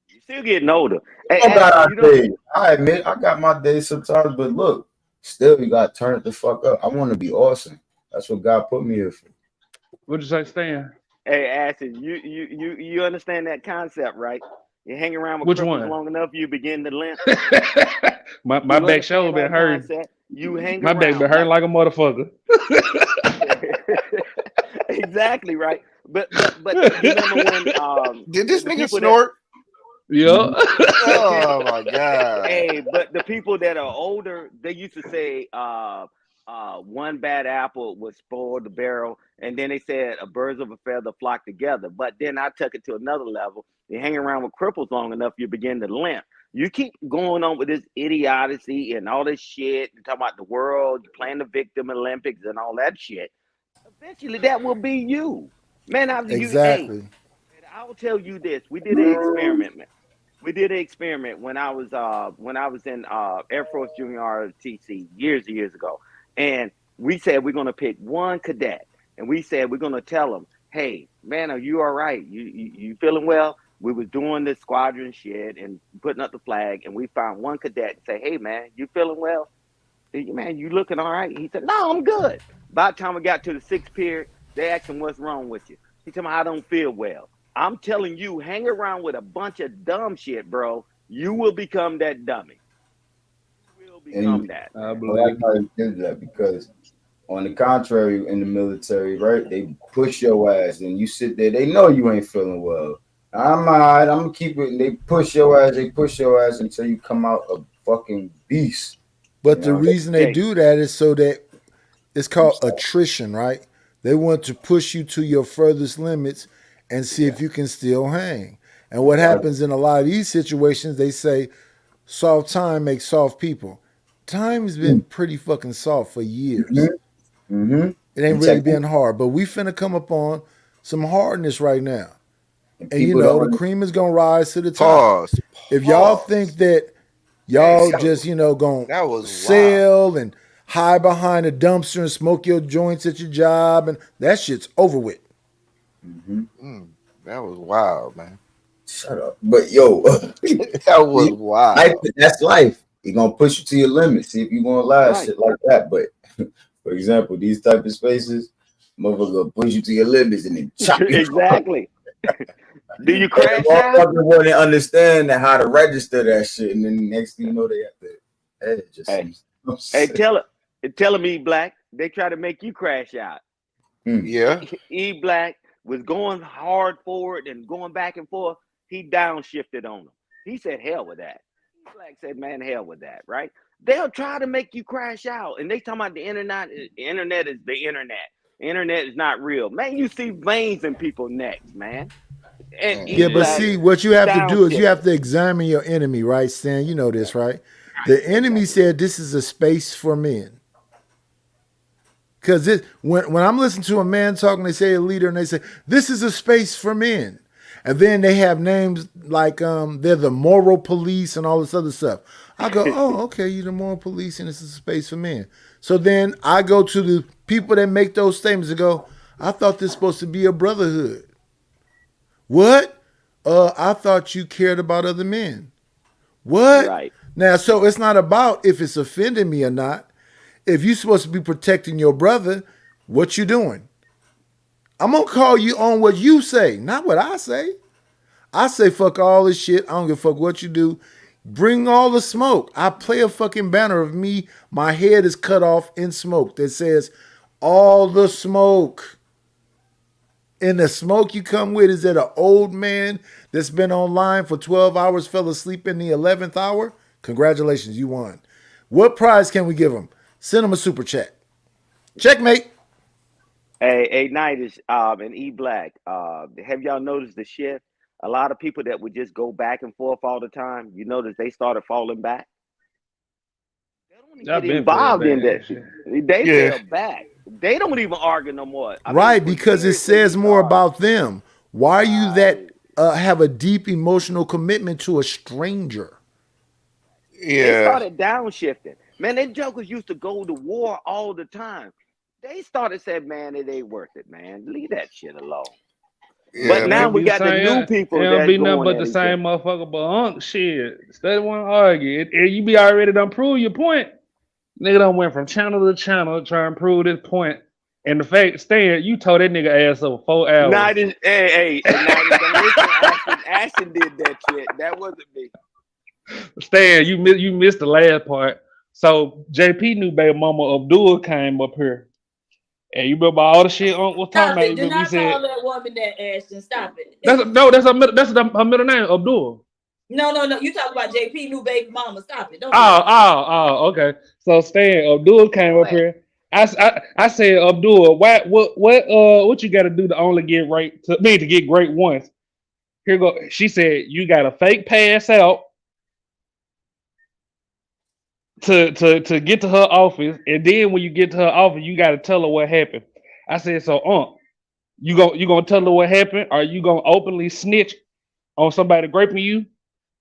You still getting older. Hey, I got Ashley, our you don't. days. I admit I got my days sometimes, but look, still you gotta turn it the fuck up. I want to be awesome. That's what God put me here for. What'd you say, Stan? Hey, Ashley, you understand that concept, right? You hang around with Which cripples one? long enough, you begin to limp. my You back shoulder understand been that hurting. concept? You hang My back been around hurting like like a motherfucker. exactly right. But you remember Did when this the nigga people that snort? Yeah. Oh my god. hey, but the people that are older, they used to say one bad apple would spoil the barrel, and then they said a birds of a feather flock together. But then I took it to another level. You hang around with cripples long enough, you begin to limp. You keep going on with this idiocy and all this shit. You're talking about the world, you're playing the victim Olympics and all that shit. Eventually, that will be you, man. After you, hey, Exactly. I'll tell you this: we did an experiment, man. We did an experiment when I was in Air Force Junior ROTC years and years ago, and we said we're gonna pick one cadet, and we said we're gonna tell them, hey, man, are you all right? You feeling well? We was doing this squadron shit and putting up the flag, and we found one cadet and say, hey, man, you feeling well? Man, you looking all right? He said, no, I'm good. By the time we got to the sixth period, they asked him, what's wrong with you? He told me, I don't feel well. I'm telling you, hang around with a bunch of dumb shit, bro. You will become that dummy. You will become And that, I man. I like believe. how you did that because on the contrary, in the military, right, they push your ass and you sit there, they know you ain't feeling well. I'm all right, I'm gonna keep it, and they push your ass until you come out a fucking beast. You But the know, reason they Jake, do that is so that it's I'm called sorry. attrition, right? They want to push you to your furthest limits and see Yeah. if you can still hang. And what happens in a lot of these situations, they say soft time makes soft people. Time has been pretty fucking soft for years. Mm-hmm. It ain't And really technique been hard, but we finna come upon some hardness right now. and And you people know, the don't cream is gonna rise to the top. Pause. If y'all think Pause. that Hey, y'all just, gonna that was wild. sail and hide behind a dumpster and smoke your joints at your job, and that shit's over with. That was wild, man. shut up. But yo, That was see, life, wild. that's life. He gonna push you to your limits. See if you gonna last right. shit like that. But for example, these type of spaces, motherfucker gonna push you to your limits and then chop you. Exactly. Do you And the crash out? motherfucker wouldn't understand how to register that shit, and then the next thing you know, they have to. Hey, just Hey, some hey, shit. tell me, Black, they try to make you crash out. Yeah. E Black, was going hard forward and going back and forth, he downshifted on them. He said, hell with that. Black said, man, hell with that, right? They'll try to make you crash out. And they talking about the internet. The internet is the internet. The internet is not real. Man, you see veins in people's necks, man. And Yeah, but E-Black see, what you have to do is you have downshifted. to examine your enemy, right, Stan? You know this, right? The enemy said this is a space for men. Because when I'm listening to a man talking, they say a leader, and they say this is a space for men, and then they have names like they're the moral police and all this other stuff. I go, oh, okay, you're the moral police, and this is a space for men. So then I go to the people that make those statements and go, I thought this was supposed to be a brotherhood. What? I thought you cared about other men. What? Right. Now, so it's not about if it's offending me or not. If you're supposed to be protecting your brother, what you doing? I'm going to call you on what you say, not what I say. I say fuck all this shit. I don't give a fuck what you do. Bring all the smoke. I play a fucking banner of me. My head is cut off in smoke that says all the smoke. And the smoke you come with is that an old man that's been online for 12 hours fell asleep in the 11th hour? Congratulations, you won. What prize can we give him? Send him a super chat. Checkmate. Hey, Nightish, and E-Black, have y'all noticed the shift? A lot of people that would just go back and forth all the time, you notice they started falling back. They don't even I've get been fell involved in back. that. They Yeah. fell back. They don't even argue no more. I mean, Right, for because it years they says used to more argue. about them. Why are you that Right. have a deep emotional commitment to a stranger? They Yeah. started downshifting. Man, they jokers used to go to war all the time. They started saying, man, it ain't worth it, man. Leave that shit alone. But Yeah, now It'll but we be the got the new same. people It'll that's be nothing going but at the each other. same motherfucker. But shit, they want to argue. And you be already done prove your point. Nigga done went from channel to channel trying to prove this point. And the fact, Stan, you told that nigga ass over 4 hours. Nightish, don't listen. Ashton did that shit. That wasn't me. Stan, you missed the last part. So JP knew baby mama Abdul came up here. And you remember all the shit on was talking Stop about. it. Do We not said call that woman that, Ashton. Stop it. that's her middle name, Abdul. No. You talk about JP, new baby mama. Stop it. Don't do Oh, that. oh, okay. So Stan, Abdul came up What? here. I said, Abdul, what you got to do to only get right to get great once? Here go. She said you got to fake pass out to get to her office, and then when you get to her office, you got to tell her what happened. I said, so you gonna tell her what happened? Or you gonna openly snitch on somebody raping you?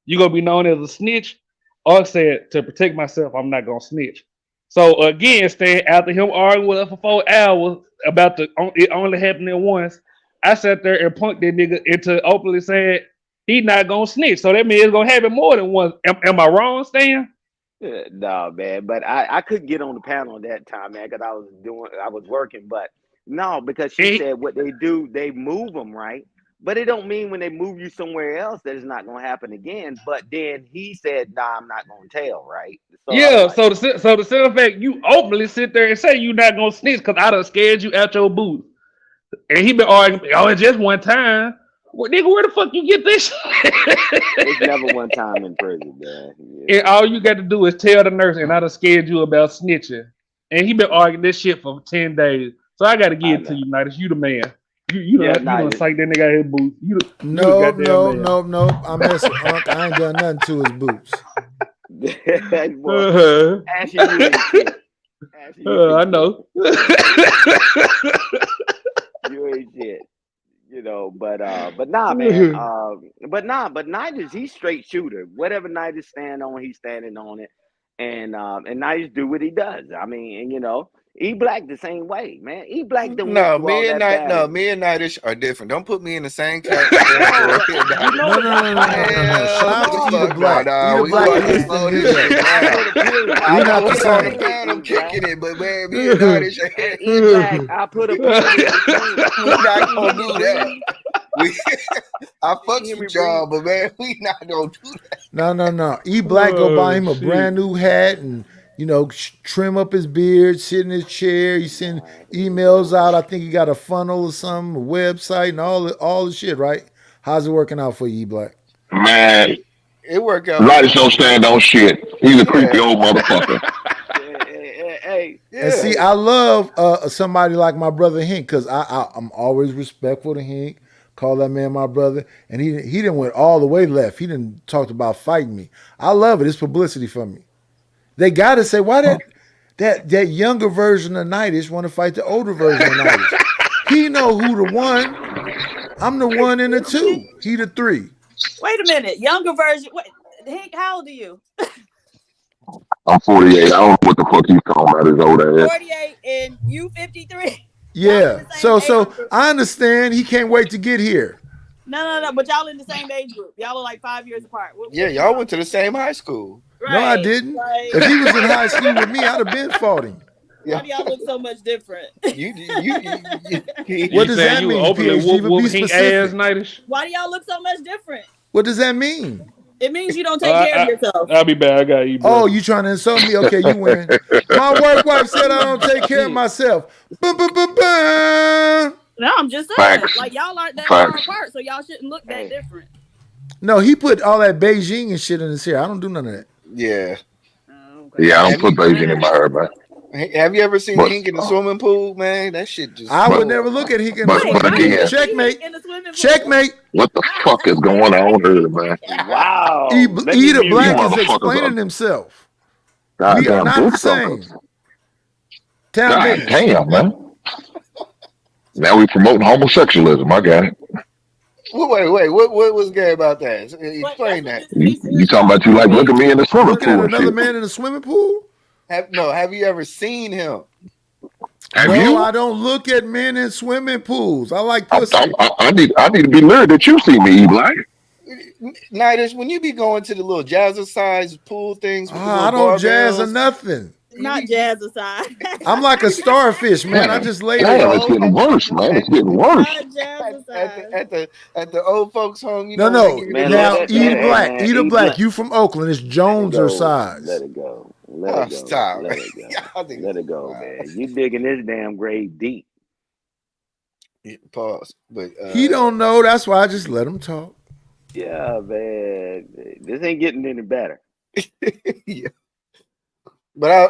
You gonna be known as a snitch? Or said to protect myself, I'm not gonna snitch. So again, Stan, after him arguing with her for 4 hours about it only happening once, I sat there and punked that nigga into openly saying he not gonna snitch. So that means it's gonna happen more than once. Am I wrong, Stan? No, man. But I couldn't get on the panel that time, man, because I was working. But no, because she And said what they do, they move them, right? But it don't mean when they move you somewhere else that it's not gonna happen again. But then he said, "Nah, I'm not gonna tell," right? So I'm yeah, like, so the simple fact you openly sit there and say you not gonna snitch because I done scared you out your booth. And he been arguing, oh, it's just one time. Well, nigga, where the fuck you get this it's never shit? one time in prison, man. And all you got to do is tell the nurse, and I done scared you about snitching. And he been arguing this shit for 10 days. So I got to I give it to know. you, Nights. You the man. You Yeah, done nice. psych that nigga out his boots. You the No, goddamn no, man. no, no. I mess with Unc. I ain't done nothing to his boots. Well, Ashley, you ain't shit. Ashley, you I ain't shit. know. You ain't shit. But nah, man. But Knight is he's straight shooter. Whatever Knight is stand on, he's standing on it. And Knight do what he does. I mean, and E Black the same way, man. E Black done went no, through all that battle. me and Nightish are different. Don't put me in the same category. No, you Nightish. know No, what? no, That's no, no, why no, I no, put. no. Shout Hell out the to No, Eda fuck no, Black. no. Eda We Black, gonna we have to need to slow hear this shit that. I down. put a period. We I I know not the put we a on the same. period. panel E Black kicking it, but man, me and Nightish, and E Black. I put a period between. we not You ain't gonna hear me do that. breathe. We, I You ain't fucks hear me with breathe. y'all, but man, we not gonna do that. No, no, no. E Black go buy Oh, him a shit. brand new hat and trim up his beard, sit in his chair. He send emails out. I think he got a funnel or something, a website, and all the shit. Right? How's it working out for you, E Black? Man, It worked out for Lights him. don't stand on shit. He's a creepy Yeah. old motherfucker. Hey, And see, Yeah. I love somebody like my brother Hink because I'm always respectful to Hink. Call that man my brother, and he didn't went all the way left. He didn't talked about fighting me. I love it. It's publicity for me. They got to say why that younger version of Nightish want to fight the older version of Nightish. He know who the one. I'm the one and the two. He the three. Wait a minute, younger version. Wait, Hank, how old are you? I'm 48. I don't know what the fuck he's talking about his old ass. 48 and you 53. Y'all in Yeah. the same So age group. I understand. He can't wait to get here. No. But y'all in the same age group. Y'all are like 5 years apart. Yeah, y'all went to the same high school. Right. No, I didn't. Like, If he was in high school with me, I'd have been fought him. why do y'all look so much different? What You does saying that you mean, openly PhD? whoop Be Hink ass specific. Nightish? Why do y'all look so much different? What does that mean? It means you don't take care of yourself. I'll be back. I got you, bro. Oh, you trying to insult me? Okay, you win. My work wife said I don't take care of myself. No, I'm just saying. Facts. Like, y'all aren't that far Facts. apart, so y'all shouldn't look that different. No, he put all that Beijing and shit in his hair. I don't do none of that. Yeah. Yeah, I don't Have put you- Beijing in my hair, man. Have you ever seen But- Hink in the swimming pool, man? That shit just. I would never look at Hink in the But swimming pool. again, Checkmate. In the swimming pool. Checkmate. what the fuck is going on here, man? wow. Let me Eda mute Black You is motherfuckers explaining are himself. We are goddamn not dick the suckers. same. Town God business. damn, man. Now we promoting homosexualism. I got it. Wait. What was gay about that? Explain that. You talking about you like look at me in the swimming Looking at pool and another shit. man in a swimming pool? Have you ever seen him? Have No, you? I don't look at men in swimming pools. I like pussy. I need to be lured that you see me, Eli. Nightish, when you be going to the little jazzercise pool things with the little I don't jazz or barbells, nothing. Not jazzercise. I'm like a starfish, man. I just lay Damn, there. it's getting worse, man. It's getting worse. Not jazzercise. at the old folks home, you No, know, when they no. give you Man, the let Now, it, little Eda hey, Black. man, Eda eat Black. black. You from Oakland. It's Let it Jones or go. size. Let it go. Let Oh, it go. stop. Let it go. I think Let it go, man. You digging this damn grave deep. pause. But He don't know. That's why I just let him talk. Yeah, man. This ain't getting any better. yeah. Man,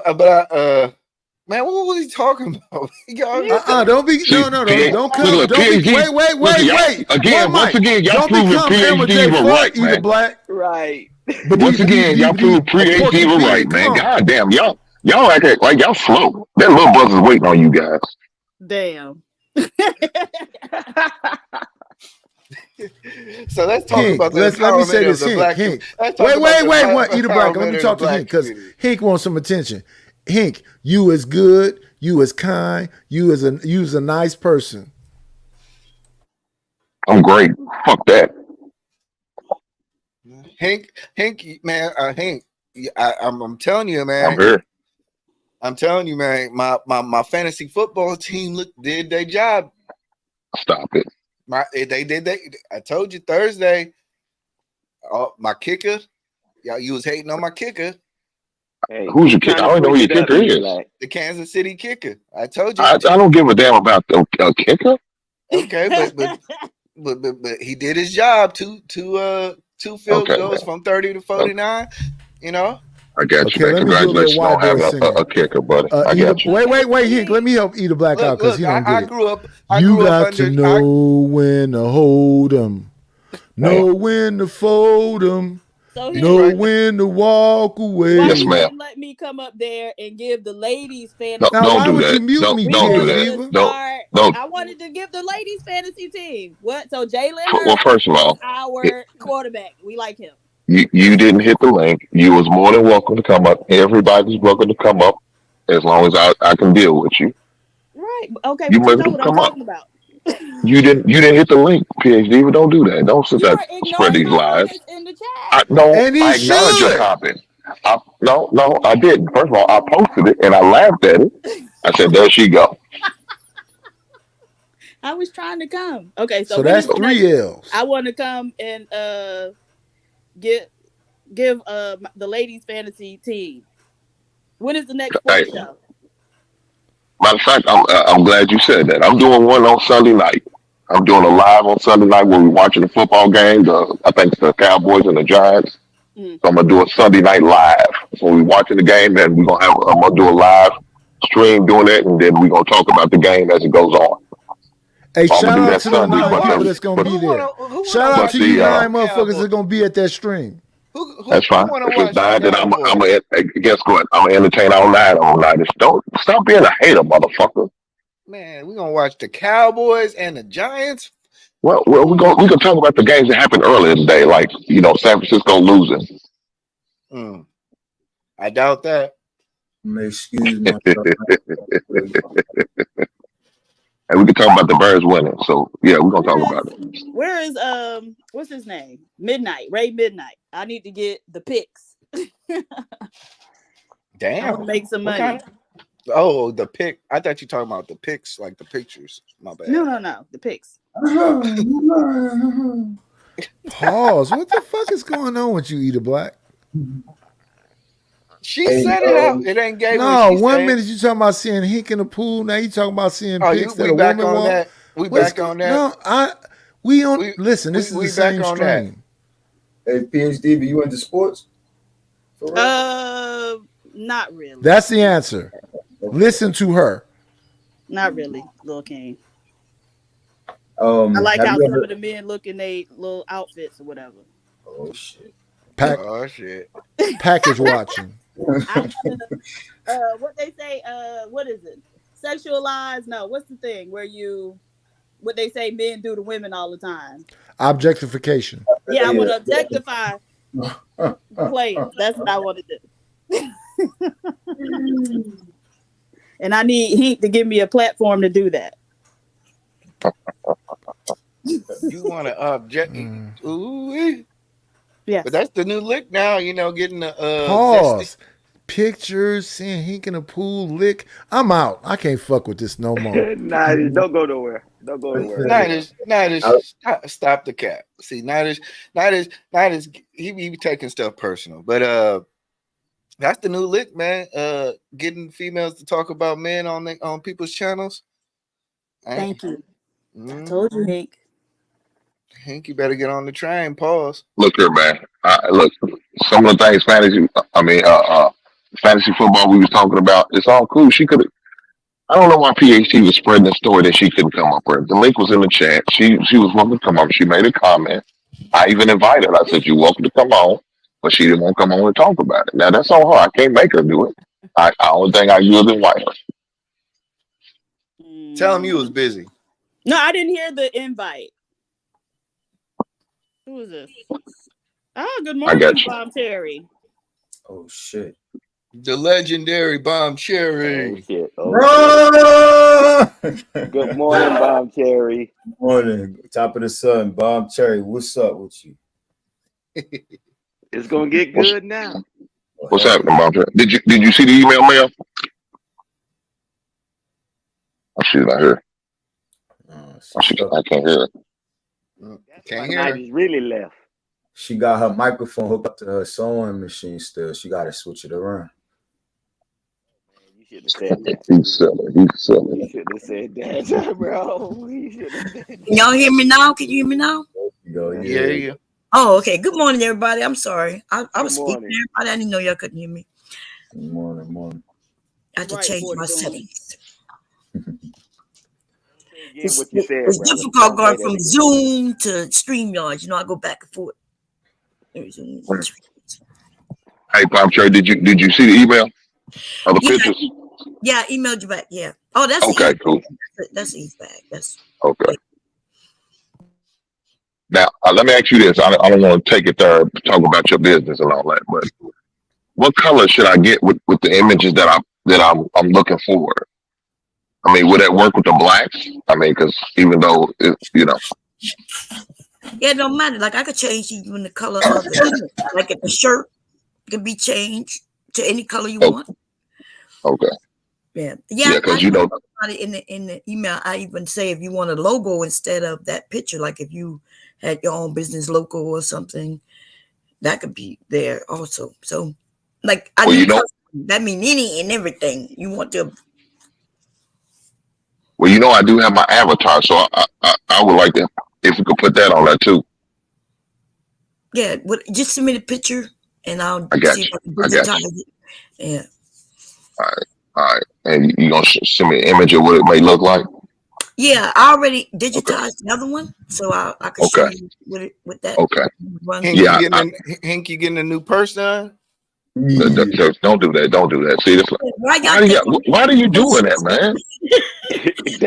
what was he talking about? Don't be See, no. P- Don't look, come. look, Don't be. PhD. Wait. Look, y'all, again, One once mic. again, y'all Don't proving become Emma PhD J. were Fort, right, Eda man. Black. Right. Once again, y'all proved PhD were right, man. God damn, y'all act like y'all slow. That little brother's waiting on you guys. Damn. So let's talk Hink, about the let me say empowerment of this, the Hink. black. Hink. Let's talk Wait. about the Eda Black. Let empowerment me of talk the to black Hink because community. Hink wants some attention. Hink, you is good. You is kind. You is a nice person. I'm great. Fuck that. Hank, man, Hank. I'm telling you, I'm man. here. I'm telling you, man. My fantasy football team did their job. Stop it. They did. I told you Thursday. My kicker. Y'all, you was hating on my kicker. Hey, Who's your kicker? I don't know who your kicker is. The Kansas City kicker. I told you. I don't give a damn about a kicker. Okay, but he did his job. Two field goals from 30 to 49. You know. I got Okay, you, man. let me do a little Congratulations on white boy having singing. a kicker, buddy. I got you. Wait, Hink. Let me help Eda Black out because he don't get I it. grew up. You got to know when to hold 'em, know when to fold 'em, So know when to walk away. Why you wouldn't let me come up there and give the ladies fantasy? Now, why would you mute me, Don't do PhD? that. Don't. I wanted to give the ladies fantasy team. What? So Jalen Well, first of all, is our quarterback. We like him. you didn't hit the link. You was more than welcome to come up. Everybody's welcome to come up as long as I can deal with you. Right. Okay. You But you must know what I'm come up. talking about. You didn't hit the link, PhD. But don't do that. Don't sit there spread these lies. In the chat. I acknowledge your comment. No, I didn't. First of all, I posted it and I laughed at it. I said, "There she go." I was trying to come. Okay, So that's 3 L's. I want to come and give the ladies fantasy team. When is the next Hey, sports show? matter of fact, I'm glad you said that. I'm doing one on Sunday night. I'm doing a live on Sunday night where we're watching the football game. I think it's the Cowboys and the Giants. Mm. So I'm gonna do a Sunday night live. So we're watching the game, and I'm gonna do a live stream doing it, and then we're gonna talk about the game as it goes on. Hey, So I'm gonna shout do out that to them Sunday. 9 people But that's gonna be there. Who wanna Shout out but watch to you the 9 the motherfuckers Cowboys? that's gonna be at that stream. that's Who fine. wanna If it's watch the nine, then I'm Cowboys? guess what? I'm gonna entertain all night all night. Don't stop being a hater, motherfucker. Man, we're gonna watch the Cowboys and the Giants. Well, we can talk about the games that happened earlier today, like San Francisco losing. I doubt that. Excuse myself. And we can talk about the Birds winning. So yeah, we're gonna talk about it. Where is what's his name? Midnight, Ray Midnight. I need to get the picks. Damn. I want to make some What money. kind Oh, the pic. I thought you talking about the pics, like the pictures. My bad. No, the picks. Pause. What the fuck is going on with you, Eater Black? She said it out. It ain't gay. No, when she 1 said. minute you talking about seeing Hink in the pool. Now you talking about seeing pics that we a back woman on want. that. We back on that. No, we on. Listen, this is the same back on that. stream. Hey, PhD, but you into sports? For real? Not really. That's the answer. Listen to her. Not really, Lil King. I like have how you some ever- of the men look in their little outfits or whatever. Oh shit. Oh shit. Package watching. What they say? What is it? Sexualized? No. What's the thing where what they say men do to women all the time? Objectification. Yeah, I want to objectify players. That's what I want to do. And I need Hink to give me a platform to do that. You want to object? Ooh, yeah. But that's the new lick now. Getting the Pause. Pictures, seeing Hink in the pool, lick. I'm out. I can't fuck with this no more. Nah, don't go nowhere. Don't go nowhere. Nadish, stop the cap. See, Nadish, he be taking stuff personal, but that's the new lick, man. Getting females to talk about men on people's channels. Thank you. I told you, Hink. Hink, you better get on the train. Pause. Look here, man. Look, some of the things fantasy football we was talking about. It's all cool. She could. I don't know why PhD was spreading the story that she couldn't come up with. The link was in the chat. She was welcome to come up. She made a comment. I even invited her. I said, "You're welcome to come on," but she didn't want to come on and talk about it. Now that's on her. I can't make her do it. I only thing I do is invite her. Tell him you was busy. No, I didn't hear the invite. Who is this? Oh, good morning, Bob Terry. Oh shit. The legendary Bomb Cherry. Oh, shit. Oh, Good morning, Bomb Cherry. Good morning. Top of the sun, Bomb Cherry. What's up with you? It's gonna get good now. What's happening, Mom? Did you see the email, Mel? Oh, she's not here. I can't hear her. Can't hear her. He's really left. She got her microphone hooked up to her sewing machine still. She got to switch it around. You should have said that. He's silly. You should have said that, bro. You should have said that. Can y'all hear me now? Can you hear me now? Yeah. Oh, okay. Good morning, everybody. I'm sorry. I was Good speaking morning. to everybody. I didn't know y'all couldn't hear me. Good morning. I had to change my settings. What you said, It's brother. difficult going Say that from again. Zoom to StreamYard. I go back and forth. Hey, Bomb Cherry, did you see the email? Or the pictures? Yeah, I emailed you back. Yeah. Oh, that's Okay, cool. That's Eve's back. That's Okay. Now, let me ask you this. I don't want to take it there, talk about your business and all that, but what color should I get with the images that I'm looking for? I mean, would that work with the blacks? I mean, because even though Yeah, it don't matter. Like I could change even the color of the like if the shirt can be changed to any color you want. Okay. Yeah. Because in the email, I even say if you want a logo instead of that picture, like if you had your own business logo or something, that could be there also. So, like I do That mean any and everything. You want to, Well, you know, I do have my avatar, so I would like to if we could put that on there too. yeah. What? Just send me the picture, and I'll I see got if you. I can I got digitize you. it. Yeah, All right. All right. And you gonna send me an image of what it may look like? yeah. I already Okay. digitized the other one, so I could show Okay. you what that Okay. runs Hank, through. you Yeah. getting Hank, you getting a new purse done? Yeah. Don't do that. Don't do that. See this. Why y'all Why do think you? Why are you doing that, man?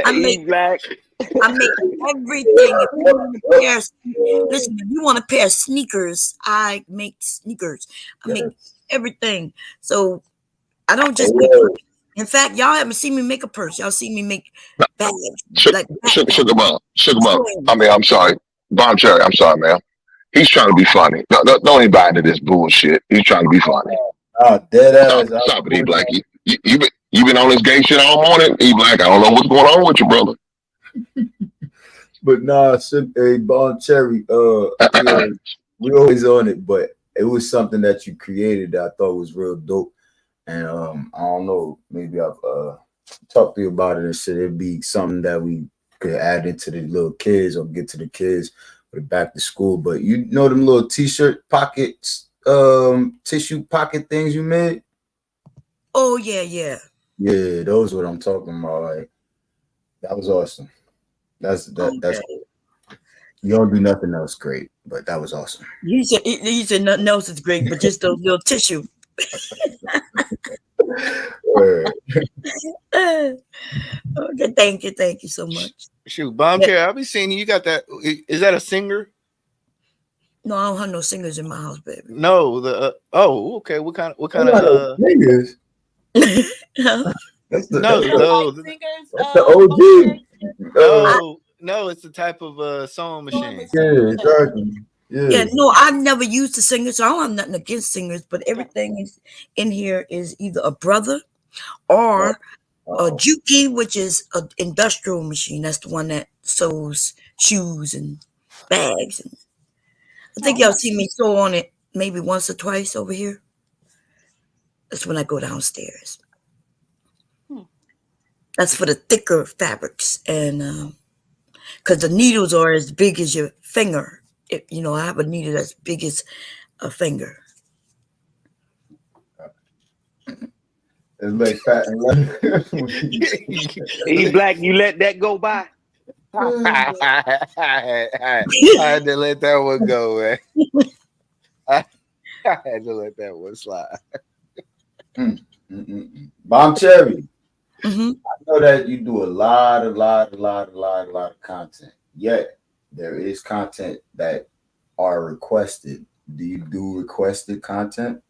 I make Black. I make everything. If you want a pair, listen. If you want a pair of sneakers, I make sneakers. I make everything. So I don't just make Oh, purse. In fact, y'all haven't seen me make a purse. Y'all see me make bags, like sugar backpacks, mom. Sugar mom. I twins. mean, I'm sorry. Bomb Cherry. I'm sorry, man. He's trying to be funny. No, no, don't even buy into this bullshit. He's trying to be funny. Oh, dead Stop, ass. stop it, E Black. You been on this gay shit all morning, E Black. I don't know what's going on with you, brother. But nah, hey, Bon Cherry, yeah, we always on it, but it was something that you created that I thought was real dope. And I don't know, maybe I've talked to you about it and said it'd be something that we could add into the little kids or get to the kids for the back to school. But you know them little t-shirt pockets, tissue pocket things you made? Oh yeah, yeah. Yeah, those what I'm talking about. Like that was awesome. That's Okay. you don't do nothing else great, but that was awesome. You said nothing else is great, but just those little tissue. Word. Okay, thank you so much. Shoot, Bomb Yeah. Cherry, I'll be seeing you. You got that? Is that a singer? No, I don't have no singers in my house, baby. No, the oh, okay. What kind What of kind of niggas? Huh? That's the no, that's You the, no, like singers, that's the okay. OG. no, it's the type of sewing machine. Yeah, exactly. Yeah, Yeah. no, I've never used a singer, so I don't have nothing against singers, but everything is in here is either a brother or a Uh-oh. Juki, which is an industrial machine. That's the one that sews shoes and bags. And I think y'all see me sew on it maybe once or twice over here. That's when I go downstairs. That's for the thicker fabrics, and because the needles are as big as your finger. I have a needle that's big as a finger. It's like fat and E Black, you let that go by? I had to let that one go, man. I had to let that one slide. Bomb Cherry. Mm-hmm. I know that you do a lot of content. Yet there is content that are requested. Do you do requested content?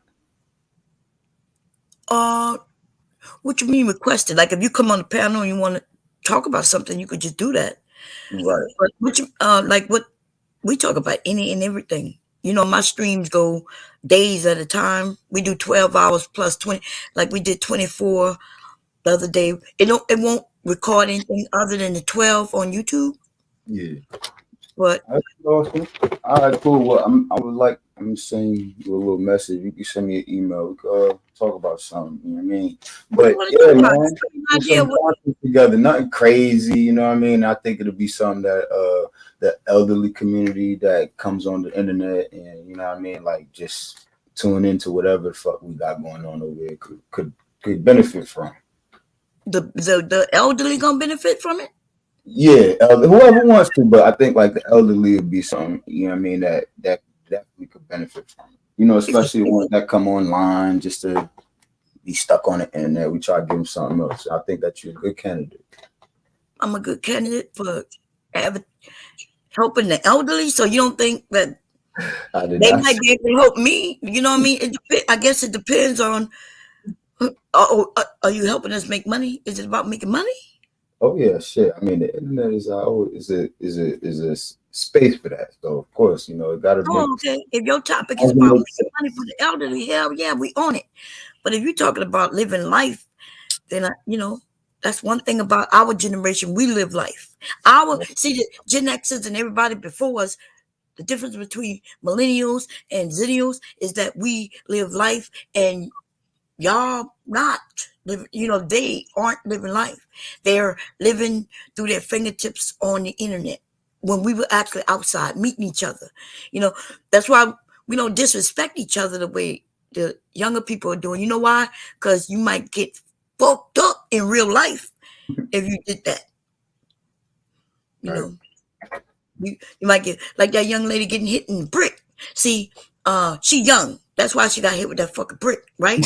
What you mean requested? Like if you come on the panel and you want to talk about something, you could just do that. Right. But what we talk about any and everything. My streams go days at a time. We do 12 hours plus 20. Like we did 24 the other day. It won't record anything other than the 12 on YouTube. Yeah. But That's awesome. All right, cool. Well, I'm sending you a little message. You can send me an email. We could talk about something. You know what I mean? what do But you want to yeah, talk about? man, Just give me an do idea. some content together. Nothing crazy. You know what I mean? I think it'll be something that the elderly community that comes on the internet and you know what I mean, like just tune into whatever the fuck we got going on over here could benefit from. The elderly gonna benefit from it. Yeah, whoever wants to, but I think like the elderly would be something, you know what I mean, that we could benefit from. Especially the ones that come online just to be stuck on the internet. We try to give them something else. I think that you're a good candidate. I'm a good candidate for helping the elderly. So you don't think that I did they not. might be able to help me? You know what I mean? I guess it depends on. Are you helping us make money? Is it about making money? Oh yeah, shit. I mean, the internet is a space for that. So of course, it got to make. Oh, okay. If your topic is about making money for the elderly, hell yeah, we on it. But if you're talking about living life, then that's one thing about our generation. We live life. The Gen Xers and everybody before us. The difference between millennials and zennials is that we live life, and y'all not living, they aren't living life. They're living through their fingertips on the internet when we were actually outside meeting each other. You know, that's why we don't disrespect each other the way the younger people are doing. You know why? Because you might get fucked up in real life if you did that. You Right. know, you might get like that young lady getting hit in the brick. See, she young. That's why she got hit with that fucking brick, right?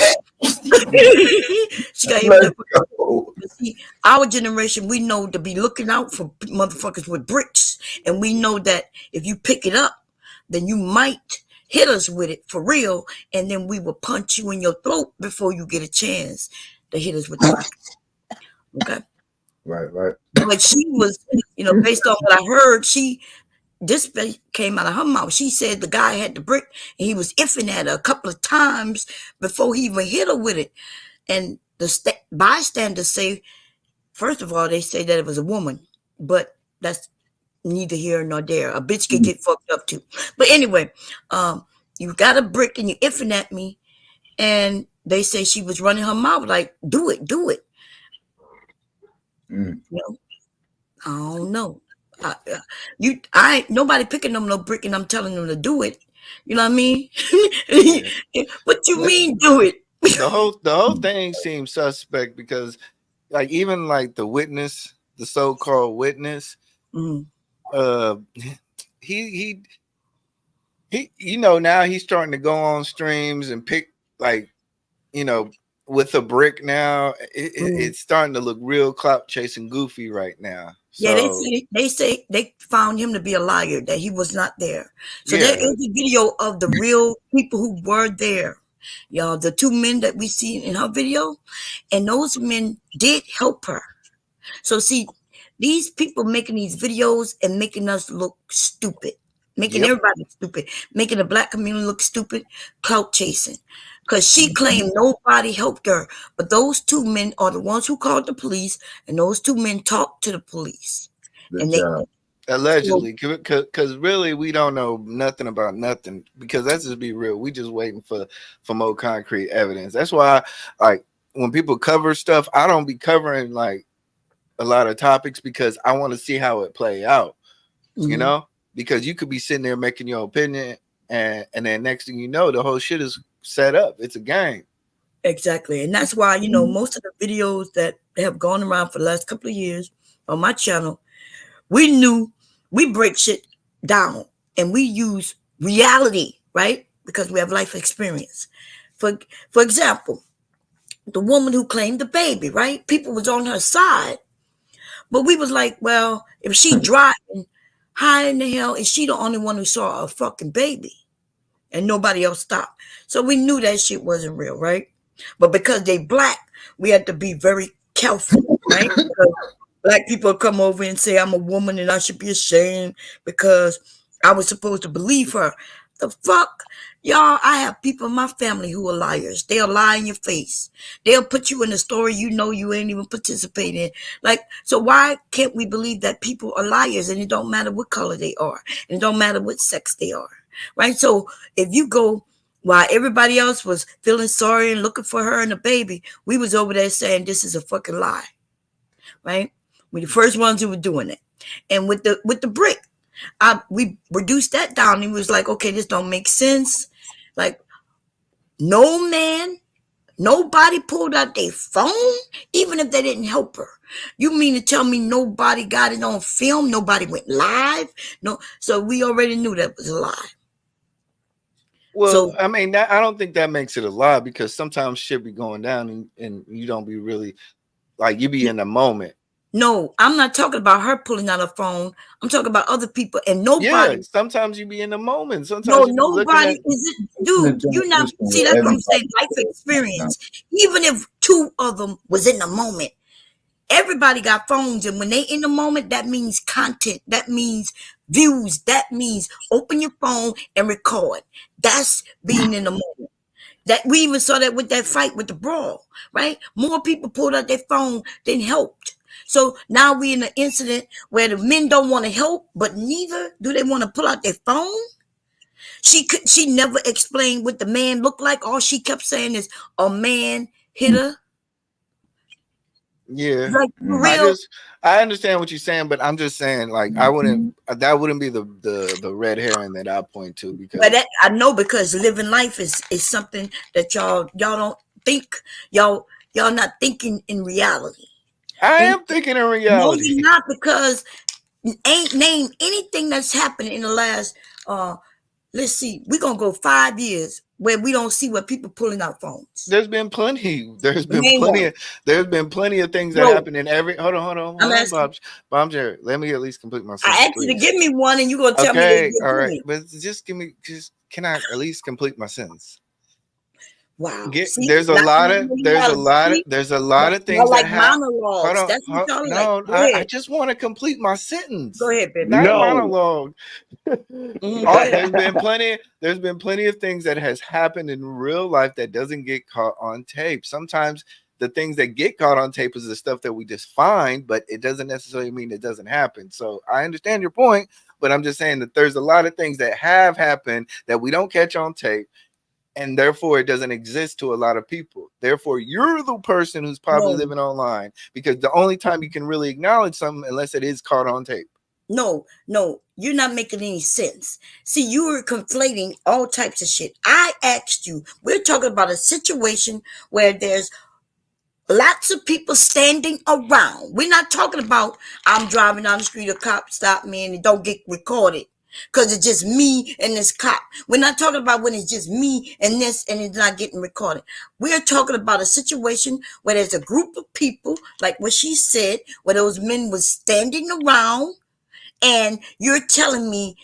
She got hit with Let's that fucking. go. But see, our generation, we know to be looking out for motherfuckers with bricks, and we know that if you pick it up, then you might hit us with it for real, and then we will punch you in your throat before you get a chance to hit us with the brick. Okay, Right, right. but she was, based on what I heard, this came out of her mouth. She said the guy had the brick and he was iffing at her a couple of times before he even hit her with it. And the bystanders say, first of all, they say that it was a woman, but that's neither here nor there. A bitch could get fucked up too. But anyway, you got a brick and you iffing at me, and they say she was running her mouth like, do it, do it. Mm. I don't know. I ain't nobody picking them no brick, and I'm telling them to do it. You know what I mean? Yeah. What you Like, mean, do it? the whole thing seems suspect because like even like the so-called witness, Mhm. uh he now he's starting to go on streams and pick like you know with a brick now. Mhm. It's starting to look real clout chasing goofy right now. Yeah, So they say they found him to be a liar, that he was not there. So there yeah, is a video of the real people who were there. Y'all, the two men that we see in her video, and those men did help her. So see, these people making these videos and making us look stupid, making yep. everybody stupid, making the black community look stupid, clout chasing. Because she claimed nobody helped her. But those two men are the ones who called the police, and those two men talked to the police. Good And they job. so, Allegedly, because really we don't know nothing about nothing. Because let's just be real, we just waiting for more concrete evidence. That's why, like, when people cover stuff, I don't be covering like a lot of topics because I want to see how it play out. You mhm, know, because you could be sitting there making your opinion, and then next thing you know, the whole shit is set up. It's a game. exactly. And that's why, most of the videos that have gone around for the last couple of years on my channel, we knew we break shit down and we use reality, right? Because we have life experience. For for example, the woman who claimed the baby, right? People was on her side, but we was like, well, if she driving, how in the hell is she the only one who saw a fucking baby and nobody else stopped? So we knew that shit wasn't real, right? But because they black, we had to be very careful, right? Because black people come over and say I'm a woman and I should be ashamed because I was supposed to believe her. The fuck? Y'all, I have people in my family who are liars. They'll lie in your face. They'll put you in a story you ain't even participating in. Like, so why can't we believe that people are liars and it don't matter what color they are and it don't matter what sex they are, right? So if you go while everybody else was feeling sorry and looking for her and the baby, we was over there saying this is a fucking lie, right? We the first ones who were doing it. And with the brick, we reduced that down. And was like, okay, this don't make sense. Like, no man, nobody pulled out their phone, even if they didn't help her. You mean to tell me nobody got it on film? Nobody went live? No. So we already knew that was a lie. Well, So I mean, I don't think that makes it a lie because sometimes shit be going down and you don't be really like you be in the moment. no, I'm not talking about her pulling out her phone. I'm talking about other people and Yeah, nobody. sometimes you be in the moment. No, Sometimes you be looking nobody at. is it, The dude. You not generation see. where That's what I'm everybody saying. Life experience. Even if two of them was in the moment, everybody got phones, and when they in the moment, that means content. That means views. That means open your phone and record. That's being in the moment. That we even saw that with that fight with the brawl, right? More people pulled out their phone than helped. So now we in an incident where the men don't want to help, but neither do they want to pull out their phone. She never explained what the man looked like. All she kept saying is a man hit her. Yeah, Like for I real. understand what you're saying, but I'm just saying like I wouldn't that wouldn't be the red herring that I point to But because that I know because living life is something that y'all don't think y'all not thinking in reality. I And am thinking in no, reality. you're not because ain't name anything that's happened in the last let's see, we're gonna go 5 years where we don't see what people pulling out phones. There's been plenty. Name one. There's been plenty of things that Bro, happen in every. I'm Hold on, asking. Bob Jerry. Let me at least complete my I sentence, asked you to please. give me one, and you're gonna tell me that Okay, you're all right, doing. but just give me. Just can I at least complete my sentence? Wow. Get See, not reality. See, there's a lot of y'all things that like happen. monologues. That's what y'all like. No, Go I ahead. just want to complete my sentence, Go ahead, baby. not a No. monologue. Go ahead. There's been plenty of things that has happened in real life that doesn't get caught on tape. Sometimes the things that get caught on tape is the stuff that we just find, but it doesn't necessarily mean it doesn't happen. So I understand your point, but I'm just saying that there's a lot of things that have happened that we don't catch on tape, and therefore it doesn't exist to a lot of people. Therefore, you're the person who's probably No, living online because the only time you can really acknowledge something unless it is caught on tape. no, you're not making any sense. See, you were conflating all types of shit. I asked you, we're talking about a situation where there's lots of people standing around. We're not talking about I'm driving down the street, a cop stop me and it don't get recorded because it's just me and this cop. We're not talking about when it's just me and this and it's not getting recorded. We're talking about a situation where there's a group of people, like what she said, where those men was standing around, and you're telling me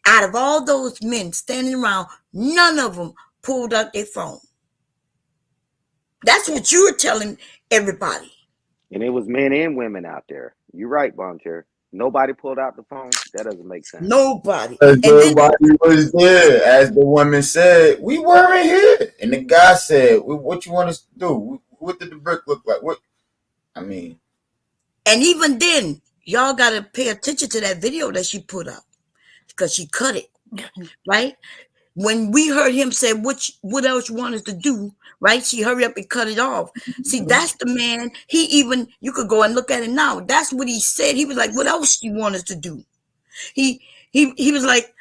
out of all those men standing around, none of them pulled out their phone. That's what you're telling everybody. And it was men and women out there. You're right, Boncher. Nobody pulled out the phone. That doesn't make sense. Nobody. Because And then everybody was there. As the woman said, we weren't here. And the guy said, what you want us to do? What did the brick look like? What? I mean, and even then, y'all gotta pay attention to that video that she put up because she cut it, right? When we heard him say, what else you want us to do, right? She hurry up and cut it off. See, that's the man. He even, you could go and look at it now. That's what he said. He was like, what else you want us to do? He was like,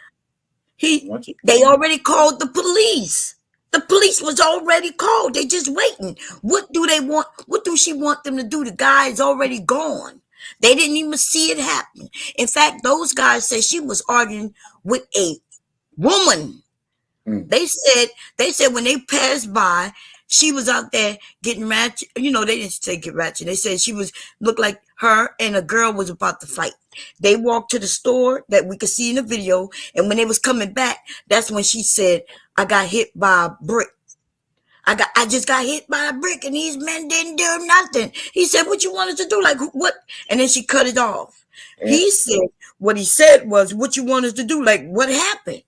they already called the police. The police was already called. They just waiting. What do they want? What do she want them to do? The guy is already gone. They didn't even see it happen. In fact, those guys said she was arguing with a woman. They said when they passed by, she was out there getting ratchet. You know, they didn't say get ratchet. They said she was looked like her and a girl was about to fight. They walked to the store that we could see in the video, and when they was coming back, that's when she said, "I got hit by a brick. I just got hit by a brick, and these men didn't do nothing." He said, "What you wanted to do? Like what?" And then she cut it off. He said, "What he said was, what you want us to do? Like what happened?"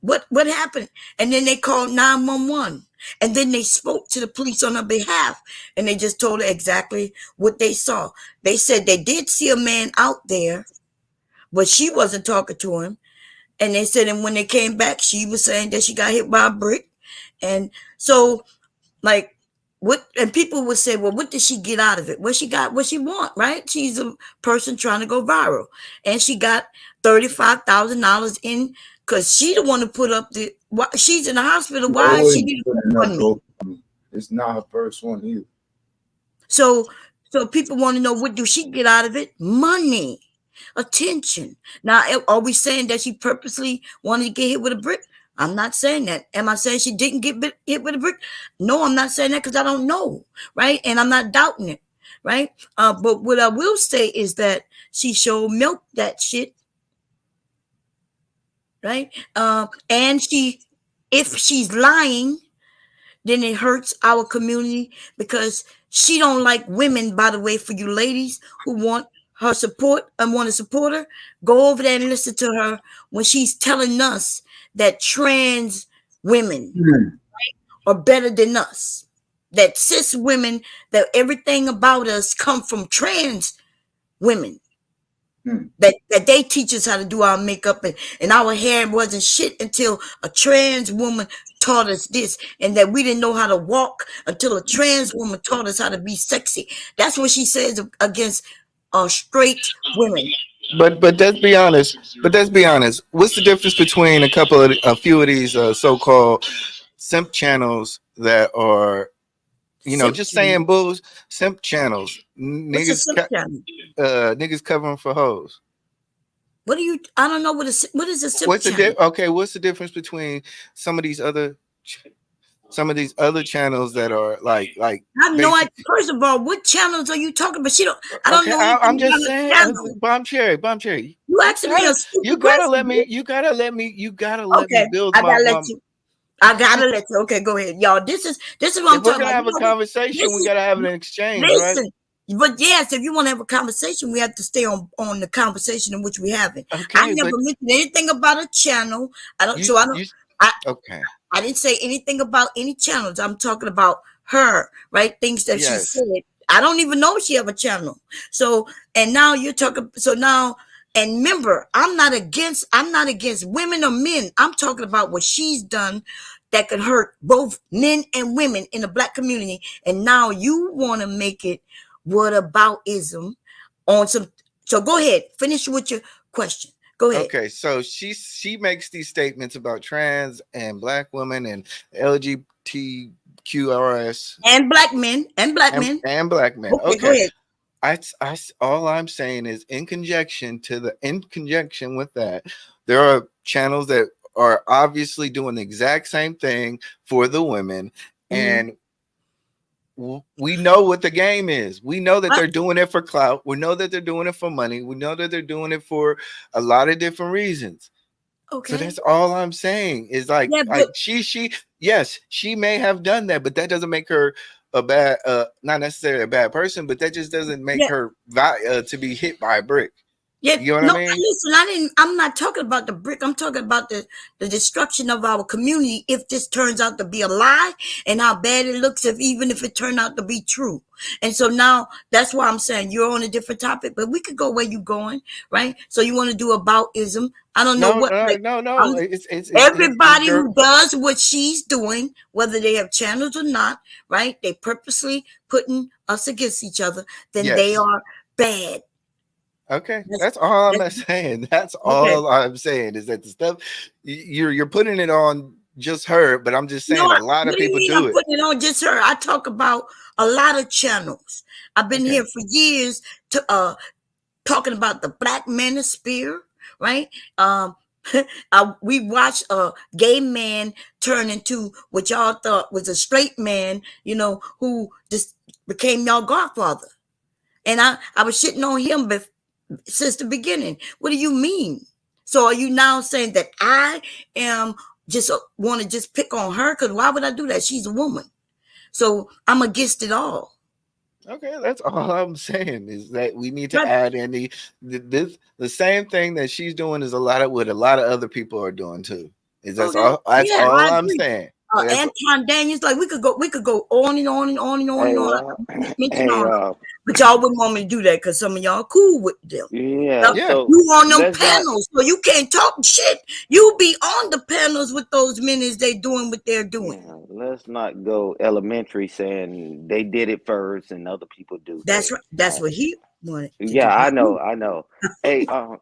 What happened? And then they called 911. And then they spoke to the police on her behalf. And they just told her exactly what they saw. They said they did see a man out there, but she wasn't talking to him. And they said, and when they came back, she was saying that she got hit by a brick. And so, like, what, and people would say, well, what did she get out of it? Well, she got what she want, right? She's a person trying to go viral. And she got $35,000 in because she the one to put up the, she's in the hospital. Why is she need to fund me? it's not her first one either. So people want to know, what do she get out of it? Money, attention. Now, are we saying that she purposely wanted to get hit with a brick? I'm not saying that. Am I saying she didn't get hit with a brick? No, I'm not saying that because I don't know, right? And I'm not doubting it, right? But what I will say is that she showed milk that shit, right? And if she's lying, then it hurts our community because she don't like women. By the way, for you ladies who want her support and want to support her, go over there and listen to her when she's telling us that trans women are better than us, that cis women, that everything about us come from trans women. That they teach us how to do our makeup and our hair wasn't shit until a trans woman taught us this, and that we didn't know how to walk until a trans woman taught us how to be sexy. That's what she says against straight women. But let's be honest. But let's be honest. What's the difference between a few of these so-called simp channels that are, Simp just channel. saying bulls, simp channels, What's a simp channel? niggas covering for hoes. What do you? I don't know what is a simp What's the channel. okay? What's the difference between some of these other channels that are like I have no idea. basic? First of all, what channels are you talking about? She don't. I don't Okay, know I'm anything just about a saying, channel. Bomb Cherry. You asking me a You stupid gotta question, let me. bitch. You gotta let me Okay, build I my gotta let my. you. I gotta let you. Okay, go ahead, y'all. This is what I'm If we're talking gonna about. have a conversation, we gotta have an exchange, right? Listen. But yes, if you want to have a conversation, we have to stay on the conversation in which we're having. I Okay, never but mentioned anything about a channel. I don't. you So I don't. you I okay? I didn't say anything about any channels. I'm talking about her, right? Things that she Yes. said. I don't even know if she have a channel. So and now you're talking. So now and remember, I'm not against women or men. I'm talking about what she's done that could hurt both men and women in the black community. And now you want to make it what aboutism on some. So go ahead, finish with your question. Go ahead. Okay, so she makes these statements about trans and black women and LGBTQRS And black men and black men. and black men. Okay, go Okay, ahead. all I'm saying is in conjunction with that, there are channels that are obviously doing the exact same thing for the women, Mm-hmm. and we know what the game is. We know that they're doing it for clout. We know that they're doing it for money. We know that they're doing it for a lot of different reasons. So Okay. that's all I'm saying is Yeah, like she yes, she may have done that, but that doesn't make her a bad not necessarily a bad person, but that just doesn't make yeah, her to be hit by a brick. yeah. You know what I No, mean? listen, I'm not talking about the brick. I'm talking about the destruction of our community if this turns out to be a lie, and how bad it looks if even if it turned out to be true. And so now that's why I'm saying you're on a different topic, but we could go where you're going, right? So you want to do aboutism. I don't know No, what no, like no, I'm no. It's everybody your who does what she's doing, whether they have channels or not, right? They purposely putting us against each other, then they yes. are bad. Okay, That's, that's all I'm that's saying. That's okay. all I'm saying is that the stuff you're putting it on just her, but I'm just No, saying a lot what of do you people mean do I'm it. putting it on just her? I talk about a lot of channels. I've been here Okay. for years to talking about the Black Manosphere, right? We watched a gay man turn into what y'all thought was a straight man, who just became y'all godfather. And I was shitting on him since the beginning. What do you mean? So are you now saying that I am just want to just pick on her? Because why would I do that? She's a woman. So I'm against it all. Okay, that's all I'm saying is that we need to Right. add in the same thing that she's doing is a lot of what a lot of other people are doing too. Is Oh that's yeah, I all I'm agree. saying. That's Anton Daniels, like we could go on and on and on and on and Hey, on. I can't mention hey, all of them, but y'all wouldn't want me to do that because some of y'all cool with them. yeah. Now, yeah. So you on them let's not. panels, so you can't talk shit. You be on the panels with those men as they doing what they're doing. Yeah, let's not go elementary saying they did it first and other people do That's right. things. That's what he wanted to do, Yeah, I not know, me. I know. Hey, Ron.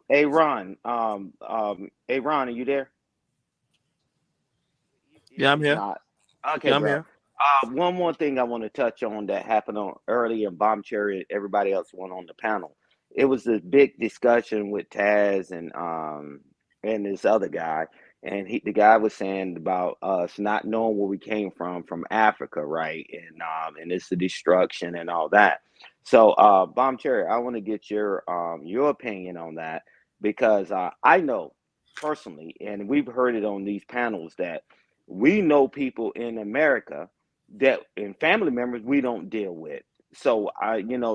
Hey, Ron, are you there? Yeah, I'm He's here. not. Okay, Yeah, I'm bro. here. One more thing I want to touch on that happened on early in Bomb Cherry. Everybody else went on the panel. It was this big discussion with Taz and this other guy, and the guy was saying about us not knowing where we came from Africa, right? And it's the destruction and all that. So, Bomb Cherry, I want to get your opinion on that because I know personally, and we've heard it on these panels that we know people in America that and family members we don't deal with. So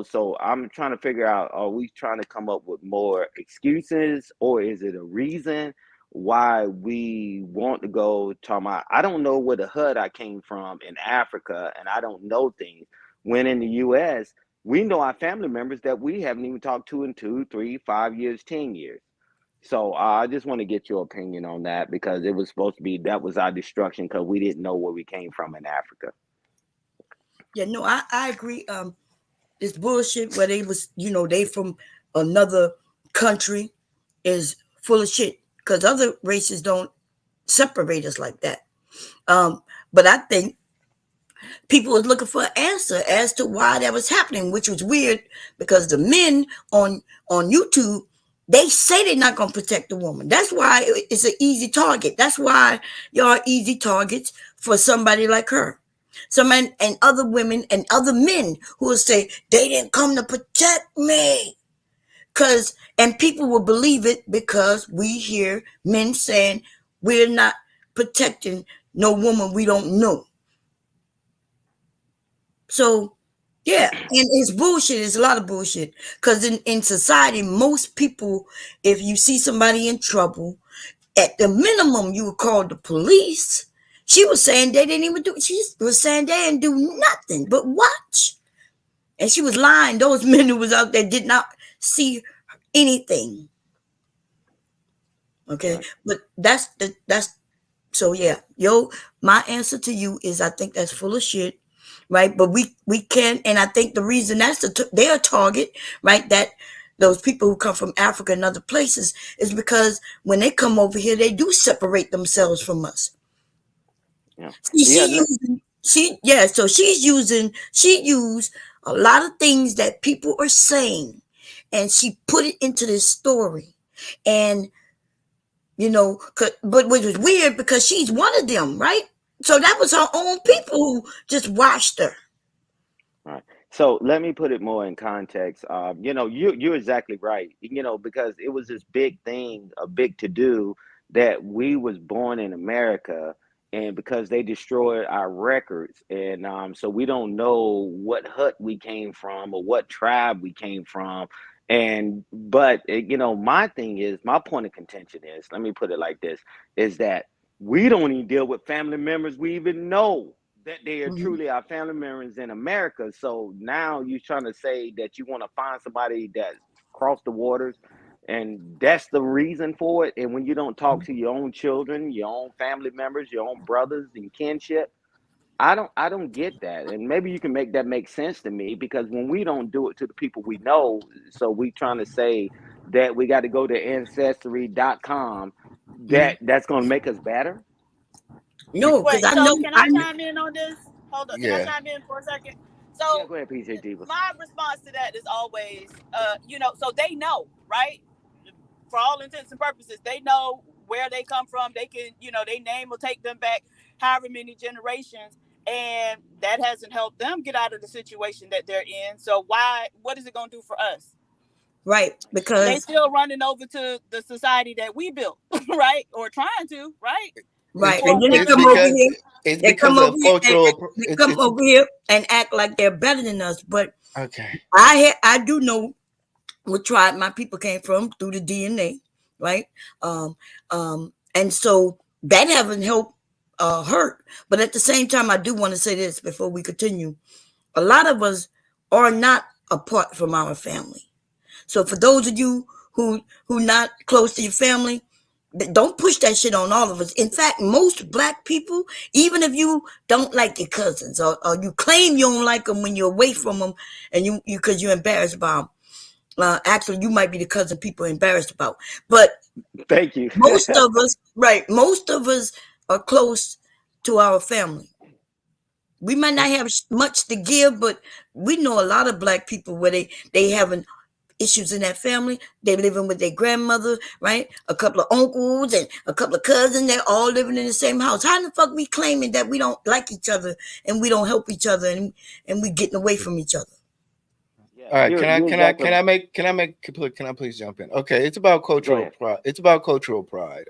so I'm trying to figure out, are we trying to come up with more excuses or is it a reason why we want to go talking about, I don't know where the hood I came from in Africa and I don't know things. When in the US, we know our family members that we haven't even talked to in 2, 3, 5 years, 10 years. So I just want to get your opinion on that because it was supposed to be that was our destruction because we didn't know where we came from in Africa. Yeah, no, I agree. This bullshit where they was, they from another country is full of shit because other races don't separate us like that. But I think people was looking for an answer as to why that was happening, which was weird because the men on YouTube, they say they're not going to protect the woman. That's why it's an easy target. That's why y'all are easy targets for somebody like her. Some men and other women and other men who will say they didn't come to protect me. And people will believe it because we hear men saying we're not protecting no woman we don't know. So, yeah, and it's bullshit. It's a lot of bullshit. Because in society, most people, if you see somebody in trouble, at the minimum, you would call the police. She was saying they didn't even do. She was saying they didn't do nothing but watch, and she was lying. Those men who was out there did not see anything. Okay, Right. but that's so yeah, my answer to you is I think that's full of shit, right? But we can, and I think the reason that's their target, right? That those people who come from Africa and other places is because when they come over here, they do separate themselves from us. Yeah. See, Yeah. so she used a lot of things that people are saying, and she put it into this story, and but which was weird because she's one of them, right? So that was her own people who just watched her. All right. So let me put it more in context. You're exactly right. Because it was this big thing, a big to do that we was born in America, and because they destroyed our records, and so we don't know what hut we came from or what tribe we came from. And but my thing is, my point of contention is, let me put it like this, is that we don't even deal with family members we even know that they are Mhm. truly our family members in America. So now you're trying to say that you want to find somebody that crossed the waters, and that's the reason for it. And when you don't talk to your own children, your own family members, your own brothers and kinship, I don't get that. And maybe you can make that make sense to me because when we don't do it to the people we know, so we trying to say that we got to go to ancestry.com, Mhm. that's going to make us better. No, because Wait, I so know, can I chime in on this? Hold on, can I Yeah. chime in for a second? Yeah, So go ahead, PJ Divas. my response to that is always, so they know, right? For all intents and purposes, they know where they come from. They can, their name will take them back however many generations, and that hasn't helped them get out of the situation that they're in. So what is it going to do for us? right? They Because still running over to the society that we built, right? Or trying to, right? right, For and then they It's come whatever. over because here. it's They come because over of here and cultural. they come over here and act like they're better than us. But Okay. I do know what tribe my people came from through the DNA, right? Um, and so that haven't helped hurt. But at the same time, I do want to say this before we continue. A lot of us are not apart from our family. So for those of you who not close to your family, don't push that shit on all of us. In fact, most black people, even if you don't like your cousins or you claim you don't like them when you're away from them and you because you're embarrassed about them, actually, you might be the cousin people are embarrassed about. But Thank you. most of us, right? Most of us are close to our family. We might not have much to give, but we know a lot of black people where they having issues in that family. They living with their grandmother, right? A couple of uncles and a couple of cousins. They're all living in the same house. How the fuck we claiming that we don't like each other and we don't help each other and we getting away from each other? Yeah, All right, you're you're exactly. can I please jump in? Okay, it's about Go cultural ahead. pride. It's about cultural pride.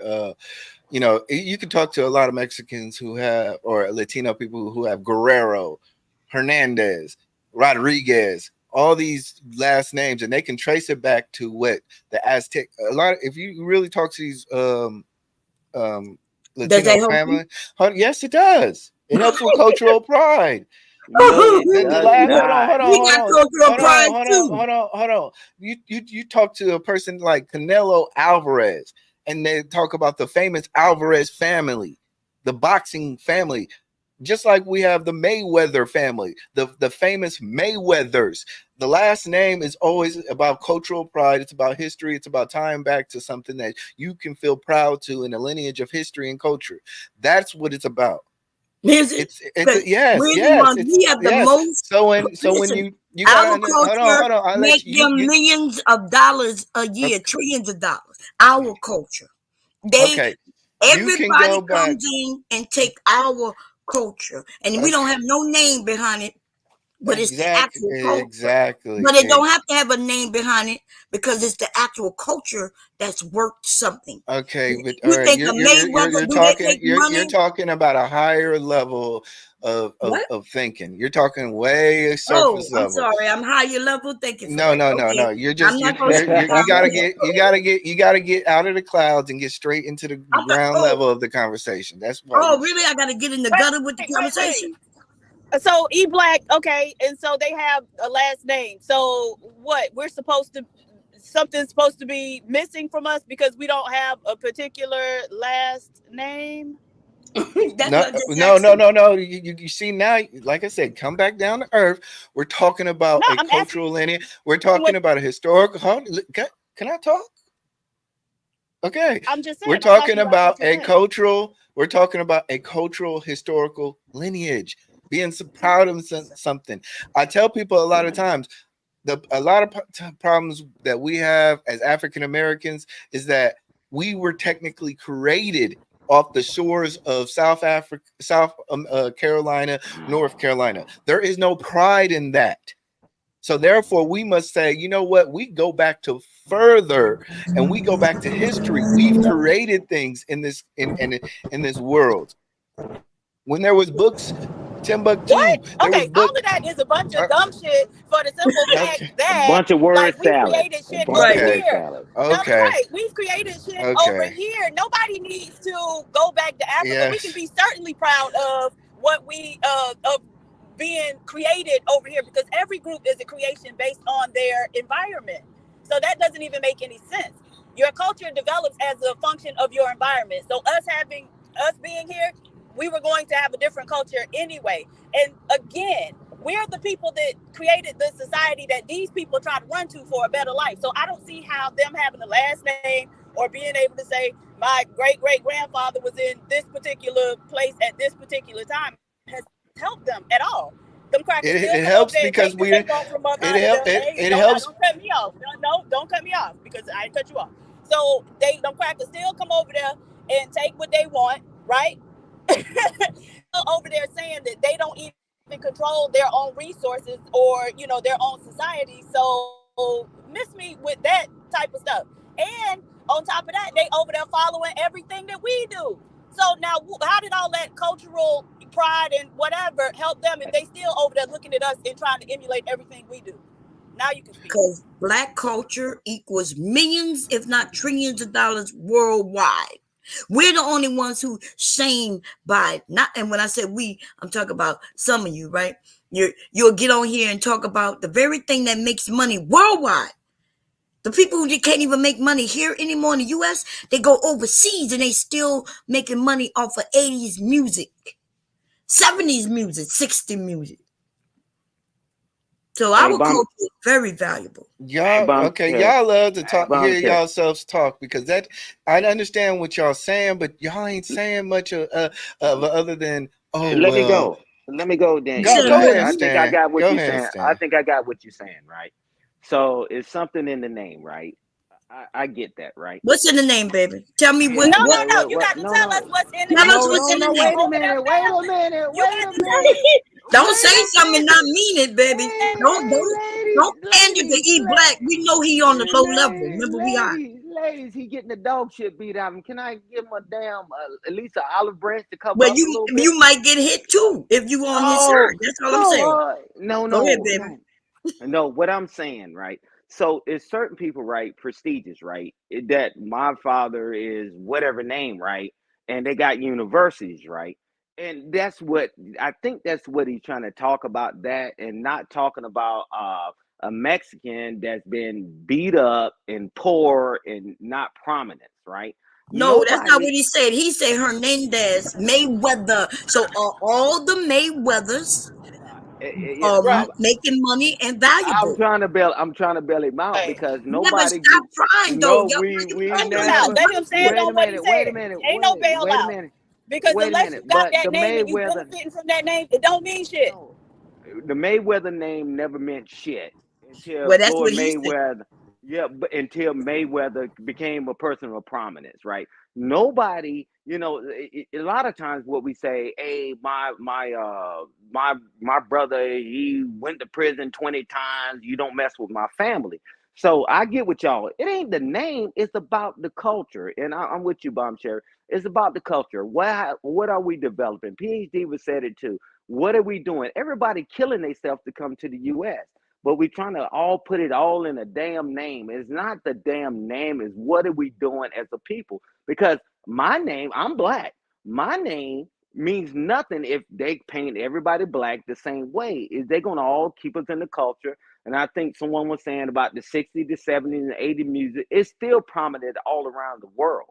You can talk to a lot of Mexicans who have, or Latino people who have Guerrero, Hernandez, Rodriguez, all these last names, and they can trace it back to what the Aztec. A lot of, if you really talk to these Does that Latino help you? family, yes, it does. It helps with cultural pride. No, it The does last, not. We got cultural pride too. hold on. You talk to a person like Canelo Alvarez, and they talk about the famous Alvarez family, the boxing family. Just like we have the Mayweather family, the famous Mayweathers. The last name is always about cultural pride. It's about history. It's about tying back to something that you can feel proud to in a lineage of history and culture. That's what it's about. Is it? It's yes, We're the yes, ones. it's We have the yes. most. So when Listen, you our gotta hold on, culture hold on. I let make you them millions of dollars a year, trillions of dollars. Our culture. They okay. You can everybody go back comes in and take our culture, and we okay. don't have no name behind it, but it's the actual culture. Exactly. But it don't have to have a name behind it because it's the actual culture that's worth something. Okay, but all You right, think a Mayweather do they make you're money? talking about a higher level What? of thinking. You're talking way Oh, surface I'm level. sorry. I'm higher level. Thank you for No, that. no, no, Okay. no. You're I'm just not gonna speak you down gotta to that. you gotta get out of the clouds and get straight into the ground Oh, level of the conversation. That's why oh, you really? I gotta get in the Wait, gutter with the wait. conversation. So E Black, okay, and so they have a last name. So what? We're supposed to something's supposed to be missing from us because we don't have a particular last name. That's no, what I just no, asked no, you. no, no. You see now, like I said, come back down to earth. We're talking about No, a I'm asking cultural lineage. We're what talking about a historical. Can I talk? Okay, I'm just we're saying. I'm talking talking about about what you're a saying. cultural. We're talking about a cultural historical lineage. Being so proud of something. I tell people a lot of times a lot of problems that we have as African Americans is that we were technically created off the shores of South Africa, South Carolina, North Carolina. There is no pride in that. So therefore, we must say, you know what? We go back to further, and we go back to history. We've created things in this world. When there was books, What? Timbuktu, there was Okay, all book. of that is a bunch of dumb shit for the simple fact Okay, A that bunch of word like we've salad. created A shit bunch over of Right. word here. salad. No, okay, right. We've created shit over okay. here. Nobody needs to go back to Africa. We can Yes. be certainly proud of what we of being created over here because every group is a creation based on their environment. So that doesn't even make any sense. Your culture develops as a function of your environment. So us being here, we were going to have a different culture anyway. And again, we're the people that created the society that these people try to run to for a better life. So I don't see how them having a last name or being able to say my great great grandfather was in this particular place at this particular time has helped them at all. Them crackers still It come over helps there and take because what they want from up it out of help them. Hey, it don't now helps. don't cut me off. No, don't cut me off because I didn't cut you off. So them crackers still come over there and take what they want, right? Over there saying that they don't even control their own resources or their own society. So miss me with that type of stuff. And on top of that, they over there following everything that we do. So now, how did all that cultural pride and whatever help them if they still over there looking at us and trying to emulate everything we do? Now you can speak. Because black culture equals millions, if not trillions of dollars worldwide. We're the only ones who shamed by not. And when I said we, I'm talking about some of you, right? You'll get on here and talk about the very thing that makes money worldwide. The people who can't even make money here anymore in the U.S., they go overseas and they still making money off of 80s music, 70s music, 60s music. So Hey, our Bomb. culture is very valuable. Hey, Y'all okay? Bombshell. Y'all love to Hey, talk, hear Bombshell. yourselves talk because that I understand what y'all saying, but y'all ain't saying much of other than oh Let me well. go. Let me go then, You E said a Go Black. ahead, I movie. think I Stan. got what Go you're ahead, saying. I Stan. think I got what you're saying, right? So it's something in the name, right? I get that, right? What's in the name, baby? Tell me Yeah. No. What? You What? got to No, tell us no, what's in the Tell name us no, because what's no, in the no. you name. Wait a over there minute. Wait a failing. minute. You Wait got a to tell us. minute. Don't Wait say a something and not minute. mean it, baby. Don't pander to E Black. We know he on the low level. Remember, we high. Ladies, he getting the dog shit beat out of him. Can I give him a damn, at least an olive branch to cover Well, up a little bit? you might get hit too if you on his No, side. That's all I'm come saying. on. No, Go ahead, no, baby. no. No, what I'm saying, right? So it's certain people, right, prestigious, right? That my father is whatever name, right? And they got universities, right? and that's what I think that's what he's trying to talk about, that, and not talking about a Mexican that's been beat up and poor and not prominence, right? No, that's not Nobody. what he said. He said Hernandez, Mayweather. So are all the Mayweathers Yeah, Right. making money and I'm valuable? trying to bail. I'm trying to bail him out Hey. because Yeah, but nobody. stop trying though. No, Y'all we depend Him on out. other never. Let him stand Wait a on what he minute. Wait a said. minute. Ain't no Wait a bailout. minute. Because Wait a unless minute. you got But that the name and you Mayweather. benefiting from that name, it don't mean shit. No, the Mayweather name never meant shit until Well, that's Floyd what he said. Mayweather. Yeah, but until Mayweather became a person of prominence, right? Nobody, a lot of times what we say, hey, my brother, he went to prison 20 times. You don't mess with my family. So I get with y'all. It ain't the name; it's about the culture. And I'm with you, Bomb Cherry. It's about the culture. What are we developing? PhD was said it too. What are we doing? Everybody killing themselves to come to the US. But we trying to all put it all in a damn name. It's not the damn name, it's what are we doing as a people? Because my name, I'm black. My name means nothing if they paint everybody black the same way. Is they gonna all keep us in the culture? And I think someone was saying about the 60s, the 70s, and 80s music, it's still prominent all around the world.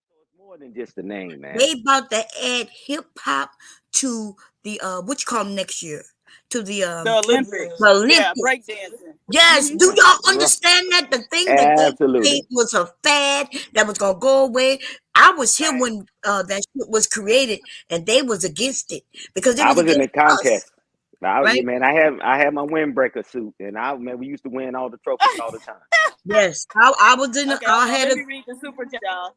So it's more than just the name, man. They about to add hip hop to the what you call them next year to The Olympics. the Yeah, Olympics. breakdancing. Yes, Mm-hmm. do y'all Right. understand that the thing that they Absolutely. think was a fad that was gonna go away? I was here Right. when that shit was created, and they was against it because it I was was in the against us, contest. Yeah, right? man, I had my windbreaker suit, and man, we used to win all the trophies all the time. Yes, I was in. Okay, hold I on. had Let a. me read the super chat, y'all.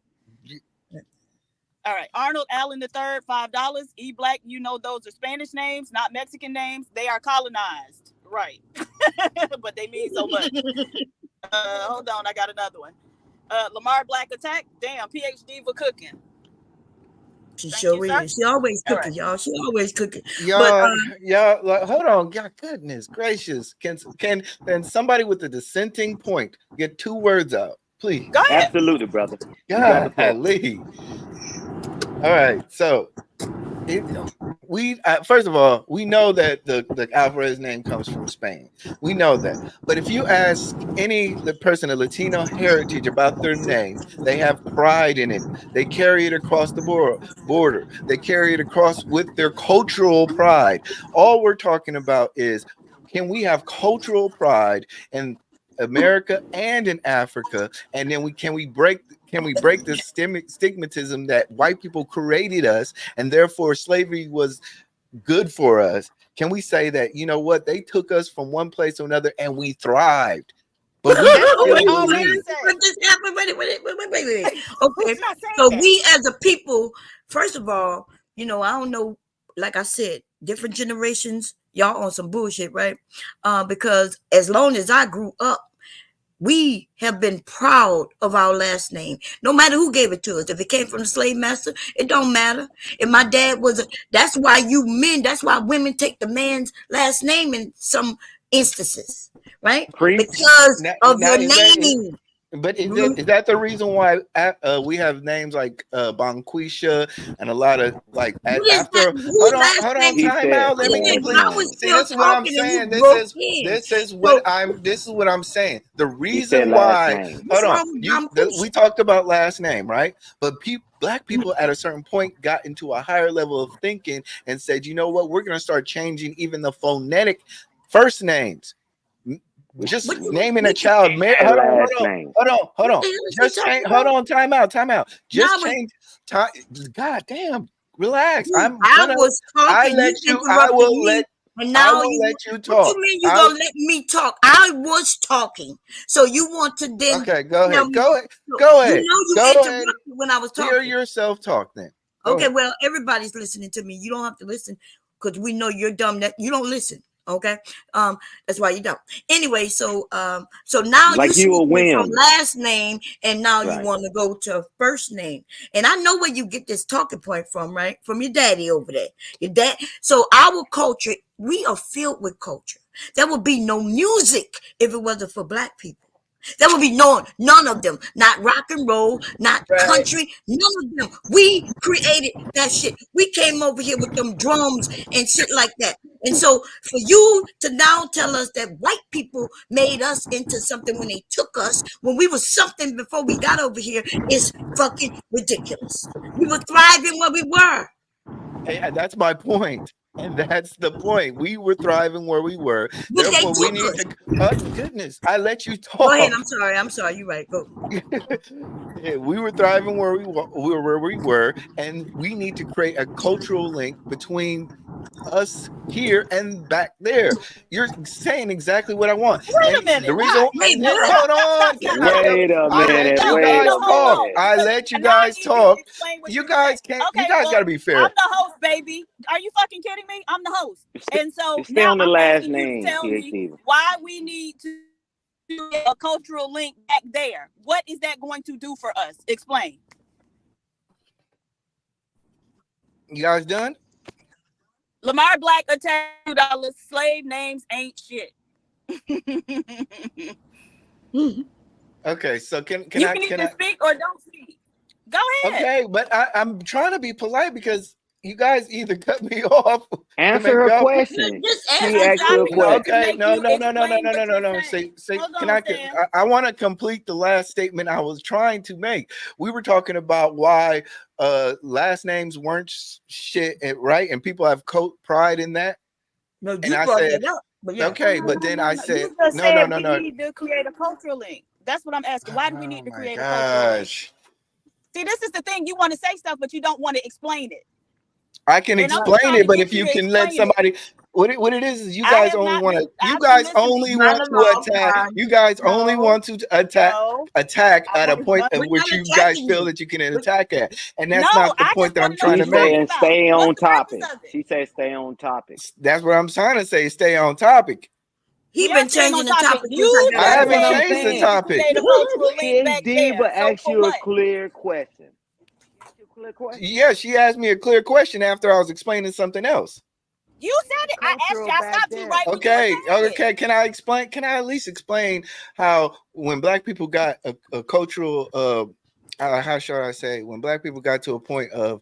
All right. Arnold Allen III, $5. E Black, you know those are Spanish names, not Mexican names. They are colonized. Right. But they mean so much. Hold on, I got another one. Lamar Black Attack. Damn, PhD for cooking. She Thank you, sure sir. is. She always All cooking, right. y'all. She always cooking. But Y'all, like, hold on. God, goodness gracious. Can somebody with a dissenting point get 2 words out, please? Go ahead. Absolutely, brother. You got the floor. Golly. All right. So we first of all, we know that the Alvarez name comes from Spain. We know that. But if you ask any the person of Latino heritage about their name, they have pride in it. They carry it across the border. They carry it across with their cultural pride. All we're talking about is, can we have cultural pride in America and in Africa, and then we break this stigmatism that white people created us, and therefore slavery was good for us? Can we say that, you know what, they took us from one place to another and we thrived, but we That's what we still always believe? what say. just happened? Wait. Okay, Who's not saying so that? we as a people, first of all, I don't know. Like I said, different generations, y'all on some bullshit, right? Because as long as I grew up, we have been proud of our last name, no matter who gave it to us. If it came from the slave master, it don't matter. If my dad was that's why that's why women take the man's last name in some instances, right? Preach. Because of Now your is that name. but is that the reason why we have names like Bonquisha and a lot of like What is that? after Whose last hold on, name? He time said out, Wait let a me minute, last but I complete. was name. See, still this is what I'm talking and you saying. broke in. So This is what I'm saying. The He said reason last why, name. what's hold on, wrong with Mom we Crucial? talked about last name, right? But black people at a certain point got into a higher level of thinking and said, you know what, we're going to start changing even the phonetic first names. Just What you naming a what you child. He said last name. Hold what on. the hell is he Just talking change. Hold about? on. Time out. Time out. Just Now we change. Time. God damn. Relax. dude, I was I talking, you let you. interrupted me, and I now will you let you what you talk. mean you gonna let me talk? I was talking. So you want to then Okay. Go tell ahead. me Go ahead. so Go you ahead. know you Go ahead. interrupted when I was Hear talking. yourself talk then. Go Okay, ahead. well, everybody's listening to me. You don't have to listen because we know you're dumb that you don't listen. Okay. That's why you don't. Anyway, so now you Like you a switching it from whim. last name and now you Right. want to go to first name. And I know where you get this talking point from, right? From your daddy over there. Your dad. So our culture, we are filled with culture. There would be no music if it wasn't for black people. There will be none of them. Not rock and roll, not Right. country, none of them. We created that shit. We came over here with them drums and shit like that. And so for you to now tell us that white people made us into something when they took us, when we was something before we got over here, is fucking ridiculous. We were thriving where we were. And that's my point. And that's the point. We were thriving where we were. But they Therefore, we took need us. to. Oh, goodness, I let you Go ahead. talk. I'm sorry. I'm sorry. You're right. Go. Yeah, we were thriving where we were where we were, and we need to create a cultural link between us here and back there. You're saying exactly what I want. Wait And a minute. the reason, Why? Wait, what? hold Stop, on, stop, stop. Wait a I let minute. you No, Wait guys a hold talk. on. minute. I Because let you now I guys need you to talk. explain what You you're saying. guys can't. You Okay, guys got well, to be I'm fair. the host, baby. Are you fucking kidding me? I'm the host. Stay, And so stay now on the I'm last asking you to name, tell me PhD. why we need to get a cultural link back there. What is that going to do for us? Explain. You guys done? Lamar Black attacked $2. Slave names ain't shit. Okay, so can You I can can either I? speak or don't speak. Go ahead. Okay, but I'm trying to be polite because you guys either cut me off to Answer make her y'all. question. Just She answer I'm asked you a trying to question. Okay, make no, you no, no, no, no, explain no, no, what no, you're no. saying. Say, Hold can on, I? Sam. I want to complete the last statement I was trying to make. We were talking about why last names weren't shit, right? And people have pride in that. No, And you I brought said, that up. But yeah. okay, but then I No. said, You just no, no, said no, we no. need to create a cultural link. That's what I'm asking. Why do we need Oh to my create a cultural link? gosh. See, this is the thing. You want to say stuff, but you don't want to explain it. I can And I'm just explain trying it, to but get if you you to can let explain it. somebody, what it is you I guys have only not want been. to, you I've been guys listening. only want to Monologue attack, time. you guys only No, want to attack no. I at a want point to. at We're which not you guys attacking feel you. that you can But attack at, and No, that's not the I point just that want I'm to know trying what She to you're talking make. said about. stay What's on the purpose topic. of it? She said stay on topic. That's what I'm trying to say. Stay on topic. he We are been staying on changing the topic. topic since I You got I on That's here. just what haven't I'm said changed we the saying. need to topic. create a cultural link back PhD, there. but So ask for you a what? clear question. Ask you a clear question. Yeah, she asked me a clear question after I was explaining something else. You said it. I asked you. Cultural I back stopped you there. right when you were Okay, saying it. okay. Can I explain? Can I at least explain how when black people got a cultural how should I say, when black people got to a point of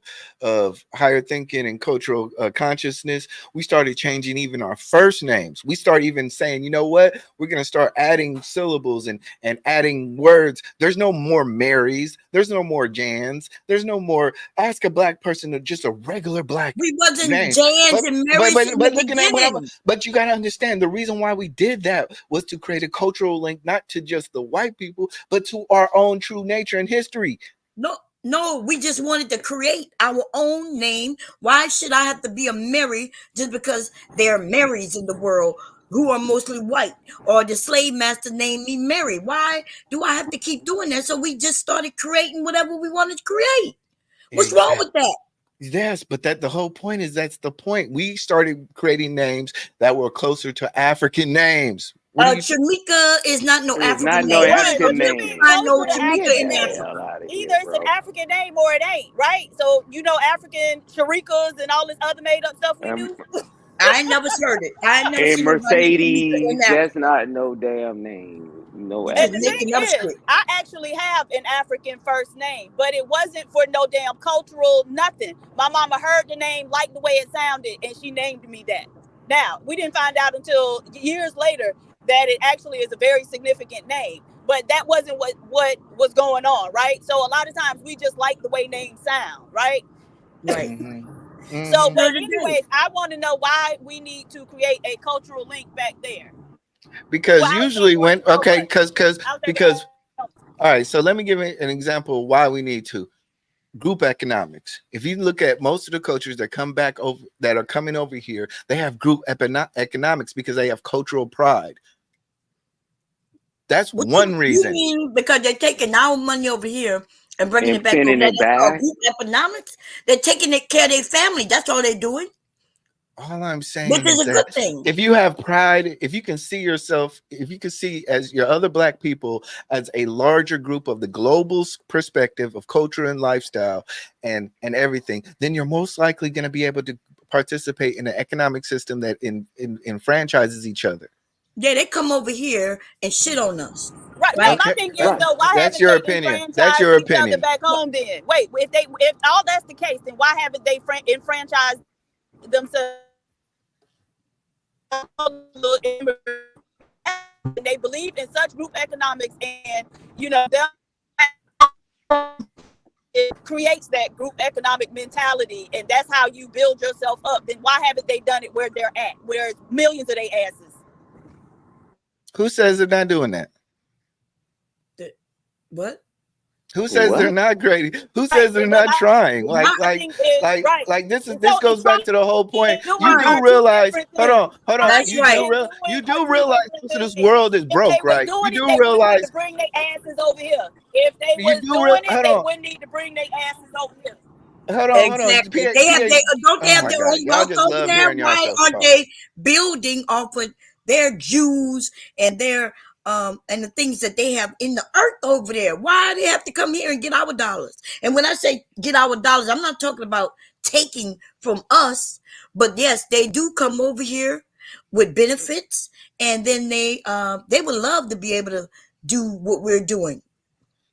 higher thinking and cultural consciousness, we started changing even our first names. We start even saying, you know what, we're gonna start adding syllables and adding words. There's no more Marys, there's no more Jans, there's no more. Ask a black person to just a regular black We wasn't name. Jans But and but Marys but in the but looking at what I'm, beginning. but you got to understand the reason why we did that was to create a cultural link, not to just the white people, but to our own true nature and history. No, we just wanted to create our own name. Why should I have to be a Mary just because there are Marys in the world who are mostly white? Or the slave master named me Mary. Why do I have to keep doing that? So we just started creating whatever we wanted to create. What's wrong Exactly. with that? Yes, but that the whole point is that's the point. We started creating names that were closer to African names. What do you think? Shamika is not no It's not African no name. Right. So African What you you can mean name. find no closer to Man, Shamika get in African? the Africa. hell out of Either here, it's an bro. African name or it ain't, right? So you know African Sharikas and all this other made up stuff we Um, do. I ain't never heard it. I ain't never a seen nobody named Shamika Mercedes, in that's Africa. not no damn name. No You And just the African thing making name. up is, shit. I actually have an African first name, but it wasn't for no damn cultural nothing. My mama heard the name, liked the way it sounded, and she named me that. Now, we didn't find out until years later that it actually is a very significant name. But that wasn't what was going on, right? So a lot of times we just like the way names sound, right? Right. Mm-hmm. So, Mm-hmm. but So today. anyways, I want to know why we need to create a cultural link back there. Well, Because how is that usually going when to help us? How's that going to because help? all right, so let me give an example of why we need to group economics. If you look at most of the cultures that come back over that are coming over here, they have group economics because they have cultural pride. That's What one you reason. mean because they're taking our money over here and bringing And it back over sending there? it That's called back. group economics. They're taking care of their family. That's all they're doing, All I'm which saying is is a good that thing. if you have pride, if you can see yourself, if you can see as your other black people as a larger group of the global perspective of culture and lifestyle and everything, then you're most likely going to be able to participate in an economic system that in franchises each other. Yeah, they come over here and shit on us, Right. No, right? my Okay, thing is though, why that's haven't your they opinion. That's enfranchised your each other opinion. back home then? Wait, if all that's the case, then why haven't they enfranchised themselves? And they believe in such group economics, and it creates that group economic mentality, and that's how you build yourself up. Then why haven't they done it where they're at, where it's millions of their asses? Who says they're not doing that? What? Who says they're What? not great? Who Right, says they're but not trying? my thing is right. This is So this goes back trying to the whole point. and doing You Right. do are two realize, different hold things. on, hold on. That's Trying right. and You doing are do two realize different most of this things. world is If they broke, was right? You doing it, do they wouldn't need to realize bring their asses over here. If they was doing it, hold they on, wouldn't need to bring their asses over here. hold on. Exactly. They have they don't they Oh have my their God, own y'all wealth just over love there? hearing Why yourselves aren't talk. they building off of their Jews and their and the things that they have in the earth over there? Why do they have to come here and get our dollars? And when I say get our dollars, I'm not talking about taking from us, but yes, they do come over here with benefits, and then they would love to be able to do what we're doing,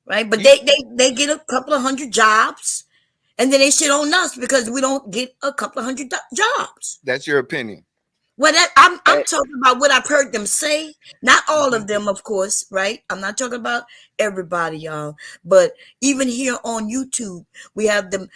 right? But You, they get a couple of hundred jobs, and then they shit on us because we don't get a couple of hundred jobs. that's your opinion. Well, I'm Hey, talking about what I've heard them say. Not all Mhm. of them, of course, right? I'm not talking about everybody, y'all. But even here on YouTube, we have the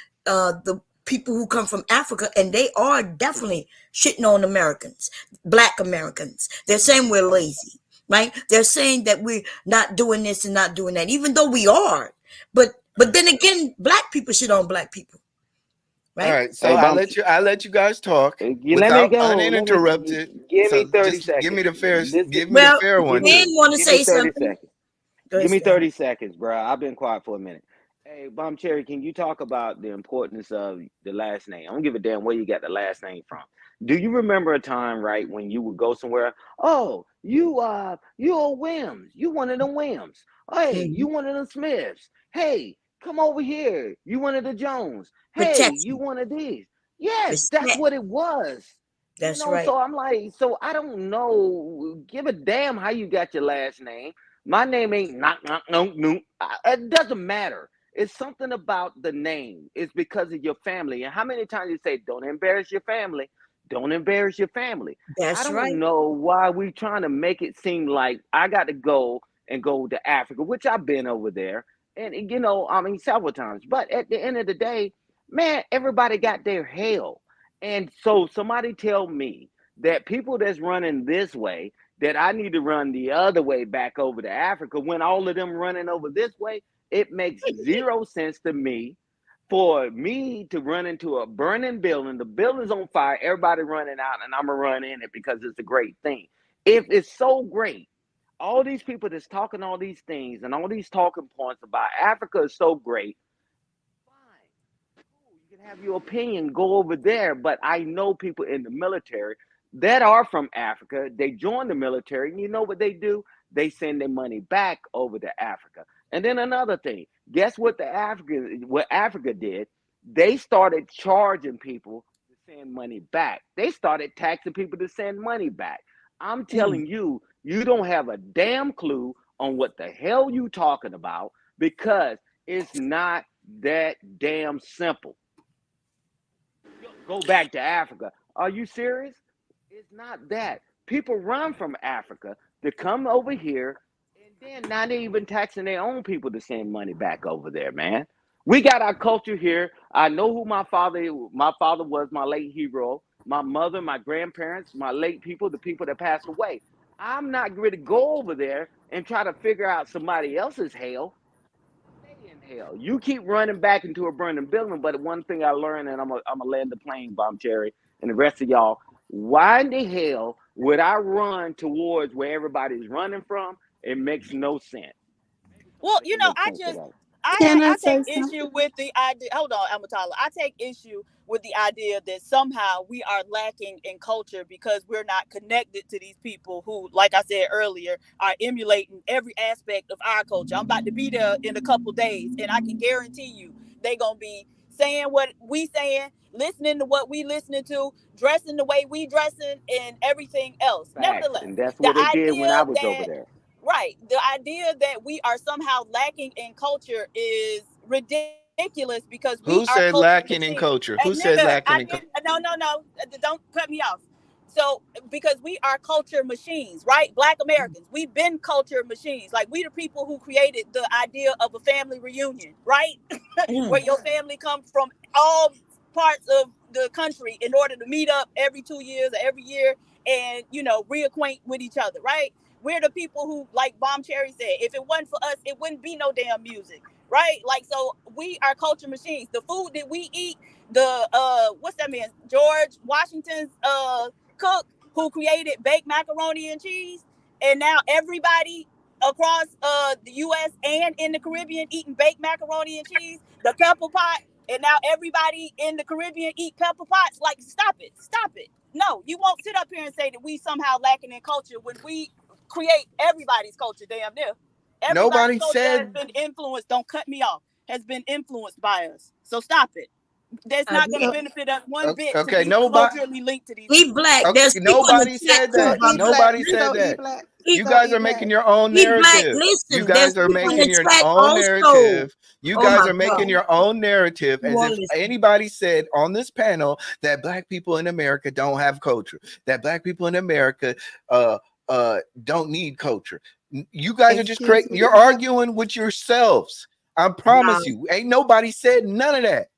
people who come from Africa, and they are definitely shitting on Americans, Black Americans. They're saying we're lazy, right? They're saying that we're not doing this and not doing that, even though we are. But then again, Black people shit on Black people, All right? right, so hey, Bump. I let you guys talk You let me without go. uninterrupted. Give me So 30 just seconds. Listen, give me the Well, fair give one me Dan too. want to give me say 30 something. seconds. Go ahead, Give me Stan. 30 seconds, bro. I've been quiet for a minute. Hey, Bum Cherry, can you talk about the importance of the last name? I don't give a damn where you got the last name from. Do you remember a time, right, when you would go somewhere? Oh, you a Williams. You one of them Williams. Hey, you Mhm. one of them Smiths. Hey, come over here. You one of the Jones. Hey, you Protection. one of these. Yes, that's Respect. what it was. That's right. So I'm like, so I don't know. Give a damn how you got your last name. My name ain't knock knock no no. It doesn't matter. It's something about the name. It's because of your family. And how many times you say, "Don't embarrass your family"? Don't embarrass your family. I That's don't right. know why we trying to make it seem like I got to go to Africa, which I've been over there, and I mean several times. But at the end of the day, man, everybody got their hell. And so somebody tell me that people that's running this way, that I need to run the other way back over to Africa when all of them running over this way, it makes zero sense to me for me to run into a burning building, the building's on fire, everybody running out, and I'm gonna run in it because it's a great thing. If it's so great, all these people that's talking all these things and all these talking points about Africa is so great, fine. Cool, you can have your opinion, go over there. But I know people in the military that are from Africa. They join the military, and you know what they do? They send their money back over to Africa. And then another thing, guess what Africa did? They started charging people to send money back. They started taxing people to send money back. I'm Mm. telling you, you don't have a damn clue on what the hell you talking about because it's not that damn simple. Go back to Africa. Are you serious? It's not that. People run from Africa to come over here, and then now they even taxing their own people to send money back over there, man. We got our culture here. I know who my father was, my late hero, my mother, my grandparents, my late people, the people that passed away. I'm not going to go over there and try to figure out somebody else's hell. Stay in hell. You keep running back into a burning building. But one thing I learned, and I'm gonna land the plane, Bomb Cherry, and the rest of y'all, why in the hell would I run towards where everybody's running from? It makes no sense. Maybe Well, somebody can make sense of that. Can I I take say something? issue with the idea. Hold on, Amatala. I take issue with the idea that somehow we are lacking in culture because we're not connected to these people who, like I said earlier, are emulating every aspect of our culture. I'm about to be there in a couple days, and I can guarantee you they gonna be saying what we saying, listening to what we listening to, dressing the way we dressing, and everything else. Facts, Nevertheless, and that's the what it did when idea I was over that there. right, the idea that we are somehow lacking in culture is ridiculous because we are Who culture said machines. lacking in And culture? Who nigga, said I lacking in didn't. culture? No. Don't cut me off. So, because we are culture machines, right? Black Americans, we've been culture machines. Like, we the people who created the idea of a family reunion, right? Where your family comes from all parts of the country in order to meet up every 2 years or every year and, reacquaint with each other, right? We're the people who, like Bomb Cherry said, if it wasn't for us, it wouldn't be no damn music, right? Like, so we are culture machines. The food that we eat, the what's that man, George Washington's cook who created baked macaroni and cheese, and now everybody across the U.S. and in the Caribbean eating baked macaroni and cheese, the pepper pot, and now everybody in the Caribbean eat pepper pots. Like, stop it. No, you won't sit up here and say that we somehow lacking in culture when we create everybody's culture. Damn near everybody's Nobody culture has said. been influenced. Don't cut me off. Has been influenced by us. So stop it. That's I not going to will. benefit us one bit to Okay, be nobody. culturally linked to these We people. black. Okay, There's people in the nobody chat said too, that. So E brother. Black, Nobody said so E that. Black, He, You so guys E are making Black. your own he black. narrative. You Listen, there's guys are people in making the your chat own also. narrative. You Oh guys my are making God. your own narrative You as won't if listen. anybody said on this panel that black people in America don't have culture, that black people in America uh don't need culture. You guys are just Excuse creating, me. you're You have arguing with yourselves. I Nah. promise you. Ain't nobody said none of that.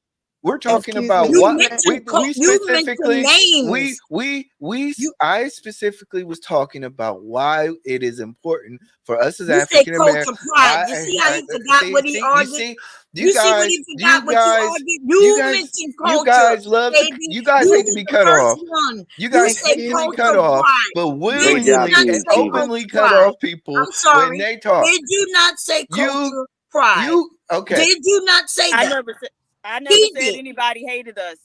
We're talking excuse me, about You E what Black. mentioned we you mentioned specifically names. You I specifically was talking about why it is important for us as you said African American. culture pride. You see how he forgot what he argued? You see what he forgot what you argued? You mentioned you culture, guys love to, baby. you guys You hate to was be the cut first off. one. You You guys said hate to Excuse be me. cut culture off, pride. but Did Great you job, willingly not and King say Stephen. openly culture cut pride? off people I'm when sorry. they talk. Did you not say You culture pride? okay. Did you not say I that? never said. I never He said did. anybody hated us.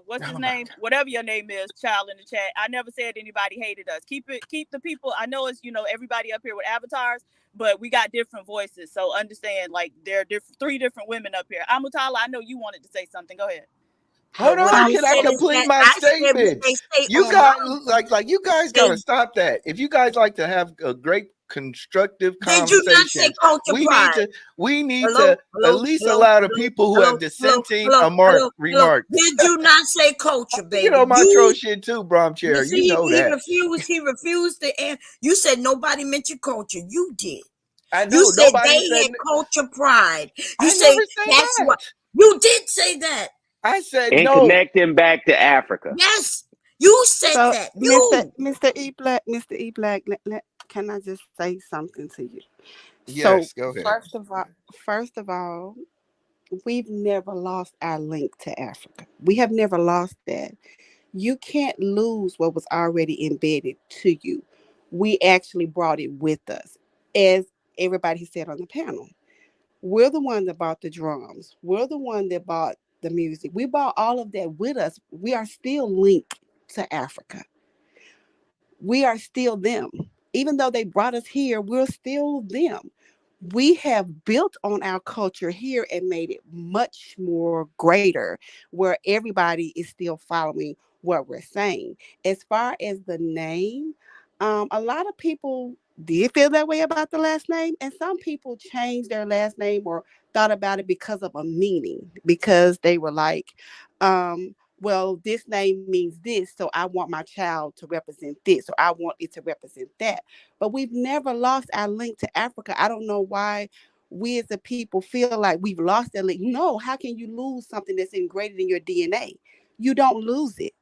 What's his Oh my name? Whatever your name is, child in the chat. I never said anybody hated us. Keep the people. I know it's everybody up here with avatars, but we got different voices. So understand, like there are three different women up here. Amutala, I know you wanted to say something. Go ahead. Hold But what on, I can I said is complete that my I said what statement? they say You on my guys you guys gotta page. stop that. If you guys like to have a great constructive Did you not say conversations, culture we need pride? to we need Hello, to at hello, least hello, allow the hello, people who have hello, hello, dissenting hello, hello, hello. remarks. Did you not say culture, You get baby? on my troll shit too, Brom You Chair. see, You know he that. refused. He refused to answer. You said nobody mentioned culture. You did. I You know said nobody they said had culture pride. You I say never say that's that. what you did say that. I said And no. connecting back to Africa. Yes, you said So that. Mr. You. Mr. E Black, Mr. E Black, can I just say something to you? So Yes, go ahead. first of all, we've never lost our link to Africa. We have never lost that. You can't lose what was already embedded to you. We actually brought it with us. As everybody said on the panel, we're the one that bought the drums. We're the one that bought the music. We bought all of that with us. We are still linked to Africa. We are still them. Even though they brought us here, we're still them. We have built on our culture here and made it much more greater, where everybody is still following what we're saying. As far as the name, a lot of people did feel that way about the last name, and some people changed their last name or thought about it because of a meaning, because they were like, well, this name means this, so I want my child to represent this, or I want it to represent that. But we've never lost our link to Africa. I don't know why we as a people feel like we've lost that link. No, how can you lose something that's ingrained in your DNA? You don't lose it.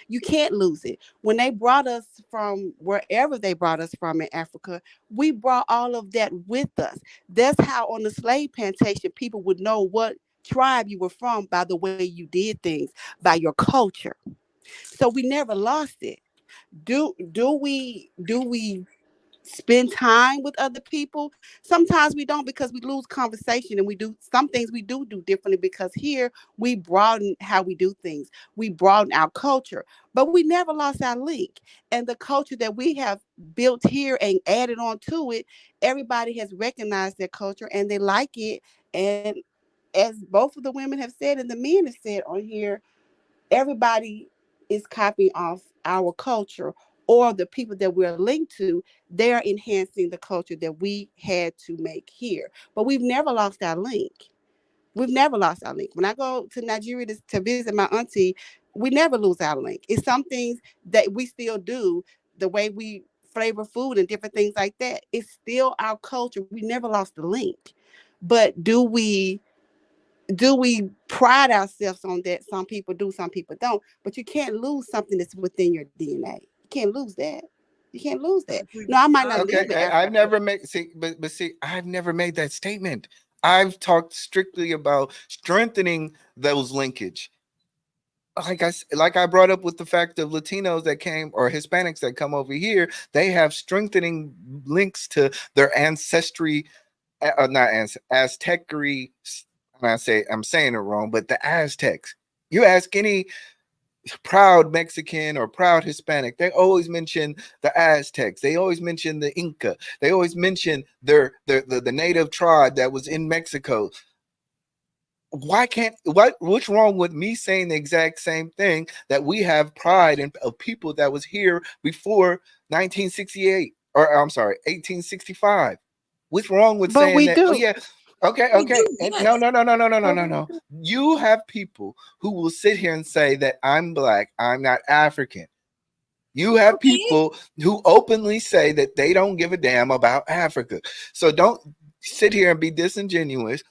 You can't lose it. When they brought us from wherever they brought us from in Africa, we brought all of that with us. That's how on the slave plantation people would know what tribe you were from by the way you did things, by your culture. So we never lost it. Do we spend time with other people? Sometimes we don't, because we lose conversation, and we do some things we do differently, because here we broaden how we do things. We broaden our culture, but we never lost our link. And the culture that we have built here and added on to it, everybody has recognized their culture and they like it. And as both of the women have said and the men have said on here, everybody is copying off our culture, or the people that we're linked to, they're enhancing the culture that we had to make here. But we've never lost our link. We've never lost our link. When I go to Nigeria to visit my auntie, we never lose our link. It's some things that we still do, the way we flavor food and different things like that. It's still our culture. We never lost the link. But do we pride ourselves on that? Some people do, some people don't. But you can't lose something that's within your DNA. You can't lose that. You can't lose that. No, I might not Okay, live in I've Africa. never made but see, I've never made that statement. I've talked strictly about strengthening those linkage. Like I brought up with the fact of Latinos that came or Hispanics that come over here, they have strengthening links to their ancestry, not Aztecry. I'm saying it wrong, but the Aztecs. You ask any proud Mexican or proud Hispanic, they always mention the Aztecs. They always mention the Inca. They always mention the native tribe that was in Mexico. What's wrong with me saying the exact same thing, that we have pride in of people that was here before 1968, or I'm sorry, 1865? What's wrong with But saying we that? Oh do. yeah, okay, We okay. do, And no, yes. no, no, no, no, no, no, Well, no, we no. do. You have people who will sit here and say that I'm black, I'm not African. You have Okay. people who openly say that they don't give a damn about Africa. So don't sit here and be disingenuous.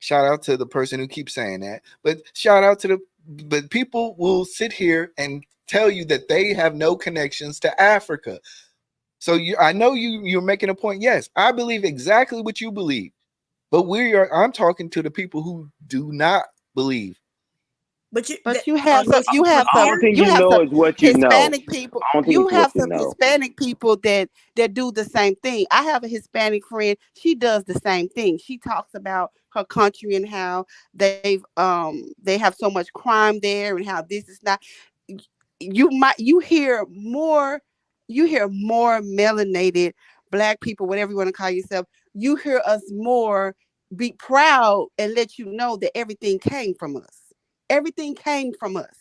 Shout out to the person who keeps saying that. But shout out to but people will sit here and tell you that they have no connections to Africa. So I know you're making a point. Yes, I believe exactly what you believe. But I'm talking to the people who do not believe. But you But that you are have some those you people have I some don't here? think you you have know some is what you know. Hispanic people. I don't think You it's what have you some know. Hispanic people that do the same thing. I have a Hispanic friend. She does the same thing. She talks about her country and how they have so much crime there and how this is not. You hear more melanated black people, whatever you want to call yourself. You hear us more be proud and let you know that everything came from us. Everything came from us.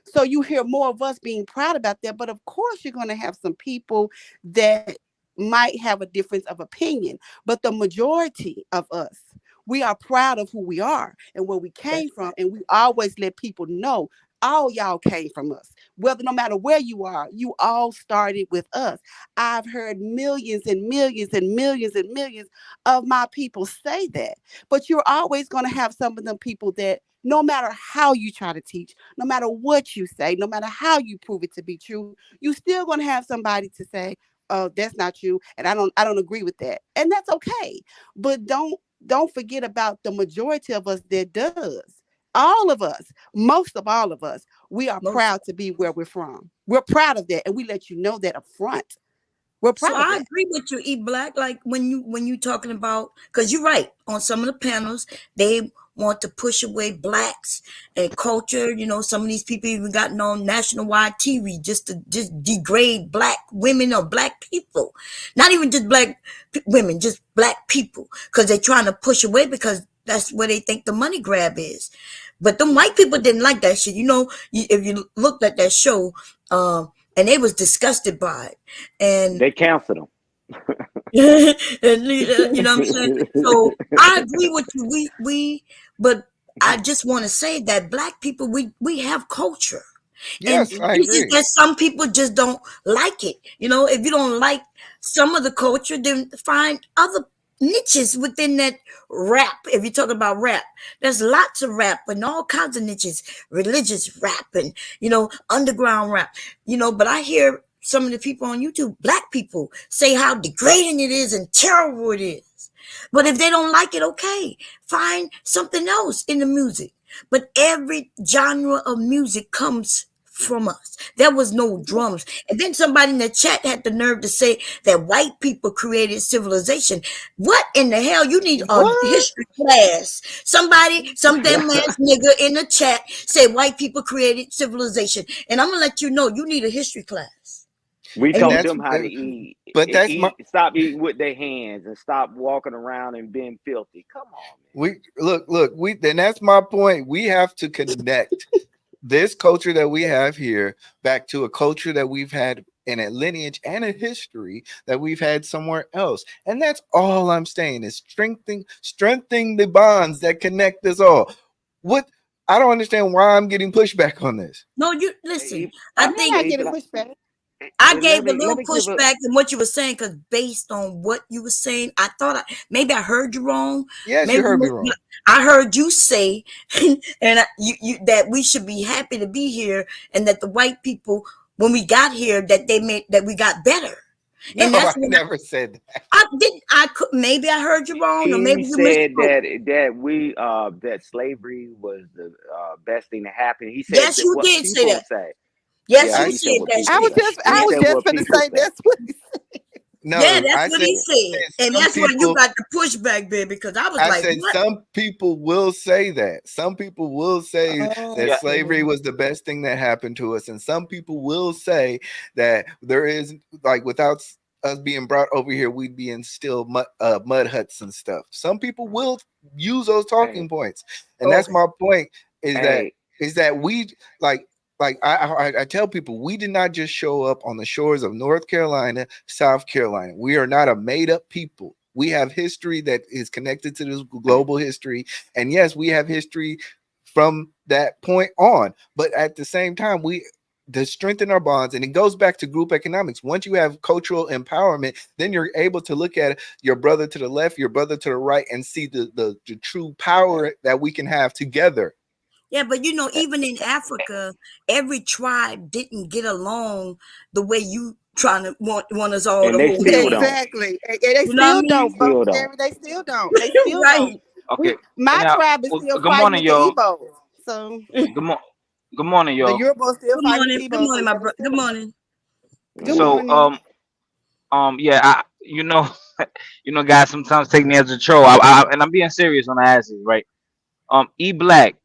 So you hear more of us being proud about that. But of course, you're going to have some people that might have a difference of opinion. But the majority of us, we are proud of who we are and where we came That's from. right. And we always let people know all y'all came from us. Whether no matter where you are, you all started with us. I've heard millions and millions and millions and millions of my people say that. But you're always going to have some of them people that no matter how you try to teach, no matter what you say, no matter how you prove it to be true, you still going to have somebody to say, "Oh, that's not you," and I don't agree with that, and that's okay. But don't forget about the majority of us that does. All of us, most of all of us, we are Most. proud to be where we're from. We're proud of that, and we let you know that up front. We're So proud of I that. agree with you, E Black. Like when you talking about, because you're right on some of the panels, they want to push away blacks and culture. Some of these people even gotten on national wide TV just to just degrade black women or black people, not even just black women, just black people, because they're trying to push away because that's where they think the money grab is. But them white people didn't like that shit. If you looked at that show, and they was disgusted by it, and They canceled them. and you know what I'm saying? So I agree with you. But I just want to say that black people, we have culture. And Yes, I it's just agree. that some people just don't like it. If you don't like some of the culture, then find other niches within that rap. If you're talking about rap, there's lots of rap and all kinds of niches, religious rap and, underground rap, but I hear some of the people on YouTube, black people, say how degrading it is and terrible it is. But if they don't like it, okay, find something else in the music. But every genre of music comes from us. There was no drums. And then somebody in the chat had the nerve to say that white people created civilization. What in the hell? You need a What? history class. Some damn ass nigga in the chat said white people created civilization. And I'm gonna let you know you need a history class. We And and taught you, that's them how to eat. but that's my Stop eating with their hands and stop walking around and being filthy. Come on, man. we look we and that's my point. We have to connect this culture that we have here back to a culture that we've had in a lineage and a history that we've had somewhere else. And that's all I'm saying is strengthening the bonds that connect us all. What I don't understand why I'm getting pushback on this. no, you listen. Hey, I You're think not hey, getting Black, pushback. I hey, gave a let little me give a. pushback in what you were saying because based on what you were saying, I thought maybe I heard you wrong. Yes, you Maybe heard me wrong. I heard you say, and you that we should be happy to be here, and that the white people, when we got here, that they made that we got better, No, and that's I when never said that. I did. I could maybe I heard you wrong, or He maybe you said misspoke. that slavery was the best thing that happened. He said Yes, that you what did say people that. say. Yes, Yeah, you I he said said what that people I was say. shit. just He I Yes, was said just what gonna people say say. that's what he said. yeah, no, that's what he I said, said and some that's why you people got the pushback, baby. Because I was I like, said what? some people will say that. Some people will say that Yeah. slavery was the best thing that happened to us. And some people will say that there is, like, without us being brought over here, we'd be in still mud huts and stuff. Some people will use those Hey, talking points. And that's Okay. my point is that hey, we like I tell people we did not just show up on the shores of North Carolina, South Carolina. We are not a made up people. We have history that is connected to this global history. And yes, we have history from that point on. But at the same time, we to strengthen our bonds, and it goes back to group economics. Once you have cultural empowerment, then you're able to look at your brother to the left, your brother to the right, and see the true power that we can have together. Yeah, but even in Africa, every tribe didn't get along the way you trying to want us all and to they hold still hands. don't. Exactly. And they You know what I still mean? don't, Bubba Still don't. Terry. They still don't. They still don't. Right. We Okay. my Now, tribe is well, still good fighting morning, with the y'all. Igbos. So Good morning, the y'all. Yorubos still Good fighting with morning. the Good Igbos. So morning, my yeah, they brother. still Good don't. morning. Good Mm. So, morning. yeah, guys sometimes take me as a troll. And I'm being serious when I ask this, right? E Black.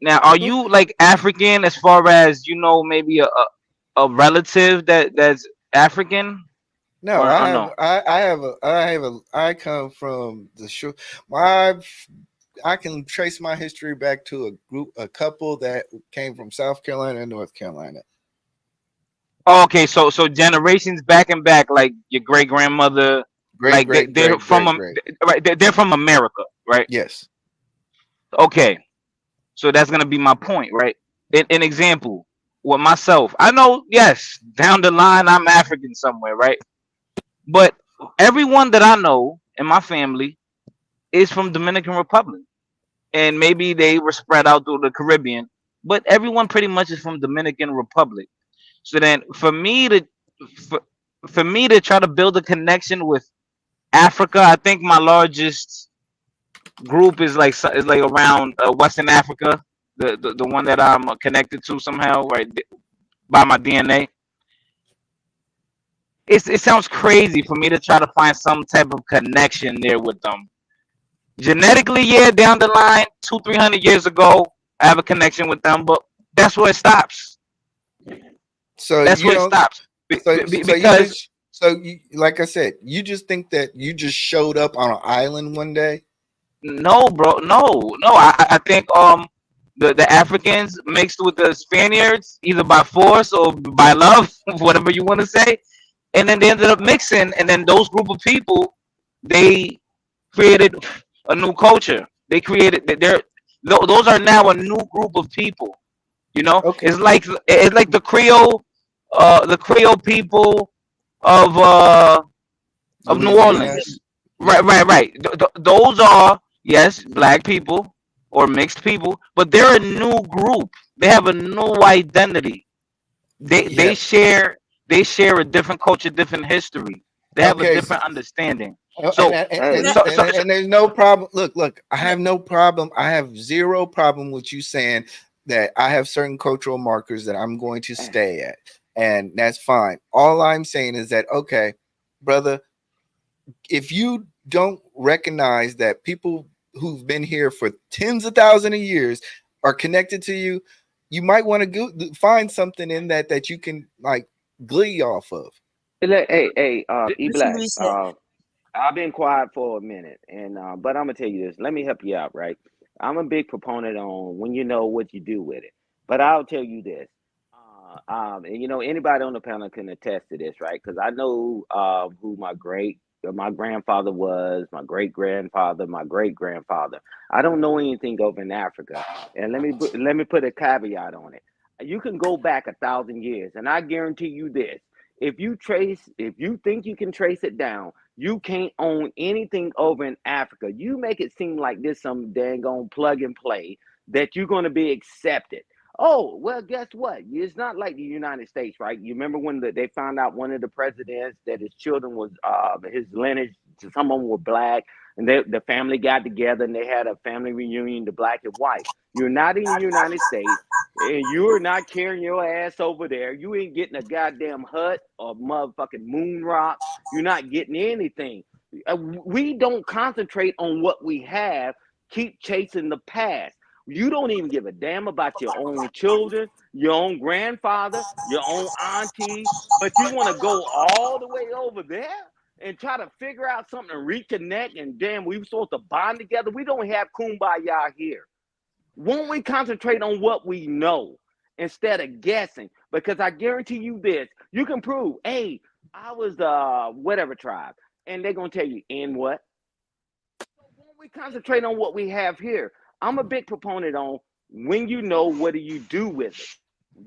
Now, are Mm. you like African as far as maybe a relative that's African No, or I have no? I come from the shore. My I can trace my history back to a couple that came from South Carolina and North Carolina. Oh, okay, so generations back and back, like your great grandmother, Great, like great, they're great, from great, great. right, they're from America, right? Yes. Okay, so that's gonna be my point, right? An example with myself, I know, yes, down the line I'm African somewhere, right? But everyone that I know in my family is from Dominican Republic, and maybe they were spread out through the Caribbean, but everyone pretty much is from Dominican Republic. So then, for, for me to try to build a connection with Africa, I think my largest group is like around Western Africa, the one that I'm connected to somehow, right, by my DNA. It sounds crazy for me to try to find some type of connection there with them. Genetically, yeah, down the line, 200-300 years ago, I have a connection with them, but that's where it stops. So That's you where it don't. stops. So you Because just like I said, you just think that you just showed up on an island one day. no, bro, no. I think the Africans mixed with the Spaniards either by force or by love, whatever you want to say, and then they ended up mixing, and then those group of people they created a new culture. They created those are now a new group of people. Okay. It's like the Creole people of New Louisiana. Orleans. Right, Yep. right, right. Those are, yes, black people or mixed people, but they're a new group. They have a new identity. They Yep. share they share a different culture, different history. They have a Okay. different understanding. Oh, So Hey, and there's no problem. Look. I have no problem. I have zero problem with you saying that I have certain cultural markers that I'm going to stay at, and that's fine. All I'm saying is that okay, brother, if you don't recognize that people who've been here for tens of thousands of years are connected to you, you might want to go find something in that you can like glee off of. Hey, E Let's see what Black. he said. I've been quiet for a minute, and but I'm gonna tell you this. Let me help you out, right? I'm a big proponent on when you know what you do with it. But I'll tell you this. And anybody on the panel can attest to this, right? Because I know who my grandfather was, my great grandfather, my great grandfather. I don't know anything over in Africa, and let me put a caveat on it. You can go back 1,000 years, and I guarantee you this: if you think you can trace it down, you can't own anything over in Africa. You make it seem like this some dang on plug and play that you're going to be accepted. Oh, well, guess what? It's not like the United States, right? You remember when they found out one of the presidents that his children was, his lineage, some of them were black, and the family got together and they had a family reunion, the black and white. You're not in the United States, and you're not carrying your ass over there. You ain't getting a goddamn hut or motherfucking moon rock. You're not getting anything. We don't concentrate on what we have, keep chasing the past. You don't even give a damn about your own children, your own grandfather, your own auntie, but you want to go all the way over there and try to figure out something to reconnect. And damn, we were supposed to bond together. We don't have kumbaya here. Won't we concentrate on what we know instead of guessing? Because I guarantee you this, you can prove, hey, I was the whatever tribe, and they're gonna tell you, in what? So won't we concentrate on what we have here? I'm a big proponent on when you know, what do you do with it?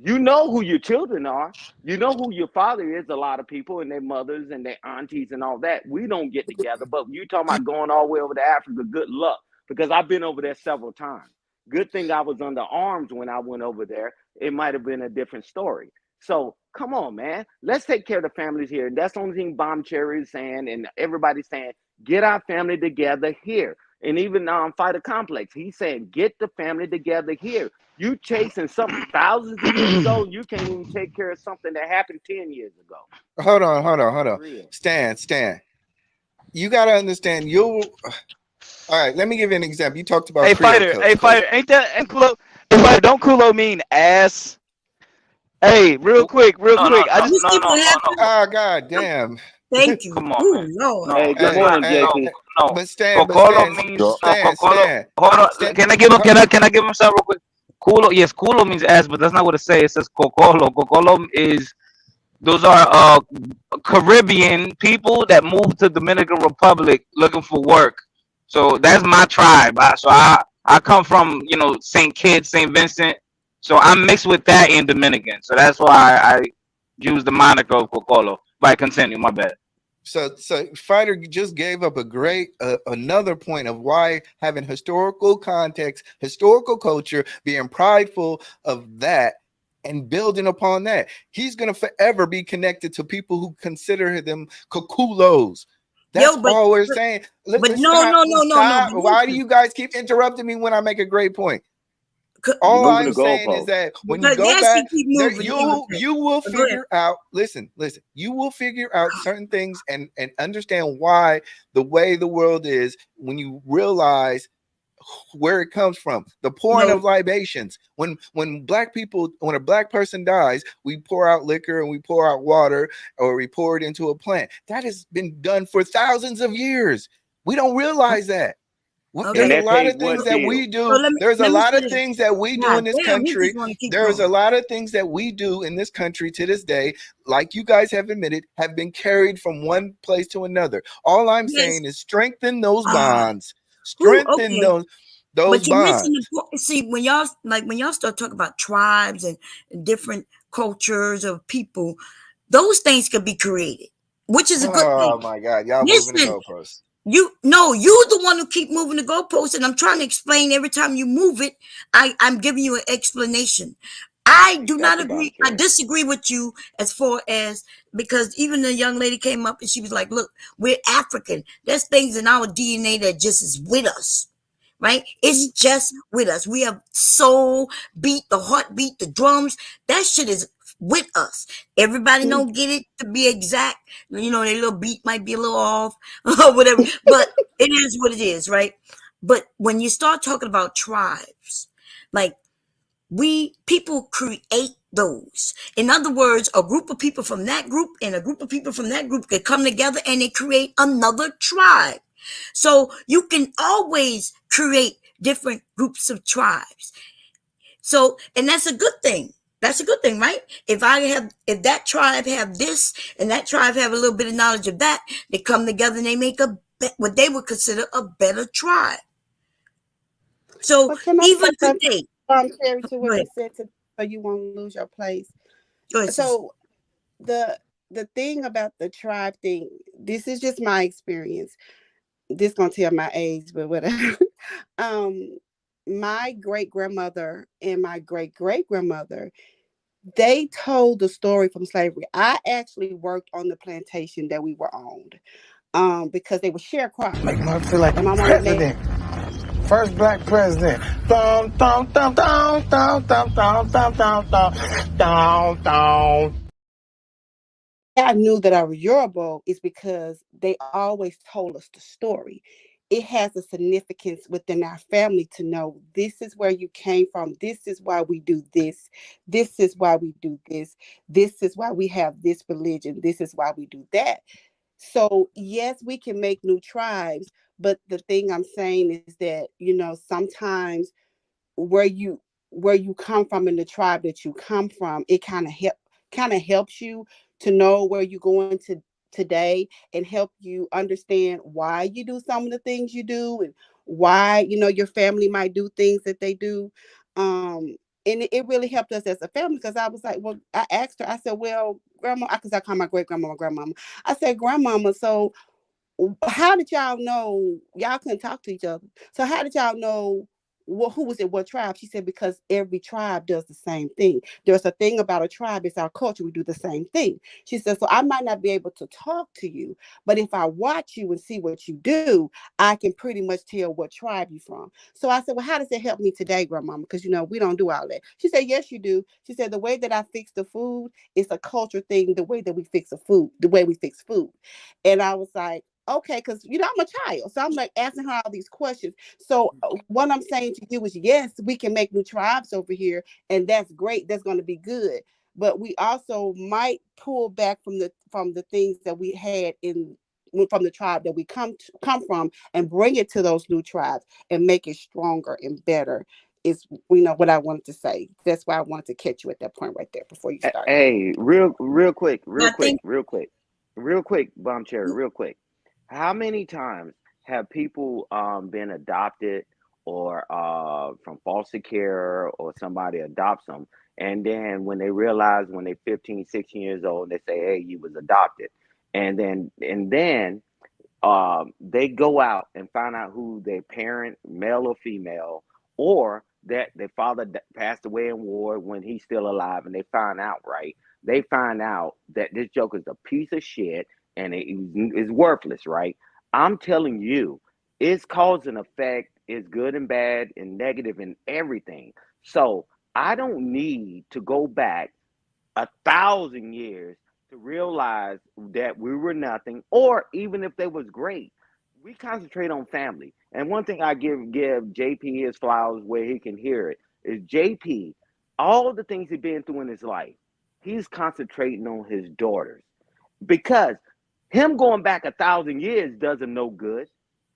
You know who your children are. You know who your father is. A lot of people and their mothers and their aunties and all that. We don't get together, but you talking about going all the way over to Africa. Good luck, because I've been over there several times. Good thing I was under arms when I went over there. It might have been a different story. So come on, man. Let's take care of the families here. And that's the only thing Bomb Cherry is saying, and everybody's saying, get our family together here. And even Fighter Complex, he's saying, get the family together here. You chasing something thousands of years old, you can't even take care of something that happened 10 years ago. Hold on. Real. Stan. You gotta understand. All right. Let me give you an example. You talked about Hey Creole fighter, hey culture. fighter, ain't kulo? Hey fighter, don't kulo mean ass? Hey, real quick, No, no, I no, You just no, see no, what no, no. happened? Ah, god damn. Thank you. Come on, Oh man. Lord. No, Hey, good that's Hey, not. morning, hey, No, Jason. no. but Kokolo Stan, means Yo, no. Kokolo. Stan, Hold on. Stan. Can I give him? Can I give him something real quick? Kulo. Yes, kulo means ass, but that's not what it says. It says kokolo. Kokolo is those are Caribbean people that moved to Dominican Republic looking for work. So that's my tribe. I come from Saint Kitts, Saint Vincent. So I'm mixed with that in Dominican. So that's why I use the moniker of Kokolo. But continue. My bad. So fighter just gave up a great another point of why having historical context, historical culture, being prideful of that and building upon that. He's gonna forever be connected to people who consider them kukulos. That's Yo, all we're saying. but Let's no, stop. no, no, Let's no, no. stop. But Why do listen, you guys keep interrupting me when I make a great point? You're All moving the I'm saying is goalpost. that when you because go yes, he back keep there, moving in the you will But go ahead. figure out. Listen, you will figure out certain things and understand why the way the world is when you realize where it comes from. The pouring No, of libations. When when a black person dies, we pour out liquor and we pour out water or we pour it into a plant. That has been done for thousands of years. We don't realize that. And There's okay. a that lot pays of what things that bill? we So do. let me There's a let me lot say of this. things that we do God in this damn, he country. just want to keep There's a going. lot of things that we do in this country to this day, like you guys have admitted, have been carried from one place to another. All I'm Yes. saying is strengthen those Ah, bonds. who? Strengthen Okay. those But you missing bonds. the point. See, when y'all start talking about tribes and different cultures of people, those things could be created, which is a good thing. Oh my God, y'all moving the Listen, goalposts. you're the one who keep moving the goalpost, and I'm trying to explain every time you move it. I'm giving you an explanation. I do not Exactly, Bomb agree. I Cherry. disagree with you as far as because even the young lady came up and she was like, "Look, we're African. There's things in our DNA that just is with us." Right? It's just with us. We have soul, beat, the heartbeat, the drums. That shit is with us. Everybody don't get it to be exact. Their little beat might be a little off or whatever, but it is what it is, right? But when you start talking about tribes, like people create those. In other words, a group of people from that group and a group of people from that group could come together and they create another tribe. So you can always create different groups of tribes. So, and that's a good thing. That's a good thing, right? If that tribe have this and that tribe have a little bit of knowledge of that, they come together and they make what they would consider a better tribe. So But can I even say something, today, Terry, to go what ahead, you said, so you won't lose your place? go ahead, sis. So the thing about the tribe thing, this is just my experience. This gonna tell my age, but whatever. um, my great grandmother and my great great grandmother, they told the story from slavery. I actually worked on the plantation that we were owned, because they were Make sharecroppers, me feel like and a my mama made. president. First black president. Dum, dum, dum, dum, dum, dum, dum, dum, dum, dum, dum, dum. I knew that I was Yoruba is because they always told us the story. It has a significance within our family to know this is where you came from. This is why we do this. This is why we do this. This is why we have this religion. This is why we do that. So, yes, we can make new tribes, but the thing I'm saying is that, sometimes where you where you come from in the tribe that you come from, it kind of helps you to know where you're going to today, and help you understand why you do some of the things you do, and why your family might do things that they do. And it really helped us as a family, because I was like, well, I asked her, I said, well, grandma, because I call my great grandmama. I said, grandmama, so how did y'all know y'all couldn't talk to each other? So how did y'all know who was in what tribe? She said, because every tribe does the same thing. There's a thing about a tribe, it's our culture. We do the same thing. She said, so I might not be able to talk to you, but if I watch you and see what you do, I can pretty much tell what tribe you're from. So I said, well, how does it help me today, grandmama? Because we don't do all that. She said, yes, you do. She said, the way that I fix the food is a culture thing, the way that we fix the food, the way we fix food. And I was like, okay, because I'm a child, so I'm like asking her all these questions. So what I'm saying to you is, yes, we can make new tribes over here, and that's great. That's going to be good. But we also might pull back from the things that we had from the tribe that we come from, and bring it to those new tribes and make it stronger and better. Is what I wanted to say. That's why I wanted to catch you at that point right there before you start. Hey, real quick, I think Bomb Cherry, real quick. How many times have people been adopted, or from foster care, or somebody adopts them, and then when they realize, when they're 15, 16 years old, they say, hey, you was adopted. And then they go out and find out who their parent, male or female, or that their father passed away in war when he's still alive, and they find out, right? They find out that this joker's a piece of shit, and it is worthless, right? I'm telling you, it's cause and effect. It's good and bad and negative and everything. So I don't need to go back 1,000 years to realize that we were nothing, or even if they was great. We concentrate on family. And one thing I give JP his flowers where he can hear it is, JP, all the things he's been through in his life, he's concentrating on his daughters, because him going back 1,000 years does him no good.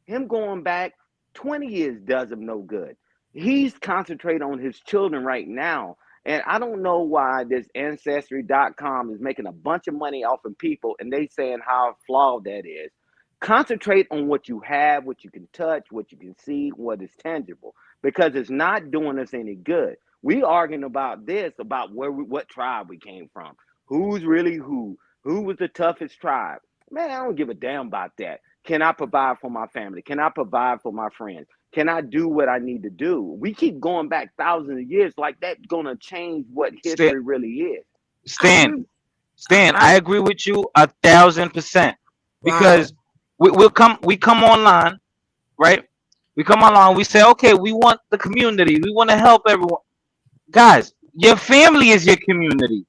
Him going back 20 years does him no good. He's concentrating on his children right now. And I don't know why this ancestry.com is making a bunch of money off of people, and they saying how flawed that is. Concentrate on what you have, what you can touch, what you can see, what is tangible, because it's not doing us any good. We arguing about this, about what tribe we came from, who's really who was the toughest tribe. Man, I don't give a damn about that. Can I provide for my family? Can I provide for my friends? Can I do what I need to do? We keep going back thousands of years, like that's gonna change what Stan, history really is. I Stan, agree. Stan, I I agree with you 1,000%. Wow. Because we come online, right? We come online, we say, okay, we want the community, we want to help everyone. Guys, your family is your community.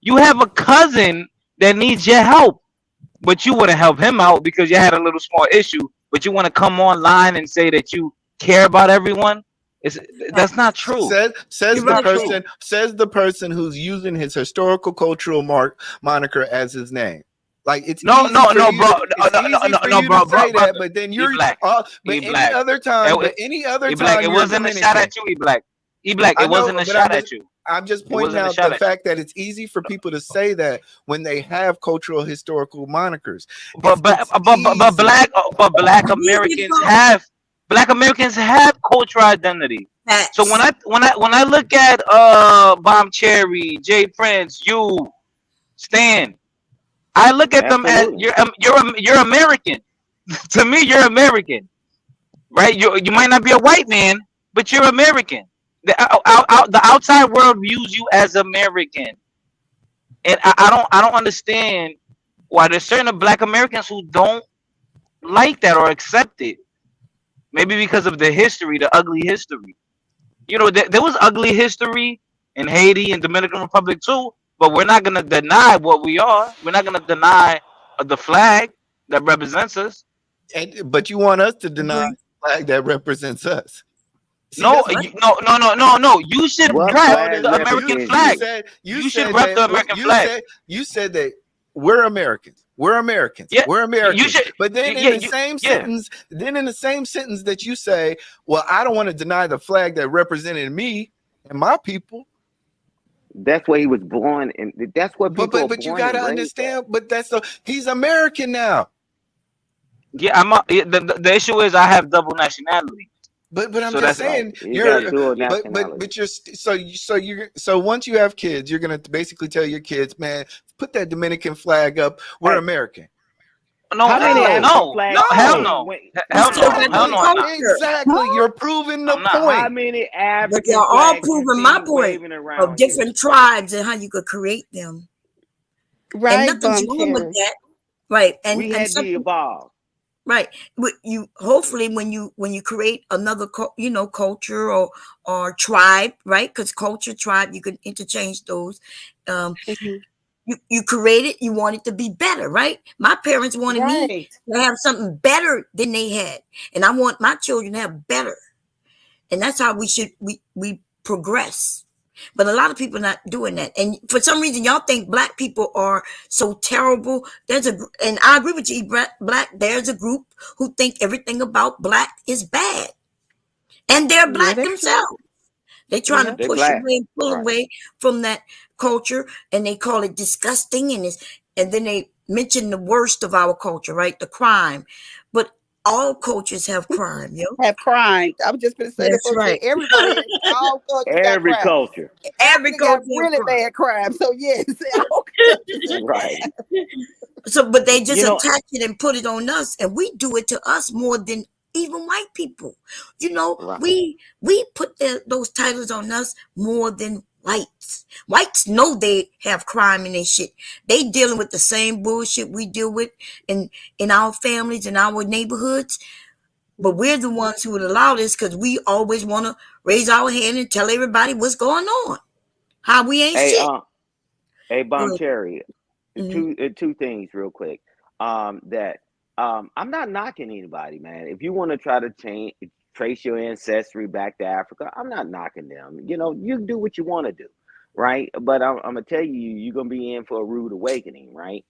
You have a cousin that needs your help, but you wouldn't help him out because you had a little small issue, but you want to come online and say that you care about everyone. It's that's not true. You're It's The right. not true. person says the person who's using his historical cultural moniker as his name. Like it's No, easy no, for no, you bro. to No, no, no, to bro, say that, brother. but then E you're black. but E black. any other E black. time It you're wasn't a shot Dominican. at you, E black. E black. I It know, wasn't a but shot at you. I'm just It pointing wasn't a out shot the at you. fact that it's easy for people to say that when they have cultural historical monikers. But It's easy. black Easy Americans for have cultural identity. So facts. when I look at Bomb Cherry, Jay Prince, you, Stan, I look at them as Absolutely. you're American. To me, you're American, right? You might not be a white man, but you're American. The outside world views you as American, and I don't understand why there's certain black Americans who don't like that or accept it. Maybe because of the history, the ugly history. You know, there was ugly history in Haiti and Dominican Republic too. But we're not gonna deny what we are. We're not gonna deny the flag that represents us. But you want us to deny Agree. the flag that represents us. See, No, that's no. You should What rep flag the American represents you flag. you? said You should rep the American flag. you said that we're Americans. We're Americans. Yeah, We're you Americans. should. But then in Yeah, the same yeah. sentence, that you say, well, I don't want to deny the flag that represented me and my people. That's where he was born, and that's where people are But you born gotta and raised at. understand, but he's American now. Yeah, the issue is I have double nationality. But I'm So just that's Right. saying You got dual but nationality. so once you have kids, you're gonna basically tell your kids, man, put that Dominican flag up. We're Hey, American. how many No, African flags? Hell no, no, Wait, We still got hell the no. I'm not. culture. exactly. You're proving the I'm not. how point. many But African y'all all flags you proving my seen point waving of around here? different tribes and how you could create them. And Right, nothing's Bum wrong with Cherry. that. Right. We And had to something evolve. right. You hopefully when you create another culture or tribe, right? Because culture, tribe, you can interchange those. Um, Hmm. you create it, you want it to be better, right? My parents wanted me Right. to have something better than they had, and I want my children to have better, and that's how we progress. But a lot of people are not doing that, and for some reason, y'all think black people are so terrible. And I agree with you, black. There's a group who think everything about black is bad, and they're Yeah, black that's true. themselves. They trying to Yep. They push black. away and pull Right. away from that culture, and they call it disgusting, and then they mention the worst of our culture, right? The crime, but all cultures have crime, yo. Have crime. I was just gonna say that That's folks say right. everybody has all cultures got Every crime. culture. Every Africa got culture have really crime. bad crime. So yes, all cultures are Right. bad. So, but they just You know, attach it and put it on us, and we do it to us more than even white people. right. We put those titles on us more than whites. Whites know they have crime in their shit. They dealing with the same bullshit we deal with in in our families in our neighborhoods. But we're the ones who would allow this because we always want to raise our hand and tell everybody what's going on, how we ain't Hey, shit. hey, Bum Good. Cherry. Mhm. Two things real quick. That I'm not knocking anybody, man. If you want to try to trace your ancestry back to Africa, I'm not knocking them. You know, you do what you want to do, right? But I'm gonna tell you, you're gonna be in for a rude awakening, right?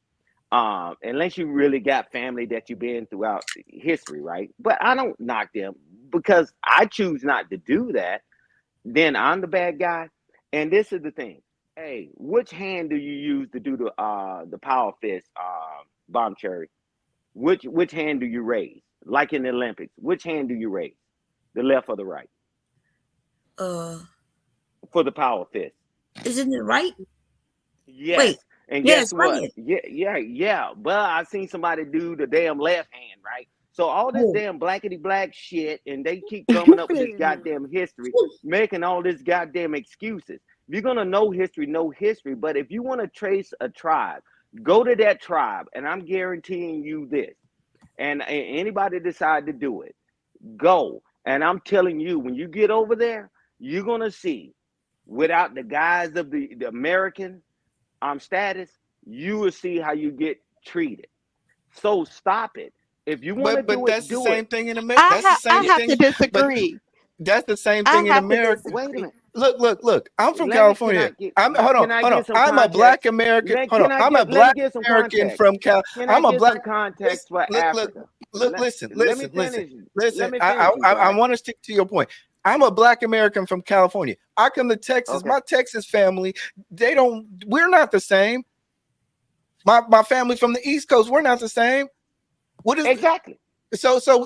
Unless you really got family that you've been throughout history, right? But I don't knock them because I choose not to do that. Then I'm the bad guy. And this is the thing. Hey, which hand do you use to do the power fist, bomb cherry? Which hand do you raise? Like in the Olympics, which hand do you raise? The left or the right? Uh, For the power fist. isn't it right? Wait, Yes. And yeah, guess it's right what? here. Yeah. But I seen somebody do the damn left hand, right? So all this Oh, damn blackety black shit, and they keep coming up with this Wait a minute. goddamn history, making all this goddamn excuses. If you're gonna know history, know history. But if you want to trace a tribe, go to that tribe, and I'm guaranteeing you this. And anybody decide to do it, go. And I'm telling you, when you get over there, you're gonna see, without the guise of the American status, you will see how you get treated. So stop it. If you want to But do it, that's the do it. same thing in America. That's the I same have to thing. But disagree. That's the same I thing in have to America. listen. Wait a minute. Look. I'm from Let me. Can California. I get? I'm hold on, Can I hold on. get some I'm a black context? American. Hold on. Can I I'm a get? Let me black get some American context. from Cal. Can I I'm a get black. some context for Africa? Listen, Let me listen. finish. Let Listen. me finish, you I black. want to stick to your point. I'm a black American from California. I come to Texas. Okay. My Texas family, they don't. We're not the same. My family from the East Coast, we're not the same. What is Exactly.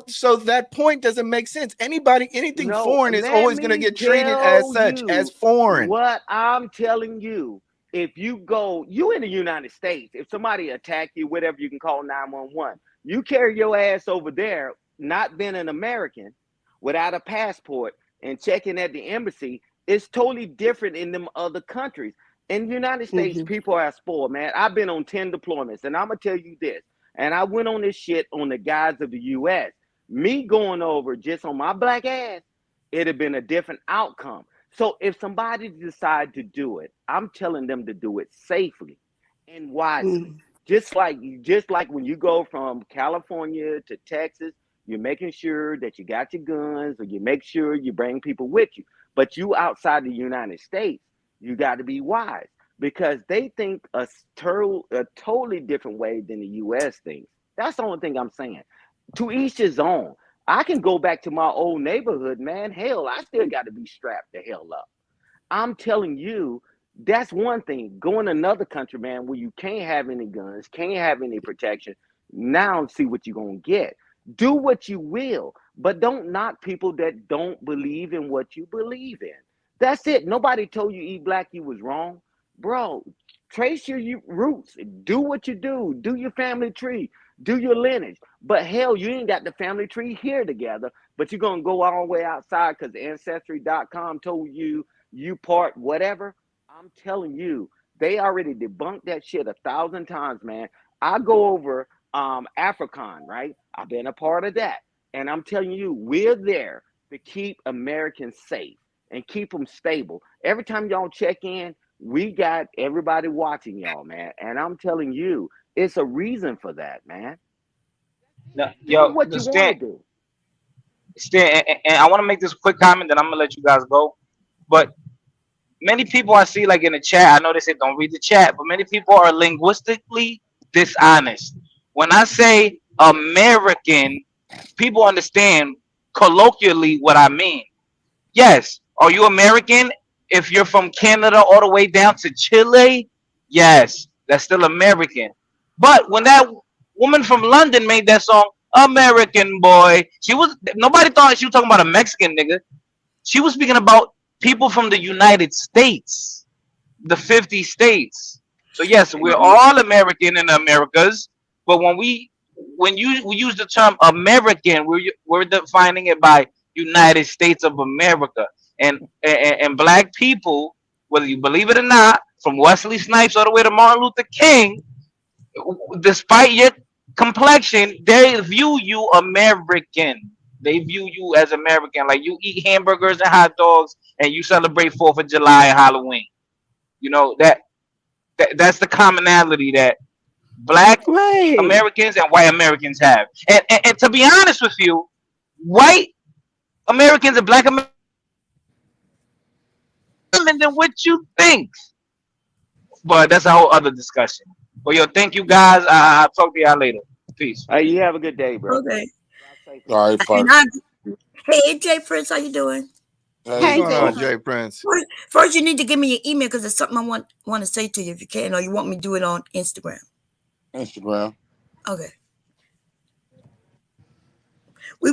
so that point doesn't make sense. Anything No, foreign is let always going to me get treated as tell such, as you foreign. what I'm telling you. If you go, you in the United States, if somebody attack you, whatever, you can call 911. You carry your ass over there, not being an American, without a passport and checking at the embassy, it's totally different in them other countries. In the United States, Hmm. people are spoiled, man. I've been on 10 deployments, and I'm gonna tell you this. And I went on this shit on the guise of the US. Me going over just on my black ass, it'd have been a different outcome. So if somebody decide to do it, I'm telling them to do it safely and wisely. Mm. Just like when you go from California to Texas, you're making sure that you got your guns, or you make sure you bring people with you. But you outside the United States, you got to be wise because they think a totally different way than the US thinks. That's the only thing I'm saying. To each his own. I can go back to my old neighborhood, man. Hell, I still got to be strapped the hell up. I'm telling you, that's one thing. Going to another country, man, where you can't have any guns, can't have any protection. Now see what you're gonna get. Do what you will, but don't knock people that don't believe in what you believe in. That's it. Nobody told you eat black you was wrong. Bro, trace your roots. Do what you do. Do your family tree. Do your lineage. But hell, you ain't got the family tree here together, but you're gonna go all the way outside because ancestry.com told you part whatever. I'm telling you, they already debunked that shit 1,000 times, man. I go over Africon, right? I've been a part of that. And I'm telling you, we're there to keep Americans safe and keep them stable. Every time y'all check in, we got everybody watching y'all, man. And I'm telling you, it's a reason for that, man. No, Do yo, what the you want Stan, to do. and I want to make this quick comment, then I'm gonna let you guys go. But many people I see like in the chat, I know they say don't read the chat, but many people are linguistically dishonest. When I say American, people understand colloquially what I mean. Yes. Are you American? If you're from Canada all the way down to Chile, yes, that's still American. But when that woman from London made that song, American Boy, she was nobody thought she was talking about a Mexican nigga. She was speaking about people from the United States, the 50 states. So yes, we're all American in the Americas, but when we use the term American, we're defining it by United States of America, and black people, whether you believe it or not, from Wesley Snipes all the way to Martin Luther King, despite your complexion, they view you American. They view you as American. Like you eat hamburgers and hot dogs, and you celebrate Fourth of July and Halloween. You know that's the commonality that Black Right. Americans and White Americans have. And to be honest with you, White Americans and Black Americans than what you think. But that's a whole other discussion. But yo, thank you guys. I'll talk to y'all later. Peace. Hey, you have a good day, bro. Okay. Drive safely. All right, And fine. I, hey, Jay Prince, how you doing? Hey, What's Hey, going Jay on, Oh, Jay Prince. Prince? first you need to give me your email because there's something I want to say to you if you can, or you want me to do it on Instagram. Instagram. Okay.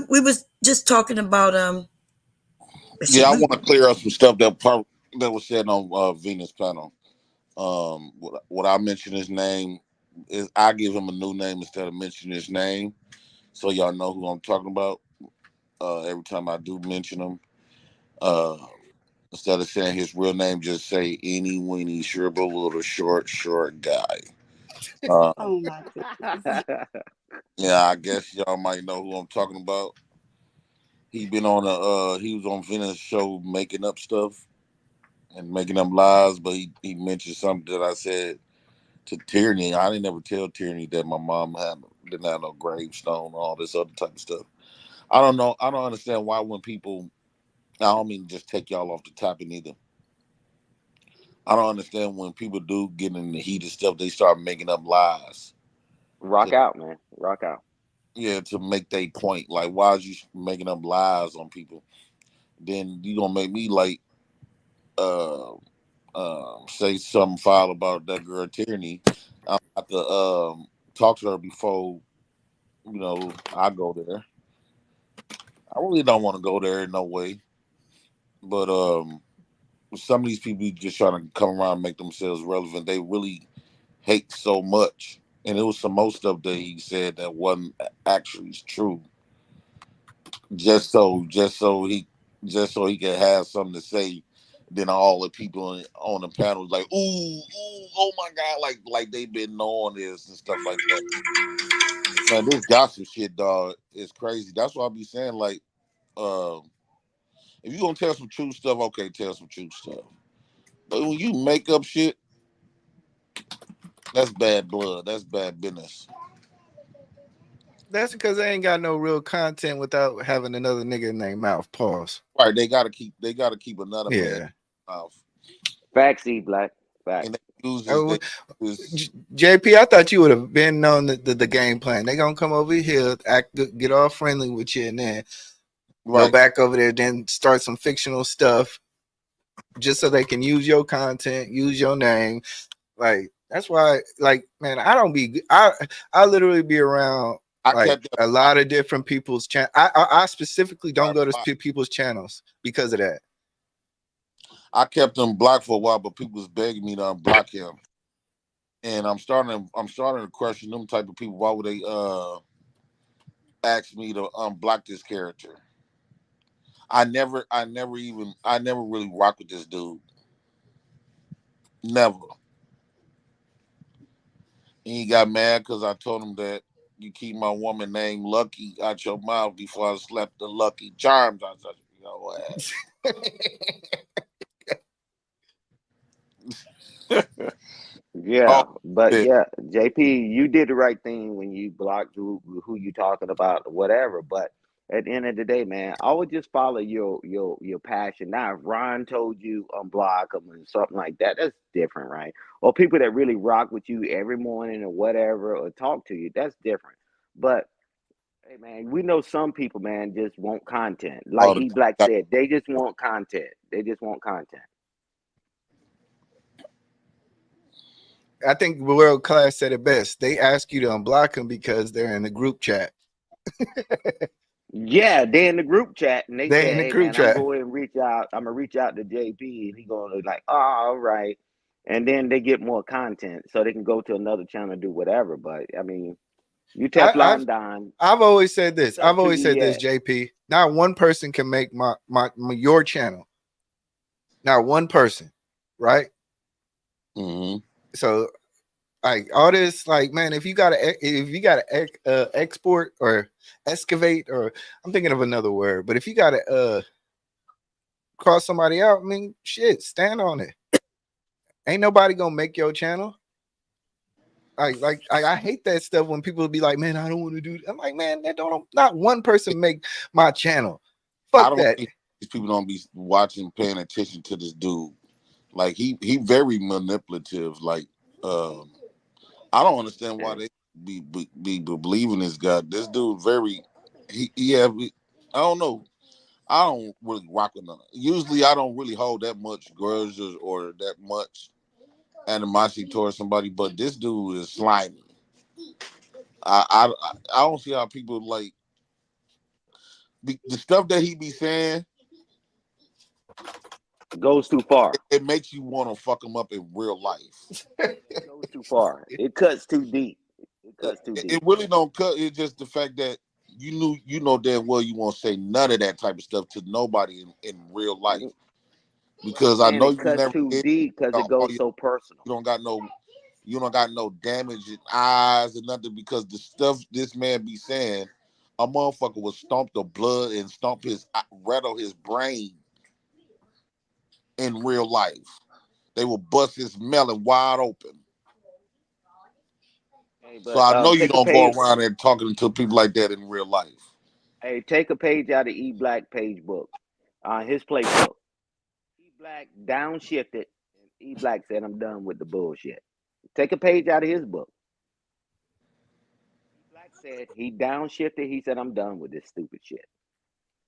We was just talking about let's see, Yeah, I want to clear up some stuff that was said on Venus panel. What I mention his name is I give him a new name instead of mentioning his name, so y'all know who I'm talking about. Every time I do mention him, uh, instead of saying his real name, just say any weeny shribble little short guy. Um, Oh my goodness. yeah, I guess y'all might know who I'm talking about. He was on Venus show making up stuff and making up lies, but he mentioned something that I said to Tierney. I didn't ever tell Tierney that my mom didn't have no gravestone, all this other type of stuff. I don't know. I don't understand why when people I don't mean to just take y'all off the topic either. I don't understand when people do get in the heat of stuff, they start making up lies. Rock To, out, man. Rock out. yeah, to make their point. Like, why is you making up lies on people? Then you gonna make me like uh say something foul about that girl Tierney. I have to talk to her before I go there. I really don't want to go there in no way, but some of these people just trying to come around and make themselves relevant. They really hate so much, and it was some most stuff that he said that wasn't actually true, just so he could have something to say. Then all the people on the panel was like, "Ooh, ooh, oh my god!" Like they've been knowing this and stuff like that. Man, this gossip shit, dog, is crazy. That's why I be saying, like, uh, if you gonna tell some true stuff, okay, tell some true stuff. But when you make up shit, that's bad blood. That's bad business. That's because they ain't got no real content without having another nigga in their mouth. Pause. Right? They gotta keep another man Yeah. mouth, Facts, E Black. and Facts. they uses Oh, they use JP, I thought you would have been known the game plan. They gonna come over here, act good, get all friendly with you, and then go right. back over there, then start some fictional stuff just so they can use your content, use your name. Like that's why, like, man, I literally be around I like kept that. a I, lot of different people's channel. I specifically don't right, go to right. people's channels because of that. I kept him blocked for a while, but people was begging me to unblock him, and I'm starting to question them type of people. Why would they ask me to unblock this character? I never really rock with this dude. Never. And he got mad because I told him that you keep my woman named Lucky out your mouth before I slept the Lucky Charms. I said, you know what? Yeah, Oh, but man. yeah, JP, you did the right thing when you blocked who you talking about or whatever. But at the end of the day, man, always just follow your passion. Now, if Ron told you unblock them and something like that, that's different, right? Or people that really rock with you every morning or whatever, or talk to you, that's different. But hey, man, we know some people, man, just want content. Like All the E Black time. said, they just want content. They just want content. I think World Class said it best. They ask you to unblock them because they're in the group chat. Yeah, they in the group chat and they They in said, the "Hey, group man, I'm chat. going to reach out. I'm gonna reach out to JP," and he going to like, "Oh, all right," and then they get more content, so they can go to another channel and do whatever. But I mean, you I, Teflon I've Don, I've always said it's this. up I've to always you. said this, Yeah, JP. Not one person can make your channel. Not one person, right? Mm-hmm. So like all this, like man, if you gotta export or excavate, or I'm thinking of another word, but if you gotta cross somebody out, I mean, shit, stand on it. Ain't nobody gonna make your channel. I hate that stuff when people be like, man, I don't want to do. I'm like, man, that don't not one person make my channel. I Fuck don't that. think these people don't be watching, paying attention to this dude. Like he very manipulative. Like um, I don't understand why and they be believing this guy. This dude very he have I don't know. I don't really rock with none. Usually I don't really hold that much grudge or that much animosity towards somebody, but this dude is slimy. I don't see how people like the stuff that he be saying. goes too far. It makes you want to fuck him up in real life. It goes too far. It cuts too deep. It cuts too It deep. really don't cut. It's just the fact that you know damn well you won't say none of that type of stuff to nobody in real life Mhm. because I And know it you cuts never too did. deep because it All goes so personal. you don't got no damage in eyes and nothing because the stuff this man be saying, a motherfucker will stomp the blood and stomp rattle his brain in real life. They will bust his melon wide open. Hey, So but I know you take a don't go page. around there talking to people like that in real life. Hey, take a page out of E Black page book. his playbook. E Black downshifted, and E Black said, "I'm done with the bullshit." Take a page out of his book. E Black said he downshifted. He said, "I'm done with this stupid shit.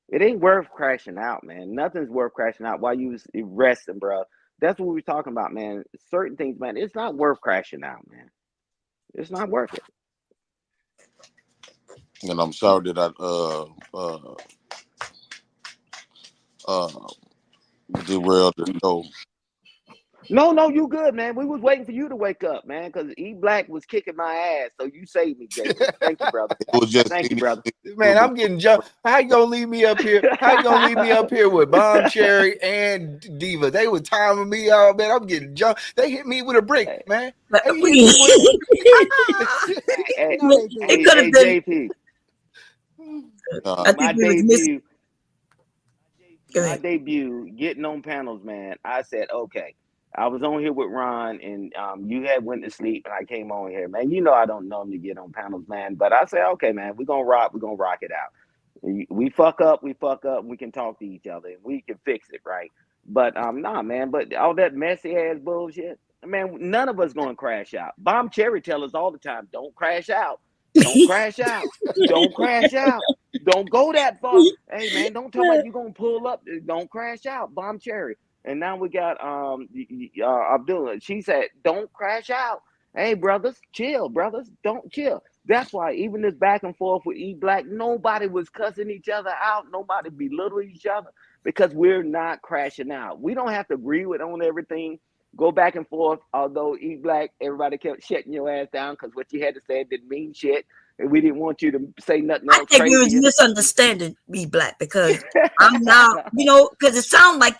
It ain't worth crashing out, man. Nothing's worth crashing out while you was resting, bro." That's what we're talking about, man. Certain things, man, it's not worth crashing out, man. It's not worth it. And I'm sorry that I uh derailed the show. No, no, you good, man. We was waiting for you to wake up, man, because E Black was kicking my ass. So you saved me, JP. Thank you, brother. It was just Thank you, brother. Man, I'm getting jumped. How you gonna leave me up here? How you gonna leave me up here with Bomb Cherry and Diva? They were timing me out, man. I'm getting jumped. They hit me with a brick, man. They hit me with Hey, No, they didn't. It could have been. JP, I my think we was missing. debut, Go my ahead. debut, getting on panels, man. I said, okay. I was on here with Ron, and you had went to sleep, and I came on here, man. You know I don't normally get on panels, man, but I said, okay, man, we're gonna rock. We're gonna rock it out. We fuck up, we fuck up. We can talk to each other, and we can fix it, right? But nah, man. But all that messy ass bullshit, man. None of us gonna crash out. Bomb Cherry tell us all the time, don't crash out, don't crash out, don't crash out, don't go that far. Hey, man, don't talk about you gonna pull up, don't crash out, Bomb Cherry. And now we got Abdullah. She said, don't crash out. Hey, brothers, chill, brothers, don't chill. That's why even this back and forth with E Black, nobody was cussing each other out. Nobody belittled each other because we're not crashing out. We don't have to agree with on everything. Go back and forth. Although E Black, everybody kept shutting your ass down because what you had to say didn't mean shit, and we didn't want you to say nothing I else think we was crazy. misunderstanding me Black because I'm now, because it sounded like,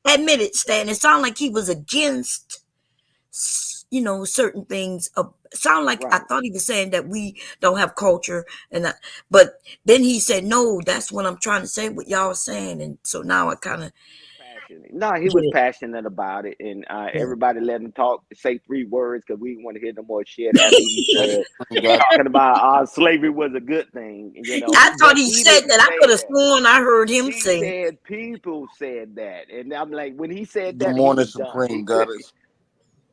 admit it, Stan. It sounded like he was against, certain things. Sound like I Right. thought he was saying that we don't have culture, but then he said, no, that's what I'm trying to say. What y'all are saying, and so now I kind of Passionate. No, he get was it. passionate about it, and Yeah. everybody let him talk, say 3 words because we didn't want to hear no more shit after he Hey, said got talking about slavery was a good thing, I thought but he he said didn't that. I say could have that. sworn I heard him He say. said people said that, and I'm like, when he said Good that, he morning, was done. Supreme Goddess.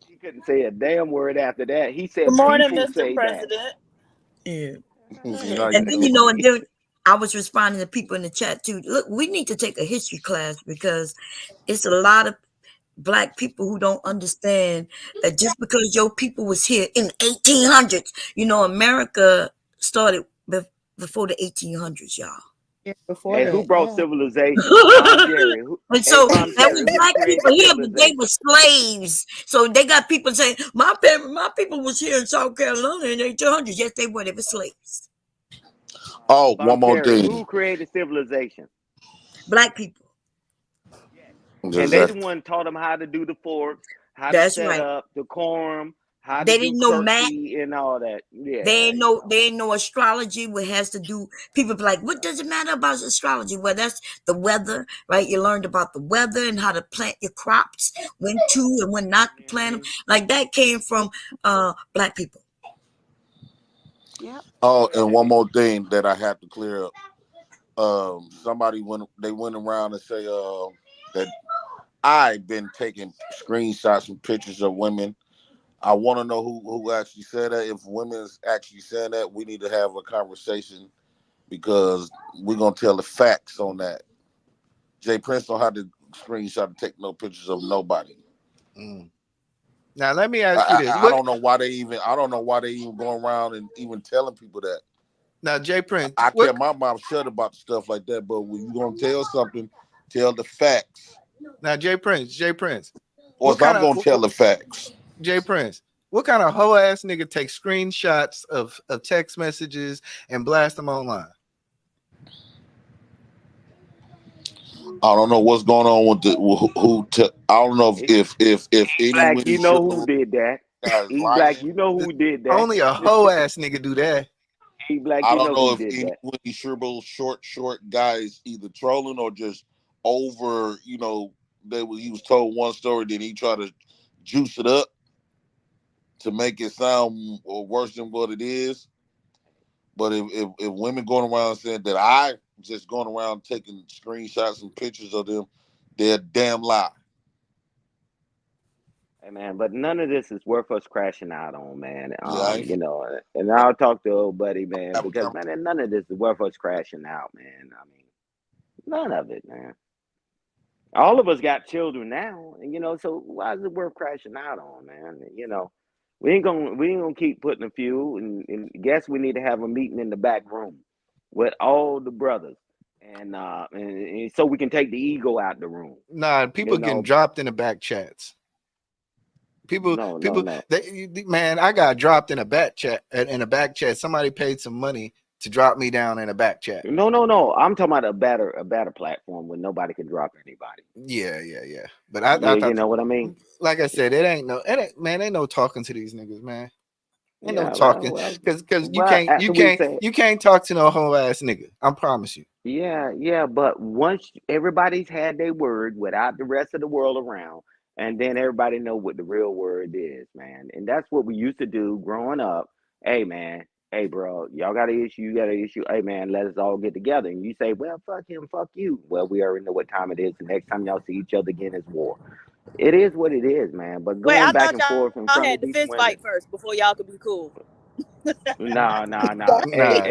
He couldn't say a damn word after that. He Good said morning, people Mr. say that. President. Yeah. How And you then doing? and then I was responding to people in the chat too. Look, we need to take a history class because it's a lot of Black people who don't understand that just because your people was here in the 1800s, America started before the 1800s, y'all. Yeah, before And who that, brought yeah. civilization? Bomb Cherry. And Hey, so Bomb there Cherry. was Who Black people created here, but they were civilization? slaves. So they got people saying, my people was here in South Carolina in the 1800s. Yes, they were. They were slaves. Oh, one Bomb more Cherry. thing. Who created civilization? Black people. Yes. And Just they that the one taught them how to do the forks, how to That's set right. up, decorum, how to They do didn't know math. curtsy and all that. They Yeah, ain't know they ain't know astrology, what has to do. People be like, what does it matter about astrology? Well, that's the weather, right? You learned about the weather and how to plant your crops, when to and when not to plant them. hmm Like that came from Black people. Yep. Oh, and one more thing that I have to clear up. Somebody went around and say that I've been taking screenshots and pictures of women. I want to know who actually said that. If women's actually saying that, we need to have a conversation because we're gonna tell the facts on that. Jay Prince don't have to screenshot and take no pictures of nobody. Mm. Now let me ask you I, this: I what? don't know why they even going around and even telling people that. Now, Jay Prince, I what? kept my mouth shut about stuff like that, but when you gonna tell something, tell the facts. Now, Jay Prince, Or what if kind I'm of gonna tell the facts. Jay Prince? What kind of hoe ass nigga takes screenshots of text messages and blast them online? I don't know what's going on with the I don't know if E any Black, women you know show who did that. guys E Black, lying. you know who did that. Only a hoe ass nigga do that. E Black, I you don't know who know if did any that. Winnie Sherbo short guys either trolling or just over, he was told one story, then he tried to juice it up to make it sound worse than what it is. But if women going around saying that I just going around taking screenshots and pictures of them, they're a damn lie. Hey man, but none of this is worth us crashing out on, man. Yeah, I ain't And I'll talk to old buddy, man, have a because man, none of this is worth us crashing out, man. I mean, none of it, man. All of us got children now, and so why is it worth crashing out on, man? We ain't gonna keep putting a few, and guess we need to have a meeting in the back room with all the brothers, and so we can take the ego out the room. Nah, You people getting know, dropped in the back chats. People, no, no, people, no. man, I got dropped in a back chat. In a back chat, somebody paid some money to drop me down in a back chat. No, no, no. I'm talking about a better platform where nobody can drop anybody. Yeah. But I Yeah, you thought, know what I mean? like I said, ain't no talking to these niggas, man. Ain't no Yeah, well, talking, well, because you well. can't, After we say, you can't talk to no whole ass nigga. I promise you. yeah, yeah, but once everybody's had their word without the rest of the world around, and then everybody know what the real word is, man. And that's what we used to do growing up. Hey, man. Hey, bro, y'all got an issue. You got an issue. Hey, man, let us all get together. And you say, well, fuck him, fuck you. Well, we already know what time it is. The next time y'all see each other again is war. It is what it is, man. But Wait, going I back thought and y'all forth in had the front of fist these fight women, first before y'all could be cool. nah, nah, nah. Hey, Nah,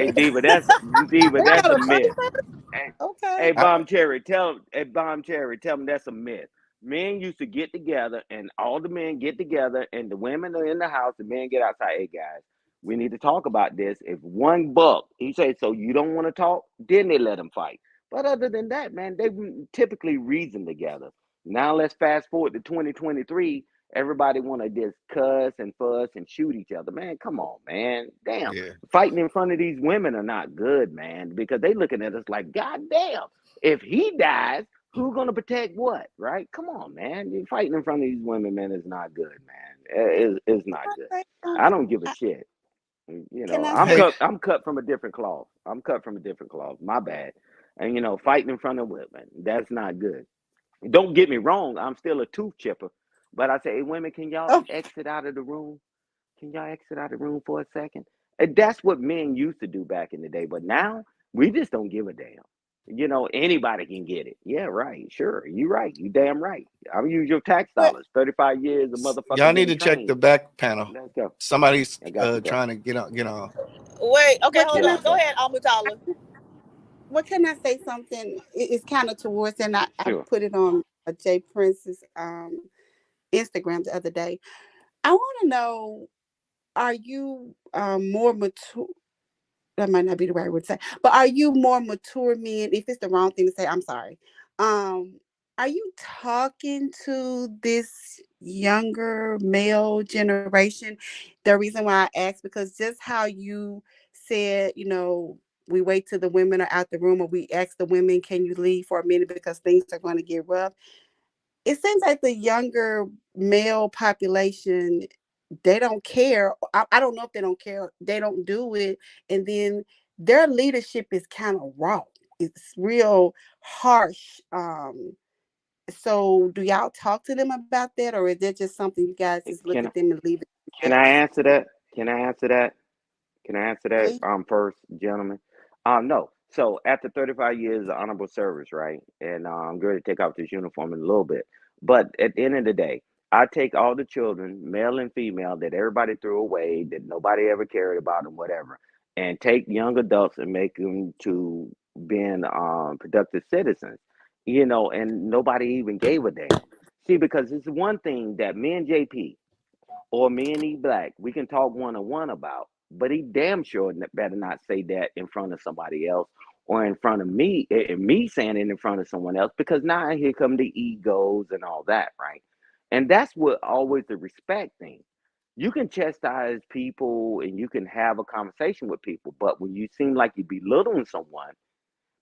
Diva, They that's a gotta fight myth. first. Hey, Okay. hey, I, Bomb Cherry, tell them that's a myth. Men used to get together, and all the men get together, and the women are in the house. The men get outside. Hey, guys, we need to talk about this. If one buck, he say, so you don't want to talk, then they let him fight. But other than that, man, they typically reason together. Now let's fast forward to 2023. Everybody want to just cuss and fuss and shoot each other. Man, come on, man. Damn. yeah, Fighting in front of these women are not good, man, because they looking at us like, God damn, if he dies, who gonna protect what? Right? Come on, man. You fighting in front of these women, man, is not good, man. It's not good. Say I something. don't give a I- shit. Can I I'm say? hey, cut. I'm cut from a different cloth. I'm cut from a different cloth. My bad. And fighting in front of women, that's not good. Don't get me wrong. I'm still a tooth chipper, but I say, hey, women, can y'all Oh, exit out of the room? Can y'all exit out of the room for a second? And that's what men used to do back in the day. But now we just don't give a damn. Anybody can get it. Yeah, right. Sure. You right. You damn right. I'll use your tax well, dollars. 35 years of motherfucker y'all need been to check the trained. back panel. Let's go. Somebody's I got to go. trying to get on. Wait, okay, what hold can Yeah, I? on. Go okay. ahead, Amutala. What can I say? Something. It's kind of towards, and I Sure. put it on Jay Prince's Instagram the other day. I want to know: are you more mature? That might not be the right word to say, but are you more mature men? If it's the wrong thing to say, I'm sorry. Um, are you talking to this younger male generation? The reason why I asked, because just how you said, we wait till the women are out the room, or we ask the women, can you leave for a minute because things are going to get rough. It seems like the younger male population, they don't care. I don't know if they don't care. They don't do it. And then their leadership is kind of raw. It's real harsh. So do y'all talk to them about that, or is that just something you guys just look Can at them and leave it can I relax? answer that? Can I answer that? Can I answer that Please. first, gentlemen? No. So after 35 years of honorable service, right? And I'm going to take off this uniform in a little bit. But at the end of the day, I take all the children, male and female, that everybody threw away, that nobody ever cared about, and whatever, and take young adults and make them to being productive citizens, and nobody even gave a damn. See, because it's one thing that me and JP or me and E Black, we can talk one on one about, but he damn sure better not say that in front of somebody else or in front of me, and me saying it in front of someone else, because now here come the egos and all that, right? And that's what always the respect thing. You can chastise people and you can have a conversation with people, but when you seem like you're belittling someone,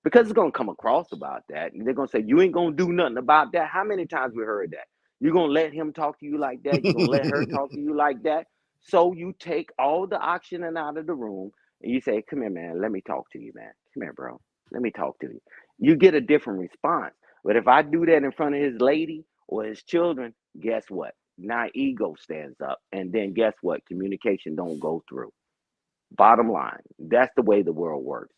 because it's gonna come across about that, and they're gonna say you ain't gonna do nothing about that. How many times we heard that? You're gonna let him talk to you like that? You're gonna let her talk to you like that? So you take all the oxygen out of the room and you say, "Come here, man. Let me talk to you, man. Come here, bro. Let me talk to you." You get a different response. But if I do that in front of his lady or his children, guess what? Now ego stands up, and then guess what? Communication don't go through. Bottom line, that's the way the world works.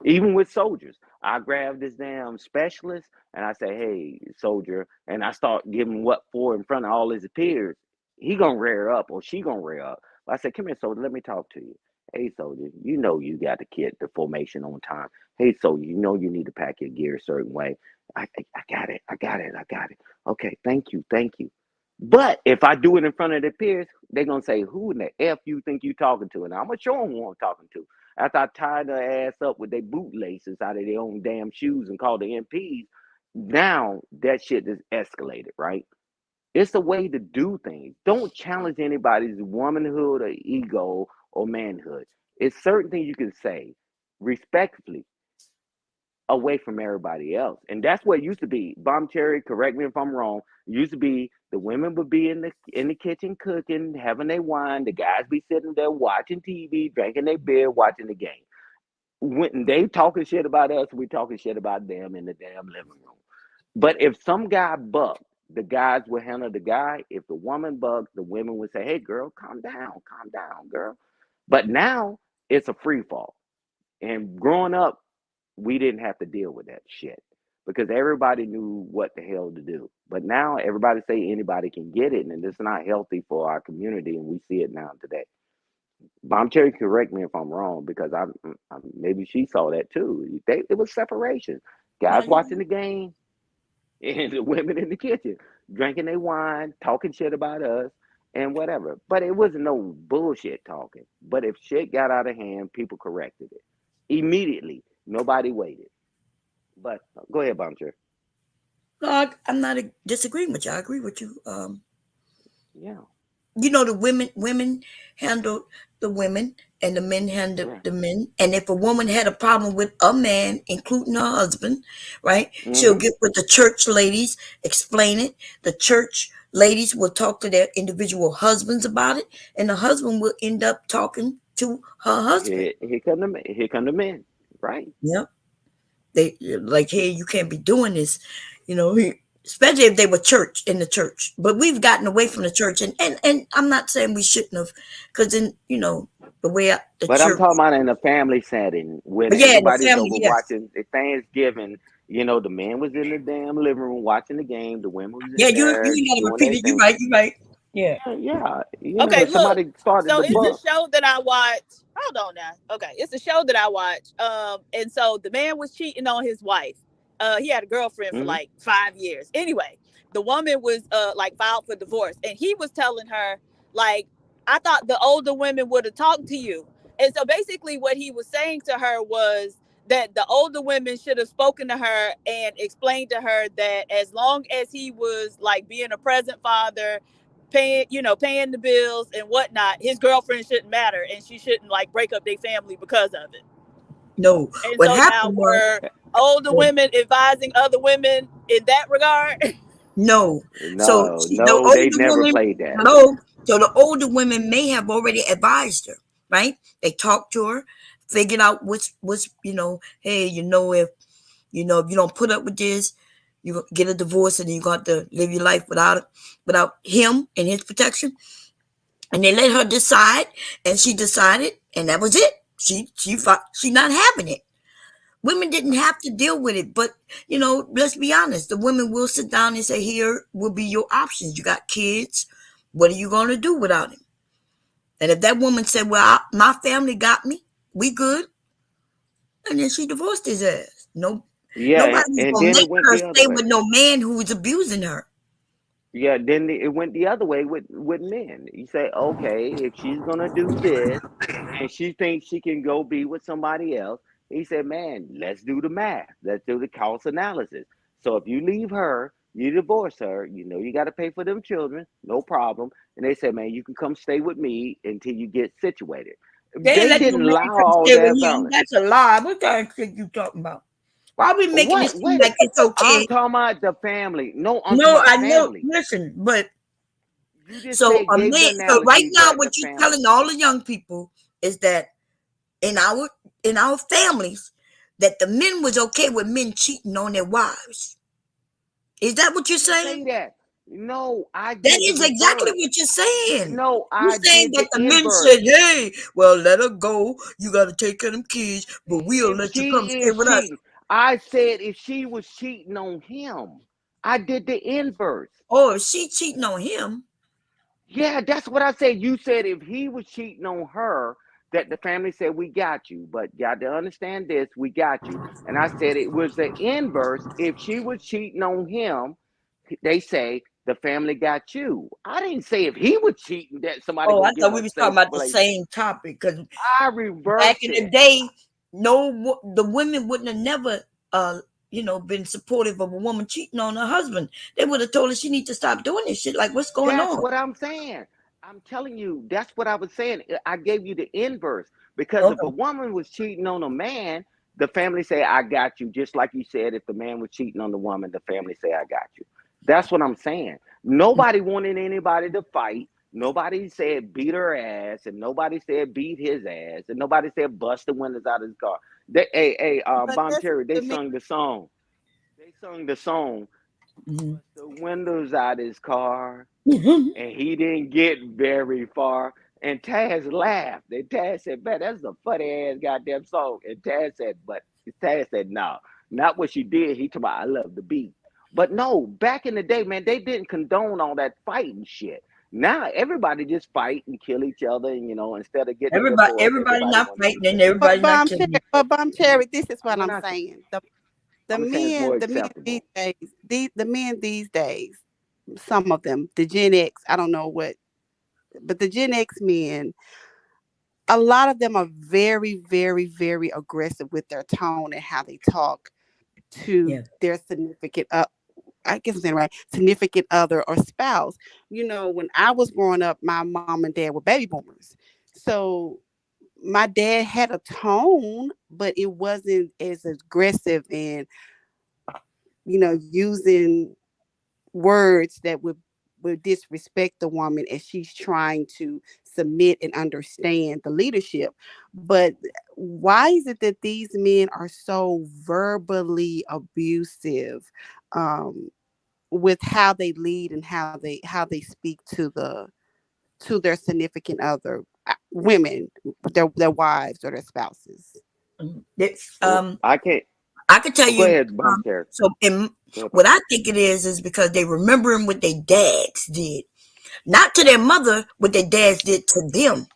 Even with soldiers, I grab this damn specialist and I say, "Hey, soldier," and I start giving what for in front of all his peers. He gonna rear up or she gonna rear up. But I said, "Come here, soldier. Let me talk to you." Hey, soldier, you know you got the kit, the formation on time. Hey, soldier, you know you need to pack your gear a certain way. I got it. I got it. I got it. Okay, thank you. Thank you. But if I do it in front of their peers, they're gonna say, "Who in the f you think you talking to?" And I'm gonna show them who I'm talking to. After I tied their ass up with their bootlaces out of their own damn shoes and called the MPs, now that shit is escalated, right? It's a way to do things. Don't challenge anybody's womanhood or ego or manhood. It's certain things you can say respectfully away from everybody else. And that's what it used to be. Bomb Cherry, correct me if I'm wrong. It used to be the women would be in the kitchen cooking, having their wine. The guys be sitting there watching TV, drinking their beer, watching the game. When they talking shit about us, we talking shit about them in the damn living room. But if some guy bucked, the guys would handle the guy. If the woman bucked, the women would say, "Hey, girl, calm down, girl." But now it's a free fall. And growing up, we didn't have to deal with that shit because everybody knew what the hell to do. But now everybody say anybody can get it, and it's not healthy for our community, and we see it now today. Bomb Cherry, correct me if I'm wrong because maybe she saw that too. It was separation. No, Guys you watching the game and the women in the kitchen drinking their wine, talking shit about us and whatever. But it wasn't no bullshit talking. But if shit got out of hand, people corrected it immediately. Nobody waited. But go ahead, Bomb Cherry. no, I'm not disagreeing with you. I agree with you. Yeah, You know, the women handle the women and the men handle right. the men. And if a woman had a problem with a man, including her husband, right, she'll Mm-hmm. get with the church ladies, explain it. The church ladies will talk to their individual husbands about it, and the husband will end up talking to her husband. Here come the men, right? Yep. They like, hey, you can't be doing this, you know. Especially if they were church in the church. But we've gotten away from the church, and I'm not saying we shouldn't have, because in the way the But I'm church. talking about in a family setting when But yeah, in the everybody's family, over yes, watching the Thanksgiving. You know, the man was in the damn living room watching the game. The women was yeah. in You there ain't got to doing repeat their it. You thing. right. You right. Yeah. Yeah, yeah. You know, Okay, if look. somebody started So the it's buck, a show that I watch. Hold on now. Okay, it's a show that I watch. And so the man was cheating on his wife. He had a girlfriend for mm-hmm. like 5 years. Anyway, the woman was like filed for divorce, and he was telling her like, "I thought the older women would have talked to you." And so basically, what he was saying to her was that the older women should have spoken to her and explained to her that as long as he was like being a present father, paying the bills and whatnot, his girlfriend shouldn't matter and she shouldn't like break up their family because of it. No, And what so now happened was were older women advising other women in that regard? no. So No, the no, they older never woman, played that. hello. So the older women may have already advised her, right? They talked to her, figured out what's hey, if you don't put up with this, you get a divorce and you got to live your life without him and his protection. And they let her decide, and she decided, and that was it. She not having it. Women didn't have to deal with it, but let's be honest. The women will sit down and say, "Here will be your options. You got kids. What are you going to do without him?" And if that woman said, "Well, my family got me. We good," and then she divorced his ass. No, Yeah, nobody's and gonna then make it went her the other stay way. with no man who's abusing her. Yeah, then it went the other way with men. You say, okay, if she's gonna do this, and she thinks she can go be with somebody else, he said, man, let's do the math. Let's do the cost analysis. So if you leave her, you divorce her, you know you got to pay for them children, no problem. And they said, man, you can come stay with me until you get situated. They ain't They let no didn't man allow come all stay with that him. balance. That's a lie. What kind of shit you talking about? Why are we making it What? seem Wait, like it's I'm okay? talking about the family. No, I'm talking No, about I know. family. Listen, but You just so said a gave man. the So right analogy now, that what the you family. telling all the young people is that in our families, that the men was okay with men cheating on their wives. Is that what you're I didn't saying? say that. No, I That did the is exactly reverse. what you're saying. No, You're I saying did that the the men inverse. said, "Hey, well, let her go. You got to take care of them kids, but we'll If let you come she stay is with us." cheating, I said if she was cheating on him, I did the inverse. Oh, if she cheating on him, Yeah, that's what I said. You said if he was cheating on her, that the family said, we got you. But you got to understand this, we got you. And I said it was the inverse. If she was cheating on him, they say the family got you. I didn't say if he was cheating that somebody oh, I gonna give thought him we a was talking safe about the place. same topic because I back reversed in the it. day, the women wouldn't have never, been supportive of a woman cheating on her husband. They would have told her she need to stop doing this shit. Like, what's going That's on? what I'm saying. I'm telling you, that's what I was saying. I gave you the inverse because if a Okay. woman was cheating on a man, the family say, I got you. Just like you said, if the man was cheating on the woman, the family say, I got you. That's what I'm saying. Nobody wanted anybody to fight. Nobody said beat her ass, and nobody said beat his ass, and nobody said bust the windows out of his car. But Bomb that's Cherry, they to me. sung the song. They sung the song, Mhm. bust the windows out his car, and he didn't get very far. And Taz laughed. And Taz said, "Man, that's a funny ass goddamn song." And Taz said, "No, not what she did." He told me, "I love the beat." But no, back in the day, man, they didn't condone all that fighting shit. Now everybody just fight and kill each other, and instead of getting a divorce, Everybody everybody not want to fighting and get divorced. everybody not killing each other. But Bomb Cherry, this is what We're I'm not. saying. The I'm saying it's more men, the men these acceptable. days, the men these days, some of them, the Gen X, I don't know what, but the Gen X men, a lot of them are very, very, very aggressive with their tone and how they talk to Yeah. their significant I guess I'm saying right, significant other or spouse. When I was growing up, my mom and dad were baby boomers. So my dad had a tone, but it wasn't as aggressive and, using words that would disrespect the woman as she's trying to submit and understand the leadership. But why is it that these men are so verbally abusive, um, with how they lead and how they speak to their significant other, women, their wives or their spouses? It's, Well, I can't. I could tell Well, go you. ahead, Bomb Terry. So, in Go ahead, what Bomb I Terry. think it is because they remembering what their dads did, not to their mother, what their dads did to them.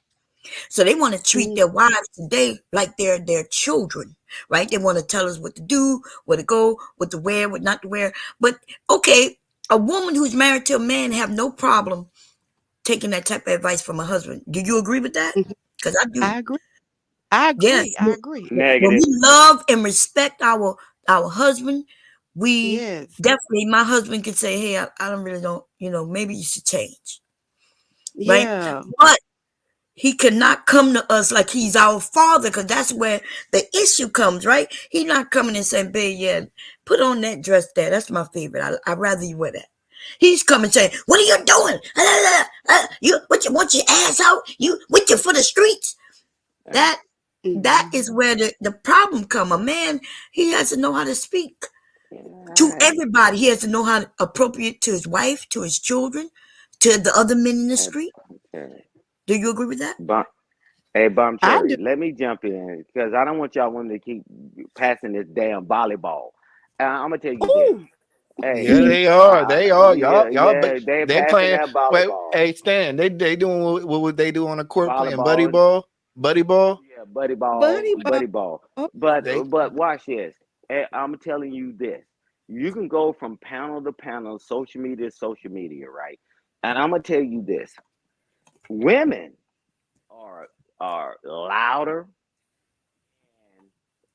So they want to treat Mm, their wives today like they're their children, right? They want to tell us what to do, where to go, what to wear, what not to wear. But okay, a woman who's married to a man have no problem taking that type of advice from a husband. Do you agree with that? mhm. Because I do. I agree. I Yes. agree. I agree. When we Negative. love and respect our husband, we Yes. definitely, my husband can say, "Hey, I don't really don't, maybe you should change," right? Yeah. But he cannot come to us like he's our father, because that's where the issue comes, right? He's not coming and saying, "Babe, yeah, put on that dress there. That's my favorite. I'd rather you wear that." He's coming saying, "What are you doing? You what you want your ass out? You with you for the streets?" Uh, That that Mhm. is where the problem come. A man, he has to know how to speak to yeah, everybody. He has to know how to appropriate to his wife, to his children, to the other men in the hey, street. Bomb Terry. Do you agree with that? Bomb, hey, Bomb I do. Cherry, let me jump in because I don't want y'all women to keep passing this damn volleyball. I'm gonna tell you this. Oh, Hey, Yeah, they are. They are. yeah, Y'all, yeah, they they passing playing. that Wait, volleyball. hey, Stan, they doing what would they do on the court playing buddy Volleyball, ball, buddy ball. yeah, buddy, buddy ball. They But watch this. I'm telling you this. You can go from panel to panel, social media, right? And I'm gonna tell you this. Women are louder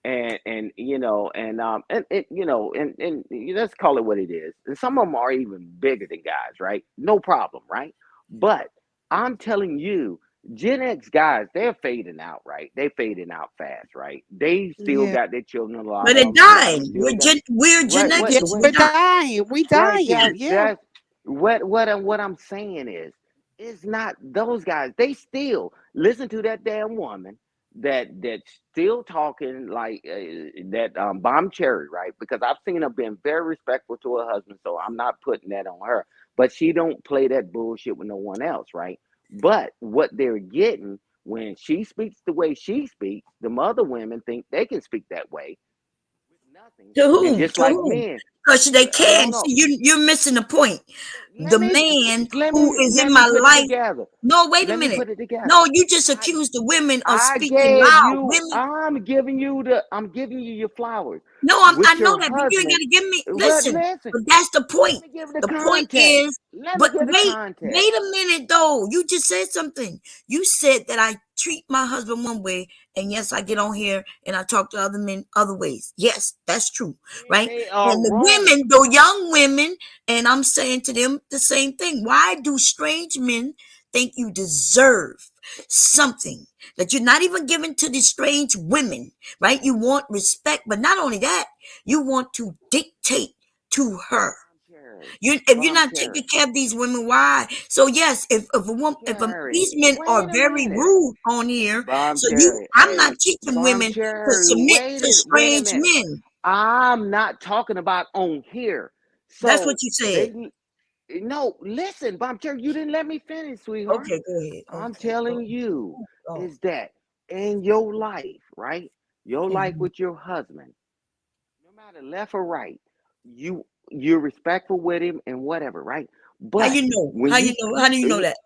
and let's call it what it is. And some of them are even bigger than guys, right? No problem, right? But I'm telling you, Gen X guys, they're fading out, right? They fading out fast, right? They still yeah. got their children, a lot But of they're them, they dying. still got We're Gen right. X, Yeah, so we're we're dying. dying. We Right, dying. Yeah. that's what I'm saying is it's not those guys. They still listen to that damn woman that's still talking like that bomb cherry, right? Because I've seen her being very respectful to her husband, so I'm not putting that on her. but she don't play that bullshit with no one else, right? But what they're getting when she speaks the way she speaks, the other women think they can speak that way with nothing. To And whom? just To like whom? men, Because they can. hold on. See, you're missing the point. Let The me man let who me is let in me my put it life. together. No, wait a Let me minute. put it together. No, you just I accused the women of I speaking gave loud. you. Women. I'm giving you your flowers No, I with know your that, but you ain't husband. gotta give me. But Listen, listen, but that's the let point. me give the The point context. is, Let me but give the context. wait a minute though. You just said something. You said that I treat my husband one way, and yes, I get on here and I talk to other men other ways. Yes, that's true, And right? they are And the wrong. women, the young women, and I'm saying to them the same thing. Why do strange men think you deserve something that you're not even giving to these strange women? Right? You want respect, but not only that, you want to dictate to her. Bomb Cherry. If you're Bomb not Cherry. taking care of these women, why? So yes, if a woman, Cherry. these men are Wait a very minute. rude on here. Bomb So Cherry. I'm not Hey, teaching Bomb women to Cherry. submit to Wait a strange minute. men. I'm not talking about on here. That's what So you said. they no, listen, Bomb Cherry, you didn't let me finish, sweetheart. Okay, go ahead. I'm Okay, go telling you on. is that in your life, right? Your life Mhm. with your husband, no matter left or right, you're respectful with him and whatever, right? How But you know? when How you know? How do you know that?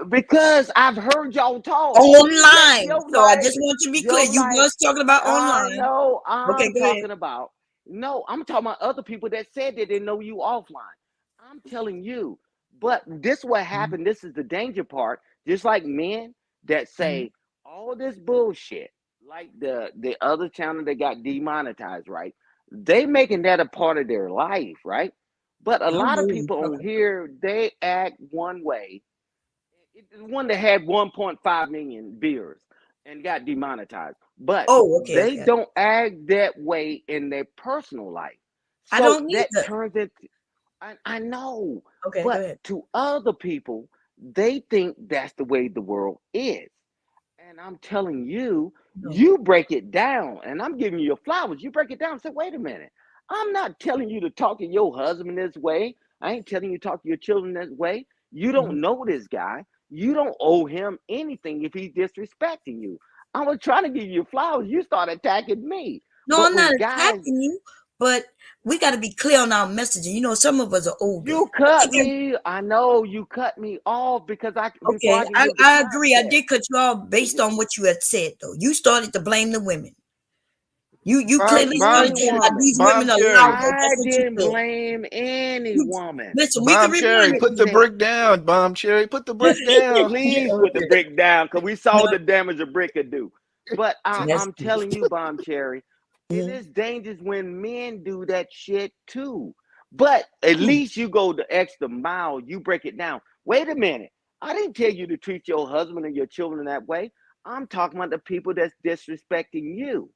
because I've heard y'all talk. That Online. your So I life, just want you to be clear. your You life. was talking about I online. know Okay, I'm go ahead. talking about. No, I'm talking about other people that said they didn't know you offline. I'm telling you. But this what Mhm. happened. This is the danger part. Just like men that Mhm. say all this bullshit, like the other channel that got demonetized, right? They making that a part of their life, right? But a I don't lot know of what you're people on talking here, they act one way. One that had 1.5 million viewers and got demonetized, but about. Oh, okay, they okay. don't act that way in their personal life. I So don't that either. turns into, I know, Okay, go but ahead. to other people, they think that's the way the world is. And I'm telling you, No. you break it down, and I'm giving you your flowers. You break it down and say, wait a minute. I'm not telling you to talk to your husband this way. I ain't telling you to talk to your children this way. You Mhm. don't know this guy. You don't owe him anything if he's disrespecting you. I was trying to give you flowers. You start attacking me. No, But I'm not when guys, attacking you, but we got to be clear on our messaging. You know, some of us are older. you I cut think me. I know you cut me off because before I okay, can give the I agree. I context. did cut you off based on what you had said, though. You started to blame the women. You Bomb, clearly bomb, started Cher- to Woman. these women bomb are cherry, louder. I That's what you didn't said. blame any You, woman. listen, we can bomb cherry. rewind it. Put the brick down, bomb cherry. Put the brick down. Please put the Okay. brick down because we saw No, the damage a brick could do. But that's I'm true. telling you, Bomb Cherry, it Mhm. is dangerous when men do that shit too. But at Mhm. least you go the extra mile, you break it down. Wait a minute. I didn't tell you to treat your husband and your children that way. I'm talking about the people that's disrespecting you.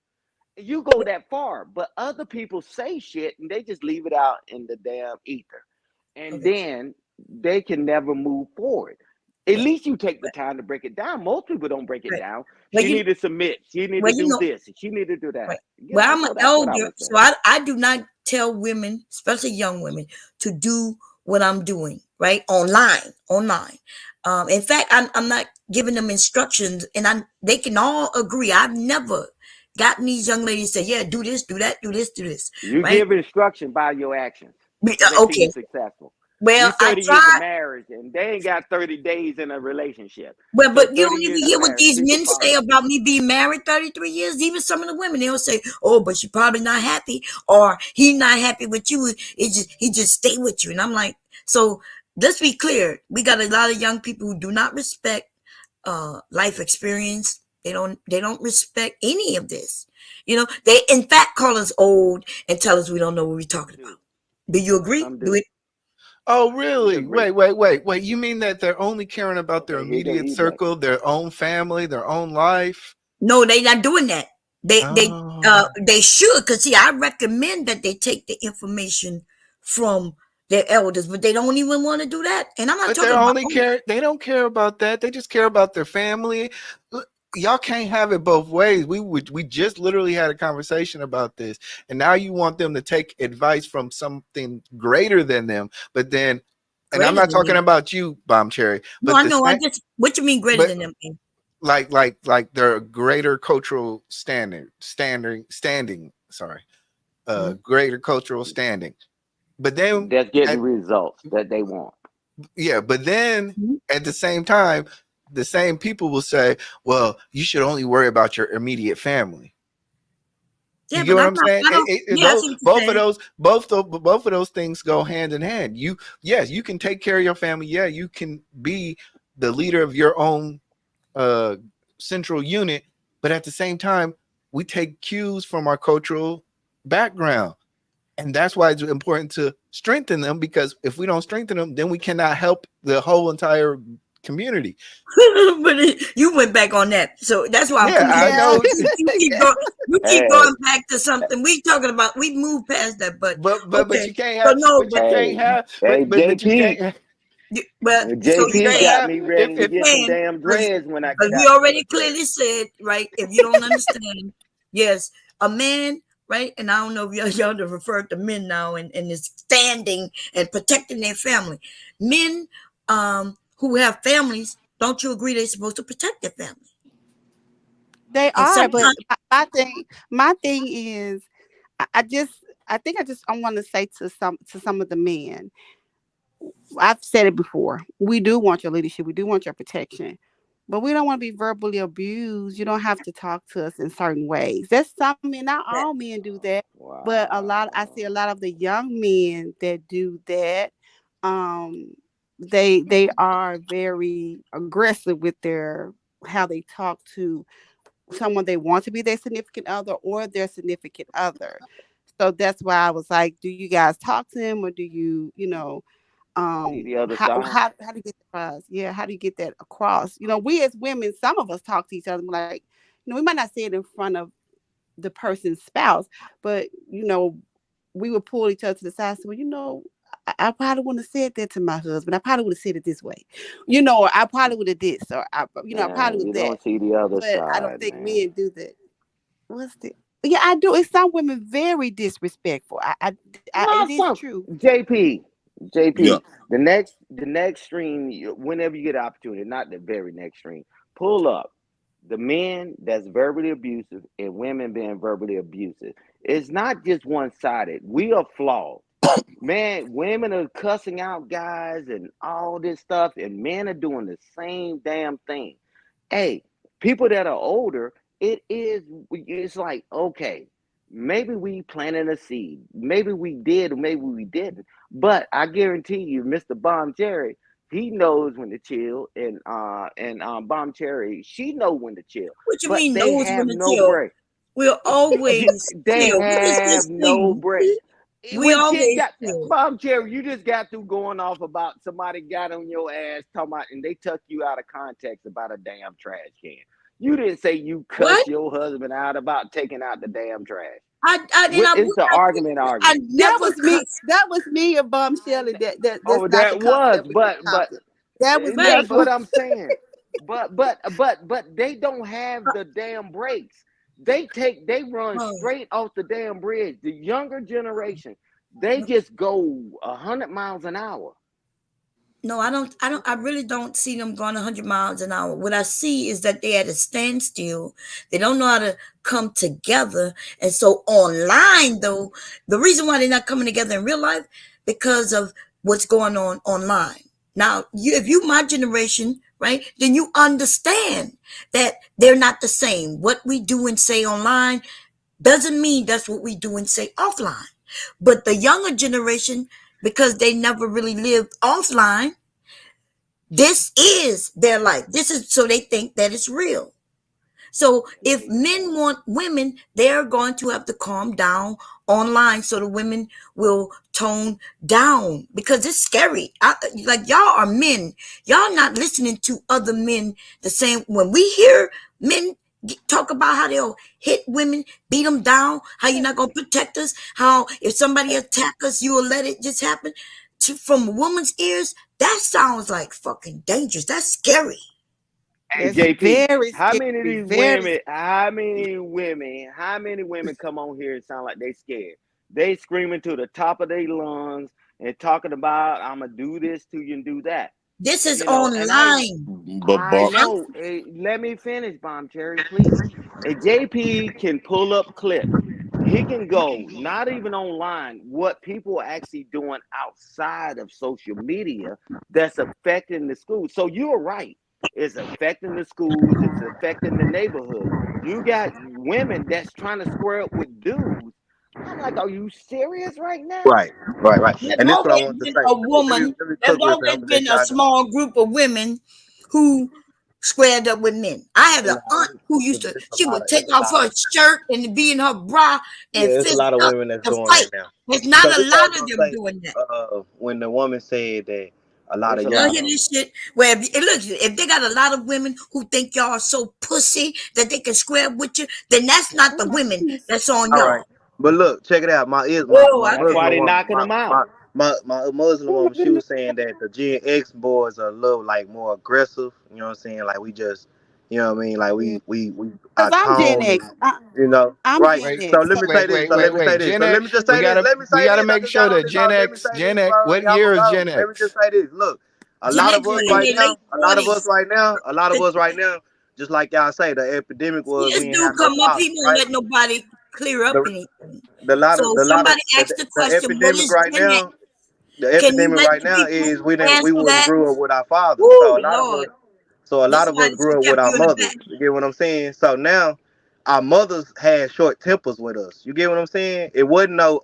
You go that far, but other people say shit and they just leave it out in the damn ether. And Okay, then they can never move forward. At right, least you take the time to break it down. Most people don't break it right. down. Well, She need to submit. She need to well, you do know, this. She need to do right. that. You Well, know, I'm an so that's what I elder, would say. so I do not tell women, especially young women, to do what I'm doing, right? Online. In fact, I'm not giving them instructions, and they can all agree. I've never gotten these young ladies say, "Yeah, do this, do that, do this, do this," You right? give instruction by your actions because they see you Okay. successful. Well, You I 30 years of try. marriage and they ain't got 30 days in a relationship. Well, So but you 30 don't years even of hear what marriage, these people men say follow. about me being married 33 years. Even some of the women, they'll say, "Oh, but she probably not happy, or he not happy with you. He just stay with you." And I'm like, so let's be clear. We got a lot of young people who do not respect life experience. They don't respect any of this. They in fact call us old and tell us we don't know what we're talking Do. about. Do you agree? Some Do do. it? Oh, We really? agree. Wait. You mean that they're only caring about their Okay, here go immediate E Black. circle, their own family, their own life? No, they not doing that. Oh. They should, because see, I recommend that they take the information from their elders, but they don't even want to do that. And I'm not But talking they're about only care. They don't care about that. They just care about their family. Y'all can't have it both ways. We just literally had a conversation about this, and now you want them to take advice from something greater than them, but then and I'm Greater not than talking them. about you, Bomb Cherry, No, but I the know. I same, just what you mean greater but than them? Man? like their greater cultural standing. Sorry, Mhm. greater cultural standing. But then, That's getting at, results that they want. yeah, but then Mhm. at the same time, the same people will say, "Well, you should only worry about your immediate family." Yeah, You get but what I'm I'm not. saying? I don't. Yeah, I see what you're Both of saying. those, both of those things go hand in hand. Yes, you can take care of your family. Yeah, you can be the leader of your own uh, central unit, but at the same time, we take cues from our cultural background, and that's why it's important to strengthen them. Because if we don't strengthen them, then we cannot help the whole entire community. But you went back on that, so that's why I'm Yeah, coming I in. Yeah. know, You keep going. You keep Hey, going back to something we talking about. We moved past that, but but okay. you can't So have, no, but you but can't hey, have, hey, but you JP. can't. well, so But you you JP can't saying got have me if ready to you if get some saying damn because dreads when I get we out the already military. clearly said right. If you don't understand, yes, a man, right, and I don't know if y'all to refer to men now and is standing and protecting their family. Men, who have families, don't you agree they're supposed to protect their family? They And are, but sometimes, my thing is, I just, I want to say to some of the men. I've said it before. We do want your leadership. We do want your protection. But we don't want to be verbally abused. You don't have to talk to us in certain ways. There's some men, not all men do that, but I see a Wow. lot of the young men that do that. Um, they are very aggressive with their how they talk to someone they want to be their significant other or their significant other. So that's why I was like, do you guys talk to him, or do you, See the other side? how do you get the across? Yeah, how do you get that across? We as women, some of us talk to each other like, we might not say it in front of the person's spouse, but we would pull each other to the side. So, I probably wouldn't have said that to my husband. I probably would have said it this way, or I probably would have this, or I probably Man, would you that. don't see the other But I don't side, think man. men do that. What's the? Yeah, I do. It's some women very disrespectful. It No, is some true. JP, Yeah. JP. The next stream, whenever you get an opportunity, not the very next stream, pull up the men that's verbally abusive and women being verbally abusive. It's not just one sided. We are flawed. Man, women are cussing out guys and all this stuff, and men are doing the same damn thing. Hey, people that are older, it's like, okay, maybe we planted a seed. Maybe we did, or maybe we didn't. But I guarantee you, Mr. Bomb Cherry, he knows when to chill, and Bomb Cherry, she know when to chill. what you But mean they knows have when to no chill? break. We'll always They chill. What is have this no thing? break. We When shit always got chill. Bob Cherry, you just got through going off about somebody got on your ass talking about, and they took you out of context about a damn trash can. You didn't say you What? cussed your husband out about taking out the damn trash. I and What I is would the not. argument? I Argument. That never was me. cuss. That was me and Bum Shelley. That's Oh, not the that was, concept we were talking. That was me Right. and that's Bum. what I'm saying. But they don't have the damn brakes. They run Oh, straight off the damn bridge. The younger generation, they just go 100 miles an hour. no, I don't. I don't. I really don't see them going 100 miles an hour. What I see is that they're at a standstill. They don't know how to come together. And so online, though, the reason why they're not coming together in real life because of what's going on online. Now, if you my generation, right, then you understand that they're not the same. What we do and say online doesn't mean that's what we do and say offline. But the younger generation, because they never really lived offline, this is their life. This is so they think that it's real. So if men want women, they're going to have to calm down online so the women will tone down because it's scary. Like y'all are men. Y'all not listening to other men the same. When we hear men talk about how they'll hit women, beat them down, how you're not going to protect us, how if somebody attack us, you will let it just happen. From a woman's ears, that sounds like fucking dangerous. That's scary. Hey That's JP, very how many of scary. these Very. women, how many women come on here and sound like they scared? They screaming to the top of their lungs. and talking about I'm gonna do this to you and do that. This is You know, and online. But I Bar, I'm know. Let me finish, Bomb Cherry, please. And JP can pull up clips. He can go not even online. What people are actually doing outside of social media that's affecting the schools. So you're right. It's affecting the schools. It's affecting the neighborhood. You got women that's trying to square up with dudes. I'm like, are you serious right now? Right, right, right. There's And this is what I always want to been say. a Let me woman. let me There's cook real quick. I'm always gonna let been a y'all go. small group of women who squared up with men. I had an Nah, aunt who used to. it's a She lot would of take off her shirt and be in her bra yeah, and it's a fist lot of up women that's to doing fight. that now. There's not So a this is what I lot was of gonna them say. doing that. When the woman said that a lot It's of a You lot hear of y'all, them. this shit? Where if they got a lot of women who think y'all are so pussy that they can square up with you, then that's not the Oh my women goodness. that's on all right. y'all. But look, check it out. Oh, My I That's tell why you. Muslim they woman, knocking them out. my Muslim Oh my woman, she goodness. was saying that the Gen X boys are a little like more aggressive. You know what I'm saying? Like we just, you know what I mean? Like Yeah. we Because our I'm Gen tone is, X. right. I'm So Gen Wait, let me X. say So this. So let me say this. So Gen let me X. just say We this. Let gotta me say we this. gotta I make just got sure on that this. Hold on. Let me say Gen this, X. bro. What Y'all gonna year is go. Gen Let me X? just say this. Look, a Gen lot X of is us in right their yeah. now, late 40s. a lot of us right now, just like y'all say, the epidemic See was this we didn't dude have no come up, he fathers, won't right? let nobody clear up The anything. lot So of somebody asked the the question, what epidemic is right Gen X? now, the Can you epidemic let right the now people is we answer wouldn't that? grew up with our fathers. Woo, Lord. So a This lot is of why us they should grew up with kept our you in the mothers. back. You get what I'm saying? So now our mothers had short tempers with us. You get what I'm saying? It wasn't no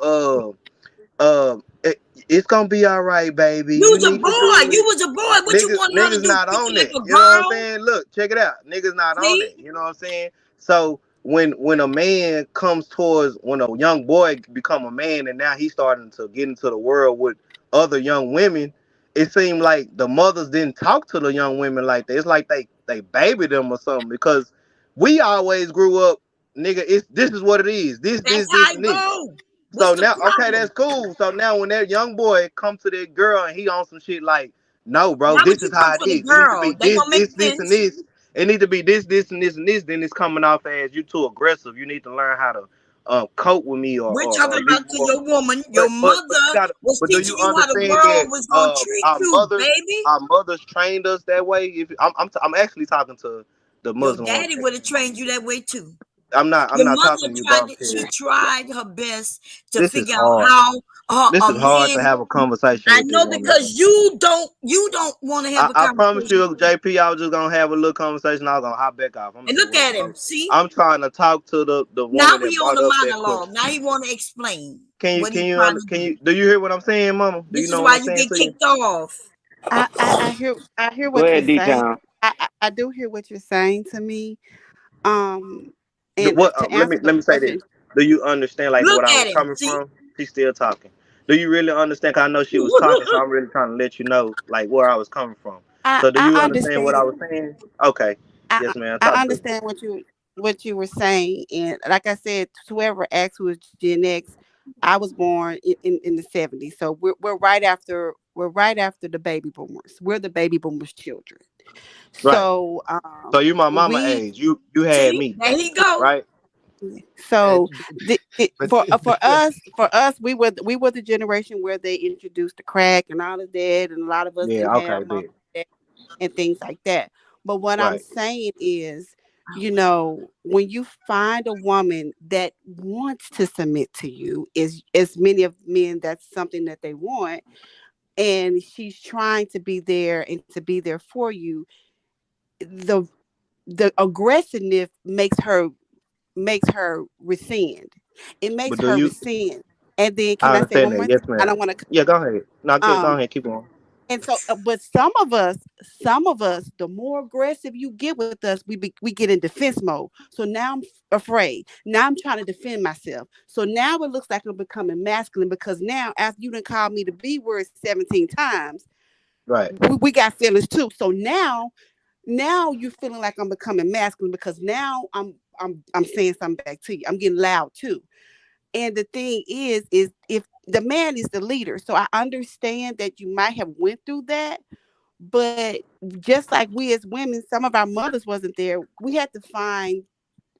it's gonna be all right, baby. You You was a need to boy. do You it. was a boy. What you wanted her to Niggas do? not Treat on you like it. a You know what I'm girl? saying? Look, check it out. Niggas not on See? it. You know what I'm saying? So when a man comes towards when a young boy become a man and now he's starting to get into the world with other young women, it seemed like the mothers didn't talk to the young women like that. It's like they baby them or something because we always grew up, nigga. It's this is what it is. That's This, how it and this. go. So What's the now, okay, that's problem? cool. So now, when that young boy come to that girl and he on some shit like, no, bro, Why would this you is come how it for the is. It need to be girl? That don't make this, and sense. this. It need to be this, and this. Then it's coming off as you too aggressive. You need to learn how to cope with me We're or talking be about to more. your woman. Your But you mother gotta. was But do teaching you you how the understand world that was gonna treat you, baby. our mothers trained us that way? If I'm actually talking to the Your Muslim woman daddy that would have came on trained you here. that way too. I'm Your not talking mother to you, tried Bob to, she Terry. tried her best to This is figure out hard. how This a is hard to man. have a conversation I with this know woman. because you don't want to have a I promise conversation. you, JP, I was just gonna have a little conversation. I was gonna hop back off. I'm gonna And just look wait. at him. See, I'm trying to talk to the now woman we that on brought a up that question. monologue. Now he want to explain what he's trying to Can do. you do you hear what I'm saying, Mama? Do you This is know what why I'm you saying get to you? kicked off. I hear Go what you're ahead, D saying. Town. I do hear what you're saying to me. Um, and What? to answer the Let me say this. question, Do you understand like Look what I at was him. coming See. from? She's still talking. Do you really understand? 'Cause I know she was talking, so I'm really trying to let you know like where I was coming from. I So do I you understand what I understand. was saying? Okay. I Yes, ma'am. I Talk to me. understand what you were saying, and like I said, whoever asked who is Gen X, I was born in the '70s, so we're right after the baby boomers. We're the baby boomers' children. Right. So So you my mama we age. You had See, me, there he go. right? so But for us, we were the generation where they introduced the crack and all of that, and a lot of us didn't Yeah, okay, have mom big. and things like that. But what I'm Right. saying is, when you find a woman that wants to submit to you, is as many of men, that's something that they want, and she's trying to be there and to be there for you. The the aggressiveness makes her rescind. It makes But do her you rescind. And then, can I I say understand one that, more thing? yes, I ma'am. don't want to. Yeah, go ahead. No, go Um, ahead, keep on. And so, but some of us, the more aggressive you get with us, we get in defense mode. So now I'm afraid. Now I'm trying to defend myself. So now it looks like I'm becoming masculine because now after you done called me the B word 17 times, Right. we got feelings too. So now you're feeling like I'm becoming masculine because now I'm saying something back to you. I'm getting loud too. And the thing is if the man is the leader, so I understand that you might have went through that, but just like we as women, some of our mothers wasn't there.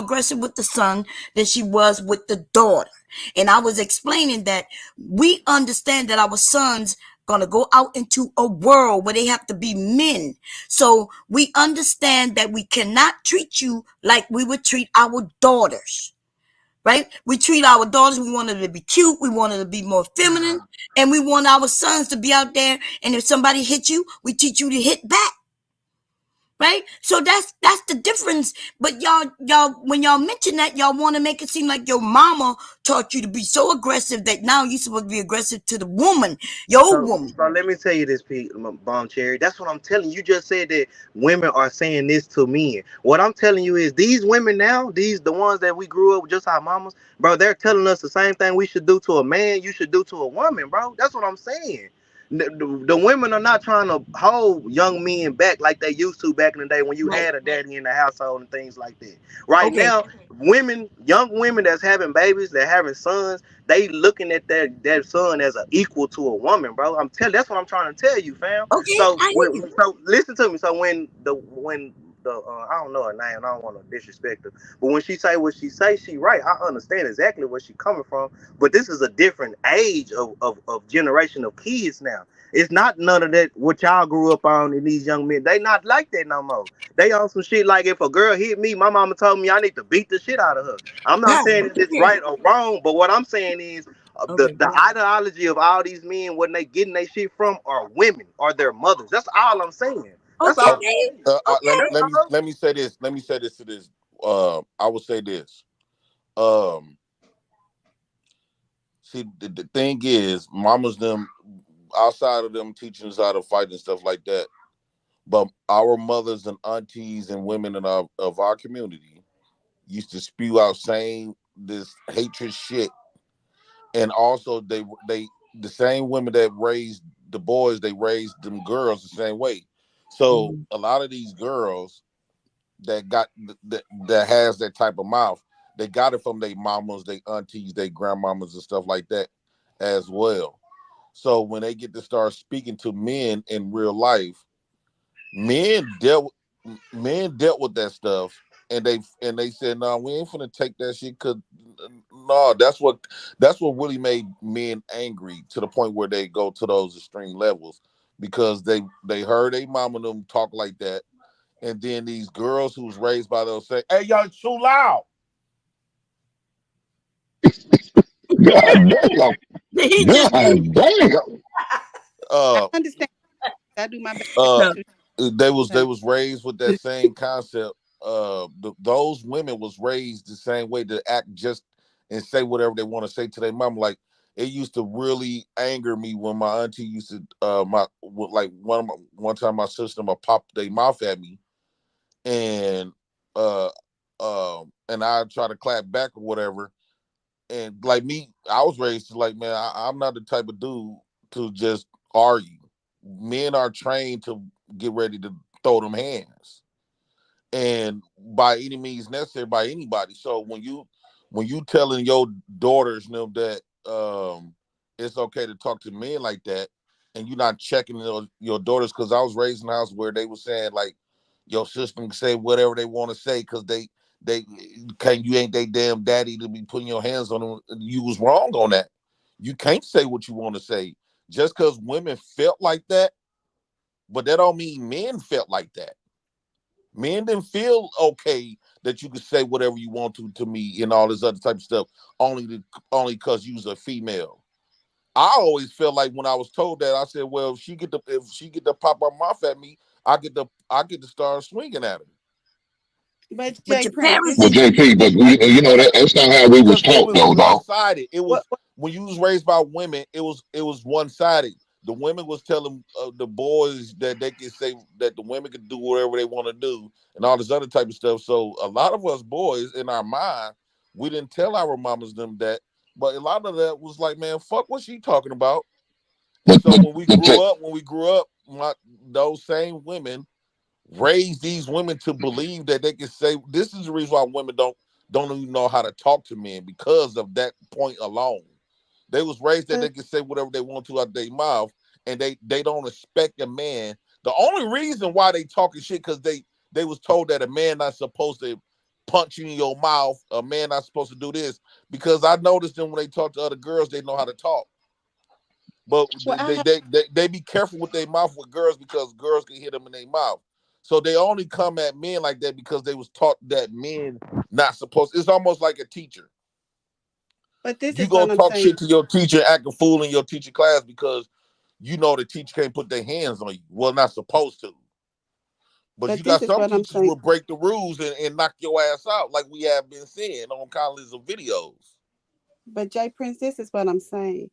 more aggressive with the son than she was with the daughter. And I was explaining that we understand that our sons going to go out into a world where they have to be men. So we understand that we cannot treat you like we would treat our daughters. right? We treat our daughters, we want them to be cute, we want them to be more feminine, and we want our sons to be out there. And if somebody hits you, we teach you to hit back, right? So that's the difference. But y'all when y'all mention that, y'all want to make it seem like your mama taught you to be so aggressive that now you're supposed to be aggressive to the woman, your So, woman. so let me tell you this, Pete, Bomb Cherry. That's what I'm telling you. You just said that women are saying this to men. What I'm telling you is these women now, the ones that we grew up with, just our mamas, bro. They're telling us the same thing we should do to a man. You should do to a woman, bro. That's what I'm saying. The women are not trying to hold young men back like they used to back in the day when you Right. had a daddy in the household and things like that. Right Okay. now, young women that's having babies, they're having sons, they looking at that son as an equal to a woman, bro. That's what I'm trying to tell you, fam. Okay. So I hear you. so listen to me. So when the I don't know her name, I don't want to disrespect her, but when she say what she say, she right. I understand exactly where she coming from. But this is a different age of generation of kids now. It's not none of that what y'all grew up on in these young men. They not like that no more. They on some shit like if a girl hit me, my mama told me I need to beat the shit out of her. I'm not Yeah. saying that it's right or wrong, but what I'm saying is Okay. the ideology of all these men, when they getting their shit from, are women, or their mothers. That's all I'm saying. That's Okay, all I'm Dave. saying. Okay. That's all. Let me say this. Let me say this to this. I would say this. Um, See, the thing is, mamas them outside of them teaching us how to fight and stuff like that. But our mothers and aunties and women in our community used to spew out saying this hatred shit, and also they the same women that raised the boys, they raised them girls the same way. So Mhm. a lot of these girls that got that has that type of mouth, they got it from their mamas, their aunties, their grandmamas and stuff like that as well. So when they get to start speaking to men in real life, men dealt men dealt with that stuff, and they said, "No, we ain't finna take that shit." Cause no, that's what really made men angry to the point where they go to those extreme levels because they heard a mom and them talk like that, and then these girls who's raised by those say, "Hey, y'all too loud." God damn. He just God damn. I Uh, understand. I do my best uh, no. to. they was raised with that same concept. Those women was raised the same way to act just and say whatever they want to say to their mom. Like it used to really anger me when my auntie used to like one time my sister my popped their mouth at me and uh and I try to clap back or whatever. And like me, I was raised to like, man, I'm not the type of dude to just argue. Men are trained to get ready to throw them hands, and by any means necessary by anybody. So when you telling your daughters them that it's okay to talk to men like that, and you're not checking your daughters, because I was raised in a house where they were saying like your sister can say whatever they want to say because they can you ain't they damn daddy to be putting your hands on them. You was wrong on that. You can't say what you want to say just because women felt like that, but that don't mean men felt like that. Men didn't feel okay that you could say whatever you want to me and all this other type of stuff only because you was a female. I always felt like when I was told that, I said, well, if she get to pop her mouth at me, I get to start swinging at her. But But Jay your Prince, parents this Well, is JP, but you know that's not how we was Because it taught was though, one dog. sided. It what, was when you was raised by women. It was one sided. The women was telling the boys that they could say that the women could do whatever they want to do and all this other type of stuff. So a lot of us boys in our mind, we didn't tell our mamas them that, but a lot of that was like, man, fuck what she talking about. And But so J- when we grew up, those same women raise these women to believe that they can say this is the reason why women don't even know how to talk to men because of that point alone. They was raised that uh, they can say whatever they want to out their mouth, and they don't expect a man. The only reason why they talking shit because they was told that a man not supposed to punch you in your mouth, a man not supposed to do this. Because I noticed them when they talk to other girls, they know how to talk. But well, I have, they be careful with their mouth with girls because girls can hit them in their mouth. So they only come at men like that because they was taught that men not supposed. It's almost like a teacher. But this You is go what I'm talk saying. shit to your teacher, act a fool in your teacher class because you know the teacher can't put their hands on you. Well, not supposed to. But you But this got is some what I'm teachers saying. will break the rules and knock your ass out, like we have been seeing on countless of videos. But Jay Prince, this is what I'm saying.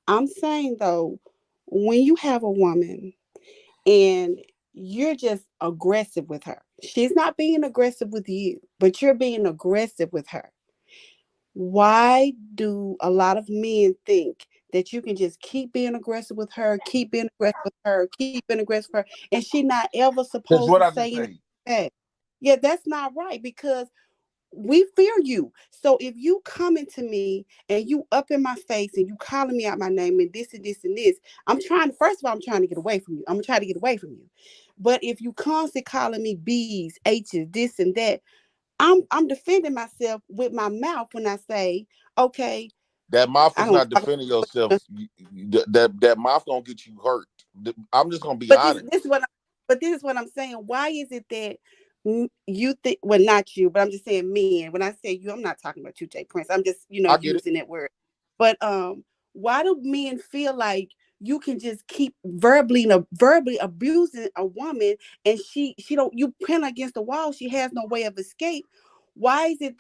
I'm saying though, when you have a woman and you're just aggressive with her, she's not being aggressive with you, but you're being aggressive with her. Why do a lot of men think that you can just keep being aggressive with her, keep being aggressive with her, keep being aggressive with her, and she not ever That's supposed what to I just say anything say. back? Yeah, that's not right because we fear you. So if you coming to me and you up in my face and you calling me out my name and this, I'm trying. First of all, I'm trying to get away from you. I'm gonna try to get away from you. But if you constantly calling me B's, H's, this and that, I'm defending myself with my mouth when I say, okay, That mouth I is don't not talk. defending yourself. That mouth gonna get you hurt. I'm just gonna be But this honest. this is what but this is what I'm saying. Why is it that you think, well, not you, but I'm just saying men. When I say you, I'm not talking about you, Jay Prince. I'm just, I get it. using that word. But why do men feel like you can just keep verbally abusing a woman and she don't, you pin her against the wall, she has no way of escape? Why do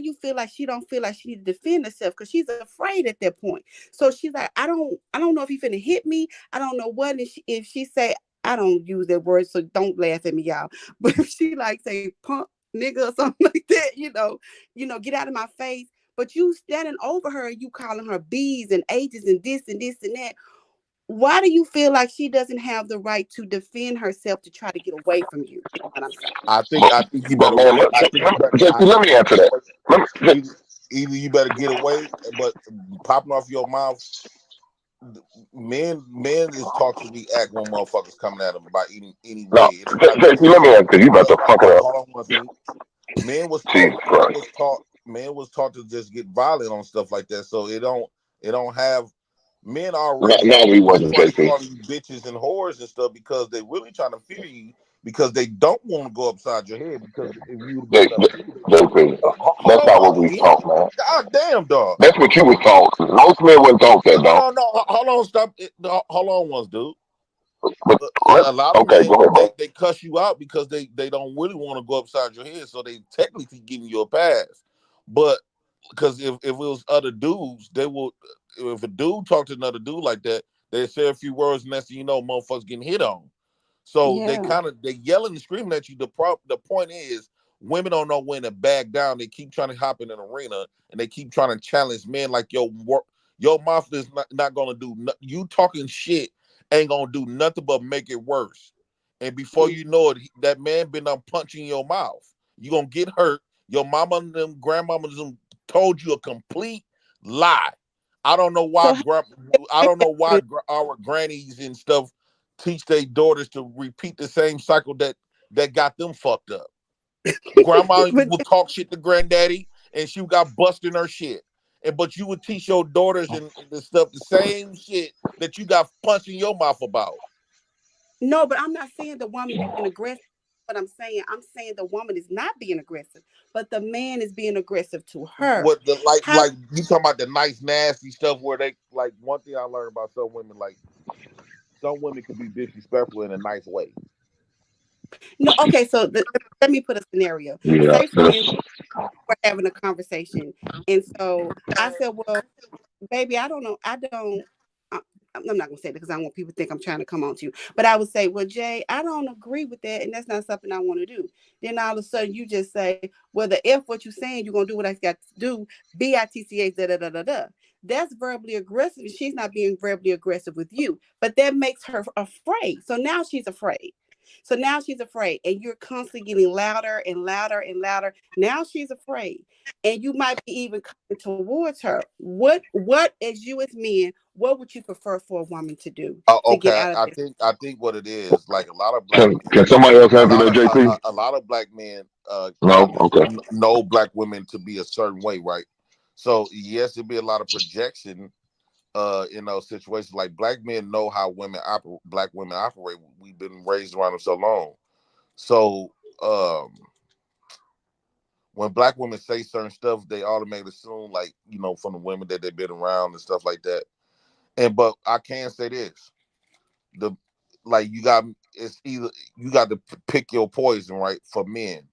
you feel like she don't feel like she need to defend herself? Because she's afraid at that point. So she's like, I don't know if he finna hit me. I don't know what. And if she say, I don't use that word, so don't laugh at me, y'all. But if she like say punk nigga or something like that, get out of my face. But you standing over her and you calling her B's and H's and this and that. Why do you feel like she doesn't have the right to defend herself to try to get away from you? Is what I'm saying. I think you But better. man, I think you better. JP, I let think me you answer better that. wait. Let me, Either you better get away, but popping off your mouth. Men is taught to react when motherfuckers coming at them by any no, way. It ain't got nothing to JP, do let with me answer because you about to fuck it up. hold on one thing. Men was taught Jesus men Christ. was taught men was taught to just get violent on stuff like that. So it don't have men already No, we that's wasn't, why they JP. call you bitches and whores and stuff because they really trying to fear you because they don't want to go upside your head because if you J, going up J, to them, JP, hold that's on, not hold what on, we Ian. taught, man. God damn dog. That's what you was taught. Most men wasn't taught that, dog. No, hold on, stop it. Hold on once, dude. But A lot of okay, men go ahead, bro. they cuss you out because they don't really want to go upside your head, so they technically giving you a pass. But because if it was other dudes, they will. If a dude talk to another dude like that, they say a few words, and next thing you know, motherfuckers getting hit on. So Yeah. they yelling and screaming at you. The point is, women don't know when to back down. They keep trying to hop in an arena and they keep trying to challenge men like your mouth is not gonna do. You talking shit ain't gonna do nothing but make it worse. And before Mm. you know it, that man been up punching your mouth. You gonna get hurt. Your mama and them grandmamas them told you a complete lie. I don't know why. So how I break don't that know why down? our grannies and stuff teach their daughters to repeat the same cycle that got them fucked up. Grandma But would talk shit to granddaddy, and she got busting her shit. But you would teach your daughters and the stuff the same shit that you got punching your mouth about. no, but I'm not saying the woman being aggressive. What I'm saying the woman is not being aggressive, but the man is being aggressive to her. What the like How? you talking about the nice nasty stuff where they like one thing I learned about some women like some women can be disrespectful in a nice way. No, okay. So let me put a scenario. Yeah, Say, for instance, we're having a conversation, and so I said, "Well, baby, I don't know. I don't. I'm not gonna say that because I don't want people to think I'm trying to come on to you. But I would say, well, Jay, I don't agree with that, and that's not something I want to do. Then all of a sudden, you just say, well, the F what you're saying, you're gonna do what I got to do. BITCH da da da da da. That's verbally aggressive. She's not being verbally aggressive with you, but that makes her afraid. So now she's afraid. So now she's afraid, and you're constantly getting louder and louder and louder. Now she's afraid, and you might be even coming towards her. What as you as men, what would you prefer for a woman to do to get Okay, out of I this? think what it is like a lot of black men, Can somebody else a answer lot that, of JP? a lot of black men No? Okay. know black women to be a certain way, right? So yes, it'd be a lot of projection in those situations. Like black men know how black women operate. We've been raised around them so long. So when black women say certain stuff, they automatically assume, like, from the women that they've been around and stuff like that. But I can say this: the like it's either you got to pick your poison, right? For men,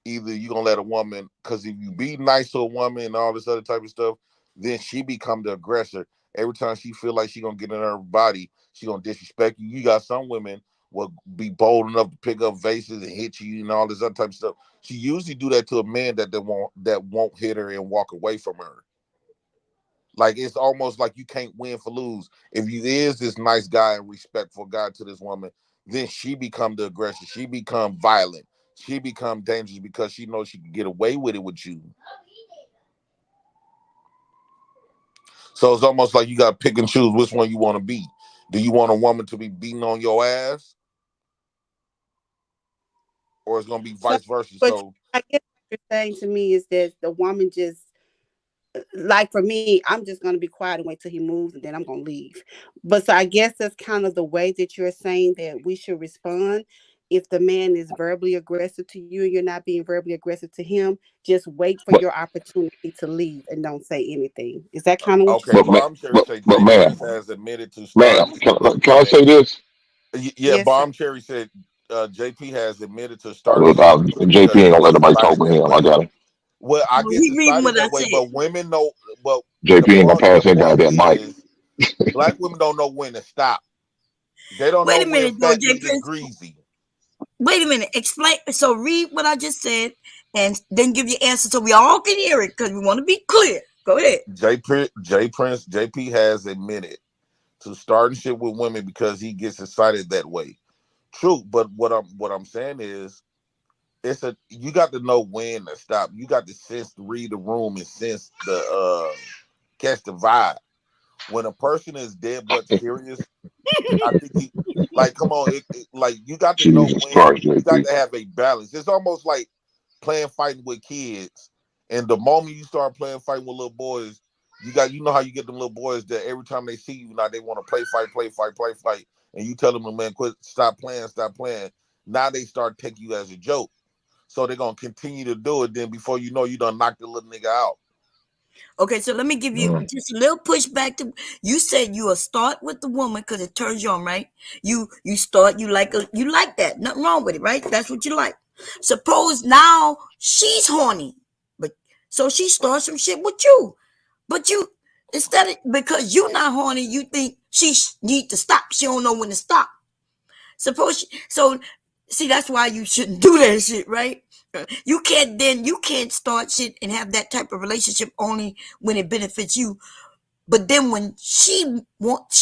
either you gonna let a woman, because if you be nice to a woman and all this other type of stuff, then she become the aggressor. Every time she feel like she gonna get in her body, she gonna disrespect you. You got some women will be bold enough to pick up vases and hit you and all this other type of stuff. She usually do that to a man that won't hit her and walk away from her. Like, it's almost like you can't win for lose. If you is this nice guy and respectful guy to this woman, then she become the aggressor. She become violent. She become dangerous because she knows she can get away with it with you. So it's almost like you got to pick and choose which one you want to be. Do you want a woman to be beating on your ass, or it's going to be So, vice versa? but So I guess what you're saying to me is that the woman just, like for me, I'm just gonna be quiet and wait till he moves, and then I'm gonna leave. But so I guess that's kind of the way that you're saying that we should respond. If the man is verbally aggressive to you and you're not being verbally aggressive to him, just wait for But your opportunity to leave and don't say anything. Is that kind of what you're okay, but saying? Bomb Cherry say but Jay man, Prince has admitted to man, starting shit with can I women. say this? Yeah, Yes, sir. Bomb Cherry said JP has admitted to starting shit with women JP because ain't he gonna let gets nobody talk excited with that him. I way. got him. Well, I Well, get he reading excited what I that way, said. but women know. But the JP ain't gonna point, the pass that point goddamn mic. is, black women don't know when to stop. They don't Wait know a when minute, though, fat J. meat is Prince. greasy. Wait a minute. Explain. So read what I just said, and then give your answer so we all can hear it because we want to be clear. Go ahead. J Prince, JP has admitted to starting shit with women because he gets excited that way. True, but what I'm saying is, you got to know when to stop. You got to read the room and sense catch the vibe. When a person is dead but serious, I think like, come on, like, you got to know Jesus when. Christ, You got JP. to have a balance. It's almost like playing fighting with kids, and the moment you start playing fighting with little boys, you know how you get them little boys that every time they see you now they want to play fight, and you tell them, man, quit, stop playing, stop playing. Now they start taking you as a joke, so they're gonna continue to do it. Then before you know, you done knock the little nigga out. Okay, so let me give you just a little pushback to you said you will start with the woman because it turns you on, right? You start you like that. Nothing wrong with it, right? That's what you like. Suppose now she's horny, but so she starts some shit with you. But you instead of because you're not horny, you think she need to stop. She don't know when to stop. So see that's why you shouldn't do that shit, right? You can't start shit and have that type of relationship only when it benefits you. But then when she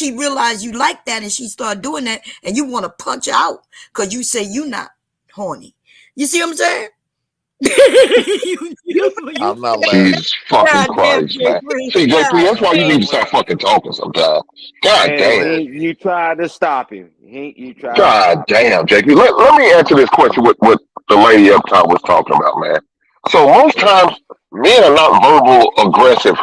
realized you like that and she started doing that and you want to punch her out because you say you not horny. You see what I'm saying? You You I'm not laughing. Jesus fucking God damn Christ, Jay man. Prince. See, JP, God that's why you damn. need to start fucking talking sometimes. God And damn. you tried to stop him. You tried to God stop him. damn, JP. Let me answer this question with what the lady up top was talking about, man. So most times men are not verbal aggressive.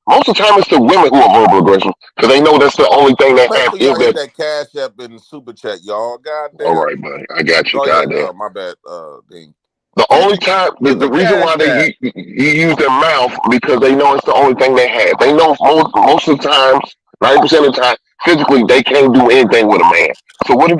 Most of the time it's the women who are verbal aggressive because they know that's the only thing they Make have sure is y'all hit that. that cash app and super chat, y'all. God All damn. right, buddy. I got you. Go ahead. Goddamn. My bad. Ding. The Hit only the time, hit the the reason cash why app. you use their mouth because they know it's the only thing they have. They know most of the times, 90% of the time, physically they can't do anything with a man. So what do?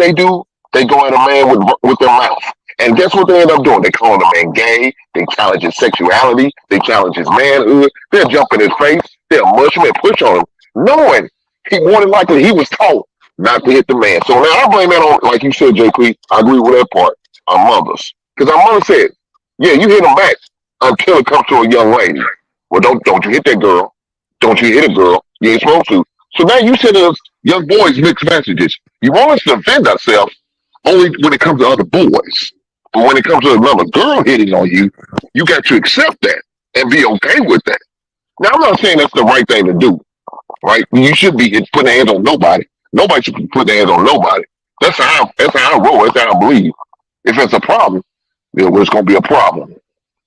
They go at a man with their mouth. And guess what they end up doing? They call the man gay. They challenge his sexuality. They challenge his manhood. They'll jump in his face. They'll mush him and push on him, knowing he more than likely he was taught not to hit the man. So now I blame that on, like you said, JP. I agree with that part. Our mothers. Because our mother said, yeah, you hit them back until it comes to a young lady. Well, don't you hit that girl. Don't you hit a girl. You ain't supposed to. So now you send us young boys mixed messages. You want us to defend ourselves only when it comes to other boys. But when it comes to another girl hitting on you, you got to accept that and be okay with that. Now, I'm not saying that's the right thing to do, right? You should be putting hands on nobody. Nobody should be putting hands on nobody. That's how I roll. That's how I believe. If it's a problem, then it's going to be a problem.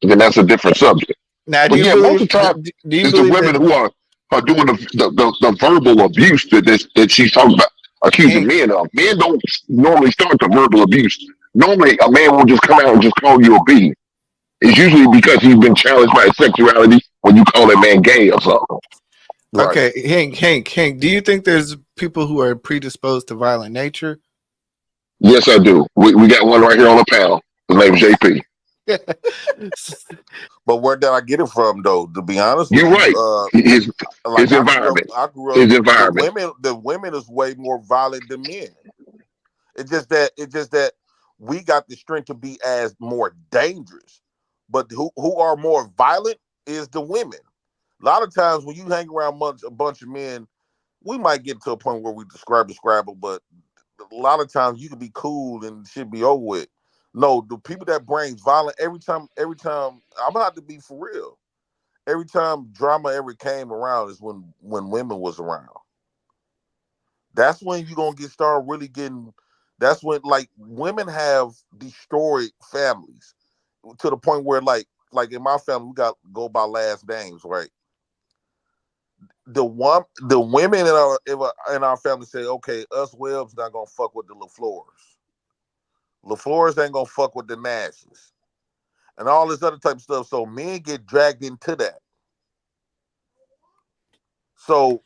And then that's a different subject. Now, do But you yeah, most believe? of the time, Do you it's the believe women that? who are doing the verbal abuse that she's talking about, accusing He, men of. Men don't normally start the verbal abuse. Normally, a man will just come out and just call you a B. It's usually because he's been challenged by his sexuality when you call that man gay or something. Right. Okay, Hank, do you think there's people who are predisposed to violent nature? Yes, I do. We got one right here on the panel. His name's JP. But where did I get it from, though? To be honest with You're you, right. His like his environment. I grew up. His environment. The women is way more violent than men. It's just that we got the strength to be as more dangerous. But who are more violent is the women. A lot of times when you hang around a bunch of men, we might get to a point where we describe the Scrabble, but a lot of times you can be cool and shit be over with. No, the people that brings violence every time I'm gonna have to be for real. Every time drama ever came around is when women was around. That's when you gonna get started really getting. That's when like women have destroyed families to the point where like in my family we got go by last names, right? The women in our family say, okay, us Webbs not gonna fuck with the LaFleurs. LaFleurs ain't gonna fuck with the Nashes and all this other type of stuff. So men get dragged into that. So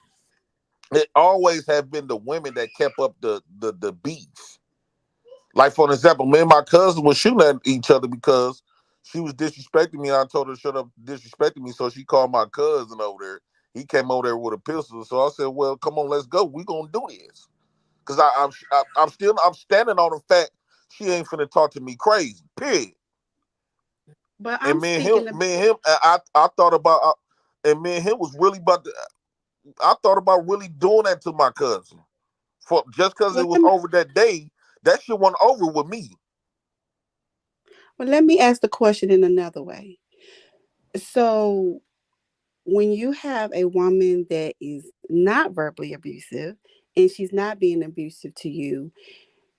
it always have been the women that kept up the beef. Like for an example, me and my cousin was shooting at each other because she was disrespecting me. And I told her to shut up disrespecting me. So she called my cousin over there. He came over there with a pistol. So I said, "Well, come on, let's go. We gonna do this." Because I'm standing on the fact she ain't finna talk to me crazy. Period. But And I'm speaking about, me and him, I thought about, and me and him was really about to. I thought about really doing that to my cousin for just because well, it was over that day. That shit went over with me. let me ask the question in another way. So, when you have a woman that is not verbally abusive and she's not being abusive to you,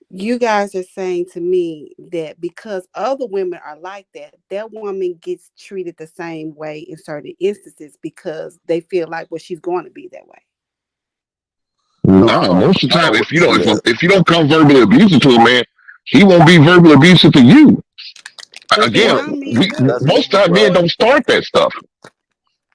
you guys are saying to me that because other women are like that, that woman gets treated the same way in certain instances because they feel like, well, she's going to be that way. No, Nah, most of the I time, wouldn't say that. if you don't come verbally abusive to a man, he won't be verbally abusive to you. But see, Again, Right. young men we do. That's most exactly time men right. don't start that stuff.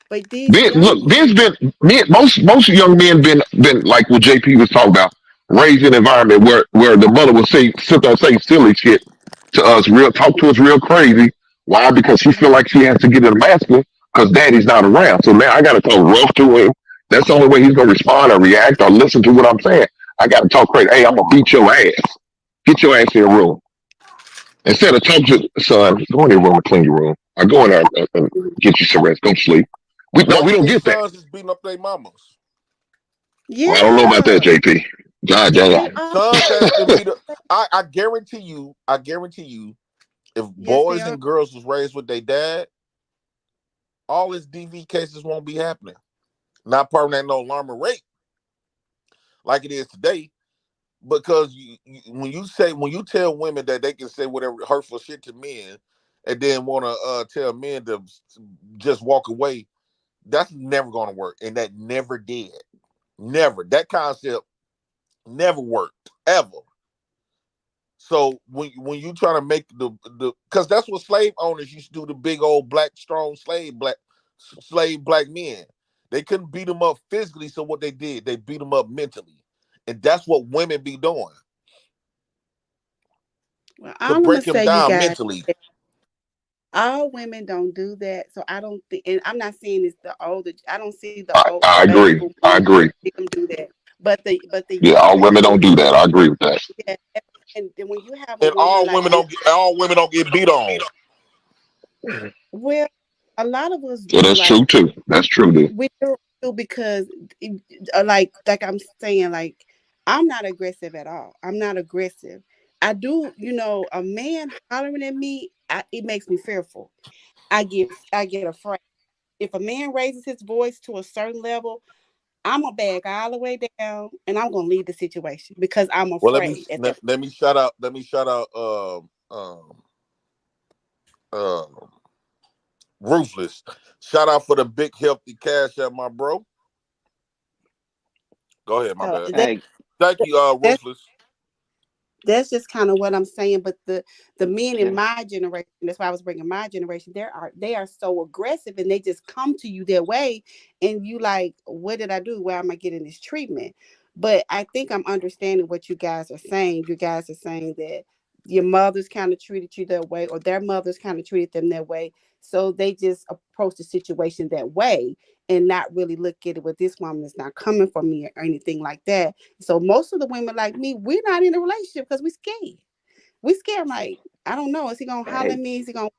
But these Then young look, men, there's been men, most young men been like what JP was talking about, raised in an environment where the mother would sit there and say silly shit to us, talk to us real crazy. Why? Because she feel like she has to get in the masculine because daddy's not around. So now I got to talk rough to him. That's the only way he's gonna respond or react or listen to what I'm saying. I got to talk crazy. Hey, I'm gonna beat your ass. Get your ass in the room. Instead of talking to son, go in your room and clean your room. Or go in there and get you some rest. Go to sleep. We Most of don't these get that. sons is beating up their mamas. Well, I don't know about that, yeah, JP. God, they damn. are. Sons has been beat up. I guarantee you, if Yes, they boys are. and girls was raised with their dad, all this DV cases won't be happening. Not permanent no alarming rate like it is today. Because when you tell women that they can say whatever hurtful shit to men, and then want to tell men to just walk away, that's never going to work, and that never did. Never. That concept never worked ever. So when you try to make the because that's what slave owners used to do, the big old black strong slave black men. They couldn't beat them up physically, so what they did, they beat them up mentally, and that's what women be doing Well, to I'm gonna break them say, you down guys, mentally. all women don't do that. So I don't think, and I'm not saying it's the older. I don't see the I baby agree. boom I women agree. see them do that. But the Yeah, all younger women don't do generation, that. I agree with that. yeah. And then when you have a And woman like this, all women don't get beat on. well, a lot of us Yeah, do. that's Like true too. That's true too. we do because, like I'm saying, like I'm not aggressive at all. I'm not aggressive. I do, a man hollering at me, it makes me fearful. I get afraid. If a man raises his voice to a certain level, I'm gonna back all the way down, and I'm gonna leave the situation because I'm Well, afraid. At that, let me shout out um Ruthless. Shout out for the big healthy cash at my bro. Go ahead, my so bad. that, Hey, Thank you, that's Ruthless. That's just kind of what I'm saying. But the men in Can my generation, that's why I was bringing my generation. They are so aggressive, and they just come to you their way, and you like, what did I do? Why am I getting this treatment? But I think I'm understanding what you guys are saying. You guys are saying that your mothers kind of treated you that way, or their mothers kind of treated them that way, so they just approach the situation that way and not really look at it with this woman is not coming for me or anything like that. So most of the women like me, we're not in a relationship because we scared. We scared. Like, I don't know. Is he gonna holler hey at me? Is he gonna?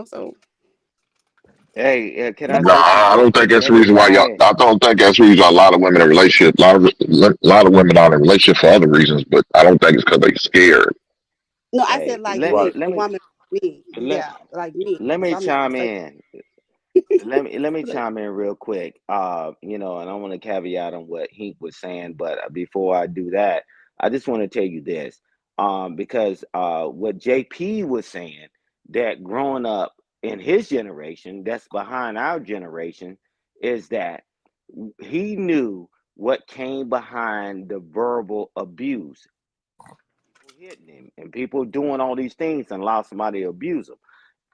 So hey can I that's No, say I something? don't think that's the Let me reason why y'all. chime in. I don't think that's the reason why a lot of women in relationship. A lot of women are in a relationship for other reasons, but I don't think it's because they scared. no. I said Hey, like let me me, Right. a let me woman, me. let Yeah, like me, let because me I'm not gonna chime say. in. Let me chime in real quick. And I want to caveat on what Hink was saying, but before I do that, I just want to tell you this. Because what JP was saying, that growing up in his generation, that's behind our generation, is that he knew what came behind the verbal abuse, people hitting him and people doing all these things and allow somebody to abuse him.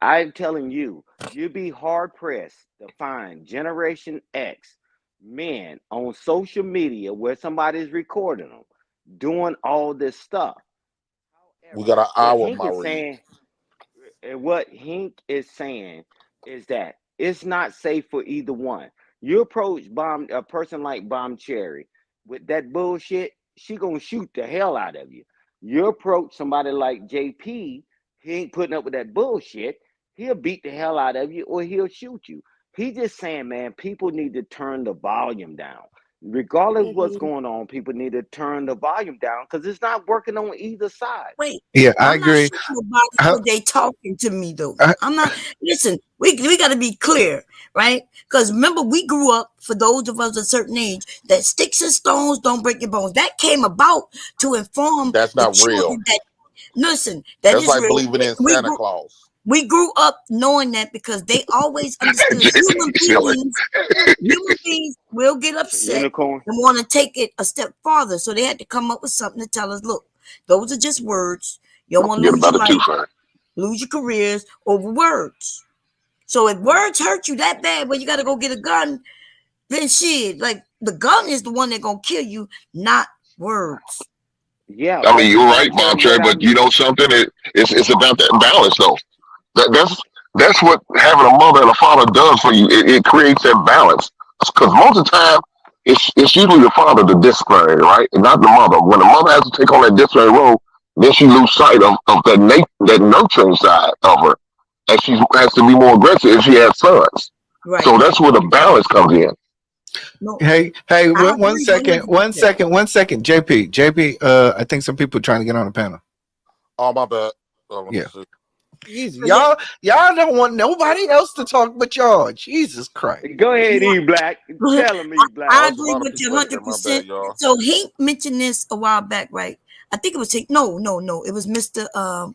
I'm telling you, you'd be hard pressed to find Generation X men on social media where somebody's recording them doing all this stuff. We got However, an hour, Maurice. what Hink is saying is that it's not safe for either one. You approach a person like Bomb Cherry with that bullshit, she gonna shoot the hell out of you. You approach somebody like JP, he ain't putting up with that bullshit. He'll beat the hell out of you or he'll shoot you. He just saying, man, people need to turn the volume down. Regardless of what's Hmm. going on, people need to turn the volume down because it's not working on either side. Wait, Yeah, I I'm not agree. shooting nobody I, because they talking to me though. I, I'm not. Listen, we got to be clear, right? Because remember, we grew up. For those of us a certain age, that sticks and stones don't break your bones. That came about to inform That's the not real. children that listen, that That's is like real. believing in We Santa grew Claus. we grew up knowing that because they always understood JP silly. human beings will get upset Unicorn. and want to take it a step farther. So they had to come up with something to tell us, look, those are just words. You don't Don't want to forget lose about your the two life, factor. lose your careers over words. So if words hurt you that bad, well, you got to go get a gun. Then shit, like the gun is the one that gonna kill you, not words. Yeah, I mean, you're right, but Bob Trey, what but I'm you know something? It's about that balance, though. That's what having a mother and a father does for you. It creates that balance. Because most of the time, it's usually the father, the disciplinary, right, and not the mother. When the mother has to take on that disciplinary role, then she lose sight of that nurturing side of her, and she has to be more aggressive if she has sons. Right. So that's where the balance comes in. No, hey, I one agree second, 100%. 1 second. JP. I think some people trying to get on the panel. Oh, my bad. Yeah. Shoot. Easy. Cause that, Y'all don't want nobody else to talk but y'all. Jesus Christ. Go ahead, yeah, E Black. Tell him, E Oh, Black. I it's a agree lot of with you people in here. My bad, 100%. y'all. So he mentioned this a while back, right? I think it was no. It was Mr.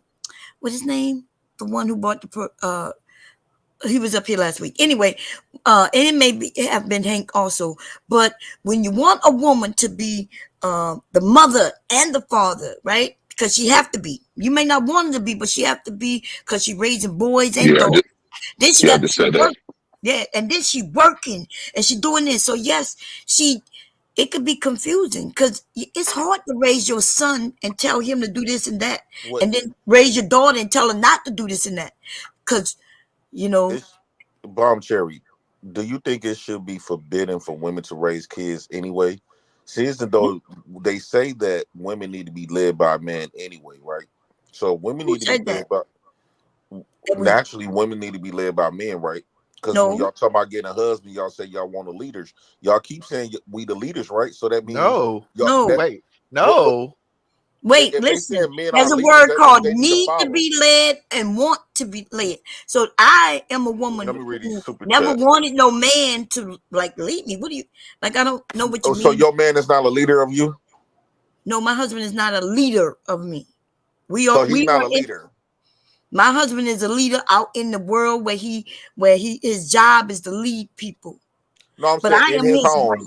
What's his name? The one who bought he was up here last week. Anyway, and it may have been Hank also. But when you want a woman to be the mother and the father, right? Because she have to be. You may not want her to be, but she have to be because she raising boys and Yeah, daughters. Then I just she said that. work. Yeah, and then she working and she doing this. So yes, she it could be confusing because it's hard to raise your son and tell him to do this and that, What and then raise your daughter and tell her not to do this and that. Because you know, is Bomb Cherry? Do you think it should be forbidden for women to raise kids anyway? Since who though they say that women need to be led by men anyway, right? So women who need to be said that? led by That was naturally women need to be led by men, right? Because when no, y'all talk about getting a husband, y'all say y'all want the leaders. Y'all keep saying we the leaders, right? So that means No. y'all no. that Wait. what No. Wait, if they listen. saying men There's are a leaders, word that means called they need to need to follow. be led and want to be led. So I am a Let woman me read these who super never chats. wanted no man to like lead me. What do you like? I don't know what Oh, you so mean. your man is not a leader of you? No, my husband is not a leader of me. So he's We not are a in. leader. My husband is a leader out in the world where he his job is to lead people. No, I'm But saying I am his wife.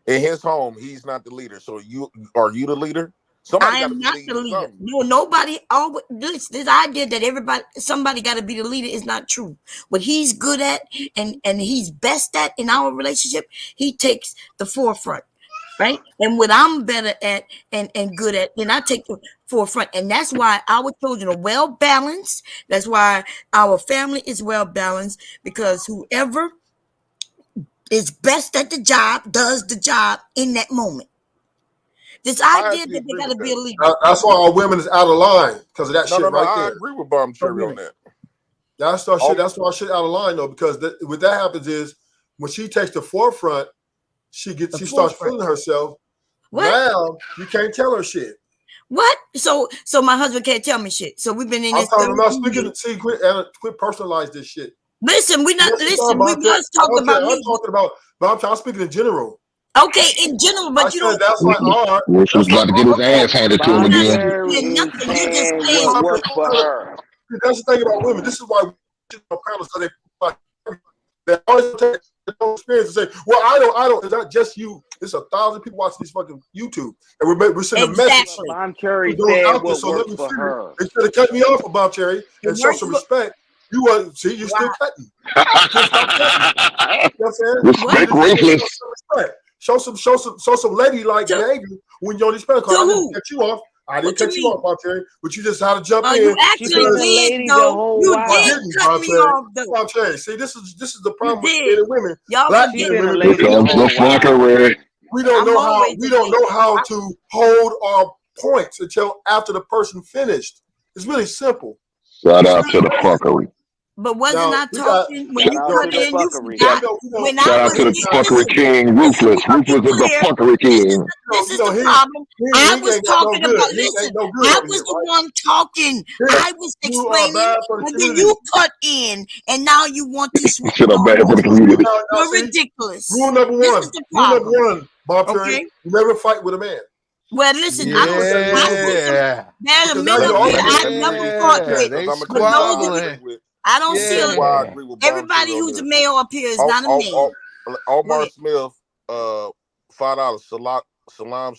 in his home, he's not the leader. So you are you the leader? Somebody I got to am be not leading the leader. something. No, nobody. Always this idea that somebody got to be the leader is not true. What he's good at and he's best at in our relationship, he takes the forefront, right? And what I'm better at and good at, then I take the forefront, and that's why our children are well balanced. That's why our family is well balanced because whoever is best at the job does the job in that moment. This I idea actually that they agree got to with be a that. leader. That's why our women is out of line because of that No, no, shit no. right I there. agree with Bomb Oh, Cherry on really? that. That's our shit. All, That's why shit out of line though, because what that happens is when she takes the forefront, The she starts forefront. feeling herself. What? Now you can't tell her shit. What? So my husband can't tell me shit. So we've been in I'm this talking. I'm 32 not speaking. years. See, quit personalize this shit. Listen, we not Yes, listen. We was talking Bomb about Cherry, I'm me. talking about. But I'm speaking in general. Okay, in general, I but you said don't. that's like art. Rich was That's like about to get his Okay, ass handed to him you're Bomb not again. Cherry saying is nothing. You just saying saying what art. works for her. That's the thing about women. This is why panels so they always take their own experience and say, "Well, I don't." It's not just you. It's 1,000 people watching these fucking YouTube, and we're sending a message But exactly. Bomb to Cherry those said out there. what So let works me for figure. her. Instead of cutting me off about Cherry It and show works some for respect, you want see you're why? still cutting. You can't stop cutting. You know what I'm saying? What? You Respect just gotta show ruthless. some respect. Show some ladylike To behavior when you're on this panel. to Cause I didn't who? cut you off. I didn't What you cut you mean? off, Bob Terry, but you just had to jump You in She been actually a because did lady the though. whole You no, I did while. didn't, cut Bob me Terry. off though. Bob Terry. See, this is the You problem with did. men and women, Y'all black She men and forget. been a women Here lady period. the comes the whole while. fuckery. We don't I'm know always a lady. to hold our points until after the person finished. It's really simple. Shout It's out not to the really. fuckery. But wasn't Now I we got talking when Shout you you out know, to cut the in? You fuckery. you forgot know, when I Shout out was to the here. fuckery Listen, king. listen. Ruthless. We're gonna be Ruthless is the clear. fuckery This is king. this is the he problem. I ain't was got no talking good. about. He Listen, ain't no good I over was here, the right? one talking. Here, I was you are explaining, bad for the and then community. you cut in, and now you want to switch Shit, it I'm on bad for the me. community. Now You're see, rule ridiculous. number This is one. the Rule number problem. one, Bob Terry, Okay. you never fight with a man. Well, listen, You never say I no see good. some. Yeah. There's a Because now men let you're up me here let me arguing. I've let me never read fought this Yeah. chat with, because They I'm gonna but tell you why those I of agree squabbling. you, with. I don't I'm gonna see tell a you why I Yeah. agree with Bomb everybody Cherry on who's a this. male up here is not a man. Go Omar ahead. Smith, $5. Salam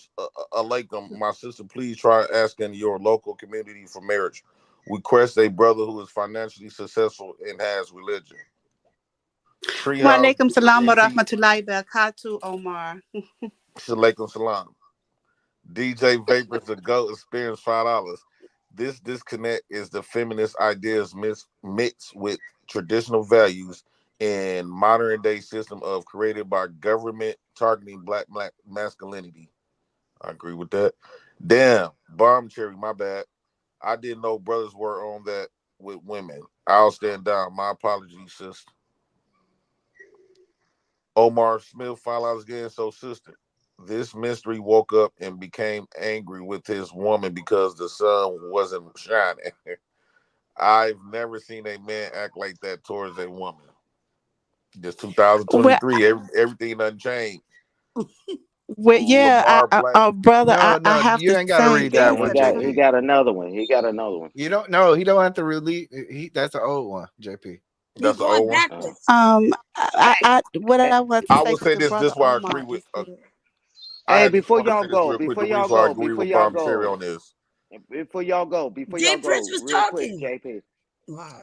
alaikum. My sister, please try asking your local community for marriage. Request a brother who is financially successful and has religion. Wa Treehouse alaikum salam wa GNC, rahmatullahi wa barakatuh, Omar. Shalaikum Salam. DJ Vapors the Go experience $5. This disconnect is the feminist ideas mixed with traditional values and modern day system of created by government targeting black masculinity. I agree with that. Damn, Bomb Cherry, my bad. I didn't know brothers were on that with women. I'll stand down. My apologies, sister. Omar Smith, $5 again. So, sister, this mystery woke up and became angry with his woman because the sun wasn't shining. I've never seen a man act like that towards a woman. Just Well, 2023, everything done changed. yeah, Lamar Black. brother, No, I no, have you to ain't gotta say read that this. He one, got he JP. got another one. He got another one. You don't know. He don't have to release. That's an old one, JP. You're That's the going old one. backwards. What I want to I say will to say the this. brother This is why I Omar agree with. is that I Hey, had to before want to y'all say this go, real quick. before The y'all reason why I go, agree before with y'all Bomb Cherry go, on this. before Jay y'all Prince go, was real quick, talking. JP. Wow.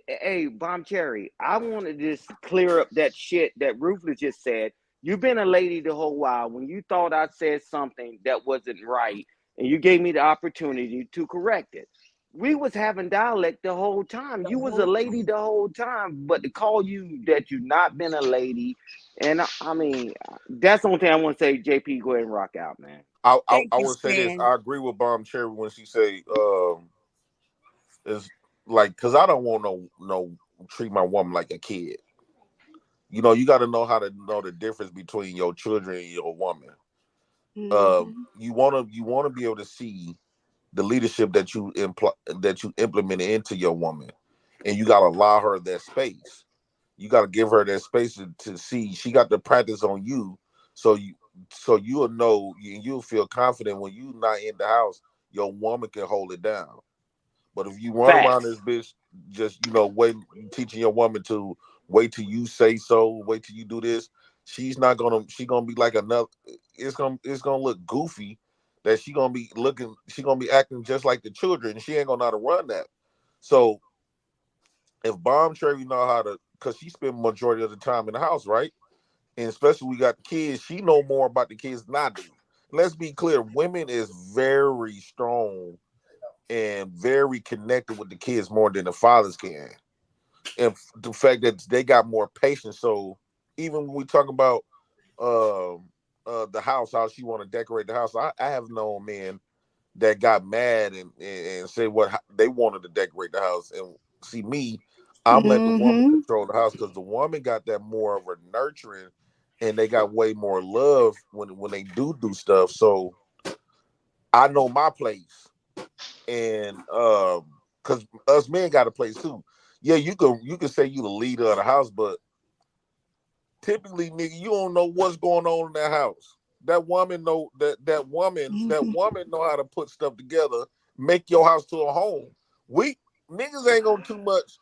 Hey, Bomb Cherry, I want to just clear up that shit that Ruthless just said. You've been a lady the whole while. When you thought I said something that wasn't right, and you gave me the opportunity to correct it, we was having dialect the whole time. The You was a whole lady time. the whole time, but to call you that you not been a lady, and I mean, that's the only thing I want to say. JP, go ahead and rock out, man. Thank I you, would say this. Stan. I agree with Bomb Cherry when she say is like because I don't want no treat my woman like a kid. You know, you got to know how to know the difference between your children and your woman. hmm You want to be able to see the leadership that you implemented into your woman, and you got to allow her that space. You got to give her that space to see she got the practice on you, so you'll know and you'll feel confident when you not in the house. Your woman can hold it down. But if you run around this Facts. bitch, just waiting, teaching your woman to wait till you say so, wait till you do this, she's not gonna. She gonna be like another. It's gonna look goofy that she gonna be looking, she gonna be acting just like the children, and she ain't gonna know how to run that. So if Bomb Cherry know how to, because she spend majority of the time in the house, right? And especially we got kids, she know more about the kids than I do. Let's be clear, women is very strong and very connected with the kids more than the fathers can. And the fact that they got more patience. So even when we talk about the house, how she want to decorate the house, I have known men that got mad and said what they wanted to decorate the house. And see me, I'm let the woman Mm-hmm. control the house because the woman got that more of a nurturing, and they got way more love when they do stuff. So I know my place, and because us men got a place too. Yeah, you can say you the leader of the house, but typically, nigga, you don't know what's going on in that house. That woman know that woman know how to put stuff together, make your house to a home. We niggas ain't gonna too much,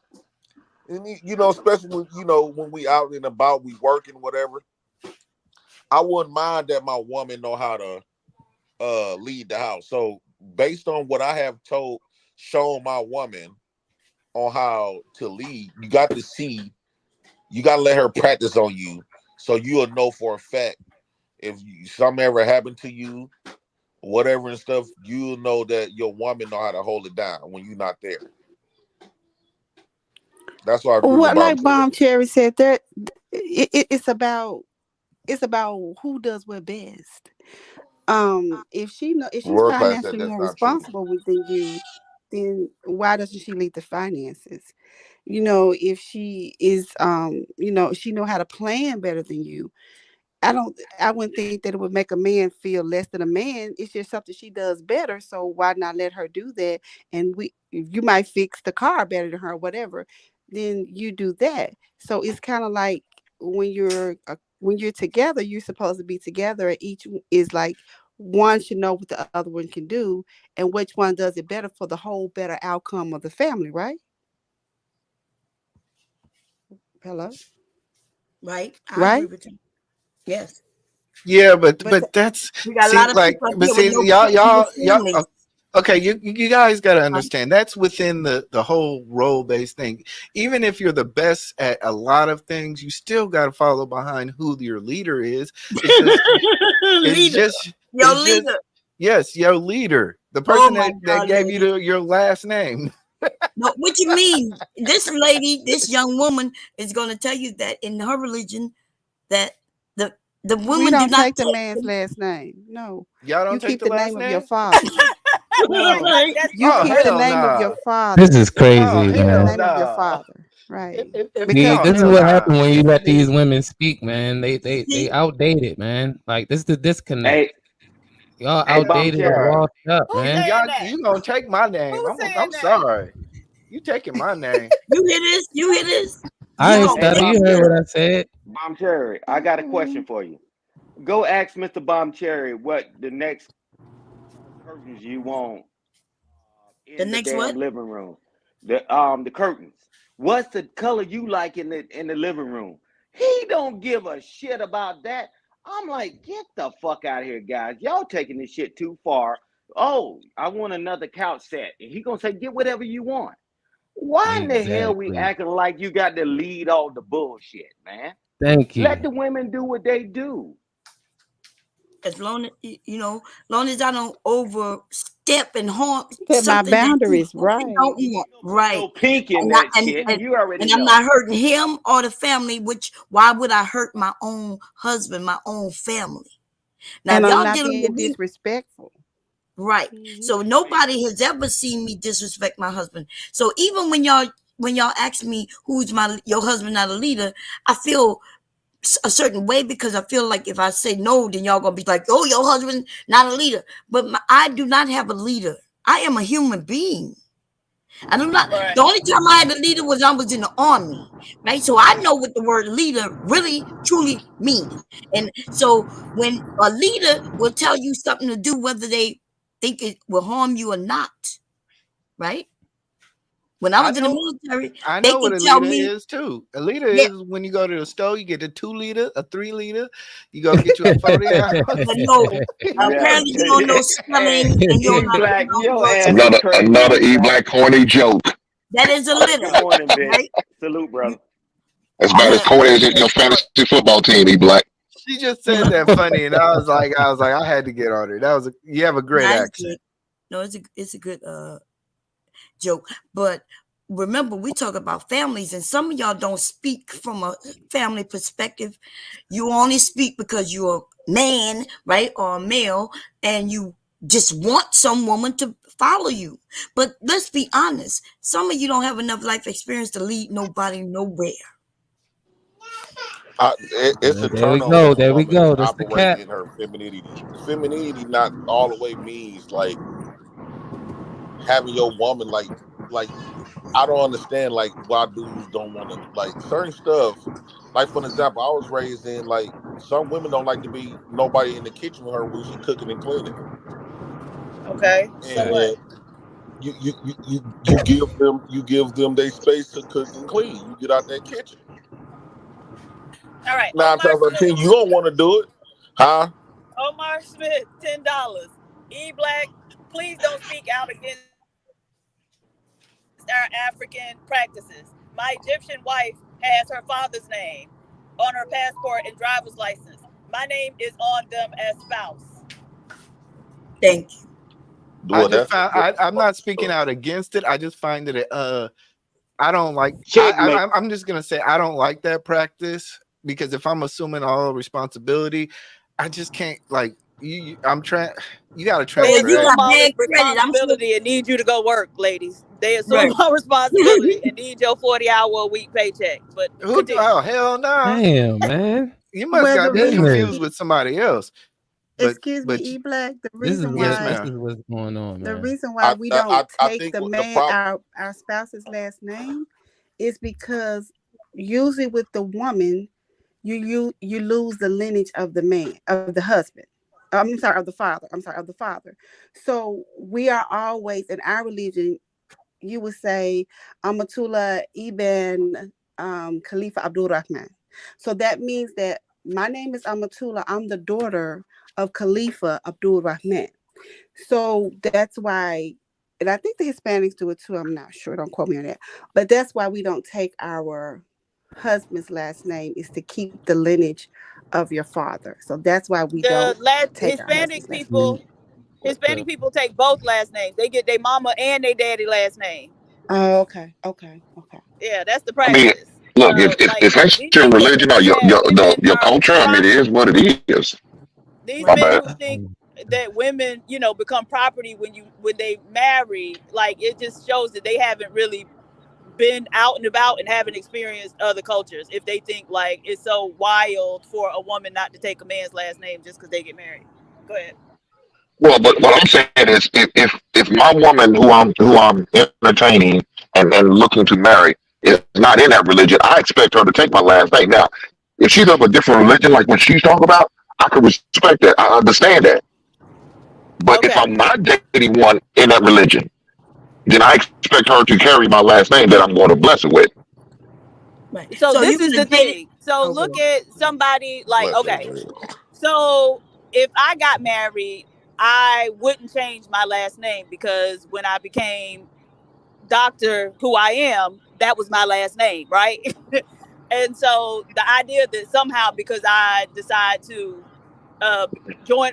and especially when when we out and about, we working whatever. I wouldn't mind that my woman know how to lead the house. So based on what I have shown my woman on how to lead, you got to let her practice on you, so you'll know for a fact if something ever happened to you, whatever and stuff, you'll know that your woman know how to hold it down when you're not there. That's why I agree with What, Bob like Cherry. Bomb Cherry said, that it's about who does what best. If she's World class said financially that's more not true. responsible than you, then why doesn't she lead the finances? If she is, she know how to plan better than you. I wouldn't think that it would make a man feel less than a man. It's just something she does better. So why not let her do that? And you might fix the car better than her, whatever. Then you do that. So it's kind of like when you're together, you're supposed to be together, and is like one should know what the other one can do, and which one does it better for the whole better outcome of the family, right? Hello, Right? I agree right? with you. Yes. Yeah, but But that's We got a see lot of like people out but here with see no y'all families. okay, you guys got to understand that's within the whole role based thing. Even if you're the best at a lot of things, you still got to follow behind who your leader is. It's just it's Leader. just Your it's just leader. yes, your leader, the Oh person my that God, gave you lady. your last name. No, what you mean? This lady, this young woman is going to tell you that in her religion, that the the we women do don't not take the take man's last name. No, Y'all you don't take keep the the last name of your name? father. No, right. you Oh keep the hell name of your nah. This father. is Oh crazy, You keep the hell man. name of your nah. father, right? See, Oh this is Because hell what nah. happened when you let See, these women speak, man. They see, outdated, man. Like this is the disconnect. Hey, Y'all hey, Bomb outdated and Bruh. Cherry. washed up, who's man. Y'all saying that? you gonna take my name. Who's I'm saying that? sorry. You taking my name. you hear this? You hear this? I You ain't gonna Hey, stutter. take You Bomb it heard there? what Cherry. I said. Bomb Cherry. I got a question for you. Go ask Mr. Bomb Cherry what the next curtains you want The in the next what? damn living room. The curtains. What's the color you like in the living room? He don't give a shit about that. I'm like, get the fuck out of here, guys. Y'all taking this shit too far. Oh, I want another couch set. And he gonna say, get whatever you want. Why in the hell we Exactly. acting like you got to lead all the bullshit, man? Thank Let you. the women do what they do. As long as long as I don't overstep and harm Set my something that boundaries he don't right. You want, ain't gonna put right? no pink in And I, that shit. You already and I'm know. not hurting him or the family. Which why would I hurt my own husband, my own family? Now, And if I'm y'all not dealing with being me, disrespectful. right? Hmm. So nobody has ever seen me disrespect my husband. So even when y'all ask me who's your husband not a leader, I feel a certain way because I feel like if I say no, then y'all gonna be like, "Oh, your husband not a leader." But I do not have a leader. I am a human being. I do not. Right. The only time I had a leader was I was in the army, right? So I know what the word leader really truly means. And so when a leader will tell you something to do, whether they think it will harm you or not, right? When I I was in the know. military, I they know what could tell a me, liter is too. A liter yeah, is when you go to the store, you get a 2 liter, a 3 liter. You go get you a 40 ounce. but no, Yeah. apparently you don't know Hey, spelling and you don't E know how to Black, pronounce your words. ass is So crazy, that Another E is E Black. Black corny joke. that is a litter, Good morning, bitch. right? Salute, You, brother. That's about as corny as your fantasy football team, E Black. She just said that funny, and I was like, I had to get on her. You have a great nice, accent. good. No, it's a good joke. But remember, we talk about families, and some of y'all don't speak from a family perspective. You only speak because you're a man, right, or a male, and you just want some woman to follow you. But let's be honest, some of you don't have enough life experience to lead nobody nowhere. It's a There we turn on when go. a There we woman is go. That's the operating cap. in her femininity. Femininity not all the way means like having your woman like I don't understand like why dudes don't want to like certain stuff. Like for example, I was raised in like some women don't like to be nobody in the kitchen with her when she cooking and cleaning, Okay. So what? and you give them their space to cook and clean. You get out that kitchen. All right. 9 times out of 10, you don't want to do it, huh? Omar Smith, $10. E Black, please don't speak out against our African practices. My Egyptian wife has her father's name on her passport and driver's license. My name is on them as spouse. Thank you. I Well, just that's found a I'm different not speaking story. out against it. I just find that I don't like. Checkmate. I'm just gonna say I don't like that practice because if I'm assuming all responsibility, I just can't like I'm trying. You got to So They if you transfer that. assume got all bad this credit, I'm sure. responsibility and need you to go work, ladies. They assume Right. all responsibility and need your 40-hour a week paycheck. But Who? continue. Oh hell no! Damn, man. You must Well, got the me reason, Goodness. confused with somebody else. But excuse me, but E Black, the This is reason yes, what this why ma'am. is what's going on, the man. reason why we don't I take think the what the man problem. our spouse's last name is because usually with the woman you lose the lineage of the man of the husband. I'm sorry, of the father. I'm sorry, of the father. So we are always in our religion. You would say Amatullah ibn Khalifa Abdul Rahman. So that means that my name is Amatullah. I'm the daughter of Khalifa Abdul Rahman. So that's why, and I think the Hispanics do it too. I'm not sure. Don't quote me on that. But that's why we don't take our husband's last name is to keep the lineage of your father. So that's why we The don't take our husband's Hispanic last name. people, Hispanic people take both last names. They get their mama and their daddy last name. Oh, okay, okay, okay. Yeah, that's the I mean, practice. look, if if, Like if that's these your people religion or think that your women are culture, I mean, it is property. what it is. These My Right. men bad. who think that women, become property when they marry, like it just shows that they haven't really been out and about and haven't experienced other cultures. If they think like it's so wild for a woman not to take a man's last name just because they get married. Go ahead. Well, but what I'm saying is, if my woman who I'm entertaining and looking to marry is not in that religion, I expect her to take my last name. Now, if she's of a different religion, like what she's talking about, I can respect that. I understand that. But if Okay. I'm not dating one in that religion, then I expect her to carry my last name that I'm going to bless her with. Right. So So you this is would the have dated. thing. So Oh, go look on. at somebody like, Bless her okay, with. so if I got married, I wouldn't change my last name because when I became doctor who I am, that was my last name, right? And so the idea that somehow because I decide to uh,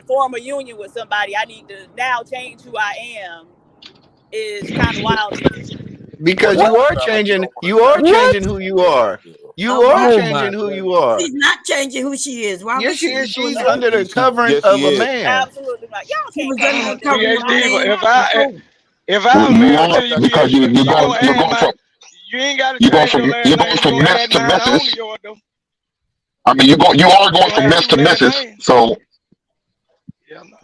form a union with somebody, I need to now change who I am is kind of wild to me. Well, because now you What? it are sounds like you changing. don't want You to are change What? changing who you are. it. You Oh are wow. Oh my changing who you goodness. are. She's not changing who she is. Why Yes, would she she is. be doing She's that? Nope, under the covering Yes, of a she is. man. absolutely not. Y'all She can't was come under in the on this cover of shit. my I PhD. ain't name If I ain't I before. if I You marry are to you, That's because true. you gonna you're add going nine. from You ain't gotta change your last you're name. going You from gonna mess add to nine on to messes. yours though. I mean, you are You going gonna from have mess two to last messes. names. So Yeah, no.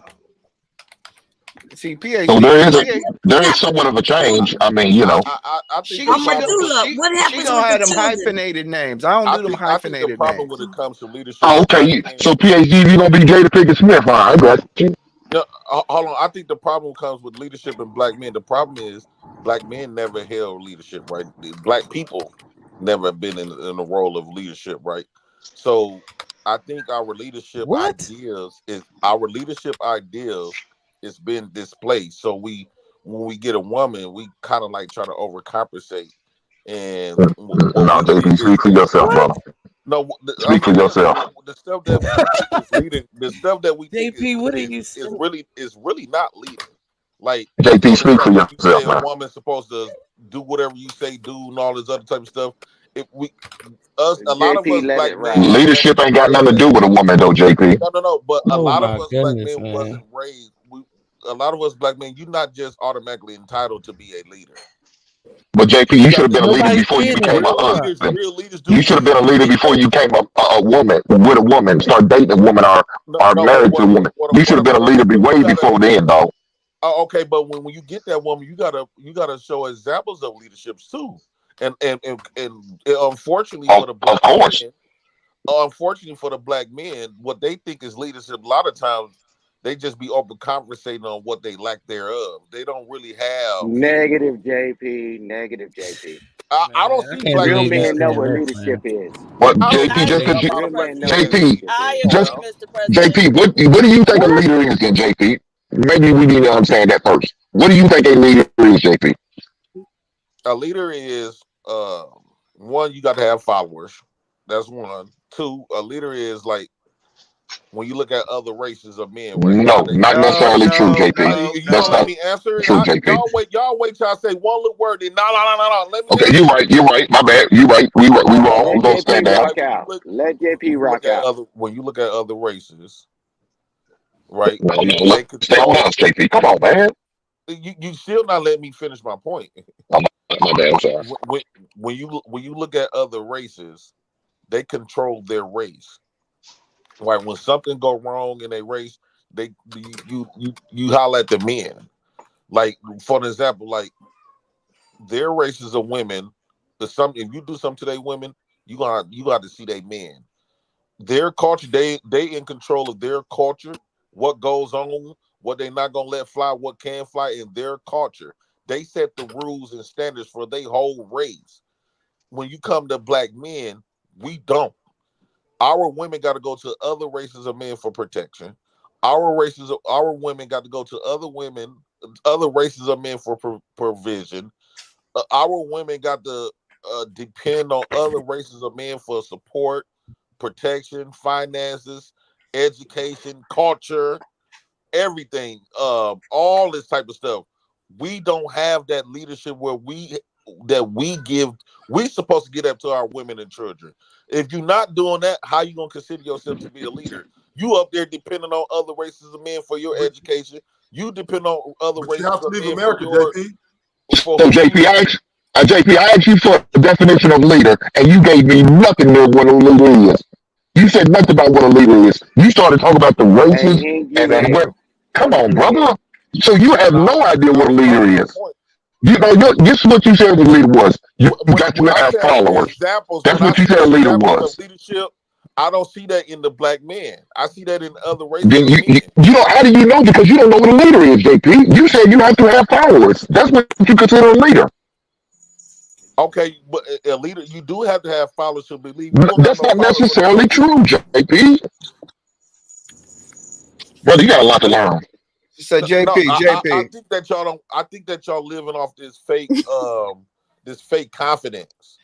See, so there PhD, is a PhD, What there is happens somewhat with of a the Tula? change. I mean, I think the she I'm a problem with Tula. What she happens gonna with the have them children? hyphenated names. I don't do them I think the hyphenated problem when names. it comes to leadership oh is okay. not saying So PhD, you're gonna be Jada Pinkett Smith, huh? I got you. No, hold on. I think the problem comes with leadership in black men. The problem is black men never held leadership, right? Black people never been in the role of leadership, right? So I think What? our leadership ideals is been displaced. So we when we get a woman, we kind of like try to overcompensate. And what No, we think JP, is speak for yourself, What? brother. no, I'm Speak for saying yourself. the stuff that we think is leading, the stuff that we think JP, what are you is really not leading. Like, JP, for speak for example, when you yourself, say a man. woman's supposed to do whatever you say do and all this other type of stuff, if we us a lot of JP, us let black it men ride. wasn't Leadership ain't got nothing to do raised. with a woman, though, JP. No. But a Oh lot of my us black goodness, men wasn't man. raised. A lot of us black men, you're not just automatically entitled to be a leader. But JP, You you should got have to been a leader Nobody before you said that. became a real Stop. husband. leaders do You should have been a lead leader before people. you came a woman with a woman, start dating a woman or No, but married to a woman. You should have been a leader you way gotta. before then, dog. Okay, but when you get that woman, you gotta show examples of leaderships too. And unfortunately for the Of black course. men, unfortunately for the black men, what they think is leadership, a lot of times they just be open conversating on what they lack thereof. They don't really have. Negative JP, negative JP. I don't Man, I see can't black Real believe men you men having know saying what this, leadership. man. leadership is. What I don't JP see I just a because agree. you lot Real of black men men know what having JP leadership leadership is. just Mr. JP, President. what do you think a What? leader is then, JP? Maybe we need to understand that first. What do you think a leader is, JP? A leader is one, you got to have followers. That's one. Two, a leader is like when you look at other races of men, right? How No, they not move. No, necessarily true, no, JP. no, You That's gonna let no. not me answer it? true, JP. Y'all wait till I say one little word. Then no. Let me Okay, you're answer. right. You're right. My bad. You're right. We wrong. Okay, We're Let gonna JP stand down. like rock out. Let JP rock out. when you look at other races, right? No, They stay on control. us, JP. Come on, man. You still not letting me finish my point. Oh, my bad. I'm sorry. when, when you look at other races, they control their race. Right? When something go wrong in a race, you holler at the men. Like for an example, like their races of women, if you do something to their women, you got to see they men. Their culture, they in control of their culture, what goes on, what they not gonna let fly, what can fly in their culture. They set the rules and standards for their whole race. When you come to black men, we don't. Our women got to go to other races of men for protection. Our women got to go to other races of men for provision. Our women got to depend on other races of men for support, protection, finances, education, culture, everything, all this type of stuff. We don't have that leadership where we give. We supposed to get up to our women and children. If you're not doing that, how you gonna consider yourself to be a leader? You up there depending on other races of men for your But, education. You depend on other but you races have to of leave men for America, JP. So who JP, you. I asked you for a definition of leader, and you gave me nothing near what a leader is. You said nothing about what a leader is. You started talking about the Hey, races he ain't give and it. what. Come What a on, leader brother. is. So you have No, no idea I what a was leader proving my is. point. You know, this is what you said the leader was. You got to When I have say I see followers. examples, That's when I what you see said a leader examples of was. leadership, I don't see that in the black men. I see that in other races Then of men. you know, how do you know? Because you don't know what a leader is, JP. You said you have to have followers. That's what you consider a leader. Okay, but a leader, you do have to have followers to believe. You don't have That's no not followers. What you necessarily gonna do? true, JP. Brother, you got a lot to learn. So No, JP, I JP. think that y'all don't. I think that y'all living off this fake confidence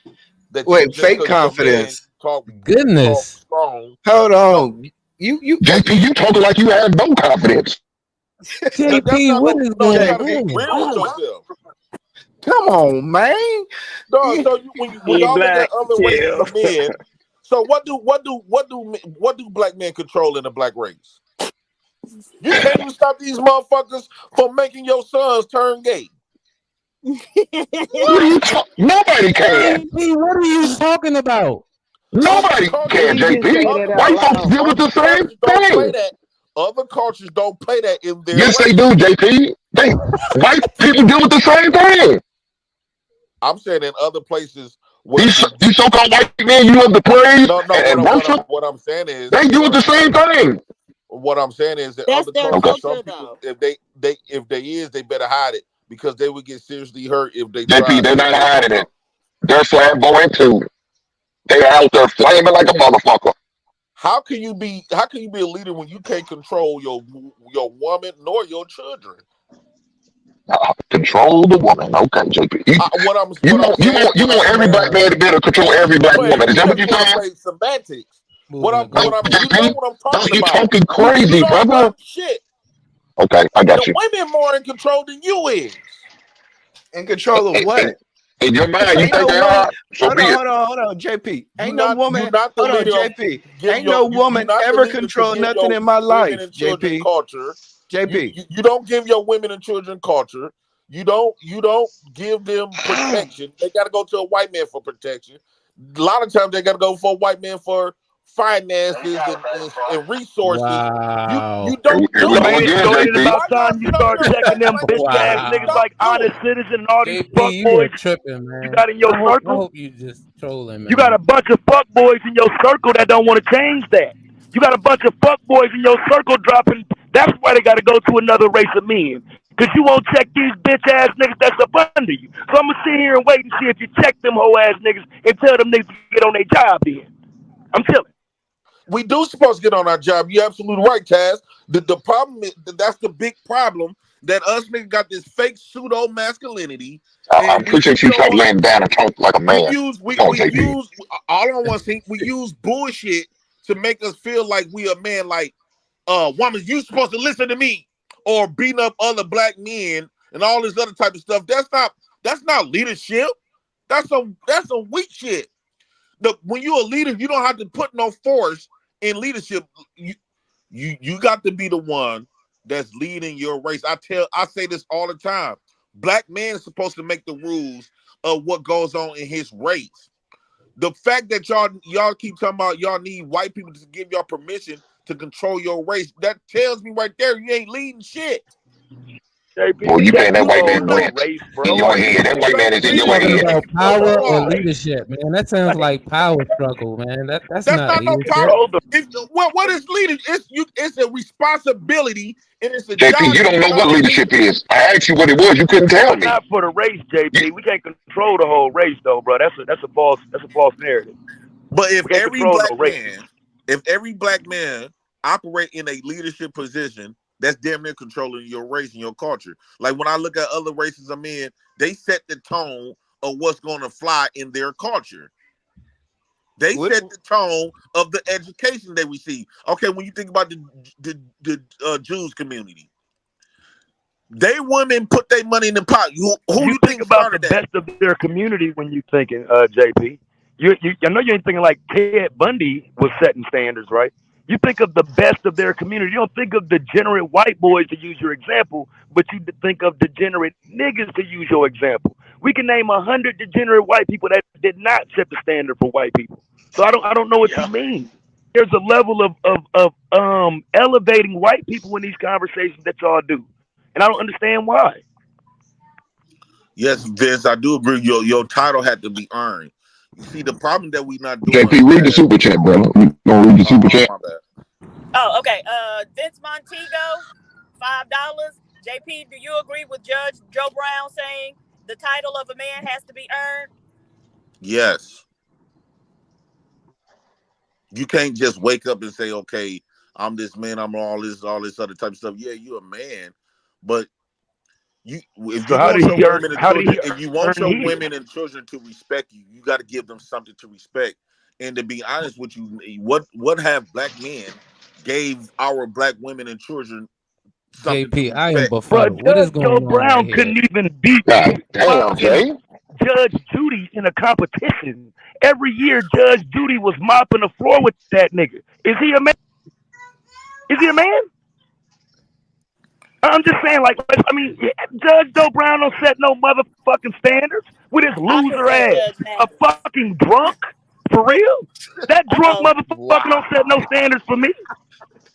that you Wait, just fake because you're a man confidence. talk Goodness. strong. Hold No, on. You JP, you talking like you have no confidence. that's JP, not what no. is No, you going got to JP. be on? real with yourself. Come on, man. No, You- so when E y'all look at Black, other races chill. of men, so what do black men control in the black race? You can't even stop these motherfuckers from making your sons turn gay. What are you talking? Nobody can. JP, what are you talking about? Other Nobody cultures, can, He just JP. say that other out White cultures, folks loud. deal with other the same cultures don't play thing. that. Other cultures don't play that in their Yes, they race. do, JP. White people deal with the same thing. I'm saying in other places where These so-called white men you love to praise no, and worship, what I'm saying is they deal with the same thing. What I'm saying is that That's other their cultures, Okay. some culture, people, though. if they is, they better hide it because they would get seriously hurt if they JP, tried they're to not say, hiding it. They're flamboyant too. They are out there flaming like a motherfucker. how can you be a leader when you can't control your woman nor your children? Control the woman. Okay, JP. What I'm saying, You what want I'm every black saying, man to be able to control every black man, woman. Is you that what just you're want to saying? play semantics. Moving the You know goalpost. JP, what I'm no, talking you about. talking You crazy, know brother. dumb shit. Okay, I The got you. women more in control than you is. In control of what? In your mind, you Ain't think no they woman. are. So be it. Hold on, JP. Ain't no You woman. not the Hold on, leader of JP. give Ain't no you woman not the ever leader to control give nothing your in my women life, and children JP. culture. JP. You don't give your women and children culture. You don't give them protection. They got to go to a white man for protection. A lot of times they got to go for a white man for finances and resources. You Wow. Here, don't here do we So go ain't that. it, again, so ain't it JP. about Why y'all time you sit up start here and checking act them like bitch that? ass You niggas Wow. don't like do honest it. citizen and all these fuck JP, you boys are tripping, you man. got in your I circle? hope you just trolling, You got man. a bunch of fuck boys in your circle that don't want to change that. You got a bunch of fuck boys in your circle dropping. That's why they got to go to another race of men. Because you won't check these bitch ass niggas that's up under you. So I'm going to sit here and wait and see if you check them hoe ass niggas and tell them niggas to get on their job then. I'm chilling. We do supposed to get on our job. You're absolutely right, Taz. The problem is that's the big problem that us niggas got this fake pseudo masculinity, I and we appreciate you don't stop want laying down and talk like a man. Come on, we JP. use all I want to see we use bullshit to make us feel like we a man. Like woman, you supposed to listen to me, or beating up other black men and all this other type of stuff. That's not leadership. That's some weak shit. When you're a leader, you don't have to put no force in leadership. You got to be the one that's leading your race. I say this all the time. Black man is supposed to make the rules of what goes on in his race. The fact that y'all keep talking about y'all need white people to give y'all permission to control your race, that tells me right there you ain't leading shit. JP, Boy, we you can't paying that white control man no rent race, in bro. your Like, head. That white man is in You your talking head. about no power or way. leadership, man? That sounds Like, like power struggle, man. That's That's not not no leadership. power. control the What is leading? It's a responsibility and it's a JP, job you that don't you know what leadership undertake. is. I asked you what it was. You couldn't tell but me. not for the race, You, JP. We can't control the whole race though, bro. That's a false narrative. But We can't control no race. if every black man operate in a leadership position, that's damn near controlling your race and your culture. Like when I look at other races of men, they set the tone of what's going to fly in their culture. They What? set the tone of the education they receive. Okay, when you think about the Jews community, they women put their money in the pot. Who You you think think about the started that? best of their community when you thinking, JP. I know you ain't thinking like Ted Bundy was setting standards, right? You think of the best of their community. You don't think of degenerate white boys to use your example, but you think of degenerate niggas to use your example. We can name 100 degenerate white people that did not set the standard for white people. So I don't know what you Yeah. mean. There's a level of elevating white people in these conversations that y'all do, and I don't understand why. Yes, Vince, I do agree. Your title had to be earned. You see, the problem that we not doing, JP, read the Taz. super chat, brother. You gonna read the super Oh, chat? my bad. Oh, okay. Vince Montego, $5. JP, do you agree with Judge Joe Brown saying the title of a man has to be earned? Yes, you can't just wake up and say, "Okay, I'm this man. I'm all this other type of stuff." Yeah, you're a man, but if So you how want did your he earn? women and How did children, he if you want earn your his? women and children to respect you, you got to give them something to respect. And to be honest with you, what have black men gave our black women and children something to JP, I am respect? befuddled. But What is Judge Joe going on right Brown here? couldn't even beat God damn, fucking Jay. Judge Judy in a competition. Every year, Judge Judy was mopping the floor with that nigga. Is he a man? Is he a man? I'm just saying, like, I mean, Judge Joe Brown don't set no motherfucking standards with his I could loser say ass. Judge A Mathis. fucking drunk? For real? That Uh drunk oh. motherfucker don't set no standards for me.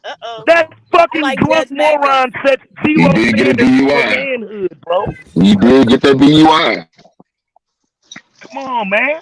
Uh oh. That I fucking like drunk Judge Mathis. moron sets He zero did get a standards for DUI. manhood, bro. He did get that DUI. Come on, man.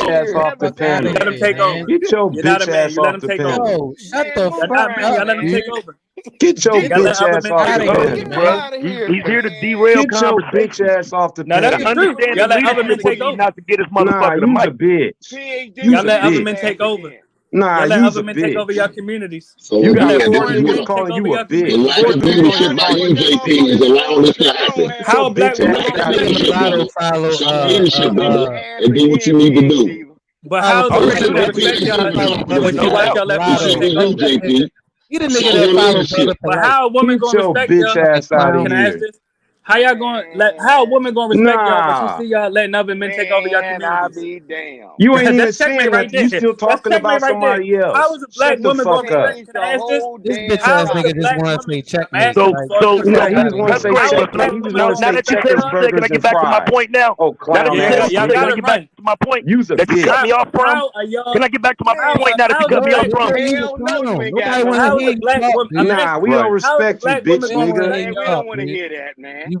over. ass off the Fuck out You of panel. let him here, take man. over. Get your You're not a bitch man. ass You let off him the take over. panel. Yo, shut Man, the move You're fuck not men. up, Y'all let around, him man. take dude. over. Get your Get Y'all the let bitch other fuck ass men off take the out of Man, over. here, panel, get him man. bro. out of here, He's here to man. derail Get your bitch conversation. ass off the Now that's The the panel. truth. Y'all understanding let other leadership men would take be over. not to get his Nah, motherfucker the you's a mic. bitch. PhD Y'all You's a with let his other big men bitch. ass take over. again. Nah, Y'all let you's other a men take over bitch. your communities. So You Y'all got let again, this is foreign foreign what men men take calling over you a your the bitch. communities. lack of Foreign men leadership calling by calling you, you a JP, bitch. is allowing this to happen. How a Get black your The woman bitch lack gonna of ass out respect of leadership, here. brother. Follow, Show leadership, brother, and do what you need to do. follow how is a Okay, woman do gonna that. JP, respect this y'all follow is brother if your nobody Colado. house. y'all let This foreign is men Colado. take for you, over? JP. He the nigga Show that your follow brother leadership. But polite. how a woman Get gonna your respect bitch y'all? ass out of Can I ask here. this? How y'all going? Like, how a woman gonna respect y'all when she Nah. see y'all letting other men take over your Man, I communities? be damned. You ain't even That's checkmate saying right nothing. You there. still That's talking checkmate about right there. somebody How else. is a black Shut the woman gonna fuck up. respect? Changed Can the I ask this? whole This bitch damn ass How is a nigga just black topic. wanna woman? say I'm checkmate. asking So, you Like, for a so, get the Nah, fuck question. he so just out of want to that's here. say great. How a But checkmate. black He just woman now, want to gonna now say that you respect said checkers, what you y'all? said, can I burgers, get and back to my fries. point now? Oh, Now that clown you Yeah, said ass what you y'all said, can got I nigga. to get back run. to my point? You's a That you cut me bitch. off from? How are y'all? Can I get back to my How point now that you how's a cut me Bro, off black just from? let woman? niggas Hell no, you talk. ain't got Nobody no wanna How is hear a point. you black talk, woman? I'm dude. Nah, asking. we don't Right. How is a respect you, black bitch woman We don't gonna wanna hear nigga. respect you Man, we y'all? don't talk, want to dude. hear that, man. You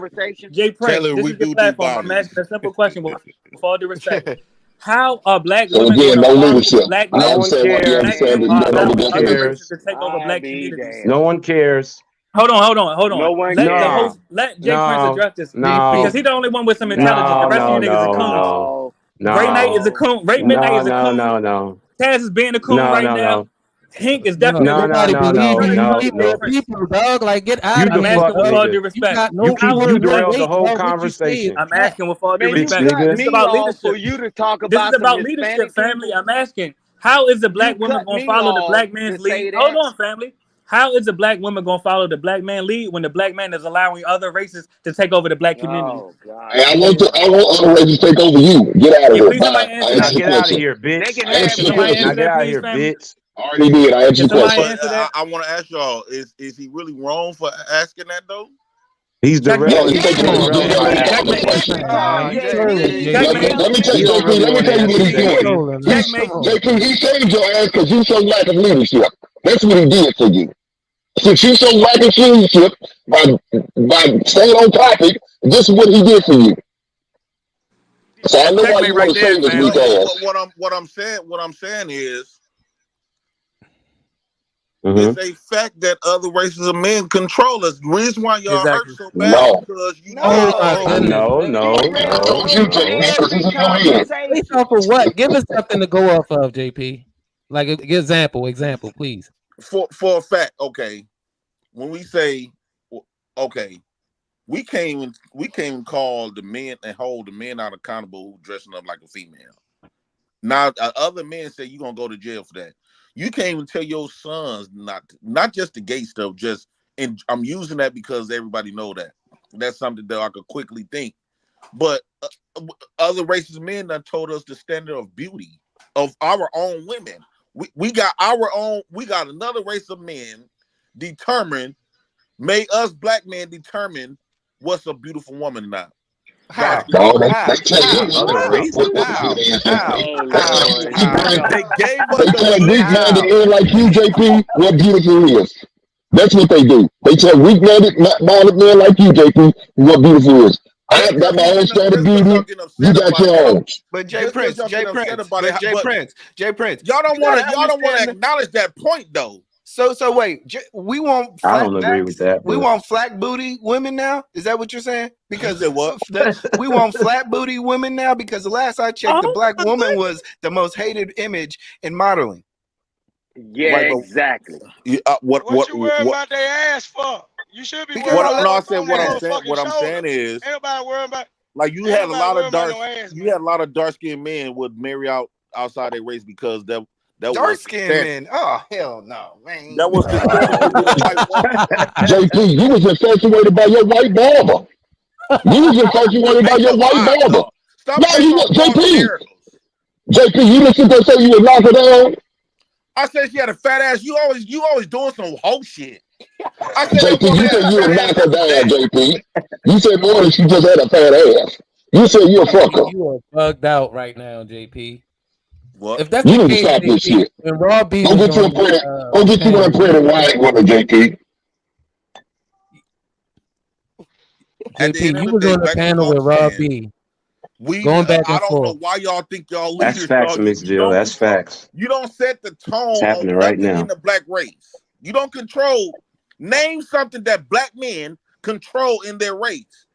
conversation. Jay Prince, Taylor, this we is your do platform. I'm bodies. asking a simple question with all due respect. How are black So women going again, to no follow leadership. black I No men? one understand why you Black cares. understand men that you are don't know No the allowing one other definition. races cares. to take over I black be communities. No damn. one cares. Hold on. No one Let the cares. No, host, let Jay Prince no, address this because no, he's the only one with some intelligence. The no, rest of no, you No, niggas is no, coons. no, no, Ray Knight is a no, no. coon. Ray Midnight no, is a no, coon. no, no, Taz is being a coon no, right no, now. no, Hank is No, definitely a no, no, coon. nobody no, believes Now no, let me you. go no, to We Jay real no. Prince. people, dog. Like, get out You of I'm here, asking defunct with dog. all due nigga. You respect. got no How is You the power, no black? derailed the weight, whole dog. What you say is conversation, I'm cap. asking with all due Man, you bitch respect. cut nigga. This is me about off for leadership. you to talk This is about some about leadership, Hispanic family. people. I'm asking, how is the You black woman cut going to me follow the off black to man's lead? say Hold that. on, family. How is the black woman going to follow the black man lead when the black man is allowing other races to take over the black community? Oh God, Hey, here we go. I want other races to take over you. Get out of Can here. please Bye. somebody I answer Now answered that? the get out of question. here, They bitch. can I have answered Can the me. somebody question. Now answer get that, out of please, here, family? bitch. I already did. I answered Can your somebody question. But answer that? I want to ask y'all: Is he really wrong for asking that though? He's Checkmate. No, derailed. he's He's taking Come it. on, You're derailing man. my doing You, proper you, conversation. questioning. Oh, you Checkmate. trolling, JP. JP. Checkmate. Let me tell He you, don't JP. really Let me want to tell you answer, what You, he's you doing. JP. trolling, man. He's Come Checkmate. on. JP. He saved your ass because you so lack of leadership. That's what he did for you. Since you so lack of leadership by staying on topic, this is what he did for you. So I That's know why you checkmate want right to there, save his weak No, family. ass. what I'm saying is it's Mm-hmm. a fact that other races of men control us. The reason why y'all hurt Exactly. so bad is No. because you Oh my No, disrespect. goodness, No, man. no, What man no, told you, in JP? no. Because every he's in your head. Based conversation. off of what? Give us something to go off of, JP. Like an example, please. For a fact, okay. When we say, okay, we can't call the men and hold the men out accountable who dressing up like a female. Now, other men say you're gonna go to jail for that. You can't even tell your sons not just the gay stuff. Just and I'm using that because everybody know that. That's something that I could quickly think. But other racist men done told us the standard of beauty of our own women. We got our own. We got another race of men made us black men determine what's a beautiful woman now. How? No, they How? tell you How? what How? it is, How? JP. Oh They tell Lord, you here we go. They gave us they the tell Greek beauty. minded How? men like you, JP, what beautiful is. That's what they do. They tell weak minded men like you, JP, what beautiful is. I Just got because my own standard just of because y'all beauty. getting You upset got about it, your own. But Jay just because Prince, y'all Jay get upset Prince, about it, but Jay but Prince, Jay Prince. y'all don't You want gotta to understand. acknowledge that point though. So wait, we want I flat don't agree with backs. that, We but want flat booty women now. Is that what you're saying? You Because said what? we want flat booty women now. Because the last I checked, the Oh black my woman goodness. was the most hated image in modeling. Yeah, Right, but exactly. What you worrying about their ass for? You should be Because worrying I about let no, I what's said on that what motherfucking I'm shoulder. saying is Everybody worrying about like you had no ass, you man. had a lot of dark skinned men would marry outside their race because that dark was the skinned standard. men. Oh hell no, man. That was the standard to get a white woman. JP, you was infatuated by your white barber. You was infatuated by Hey, your yo, white all right, barber. no. Stop No, hating you on barbers JP. hair. JP, you listen to say you would knock her down. I said she had a fat ass. You always doing some whole shit. I said that JP, woman you had said a you fat would ass. knock her That was down, that. JP. You said more than she just had a fat ass. You said you're a JP, fucker. you are bugged out right now, JP. What? If that's You the need to case, stop this JP, shit. when Raw B Go was get you on a the pretty, go get you one panel, pretty white woman, JP. At the end JP, of you the was day, on the back to what panel I'm with Raw saying. B, going back I and don't know forth. why y'all think y'all that's leaders. facts, Miss Jill. That's facts. You don't set the It's tone happening on right nothing in now. the black race. You don't control. Name something that black men control in their race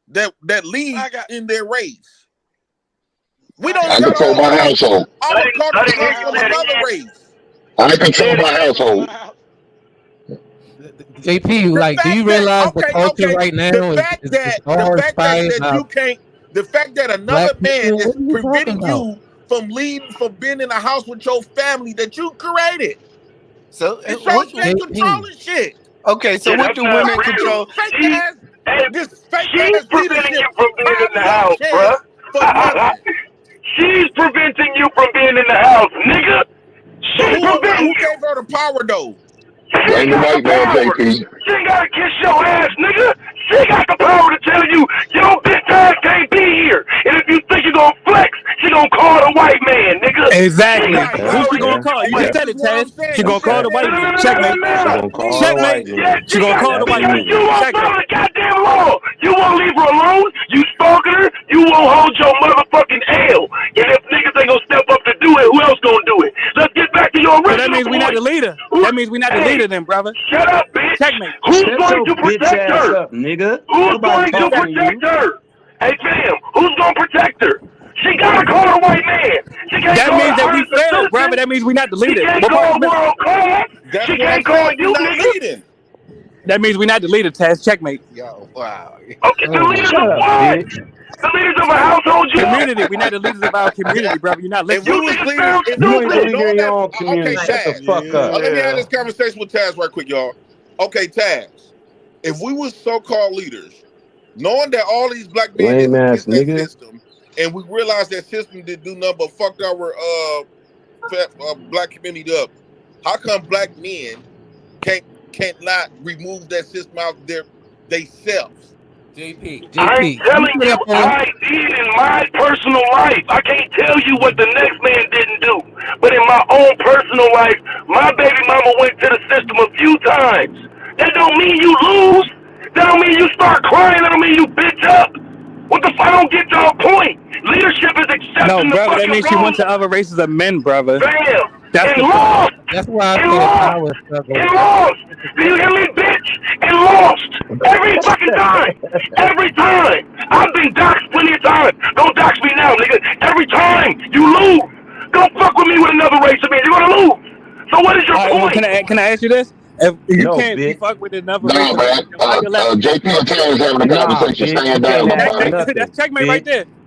that leads in their race. We don't. I Y'all control don't my control. household. Our culture Study comes nigga from said another again. race. I Say control it my again. household. JP, The like, do you fact that realize the culture right the now fact is that all inspired that by you can't, the fact that another black man people? is What are you talking preventing about? you from being in a house with your family that you created. So It shows what? you ain't JP, controlling shit. Okay, so Yeah, what that's do not women real. control? Fake She, ass, hey, this fake she's ass preventing you leadership from being in buying the your house, bruh. chance for nothing. She's preventing you from being in the house, nigga. But She's preventing who you. gave her the power though? She Blame the got the white man, power. JP. She ain't gotta kiss your ass, nigga. She got the power to tell you your bitch ass can't be here. And if you think you're gonna flex, she gonna call the white man, nigga. She Exactly. got the Right. Who's power she to gonna Yeah, call? And You just this said is it, what I'm Taz. saying. She You gonna that's said call the the facts. man white ain't man. got the Checkmate. power. She gonna call the Checkmate. white Yeah, man. She she gonna got call the white because man. you Absolutely. won't Checkmate. follow the goddamn law. You won't leave her alone. You stalking her. You won't hold your motherfucking L. And if niggas ain't gonna step up to do it, who else gonna do it? Let's get back to your So that original means we not point. the leader. That means we not the Hey, leader then, brother. shut up, bitch. Checkmate. Who's Shut going your to bitch protect ass her? up, nigga. Who's Nobody going to talking to Exactly. protect you. her? Hey, fam, who's going to protect her? She got to call her white man. She can't That call the means that we honest failed, brother. citizen. That means we not the She leader. can't What part call you missing? world class. That's She what I'm can't call saying. We you, not nigga. leading. That means we not the leader, Taz. Checkmate. Yo, wow. Okay, the Oh my leaders of Shut up, God. what? bitch. The leaders of a household, yeah. Community. We not the leaders of our community, brother. You're not If we listening. You was niggas leaders, sound You ain't the stupid. leader knowing in your that, own okay, community. Shut the Taz. fuck up. Let me have this Yeah. conversation with Taz right quick, y'all. Okay, Taz. If we was so-called leaders, knowing that all these black men is Lame ass against that nigga. system, and we realized that system did do nothing but fucked our black community up, how come black men can't not remove that system out there they self? I'm JP, you telling sit you, up on. I did in my personal life. I can't tell you what the next man didn't do. But in my own personal life, my baby mama went to the system a few times. That don't mean you lose. That don't mean you start crying. That don't mean you bitch up. What the fuck? I don't get y'all point. Leadership is No, accepting the brother. That fucking means she went rules. to other races of men, brother. Bam. That's And the point. lost. That's why I And said lost. power And struggle. lost. It's Do you hear me, bitch? And lost. Every fucking time. Every time. I've been doxxed plenty of times. Don't dox me now, nigga. Every time you lose. Don't fuck with me with another race of men. You're gonna lose. So what is your All right. Well, point? can I ask you this? If you No, can't be bitch. fucked with another race Nah, of men, man. then why you let? JP and Terrence having a Nah, conversation. bitch. You Stand can't down, That, ask for nobody. that's nothing, checkmate right bitch. there.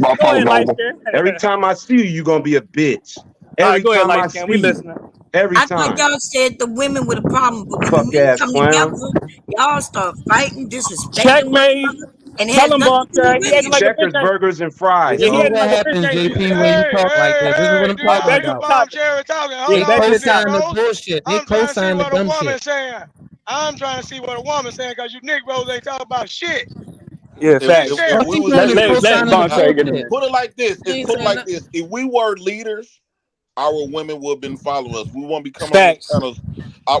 my Go fault, ahead, light Nova. skin. Every time I see you, you're gonna be a bitch. All right, Every go ahead, time I light skin. We see you. listening. Every I thought time. y'all said the women were the problem, but when the Fuck men ass come clown. together, y'all start fighting, disrespecting one Checkmate. another, and it Tell has him, nothing boss. to do with He acting women. like a bitch. Checkers, burgers, and fries, Yeah, This he is ho. acting what like a bitch, happens, ain't he? JP, when you talk like that. This is what I'm Do y'all talking Bet hear you about. Bob talking. Cherry talking? Yeah, Hold They on, bet you Miss co-sign the talking. Negro. bullshit. They I'm trying to see co-sign the what a dumb woman shit. saying. I'm trying to see what a woman saying because you Negroes ain't talking about shit. Yeah, Miss facts. If All Sherry. we she was doing is leaders, Let co-signing the Bonte get in bullshit. there. put it like this. She It's ain't put it saying like nothing. this. If we were leaders, our women would have been following us. We won't be coming on these Facts. panels.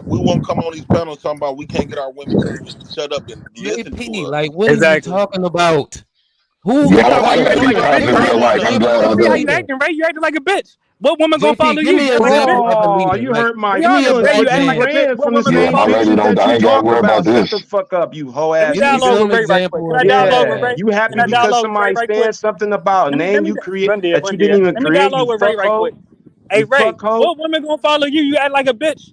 We won't come on these panels talking about we can't get our women to even shut up and listen to JP, us. like, what is you Exactly. talking about? Who? Yeah, Yeah, All why you right, acting give like me a a I bitch, give do me Ray? feel an like I'm example glad I I of see a how don't. you leader. acting, Ray. You acting like a bitch. What woman gonna follow JP, you? give me You an act like a example bitch. of a Oh, leader. you Like, hurt my We all give me a know, Ray. black You feelings. act You like man. a bitch. ran What from the woman same gonna shit follow you? that you Don't talk worry about. about Shut the this. fuck up, you hoe Let me ass Give me dialogue nigga. with some Ray right quick. example Can of I a dialogue leader, with Yeah, Ray? man. you Can happy I because dialogue with Ray somebody right saying quick? something about a Let name me. you create Run there, that run you there. didn't even Let me create, you dialogue with Ray right fuckho, quick. Hey you Ray, fuckho. what woman gonna follow you? You act like a bitch.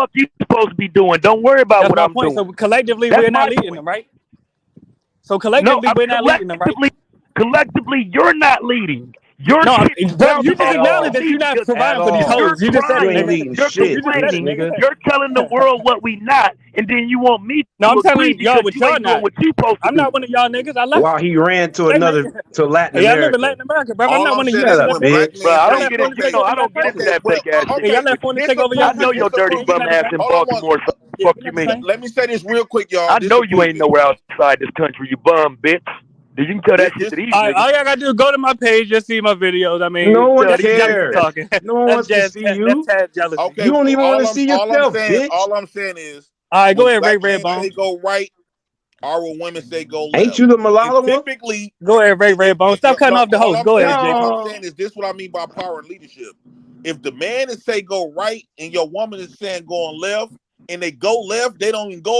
fuck you supposed to be doing. Don't worry about That's what my I'm point. doing. So collectively, That's we're not my leading point. them, right? So No, collectively, we're not leading them, right? collectively, you're not leading. You're No, kidding. brother, Now, you just hold on. acknowledged that you're not Because At providing for these all. you're hoes. You just said it, You trying, ain't nigga. leading you're shit. You just said it, complaining, nigga. you're telling the world what we not, and then you want me No, to I'm agree telling y'all because what you y'all ain't doing not. what you supposed to I'm do. not one of y'all niggas. I left. While he ran to Hey, man. Latin Hey, I live in America. Latin America, brother. I'm All not I'm one of you saying Shut is niggas. when up, black Bro, men I Y'all don't say left get on into, to take no, over I y'all don't get into country. okay, that well, fake ass Yeah, y'all shit. left on to this take a over y'all I perfect know country. your this a dirty Ain't bum perfect nothing ass wrong. in hold on one Baltimore. So Yeah, fuck ain't you nothing mean. strange. let me say this real quick, I y'all. This know a you ain't perfect nowhere outside this country, you bum bitch. You can tell that shit to this these All right, niggas. all y'all gotta do is go to my page, just see my videos. I no mean, one Tell that's these jealousy niggas. cares. talking. No one That's wants to jazz. see That's you. Taz jealousy. Okay, You don't even want to see yourself, bitch. all I'm saying is All right, go when ahead, Ray black men Redbone. say go right, our women say go Ain't left. you the And mulatto one? typically, Go ahead, Ray Redbone. Stop cutting off the all host. I'm Go saying, ahead, all Jacob. I'm I'm saying is this: what I mean by power and leadership. If the man is say go right and your woman is saying going left, and they go left, they don't even go